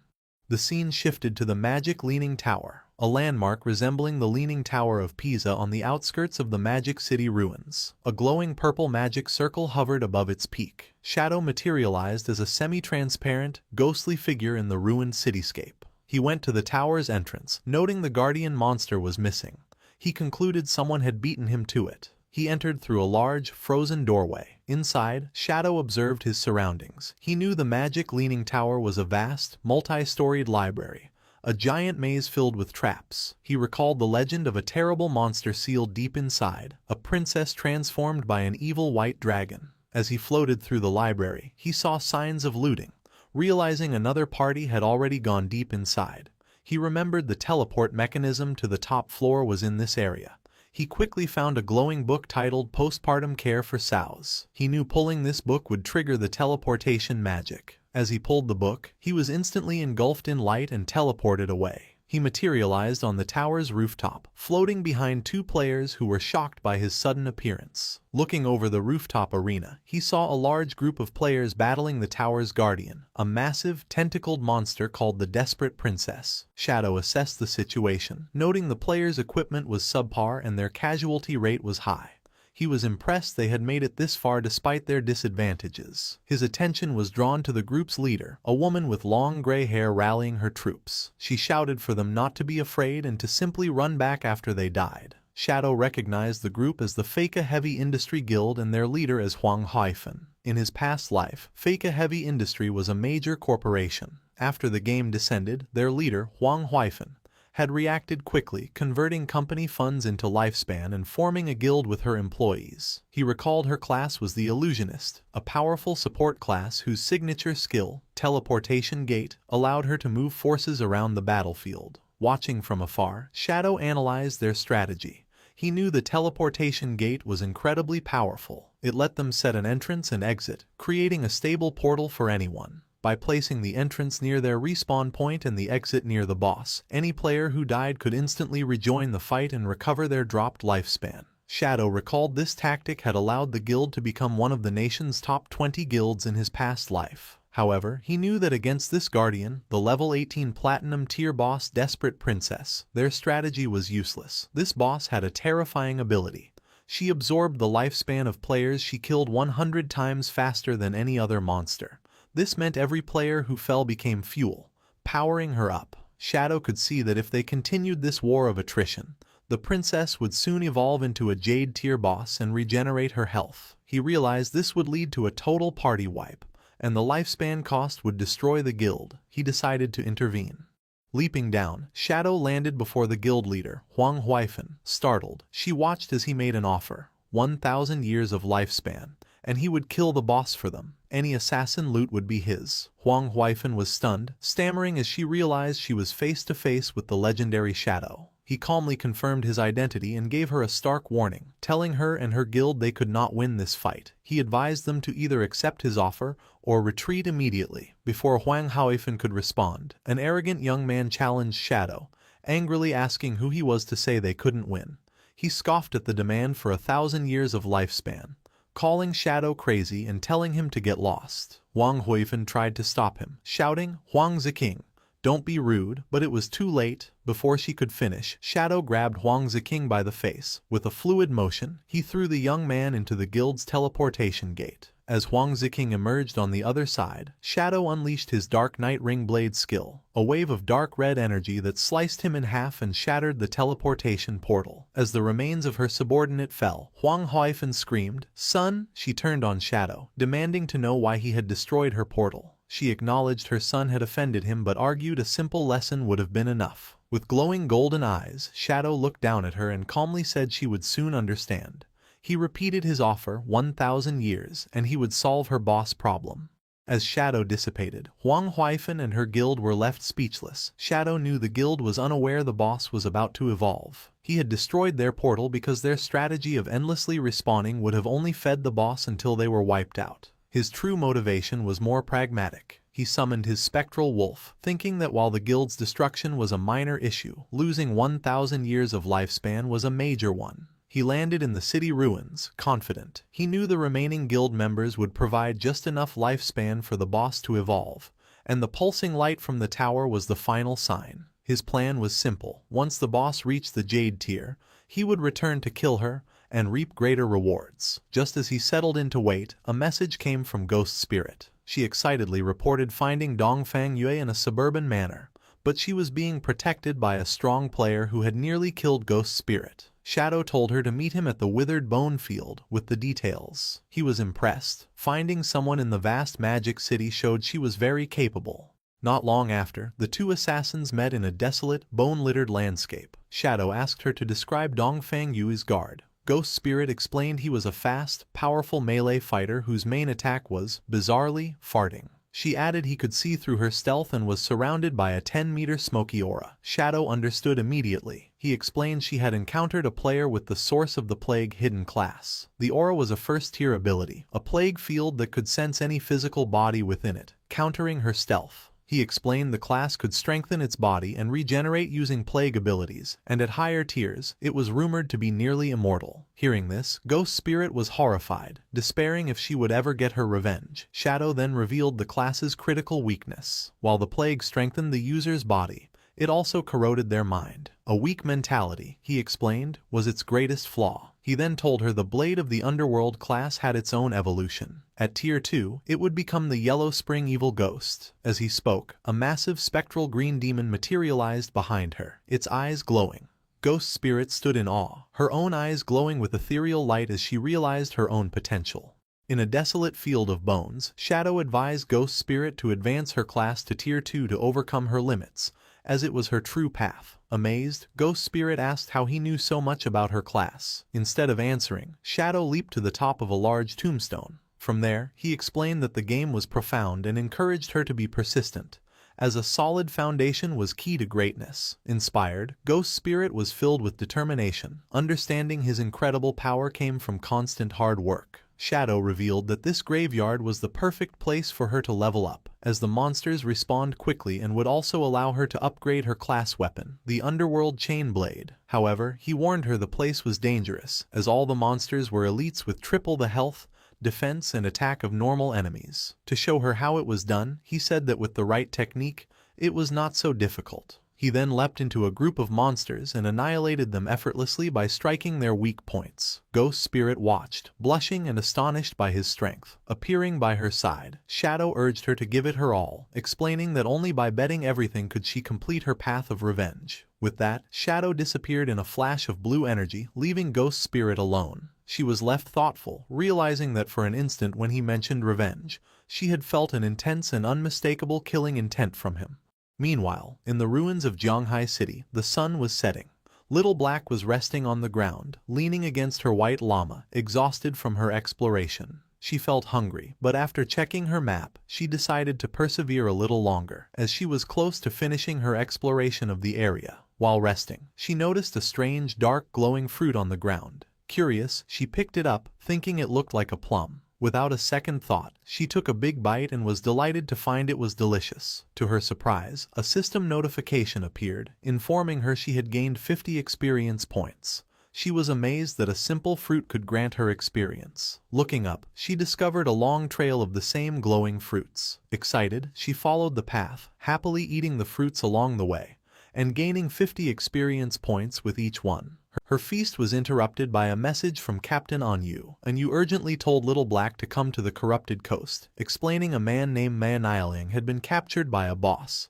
The scene shifted to the magic Leaning Tower. a landmark resembling the Leaning Tower of Pisa on the outskirts of the Magic City ruins. A glowing purple magic circle hovered above its peak. Shadow materialized as a semi-transparent, ghostly figure in the ruined cityscape. He went to the tower's entrance, noting the guardian monster was missing. He concluded someone had beaten him to it. He entered through a large, frozen doorway. Inside, Shadow observed his surroundings. He knew the magic Leaning Tower was a vast, multi-storied library, a giant maze filled with traps. He recalled the legend of a terrible monster sealed deep inside, a princess transformed by an evil white dragon. As he floated through the library, he saw signs of looting. Realizing another party had already gone deep inside, he remembered the teleport mechanism to the top floor was in this area. He quickly found a glowing book titled Postpartum Care for Sows. He knew pulling this book would trigger the teleportation magic. As he pulled the book, he was instantly engulfed in light and teleported away. He materialized on the tower's rooftop, floating behind two players who were shocked by his sudden appearance. Looking over the rooftop arena, he saw a large group of players battling the tower's guardian, a massive, tentacled monster called the Desperate Princess. Shadow assessed the situation, noting the players' equipment was subpar and their casualty rate was high. He was impressed they had made it this far despite their disadvantages. His attention was drawn to the group's leader, a woman with long gray hair rallying her troops. She shouted for them not to be afraid and to simply run back after they died. Shadow recognized the group as the Feka Heavy Industry Guild and their leader as Huang Huifeng. In his past life, Feka Heavy Industry was a major corporation. After the game descended, their leader, Huang Huifeng, had reacted quickly, converting company funds into lifespan and forming a guild with her employees. He recalled her class was the Illusionist, a powerful support class whose signature skill, Teleportation Gate, allowed her to move forces around the battlefield. Watching from afar, Shadow analyzed their strategy. He knew the Teleportation Gate was incredibly powerful. It let them set an entrance and exit, creating a stable portal for anyone. By placing the entrance near their respawn point and the exit near the boss, any player who died could instantly rejoin the fight and recover their dropped lifespan. Shadow recalled this tactic had allowed the guild to become one of the nation's top 20 guilds in his past life. However, he knew that against this guardian, the level 18 platinum tier boss Desperate Princess, their strategy was useless. This boss had a terrifying ability. She absorbed the lifespan of players she killed 100 times faster than any other monster. This meant every player who fell became fuel, powering her up. Shadow could see that if they continued this war of attrition, the princess would soon evolve into a Jade tier boss and regenerate her health. He realized this would lead to a total party wipe, and the lifespan cost would destroy the guild. He decided to intervene. Leaping down, Shadow landed before the guild leader, Huang Huifeng. Startled, she watched as he made an offer, 1,000 years of lifespan, and he would kill the boss for them. Any assassin loot would be his. Huang Huifeng was stunned, stammering as she realized she was face to face with the legendary Shadow. He calmly confirmed his identity and gave her a stark warning, telling her and her guild they could not win this fight. He advised them to either accept his offer or retreat immediately. Before Huang Huifeng could respond, an arrogant young man challenged Shadow, angrily asking who he was to say they couldn't win. He scoffed at the demand for 1,000 years of lifespan, calling Shadow crazy and telling him to get lost. Huang Huifeng tried to stop him, shouting, "Huang Ziqing, don't be rude," but it was too late. Before she could finish, Shadow grabbed Huang Ziqing by the face. With a fluid motion, he threw the young man into the guild's teleportation gate. As Huang Ziqing emerged on the other side, Shadow unleashed his Dark Knight Ring Blade skill, a wave of dark red energy that sliced him in half and shattered the teleportation portal. As the remains of her subordinate fell, Huang Huifeng screamed, "Son!" She turned on Shadow, demanding to know why he had destroyed her portal. She acknowledged her son had offended him but argued a simple lesson would have been enough. With glowing golden eyes, Shadow looked down at her and calmly said she would soon understand. He repeated his offer, 1,000 years, and he would solve her boss problem. As Shadow dissipated, Huang Huifeng and her guild were left speechless. Shadow knew the guild was unaware the boss was about to evolve. He had destroyed their portal because their strategy of endlessly respawning would have only fed the boss until they were wiped out. His true motivation was more pragmatic. He summoned his spectral wolf, thinking that while the guild's destruction was a minor issue, losing 1,000 years of lifespan was a major one. He landed in the city ruins, confident. He knew the remaining guild members would provide just enough lifespan for the boss to evolve, and the pulsing light from the tower was the final sign. His plan was simple. Once the boss reached the Jade tier, he would return to kill her and reap greater rewards. Just as he settled in to wait, a message came from Ghost Spirit. She excitedly reported finding Dongfang Yue in a suburban manor, but she was being protected by a strong player who had nearly killed Ghost Spirit. Shadow told her to meet him at the Withered Bone Field with the details. He was impressed. Finding someone in the vast magic city showed she was very capable. Not long after, the two assassins met in a desolate, bone-littered landscape. Shadow asked her to describe Dongfang Yue's guard. Ghost Spirit explained he was a fast, powerful melee fighter whose main attack was, bizarrely, farting. She added he could see through her stealth and was surrounded by a 10-meter smoky aura. Shadow understood immediately. He explained she had encountered a player with the Source of the Plague hidden class. The aura was a first-tier ability, a plague field that could sense any physical body within it, countering her stealth. He explained the class could strengthen its body and regenerate using plague abilities, and at higher tiers, it was rumored to be nearly immortal. Hearing this, Ghost Spirit was horrified, despairing if she would ever get her revenge. Shadow then revealed the class's critical weakness. While the plague strengthened the user's body, it also corroded their mind. A weak mentality, he explained, was its greatest flaw. He then told her the Blade of the Underworld class had its own evolution. At Tier 2, it would become the Yellow Spring Evil Ghost. As he spoke, a massive spectral green demon materialized behind her, its eyes glowing. Ghost Spirit stood in awe, her own eyes glowing with ethereal light as she realized her own potential. In a desolate field of bones, Shadow advised Ghost Spirit to advance her class to Tier 2 to overcome her limits, as it was her true path. Amazed, Ghost Spirit asked how he knew so much about her class. Instead of answering, Shadow leaped to the top of a large tombstone. From there, he explained that the game was profound and encouraged her to be persistent, as a solid foundation was key to greatness. Inspired, Ghost Spirit was filled with determination. Understanding his incredible power came from constant hard work. Shadow revealed that this graveyard was the perfect place for her to level up, as the monsters respawned quickly and would also allow her to upgrade her class weapon, the Underworld Chain Blade. However, he warned her the place was dangerous, as all the monsters were elites with triple the health, defense and attack of normal enemies. To show her how it was done, he said that with the right technique, it was not so difficult. He then leapt into a group of monsters and annihilated them effortlessly by striking their weak points. Ghost Spirit watched, blushing and astonished by his strength. Appearing by her side, Shadow urged her to give it her all, explaining that only by betting everything could she complete her path of revenge. With that, Shadow disappeared in a flash of blue energy, leaving Ghost Spirit alone. She was left thoughtful, realizing that for an instant when he mentioned revenge, she had felt an intense and unmistakable killing intent from him. Meanwhile, in the ruins of Zhanghai City, the sun was setting. Little Black was resting on the ground, leaning against her white llama, exhausted from her exploration. She felt hungry, but after checking her map, she decided to persevere a little longer, as she was close to finishing her exploration of the area. While resting, she noticed a strange, dark, glowing fruit on the ground. Curious, she picked it up, thinking it looked like a plum. Without a second thought, she took a big bite and was delighted to find it was delicious. To her surprise, a system notification appeared, informing her she had gained 50 experience points. She was amazed that a simple fruit could grant her experience. Looking up, she discovered a long trail of the same glowing fruits. Excited, she followed the path, happily eating the fruits along the way, and gaining 50 experience points with each one. Her feast was interrupted by a message from Captain Anyu. Anyu urgently told Little Black to come to the corrupted coast, explaining a man named Maeniling had been captured by a boss.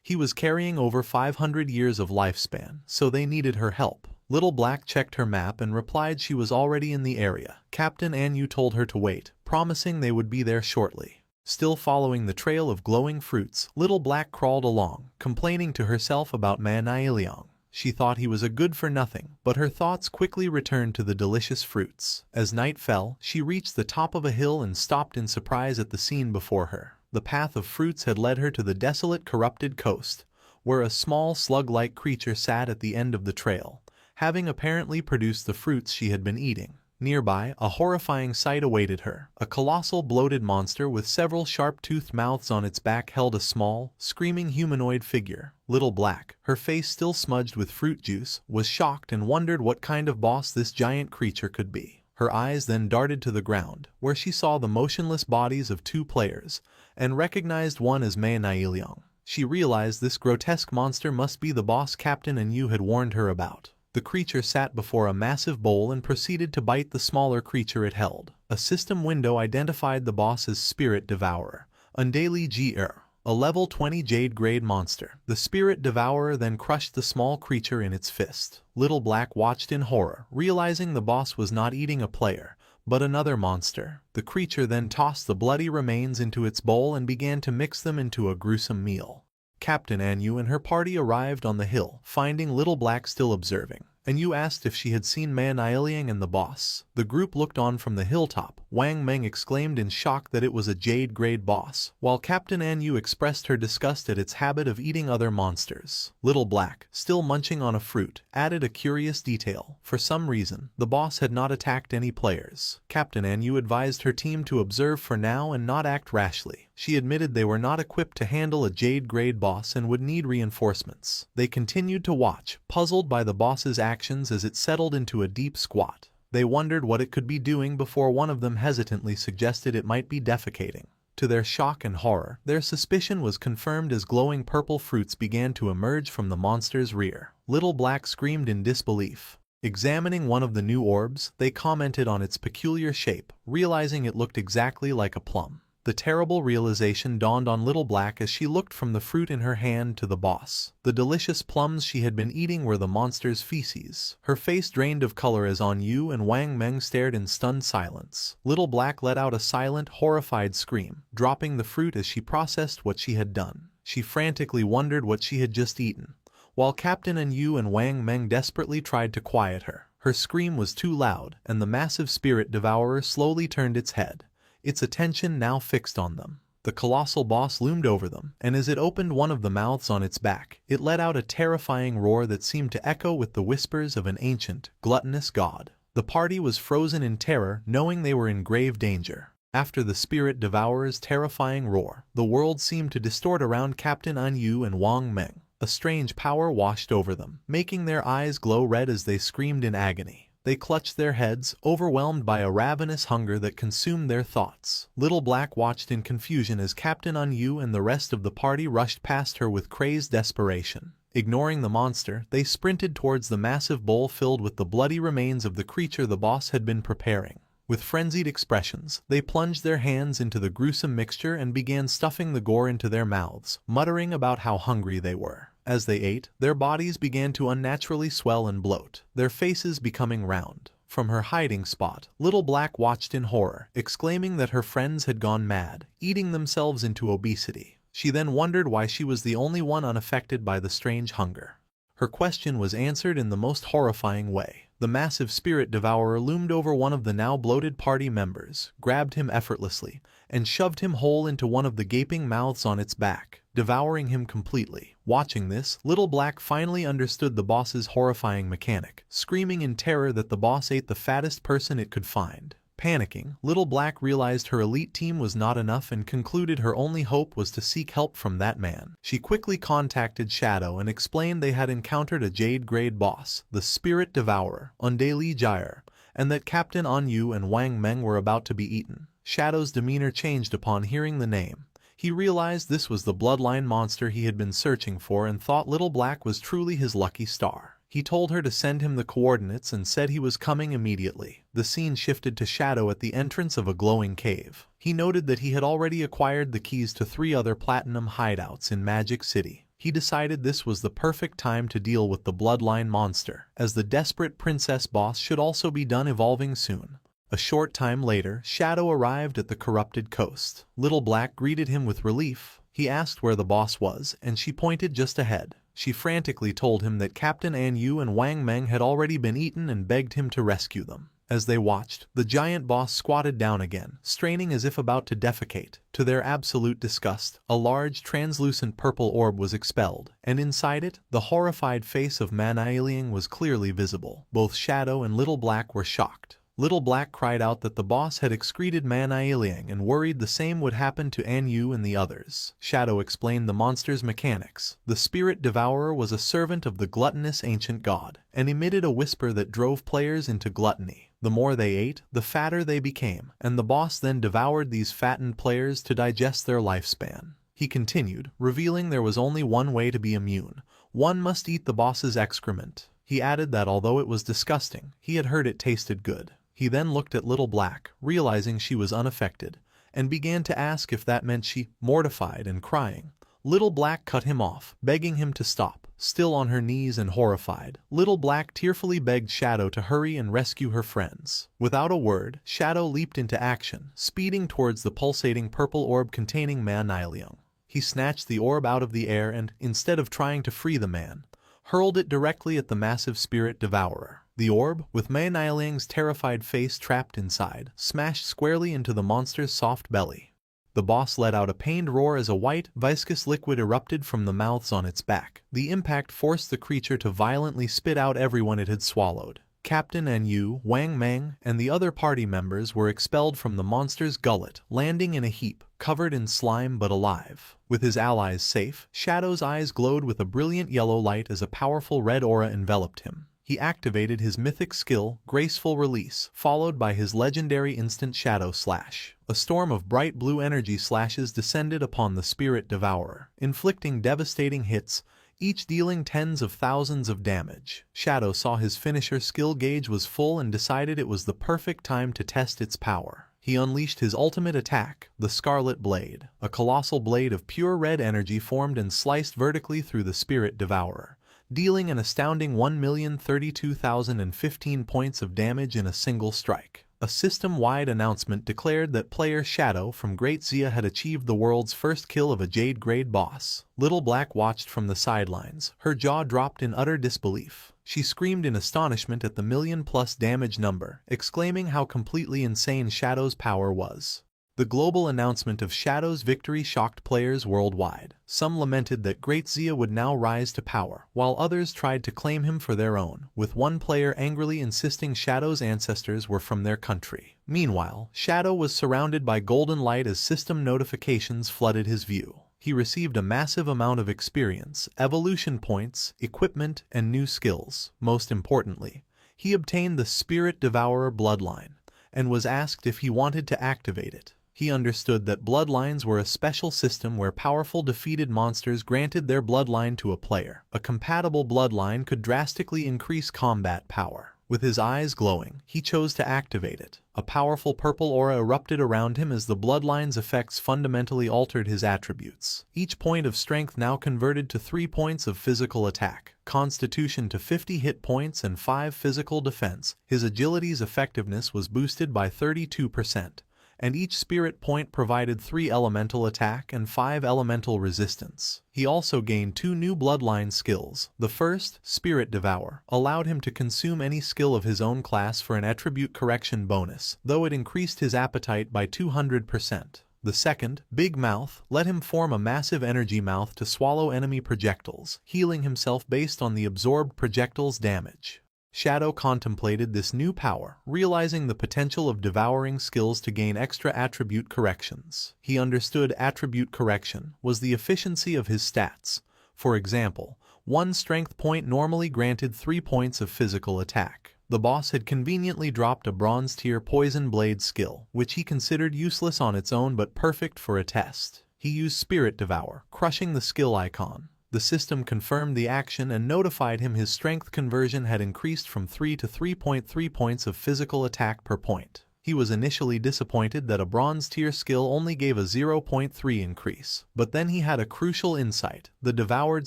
He was carrying over 500 years of lifespan, so they needed her help. Little Black checked her map and replied she was already in the area. Captain Anyu told her to wait, promising they would be there shortly. Still following the trail of glowing fruits, Little Black crawled along, complaining to herself about Maeniling. She thought he was a good-for-nothing, but her thoughts quickly returned to the delicious fruits. As night fell, she reached the top of a hill and stopped in surprise at the scene before her. The path of fruits had led her to the desolate, corrupted coast, where a small, slug-like creature sat at the end of the trail, having apparently produced the fruits she had been eating. Nearby, a horrifying sight awaited her. A colossal bloated monster with several sharp-toothed mouths on its back held a small, screaming humanoid figure. Little Black, her face still smudged with fruit juice, was shocked and wondered what kind of boss this giant creature could be. Her eyes then darted to the ground, where she saw the motionless bodies of two players, and recognized one as Maeniling. She realized this grotesque monster must be the boss Captain Anu had warned her about. The creature sat before a massive bowl and proceeded to bite the smaller creature it held. A system window identified the boss as Spirit Devourer, Undali Gr, a level 20 Jade grade monster. The Spirit Devourer then crushed the small creature in its fist. Little Black watched in horror, realizing the boss was not eating a player, but another monster. The creature then tossed the bloody remains into its bowl and began to mix them into a gruesome meal. Captain Anu and her party arrived on the hill, finding Little Black still observing. Anu asked if she had seen Ma Niaoliang and the boss. The group looked on from the hilltop. Wang Meng exclaimed in shock that it was a Jade-grade boss, while Captain Anu expressed her disgust at its habit of eating other monsters. Little Black, still munching on a fruit, added a curious detail. For some reason, the boss had not attacked any players. Captain Anu advised her team to observe for now and not act rashly. She admitted they were not equipped to handle a Jade-grade boss and would need reinforcements. They continued to watch, puzzled by the boss's actions as it settled into a deep squat. They wondered what it could be doing before one of them hesitantly suggested it might be defecating. To their shock and horror, their suspicion was confirmed as glowing purple fruits began to emerge from the monster's rear. Little Black screamed in disbelief. Examining one of the new orbs, they commented on its peculiar shape, realizing it looked exactly like a plum. The terrible realization dawned on Little Black as she looked from the fruit in her hand to the boss. The delicious plums she had been eating were the monster's feces. Her face drained of color as Anu and Wang Meng stared in stunned silence. Little Black let out a silent, horrified scream, dropping the fruit as she processed what she had done. She frantically wondered what she had just eaten, while Captain Anu and Wang Meng desperately tried to quiet her. Her scream was too loud, and the massive Spirit Devourer slowly turned its head, its attention now fixed on them. The colossal boss loomed over them, and as it opened one of the mouths on its back, it let out a terrifying roar that seemed to echo with the whispers of an ancient, gluttonous god. The party was frozen in terror, knowing they were in grave danger. After the Spirit Devourer's terrifying roar, the world seemed to distort around Captain Anu and Wang Meng. A strange power washed over them, making their eyes glow red as they screamed in agony. They clutched their heads, overwhelmed by a ravenous hunger that consumed their thoughts. Little Black watched in confusion as Captain Anu and the rest of the party rushed past her with crazed desperation. Ignoring the monster, they sprinted towards the massive bowl filled with the bloody remains of the creature the boss had been preparing. With frenzied expressions, they plunged their hands into the gruesome mixture and began stuffing the gore into their mouths, muttering about how hungry they were. As they ate, their bodies began to unnaturally swell and bloat, their faces becoming round. From her hiding spot, Little Black watched in horror, exclaiming that her friends had gone mad, eating themselves into obesity. She then wondered why she was the only one unaffected by the strange hunger. Her question was answered in the most horrifying way. The massive Spirit Devourer loomed over one of the now bloated party members, grabbed him effortlessly, and shoved him whole into one of the gaping mouths on its back, devouring him completely. Watching this, Little Black finally understood the boss's horrifying mechanic, screaming in terror that the boss ate the fattest person it could find. Panicking, Little Black realized her elite team was not enough and concluded her only hope was to seek help from that man. She quickly contacted Shadow and explained they had encountered a Jade-grade boss, the Spirit Devourer, Undali Gr, and that Captain Anu and Wang Meng were about to be eaten. Shadow's demeanor changed upon hearing the name. He realized this was the bloodline monster he had been searching for and thought Little Black was truly his lucky star. He told her to send him the coordinates and said he was coming immediately. The scene shifted to Shadow at the entrance of a glowing cave. He noted that he had already acquired the keys to 3 other platinum hideouts in Magic City. He decided this was the perfect time to deal with the bloodline monster, as the desperate princess boss should also be done evolving soon. A short time later, Shadow arrived at the corrupted coast. Little Black greeted him with relief. He asked where the boss was, and she pointed just ahead. She frantically told him that Captain Anu and Wang Meng had already been eaten and begged him to rescue them. As they watched, the giant boss squatted down again, straining as if about to defecate. To their absolute disgust, a large translucent purple orb was expelled, and inside it, the horrified face of Ma Niaoliang was clearly visible. Both Shadow and Little Black were shocked. Little Black cried out that the boss had excreted Ma Niaoliang and worried the same would happen to Anu and the others. Shadow explained the monster's mechanics. The Spirit Devourer was a servant of the gluttonous ancient god, and emitted a whisper that drove players into gluttony. The more they ate, the fatter they became, and the boss then devoured these fattened players to digest their lifespan. he continued, revealing there was only one way to be immune. One must eat the boss's excrement. He added that although it was disgusting, he had heard it tasted good. He then looked at Little Black, realizing she was unaffected, and began to ask if that meant she, mortified and crying. Little Black cut him off, begging him to stop. Still on her knees and horrified, Little Black tearfully begged Shadow to hurry and rescue her friends. Without a word, Shadow leaped into action, speeding towards the pulsating purple orb containing Ma Nileung. He snatched the orb out of the air and, instead of trying to free the man, hurled it directly at the massive spirit devourer. The orb, with Ma Nileung's terrified face trapped inside, smashed squarely into the monster's soft belly. The boss let out a pained roar as a white, viscous liquid erupted from the mouths on its back. The impact forced the creature to violently spit out everyone it had swallowed. Captain An Yu, Wang Meng, and the other party members were expelled from the monster's gullet, landing in a heap, covered in slime but alive. With his allies safe, Shadow's eyes glowed with a brilliant yellow light as a powerful red aura enveloped him. He activated his mythic skill, Graceful Release, followed by his legendary instant Shadow Slash. A storm of bright blue energy slashes descended upon the spirit devourer, inflicting devastating hits, each dealing tens of thousands of damage. Shadow saw his finisher skill gauge was full and decided it was the perfect time to test its power. He unleashed his ultimate attack, the Scarlet Blade. A colossal blade of pure red energy formed and sliced vertically through the spirit devourer, dealing an astounding 1,032,015 points of damage in a single strike. A system-wide announcement declared that player Shadow from Great Zia had achieved the world's first kill of a Jade-grade boss. Little Black watched from the sidelines, her jaw dropped in utter disbelief. She screamed in astonishment at the million-plus damage number, exclaiming how completely insane Shadow's power was. The global announcement of Shadow's victory shocked players worldwide. Some lamented that Great Zia would now rise to power, while others tried to claim him for their own, with one player angrily insisting Shadow's ancestors were from their country. Meanwhile, Shadow was surrounded by golden light as system notifications flooded his view. He received a massive amount of experience, evolution points, equipment, and new skills. Most importantly, he obtained the Spirit Devourer bloodline, and was asked if he wanted to activate it. He understood that bloodlines were a special system where powerful defeated monsters granted their bloodline to a player. A compatible bloodline could drastically increase combat power. With his eyes glowing, he chose to activate it. A powerful purple aura erupted around him as the bloodline's effects fundamentally altered his attributes. Each point of strength now converted to 3 points of physical attack, constitution to 50 hit points and 5 physical defense. His agility's effectiveness was boosted by 32%. And each spirit point provided 3 elemental attack and 5 elemental resistance. He also gained 2 new bloodline skills. The first, Spirit Devour, allowed him to consume any skill of his own class for an attribute correction bonus, though it increased his appetite by 200%. The second, Big Mouth, let him form a massive energy mouth to swallow enemy projectiles, healing himself based on the absorbed projectile's damage. Shadow contemplated this new power, realizing the potential of devouring skills to gain extra attribute corrections. He understood attribute correction was the efficiency of his stats. For example, 1 strength point normally granted 3 points of physical attack. The boss had conveniently dropped a bronze tier poison blade skill, which he considered useless on its own but perfect for a test. He used Spirit Devour, crushing the skill icon. The system confirmed the action and notified him his strength conversion had increased from 3 to 3.3 points of physical attack per point. He was initially disappointed that a bronze tier skill only gave a 0.3 increase, but then he had a crucial insight. The devoured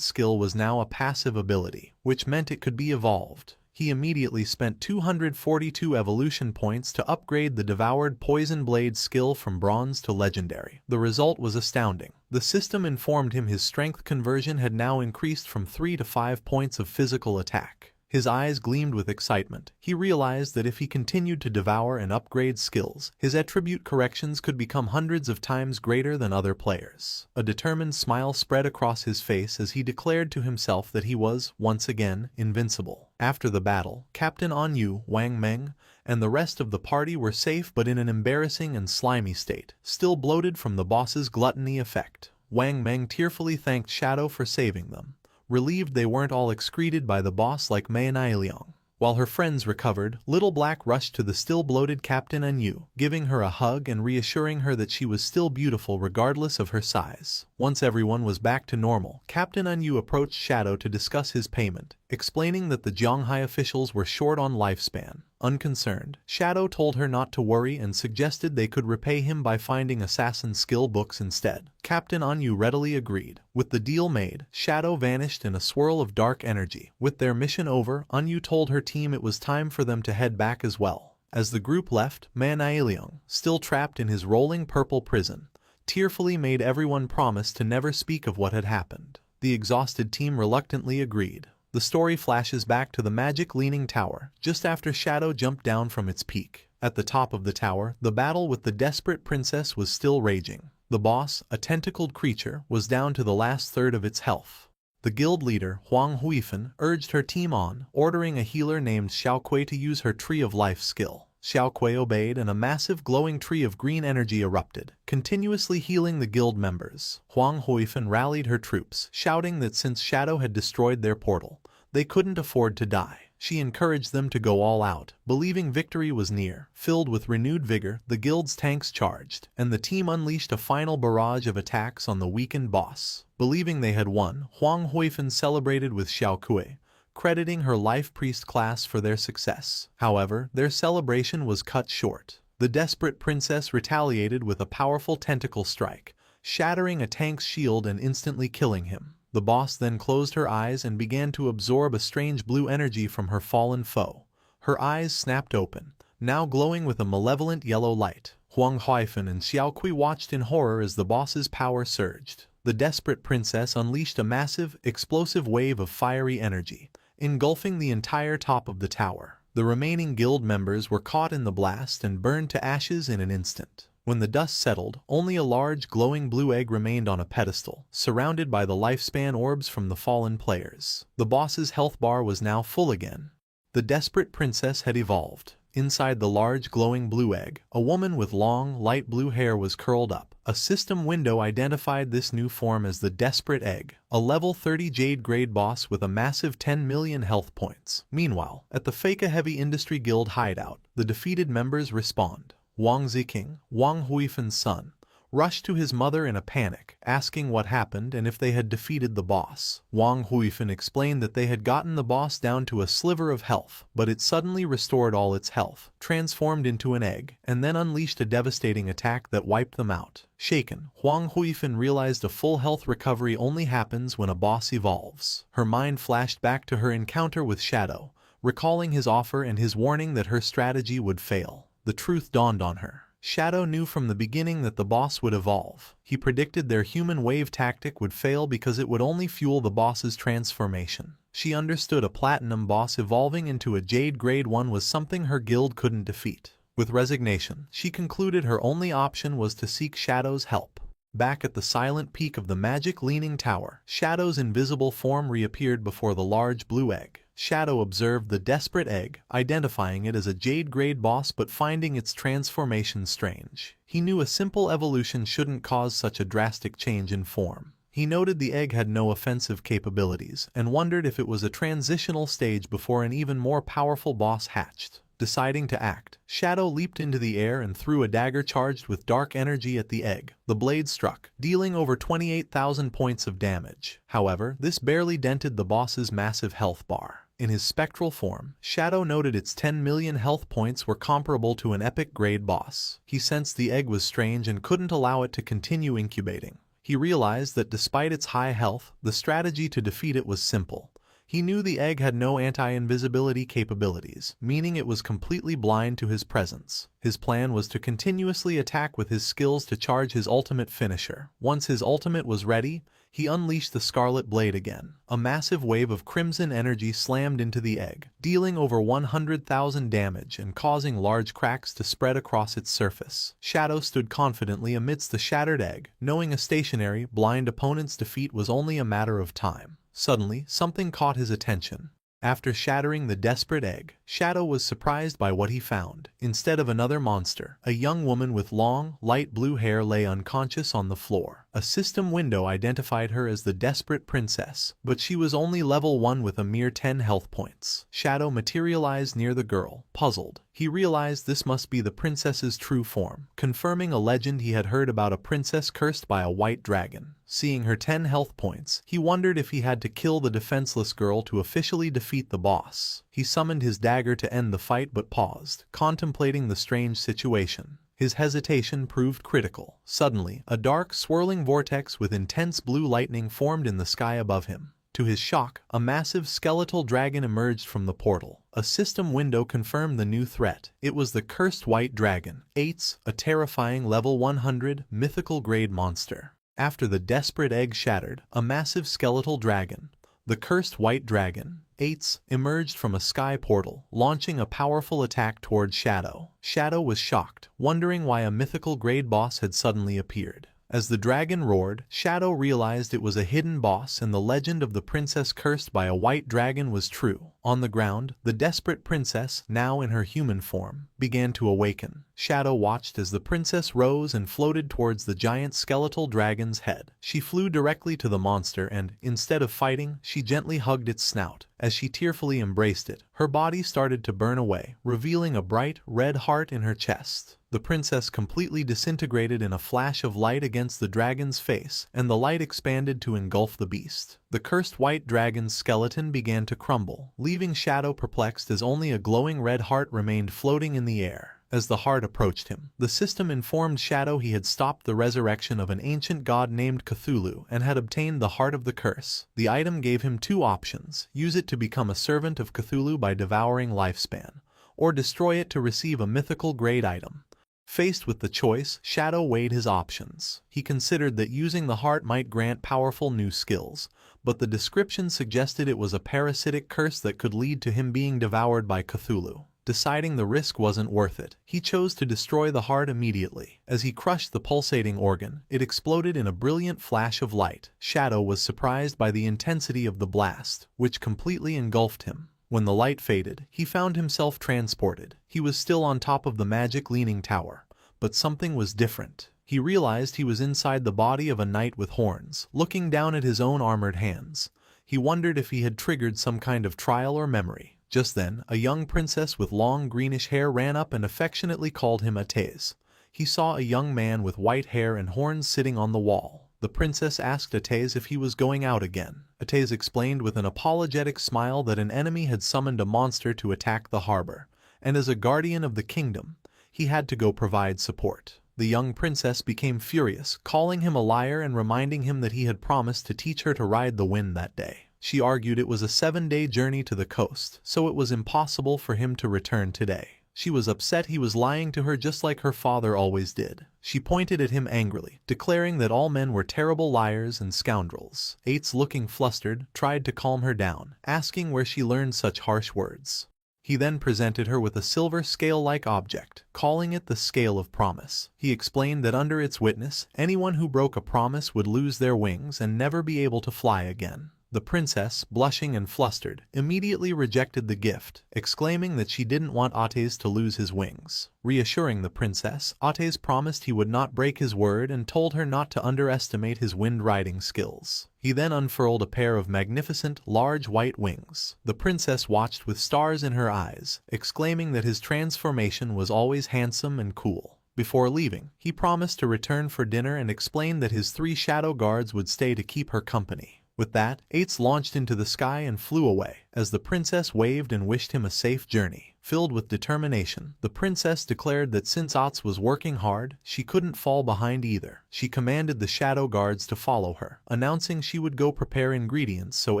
skill was now a passive ability, which meant it could be evolved. He immediately spent 242 evolution points to upgrade the devoured poison blade skill from bronze to legendary. The result was astounding. The system informed him his strength conversion had now increased from 3 to 5 points of physical attack. His eyes gleamed with excitement. He realized that if he continued to devour and upgrade skills, his attribute corrections could become hundreds of times greater than other players. A determined smile spread across his face as he declared to himself that he was, once again, invincible. After the battle, Captain An Yu, Wang Meng, and the rest of the party were safe but in an embarrassing and slimy state, still bloated from the boss's gluttony effect. Wang Meng tearfully thanked Shadow for saving them, relieved they weren't all excreted by the boss like Ma Nileung. While her friends recovered, Little Black rushed to the still bloated Captain Anu, giving her a hug and reassuring her that she was still beautiful regardless of her size. Once everyone was back to normal, Captain Anu approached Shadow to discuss his payment, explaining that the Zhonghai officials were short on lifespan. Unconcerned, Shadow told her not to worry and suggested they could repay him by finding assassin skill books instead. Captain Anu readily agreed. With the deal made, Shadow vanished in a swirl of dark energy. With their mission over, Anu told her team it was time for them to head back as well. As the group left, Man Ailiang, still trapped in his rolling purple prison, tearfully made everyone promise to never speak of what had happened. The exhausted team reluctantly agreed. The story flashes back to the magic Leaning Tower, just after Shadow jumped down from its peak. At the top of the tower, the battle with the desperate princess was still raging. The boss, a tentacled creature, was down to the last third of its health. The guild leader, Huang Huifan, urged her team on, ordering a healer named Xiao Kui to use her Tree of Life skill. Xiao Kui obeyed and a massive glowing tree of green energy erupted, continuously healing the guild members. Huang Huifan rallied her troops, shouting that since Shadow had destroyed their portal, they couldn't afford to die. She encouraged them to go all out, believing victory was near. Filled with renewed vigor, the guild's tanks charged, and the team unleashed a final barrage of attacks on the weakened boss. Believing they had won, Huang Huifan celebrated with Xiao Kui, crediting her Life Priest class for their success. However, their celebration was cut short. The desperate princess retaliated with a powerful tentacle strike, shattering a tank's shield and instantly killing him. The boss then closed her eyes and began to absorb a strange blue energy from her fallen foe. Her eyes snapped open, now glowing with a malevolent yellow light. Huang Huifan and Xiao Kui watched in horror as the boss's power surged. The desperate princess unleashed a massive, explosive wave of fiery energy, engulfing the entire top of the tower. The remaining guild members were caught in the blast and burned to ashes in an instant. When the dust settled, only a large glowing blue egg remained on a pedestal, surrounded by the lifespan orbs from the fallen players. The boss's health bar was now full again. The desperate princess had evolved. Inside the large glowing blue egg, a woman with long, light blue hair was curled up. A system window identified this new form as the Desperate Egg, a level 30 Jade grade boss with a massive 10 million health points. Meanwhile, at the Feka Heavy Industry Guild hideout, the defeated members respawned. Wang Ziqing, Wang Huifan's son, rushed to his mother in a panic, asking what happened and if they had defeated the boss. Wang Huifan explained that they had gotten the boss down to a sliver of health, but it suddenly restored all its health, transformed into an egg, and then unleashed a devastating attack that wiped them out. Shaken, Wang Huifan realized a full health recovery only happens when a boss evolves. Her mind flashed back to her encounter with Shadow, recalling his offer and his warning that her strategy would fail. The truth dawned on her. Shadow knew from the beginning that the boss would evolve. He predicted their human wave tactic would fail because it would only fuel the boss's transformation. She understood a platinum boss evolving into a Jade Grade 1 was something her guild couldn't defeat. With resignation, she concluded her only option was to seek Shadow's help. Back at the silent peak of the magic Leaning Tower, Shadow's invisible form reappeared before the large blue egg. Shadow observed the Desperate Egg, identifying it as a Jade Grade boss but finding its transformation strange. He knew a simple evolution shouldn't cause such a drastic change in form. He noted the egg had no offensive capabilities and wondered if it was a transitional stage before an even more powerful boss hatched. Deciding to act, Shadow leaped into the air and threw a dagger charged with dark energy at the egg. The blade struck, dealing over 28,000 points of damage. However, this barely dented the boss's massive health bar. In his spectral form, Shadow noted its 10 million health points were comparable to an epic grade boss. He sensed the egg was strange and couldn't allow it to continue incubating. He realized that despite its high health, the strategy to defeat it was simple. He knew the egg had no anti-invisibility capabilities, meaning it was completely blind to his presence. His plan was to continuously attack with his skills to charge his ultimate finisher. Once his ultimate was ready, he unleashed the Scarlet Blade again. A massive wave of crimson energy slammed into the egg, dealing over 100,000 damage and causing large cracks to spread across its surface. Shadow stood confidently amidst the shattered egg, knowing a stationary, blind opponent's defeat was only a matter of time. Suddenly, something caught his attention. After shattering the Desperate Egg, Shadow was surprised by what he found. Instead of another monster, a young woman with long, light blue hair lay unconscious on the floor. A system window identified her as the desperate princess, but she was only level 1 with a mere 10 health points. Shadow materialized near the girl. Puzzled, he realized this must be the princess's true form, confirming a legend he had heard about a princess cursed by a white dragon. Seeing her 10 health points, he wondered if he had to kill the defenseless girl to officially defeat the boss. He summoned his dagger to end the fight but paused, contemplating the strange situation. His hesitation proved critical. Suddenly, a dark, swirling vortex with intense blue lightning formed in the sky above him. To his shock, a massive skeletal dragon emerged from the portal. A system window confirmed the new threat. It was the cursed white dragon, Ates, a terrifying level 100 mythical grade monster. After the desperate egg shattered, a massive skeletal dragon, the cursed white dragon, Ates, emerged from a sky portal, launching a powerful attack towards Shadow. Shadow was shocked, wondering why a mythical grade boss had suddenly appeared. As the dragon roared, Shadow realized it was a hidden boss and the legend of the princess cursed by a white dragon was true. On the ground, the desperate princess, now in her human form, began to awaken. Shadow watched as the princess rose and floated towards the giant skeletal dragon's head. She flew directly to the monster and, instead of fighting, she gently hugged its snout. As she tearfully embraced it, her body started to burn away, revealing a bright, red heart in her chest. The princess completely disintegrated in a flash of light against the dragon's face, and the light expanded to engulf the beast. The cursed white dragon's skeleton began to crumble, leaving Shadow perplexed as only a glowing red heart remained floating in the air. As the heart approached him, the system informed Shadow he had stopped the resurrection of an ancient god named Cthulhu and had obtained the Heart of the Curse. The item gave him two options: use it to become a servant of Cthulhu by devouring lifespan, or destroy it to receive a mythical grade item. Faced with the choice, Shadow weighed his options. He considered that using the heart might grant powerful new skills, but the description suggested it was a parasitic curse that could lead to him being devoured by Cthulhu. Deciding the risk wasn't worth it, he chose to destroy the heart immediately. As he crushed the pulsating organ, it exploded in a brilliant flash of light. Shadow was surprised by the intensity of the blast, which completely engulfed him. When the light faded, he found himself transported. He was still on top of the magic leaning tower, but something was different. He realized he was inside the body of a knight with horns, looking down at his own armored hands. He wondered if he had triggered some kind of trial or memory. Just then, a young princess with long greenish hair ran up and affectionately called him Atez. He saw a young man with white hair and horns sitting on the wall. The princess asked Atez if he was going out again. Atez explained with an apologetic smile that an enemy had summoned a monster to attack the harbor, and as a guardian of the kingdom, he had to go provide support. The young princess became furious, calling him a liar and reminding him that he had promised to teach her to ride the wind that day. She argued it was a 7-day journey to the coast, so it was impossible for him to return today. She was upset he was lying to her just like her father always did. She pointed at him angrily, declaring that all men were terrible liars and scoundrels. Ates, looking flustered, tried to calm her down, asking where she learned such harsh words. He then presented her with a silver scale-like object, calling it the Scale of Promise. He explained that under its witness, anyone who broke a promise would lose their wings and never be able to fly again. The princess, blushing and flustered, immediately rejected the gift, exclaiming that she didn't want Atez to lose his wings. Reassuring the princess, Atez promised he would not break his word and told her not to underestimate his wind-riding skills. He then unfurled a pair of magnificent, large white wings. The princess watched with stars in her eyes, exclaiming that his transformation was always handsome and cool. Before leaving, he promised to return for dinner and explained that his 3 shadow guards would stay to keep her company. With that, Ates launched into the sky and flew away, as the princess waved and wished him a safe journey. Filled with determination, the princess declared that since Ates was working hard, she couldn't fall behind either. She commanded the shadow guards to follow her, announcing she would go prepare ingredients so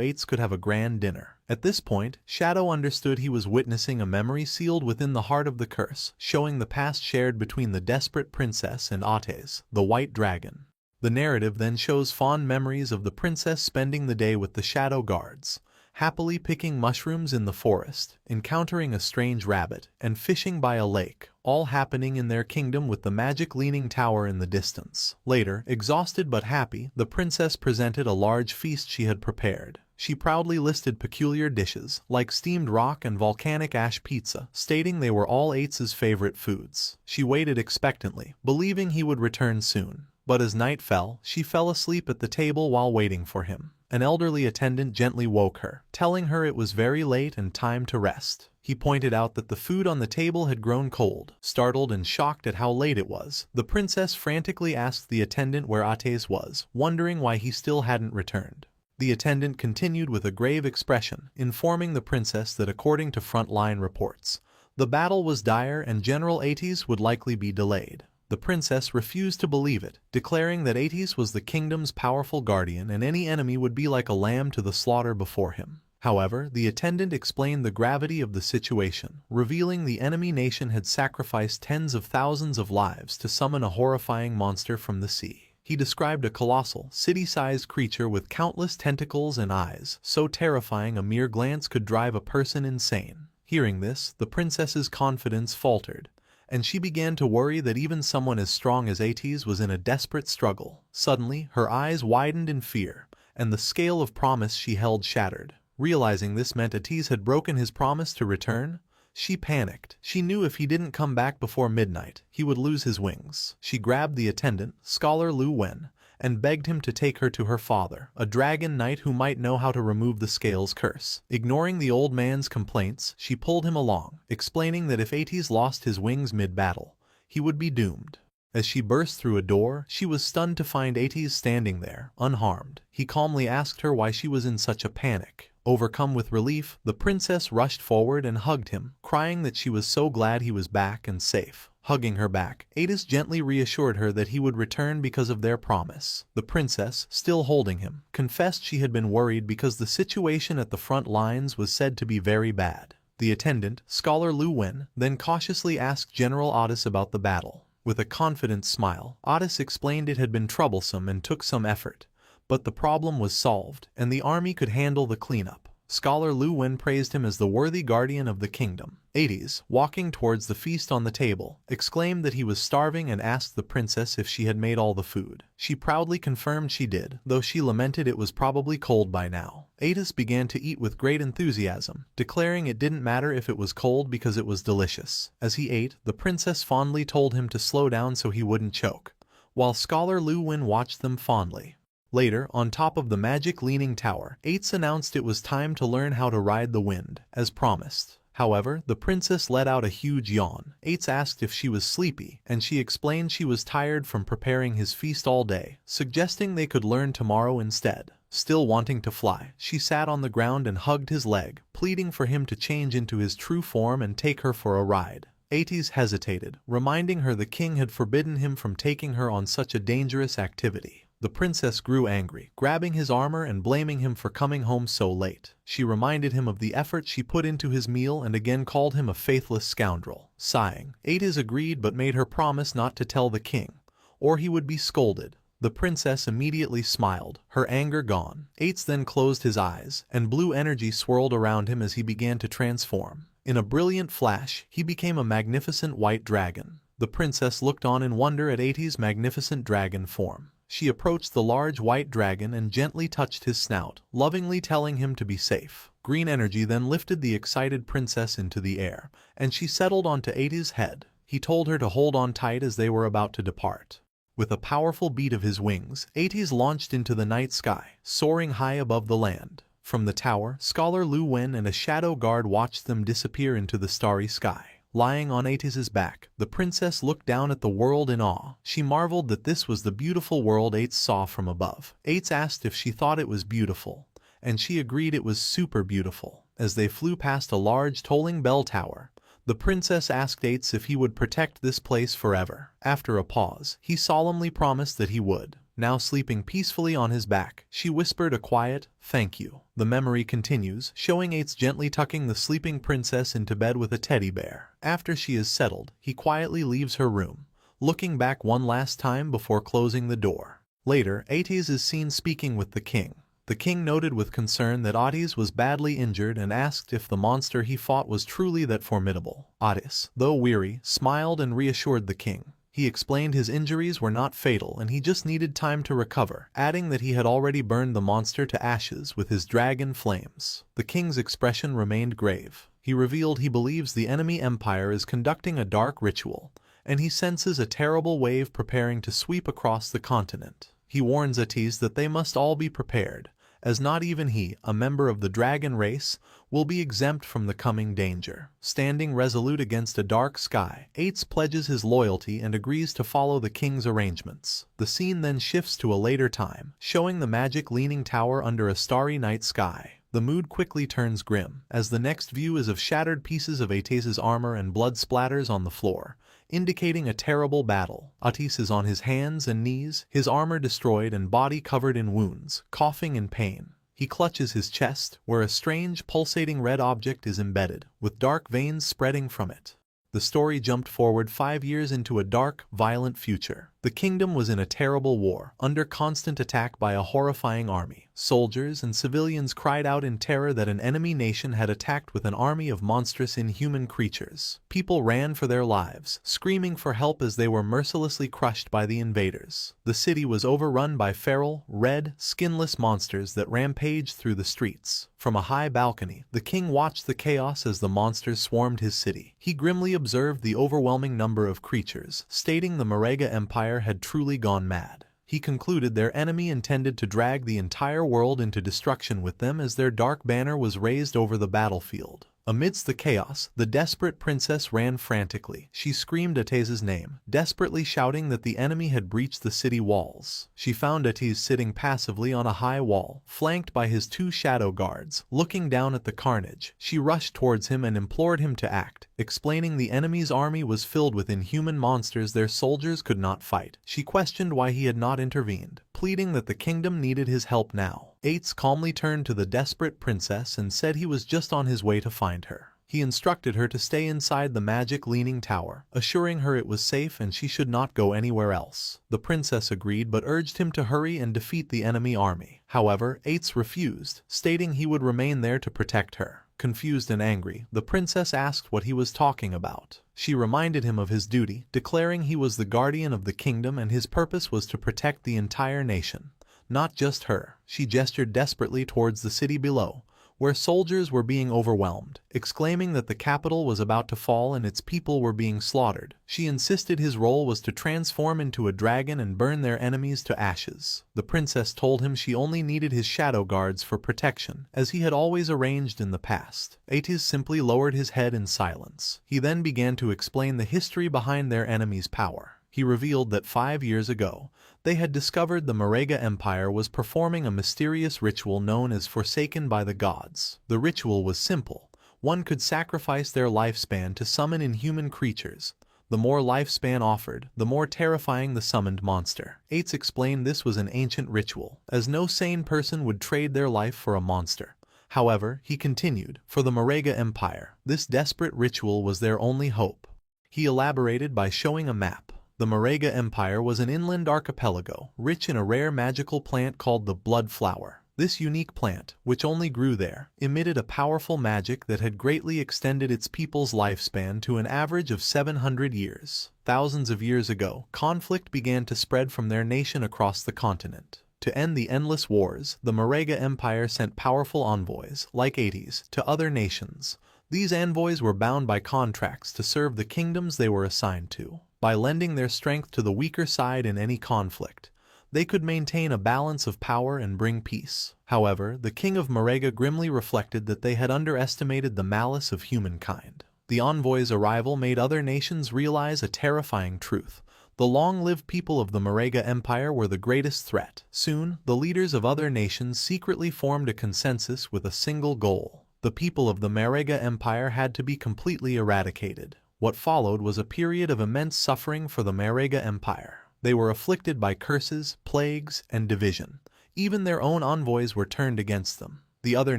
Ates could have a grand dinner. At this point, Shadow understood he was witnessing a memory sealed within the heart of the curse, showing the past shared between the desperate princess and Atez, the white dragon. The narrative then shows fond memories of the princess spending the day with the shadow guards, happily picking mushrooms in the forest, encountering a strange rabbit, and fishing by a lake, all happening in their kingdom with the magic leaning tower in the distance. Later, exhausted but happy, the princess presented a large feast she had prepared. She proudly listed peculiar dishes, like steamed rock and volcanic ash pizza, stating they were all Ates's favorite foods. She waited expectantly, believing he would return soon. But as night fell, she fell asleep at the table while waiting for him. An elderly attendant gently woke her, telling her it was very late and time to rest. He pointed out that the food on the table had grown cold. Startled and shocked at how late it was, the princess frantically asked the attendant where Ates was, wondering why he still hadn't returned. The attendant continued with a grave expression, informing the princess that according to front-line reports, the battle was dire and General Ates would likely be delayed. The princess refused to believe it, declaring that Ates was the kingdom's powerful guardian and any enemy would be like a lamb to the slaughter before him. However, the attendant explained the gravity of the situation, revealing the enemy nation had sacrificed tens of thousands of lives to summon a horrifying monster from the sea. He described a colossal, city-sized creature with countless tentacles and eyes, so terrifying a mere glance could drive a person insane. Hearing this, the princess's confidence faltered, and she began to worry that even someone as strong as Ates was in a desperate struggle. Suddenly, her eyes widened in fear, and the scale of promise she held shattered. Realizing this meant Ates had broken his promise to return, she panicked. She knew if he didn't come back before midnight, he would lose his wings. She grabbed the attendant, Scholar Lu Wen, and begged him to take her to her father, a dragon knight who might know how to remove the scales curse. Ignoring the old man's complaints, she pulled him along, explaining that if Ates lost his wings mid-battle, he would be doomed. As she burst through a door, she was stunned to find Ates standing there, unharmed. He calmly asked her why she was in such a panic. Overcome with relief, the princess rushed forward and hugged him, crying that she was so glad he was back and safe. Hugging her back, Ates gently reassured her that he would return because of their promise. The princess, still holding him, confessed she had been worried because the situation at the front lines was said to be very bad. The attendant, Scholar Lu Wen, then cautiously asked General Ates about the battle. With a confident smile, Ates explained it had been troublesome and took some effort, but the problem was solved, and the army could handle the cleanup. Scholar Lu Wen praised him as the worthy guardian of the kingdom. Ates, walking towards the feast on the table, exclaimed that he was starving and asked the princess if she had made all the food. She proudly confirmed she did, though she lamented it was probably cold by now. Ates began to eat with great enthusiasm, declaring it didn't matter if it was cold because it was delicious. As he ate, the princess fondly told him to slow down so he wouldn't choke, while Scholar Lu Wen watched them fondly. Later, on top of the magic leaning tower, Ates announced it was time to learn how to ride the wind, as promised. However, the princess let out a huge yawn. Ates asked if she was sleepy, and she explained she was tired from preparing his feast all day, suggesting they could learn tomorrow instead. Still wanting to fly, she sat on the ground and hugged his leg, pleading for him to change into his true form and take her for a ride. Ates hesitated, reminding her the king had forbidden him from taking her on such a dangerous activity. The princess grew angry, grabbing his armor and blaming him for coming home so late. She reminded him of the effort she put into his meal and again called him a faithless scoundrel. Sighing, Ates agreed but made her promise not to tell the king, or he would be scolded. The princess immediately smiled, her anger gone. Ates then closed his eyes, and blue energy swirled around him as he began to transform. In a brilliant flash, he became a magnificent white dragon. The princess looked on in wonder at Ates' magnificent dragon form. She approached the large white dragon and gently touched his snout, lovingly telling him to be safe. Green energy then lifted the excited princess into the air, and she settled onto Ates' head. He told her to hold on tight as they were about to depart. With a powerful beat of his wings, Ates launched into the night sky, soaring high above the land. From the tower, Scholar Lu Wen and a shadow guard watched them disappear into the starry sky. Lying on Ates' back, the princess looked down at the world in awe. She marveled that this was the beautiful world Ates saw from above. Ates asked if she thought it was beautiful, and she agreed it was super beautiful. As they flew past a large tolling bell tower, the princess asked Ates if he would protect this place forever. After a pause, he solemnly promised that he would. Now sleeping peacefully on his back, she whispered a quiet, "Thank you." The memory continues, showing Ates gently tucking the sleeping princess into bed with a teddy bear. After she is settled, he quietly leaves her room, looking back one last time before closing the door. Later, Ates is seen speaking with the king. The king noted with concern that Ates was badly injured and asked if the monster he fought was truly that formidable. Ates, though weary, smiled and reassured the king. He explained his injuries were not fatal and he just needed time to recover, adding that he had already burned the monster to ashes with his dragon flames. The king's expression remained grave. He revealed he believes the enemy empire is conducting a dark ritual, and he senses a terrible wave preparing to sweep across the continent. He warns Attis that they must all be prepared, as not even he, a member of the dragon race, will be exempt from the coming danger. Standing resolute against a dark sky, Ates pledges his loyalty and agrees to follow the king's arrangements. The scene then shifts to a later time, showing the magic leaning tower under a starry night sky. The mood quickly turns grim, as the next view is of shattered pieces of Attis's armor and blood splatters on the floor, indicating a terrible battle. Attis is on his hands and knees, his armor destroyed and body covered in wounds, coughing in pain. He clutches his chest, where a strange, pulsating red object is embedded, with dark veins spreading from it. The story jumped forward 5 years into a dark, violent future. The kingdom was in a terrible war, under constant attack by a horrifying army. Soldiers and civilians cried out in terror that an enemy nation had attacked with an army of monstrous inhuman creatures. People ran for their lives, screaming for help as they were mercilessly crushed by the invaders. The city was overrun by feral, red, skinless monsters that rampaged through the streets. From a high balcony, the king watched the chaos as the monsters swarmed his city. He grimly observed the overwhelming number of creatures, stating the Marega Empire had truly gone mad. He concluded their enemy intended to drag the entire world into destruction with them as their dark banner was raised over the battlefield. Amidst the chaos, the desperate princess ran frantically. She screamed Attis's name, desperately shouting that the enemy had breached the city walls. She found Attis sitting passively on a high wall, flanked by his 2 shadow guards. Looking down at the carnage, she rushed towards him and implored him to act, explaining the enemy's army was filled with inhuman monsters their soldiers could not fight. She questioned why he had not intervened, pleading that the kingdom needed his help now. Ates calmly turned to the desperate princess and said he was just on his way to find her. He instructed her to stay inside the magic leaning tower, assuring her it was safe and she should not go anywhere else. The princess agreed but urged him to hurry and defeat the enemy army. However, Ates refused, stating he would remain there to protect her. Confused and angry, the princess asked what he was talking about. She reminded him of his duty, declaring he was the guardian of the kingdom and his purpose was to protect the entire nation. Not just her. She gestured desperately towards the city below, where soldiers were being overwhelmed, exclaiming that the capital was about to fall and its people were being slaughtered. She insisted his role was to transform into a dragon and burn their enemies to ashes. The princess told him she only needed his shadow guards for protection, as he had always arranged in the past. Attis simply lowered his head in silence. He then began to explain the history behind their enemy's power. He revealed that 5 years ago, they had discovered the Marega Empire was performing a mysterious ritual known as Forsaken by the Gods. The ritual was simple. One could sacrifice their lifespan to summon inhuman creatures. The more lifespan offered, the more terrifying the summoned monster. Ates explained this was an ancient ritual, as no sane person would trade their life for a monster. However, he continued, for the Marega Empire, this desperate ritual was their only hope. He elaborated by showing a map. The Marega Empire was an inland archipelago, rich in a rare magical plant called the Blood Flower. This unique plant, which only grew there, emitted a powerful magic that had greatly extended its people's lifespan to an average of 700 years. Thousands of years ago, conflict began to spread from their nation across the continent. To end the endless wars, the Marega Empire sent powerful envoys, like Attis, to other nations. These envoys were bound by contracts to serve the kingdoms they were assigned to. By lending their strength to the weaker side in any conflict, they could maintain a balance of power and bring peace. However, the king of Marega grimly reflected that they had underestimated the malice of humankind. The envoy's arrival made other nations realize a terrifying truth. The long-lived people of the Marega Empire were the greatest threat. Soon, the leaders of other nations secretly formed a consensus with a single goal. The people of the Marega Empire had to be completely eradicated. What followed was a period of immense suffering for the Marega Empire. They were afflicted by curses, plagues, and division. Even their own envoys were turned against them. The other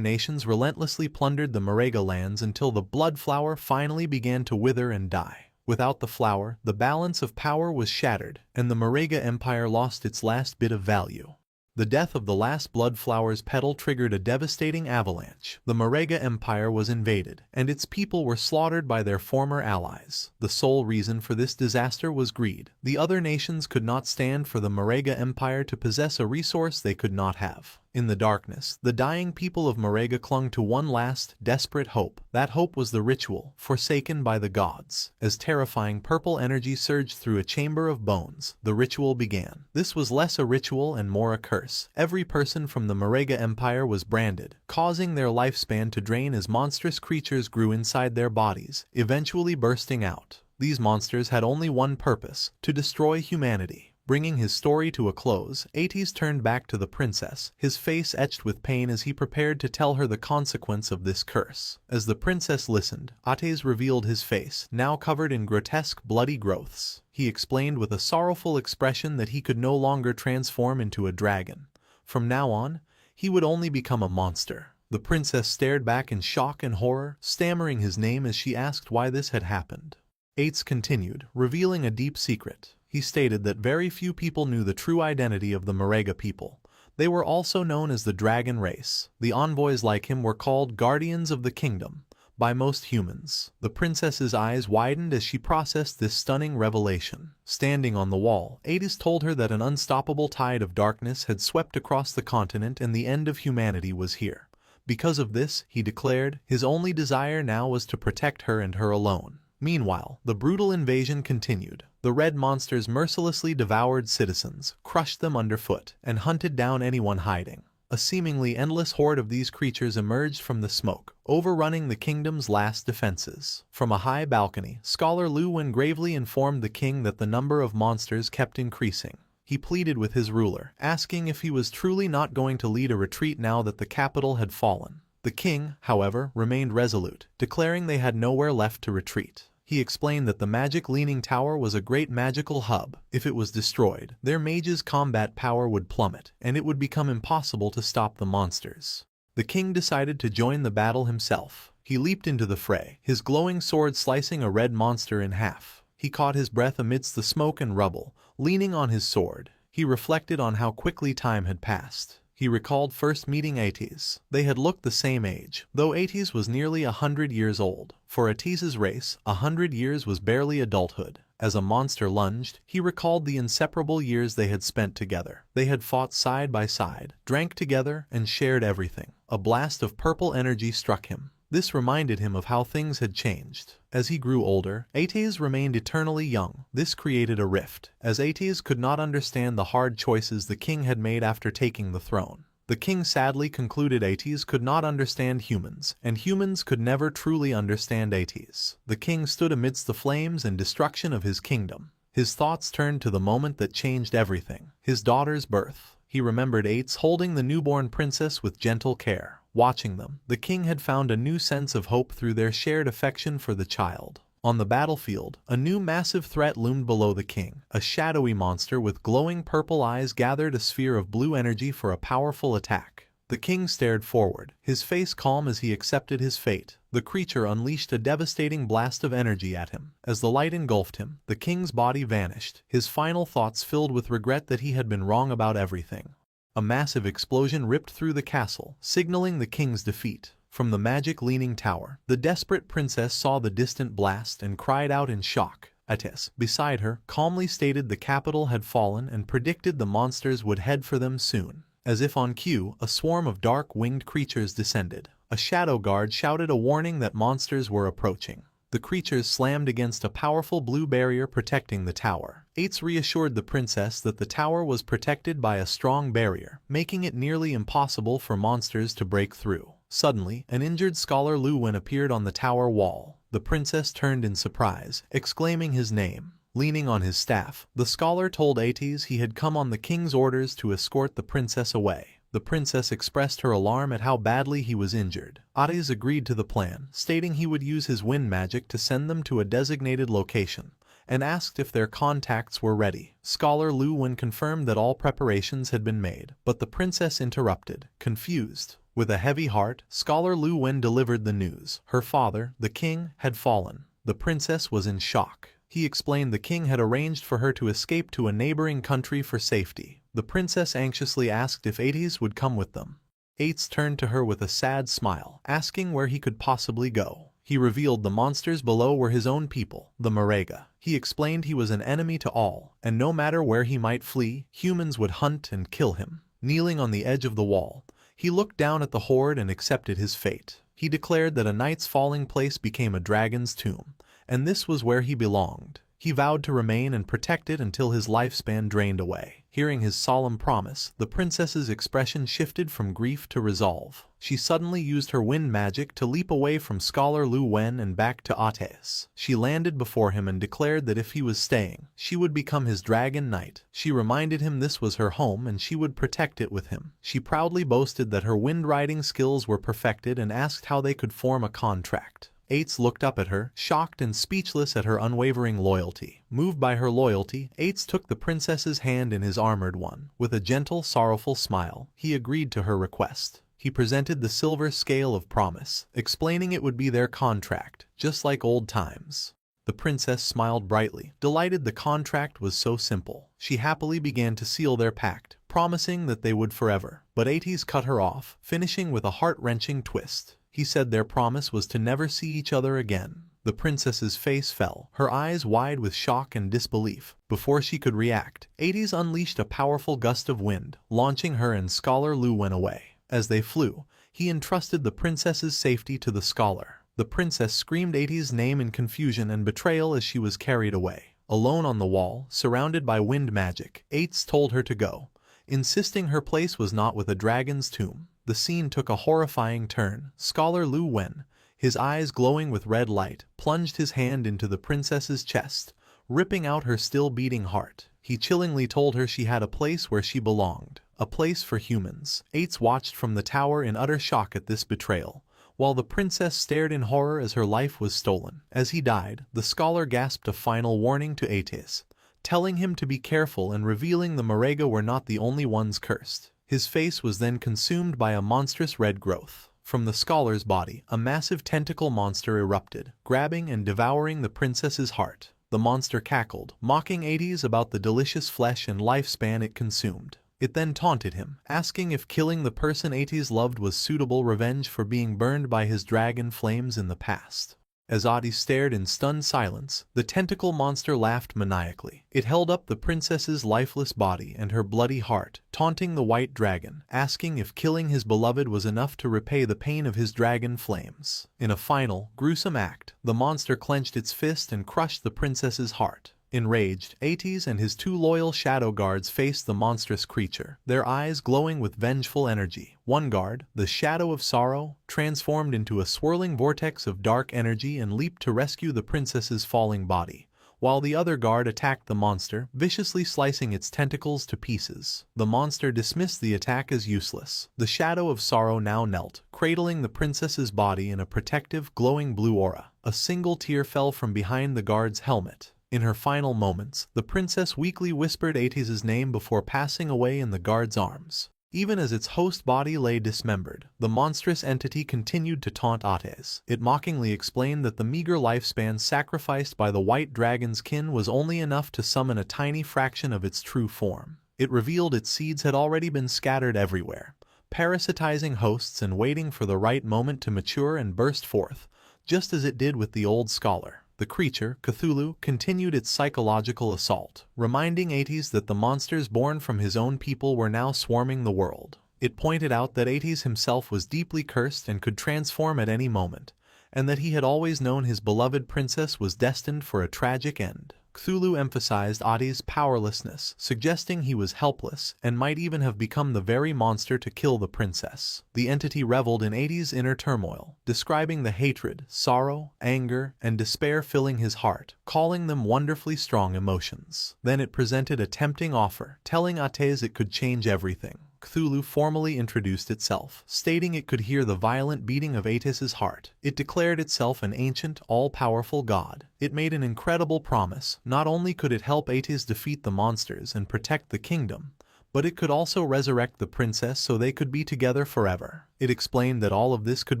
nations relentlessly plundered the Marega lands until the Blood Flower finally began to wither and die. Without the flower, the balance of power was shattered, and the Marega Empire lost its last bit of value. The death of the last Blood Flower's petal triggered a devastating avalanche. The Marega Empire was invaded, and its people were slaughtered by their former allies. The sole reason for this disaster was greed. The other nations could not stand for the Marega Empire to possess a resource they could not have. In the darkness, the dying people of Marega clung to one last, desperate hope. That hope was the ritual, forsaken by the gods. As terrifying purple energy surged through a chamber of bones, the ritual began. This was less a ritual and more a curse. Every person from the Marega Empire was branded, causing their lifespan to drain as monstrous creatures grew inside their bodies, eventually bursting out. These monsters had only one purpose: to destroy humanity. Bringing his story to a close, Ates turned back to the princess, his face etched with pain as he prepared to tell her the consequence of this curse. As the princess listened, Ates revealed his face, now covered in grotesque, bloody growths. He explained with a sorrowful expression that he could no longer transform into a dragon. From now on, he would only become a monster. The princess stared back in shock and horror, stammering his name as she asked why this had happened. Ates continued, revealing a deep secret. He stated that very few people knew the true identity of the Marega people. They were also known as the Dragon Race. The envoys like him were called Guardians of the Kingdom by most humans. The princess's eyes widened as she processed this stunning revelation. Standing on the wall, Ates told her that an unstoppable tide of darkness had swept across the continent and the end of humanity was here. Because of this, he declared, his only desire now was to protect her and her alone. Meanwhile, the brutal invasion continued. The red monsters mercilessly devoured citizens, crushed them underfoot, and hunted down anyone hiding. A seemingly endless horde of these creatures emerged from the smoke, overrunning the kingdom's last defenses. From a high balcony, Scholar Lu Wen gravely informed the king that the number of monsters kept increasing. He pleaded with his ruler, asking if he was truly not going to lead a retreat now that the capital had fallen. The king, however, remained resolute, declaring they had nowhere left to retreat. He explained that the magic Leaning Tower was a great magical hub. If it was destroyed, their mages' combat power would plummet, and it would become impossible to stop the monsters. The king decided to join the battle himself. He leaped into the fray, his glowing sword slicing a red monster in half. He caught his breath amidst the smoke and rubble, leaning on his sword. He reflected on how quickly time had passed. He recalled first meeting Ates. They had looked the same age, though Ates was nearly 100 years old. For Ates's race, 100 years was barely adulthood. As a monster lunged, he recalled the inseparable years they had spent together. They had fought side by side, drank together, and shared everything. A blast of purple energy struck him. This reminded him of how things had changed. As he grew older, Ates remained eternally young. This created a rift, as Ates could not understand the hard choices the king had made after taking the throne. The king sadly concluded Ates could not understand humans, and humans could never truly understand Ates. The king stood amidst the flames and destruction of his kingdom. His thoughts turned to the moment that changed everything, his daughter's birth. He remembered Ates holding the newborn princess with gentle care. Watching them, the king had found a new sense of hope through their shared affection for the child. On the battlefield, a new massive threat loomed below the king. A shadowy monster with glowing purple eyes gathered a sphere of blue energy for a powerful attack. The king stared forward, his face calm as he accepted his fate. The creature unleashed a devastating blast of energy at him. As the light engulfed him, the king's body vanished, his final thoughts filled with regret that he had been wrong about everything. A massive explosion ripped through the castle, signaling the king's defeat. From the magic Leaning Tower, the desperate princess saw the distant blast and cried out in shock. Ates, beside her, calmly stated the capital had fallen and predicted the monsters would head for them soon. As if on cue, a swarm of dark-winged creatures descended. A shadow guard shouted a warning that monsters were approaching. The creatures slammed against a powerful blue barrier protecting the tower. Ates reassured the princess that the tower was protected by a strong barrier, making it nearly impossible for monsters to break through. Suddenly, an injured Scholar Lu Wen appeared on the tower wall. The princess turned in surprise, exclaiming his name. Leaning on his staff, the scholar told Ates he had come on the king's orders to escort the princess away. The princess expressed her alarm at how badly he was injured. Ates agreed to the plan, stating he would use his wind magic to send them to a designated location, and asked if their contacts were ready. Scholar Lu Wen confirmed that all preparations had been made, but the princess interrupted, confused. With a heavy heart, Scholar Lu Wen delivered the news. Her father, the king, had fallen. The princess was in shock. He explained the king had arranged for her to escape to a neighboring country for safety. The princess anxiously asked if Ates would come with them. Ates turned to her with a sad smile, asking where he could possibly go. He revealed the monsters below were his own people, the Marega. He explained he was an enemy to all, and no matter where he might flee, humans would hunt and kill him. Kneeling on the edge of the wall, he looked down at the horde and accepted his fate. He declared that a knight's falling place became a dragon's tomb, and this was where he belonged. He vowed to remain and protect it until his lifespan drained away. Hearing his solemn promise, the princess's expression shifted from grief to resolve. She suddenly used her wind magic to leap away from Scholar Lu Wen and back to Ates. She landed before him and declared that if he was staying, she would become his dragon knight. She reminded him this was her home and she would protect it with him. She proudly boasted that her wind riding skills were perfected and asked how they could form a contract. Ates looked up at her, shocked and speechless at her unwavering loyalty. Moved by her loyalty, Ates took the princess's hand in his armored one. With a gentle, sorrowful smile, he agreed to her request. He presented the silver scale of promise, explaining it would be their contract, just like old times. The princess smiled brightly, delighted the contract was so simple. She happily began to seal their pact, promising that they would forever. But Ates cut her off, finishing with a heart-wrenching twist. He said their promise was to never see each other again. The princess's face fell, her eyes wide with shock and disbelief. Before she could react, Ates unleashed a powerful gust of wind, launching her and Scholar Lu Wen away. As they flew, he entrusted the princess's safety to the scholar. The princess screamed Ates' name in confusion and betrayal as she was carried away. Alone on the wall, surrounded by wind magic, Ates told her to go, insisting her place was not with a dragon's tomb. The scene took a horrifying turn. Scholar Lu Wen, his eyes glowing with red light, plunged his hand into the princess's chest, ripping out her still beating heart. He chillingly told her she had a place where she belonged, a place for humans. Ates watched from the tower in utter shock at this betrayal, while the princess stared in horror as her life was stolen. As he died, the scholar gasped a final warning to Ates, telling him to be careful and revealing the Marega were not the only ones cursed. His face was then consumed by a monstrous red growth. From the scholar's body, a massive tentacle monster erupted, grabbing and devouring the princess's heart. The monster cackled, mocking Ates about the delicious flesh and lifespan it consumed. It then taunted him, asking if killing the person Ates loved was suitable revenge for being burned by his dragon flames in the past. As Ates stared in stunned silence, the tentacle monster laughed maniacally. It held up the princess's lifeless body and her bloody heart, taunting the white dragon, asking if killing his beloved was enough to repay the pain of his dragon flames. In a final, gruesome act, the monster clenched its fist and crushed the princess's heart. Enraged, Ates and his two loyal shadow guards faced the monstrous creature, their eyes glowing with vengeful energy. One guard, the Shadow of Sorrow, transformed into a swirling vortex of dark energy and leaped to rescue the princess's falling body, while the other guard attacked the monster, viciously slicing its tentacles to pieces. The monster dismissed the attack as useless. The Shadow of Sorrow now knelt, cradling the princess's body in a protective, glowing blue aura. A single tear fell from behind the guard's helmet. In her final moments, the princess weakly whispered Ates' name before passing away in the guard's arms. Even as its host body lay dismembered, the monstrous entity continued to taunt Ates. It mockingly explained that the meager lifespan sacrificed by the white dragon's kin was only enough to summon a tiny fraction of its true form. It revealed its seeds had already been scattered everywhere, parasitizing hosts and waiting for the right moment to mature and burst forth, just as it did with the old scholar. The creature, Cthulhu, continued its psychological assault, reminding Ates that the monsters born from his own people were now swarming the world. It pointed out that Ates himself was deeply cursed and could transform at any moment, and that he had always known his beloved princess was destined for a tragic end. Cthulhu emphasized Ates' powerlessness, suggesting he was helpless and might even have become the very monster to kill the princess. The entity reveled in Ates' inner turmoil, describing the hatred, sorrow, anger, and despair filling his heart, calling them wonderfully strong emotions. Then it presented a tempting offer, telling Ates it could change everything. Cthulhu formally introduced itself, stating it could hear the violent beating of Ates' heart. It declared itself an ancient, all-powerful god. It made an incredible promise. Not only could it help Ates defeat the monsters and protect the kingdom, but it could also resurrect the princess so they could be together forever. It explained that all of this could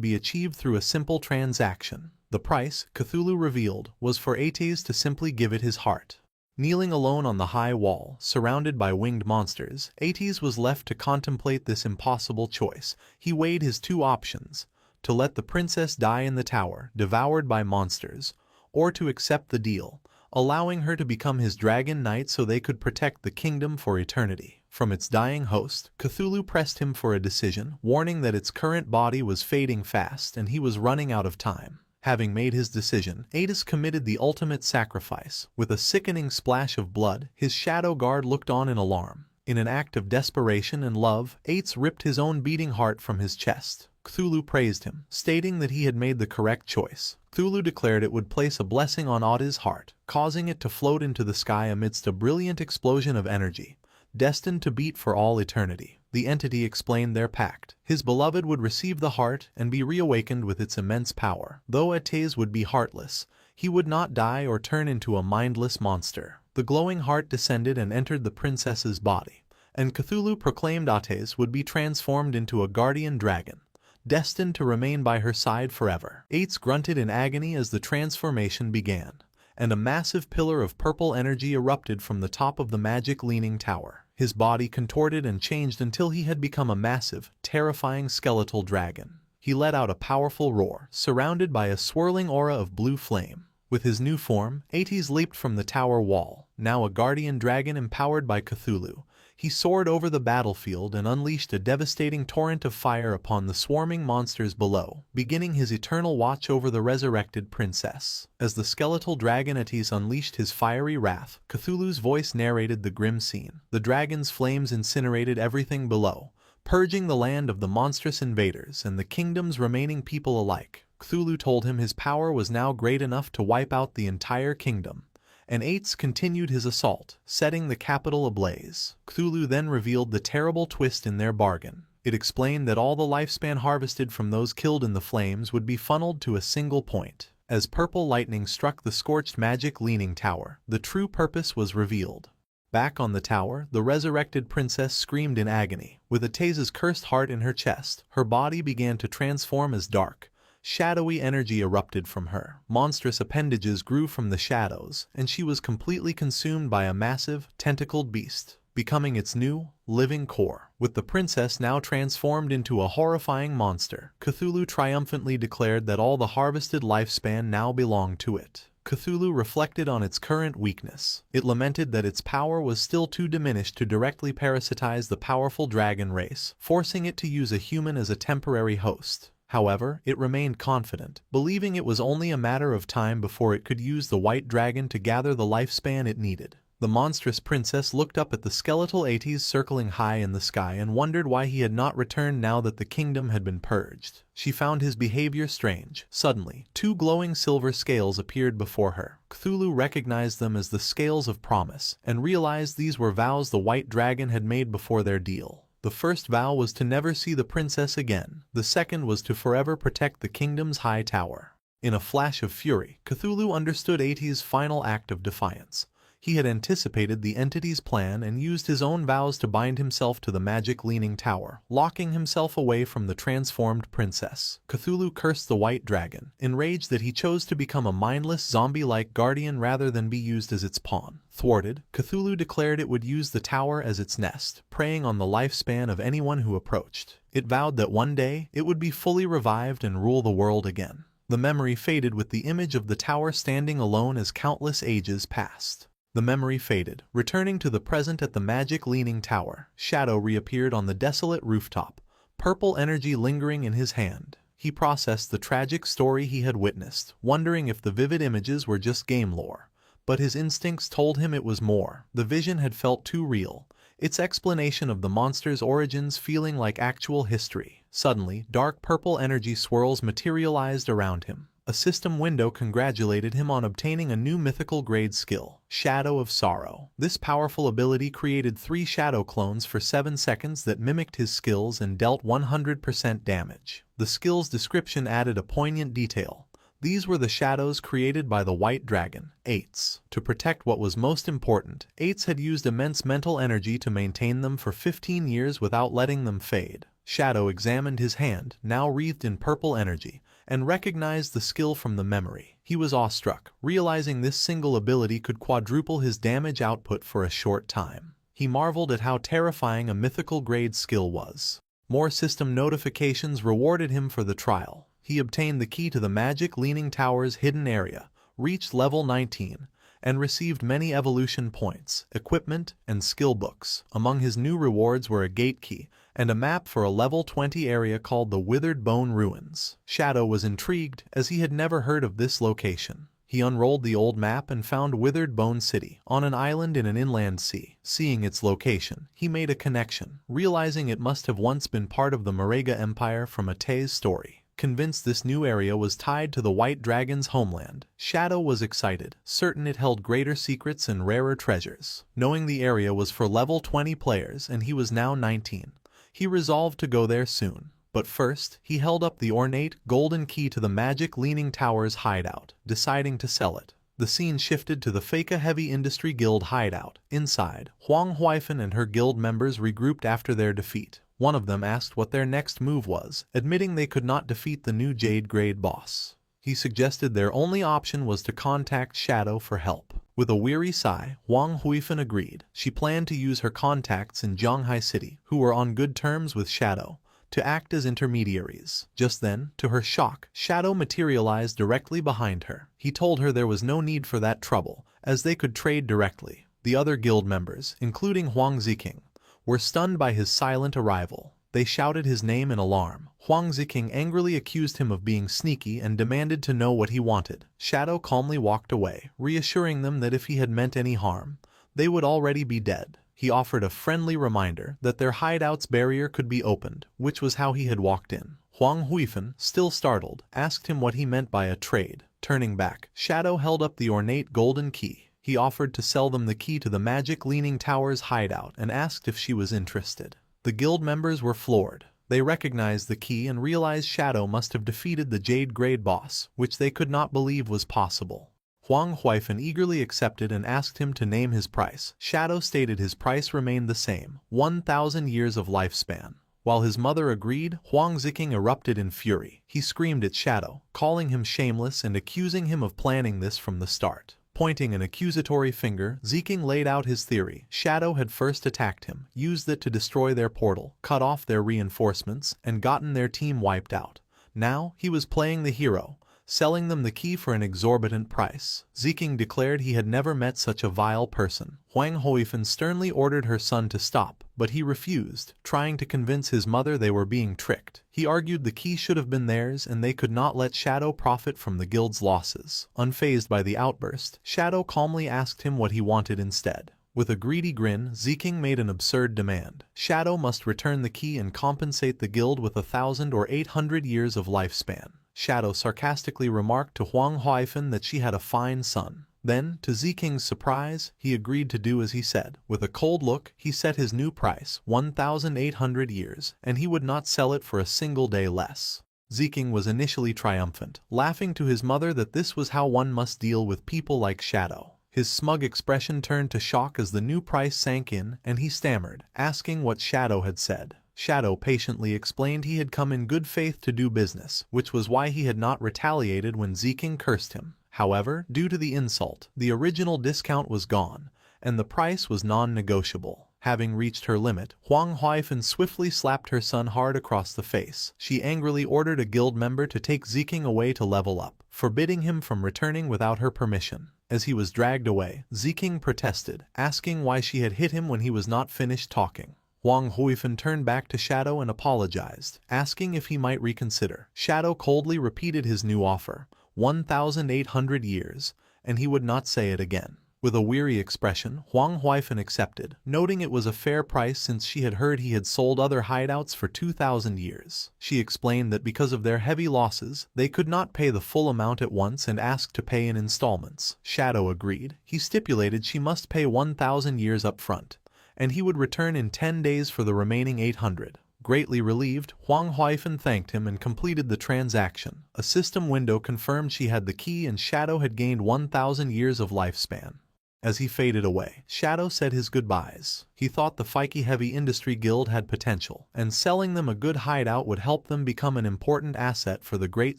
be achieved through a simple transaction. The price, Cthulhu revealed, was for Ates to simply give it his heart. Kneeling alone on the high wall, surrounded by winged monsters, Ates was left to contemplate this impossible choice. He weighed his two options: to let the princess die in the tower, devoured by monsters, or to accept the deal, allowing her to become his dragon knight so they could protect the kingdom for eternity. from its dying host, Cthulhu pressed him for a decision, warning that its current body was fading fast and he was running out of time. Having made his decision, Atis committed the ultimate sacrifice. With a sickening splash of blood, his shadow guard looked on in alarm. In an act of desperation and love, Atis ripped his own beating heart from his chest. Cthulhu praised him, stating that he had made the correct choice. Cthulhu declared it would place a blessing on Atis' heart, causing it to float into the sky amidst a brilliant explosion of energy, destined to beat for all eternity. The entity explained their pact. His beloved would receive the heart and be reawakened with its immense power. Though Atis would be heartless, he would not die or turn into a mindless monster. The glowing heart descended and entered the princess's body, and Cthulhu proclaimed Atis would be transformed into a guardian dragon, destined to remain by her side forever. Atis grunted in agony as the transformation began, and a massive pillar of purple energy erupted from the top of the magic leaning tower. His body contorted and changed until he had become a massive, terrifying skeletal dragon. He let out a powerful roar, surrounded by a swirling aura of blue flame. With his new form, Atis leaped from the tower wall. Now a guardian dragon empowered by Cthulhu, he soared over the battlefield and unleashed a devastating torrent of fire upon the swarming monsters below, beginning his eternal watch over the resurrected princess. As the skeletal dragon Atis unleashed his fiery wrath, Cthulhu's voice narrated the grim scene. The dragon's flames incinerated everything below, purging the land of the monstrous invaders and the kingdom's remaining people alike. Cthulhu told him his power was now great enough to wipe out the entire kingdom, and Atis continued his assault, setting the capital ablaze. Cthulhu then revealed the terrible twist in their bargain. It explained that all the lifespan harvested from those killed in the flames would be funneled to a single point. As purple lightning struck the scorched magic leaning tower, the true purpose was revealed. Back on the tower, the resurrected princess screamed in agony. With Atis's cursed heart in her chest, her body began to transform as dark, shadowy energy erupted from her. Monstrous appendages grew from the shadows, and she was completely consumed by a massive, tentacled beast, becoming its new, living core. With the princess now transformed into a horrifying monster, Cthulhu triumphantly declared that all the harvested lifespan now belonged to it. Cthulhu reflected on its current weakness. It lamented that its power was still too diminished to directly parasitize the powerful dragon race, forcing it to use a human as a temporary host. However, it remained confident, believing it was only a matter of time before it could use the white dragon to gather the lifespan it needed. The monstrous princess looked up at the skeletal Atis circling high in the sky and wondered why he had not returned now that the kingdom had been purged. She found his behavior strange. Suddenly, two glowing silver scales appeared before her. Cthulhu recognized them as the scales of promise, and realized these were vows the white dragon had made before their deal. The first vow was to never see the princess again. The second was to forever protect the kingdom's high tower. In a flash of fury, Cthulhu understood Atis' final act of defiance. He had anticipated the entity's plan and used his own vows to bind himself to the magic leaning tower, locking himself away from the transformed princess. Cthulhu cursed the white dragon, enraged that he chose to become a mindless zombie-like guardian rather than be used as its pawn. Thwarted, Cthulhu declared it would use the tower as its nest, preying on the lifespan of anyone who approached. It vowed that one day, it would be fully revived and rule the world again. The memory faded with the image of the tower standing alone as countless ages passed. The memory faded, returning to the present at the magic leaning tower. Shadow reappeared on the desolate rooftop, purple energy lingering in his hand. He processed the tragic story he had witnessed, wondering if the vivid images were just game lore. But his instincts told him it was more. The vision had felt too real, its explanation of the monster's origins feeling like actual history. Suddenly, dark purple energy swirls materialized around him. A system window congratulated him on obtaining a new mythical grade skill, Shadow of Sorrow. This powerful ability created 3 shadow clones for 7 seconds that mimicked his skills and dealt 100% damage. The skill's description added a poignant detail. These were the shadows created by the white dragon, Atis. To protect what was most important, Atis had used immense mental energy to maintain them for 15 years without letting them fade. Shadow examined his hand, now wreathed in purple energy, and recognized the skill from the memory. He was awestruck, realizing this single ability could quadruple his damage output for a short time. He marveled at how terrifying a mythical grade skill was. More system notifications rewarded him for the trial. He obtained the key to the magic leaning tower's hidden area, reached level 19, and received many evolution points, equipment, and skill books. Among his new rewards were a gate key and a map for a level 20 area called the Withered Bone Ruins. Shadow was intrigued, as he had never heard of this location. He unrolled the old map and found Withered Bone City on an island in an inland sea. Seeing its location, he made a connection, realizing it must have once been part of the Marega Empire from Ate's story. Convinced this new area was tied to the White Dragon's homeland, Shadow was excited, certain it held greater secrets and rarer treasures. Knowing the area was for level 20 players and he was now 19, he resolved to go there soon. But first, he held up the ornate, golden key to the Magic Leaning Tower's hideout, deciding to sell it. The scene shifted to the Feka Heavy Industry Guild hideout. Inside, Huang Huifan and her guild members regrouped after their defeat. One of them asked what their next move was, admitting they could not defeat the new Jade Grade boss. He suggested their only option was to contact Shadow for help. With a weary sigh, Huang Huifan agreed. She planned to use her contacts in Zhonghai City, who were on good terms with Shadow, to act as intermediaries. Just then, to her shock, Shadow materialized directly behind her. He told her there was no need for that trouble, as they could trade directly. The other guild members, including Huang Ziqing, were stunned by his silent arrival. They shouted his name in alarm. Huang Ziqing angrily accused him of being sneaky and demanded to know what he wanted. Shadow calmly walked away, reassuring them that if he had meant any harm, they would already be dead. He offered a friendly reminder that their hideout's barrier could be opened, which was how he had walked in. Huang Huifan, still startled, asked him what he meant by a trade. Turning back, Shadow held up the ornate golden key. He offered to sell them the key to the Magic Leaning Tower's hideout and asked if she was interested. The guild members were floored. They recognized the key and realized Shadow must have defeated the Jade Grade boss, which they could not believe was possible. Huang Huifan eagerly accepted and asked him to name his price. Shadow stated his price remained the same, 1,000 years of lifespan. While his mother agreed, Huang Ziqing erupted in fury. He screamed at Shadow, calling him shameless and accusing him of planning this from the start. Pointing an accusatory finger, Ziqing laid out his theory. Shadow had first attacked him, used it to destroy their portal, cut off their reinforcements, and gotten their team wiped out. Now, he was playing the hero, selling them the key for an exorbitant price. Ziqing declared he had never met such a vile person. Huang Huifan sternly ordered her son to stop, but he refused, trying to convince his mother they were being tricked. He argued the key should have been theirs and they could not let Shadow profit from the guild's losses. Unfazed by the outburst, Shadow calmly asked him what he wanted instead. With a greedy grin, Ziqing made an absurd demand. Shadow must return the key and compensate the guild with 1,000 or 800 years of lifespan. Shadow sarcastically remarked to Huang Huifan that she had a fine son. Then, to Ziqing's surprise, he agreed to do as he said. With a cold look, he set his new price, 1,800 years, and he would not sell it for a single day less. Ziqing was initially triumphant, laughing to his mother that this was how one must deal with people like Shadow. His smug expression turned to shock as the new price sank in, and he stammered, asking what Shadow had said. Shadow patiently explained he had come in good faith to do business, which was why he had not retaliated when Ziqing cursed him. However, due to the insult, the original discount was gone, and the price was non-negotiable. Having reached her limit, Huang Huifan swiftly slapped her son hard across the face. She angrily ordered a guild member to take Ziqing away to level up, forbidding him from returning without her permission. As he was dragged away, Ziqing protested, asking why she had hit him when he was not finished talking. Huang Huifan turned back to Shadow and apologized, asking if he might reconsider. Shadow coldly repeated his new offer, 1,800 years, and he would not say it again. With a weary expression, Huang Huifan accepted, noting it was a fair price since she had heard he had sold other hideouts for 2,000 years. She explained that because of their heavy losses, they could not pay the full amount at once and asked to pay in installments. Shadow agreed. He stipulated she must pay 1,000 years up front, and he would return in 10 days for the remaining 800. Greatly relieved, Huang Huifan thanked him and completed the transaction. A system window confirmed she had the key and Shadow had gained 1,000 years of lifespan. As he faded away, Shadow said his goodbyes. He thought the Feka Heavy Industry Guild had potential, and selling them a good hideout would help them become an important asset for the Great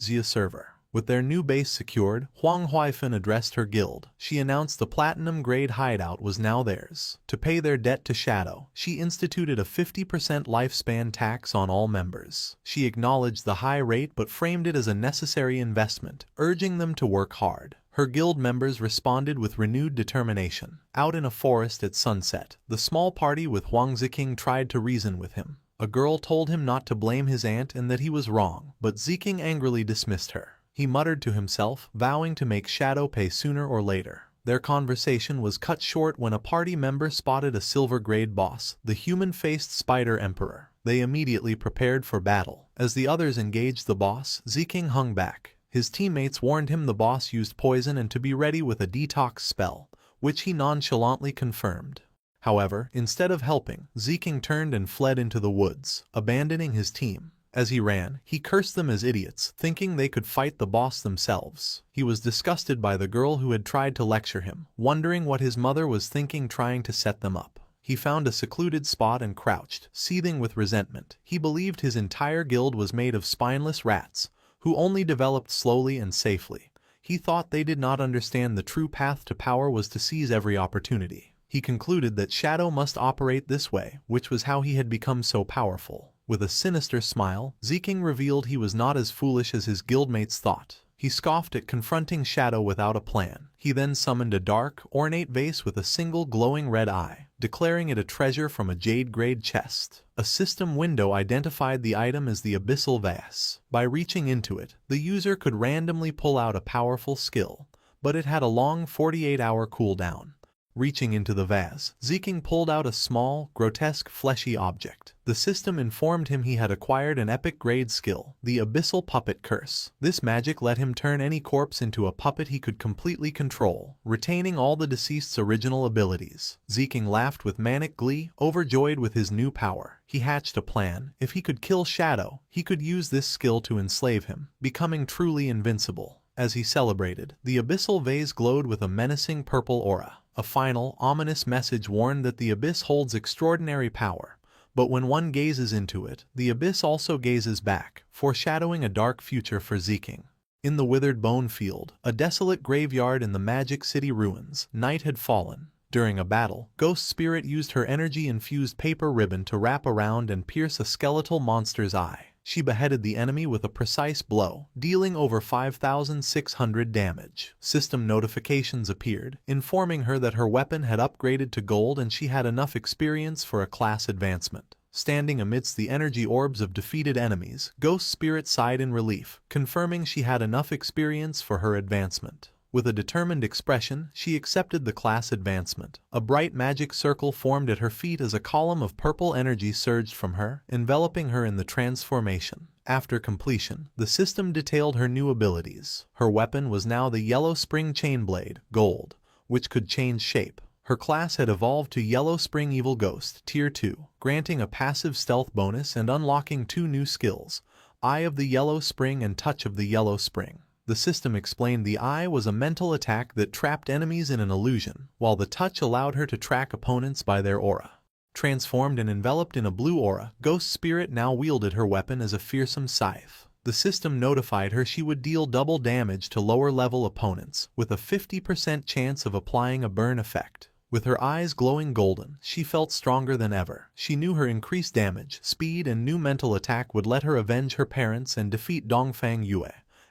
Xia server. With their new base secured, Huang Huifeng addressed her guild. She announced the platinum-grade hideout was now theirs. To pay their debt to Shadow, she instituted a 50% lifespan tax on all members. She acknowledged the high rate but framed it as a necessary investment, urging them to work hard. Her guild members responded with renewed determination. Out in a forest at sunset, the small party with Huang Ziking tried to reason with him. A girl told him not to blame his aunt and that he was wrong, but Ziking angrily dismissed her. He muttered to himself, vowing to make Shadow pay sooner or later. Their conversation was cut short when a party member spotted a silver-grade boss, the human-faced Spider Emperor. They immediately prepared for battle. As the others engaged the boss, Ziking hung back. His teammates warned him the boss used poison and to be ready with a detox spell, which he nonchalantly confirmed. However, instead of helping, Ziking turned and fled into the woods, abandoning his team. As he ran, he cursed them as idiots, thinking they could fight the boss themselves. He was disgusted by the girl who had tried to lecture him, wondering what his mother was thinking trying to set them up. He found a secluded spot and crouched, seething with resentment. He believed his entire guild was made of spineless rats, who only developed slowly and safely. He thought they did not understand the true path to power was to seize every opportunity. He concluded that Shadow must operate this way, which was how he had become so powerful. With a sinister smile, Ziking revealed he was not as foolish as his guildmates thought. He scoffed at confronting Shadow without a plan. He then summoned a dark, ornate vase with a single glowing red eye, declaring it a treasure from a jade-grade chest. A system window identified the item as the Abyssal Vase. By reaching into it, the user could randomly pull out a powerful skill, but it had a long 48-hour cooldown. Reaching into the vase, Ziking pulled out a small, grotesque, fleshy object. The system informed him he had acquired an epic-grade skill, the Abyssal Puppet Curse. This magic let him turn any corpse into a puppet he could completely control, retaining all the deceased's original abilities. Ziking laughed with manic glee, overjoyed with his new power. He hatched a plan. If he could kill Shadow, he could use this skill to enslave him, becoming truly invincible. As he celebrated, the Abyssal Vase glowed with a menacing purple aura. A final, ominous message warned that the Abyss holds extraordinary power, but when one gazes into it, the Abyss also gazes back, foreshadowing a dark future for Ziking. In the withered bone field, a desolate graveyard in the Magic City ruins, night had fallen. During a battle, Ghost Spirit used her energy-infused paper ribbon to wrap around and pierce a skeletal monster's eye. She beheaded the enemy with a precise blow, dealing over 5,600 damage. System notifications appeared, informing her that her weapon had upgraded to gold and she had enough experience for a class advancement. Standing amidst the energy orbs of defeated enemies, Ghost Spirit sighed in relief, confirming she had enough experience for her advancement. With a determined expression, she accepted the class advancement. A bright magic circle formed at her feet as a column of purple energy surged from her, enveloping her in the transformation. After completion, the system detailed her new abilities. Her weapon was now the Yellow Spring Chainblade, Gold, which could change shape. Her class had evolved to Yellow Spring Evil Ghost, Tier 2, granting a passive stealth bonus and unlocking 2 new skills, Eye of the Yellow Spring and Touch of the Yellow Spring. The system explained the Eye was a mental attack that trapped enemies in an illusion, while the Touch allowed her to track opponents by their aura. Transformed and enveloped in a blue aura, Ghost Spirit now wielded her weapon as a fearsome scythe. The system notified her she would deal double damage to lower-level opponents, with a 50% chance of applying a burn effect. With her eyes glowing golden, she felt stronger than ever. She knew her increased damage, speed, and new mental attack would let her avenge her parents and defeat Dongfang Yue,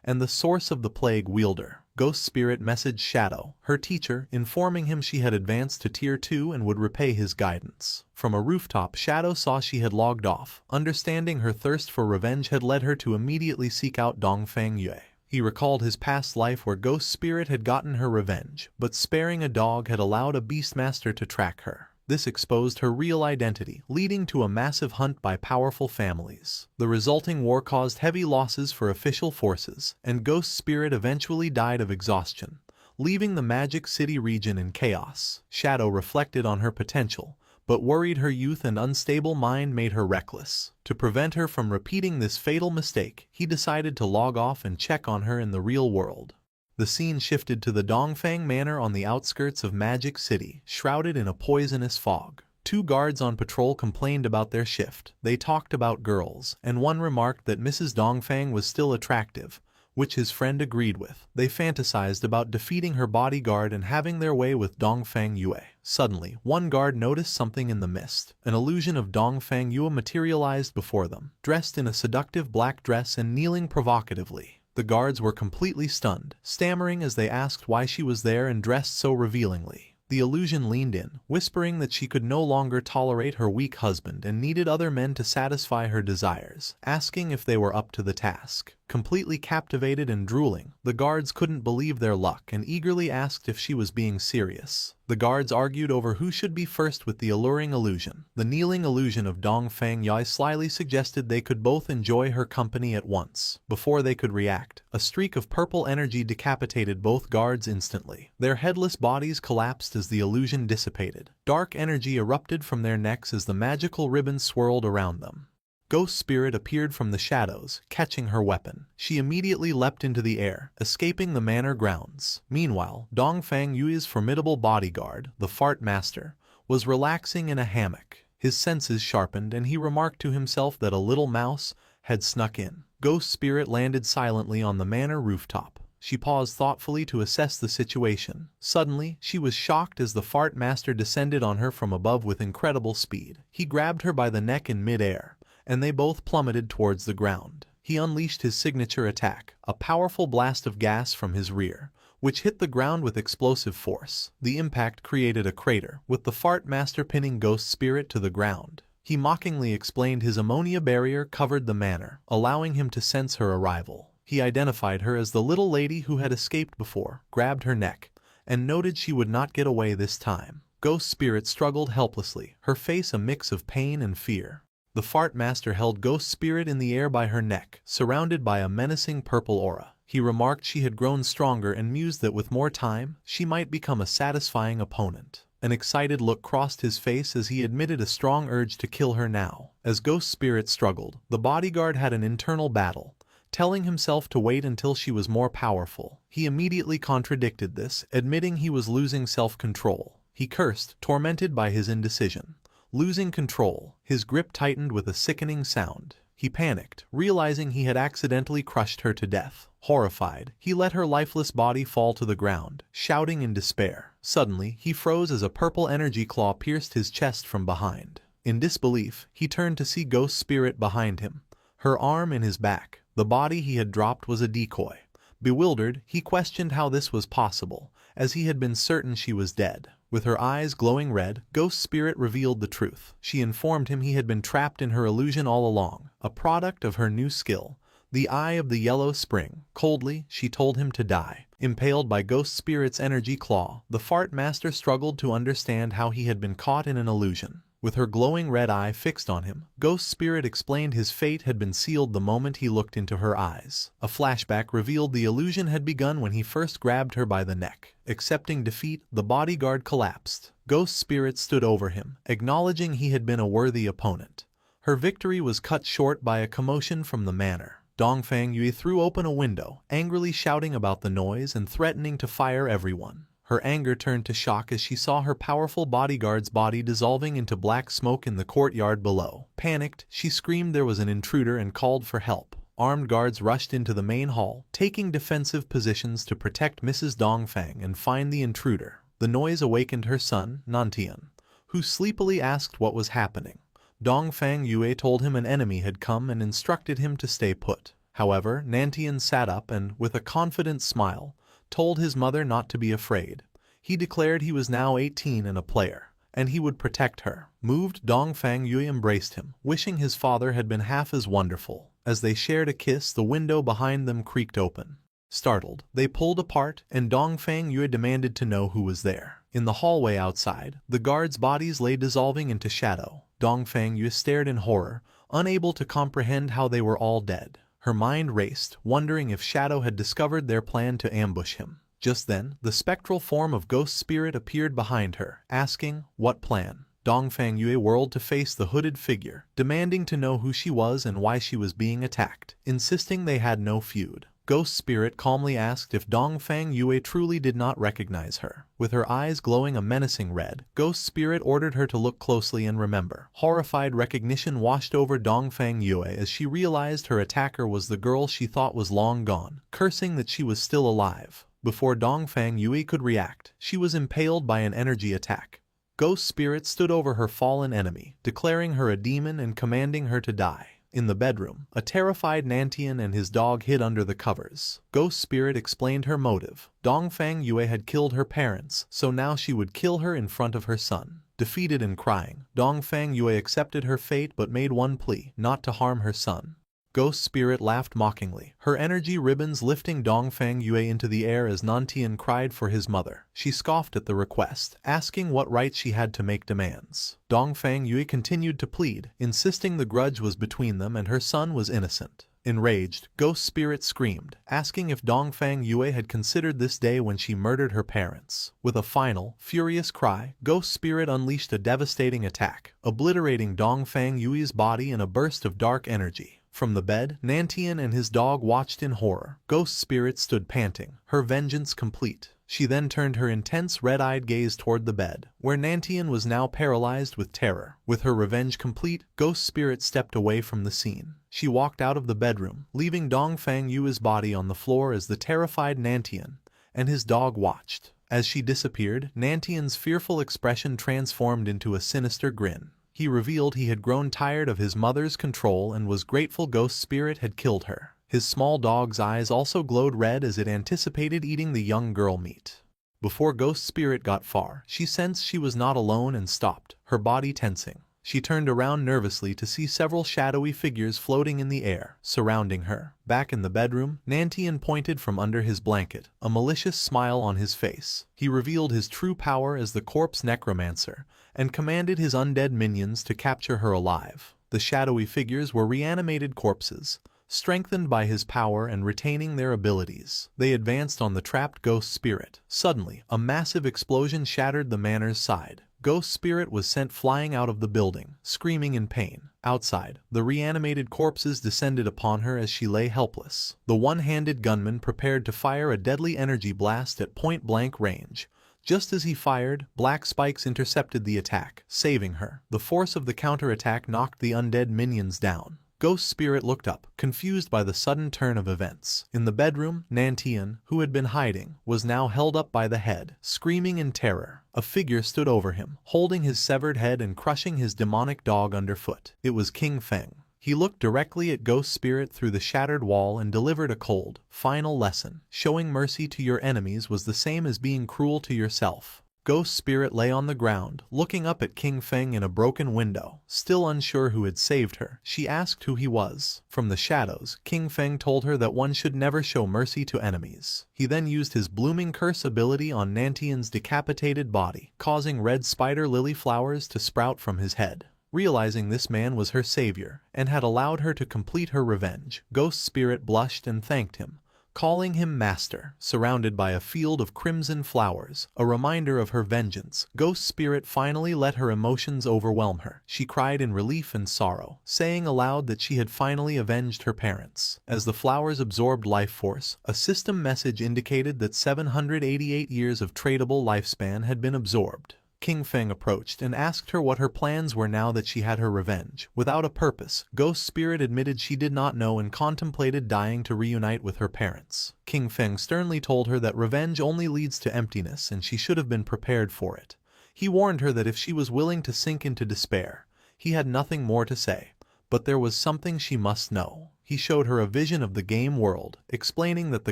and the source of the plague wielder. Ghost Spirit messaged Shadow, her teacher, informing him she had advanced to Tier 2 and would repay his guidance. From a rooftop, Shadow saw she had logged off. Understanding her thirst for revenge had led her to immediately seek out Dongfang Yue. He recalled his past life where Ghost Spirit had gotten her revenge, but sparing a dog had allowed a Beastmaster to track her. This exposed her real identity, leading to a massive hunt by powerful families. The resulting war caused heavy losses for official forces, and Ghost Spirit eventually died of exhaustion, leaving the Magic City region in chaos. Shadow reflected on her potential, but worried her youth and unstable mind made her reckless. To prevent her from repeating this fatal mistake, he decided to log off and check on her in the real world. The scene shifted to the Dongfang Manor on the outskirts of Magic City, shrouded in a poisonous fog. 2 guards on patrol complained about their shift. They talked about girls, and one remarked that Mrs. Dongfang was still attractive, which his friend agreed with. They fantasized about defeating her bodyguard and having their way with Dongfang Yue. Suddenly, one guard noticed something in the mist. An illusion of Dongfang Yue materialized before them, dressed in a seductive black dress and kneeling provocatively. The guards were completely stunned, stammering as they asked why she was there and dressed so revealingly. The illusion leaned in, whispering that she could no longer tolerate her weak husband and needed other men to satisfy her desires, asking if they were up to the task. Completely captivated and drooling, the guards couldn't believe their luck and eagerly asked if she was being serious. The guards argued over who should be first with the alluring illusion. The kneeling illusion of Dongfang Yue slyly suggested they could both enjoy her company at once. Before they could react, a streak of purple energy decapitated both guards instantly. Their headless bodies collapsed as the illusion dissipated. Dark energy erupted from their necks as the magical ribbon swirled around them. Ghost Spirit appeared from the shadows, catching her weapon. She immediately leapt into the air, escaping the manor grounds. Meanwhile, Dongfang Yue's formidable bodyguard, the Fart Master, was relaxing in a hammock. His senses sharpened and he remarked to himself that a little mouse had snuck in. Ghost Spirit landed silently on the manor rooftop. She paused thoughtfully to assess the situation. Suddenly, she was shocked as the Fart Master descended on her from above with incredible speed. He grabbed her by the neck in mid-air, and they both plummeted towards the ground. He unleashed his signature attack, a powerful blast of gas from his rear, which hit the ground with explosive force. The impact created a crater, with the Fart Master pinning Ghost Spirit to the ground. He mockingly explained his ammonia barrier covered the manor, allowing him to sense her arrival. He identified her as the little lady who had escaped before, grabbed her neck, and noted she would not get away this time. Ghost Spirit struggled helplessly, her face a mix of pain and fear. The Fart Master held Ghost Spirit in the air by her neck, surrounded by a menacing purple aura. He remarked she had grown stronger and mused that with more time, she might become a satisfying opponent. An excited look crossed his face as he admitted a strong urge to kill her now. As Ghost Spirit struggled, the bodyguard had an internal battle, telling himself to wait until she was more powerful. He immediately contradicted this, admitting he was losing self-control. He cursed, tormented by his indecision. Losing control, his grip tightened with a sickening sound. He panicked, realizing he had accidentally crushed her to death. Horrified, he let her lifeless body fall to the ground, shouting in despair. Suddenly, he froze as a purple energy claw pierced his chest from behind. In disbelief, he turned to see Ghost Spirit behind him, her arm in his back. The body he had dropped was a decoy. Bewildered, he questioned how this was possible, as he had been certain she was dead. With her eyes glowing red, Ghost Spirit revealed the truth. She informed him he had been trapped in her illusion all along, a product of her new skill, the Eye of the Yellow Spring. Coldly, she told him to die. Impaled by Ghost Spirit's energy claw, the Fart Master struggled to understand how he had been caught in an illusion. With her glowing red eye fixed on him, Ghost Spirit explained his fate had been sealed the moment he looked into her eyes. A flashback revealed the illusion had begun when he first grabbed her by the neck. Accepting defeat, the bodyguard collapsed. Ghost Spirit stood over him, acknowledging he had been a worthy opponent. Her victory was cut short by a commotion from the manor. Dongfang Yue threw open a window, angrily shouting about the noise and threatening to fire everyone. Her anger turned to shock as she saw her powerful bodyguard's body dissolving into black smoke in the courtyard below. Panicked, she screamed there was an intruder and called for help. Armed guards rushed into the main hall, taking defensive positions to protect Mrs. Dongfang and find the intruder. The noise awakened her son, Nantian, who sleepily asked what was happening. Dongfang Yue told him an enemy had come and instructed him to stay put. However, Nantian sat up and, with a confident smile, told his mother not to be afraid. He declared he was now 18 and a player, and he would protect her. Moved, Dongfang Yue embraced him, wishing his father had been half as wonderful. As they shared a kiss, the window behind them creaked open. Startled, they pulled apart, and Dongfang Yue demanded to know who was there. In the hallway outside, the guards' bodies lay dissolving into shadow. Dongfang Yue stared in horror, unable to comprehend how they were all dead. Her mind raced, wondering if Shadow had discovered their plan to ambush him. Just then, the spectral form of Ghost Spirit appeared behind her, asking, "What plan?" Dongfang Yue whirled to face the hooded figure, demanding to know who she was and why she was being attacked, insisting they had no feud. Ghost Spirit calmly asked if Dongfang Yue truly did not recognize her. With her eyes glowing a menacing red, Ghost Spirit ordered her to look closely and remember. Horrified recognition washed over Dongfang Yue as she realized her attacker was the girl she thought was long gone, cursing that she was still alive. Before Dongfang Yue could react, she was impaled by an energy attack. Ghost Spirit stood over her fallen enemy, declaring her a demon and commanding her to die. In the bedroom, a terrified Nantian and his dog hid under the covers. Ghost Spirit explained her motive. Dongfang Yue had killed her parents, so now she would kill her in front of her son. Defeated and crying, Dongfang Yue accepted her fate but made one plea, not to harm her son. Ghost Spirit laughed mockingly, her energy ribbons lifting Dongfang Yue into the air as Nantian cried for his mother. She scoffed at the request, asking what right she had to make demands. Dongfang Yue continued to plead, insisting the grudge was between them and her son was innocent. Enraged, Ghost Spirit screamed, asking if Dongfang Yue had considered this day when she murdered her parents. With a final, furious cry, Ghost Spirit unleashed a devastating attack, obliterating Dongfang Yue's body in a burst of dark energy. From the bed, Nantian and his dog watched in horror. Ghost Spirit stood panting, her vengeance complete. She then turned her intense red-eyed gaze toward the bed, where Nantian was now paralyzed with terror. With her revenge complete, Ghost Spirit stepped away from the scene. She walked out of the bedroom, leaving Dongfang Yue's body on the floor as the terrified Nantian and his dog watched. As she disappeared, Nantian's fearful expression transformed into a sinister grin. He revealed he had grown tired of his mother's control and was grateful Ghost Spirit had killed her. His small dog's eyes also glowed red as it anticipated eating the young girl meat. Before Ghost Spirit got far, she sensed she was not alone and stopped, her body tensing. She turned around nervously to see several shadowy figures floating in the air, surrounding her. Back in the bedroom, Nantian pointed from under his blanket, a malicious smile on his face. He revealed his true power as the corpse necromancer, and commanded his undead minions to capture her alive. The shadowy figures were reanimated corpses, strengthened by his power and retaining their abilities. They advanced on the trapped Ghost Spirit. Suddenly, a massive explosion shattered the manor's side. Ghost Spirit was sent flying out of the building, screaming in pain. Outside, the reanimated corpses descended upon her as she lay helpless. The one-handed gunman prepared to fire a deadly energy blast at point-blank range. Just as he fired, black spikes intercepted the attack, saving her. The force of the counterattack knocked the undead minions down. Ghost Spirit looked up, confused by the sudden turn of events. In the bedroom, Nantian, who had been hiding, was now held up by the head, screaming in terror. A figure stood over him, holding his severed head and crushing his demonic dog underfoot. It was King Feng. He looked directly at Ghost Spirit through the shattered wall and delivered a cold, final lesson. Showing mercy to your enemies was the same as being cruel to yourself. Ghost Spirit lay on the ground, looking up at King Feng in a broken window. Still unsure who had saved her, she asked who he was. From the shadows, King Feng told her that one should never show mercy to enemies. He then used his blooming curse ability on Nantian's decapitated body, causing red spider lily flowers to sprout from his head. Realizing this man was her savior, and had allowed her to complete her revenge, Ghost Spirit blushed and thanked him, calling him master. Surrounded by a field of crimson flowers, a reminder of her vengeance, Ghost Spirit finally let her emotions overwhelm her. She cried in relief and sorrow, saying aloud that she had finally avenged her parents. As the flowers absorbed life force, a system message indicated that 788 years of tradable lifespan had been absorbed. King Feng approached and asked her what her plans were now that she had her revenge. Without a purpose, Ghost Spirit admitted she did not know and contemplated dying to reunite with her parents. King Feng sternly told her that revenge only leads to emptiness and she should have been prepared for it. He warned her that if she was willing to sink into despair, he had nothing more to say. But there was something she must know. He showed her a vision of the game world, explaining that the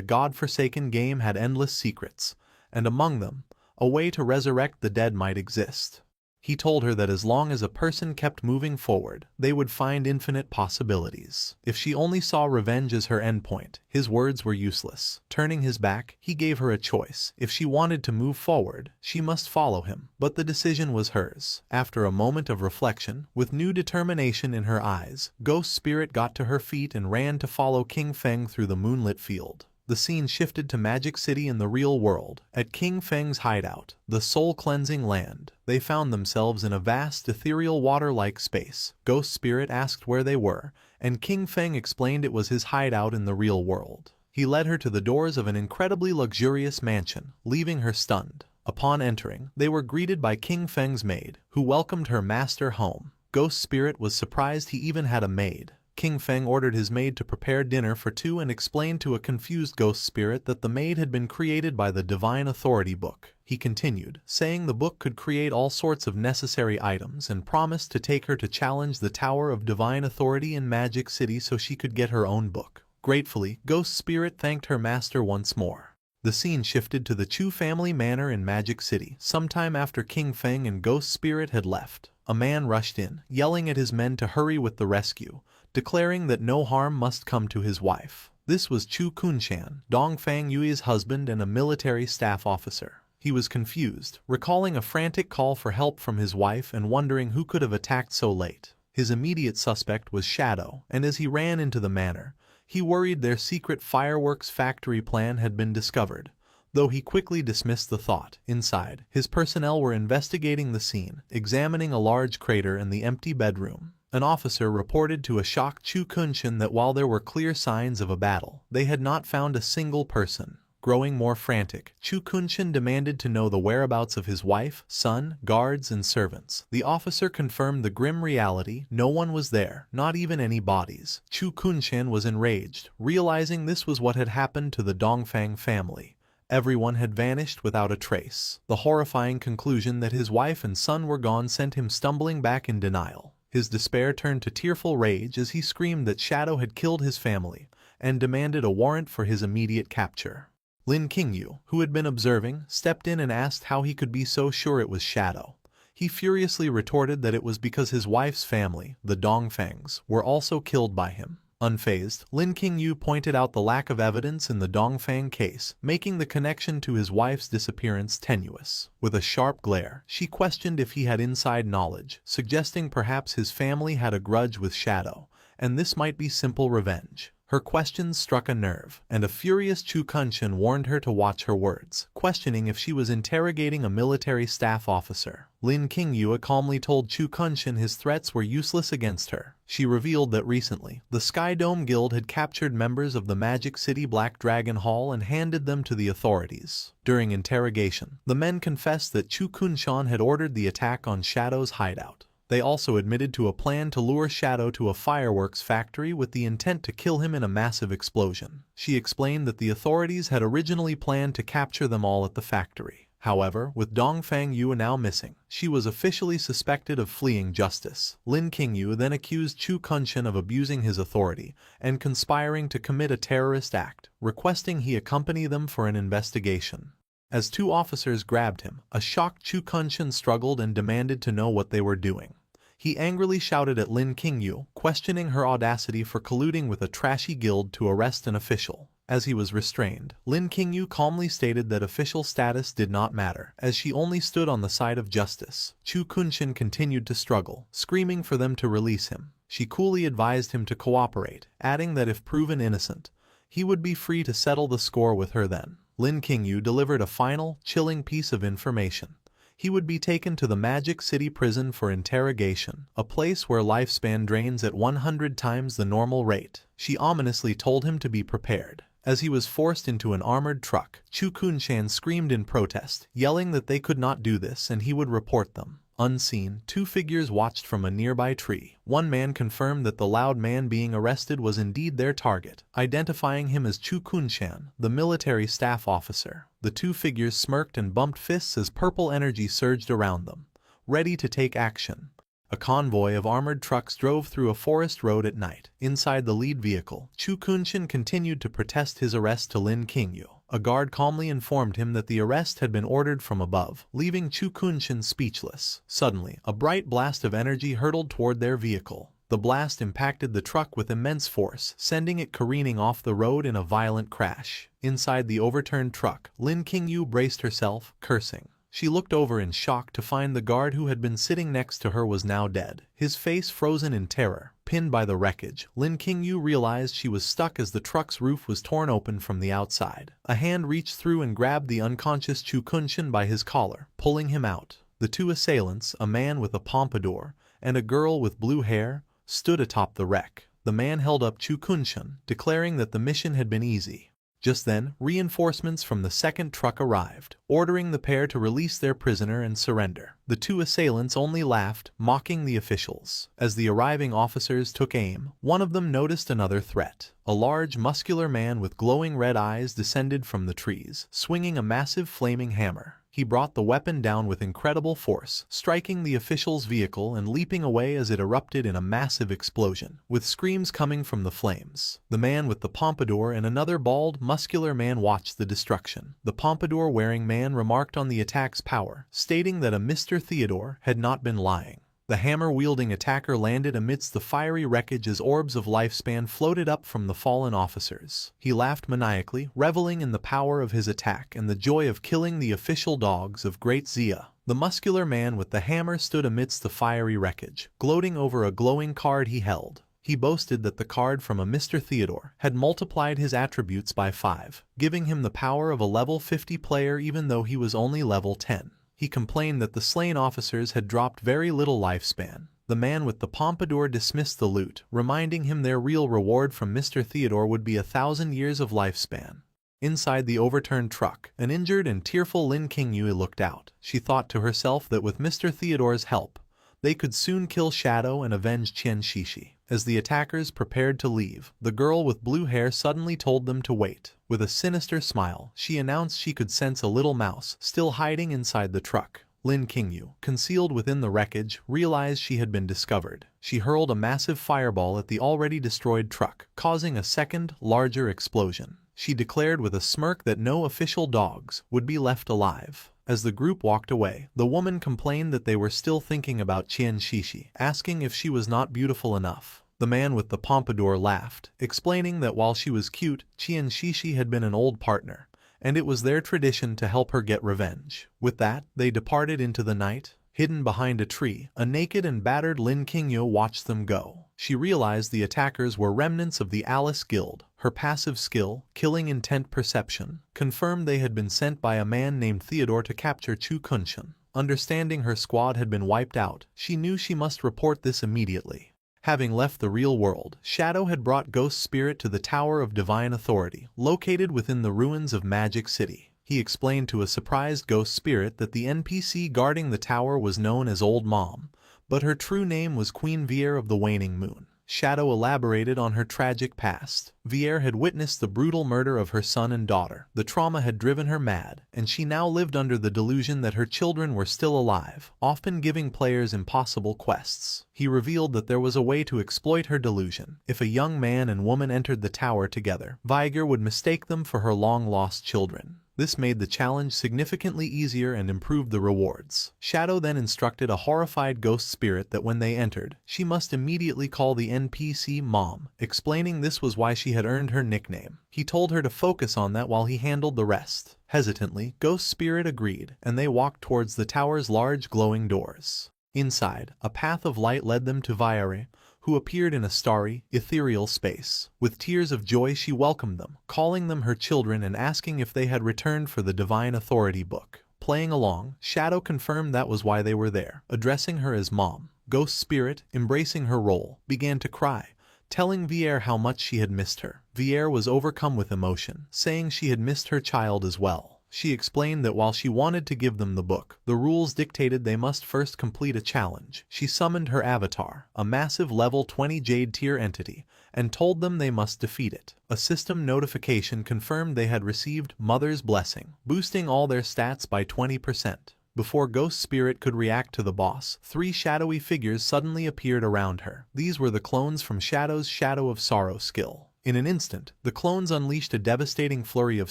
god-forsaken game had endless secrets, and among them, a way to resurrect the dead might exist. He told her that as long as a person kept moving forward, they would find infinite possibilities. If she only saw revenge as her endpoint, his words were useless. Turning his back, he gave her a choice. If she wanted to move forward, she must follow him. But the decision was hers. After a moment of reflection, with new determination in her eyes, Ghost Spirit got to her feet and ran to follow King Feng through the moonlit field. The scene shifted to Magic City in the real world. At King Feng's hideout, the soul-cleansing land, they found themselves in a vast ethereal water-like space. Ghost Spirit asked where they were, and King Feng explained it was his hideout in the real world. He led her to the doors of an incredibly luxurious mansion, leaving her stunned. Upon entering, they were greeted by King Feng's maid, who welcomed her master home. Ghost Spirit was surprised he even had a maid. King Feng ordered his maid to prepare dinner for two and explained to a confused Ghost Spirit that the maid had been created by the Divine Authority book. He continued, saying the book could create all sorts of necessary items and promised to take her to challenge the Tower of Divine Authority in Magic City so she could get her own book. Gratefully, Ghost Spirit thanked her master once more. The scene shifted to the Chu family manor in Magic City. Sometime after King Feng and Ghost Spirit had left, a man rushed in, yelling at his men to hurry with the rescue, declaring that no harm must come to his wife. This was Chu Kunshan, Dongfang Yui's husband and a military staff officer. He was confused, recalling a frantic call for help from his wife and wondering who could have attacked so late. His immediate suspect was Shadow, and as he ran into the manor, he worried their secret fireworks factory plan had been discovered, though he quickly dismissed the thought. Inside, his personnel were investigating the scene, examining a large crater in the empty bedroom. An officer reported to a shocked Chu Kunshan that while there were clear signs of a battle, they had not found a single person. Growing more frantic, Chu Kunshan demanded to know the whereabouts of his wife, son, guards, and servants. The officer confirmed the grim reality: no one was there, not even any bodies. Chu Kunshan was enraged, realizing this was what had happened to the Dongfang family. Everyone had vanished without a trace. The horrifying conclusion that his wife and son were gone sent him stumbling back in denial. His despair turned to tearful rage as he screamed that Shadow had killed his family and demanded a warrant for his immediate capture. Lin Qingyu, who had been observing, stepped in and asked how he could be so sure it was Shadow. He furiously retorted that it was because his wife's family, the Dongfangs, were also killed by him. Unfazed, Lin Qingyu pointed out the lack of evidence in the Dongfang case, making the connection to his wife's disappearance tenuous. With a sharp glare, she questioned if he had inside knowledge, suggesting perhaps his family had a grudge with Shadow, and this might be simple revenge. Her questions struck a nerve, and a furious Chu Kunshan warned her to watch her words, questioning if she was interrogating a military staff officer. Lin Qingyu calmly told Chu Kunshan his threats were useless against her. She revealed that recently, the Sky Dome Guild had captured members of the Magic City Black Dragon Hall and handed them to the authorities. During interrogation, the men confessed that Chu Kunshan had ordered the attack on Shadow's hideout. They also admitted to a plan to lure Shadow to a fireworks factory with the intent to kill him in a massive explosion. She explained that the authorities had originally planned to capture them all at the factory. However, with Dongfang Yu now missing, she was officially suspected of fleeing justice. Lin Qingyu then accused Chu Kunshan of abusing his authority and conspiring to commit a terrorist act, requesting he accompany them for an investigation. As two officers grabbed him, a shocked Chu Kunshan struggled and demanded to know what they were doing. He angrily shouted at Lin Qingyu, questioning her audacity for colluding with a trashy guild to arrest an official. As he was restrained, Lin Qingyu calmly stated that official status did not matter, as she only stood on the side of justice. Chu Kunshan continued to struggle, screaming for them to release him. She coolly advised him to cooperate, adding that if proven innocent, he would be free to settle the score with her then. Lin Qingyu delivered a final, chilling piece of information. He would be taken to the Magic City prison for interrogation, a place where lifespan drains at 100 times the normal rate. She ominously told him to be prepared. As he was forced into an armored truck, Chu Kunshan screamed in protest, yelling that they could not do this and he would report them. Unseen, two figures watched from a nearby tree. One man confirmed that the loud man being arrested was indeed their target, identifying him as Chu Kunshan, the military staff officer. The two figures smirked and bumped fists as purple energy surged around them, ready to take action. A convoy of armored trucks drove through a forest road at night. Inside the lead vehicle, Chu Kunshan continued to protest his arrest to Lin Qingyu. A guard calmly informed him that the arrest had been ordered from above, leaving Chu Kunshan speechless. Suddenly, a bright blast of energy hurtled toward their vehicle. The blast impacted the truck with immense force, sending it careening off the road in a violent crash. Inside the overturned truck, Lin Qingyu braced herself, cursing. She looked over in shock to find the guard who had been sitting next to her was now dead, his face frozen in terror. Pinned by the wreckage, Lin Qingyu realized she was stuck as the truck's roof was torn open from the outside. A hand reached through and grabbed the unconscious Chu Kunshan by his collar, pulling him out. The two assailants, a man with a pompadour and a girl with blue hair, stood atop the wreck. The man held up Chu Kunshan, declaring that the mission had been easy. Just then, reinforcements from the second truck arrived, ordering the pair to release their prisoner and surrender. The two assailants only laughed, mocking the officials. As the arriving officers took aim, one of them noticed another threat. A large, muscular man with glowing red eyes descended from the trees, swinging a massive flaming hammer. He brought the weapon down with incredible force, striking the official's vehicle and leaping away as it erupted in a massive explosion, with screams coming from the flames. The man with the pompadour and another bald, muscular man watched the destruction. The pompadour-wearing man remarked on the attack's power, stating that a Mr. Theodore had not been lying. The hammer-wielding attacker landed amidst the fiery wreckage as orbs of lifespan floated up from the fallen officers. He laughed maniacally, reveling in the power of his attack and the joy of killing the official dogs of Great Zia. The muscular man with the hammer stood amidst the fiery wreckage, gloating over a glowing card he held. He boasted that the card from a Mr. Theodore had multiplied his attributes by 5, giving him the power of a level 50 player even though he was only level 10. He complained that the slain officers had dropped very little lifespan. The man with the pompadour dismissed the loot, reminding him their real reward from Mr. Theodore would be 1,000 years of lifespan. Inside the overturned truck, an injured and tearful Lin Qingyue looked out. She thought to herself that with Mr. Theodore's help, they could soon kill Shadow and avenge Qian Shishi. As the attackers prepared to leave, the girl with blue hair suddenly told them to wait. With a sinister smile, she announced she could sense a little mouse still hiding inside the truck. Lin Qingyue, concealed within the wreckage, realized she had been discovered. She hurled a massive fireball at the already destroyed truck, causing a second, larger explosion. She declared with a smirk that no official dogs would be left alive. As the group walked away, the woman complained that they were still thinking about Qian Shishi, asking if she was not beautiful enough. The man with the pompadour laughed, explaining that while she was cute, Qian Shishi had been an old partner, and it was their tradition to help her get revenge. With that, they departed into the night. Hidden behind a tree, a naked and battered Lin Qingyue watched them go. She realized the attackers were remnants of the Alice Guild. Her passive skill, killing intent perception, confirmed they had been sent by a man named Theodore to capture Chu Kunshan. Understanding her squad had been wiped out, she knew she must report this immediately. Having left the real world, Shadow had brought Ghost Spirit to the Tower of Divine Authority, located within the ruins of Magic City. He explained to a surprised Ghost Spirit that the NPC guarding the tower was known as Old Mom, but her true name was Queen Vier of the Waning Moon. Shadow elaborated on her tragic past. Vier had witnessed the brutal murder of her son and daughter. The trauma had driven her mad, and she now lived under the delusion that her children were still alive, often giving players impossible quests. He revealed that there was a way to exploit her delusion. If a young man and woman entered the tower together, Viger would mistake them for her long-lost children. This made the challenge significantly easier and improved the rewards. Shadow then instructed a horrified Ghost Spirit that when they entered, she must immediately call the NPC Mom, explaining this was why she had earned her nickname. He told her to focus on that while he handled the rest. Hesitantly, Ghost Spirit agreed, and they walked towards the tower's large glowing doors. Inside, a path of light led them to Viere, who appeared in a starry, ethereal space. With tears of joy she welcomed them, calling them her children and asking if they had returned for the Divine Authority book. Playing along, Shadow confirmed that was why they were there. Addressing her as Mom, Ghost Spirit, embracing her role, began to cry, telling Vier how much she had missed her. Vier was overcome with emotion, saying she had missed her child as well. She explained that while she wanted to give them the book, the rules dictated they must first complete a challenge. She summoned her avatar, a massive level 20 Jade tier entity, and told them they must defeat it. A system notification confirmed they had received Mother's Blessing, boosting all their stats by 20%. Before Ghost Spirit could react to the boss, 3 shadowy figures suddenly appeared around her. These were the clones from Shadow's Shadow of Sorrow skill. In an instant, the clones unleashed a devastating flurry of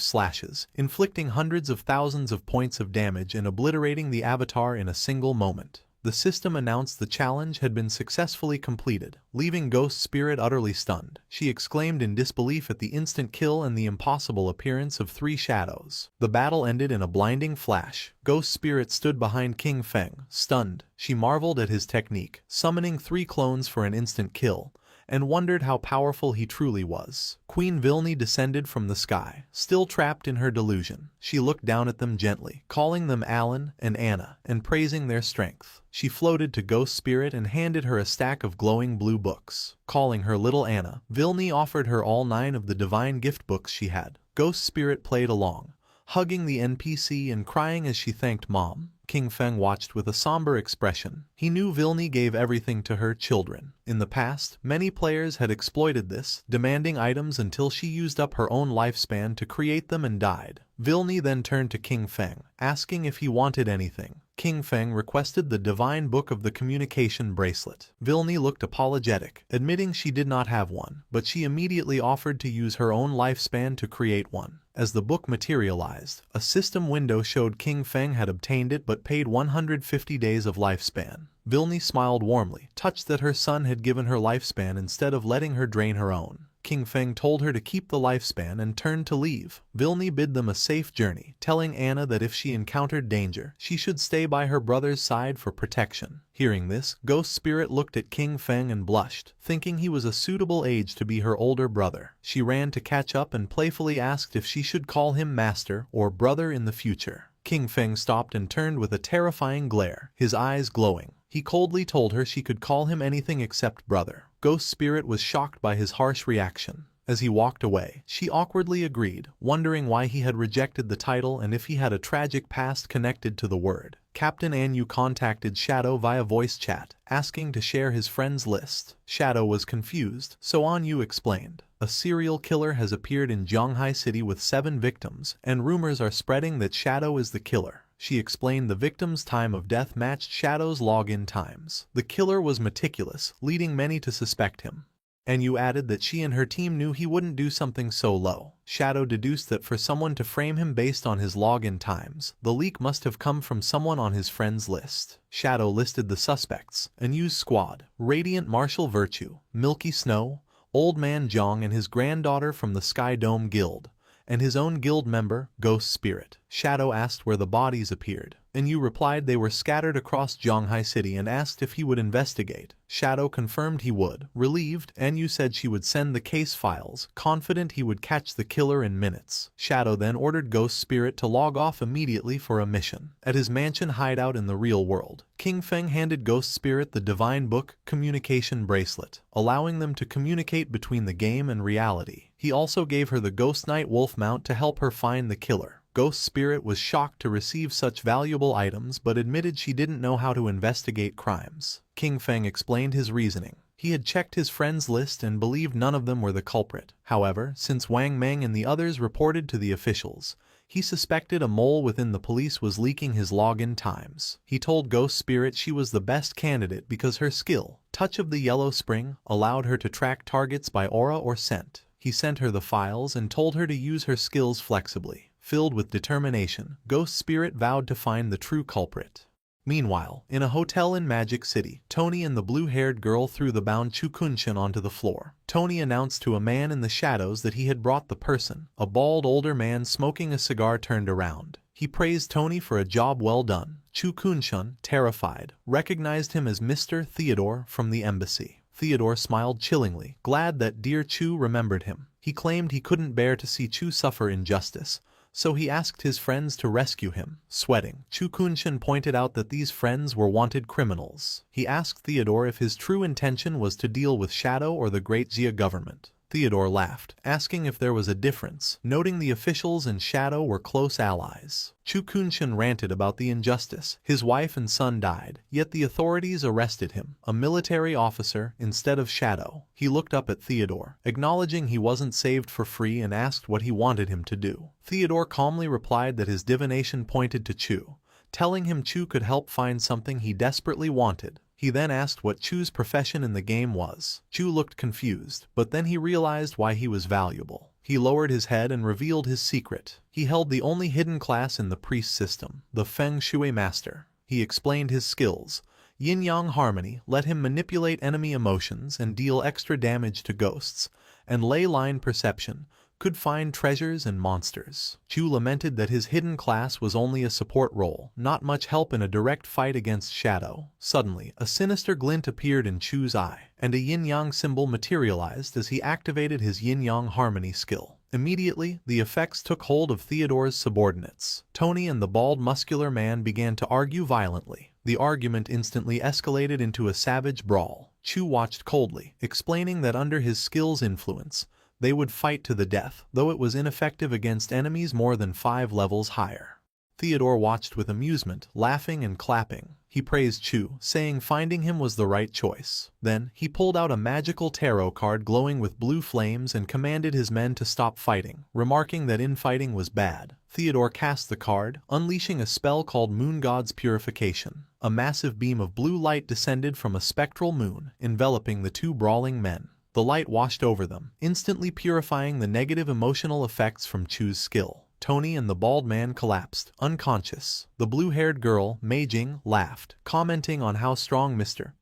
slashes, inflicting hundreds of thousands of points of damage and obliterating the avatar in a single moment. The system announced the challenge had been successfully completed, leaving Ghost Spirit utterly stunned. She exclaimed in disbelief at the instant kill and the impossible appearance of 3 shadows. The battle ended in a blinding flash. Ghost Spirit stood behind King Feng, stunned. She marveled at his technique, summoning 3 clones for an instant kill, and wondered how powerful he truly was. Queen Vilni descended from the sky, still trapped in her delusion. She looked down at them gently, calling them Alan and Anna, and praising their strength. She floated to Ghost Spirit and handed her a stack of glowing blue books. Calling her little Anna, Vilni offered her all 9 of the divine gift books she had. Ghost Spirit played along, hugging the NPC and crying as she thanked Mom. King Feng watched with a somber expression. He knew Vilni gave everything to her children. In the past, many players had exploited this, demanding items until she used up her own lifespan to create them and died. Vilni then turned to King Feng, asking if he wanted anything. King Feng requested the divine book of the communication bracelet. Vilni looked apologetic, admitting she did not have one, but she immediately offered to use her own lifespan to create one. As the book materialized, a system window showed King Feng had obtained it but paid 150 days of lifespan. Vilni smiled warmly, touched that her son had given her lifespan instead of letting her drain her own. King Feng told her to keep the lifespan and turned to leave. Vilni bid them a safe journey, telling Anna that if she encountered danger, she should stay by her brother's side for protection. Hearing this, Ghost Spirit looked at King Feng and blushed, thinking he was a suitable age to be her older brother. She ran to catch up and playfully asked if she should call him master or brother in the future. King Feng stopped and turned with a terrifying glare, his eyes glowing. He coldly told her she could call him anything except brother. Ghost Spirit was shocked by his harsh reaction. As he walked away, she awkwardly agreed, wondering why he had rejected the title and if he had a tragic past connected to the word. Captain Anu contacted Shadow via voice chat, asking to share his friends list. Shadow was confused, so Anu explained. A serial killer has appeared in Zhonghai City with 7 victims, and rumors are spreading that Shadow is the killer. She explained the victim's time of death matched Shadow's login times. The killer was meticulous, leading many to suspect him. Anu added that she and her team knew he wouldn't do something so low. Shadow deduced that for someone to frame him based on his login times, the leak must have come from someone on his friends list. Shadow listed the suspects: Anu's squad, Radiant Martial Virtue, Milky Snow, Old Man Zhang and his granddaughter from the Sky Dome Guild, and his own guild member, Ghost Spirit. Shadow asked where the bodies appeared. Anu replied they were scattered across Zhonghai City and asked if he would investigate. Shadow confirmed he would. Relieved, Anu said she would send the case files, confident he would catch the killer in minutes. Shadow then ordered Ghost Spirit to log off immediately for a mission. At his mansion hideout in the real world, King Feng handed Ghost Spirit the divine book communication bracelet, allowing them to communicate between the game and reality. He also gave her the Ghost Knight Wolf mount to help her find the killer. Ghost Spirit was shocked to receive such valuable items but admitted she didn't know how to investigate crimes. King Feng explained his reasoning. He had checked his friends' list and believed none of them were the culprit. However, since Wang Meng and the others reported to the officials, he suspected a mole within the police was leaking his login times. He told Ghost Spirit she was the best candidate because her skill, Touch of the Yellow Spring, allowed her to track targets by aura or scent. He sent her the files and told her to use her skills flexibly. Filled with determination, Ghost Spirit vowed to find the true culprit. Meanwhile, in a hotel in Magic City, Tony and the blue-haired girl threw the bound Chu Kunshan onto the floor. Tony announced to a man in the shadows that he had brought the person. A bald older man smoking a cigar turned around. He praised Tony for a job well done. Chu Kunshan, terrified, recognized him as Mr. Theodore from the embassy. Theodore smiled chillingly, glad that dear Chu remembered him. He claimed he couldn't bear to see Chu suffer injustice, so he asked his friends to rescue him. Sweating, Chu Kunshan pointed out that these friends were wanted criminals. He asked Theodore if his true intention was to deal with Shadow or the Great Xia government. Theodore laughed, asking if there was a difference, noting the officials and Shadow were close allies. Chu Kunshan ranted about the injustice. His wife and son died, yet the authorities arrested him, a military officer, instead of Shadow. He looked up at Theodore, acknowledging he wasn't saved for free and asked what he wanted him to do. Theodore calmly replied that his divination pointed to Chu, telling him Chu could help find something he desperately wanted. He then asked what Chu's profession in the game was. Chu looked confused, but then he realized why he was valuable. He lowered his head and revealed his secret. He held the only hidden class in the priest system, the Feng Shui Master. He explained his skills. Yin-Yang Harmony let him manipulate enemy emotions and deal extra damage to ghosts, and Ley Line Perception, could find treasures and monsters. Chu lamented that his hidden class was only a support role, not much help in a direct fight against Shadow. Suddenly, a sinister glint appeared in Chu's eye, and a yin-yang symbol materialized as he activated his yin-yang harmony skill. Immediately, the effects took hold of Theodore's subordinates. Tony and the bald muscular man began to argue violently. The argument instantly escalated into a savage brawl. Chu watched coldly, explaining that under his skill's influence, they would fight to the death, though it was ineffective against enemies more than 5 levels higher. Theodore watched with amusement, laughing and clapping. He praised Chu, saying finding him was the right choice. Then, he pulled out a magical tarot card glowing with blue flames and commanded his men to stop fighting, remarking that infighting was bad. Theodore cast the card, unleashing a spell called Moon God's Purification. A massive beam of blue light descended from a spectral moon, enveloping the two brawling men. The light washed over them, instantly purifying the negative emotional effects from Chu's skill. Tony and the bald man collapsed, unconscious. The blue-haired girl, Mei Jing, laughed, commenting on how strong Mr.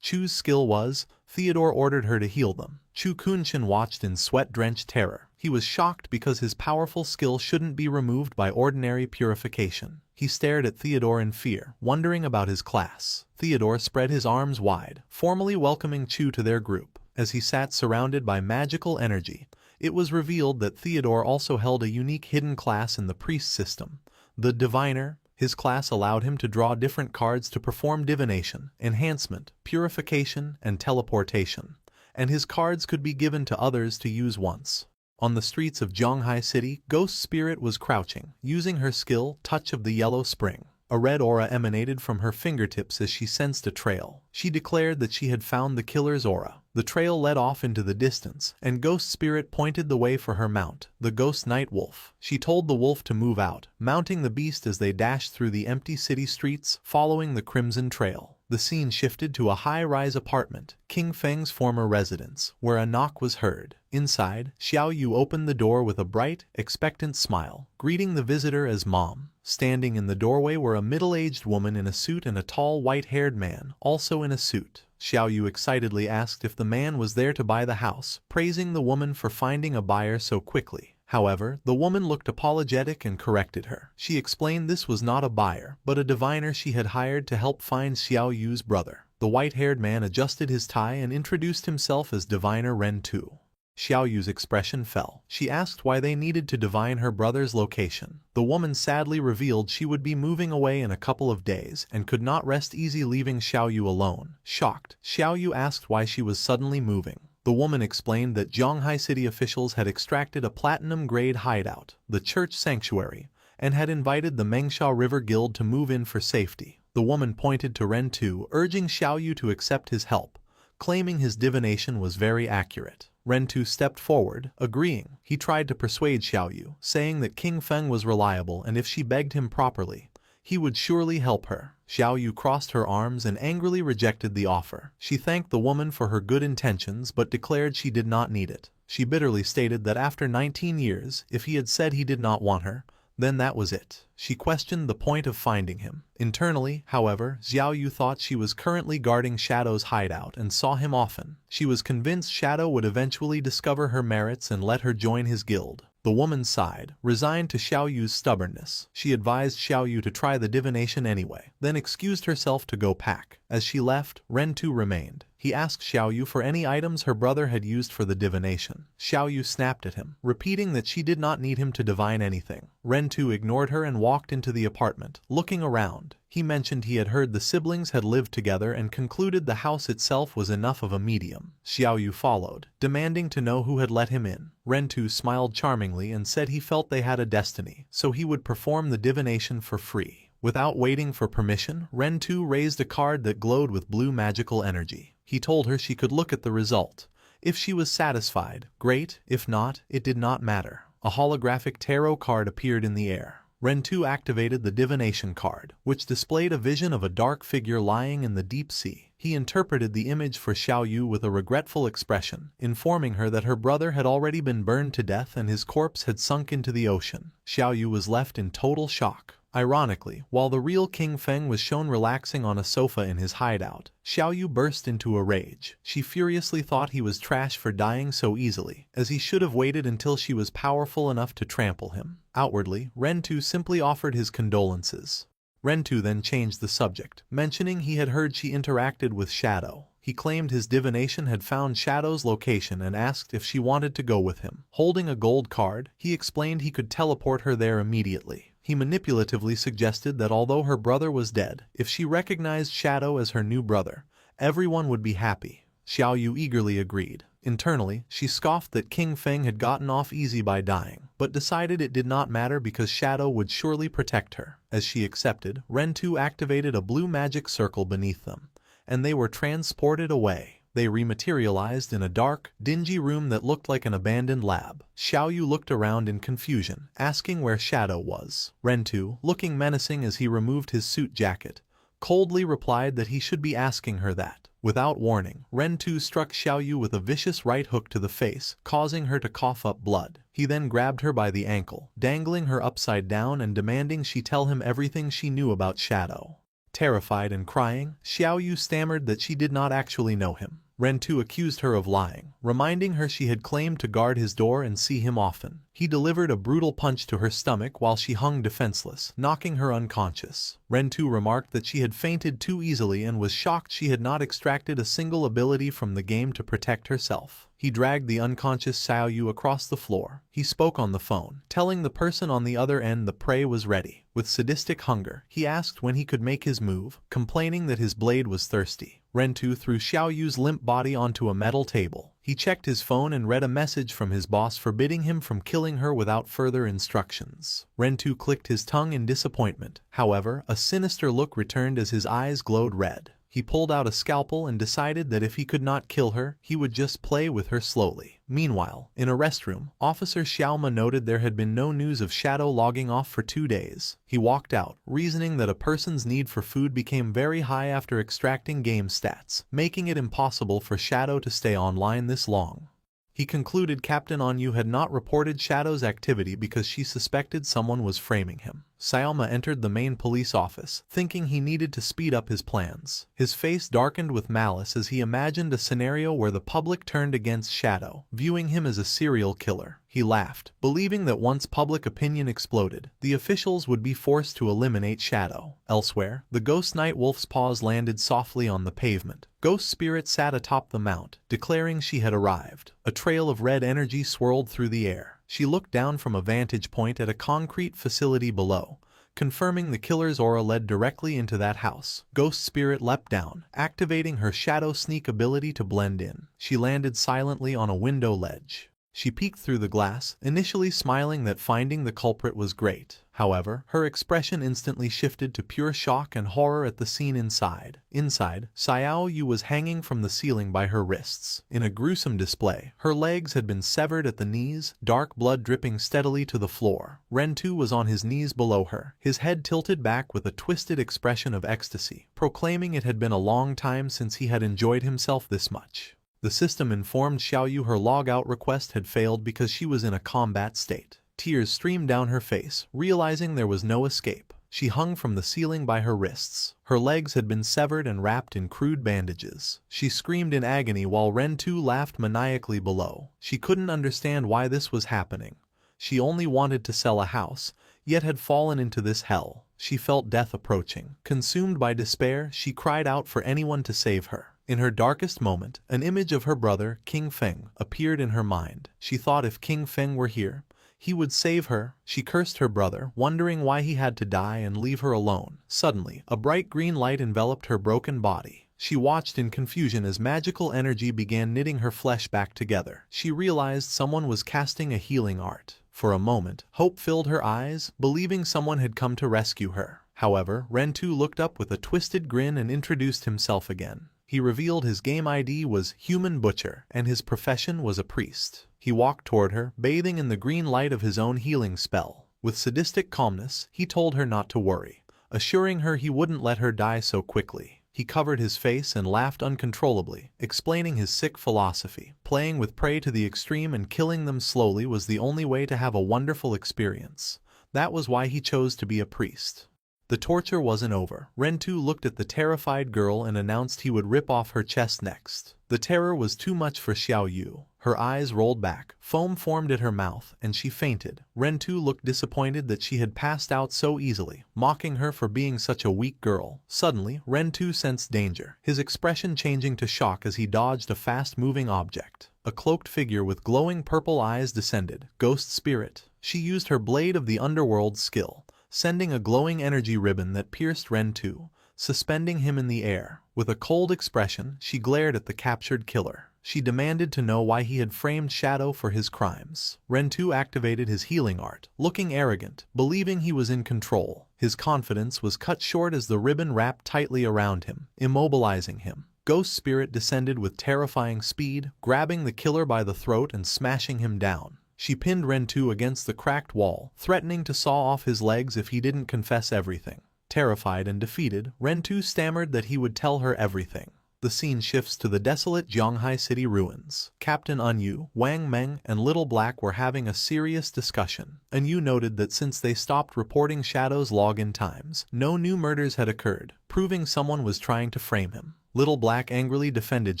Chu's skill was. Theodore ordered her to heal them. Chu Kunshin watched in sweat-drenched terror. He was shocked because his powerful skill shouldn't be removed by ordinary purification. He stared at Theodore in fear, wondering about his class. Theodore spread his arms wide, formally welcoming Chu to their group. As he sat surrounded by magical energy, it was revealed that Theodore also held a unique hidden class in the priest system, the Diviner. His class allowed him to draw different cards to perform divination, enhancement, purification, and teleportation, and his cards could be given to others to use once. On the streets of Zhonghai City, Ghost Spirit was crouching, using her skill, Touch of the Yellow Spring. A red aura emanated from her fingertips as she sensed a trail. She declared that she had found the killer's aura. The trail led off into the distance, and Ghost Spirit pointed the way for her mount, the Ghost Night Wolf. She told the wolf to move out, mounting the beast as they dashed through the empty city streets, following the Crimson Trail. The scene shifted to a high-rise apartment, King Feng's former residence, where a knock was heard. Inside, Xiao Yu opened the door with a bright, expectant smile, greeting the visitor as Mom. Standing in the doorway were a middle-aged woman in a suit and a tall white-haired man, also in a suit. Xiao Yu excitedly asked if the man was there to buy the house, praising the woman for finding a buyer so quickly. However, the woman looked apologetic and corrected her. She explained this was not a buyer, but a diviner she had hired to help find Xiao Yu's brother. The white-haired man adjusted his tie and introduced himself as Diviner Ren Tu. Xiao Yu's expression fell. She asked why they needed to divine her brother's location. The woman sadly revealed she would be moving away in a couple of days and could not rest easy leaving Xiao Yu alone. Shocked, Xiao Yu asked why she was suddenly moving. The woman explained that Zhonghai City officials had extracted a platinum-grade hideout, the church sanctuary, and had invited the Mengsha River Guild to move in for safety. The woman pointed to Ren Tu, urging Xiao Yu to accept his help, claiming his divination was very accurate. Ren Tu stepped forward, agreeing. He tried to persuade Xiao Yu, saying that King Feng was reliable and if she begged him properly, he would surely help her. Xiao Yu crossed her arms and angrily rejected the offer. She thanked the woman for her good intentions but declared she did not need it. She bitterly stated that after 19 years, if he had said he did not want her, then that was it. She questioned the point of finding him. Internally, however, Xiao Yu thought she was currently guarding Shadow's hideout and saw him often. She was convinced Shadow would eventually discover her merits and let her join his guild. The woman sighed, resigned to Xiao Yu's stubbornness. She advised Xiao Yu to try the divination anyway, then excused herself to go pack. As she left, Ren Tu remained. He asked Xiao Yu for any items her brother had used for the divination. Xiao Yu snapped at him, repeating that she did not need him to divine anything. Ren Tu ignored her and walked into the apartment, looking around. He mentioned he had heard the siblings had lived together and concluded the house itself was enough of a medium. Xiao Yu followed, demanding to know who had let him in. Ren Tu smiled charmingly and said he felt they had a destiny, so he would perform the divination for free. Without waiting for permission, Ren Tu raised a card that glowed with blue magical energy. He told her she could look at the result. If she was satisfied, great. If not, it did not matter. A holographic tarot card appeared in the air. Ren Tu activated the divination card, which displayed a vision of a dark figure lying in the deep sea. He interpreted the image for Xiao Yu with a regretful expression, informing her that her brother had already been burned to death and his corpse had sunk into the ocean. Xiao Yu was left in total shock. Ironically, while the real King Feng was shown relaxing on a sofa in his hideout, Xiao Yu burst into a rage. She furiously thought he was trash for dying so easily, as he should have waited until she was powerful enough to trample him. Outwardly, Ren Tu simply offered his condolences. Ren Tu then changed the subject, mentioning he had heard she interacted with Shadow. He claimed his divination had found Shadow's location and asked if she wanted to go with him. Holding a gold card, he explained he could teleport her there immediately. He manipulatively suggested that although her brother was dead, if she recognized Shadow as her new brother, everyone would be happy. Xiao Yu eagerly agreed. Internally, she scoffed that King Feng had gotten off easy by dying, but decided it did not matter because Shadow would surely protect her. As she accepted, Ren Tu activated a blue magic circle beneath them, and they were transported away. They rematerialized in a dark, dingy room that looked like an abandoned lab. Xiao Yu looked around in confusion, asking where Shadow was. Ren Tu, looking menacing as he removed his suit jacket, coldly replied that he should be asking her that. Without warning, Ren Tu struck Xiao Yu with a vicious right hook to the face, causing her to cough up blood. He then grabbed her by the ankle, dangling her upside down and demanding she tell him everything she knew about Shadow. Terrified and crying, Xiao Yu stammered that she did not actually know him. Ren Tu accused her of lying, reminding her she had claimed to guard his door and see him often. He delivered a brutal punch to her stomach while she hung defenseless, knocking her unconscious. Ren Tu remarked that she had fainted too easily and was shocked she had not extracted a single ability from the game to protect herself. He dragged the unconscious Xiao Yu across the floor. He spoke on the phone, telling the person on the other end the prey was ready. With sadistic hunger, he asked when he could make his move, complaining that his blade was thirsty. Ren Tu threw Xiao Yu's limp body onto a metal table. He checked his phone and read a message from his boss forbidding him from killing her without further instructions. Ren Tu clicked his tongue in disappointment. However, a sinister look returned as his eyes glowed red. He pulled out a scalpel and decided that if he could not kill her, he would just play with her slowly. Meanwhile, in a restroom, Officer Xiaoma noted there had been no news of Shadow logging off for 2 days. He walked out, reasoning that a person's need for food became very high after extracting game stats, making it impossible for Shadow to stay online this long. He concluded Captain Onyu had not reported Shadow's activity because she suspected someone was framing him. Xiaoma entered the main police office, thinking he needed to speed up his plans. His face darkened with malice as he imagined a scenario where the public turned against Shadow, viewing him as a serial killer. He laughed, believing that once public opinion exploded, the officials would be forced to eliminate Shadow. Elsewhere, the Ghost Knight Wolf's paws landed softly on the pavement. Ghost Spirit sat atop the mount, declaring she had arrived. A trail of red energy swirled through the air. She looked down from a vantage point at a concrete facility below, confirming the killer's aura led directly into that house. Ghost Spirit leapt down, activating her Shadow Sneak ability to blend in. She landed silently on a window ledge. She peeked through the glass, initially smiling that finding the culprit was great. However, her expression instantly shifted to pure shock and horror at the scene inside. Inside, Xiao Yu was hanging from the ceiling by her wrists. In a gruesome display, her legs had been severed at the knees, dark blood dripping steadily to the floor. Ren Tu was on his knees below her, his head tilted back with a twisted expression of ecstasy, proclaiming it had been a long time since he had enjoyed himself this much. The system informed Xiao Yu her log-out request had failed because she was in a combat state. Tears streamed down her face, realizing there was no escape. She hung from the ceiling by her wrists. Her legs had been severed and wrapped in crude bandages. She screamed in agony while Ren Tu laughed maniacally below. She couldn't understand why this was happening. She only wanted to sell a house, yet had fallen into this hell. She felt death approaching. Consumed by despair, she cried out for anyone to save her. In her darkest moment, an image of her brother, King Feng, appeared in her mind. She thought if King Feng were here, he would save her. She cursed her brother, wondering why he had to die and leave her alone. Suddenly, a bright green light enveloped her broken body. She watched in confusion as magical energy began knitting her flesh back together. She realized someone was casting a healing art. For a moment, hope filled her eyes, believing someone had come to rescue her. However, Ren Tu looked up with a twisted grin and introduced himself again. He revealed his game ID was Human Butcher, and his profession was a priest. He walked toward her, bathing in the green light of his own healing spell. With sadistic calmness, he told her not to worry, assuring her he wouldn't let her die so quickly. He covered his face and laughed uncontrollably, explaining his sick philosophy. Playing with prey to the extreme and killing them slowly was the only way to have a wonderful experience. That was why he chose to be a priest. The torture wasn't over. Rentu looked at the terrified girl and announced he would rip off her chest next. The terror was too much for Xiao Yu. Her eyes rolled back, foam formed at her mouth, and she fainted. Rentu looked disappointed that she had passed out so easily, mocking her for being such a weak girl. Suddenly, Rentu sensed danger, his expression changing to shock as he dodged a fast-moving object. A cloaked figure with glowing purple eyes descended. Ghost Spirit. She used her Blade of the Underworld skill, sending a glowing energy ribbon that pierced Rentu, suspending him in the air. With a cold expression, she glared at the captured killer. She demanded to know why he had framed Shadow for his crimes. Rentu activated his healing art, looking arrogant, believing he was in control. His confidence was cut short as the ribbon wrapped tightly around him, immobilizing him. Ghost Spirit descended with terrifying speed, grabbing the killer by the throat and smashing him down. She pinned Rentu against the cracked wall, threatening to saw off his legs if he didn't confess everything. Terrified and defeated, Rentu stammered that he would tell her everything. The scene shifts to the desolate Zhanghai City ruins. Captain Enyu, Wang Meng, and Little Black were having a serious discussion. Enyu noted that since they stopped reporting Shadow's login times, no new murders had occurred, proving someone was trying to frame him. Little Black angrily defended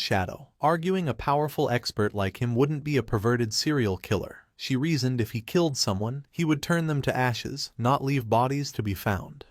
Shadow, arguing a powerful expert like him wouldn't be a perverted serial killer. She reasoned if he killed someone, he would turn them to ashes, not leave bodies to be found.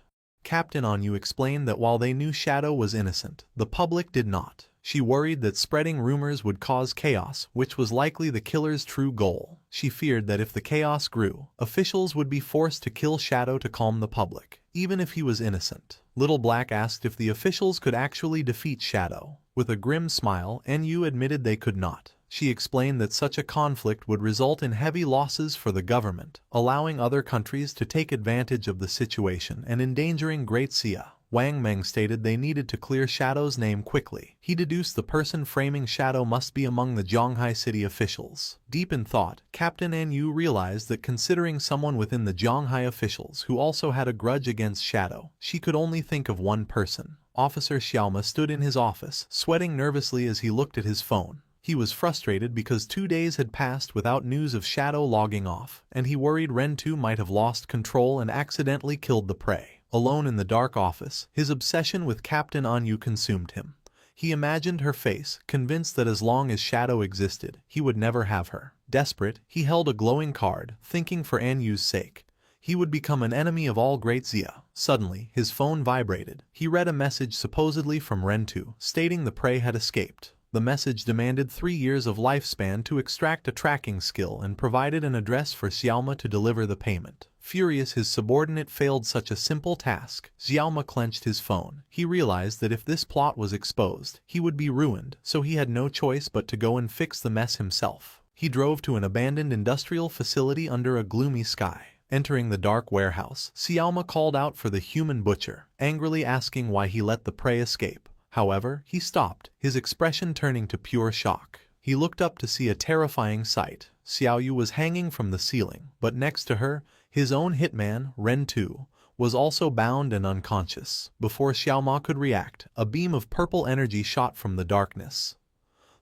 Captain Enyu explained that while they knew Shadow was innocent, the public did not. She worried that spreading rumors would cause chaos, which was likely the killer's true goal. She feared that if the chaos grew, officials would be forced to kill Shadow to calm the public, even if he was innocent. Little Black asked if the officials could actually defeat Shadow. With a grim smile, Enyu admitted they could not. She explained that such a conflict would result in heavy losses for the government, allowing other countries to take advantage of the situation and endangering Great Xia. Wang Meng stated they needed to clear Shadow's name quickly. He deduced the person framing Shadow must be among the Zhanghai City officials. Deep in thought, Captain Enyu realized that considering someone within the Zhanghai officials who also had a grudge against Shadow, she could only think of one person. Officer Xiaoma stood in his office, sweating nervously as he looked at his phone. He was frustrated because 2 days had passed without news of Shadow logging off, and he worried Rentu might have lost control and accidentally killed the prey. Alone in the dark office, his obsession with Captain Enyu consumed him. He imagined her face, convinced that as long as Shadow existed, he would never have her. Desperate, he held a glowing card, thinking for Enyu's sake he would become an enemy of all Great Xia. Suddenly, his phone vibrated. He read a message supposedly from Rentu, stating the prey had escaped. The message demanded 3 years of lifespan to extract a tracking skill and provided an address for Xiaoma to deliver the payment. Furious his subordinate failed such a simple task, Xiaoma clenched his phone. He realized that if this plot was exposed, he would be ruined, so he had no choice but to go and fix the mess himself. He drove to an abandoned industrial facility under a gloomy sky. Entering the dark warehouse, Xiaoma called out for the human butcher, angrily asking why he let the prey escape. However, he stopped, his expression turning to pure shock. He looked up to see a terrifying sight. Xiao Yu was hanging from the ceiling, but next to her, his own hitman, Rentu, was also bound and unconscious. Before Xiaoma could react, a beam of purple energy shot from the darkness.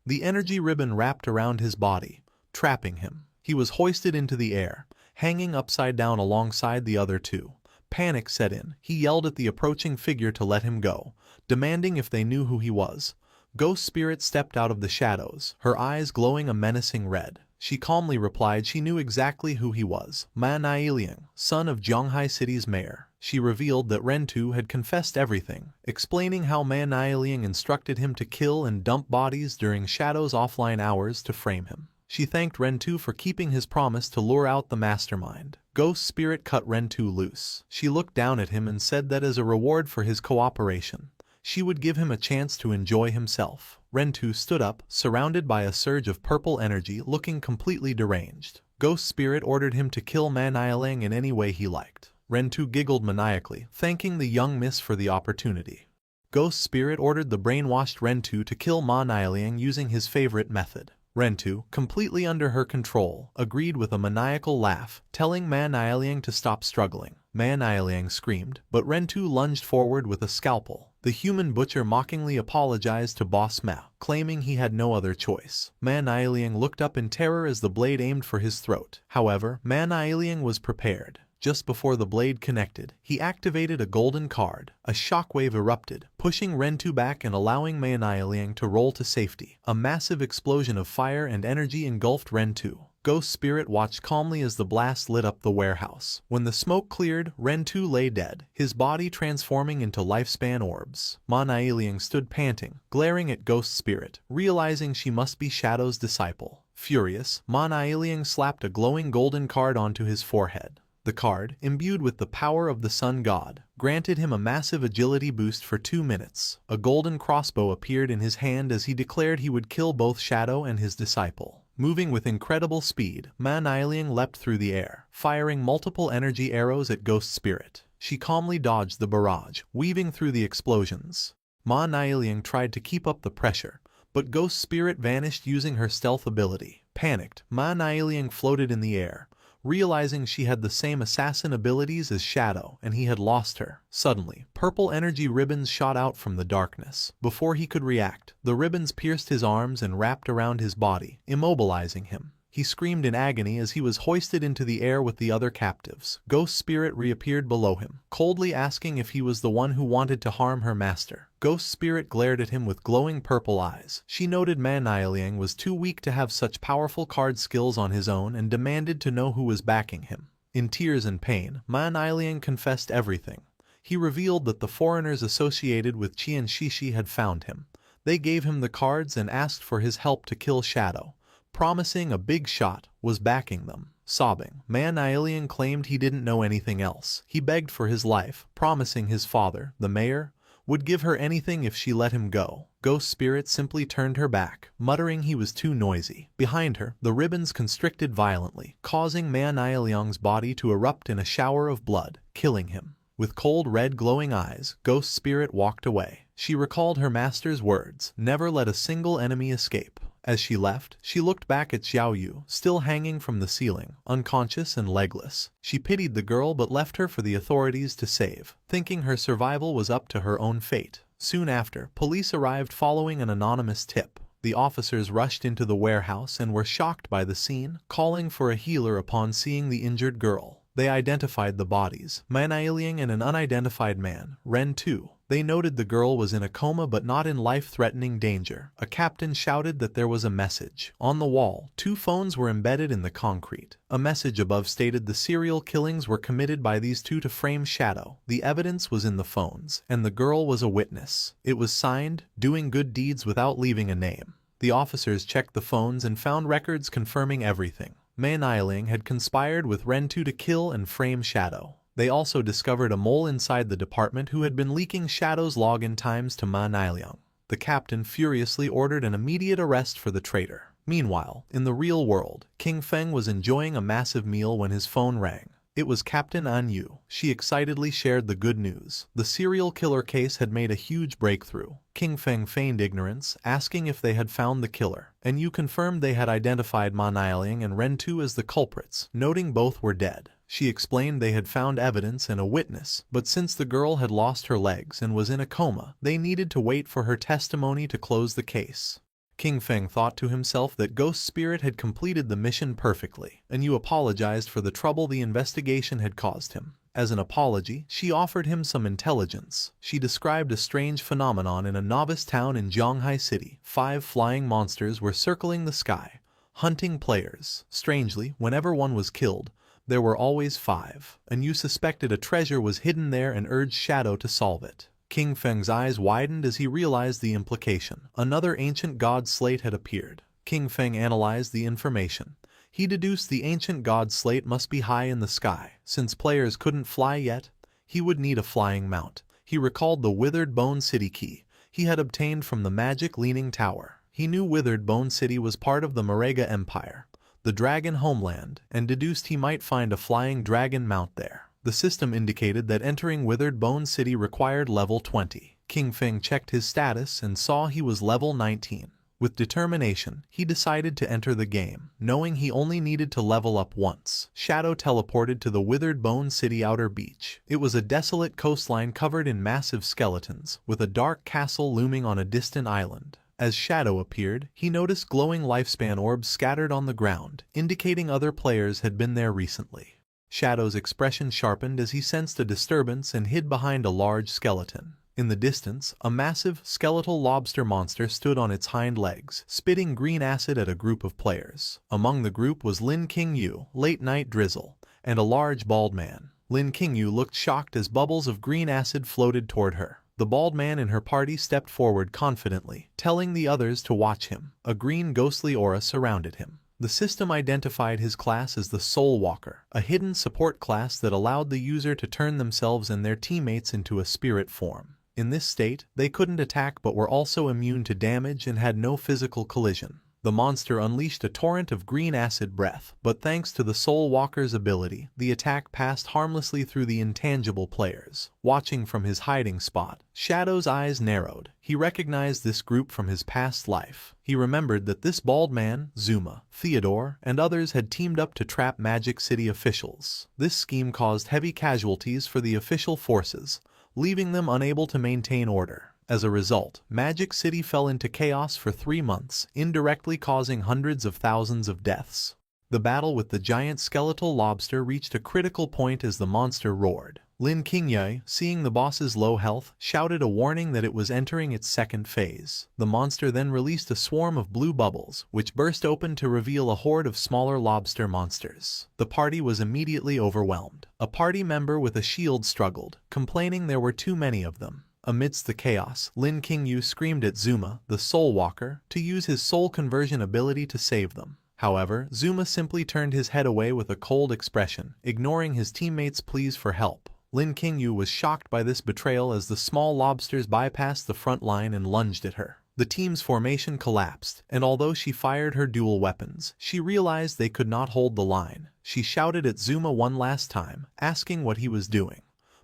The energy ribbon wrapped around his body, trapping him. He was hoisted into the air, hanging upside down alongside the other two. Panic set in. He yelled at the approaching figure to let him go, demanding if they knew who he was. Ghost Spirit stepped out of the shadows, her eyes glowing a menacing red. She calmly replied she knew exactly who he was, Ma Nieliang, son of Zhanghai City's mayor. She revealed that Rentu had confessed everything, explaining how Ma Nieliang instructed him to kill and dump bodies during Shadow's offline hours to frame him. She thanked Rentu for keeping his promise to lure out the mastermind. Ghost Spirit cut Rentu loose. She looked down at him and said that as a reward for his cooperation, she would give him a chance to enjoy himself. Rentu stood up, surrounded by a surge of purple energy, looking completely deranged. Ghost Spirit ordered him to kill Ma Nieliang in any way he liked. Rentu giggled maniacally, thanking the young miss for the opportunity. Ghost Spirit ordered the brainwashed Rentu to kill Ma Nieliang using his favorite method. Rentu, completely under her control, agreed with a maniacal laugh, telling Ma Nieliang to stop struggling. Ma Nieliang screamed, but Rentu lunged forward with a scalpel. The human butcher mockingly apologized to Boss Ma, claiming he had no other choice. Ma Nieliang looked up in terror as the blade aimed for his throat. However, Ma Nieliang was prepared. just before the blade connected, he activated a golden card. A shockwave erupted, pushing Rentu back and allowing Mei Niaoliang to roll to safety. A massive explosion of fire and energy engulfed Rentu. Ghost Spirit watched calmly as the blast lit up the warehouse. When the smoke cleared, Rentu lay dead, his body transforming into lifespan orbs. Ma Niaoliang stood panting, glaring at Ghost Spirit, realizing she must be Shadow's disciple. Furious, Ma Niaoliang slapped a glowing golden card onto his forehead. The card, imbued with the power of the Sun God, granted him a massive agility boost for 2 minutes. A golden crossbow appeared in his hand as he declared he would kill both Shadow and his disciple. Moving with incredible speed, Ma Niaoliang leapt through the air, firing multiple energy arrows at Ghost Spirit. She calmly dodged the barrage, weaving through the explosions. Ma Niaoliang tried to keep up the pressure, but Ghost Spirit vanished using her stealth ability. Panicked, Ma Niaoliang floated in the air, realizing she had the same assassin abilities as Shadow and he had lost her. Suddenly, purple energy ribbons shot out from the darkness. Before he could react, the ribbons pierced his arms and wrapped around his body, immobilizing him. He screamed in agony as he was hoisted into the air with the other captives. Ghost Spirit reappeared below him, coldly asking if he was the one who wanted to harm her master. Ghost Spirit glared at him with glowing purple eyes. She noted Ma Niaoliang was too weak to have such powerful card skills on his own and demanded to know who was backing him. In tears and pain, Ma Niaoliang confessed everything. He revealed that the foreigners associated with Qian Shishi had found him. They gave him the cards and asked for his help to kill Shadow, promising a big shot, was backing them. Sobbing, Ma Niaoliang claimed he didn't know anything else. He begged for his life, promising his father, the mayor, would give her anything if she let him go. Ghost Spirit simply turned her back, muttering he was too noisy. Behind her, the ribbons constricted violently, causing Ma Niaoliang's body to erupt in a shower of blood, killing him. With cold red glowing eyes, Ghost Spirit walked away. She recalled her master's words, never let a single enemy escape. As she left, she looked back at Xiao Yu, still hanging from the ceiling, unconscious and legless. She pitied the girl but left her for the authorities to save, thinking her survival was up to her own fate. Soon after, police arrived following an anonymous tip. The officers rushed into the warehouse and were shocked by the scene, calling for a healer upon seeing the injured girl. They identified the bodies, Ma Niaoliang and an unidentified man, Rentu. They noted the girl was in a coma but not in life-threatening danger. A captain shouted that there was a message. On the wall, 2 phones were embedded in the concrete. A message above stated the serial killings were committed by these 2 to frame Shadow. The evidence was in the phones, and the girl was a witness. It was signed, "Doing good deeds without leaving a name." The officers checked the phones and found records confirming everything. Ma Niaoliang had conspired with Rentu to kill and frame Shadow. They also discovered a mole inside the department who had been leaking Shadow's login times to Ma Niaoliang. The captain furiously ordered an immediate arrest for the traitor. Meanwhile, in the real world, King Feng was enjoying a massive meal when his phone rang. It was Captain An Yu. She excitedly shared the good news. The serial killer case had made a huge breakthrough. King Feng feigned ignorance, asking if they had found the killer. An Yu confirmed they had identified Ma Niaoliang and Rentu as the culprits, noting both were dead. She explained they had found evidence and a witness, but since the girl had lost her legs and was in a coma, they needed to wait for her testimony to close the case. King Feng thought to himself that Ghost Spirit had completed the mission perfectly. An Yu apologized for the trouble the investigation had caused him. As an apology, she offered him some intelligence. She described a strange phenomenon in a novice town in Zhonghai City. 5 flying monsters were circling the sky, hunting players. Strangely, whenever one was killed, there were always 5. An Yu suspected a treasure was hidden there and urged Shadow to solve it. King Feng's eyes widened as he realized the implication. Another ancient god slate had appeared. King Feng analyzed the information. He deduced the ancient god slate must be high in the sky. Since players couldn't fly yet, he would need a flying mount. He recalled the Withered Bone City key he had obtained from the magic Leaning Tower. He knew Withered Bone City was part of the Marega Empire, the dragon homeland, and deduced he might find a flying dragon mount there. The system indicated that entering Withered Bone City required level 20. King Feng checked his status and saw he was level 19. With determination, he decided to enter the game, knowing he only needed to level up once. Shadow teleported to the Withered Bone City outer beach. It was a desolate coastline covered in massive skeletons, with a dark castle looming on a distant island. As Shadow appeared, he noticed glowing lifespan orbs scattered on the ground, indicating other players had been there recently. Shadow's expression sharpened as he sensed a disturbance and hid behind a large skeleton. In the distance, a massive, skeletal lobster monster stood on its hind legs, spitting green acid at a group of players. Among the group was Lin Qingyu, Late Night Drizzle, and a large bald man. Lin Qingyu looked shocked as bubbles of green acid floated toward her. The bald man in her party stepped forward confidently, telling the others to watch him. A green ghostly aura surrounded him. The system identified his class as the Soul Walker, a hidden support class that allowed the user to turn themselves and their teammates into a spirit form. In this state, they couldn't attack but were also immune to damage and had no physical collision. The monster unleashed a torrent of green acid breath, but thanks to the Soul Walker's ability, the attack passed harmlessly through the intangible players. Watching from his hiding spot, Shadow's eyes narrowed. He recognized this group from his past life. He remembered that this bald man, Zuma, Theodore, and others had teamed up to trap Magic City officials. This scheme caused heavy casualties for the official forces, leaving them unable to maintain order. As a result, Magic City fell into chaos for 3 months, indirectly causing hundreds of thousands of deaths. The battle with the giant skeletal lobster reached a critical point as the monster roared. Lin Qingyu, seeing the boss's low health, shouted a warning that it was entering its second phase. The monster then released a swarm of blue bubbles, which burst open to reveal a horde of smaller lobster monsters. The party was immediately overwhelmed. A party member with a shield struggled, complaining there were too many of them. Amidst the chaos, Lin Qingyu screamed at Zuma, the Soul Walker, to use his soul conversion ability to save them. However, Zuma simply turned his head away with a cold expression, ignoring his teammates' pleas for help. Lin Qingyu was shocked by this betrayal as the small lobsters bypassed the front line and lunged at her. The team's formation collapsed, and although she fired her dual weapons, she realized they could not hold the line. She shouted at Zuma one last time, asking what he was doing.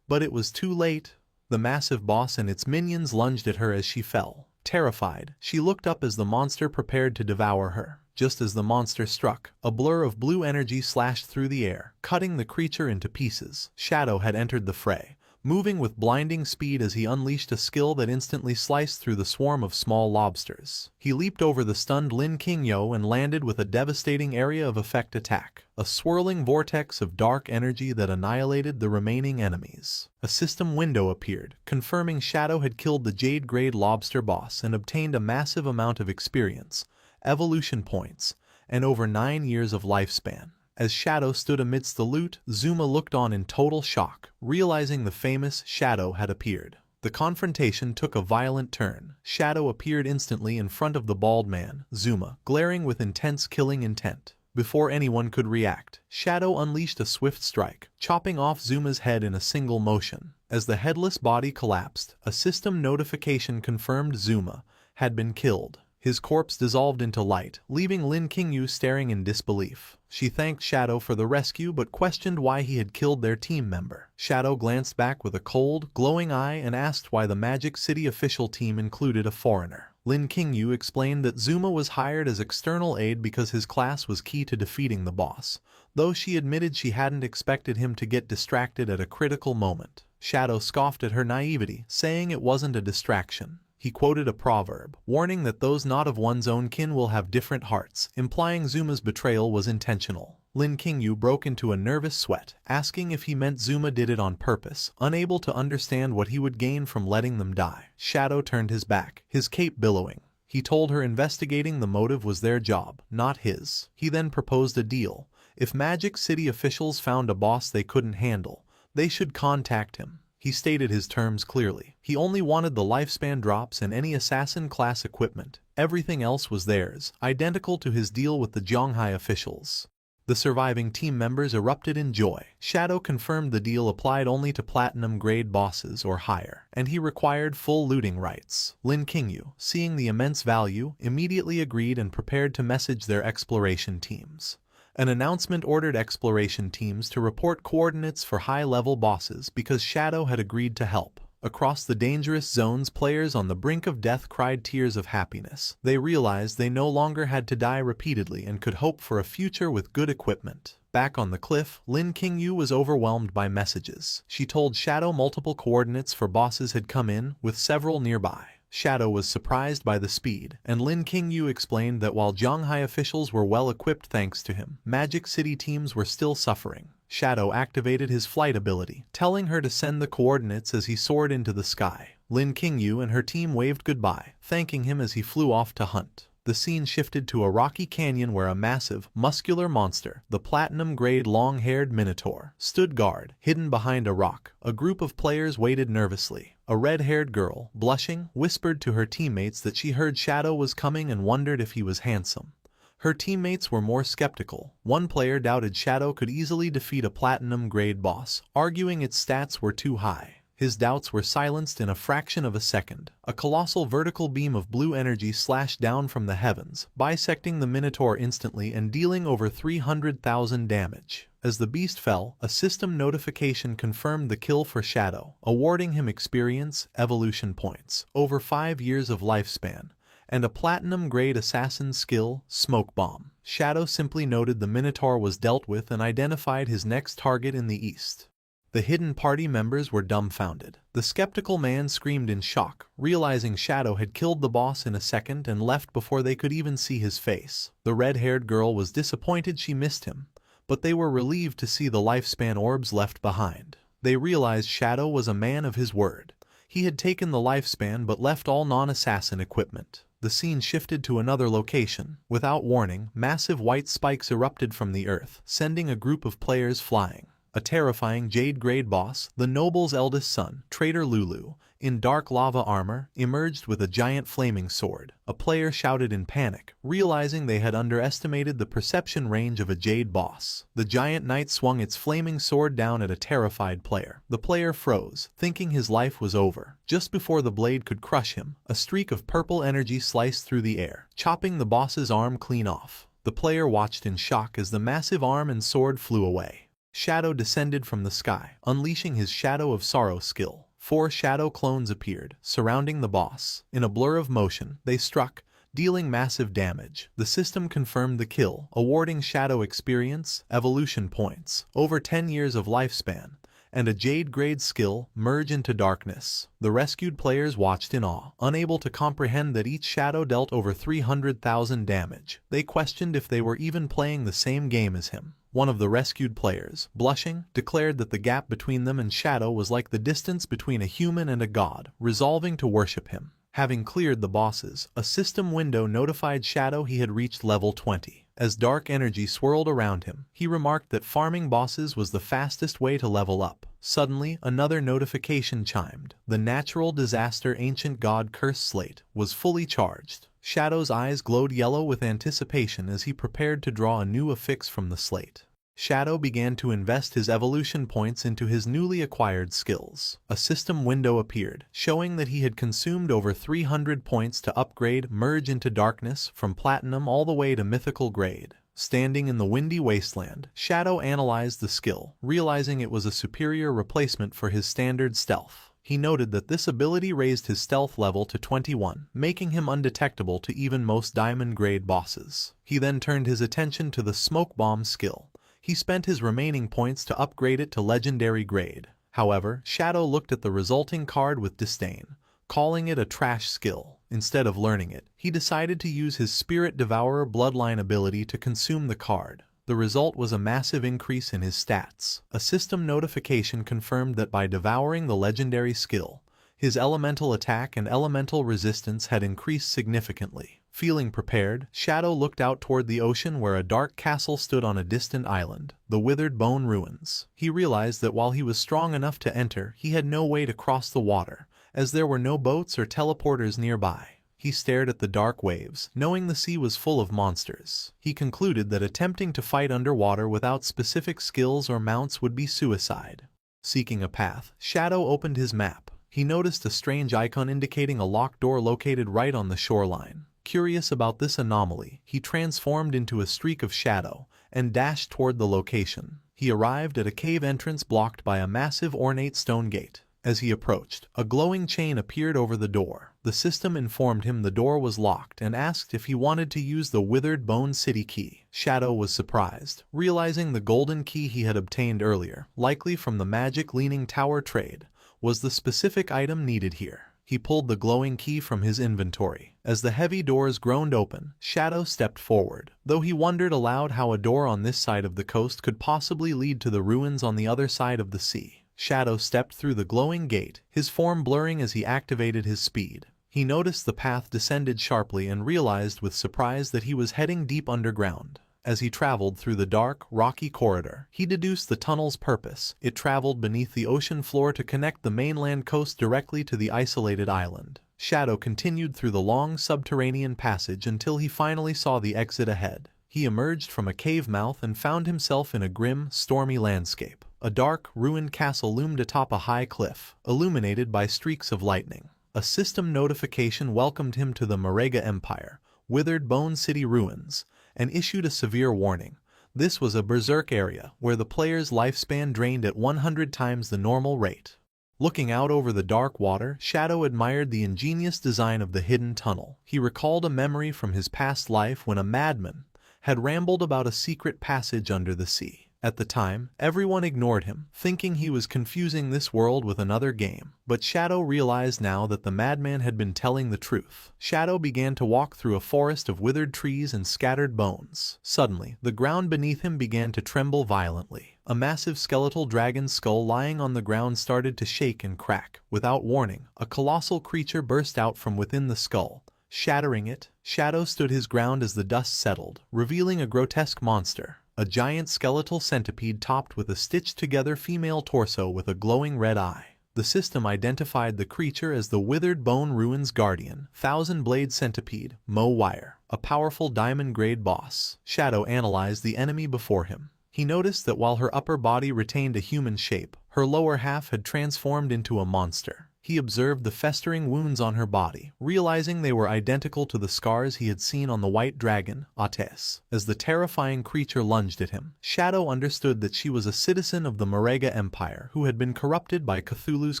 But it was too late. The massive boss and its minions lunged at her as she fell. Terrified, she looked up as the monster prepared to devour her. Just as the monster struck, a blur of blue energy slashed through the air, cutting the creature into pieces. Shadow had entered the fray, moving with blinding speed as he unleashed a skill that instantly sliced through the swarm of small lobsters. He leaped over the stunned Lin Qingyu and landed with a devastating area of effect attack, a swirling vortex of dark energy that annihilated the remaining enemies. A system window appeared, confirming Shadow had killed the Jade-grade lobster boss and obtained a massive amount of experience, evolution points, and over 9 years of lifespan. As Shadow stood amidst the loot, Zuma looked on in total shock, realizing the famous Shadow had appeared. The confrontation took a violent turn. Shadow appeared instantly in front of the bald man, Zuma, glaring with intense killing intent. Before anyone could react, Shadow unleashed a swift strike, chopping off Zuma's head in a single motion. As the headless body collapsed, a system notification confirmed Zuma had been killed. His corpse dissolved into light, leaving Lin Qingyu staring in disbelief. She thanked Shadow for the rescue but questioned why he had killed their team member. Shadow glanced back with a cold, glowing eye and asked why the Magic City official team included a foreigner. Lin Qingyu explained that Zuma was hired as external aid because his class was key to defeating the boss, though she admitted she hadn't expected him to get distracted at a critical moment. Shadow scoffed at her naivety, saying it wasn't a distraction. He quoted a proverb, warning that those not of one's own kin will have different hearts, implying Zuma's betrayal was intentional. Lin Qingyu broke into a nervous sweat, asking if he meant Zuma did it on purpose, unable to understand what he would gain from letting them die. Shadow turned his back, his cape billowing. He told her investigating the motive was their job, not his. He then proposed a deal. If Magic City officials found a boss they couldn't handle, they should contact him. He stated his terms clearly. He only wanted the lifespan drops and any assassin-class equipment. Everything else was theirs, identical to his deal with the Zhonghai officials. The surviving team members erupted in joy. Shadow confirmed the deal applied only to platinum-grade bosses or higher, and he required full looting rights. Lin Qingyu, seeing the immense value, immediately agreed and prepared to message their exploration teams. An announcement ordered exploration teams to report coordinates for high-level bosses because Shadow had agreed to help. Across the dangerous zones, players on the brink of death cried tears of happiness. They realized they no longer had to die repeatedly and could hope for a future with good equipment. Back on the cliff, Lin Qingyu was overwhelmed by messages. She told Shadow multiple coordinates for bosses had come in, with several nearby. Shadow was surprised by the speed, and Lin Qingyu explained that while Zhonghai officials were well equipped thanks to him, Magic City teams were still suffering. Shadow activated his flight ability, telling her to send the coordinates as he soared into the sky. Lin Qingyu and her team waved goodbye, thanking him as he flew off to hunt. The scene shifted to a rocky canyon where a massive, muscular monster, the platinum-grade long-haired Minotaur, stood guard, hidden behind a rock. A group of players waited nervously. A red-haired girl, blushing, whispered to her teammates that she heard Shadow was coming and wondered if he was handsome. Her teammates were more skeptical. One player doubted Shadow could easily defeat a platinum-grade boss, arguing its stats were too high. His doubts were silenced in a fraction of a second. A colossal vertical beam of blue energy slashed down from the heavens, bisecting the Minotaur instantly and dealing over 300,000 damage. As the beast fell, a system notification confirmed the kill for Shadow, awarding him experience, evolution points, over 5 years of lifespan, and a platinum-grade assassin skill, Smoke Bomb. Shadow simply noted the Minotaur was dealt with and identified his next target in the east. The hidden party members were dumbfounded. The skeptical man screamed in shock, realizing Shadow had killed the boss in a second and left before they could even see his face. The red-haired girl was disappointed she missed him, but they were relieved to see the lifespan orbs left behind. They realized Shadow was a man of his word. He had taken the lifespan but left all non-assassin equipment. The scene shifted to another location. Without warning, massive white spikes erupted from the earth, sending a group of players flying. A terrifying jade-grade boss, the noble's eldest son, Traitor Lulu, in dark lava armor, emerged with a giant flaming sword. A player shouted in panic, realizing they had underestimated the perception range of a jade boss. The giant knight swung its flaming sword down at a terrified player. The player froze, thinking his life was over. Just before the blade could crush him, a streak of purple energy sliced through the air, chopping the boss's arm clean off. The player watched in shock as the massive arm and sword flew away. Shadow descended from the sky, unleashing his Shadow of Sorrow skill. 4 shadow clones appeared, surrounding the boss. In a blur of motion, they struck, dealing massive damage. The system confirmed the kill, awarding Shadow experience, evolution points, over 10 years of lifespan, and a jade-grade skill, Merge into Darkness. The rescued players watched in awe, unable to comprehend that each Shadow dealt over 300,000 damage. They questioned if they were even playing the same game as him. One of the rescued players, blushing, declared that the gap between them and Shadow was like the distance between a human and a god, resolving to worship him. Having cleared the bosses, a system window notified Shadow he had reached level 20. As dark energy swirled around him, he remarked that farming bosses was the fastest way to level up. Suddenly, another notification chimed. The Natural Disaster Ancient God Curse slate was fully charged. Shadow's eyes glowed yellow with anticipation as he prepared to draw a new affix from the slate. Shadow began to invest his evolution points into his newly acquired skills. A system window appeared, showing that he had consumed over 300 points to upgrade Merge into Darkness from Platinum all the way to Mythical grade. Standing in the windy wasteland, Shadow analyzed the skill, realizing it was a superior replacement for his standard stealth. He noted that this ability raised his stealth level to 21, making him undetectable to even most diamond-grade bosses. He then turned his attention to the Smoke Bomb skill. He spent his remaining points to upgrade it to legendary grade. However, Shadow looked at the resulting card with disdain, calling it a trash skill. Instead of learning it, he decided to use his Spirit Devourer bloodline ability to consume the card. The result was a massive increase in his stats. A system notification confirmed that by devouring the legendary skill, his elemental attack and elemental resistance had increased significantly. Feeling prepared, Shadow looked out toward the ocean where a dark castle stood on a distant island, the Withered Bone Ruins. He realized that while he was strong enough to enter, he had no way to cross the water, as there were no boats or teleporters nearby. He stared at the dark waves, knowing the sea was full of monsters. He concluded that attempting to fight underwater without specific skills or mounts would be suicide. Seeking a path, Shadow opened his map. He noticed a strange icon indicating a locked door located right on the shoreline. Curious about this anomaly, he transformed into a streak of shadow and dashed toward the location. He arrived at a cave entrance blocked by a massive ornate stone gate. As he approached, a glowing chain appeared over the door. The system informed him the door was locked and asked if he wanted to use the Withered Bone City key. Shadow was surprised, realizing the golden key he had obtained earlier, likely from the Magic Leaning Tower trade, was the specific item needed here. He pulled the glowing key from his inventory. As the heavy doors groaned open, Shadow stepped forward, though he wondered aloud how a door on this side of the coast could possibly lead to the ruins on the other side of the sea. Shadow stepped through the glowing gate, his form blurring as he activated his speed. He noticed the path descended sharply and realized with surprise that he was heading deep underground. As he traveled through the dark, rocky corridor, he deduced the tunnel's purpose. It traveled beneath the ocean floor to connect the mainland coast directly to the isolated island. Shadow continued through the long subterranean passage until he finally saw the exit ahead. He emerged from a cave mouth and found himself in a grim, stormy landscape. A dark, ruined castle loomed atop a high cliff, illuminated by streaks of lightning. A system notification welcomed him to the Marega Empire, Withered Bone City ruins, and issued a severe warning. This was a berserk area where the player's lifespan drained at 100 times the normal rate. Looking out over the dark water, Shadow admired the ingenious design of the hidden tunnel. He recalled a memory from his past life when a madman had rambled about a secret passage under the sea. At the time, everyone ignored him, thinking he was confusing this world with another game. But Shadow realized now that the madman had been telling the truth. Shadow began to walk through a forest of withered trees and scattered bones. Suddenly, the ground beneath him began to tremble violently. A massive skeletal dragon's skull lying on the ground started to shake and crack. Without warning, a colossal creature burst out from within the skull, shattering it. Shadow stood his ground as the dust settled, revealing a grotesque monster. A giant skeletal centipede topped with a stitched-together female torso with a glowing red eye. The system identified the creature as the Withered Bone Ruins Guardian, Thousand-Blade Centipede, Mo Wire, a powerful diamond-grade boss. Shadow analyzed the enemy before him. He noticed that while her upper body retained a human shape, her lower half had transformed into a monster. He observed the festering wounds on her body, realizing they were identical to the scars he had seen on the white dragon, Ates. As the terrifying creature lunged at him, Shadow understood that she was a citizen of the Marega Empire who had been corrupted by Cthulhu's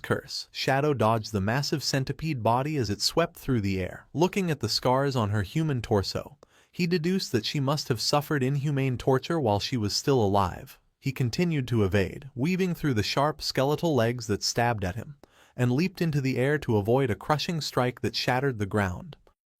curse. Shadow dodged the massive centipede body as it swept through the air. Looking at the scars on her human torso, he deduced that she must have suffered inhumane torture while she was still alive. He continued to evade, weaving through the sharp skeletal legs that stabbed at him, and leaped into the air to avoid a crushing strike that shattered the ground.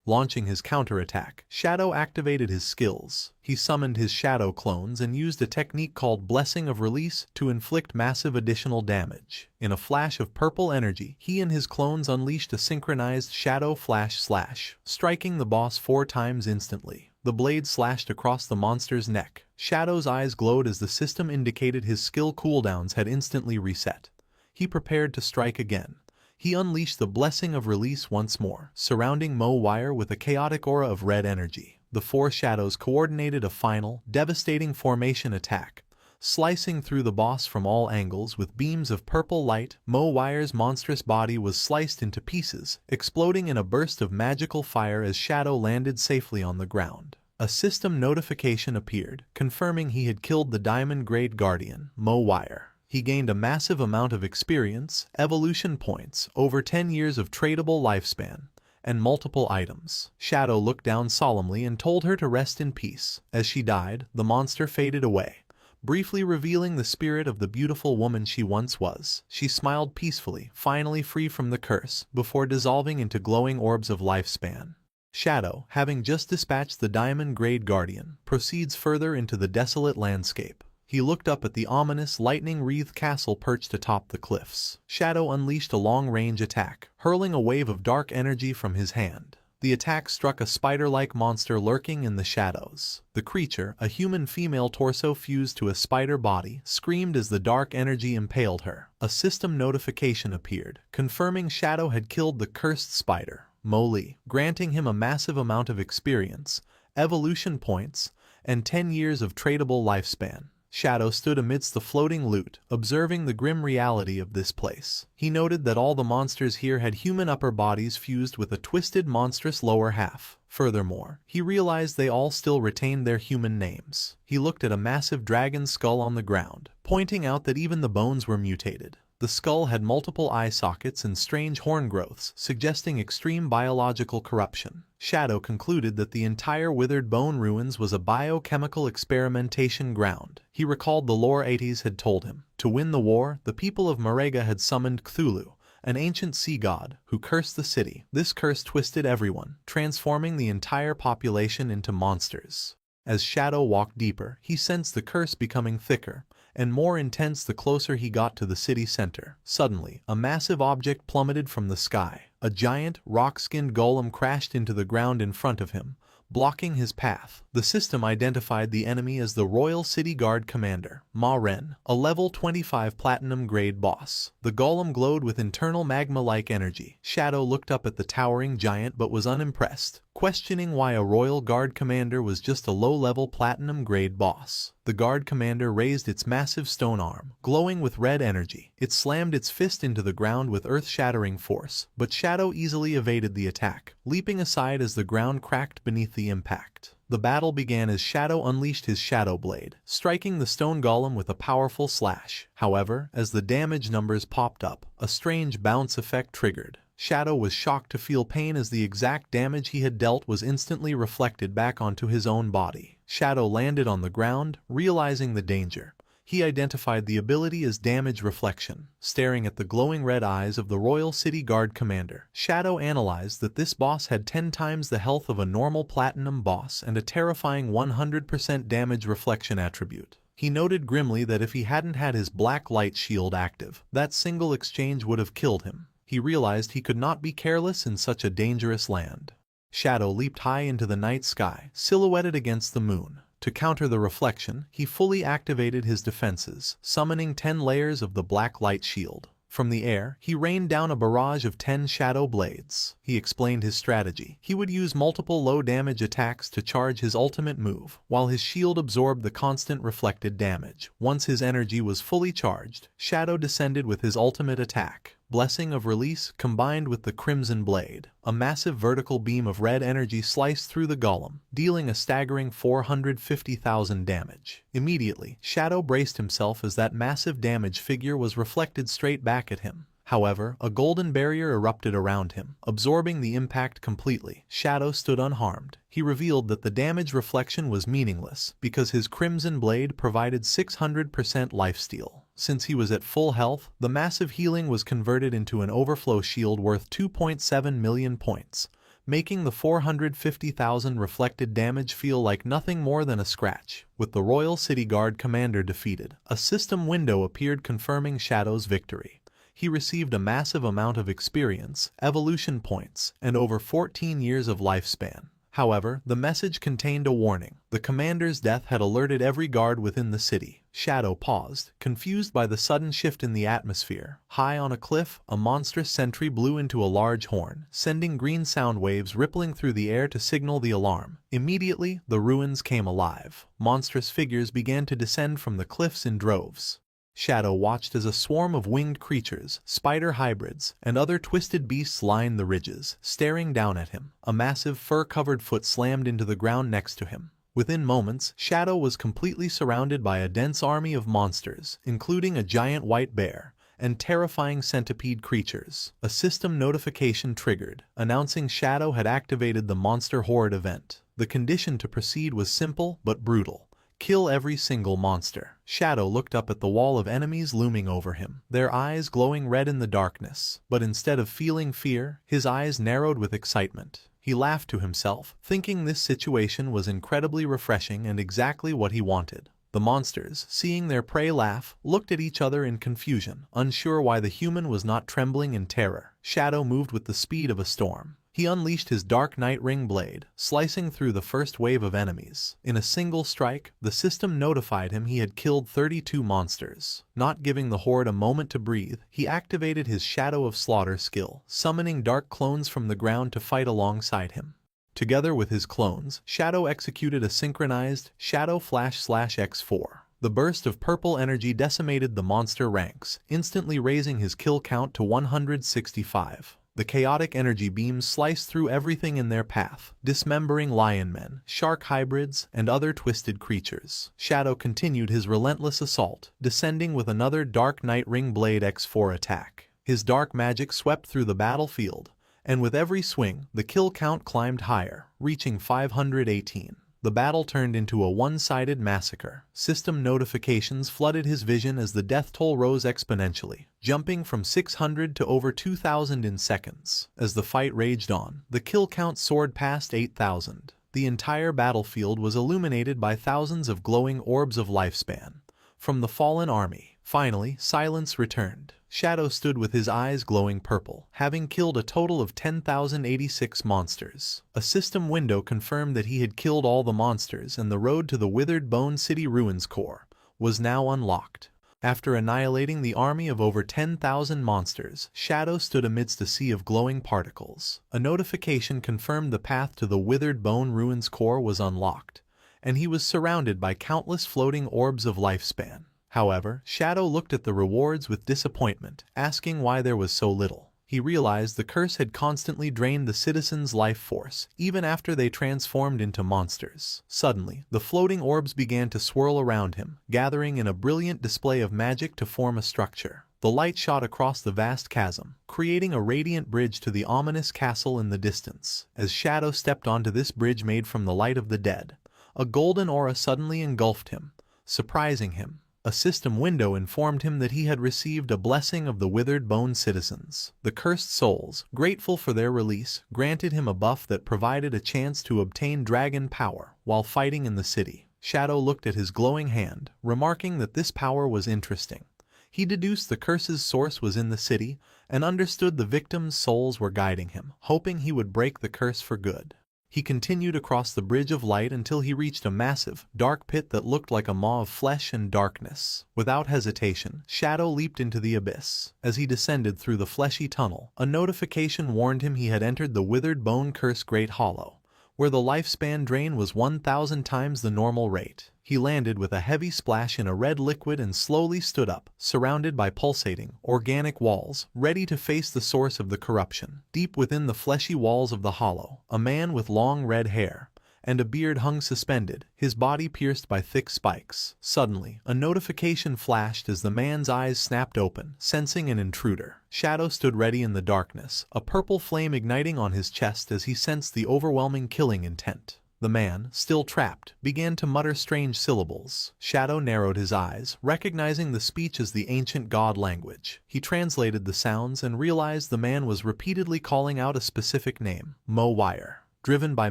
Launching his counterattack, Shadow activated his skills. He summoned his shadow clones and used a technique called Blessing of Release to inflict massive additional damage. In a flash of purple energy, he and his clones unleashed a synchronized Shadow Flash Slash, striking the boss 4 times instantly. The blade slashed across the monster's neck. Shadow's eyes glowed as the system indicated his skill cooldowns had instantly reset. He prepared to strike again. He unleashed the Blessing of Release once more, surrounding Mo Wire with a chaotic aura of red energy. The 4 shadows coordinated a final, devastating formation attack, slicing through the boss from all angles with beams of purple light. Mo Wire's monstrous body was sliced into pieces, exploding in a burst of magical fire as Shadow landed safely on the ground. A system notification appeared, confirming he had killed the Diamond-Grade Guardian, Mo Wire. He gained a massive amount of experience, evolution points, over 10 years of tradable lifespan, and multiple items. Shadow looked down solemnly and told her to rest in peace. As she died, the monster faded away, briefly revealing the spirit of the beautiful woman she once was. She smiled peacefully, finally free from the curse, before dissolving into glowing orbs of lifespan. Shadow, having just dispatched the Diamond-Grade Guardian, proceeds further into the desolate landscape. He looked up at the ominous lightning-wreathed castle perched atop the cliffs. Shadow unleashed a long-range attack, hurling a wave of dark energy from his hand. The attack struck a spider-like monster lurking in the shadows. The creature, a human female torso fused to a spider body, screamed as the dark energy impaled her. A system notification appeared, confirming Shadow had killed the cursed spider, Mo Li, granting him a massive amount of experience, evolution points, and 10 years of tradable lifespan. Shadow stood amidst the floating loot, observing the grim reality of this place. He noted that all the monsters here had human upper bodies fused with a twisted monstrous lower half. Furthermore, he realized they all still retained their human names. He looked at a massive dragon skull on the ground, pointing out that even the bones were mutated. The skull had multiple eye sockets and strange horn growths, suggesting extreme biological corruption. Shadow concluded that the entire Withered Bone Ruins was a biochemical experimentation ground. He recalled the lore Ates had told him. To win the war, the people of Marega had summoned Cthulhu, an ancient sea god who cursed the city. This curse twisted everyone, transforming the entire population into monsters. As Shadow walked deeper, he sensed the curse becoming thicker and more intense the closer he got to the city center. Suddenly, a massive object plummeted from the sky. A giant, rock-skinned golem crashed into the ground in front of him, blocking his path. The system identified the enemy as the Royal City Guard Commander, Ma Ren, a level 25 platinum grade boss. The golem glowed with internal magma-like energy. Shadow looked up at the towering giant but was unimpressed, questioning why a Royal Guard Commander was just a low-level platinum grade boss. The Guard Commander raised its massive stone arm, glowing with red energy. It slammed its fist into the ground with earth-shattering force, but Shadow easily evaded the attack, leaping aside as the ground cracked beneath the impact. The battle began as Shadow unleashed his Shadow Blade, striking the stone golem with a powerful slash. However, as the damage numbers popped up, a strange bounce effect triggered. Shadow was shocked to feel pain as the exact damage he had dealt was instantly reflected back onto his own body. Shadow landed on the ground, realizing the danger. He identified the ability as damage reflection. Staring at the glowing red eyes of the Royal City Guard Commander, Shadow analyzed that this boss had 10 times the health of a normal platinum boss and a terrifying 100% damage reflection attribute. He noted grimly that if he hadn't had his black light shield active, that single exchange would have killed him. He realized he could not be careless in such a dangerous land. Shadow leaped high into the night sky, silhouetted against the moon. To counter the reflection, he fully activated his defenses, summoning 10 layers of the black light shield. From the air, he rained down a barrage of 10 shadow blades. He explained his strategy. He would use multiple low-damage attacks to charge his ultimate move, while his shield absorbed the constant reflected damage. Once his energy was fully charged, Shadow descended with his ultimate attack, Blessing of Release, combined with the Crimson Blade. A massive vertical beam of red energy sliced through the golem, dealing a staggering 450,000 damage. Immediately, Shadow braced himself as that massive damage figure was reflected straight back at him. However, a golden barrier erupted around him, absorbing the impact completely. Shadow stood unharmed. He revealed that the damage reflection was meaningless because his Crimson Blade provided 600% lifesteal. Since he was at full health, the massive healing was converted into an overflow shield worth 2.7 million points, making the 450,000 reflected damage feel like nothing more than a scratch. With the Royal City Guard Commander defeated, a system window appeared confirming Shadow's victory. He received a massive amount of experience, evolution points, and over 14 years of lifespan. However, the message contained a warning. The commander's death had alerted every guard within the city. Shadow paused, confused by the sudden shift in the atmosphere. High on a cliff, a monstrous sentry blew into a large horn, sending green sound waves rippling through the air to signal the alarm. Immediately, the ruins came alive. Monstrous figures began to descend from the cliffs in droves. Shadow watched as a swarm of winged creatures, spider hybrids, and other twisted beasts lined the ridges, staring down at him. A massive fur-covered foot slammed into the ground next to him. Within moments, Shadow was completely surrounded by a dense army of monsters, including a giant white bear and terrifying centipede creatures. A system notification triggered, announcing Shadow had activated the Monster Horde event. The condition to proceed was simple but brutal. Kill every single monster. Shadow looked up at the wall of enemies looming over him, their eyes glowing red in the darkness. But instead of feeling fear, his eyes narrowed with excitement. He laughed to himself, thinking this situation was incredibly refreshing and exactly what he wanted. The monsters, seeing their prey laugh, looked at each other in confusion, unsure why the human was not trembling in terror. Shadow moved with the speed of a storm. He unleashed his Dark Knight Ring Blade, slicing through the first wave of enemies. In a single strike, the system notified him he had killed 32 monsters. Not giving the horde a moment to breathe, he activated his Shadow of Slaughter skill, summoning dark clones from the ground to fight alongside him. Together with his clones, Shadow executed a synchronized Shadow Flash/X4. The burst of purple energy decimated the monster ranks, instantly raising his kill count to 165. The chaotic energy beams sliced through everything in their path, dismembering lion men, shark hybrids, and other twisted creatures. Shadow continued his relentless assault, descending with another Dark Knight Ring Blade X4 attack. His dark magic swept through the battlefield, and with every swing, the kill count climbed higher, reaching 518. The battle turned into a one-sided massacre. System notifications flooded his vision as the death toll rose exponentially, jumping from 600 to over 2,000 in seconds. As the fight raged on, the kill count soared past 8,000. The entire battlefield was illuminated by thousands of glowing orbs of lifespan from the fallen army. Finally, silence returned. Shadow stood with his eyes glowing purple, having killed a total of 10,086 monsters. A system window confirmed that he had killed all the monsters, and the road to the Withered Bone City Ruins core was now unlocked. After annihilating the army of over 10,000 monsters, Shadow stood amidst a sea of glowing particles. A notification confirmed the path to the Withered Bone Ruins core was unlocked, and he was surrounded by countless floating orbs of lifespan. However, Shadow looked at the rewards with disappointment, asking why there was so little. He realized the curse had constantly drained the citizens' life force, even after they transformed into monsters. Suddenly, the floating orbs began to swirl around him, gathering in a brilliant display of magic to form a structure. The light shot across the vast chasm, creating a radiant bridge to the ominous castle in the distance. As Shadow stepped onto this bridge made from the light of the dead, a golden aura suddenly engulfed him, surprising him. A system window informed him that he had received a blessing of the Withered Bone citizens. The cursed souls, grateful for their release, granted him a buff that provided a chance to obtain dragon power while fighting in the city. Shadow looked at his glowing hand, remarking that this power was interesting. He deduced the curse's source was in the city and understood the victims' souls were guiding him, hoping he would break the curse for good. He continued across the Bridge of Light until he reached a massive, dark pit that looked like a maw of flesh and darkness. Without hesitation, Shadow leaped into the abyss. As he descended through the fleshy tunnel, a notification warned him he had entered the Withered Bone Curse Great Hollow, where the lifespan drain was 1,000 times the normal rate. He landed with a heavy splash in a red liquid and slowly stood up, surrounded by pulsating, organic walls, ready to face the source of the corruption. Deep within the fleshy walls of the hollow, a man with long red hair and a beard hung suspended, his body pierced by thick spikes. Suddenly, a notification flashed as the man's eyes snapped open, sensing an intruder. Shadow stood ready in the darkness, a purple flame igniting on his chest as he sensed the overwhelming killing intent. The man, still trapped, began to mutter strange syllables. Shadow narrowed his eyes, recognizing the speech as the ancient god language. He translated the sounds and realized the man was repeatedly calling out a specific name, Mowire. Driven by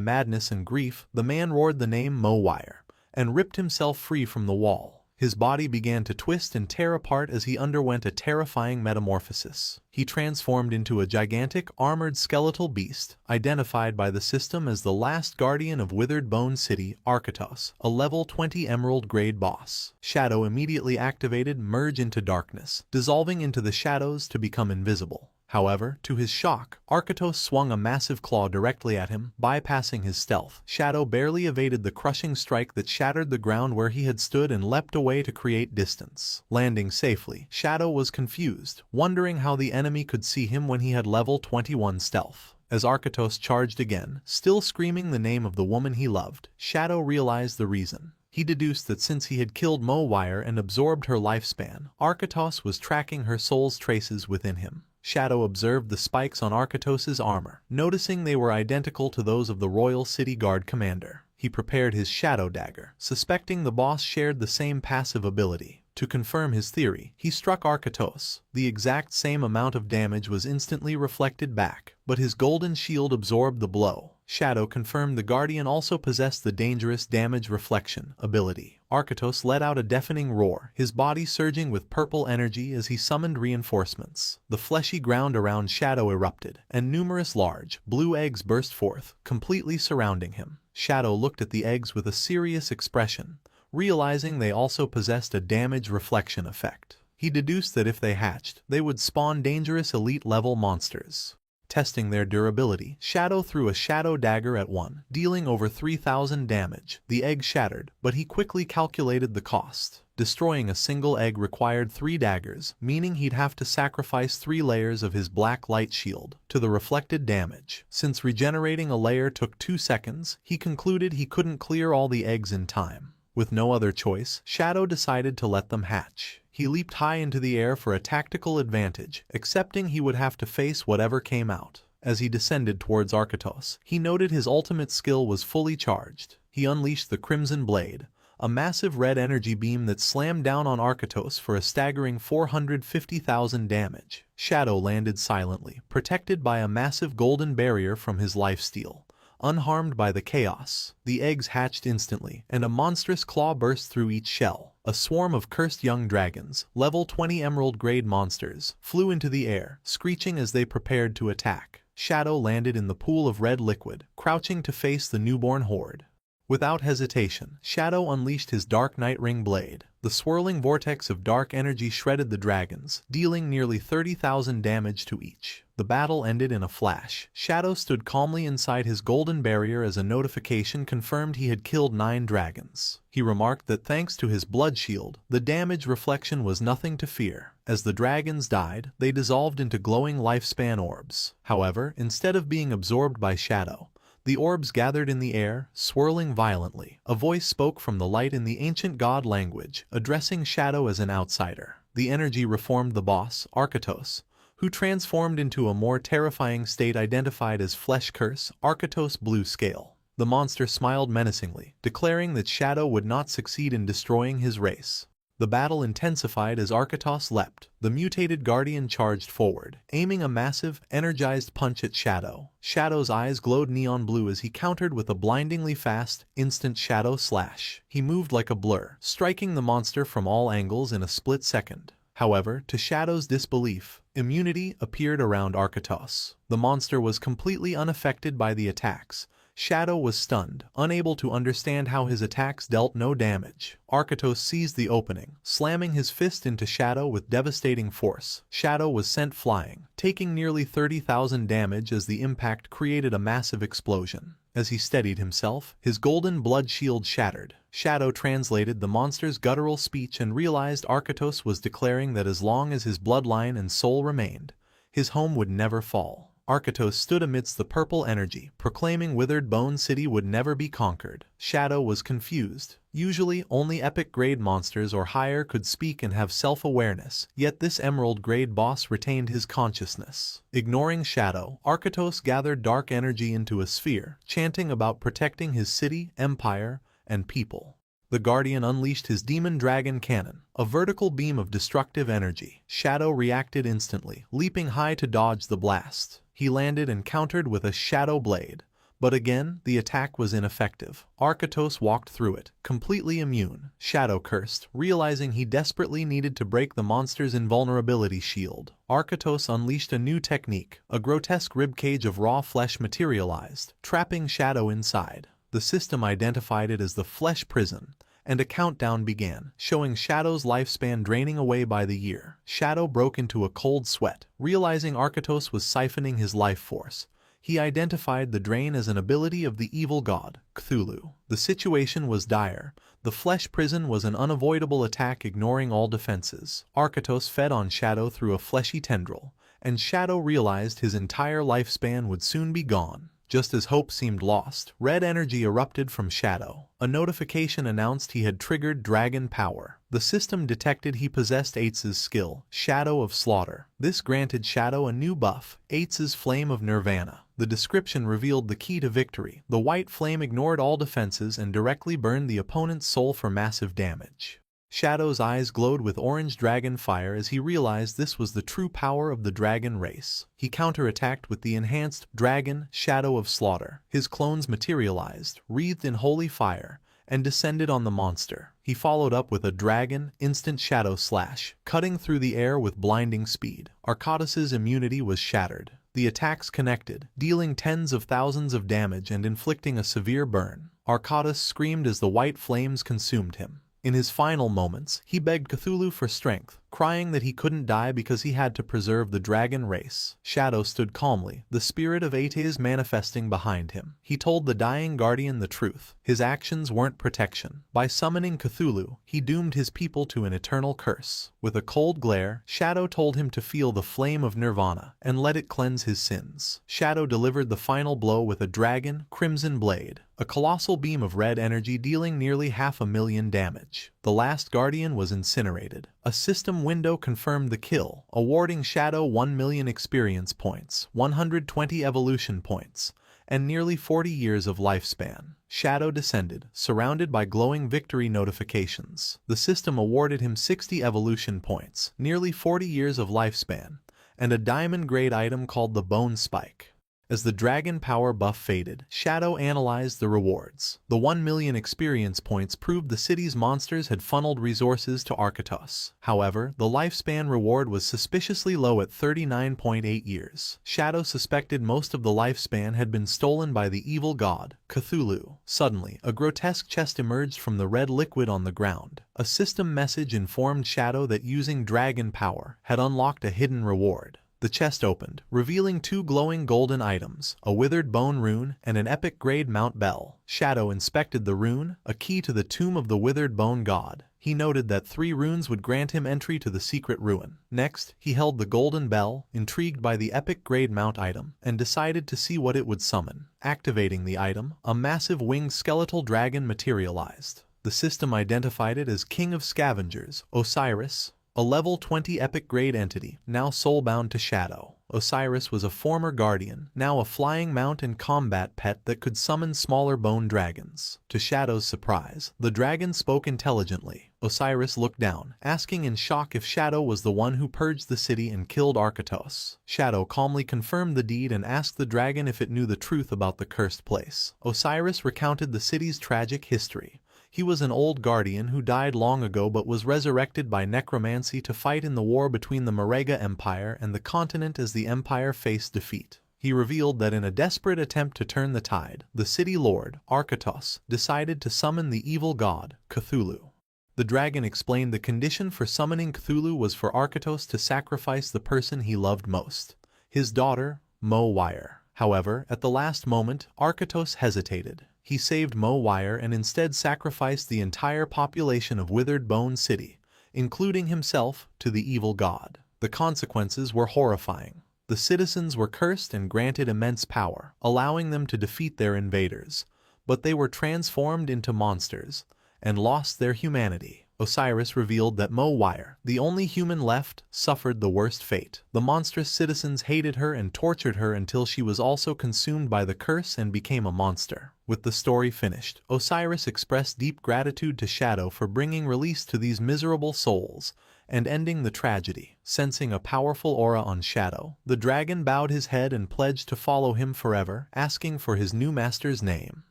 madness and grief, the man roared the name Mowire and ripped himself free from the wall. His body began to twist and tear apart as he underwent a terrifying metamorphosis. He transformed into a gigantic, armored skeletal beast, identified by the system as the last guardian of Withered Bone City, Arkatos, a level 20 emerald grade boss. Shadow immediately activated Merge into Darkness, dissolving into the shadows to become invisible. However, to his shock, Arkatos swung a massive claw directly at him, bypassing his stealth. Shadow barely evaded the crushing strike that shattered the ground where he had stood and leapt away to create distance. Landing safely, Shadow was confused, wondering how the enemy could see him when he had level 21 stealth. As Arkatos charged again, still screaming the name of the woman he loved, Shadow realized the reason. He deduced that since he had killed Mowire and absorbed her lifespan, Arkatos was tracking her soul's traces within him. Shadow observed the spikes on Arkatos's armor, noticing they were identical to those of the Royal City Guard commander. He prepared his Shadow Dagger, suspecting the boss shared the same passive ability. To confirm his theory, he struck Arkatos. The exact same amount of damage was instantly reflected back, but his golden shield absorbed the blow. Shadow confirmed the Guardian also possessed the dangerous damage reflection ability. Arkatos let out a deafening roar, his body surging with purple energy as he summoned reinforcements. The fleshy ground around Shadow erupted, and numerous large, blue eggs burst forth, completely surrounding him. Shadow looked at the eggs with a serious expression, realizing they also possessed a damage reflection effect. He deduced that if they hatched, they would spawn dangerous elite-level monsters. Testing their durability, Shadow threw a Shadow Dagger at one, dealing over 3,000 damage. The egg shattered, but he quickly calculated the cost. Destroying a single egg required 3 daggers, meaning he'd have to sacrifice 3 layers of his black light shield to the reflected damage. Since regenerating a layer took 2 seconds, he concluded he couldn't clear all the eggs in time. With no other choice, Shadow decided to let them hatch. He leaped high into the air for a tactical advantage, accepting he would have to face whatever came out. As he descended towards Arkatos, he noted his ultimate skill was fully charged. He unleashed the Crimson Blade, a massive red energy beam that slammed down on Arkatos for a staggering 450,000 damage. Shadow landed silently, protected by a massive golden barrier from his lifesteal. Unharmed by the chaos, the eggs hatched instantly, and a monstrous claw burst through each shell. A swarm of cursed young dragons, level 20 emerald-grade monsters, flew into the air, screeching as they prepared to attack. Shadow landed in the pool of red liquid, crouching to face the newborn horde. Without hesitation, Shadow unleashed his Dark Night Ring blade. The swirling vortex of dark energy shredded the dragons, dealing nearly 30,000 damage to each. The battle ended in a flash. Shadow stood calmly inside his golden barrier as a notification confirmed he had killed 9 dragons. He remarked that thanks to his blood shield, the damage reflection was nothing to fear. As the dragons died, they dissolved into glowing lifespan orbs. However, instead of being absorbed by Shadow, the orbs gathered in the air, swirling violently. A voice spoke from the light in the ancient god language, addressing Shadow as an outsider. The energy reformed the boss, Arkatos, who transformed into a more terrifying state identified as Flesh Curse, Arkatos Blue Scale. The monster smiled menacingly, declaring that Shadow would not succeed in destroying his race. The battle intensified as Arkatos leapt. The mutated guardian charged forward, aiming a massive, energized punch at Shadow. Shadow's eyes glowed neon blue as he countered with a blindingly fast, instant shadow slash. He moved like a blur, striking the monster from all angles in a split second. However, to Shadow's disbelief, immunity appeared around Arkatos. The monster was completely unaffected by the attacks. Shadow was stunned, unable to understand how his attacks dealt no damage. Arkatos seized the opening, slamming his fist into Shadow with devastating force. Shadow was sent flying, taking nearly 30,000 damage as the impact created a massive explosion. As he steadied himself, his golden blood shield shattered. Shadow translated the monster's guttural speech and realized Arkatos was declaring that as long as his bloodline and soul remained, his home would never fall. Arkatos stood amidst the purple energy, proclaiming Withered Bone City would never be conquered. Shadow was confused. Usually, only epic-grade monsters or higher could speak and have self-awareness, yet this emerald-grade boss retained his consciousness. Ignoring Shadow, Arkatos gathered dark energy into a sphere, chanting about protecting his city, empire, and people. The Guardian unleashed his Demon Dragon Cannon, a vertical beam of destructive energy. Shadow reacted instantly, leaping high to dodge the blast. He landed and countered with a Shadow Blade, but again, the attack was ineffective. Arkatos walked through it, completely immune. Shadow cursed, realizing he desperately needed to break the monster's invulnerability shield. Arkatos unleashed a new technique. A grotesque ribcage of raw flesh materialized, trapping Shadow inside. The system identified it as the Flesh Prison, and a countdown began, showing Shadow's lifespan draining away by the year. Shadow broke into a cold sweat, realizing Arkatos was siphoning his life force. He identified the drain as an ability of the evil god, Cthulhu. The situation was dire. The Flesh Prison was an unavoidable attack ignoring all defenses. Arkatos fed on Shadow through a fleshy tendril, and Shadow realized his entire lifespan would soon be gone. Just as hope seemed lost, red energy erupted from Shadow. A notification announced he had triggered Dragon Power. The system detected he possessed Eitz's skill, Shadow of Slaughter. This granted Shadow a new buff, Eitz's Flame of Nirvana. The description revealed the key to victory. The white flame ignored all defenses and directly burned the opponent's soul for massive damage. Shadow's eyes glowed with orange dragon fire as he realized this was the true power of the dragon race. He counterattacked with the enhanced Dragon Shadow of Slaughter. His clones materialized, wreathed in holy fire, and descended on the monster. He followed up with a Dragon Instant Shadow Slash, cutting through the air with blinding speed. Arkatos' immunity was shattered. The attacks connected, dealing tens of thousands of damage and inflicting a severe burn. Arkatos screamed as the white flames consumed him. In his final moments, he begged Cthulhu for strength, crying that he couldn't die because he had to preserve the dragon race. Shadow stood calmly, the spirit of Eitz's manifesting behind him. He told the dying guardian the truth. His actions weren't protection. By summoning Cthulhu, he doomed his people to an eternal curse. With a cold glare, Shadow told him to feel the flame of Nirvana and let it cleanse his sins. Shadow delivered the final blow with a Dragon Crimson Blade, a colossal beam of red energy dealing nearly 500,000 damage. The last guardian was incinerated. A system window confirmed the kill, awarding Shadow 1 million experience points, 120 evolution points, and nearly 40 years of lifespan. Shadow descended, surrounded by glowing victory notifications. The system awarded him 60 evolution points, nearly 40 years of lifespan, and a diamond-grade item called the Bone Spike. As the dragon power buff faded, Shadow analyzed the rewards. The 1 million experience points proved the city's monsters had funneled resources to Arkatos. However, the lifespan reward was suspiciously low at 39.8 years. Shadow suspected most of the lifespan had been stolen by the evil god, Cthulhu. Suddenly, a grotesque chest emerged from the red liquid on the ground. A system message informed Shadow that using dragon power had unlocked a hidden reward. The chest opened, revealing 2 glowing golden items, a withered bone rune and an epic-grade Mount Bell. Shadow inspected the rune, a key to the tomb of the withered bone god. He noted that 3 runes would grant him entry to the secret ruin. Next, he held the golden bell, intrigued by the epic-grade mount item, and decided to see what it would summon. Activating the item, a massive winged skeletal dragon materialized. The system identified it as King of Scavengers, Osiris, a level 20 epic-grade entity, now soulbound to Shadow. Osiris was a former guardian, now a flying mount and combat pet that could summon smaller bone dragons. To Shadow's surprise, the dragon spoke intelligently. Osiris looked down, asking in shock if Shadow was the one who purged the city and killed Arkatos. Shadow calmly confirmed the deed and asked the dragon if it knew the truth about the cursed place. Osiris recounted the city's tragic history. He was an old guardian who died long ago but was resurrected by necromancy to fight in the war between the Marega Empire and the continent as the empire faced defeat. He revealed that in a desperate attempt to turn the tide, the city lord, Arkatos, decided to summon the evil god, Cthulhu. The dragon explained the condition for summoning Cthulhu was for Arkatos to sacrifice the person he loved most, his daughter, Mo Wire. However, at the last moment, Arkatos hesitated. He saved Mo Wire and instead sacrificed the entire population of Withered Bone City, including himself, to the evil god. The consequences were horrifying. The citizens were cursed and granted immense power, allowing them to defeat their invaders, but they were transformed into monsters and lost their humanity. Osiris revealed that Mo Wire, the only human left, suffered the worst fate. The monstrous citizens hated her and tortured her until she was also consumed by the curse and became a monster. With the story finished, Osiris expressed deep gratitude to Shadow for bringing release to these miserable souls and ending the tragedy. Sensing a powerful aura on Shadow, the dragon bowed his head and pledged to follow him forever, asking for his new master's name.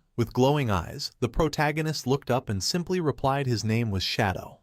With glowing eyes, the protagonist looked up and simply replied his name was Shadow.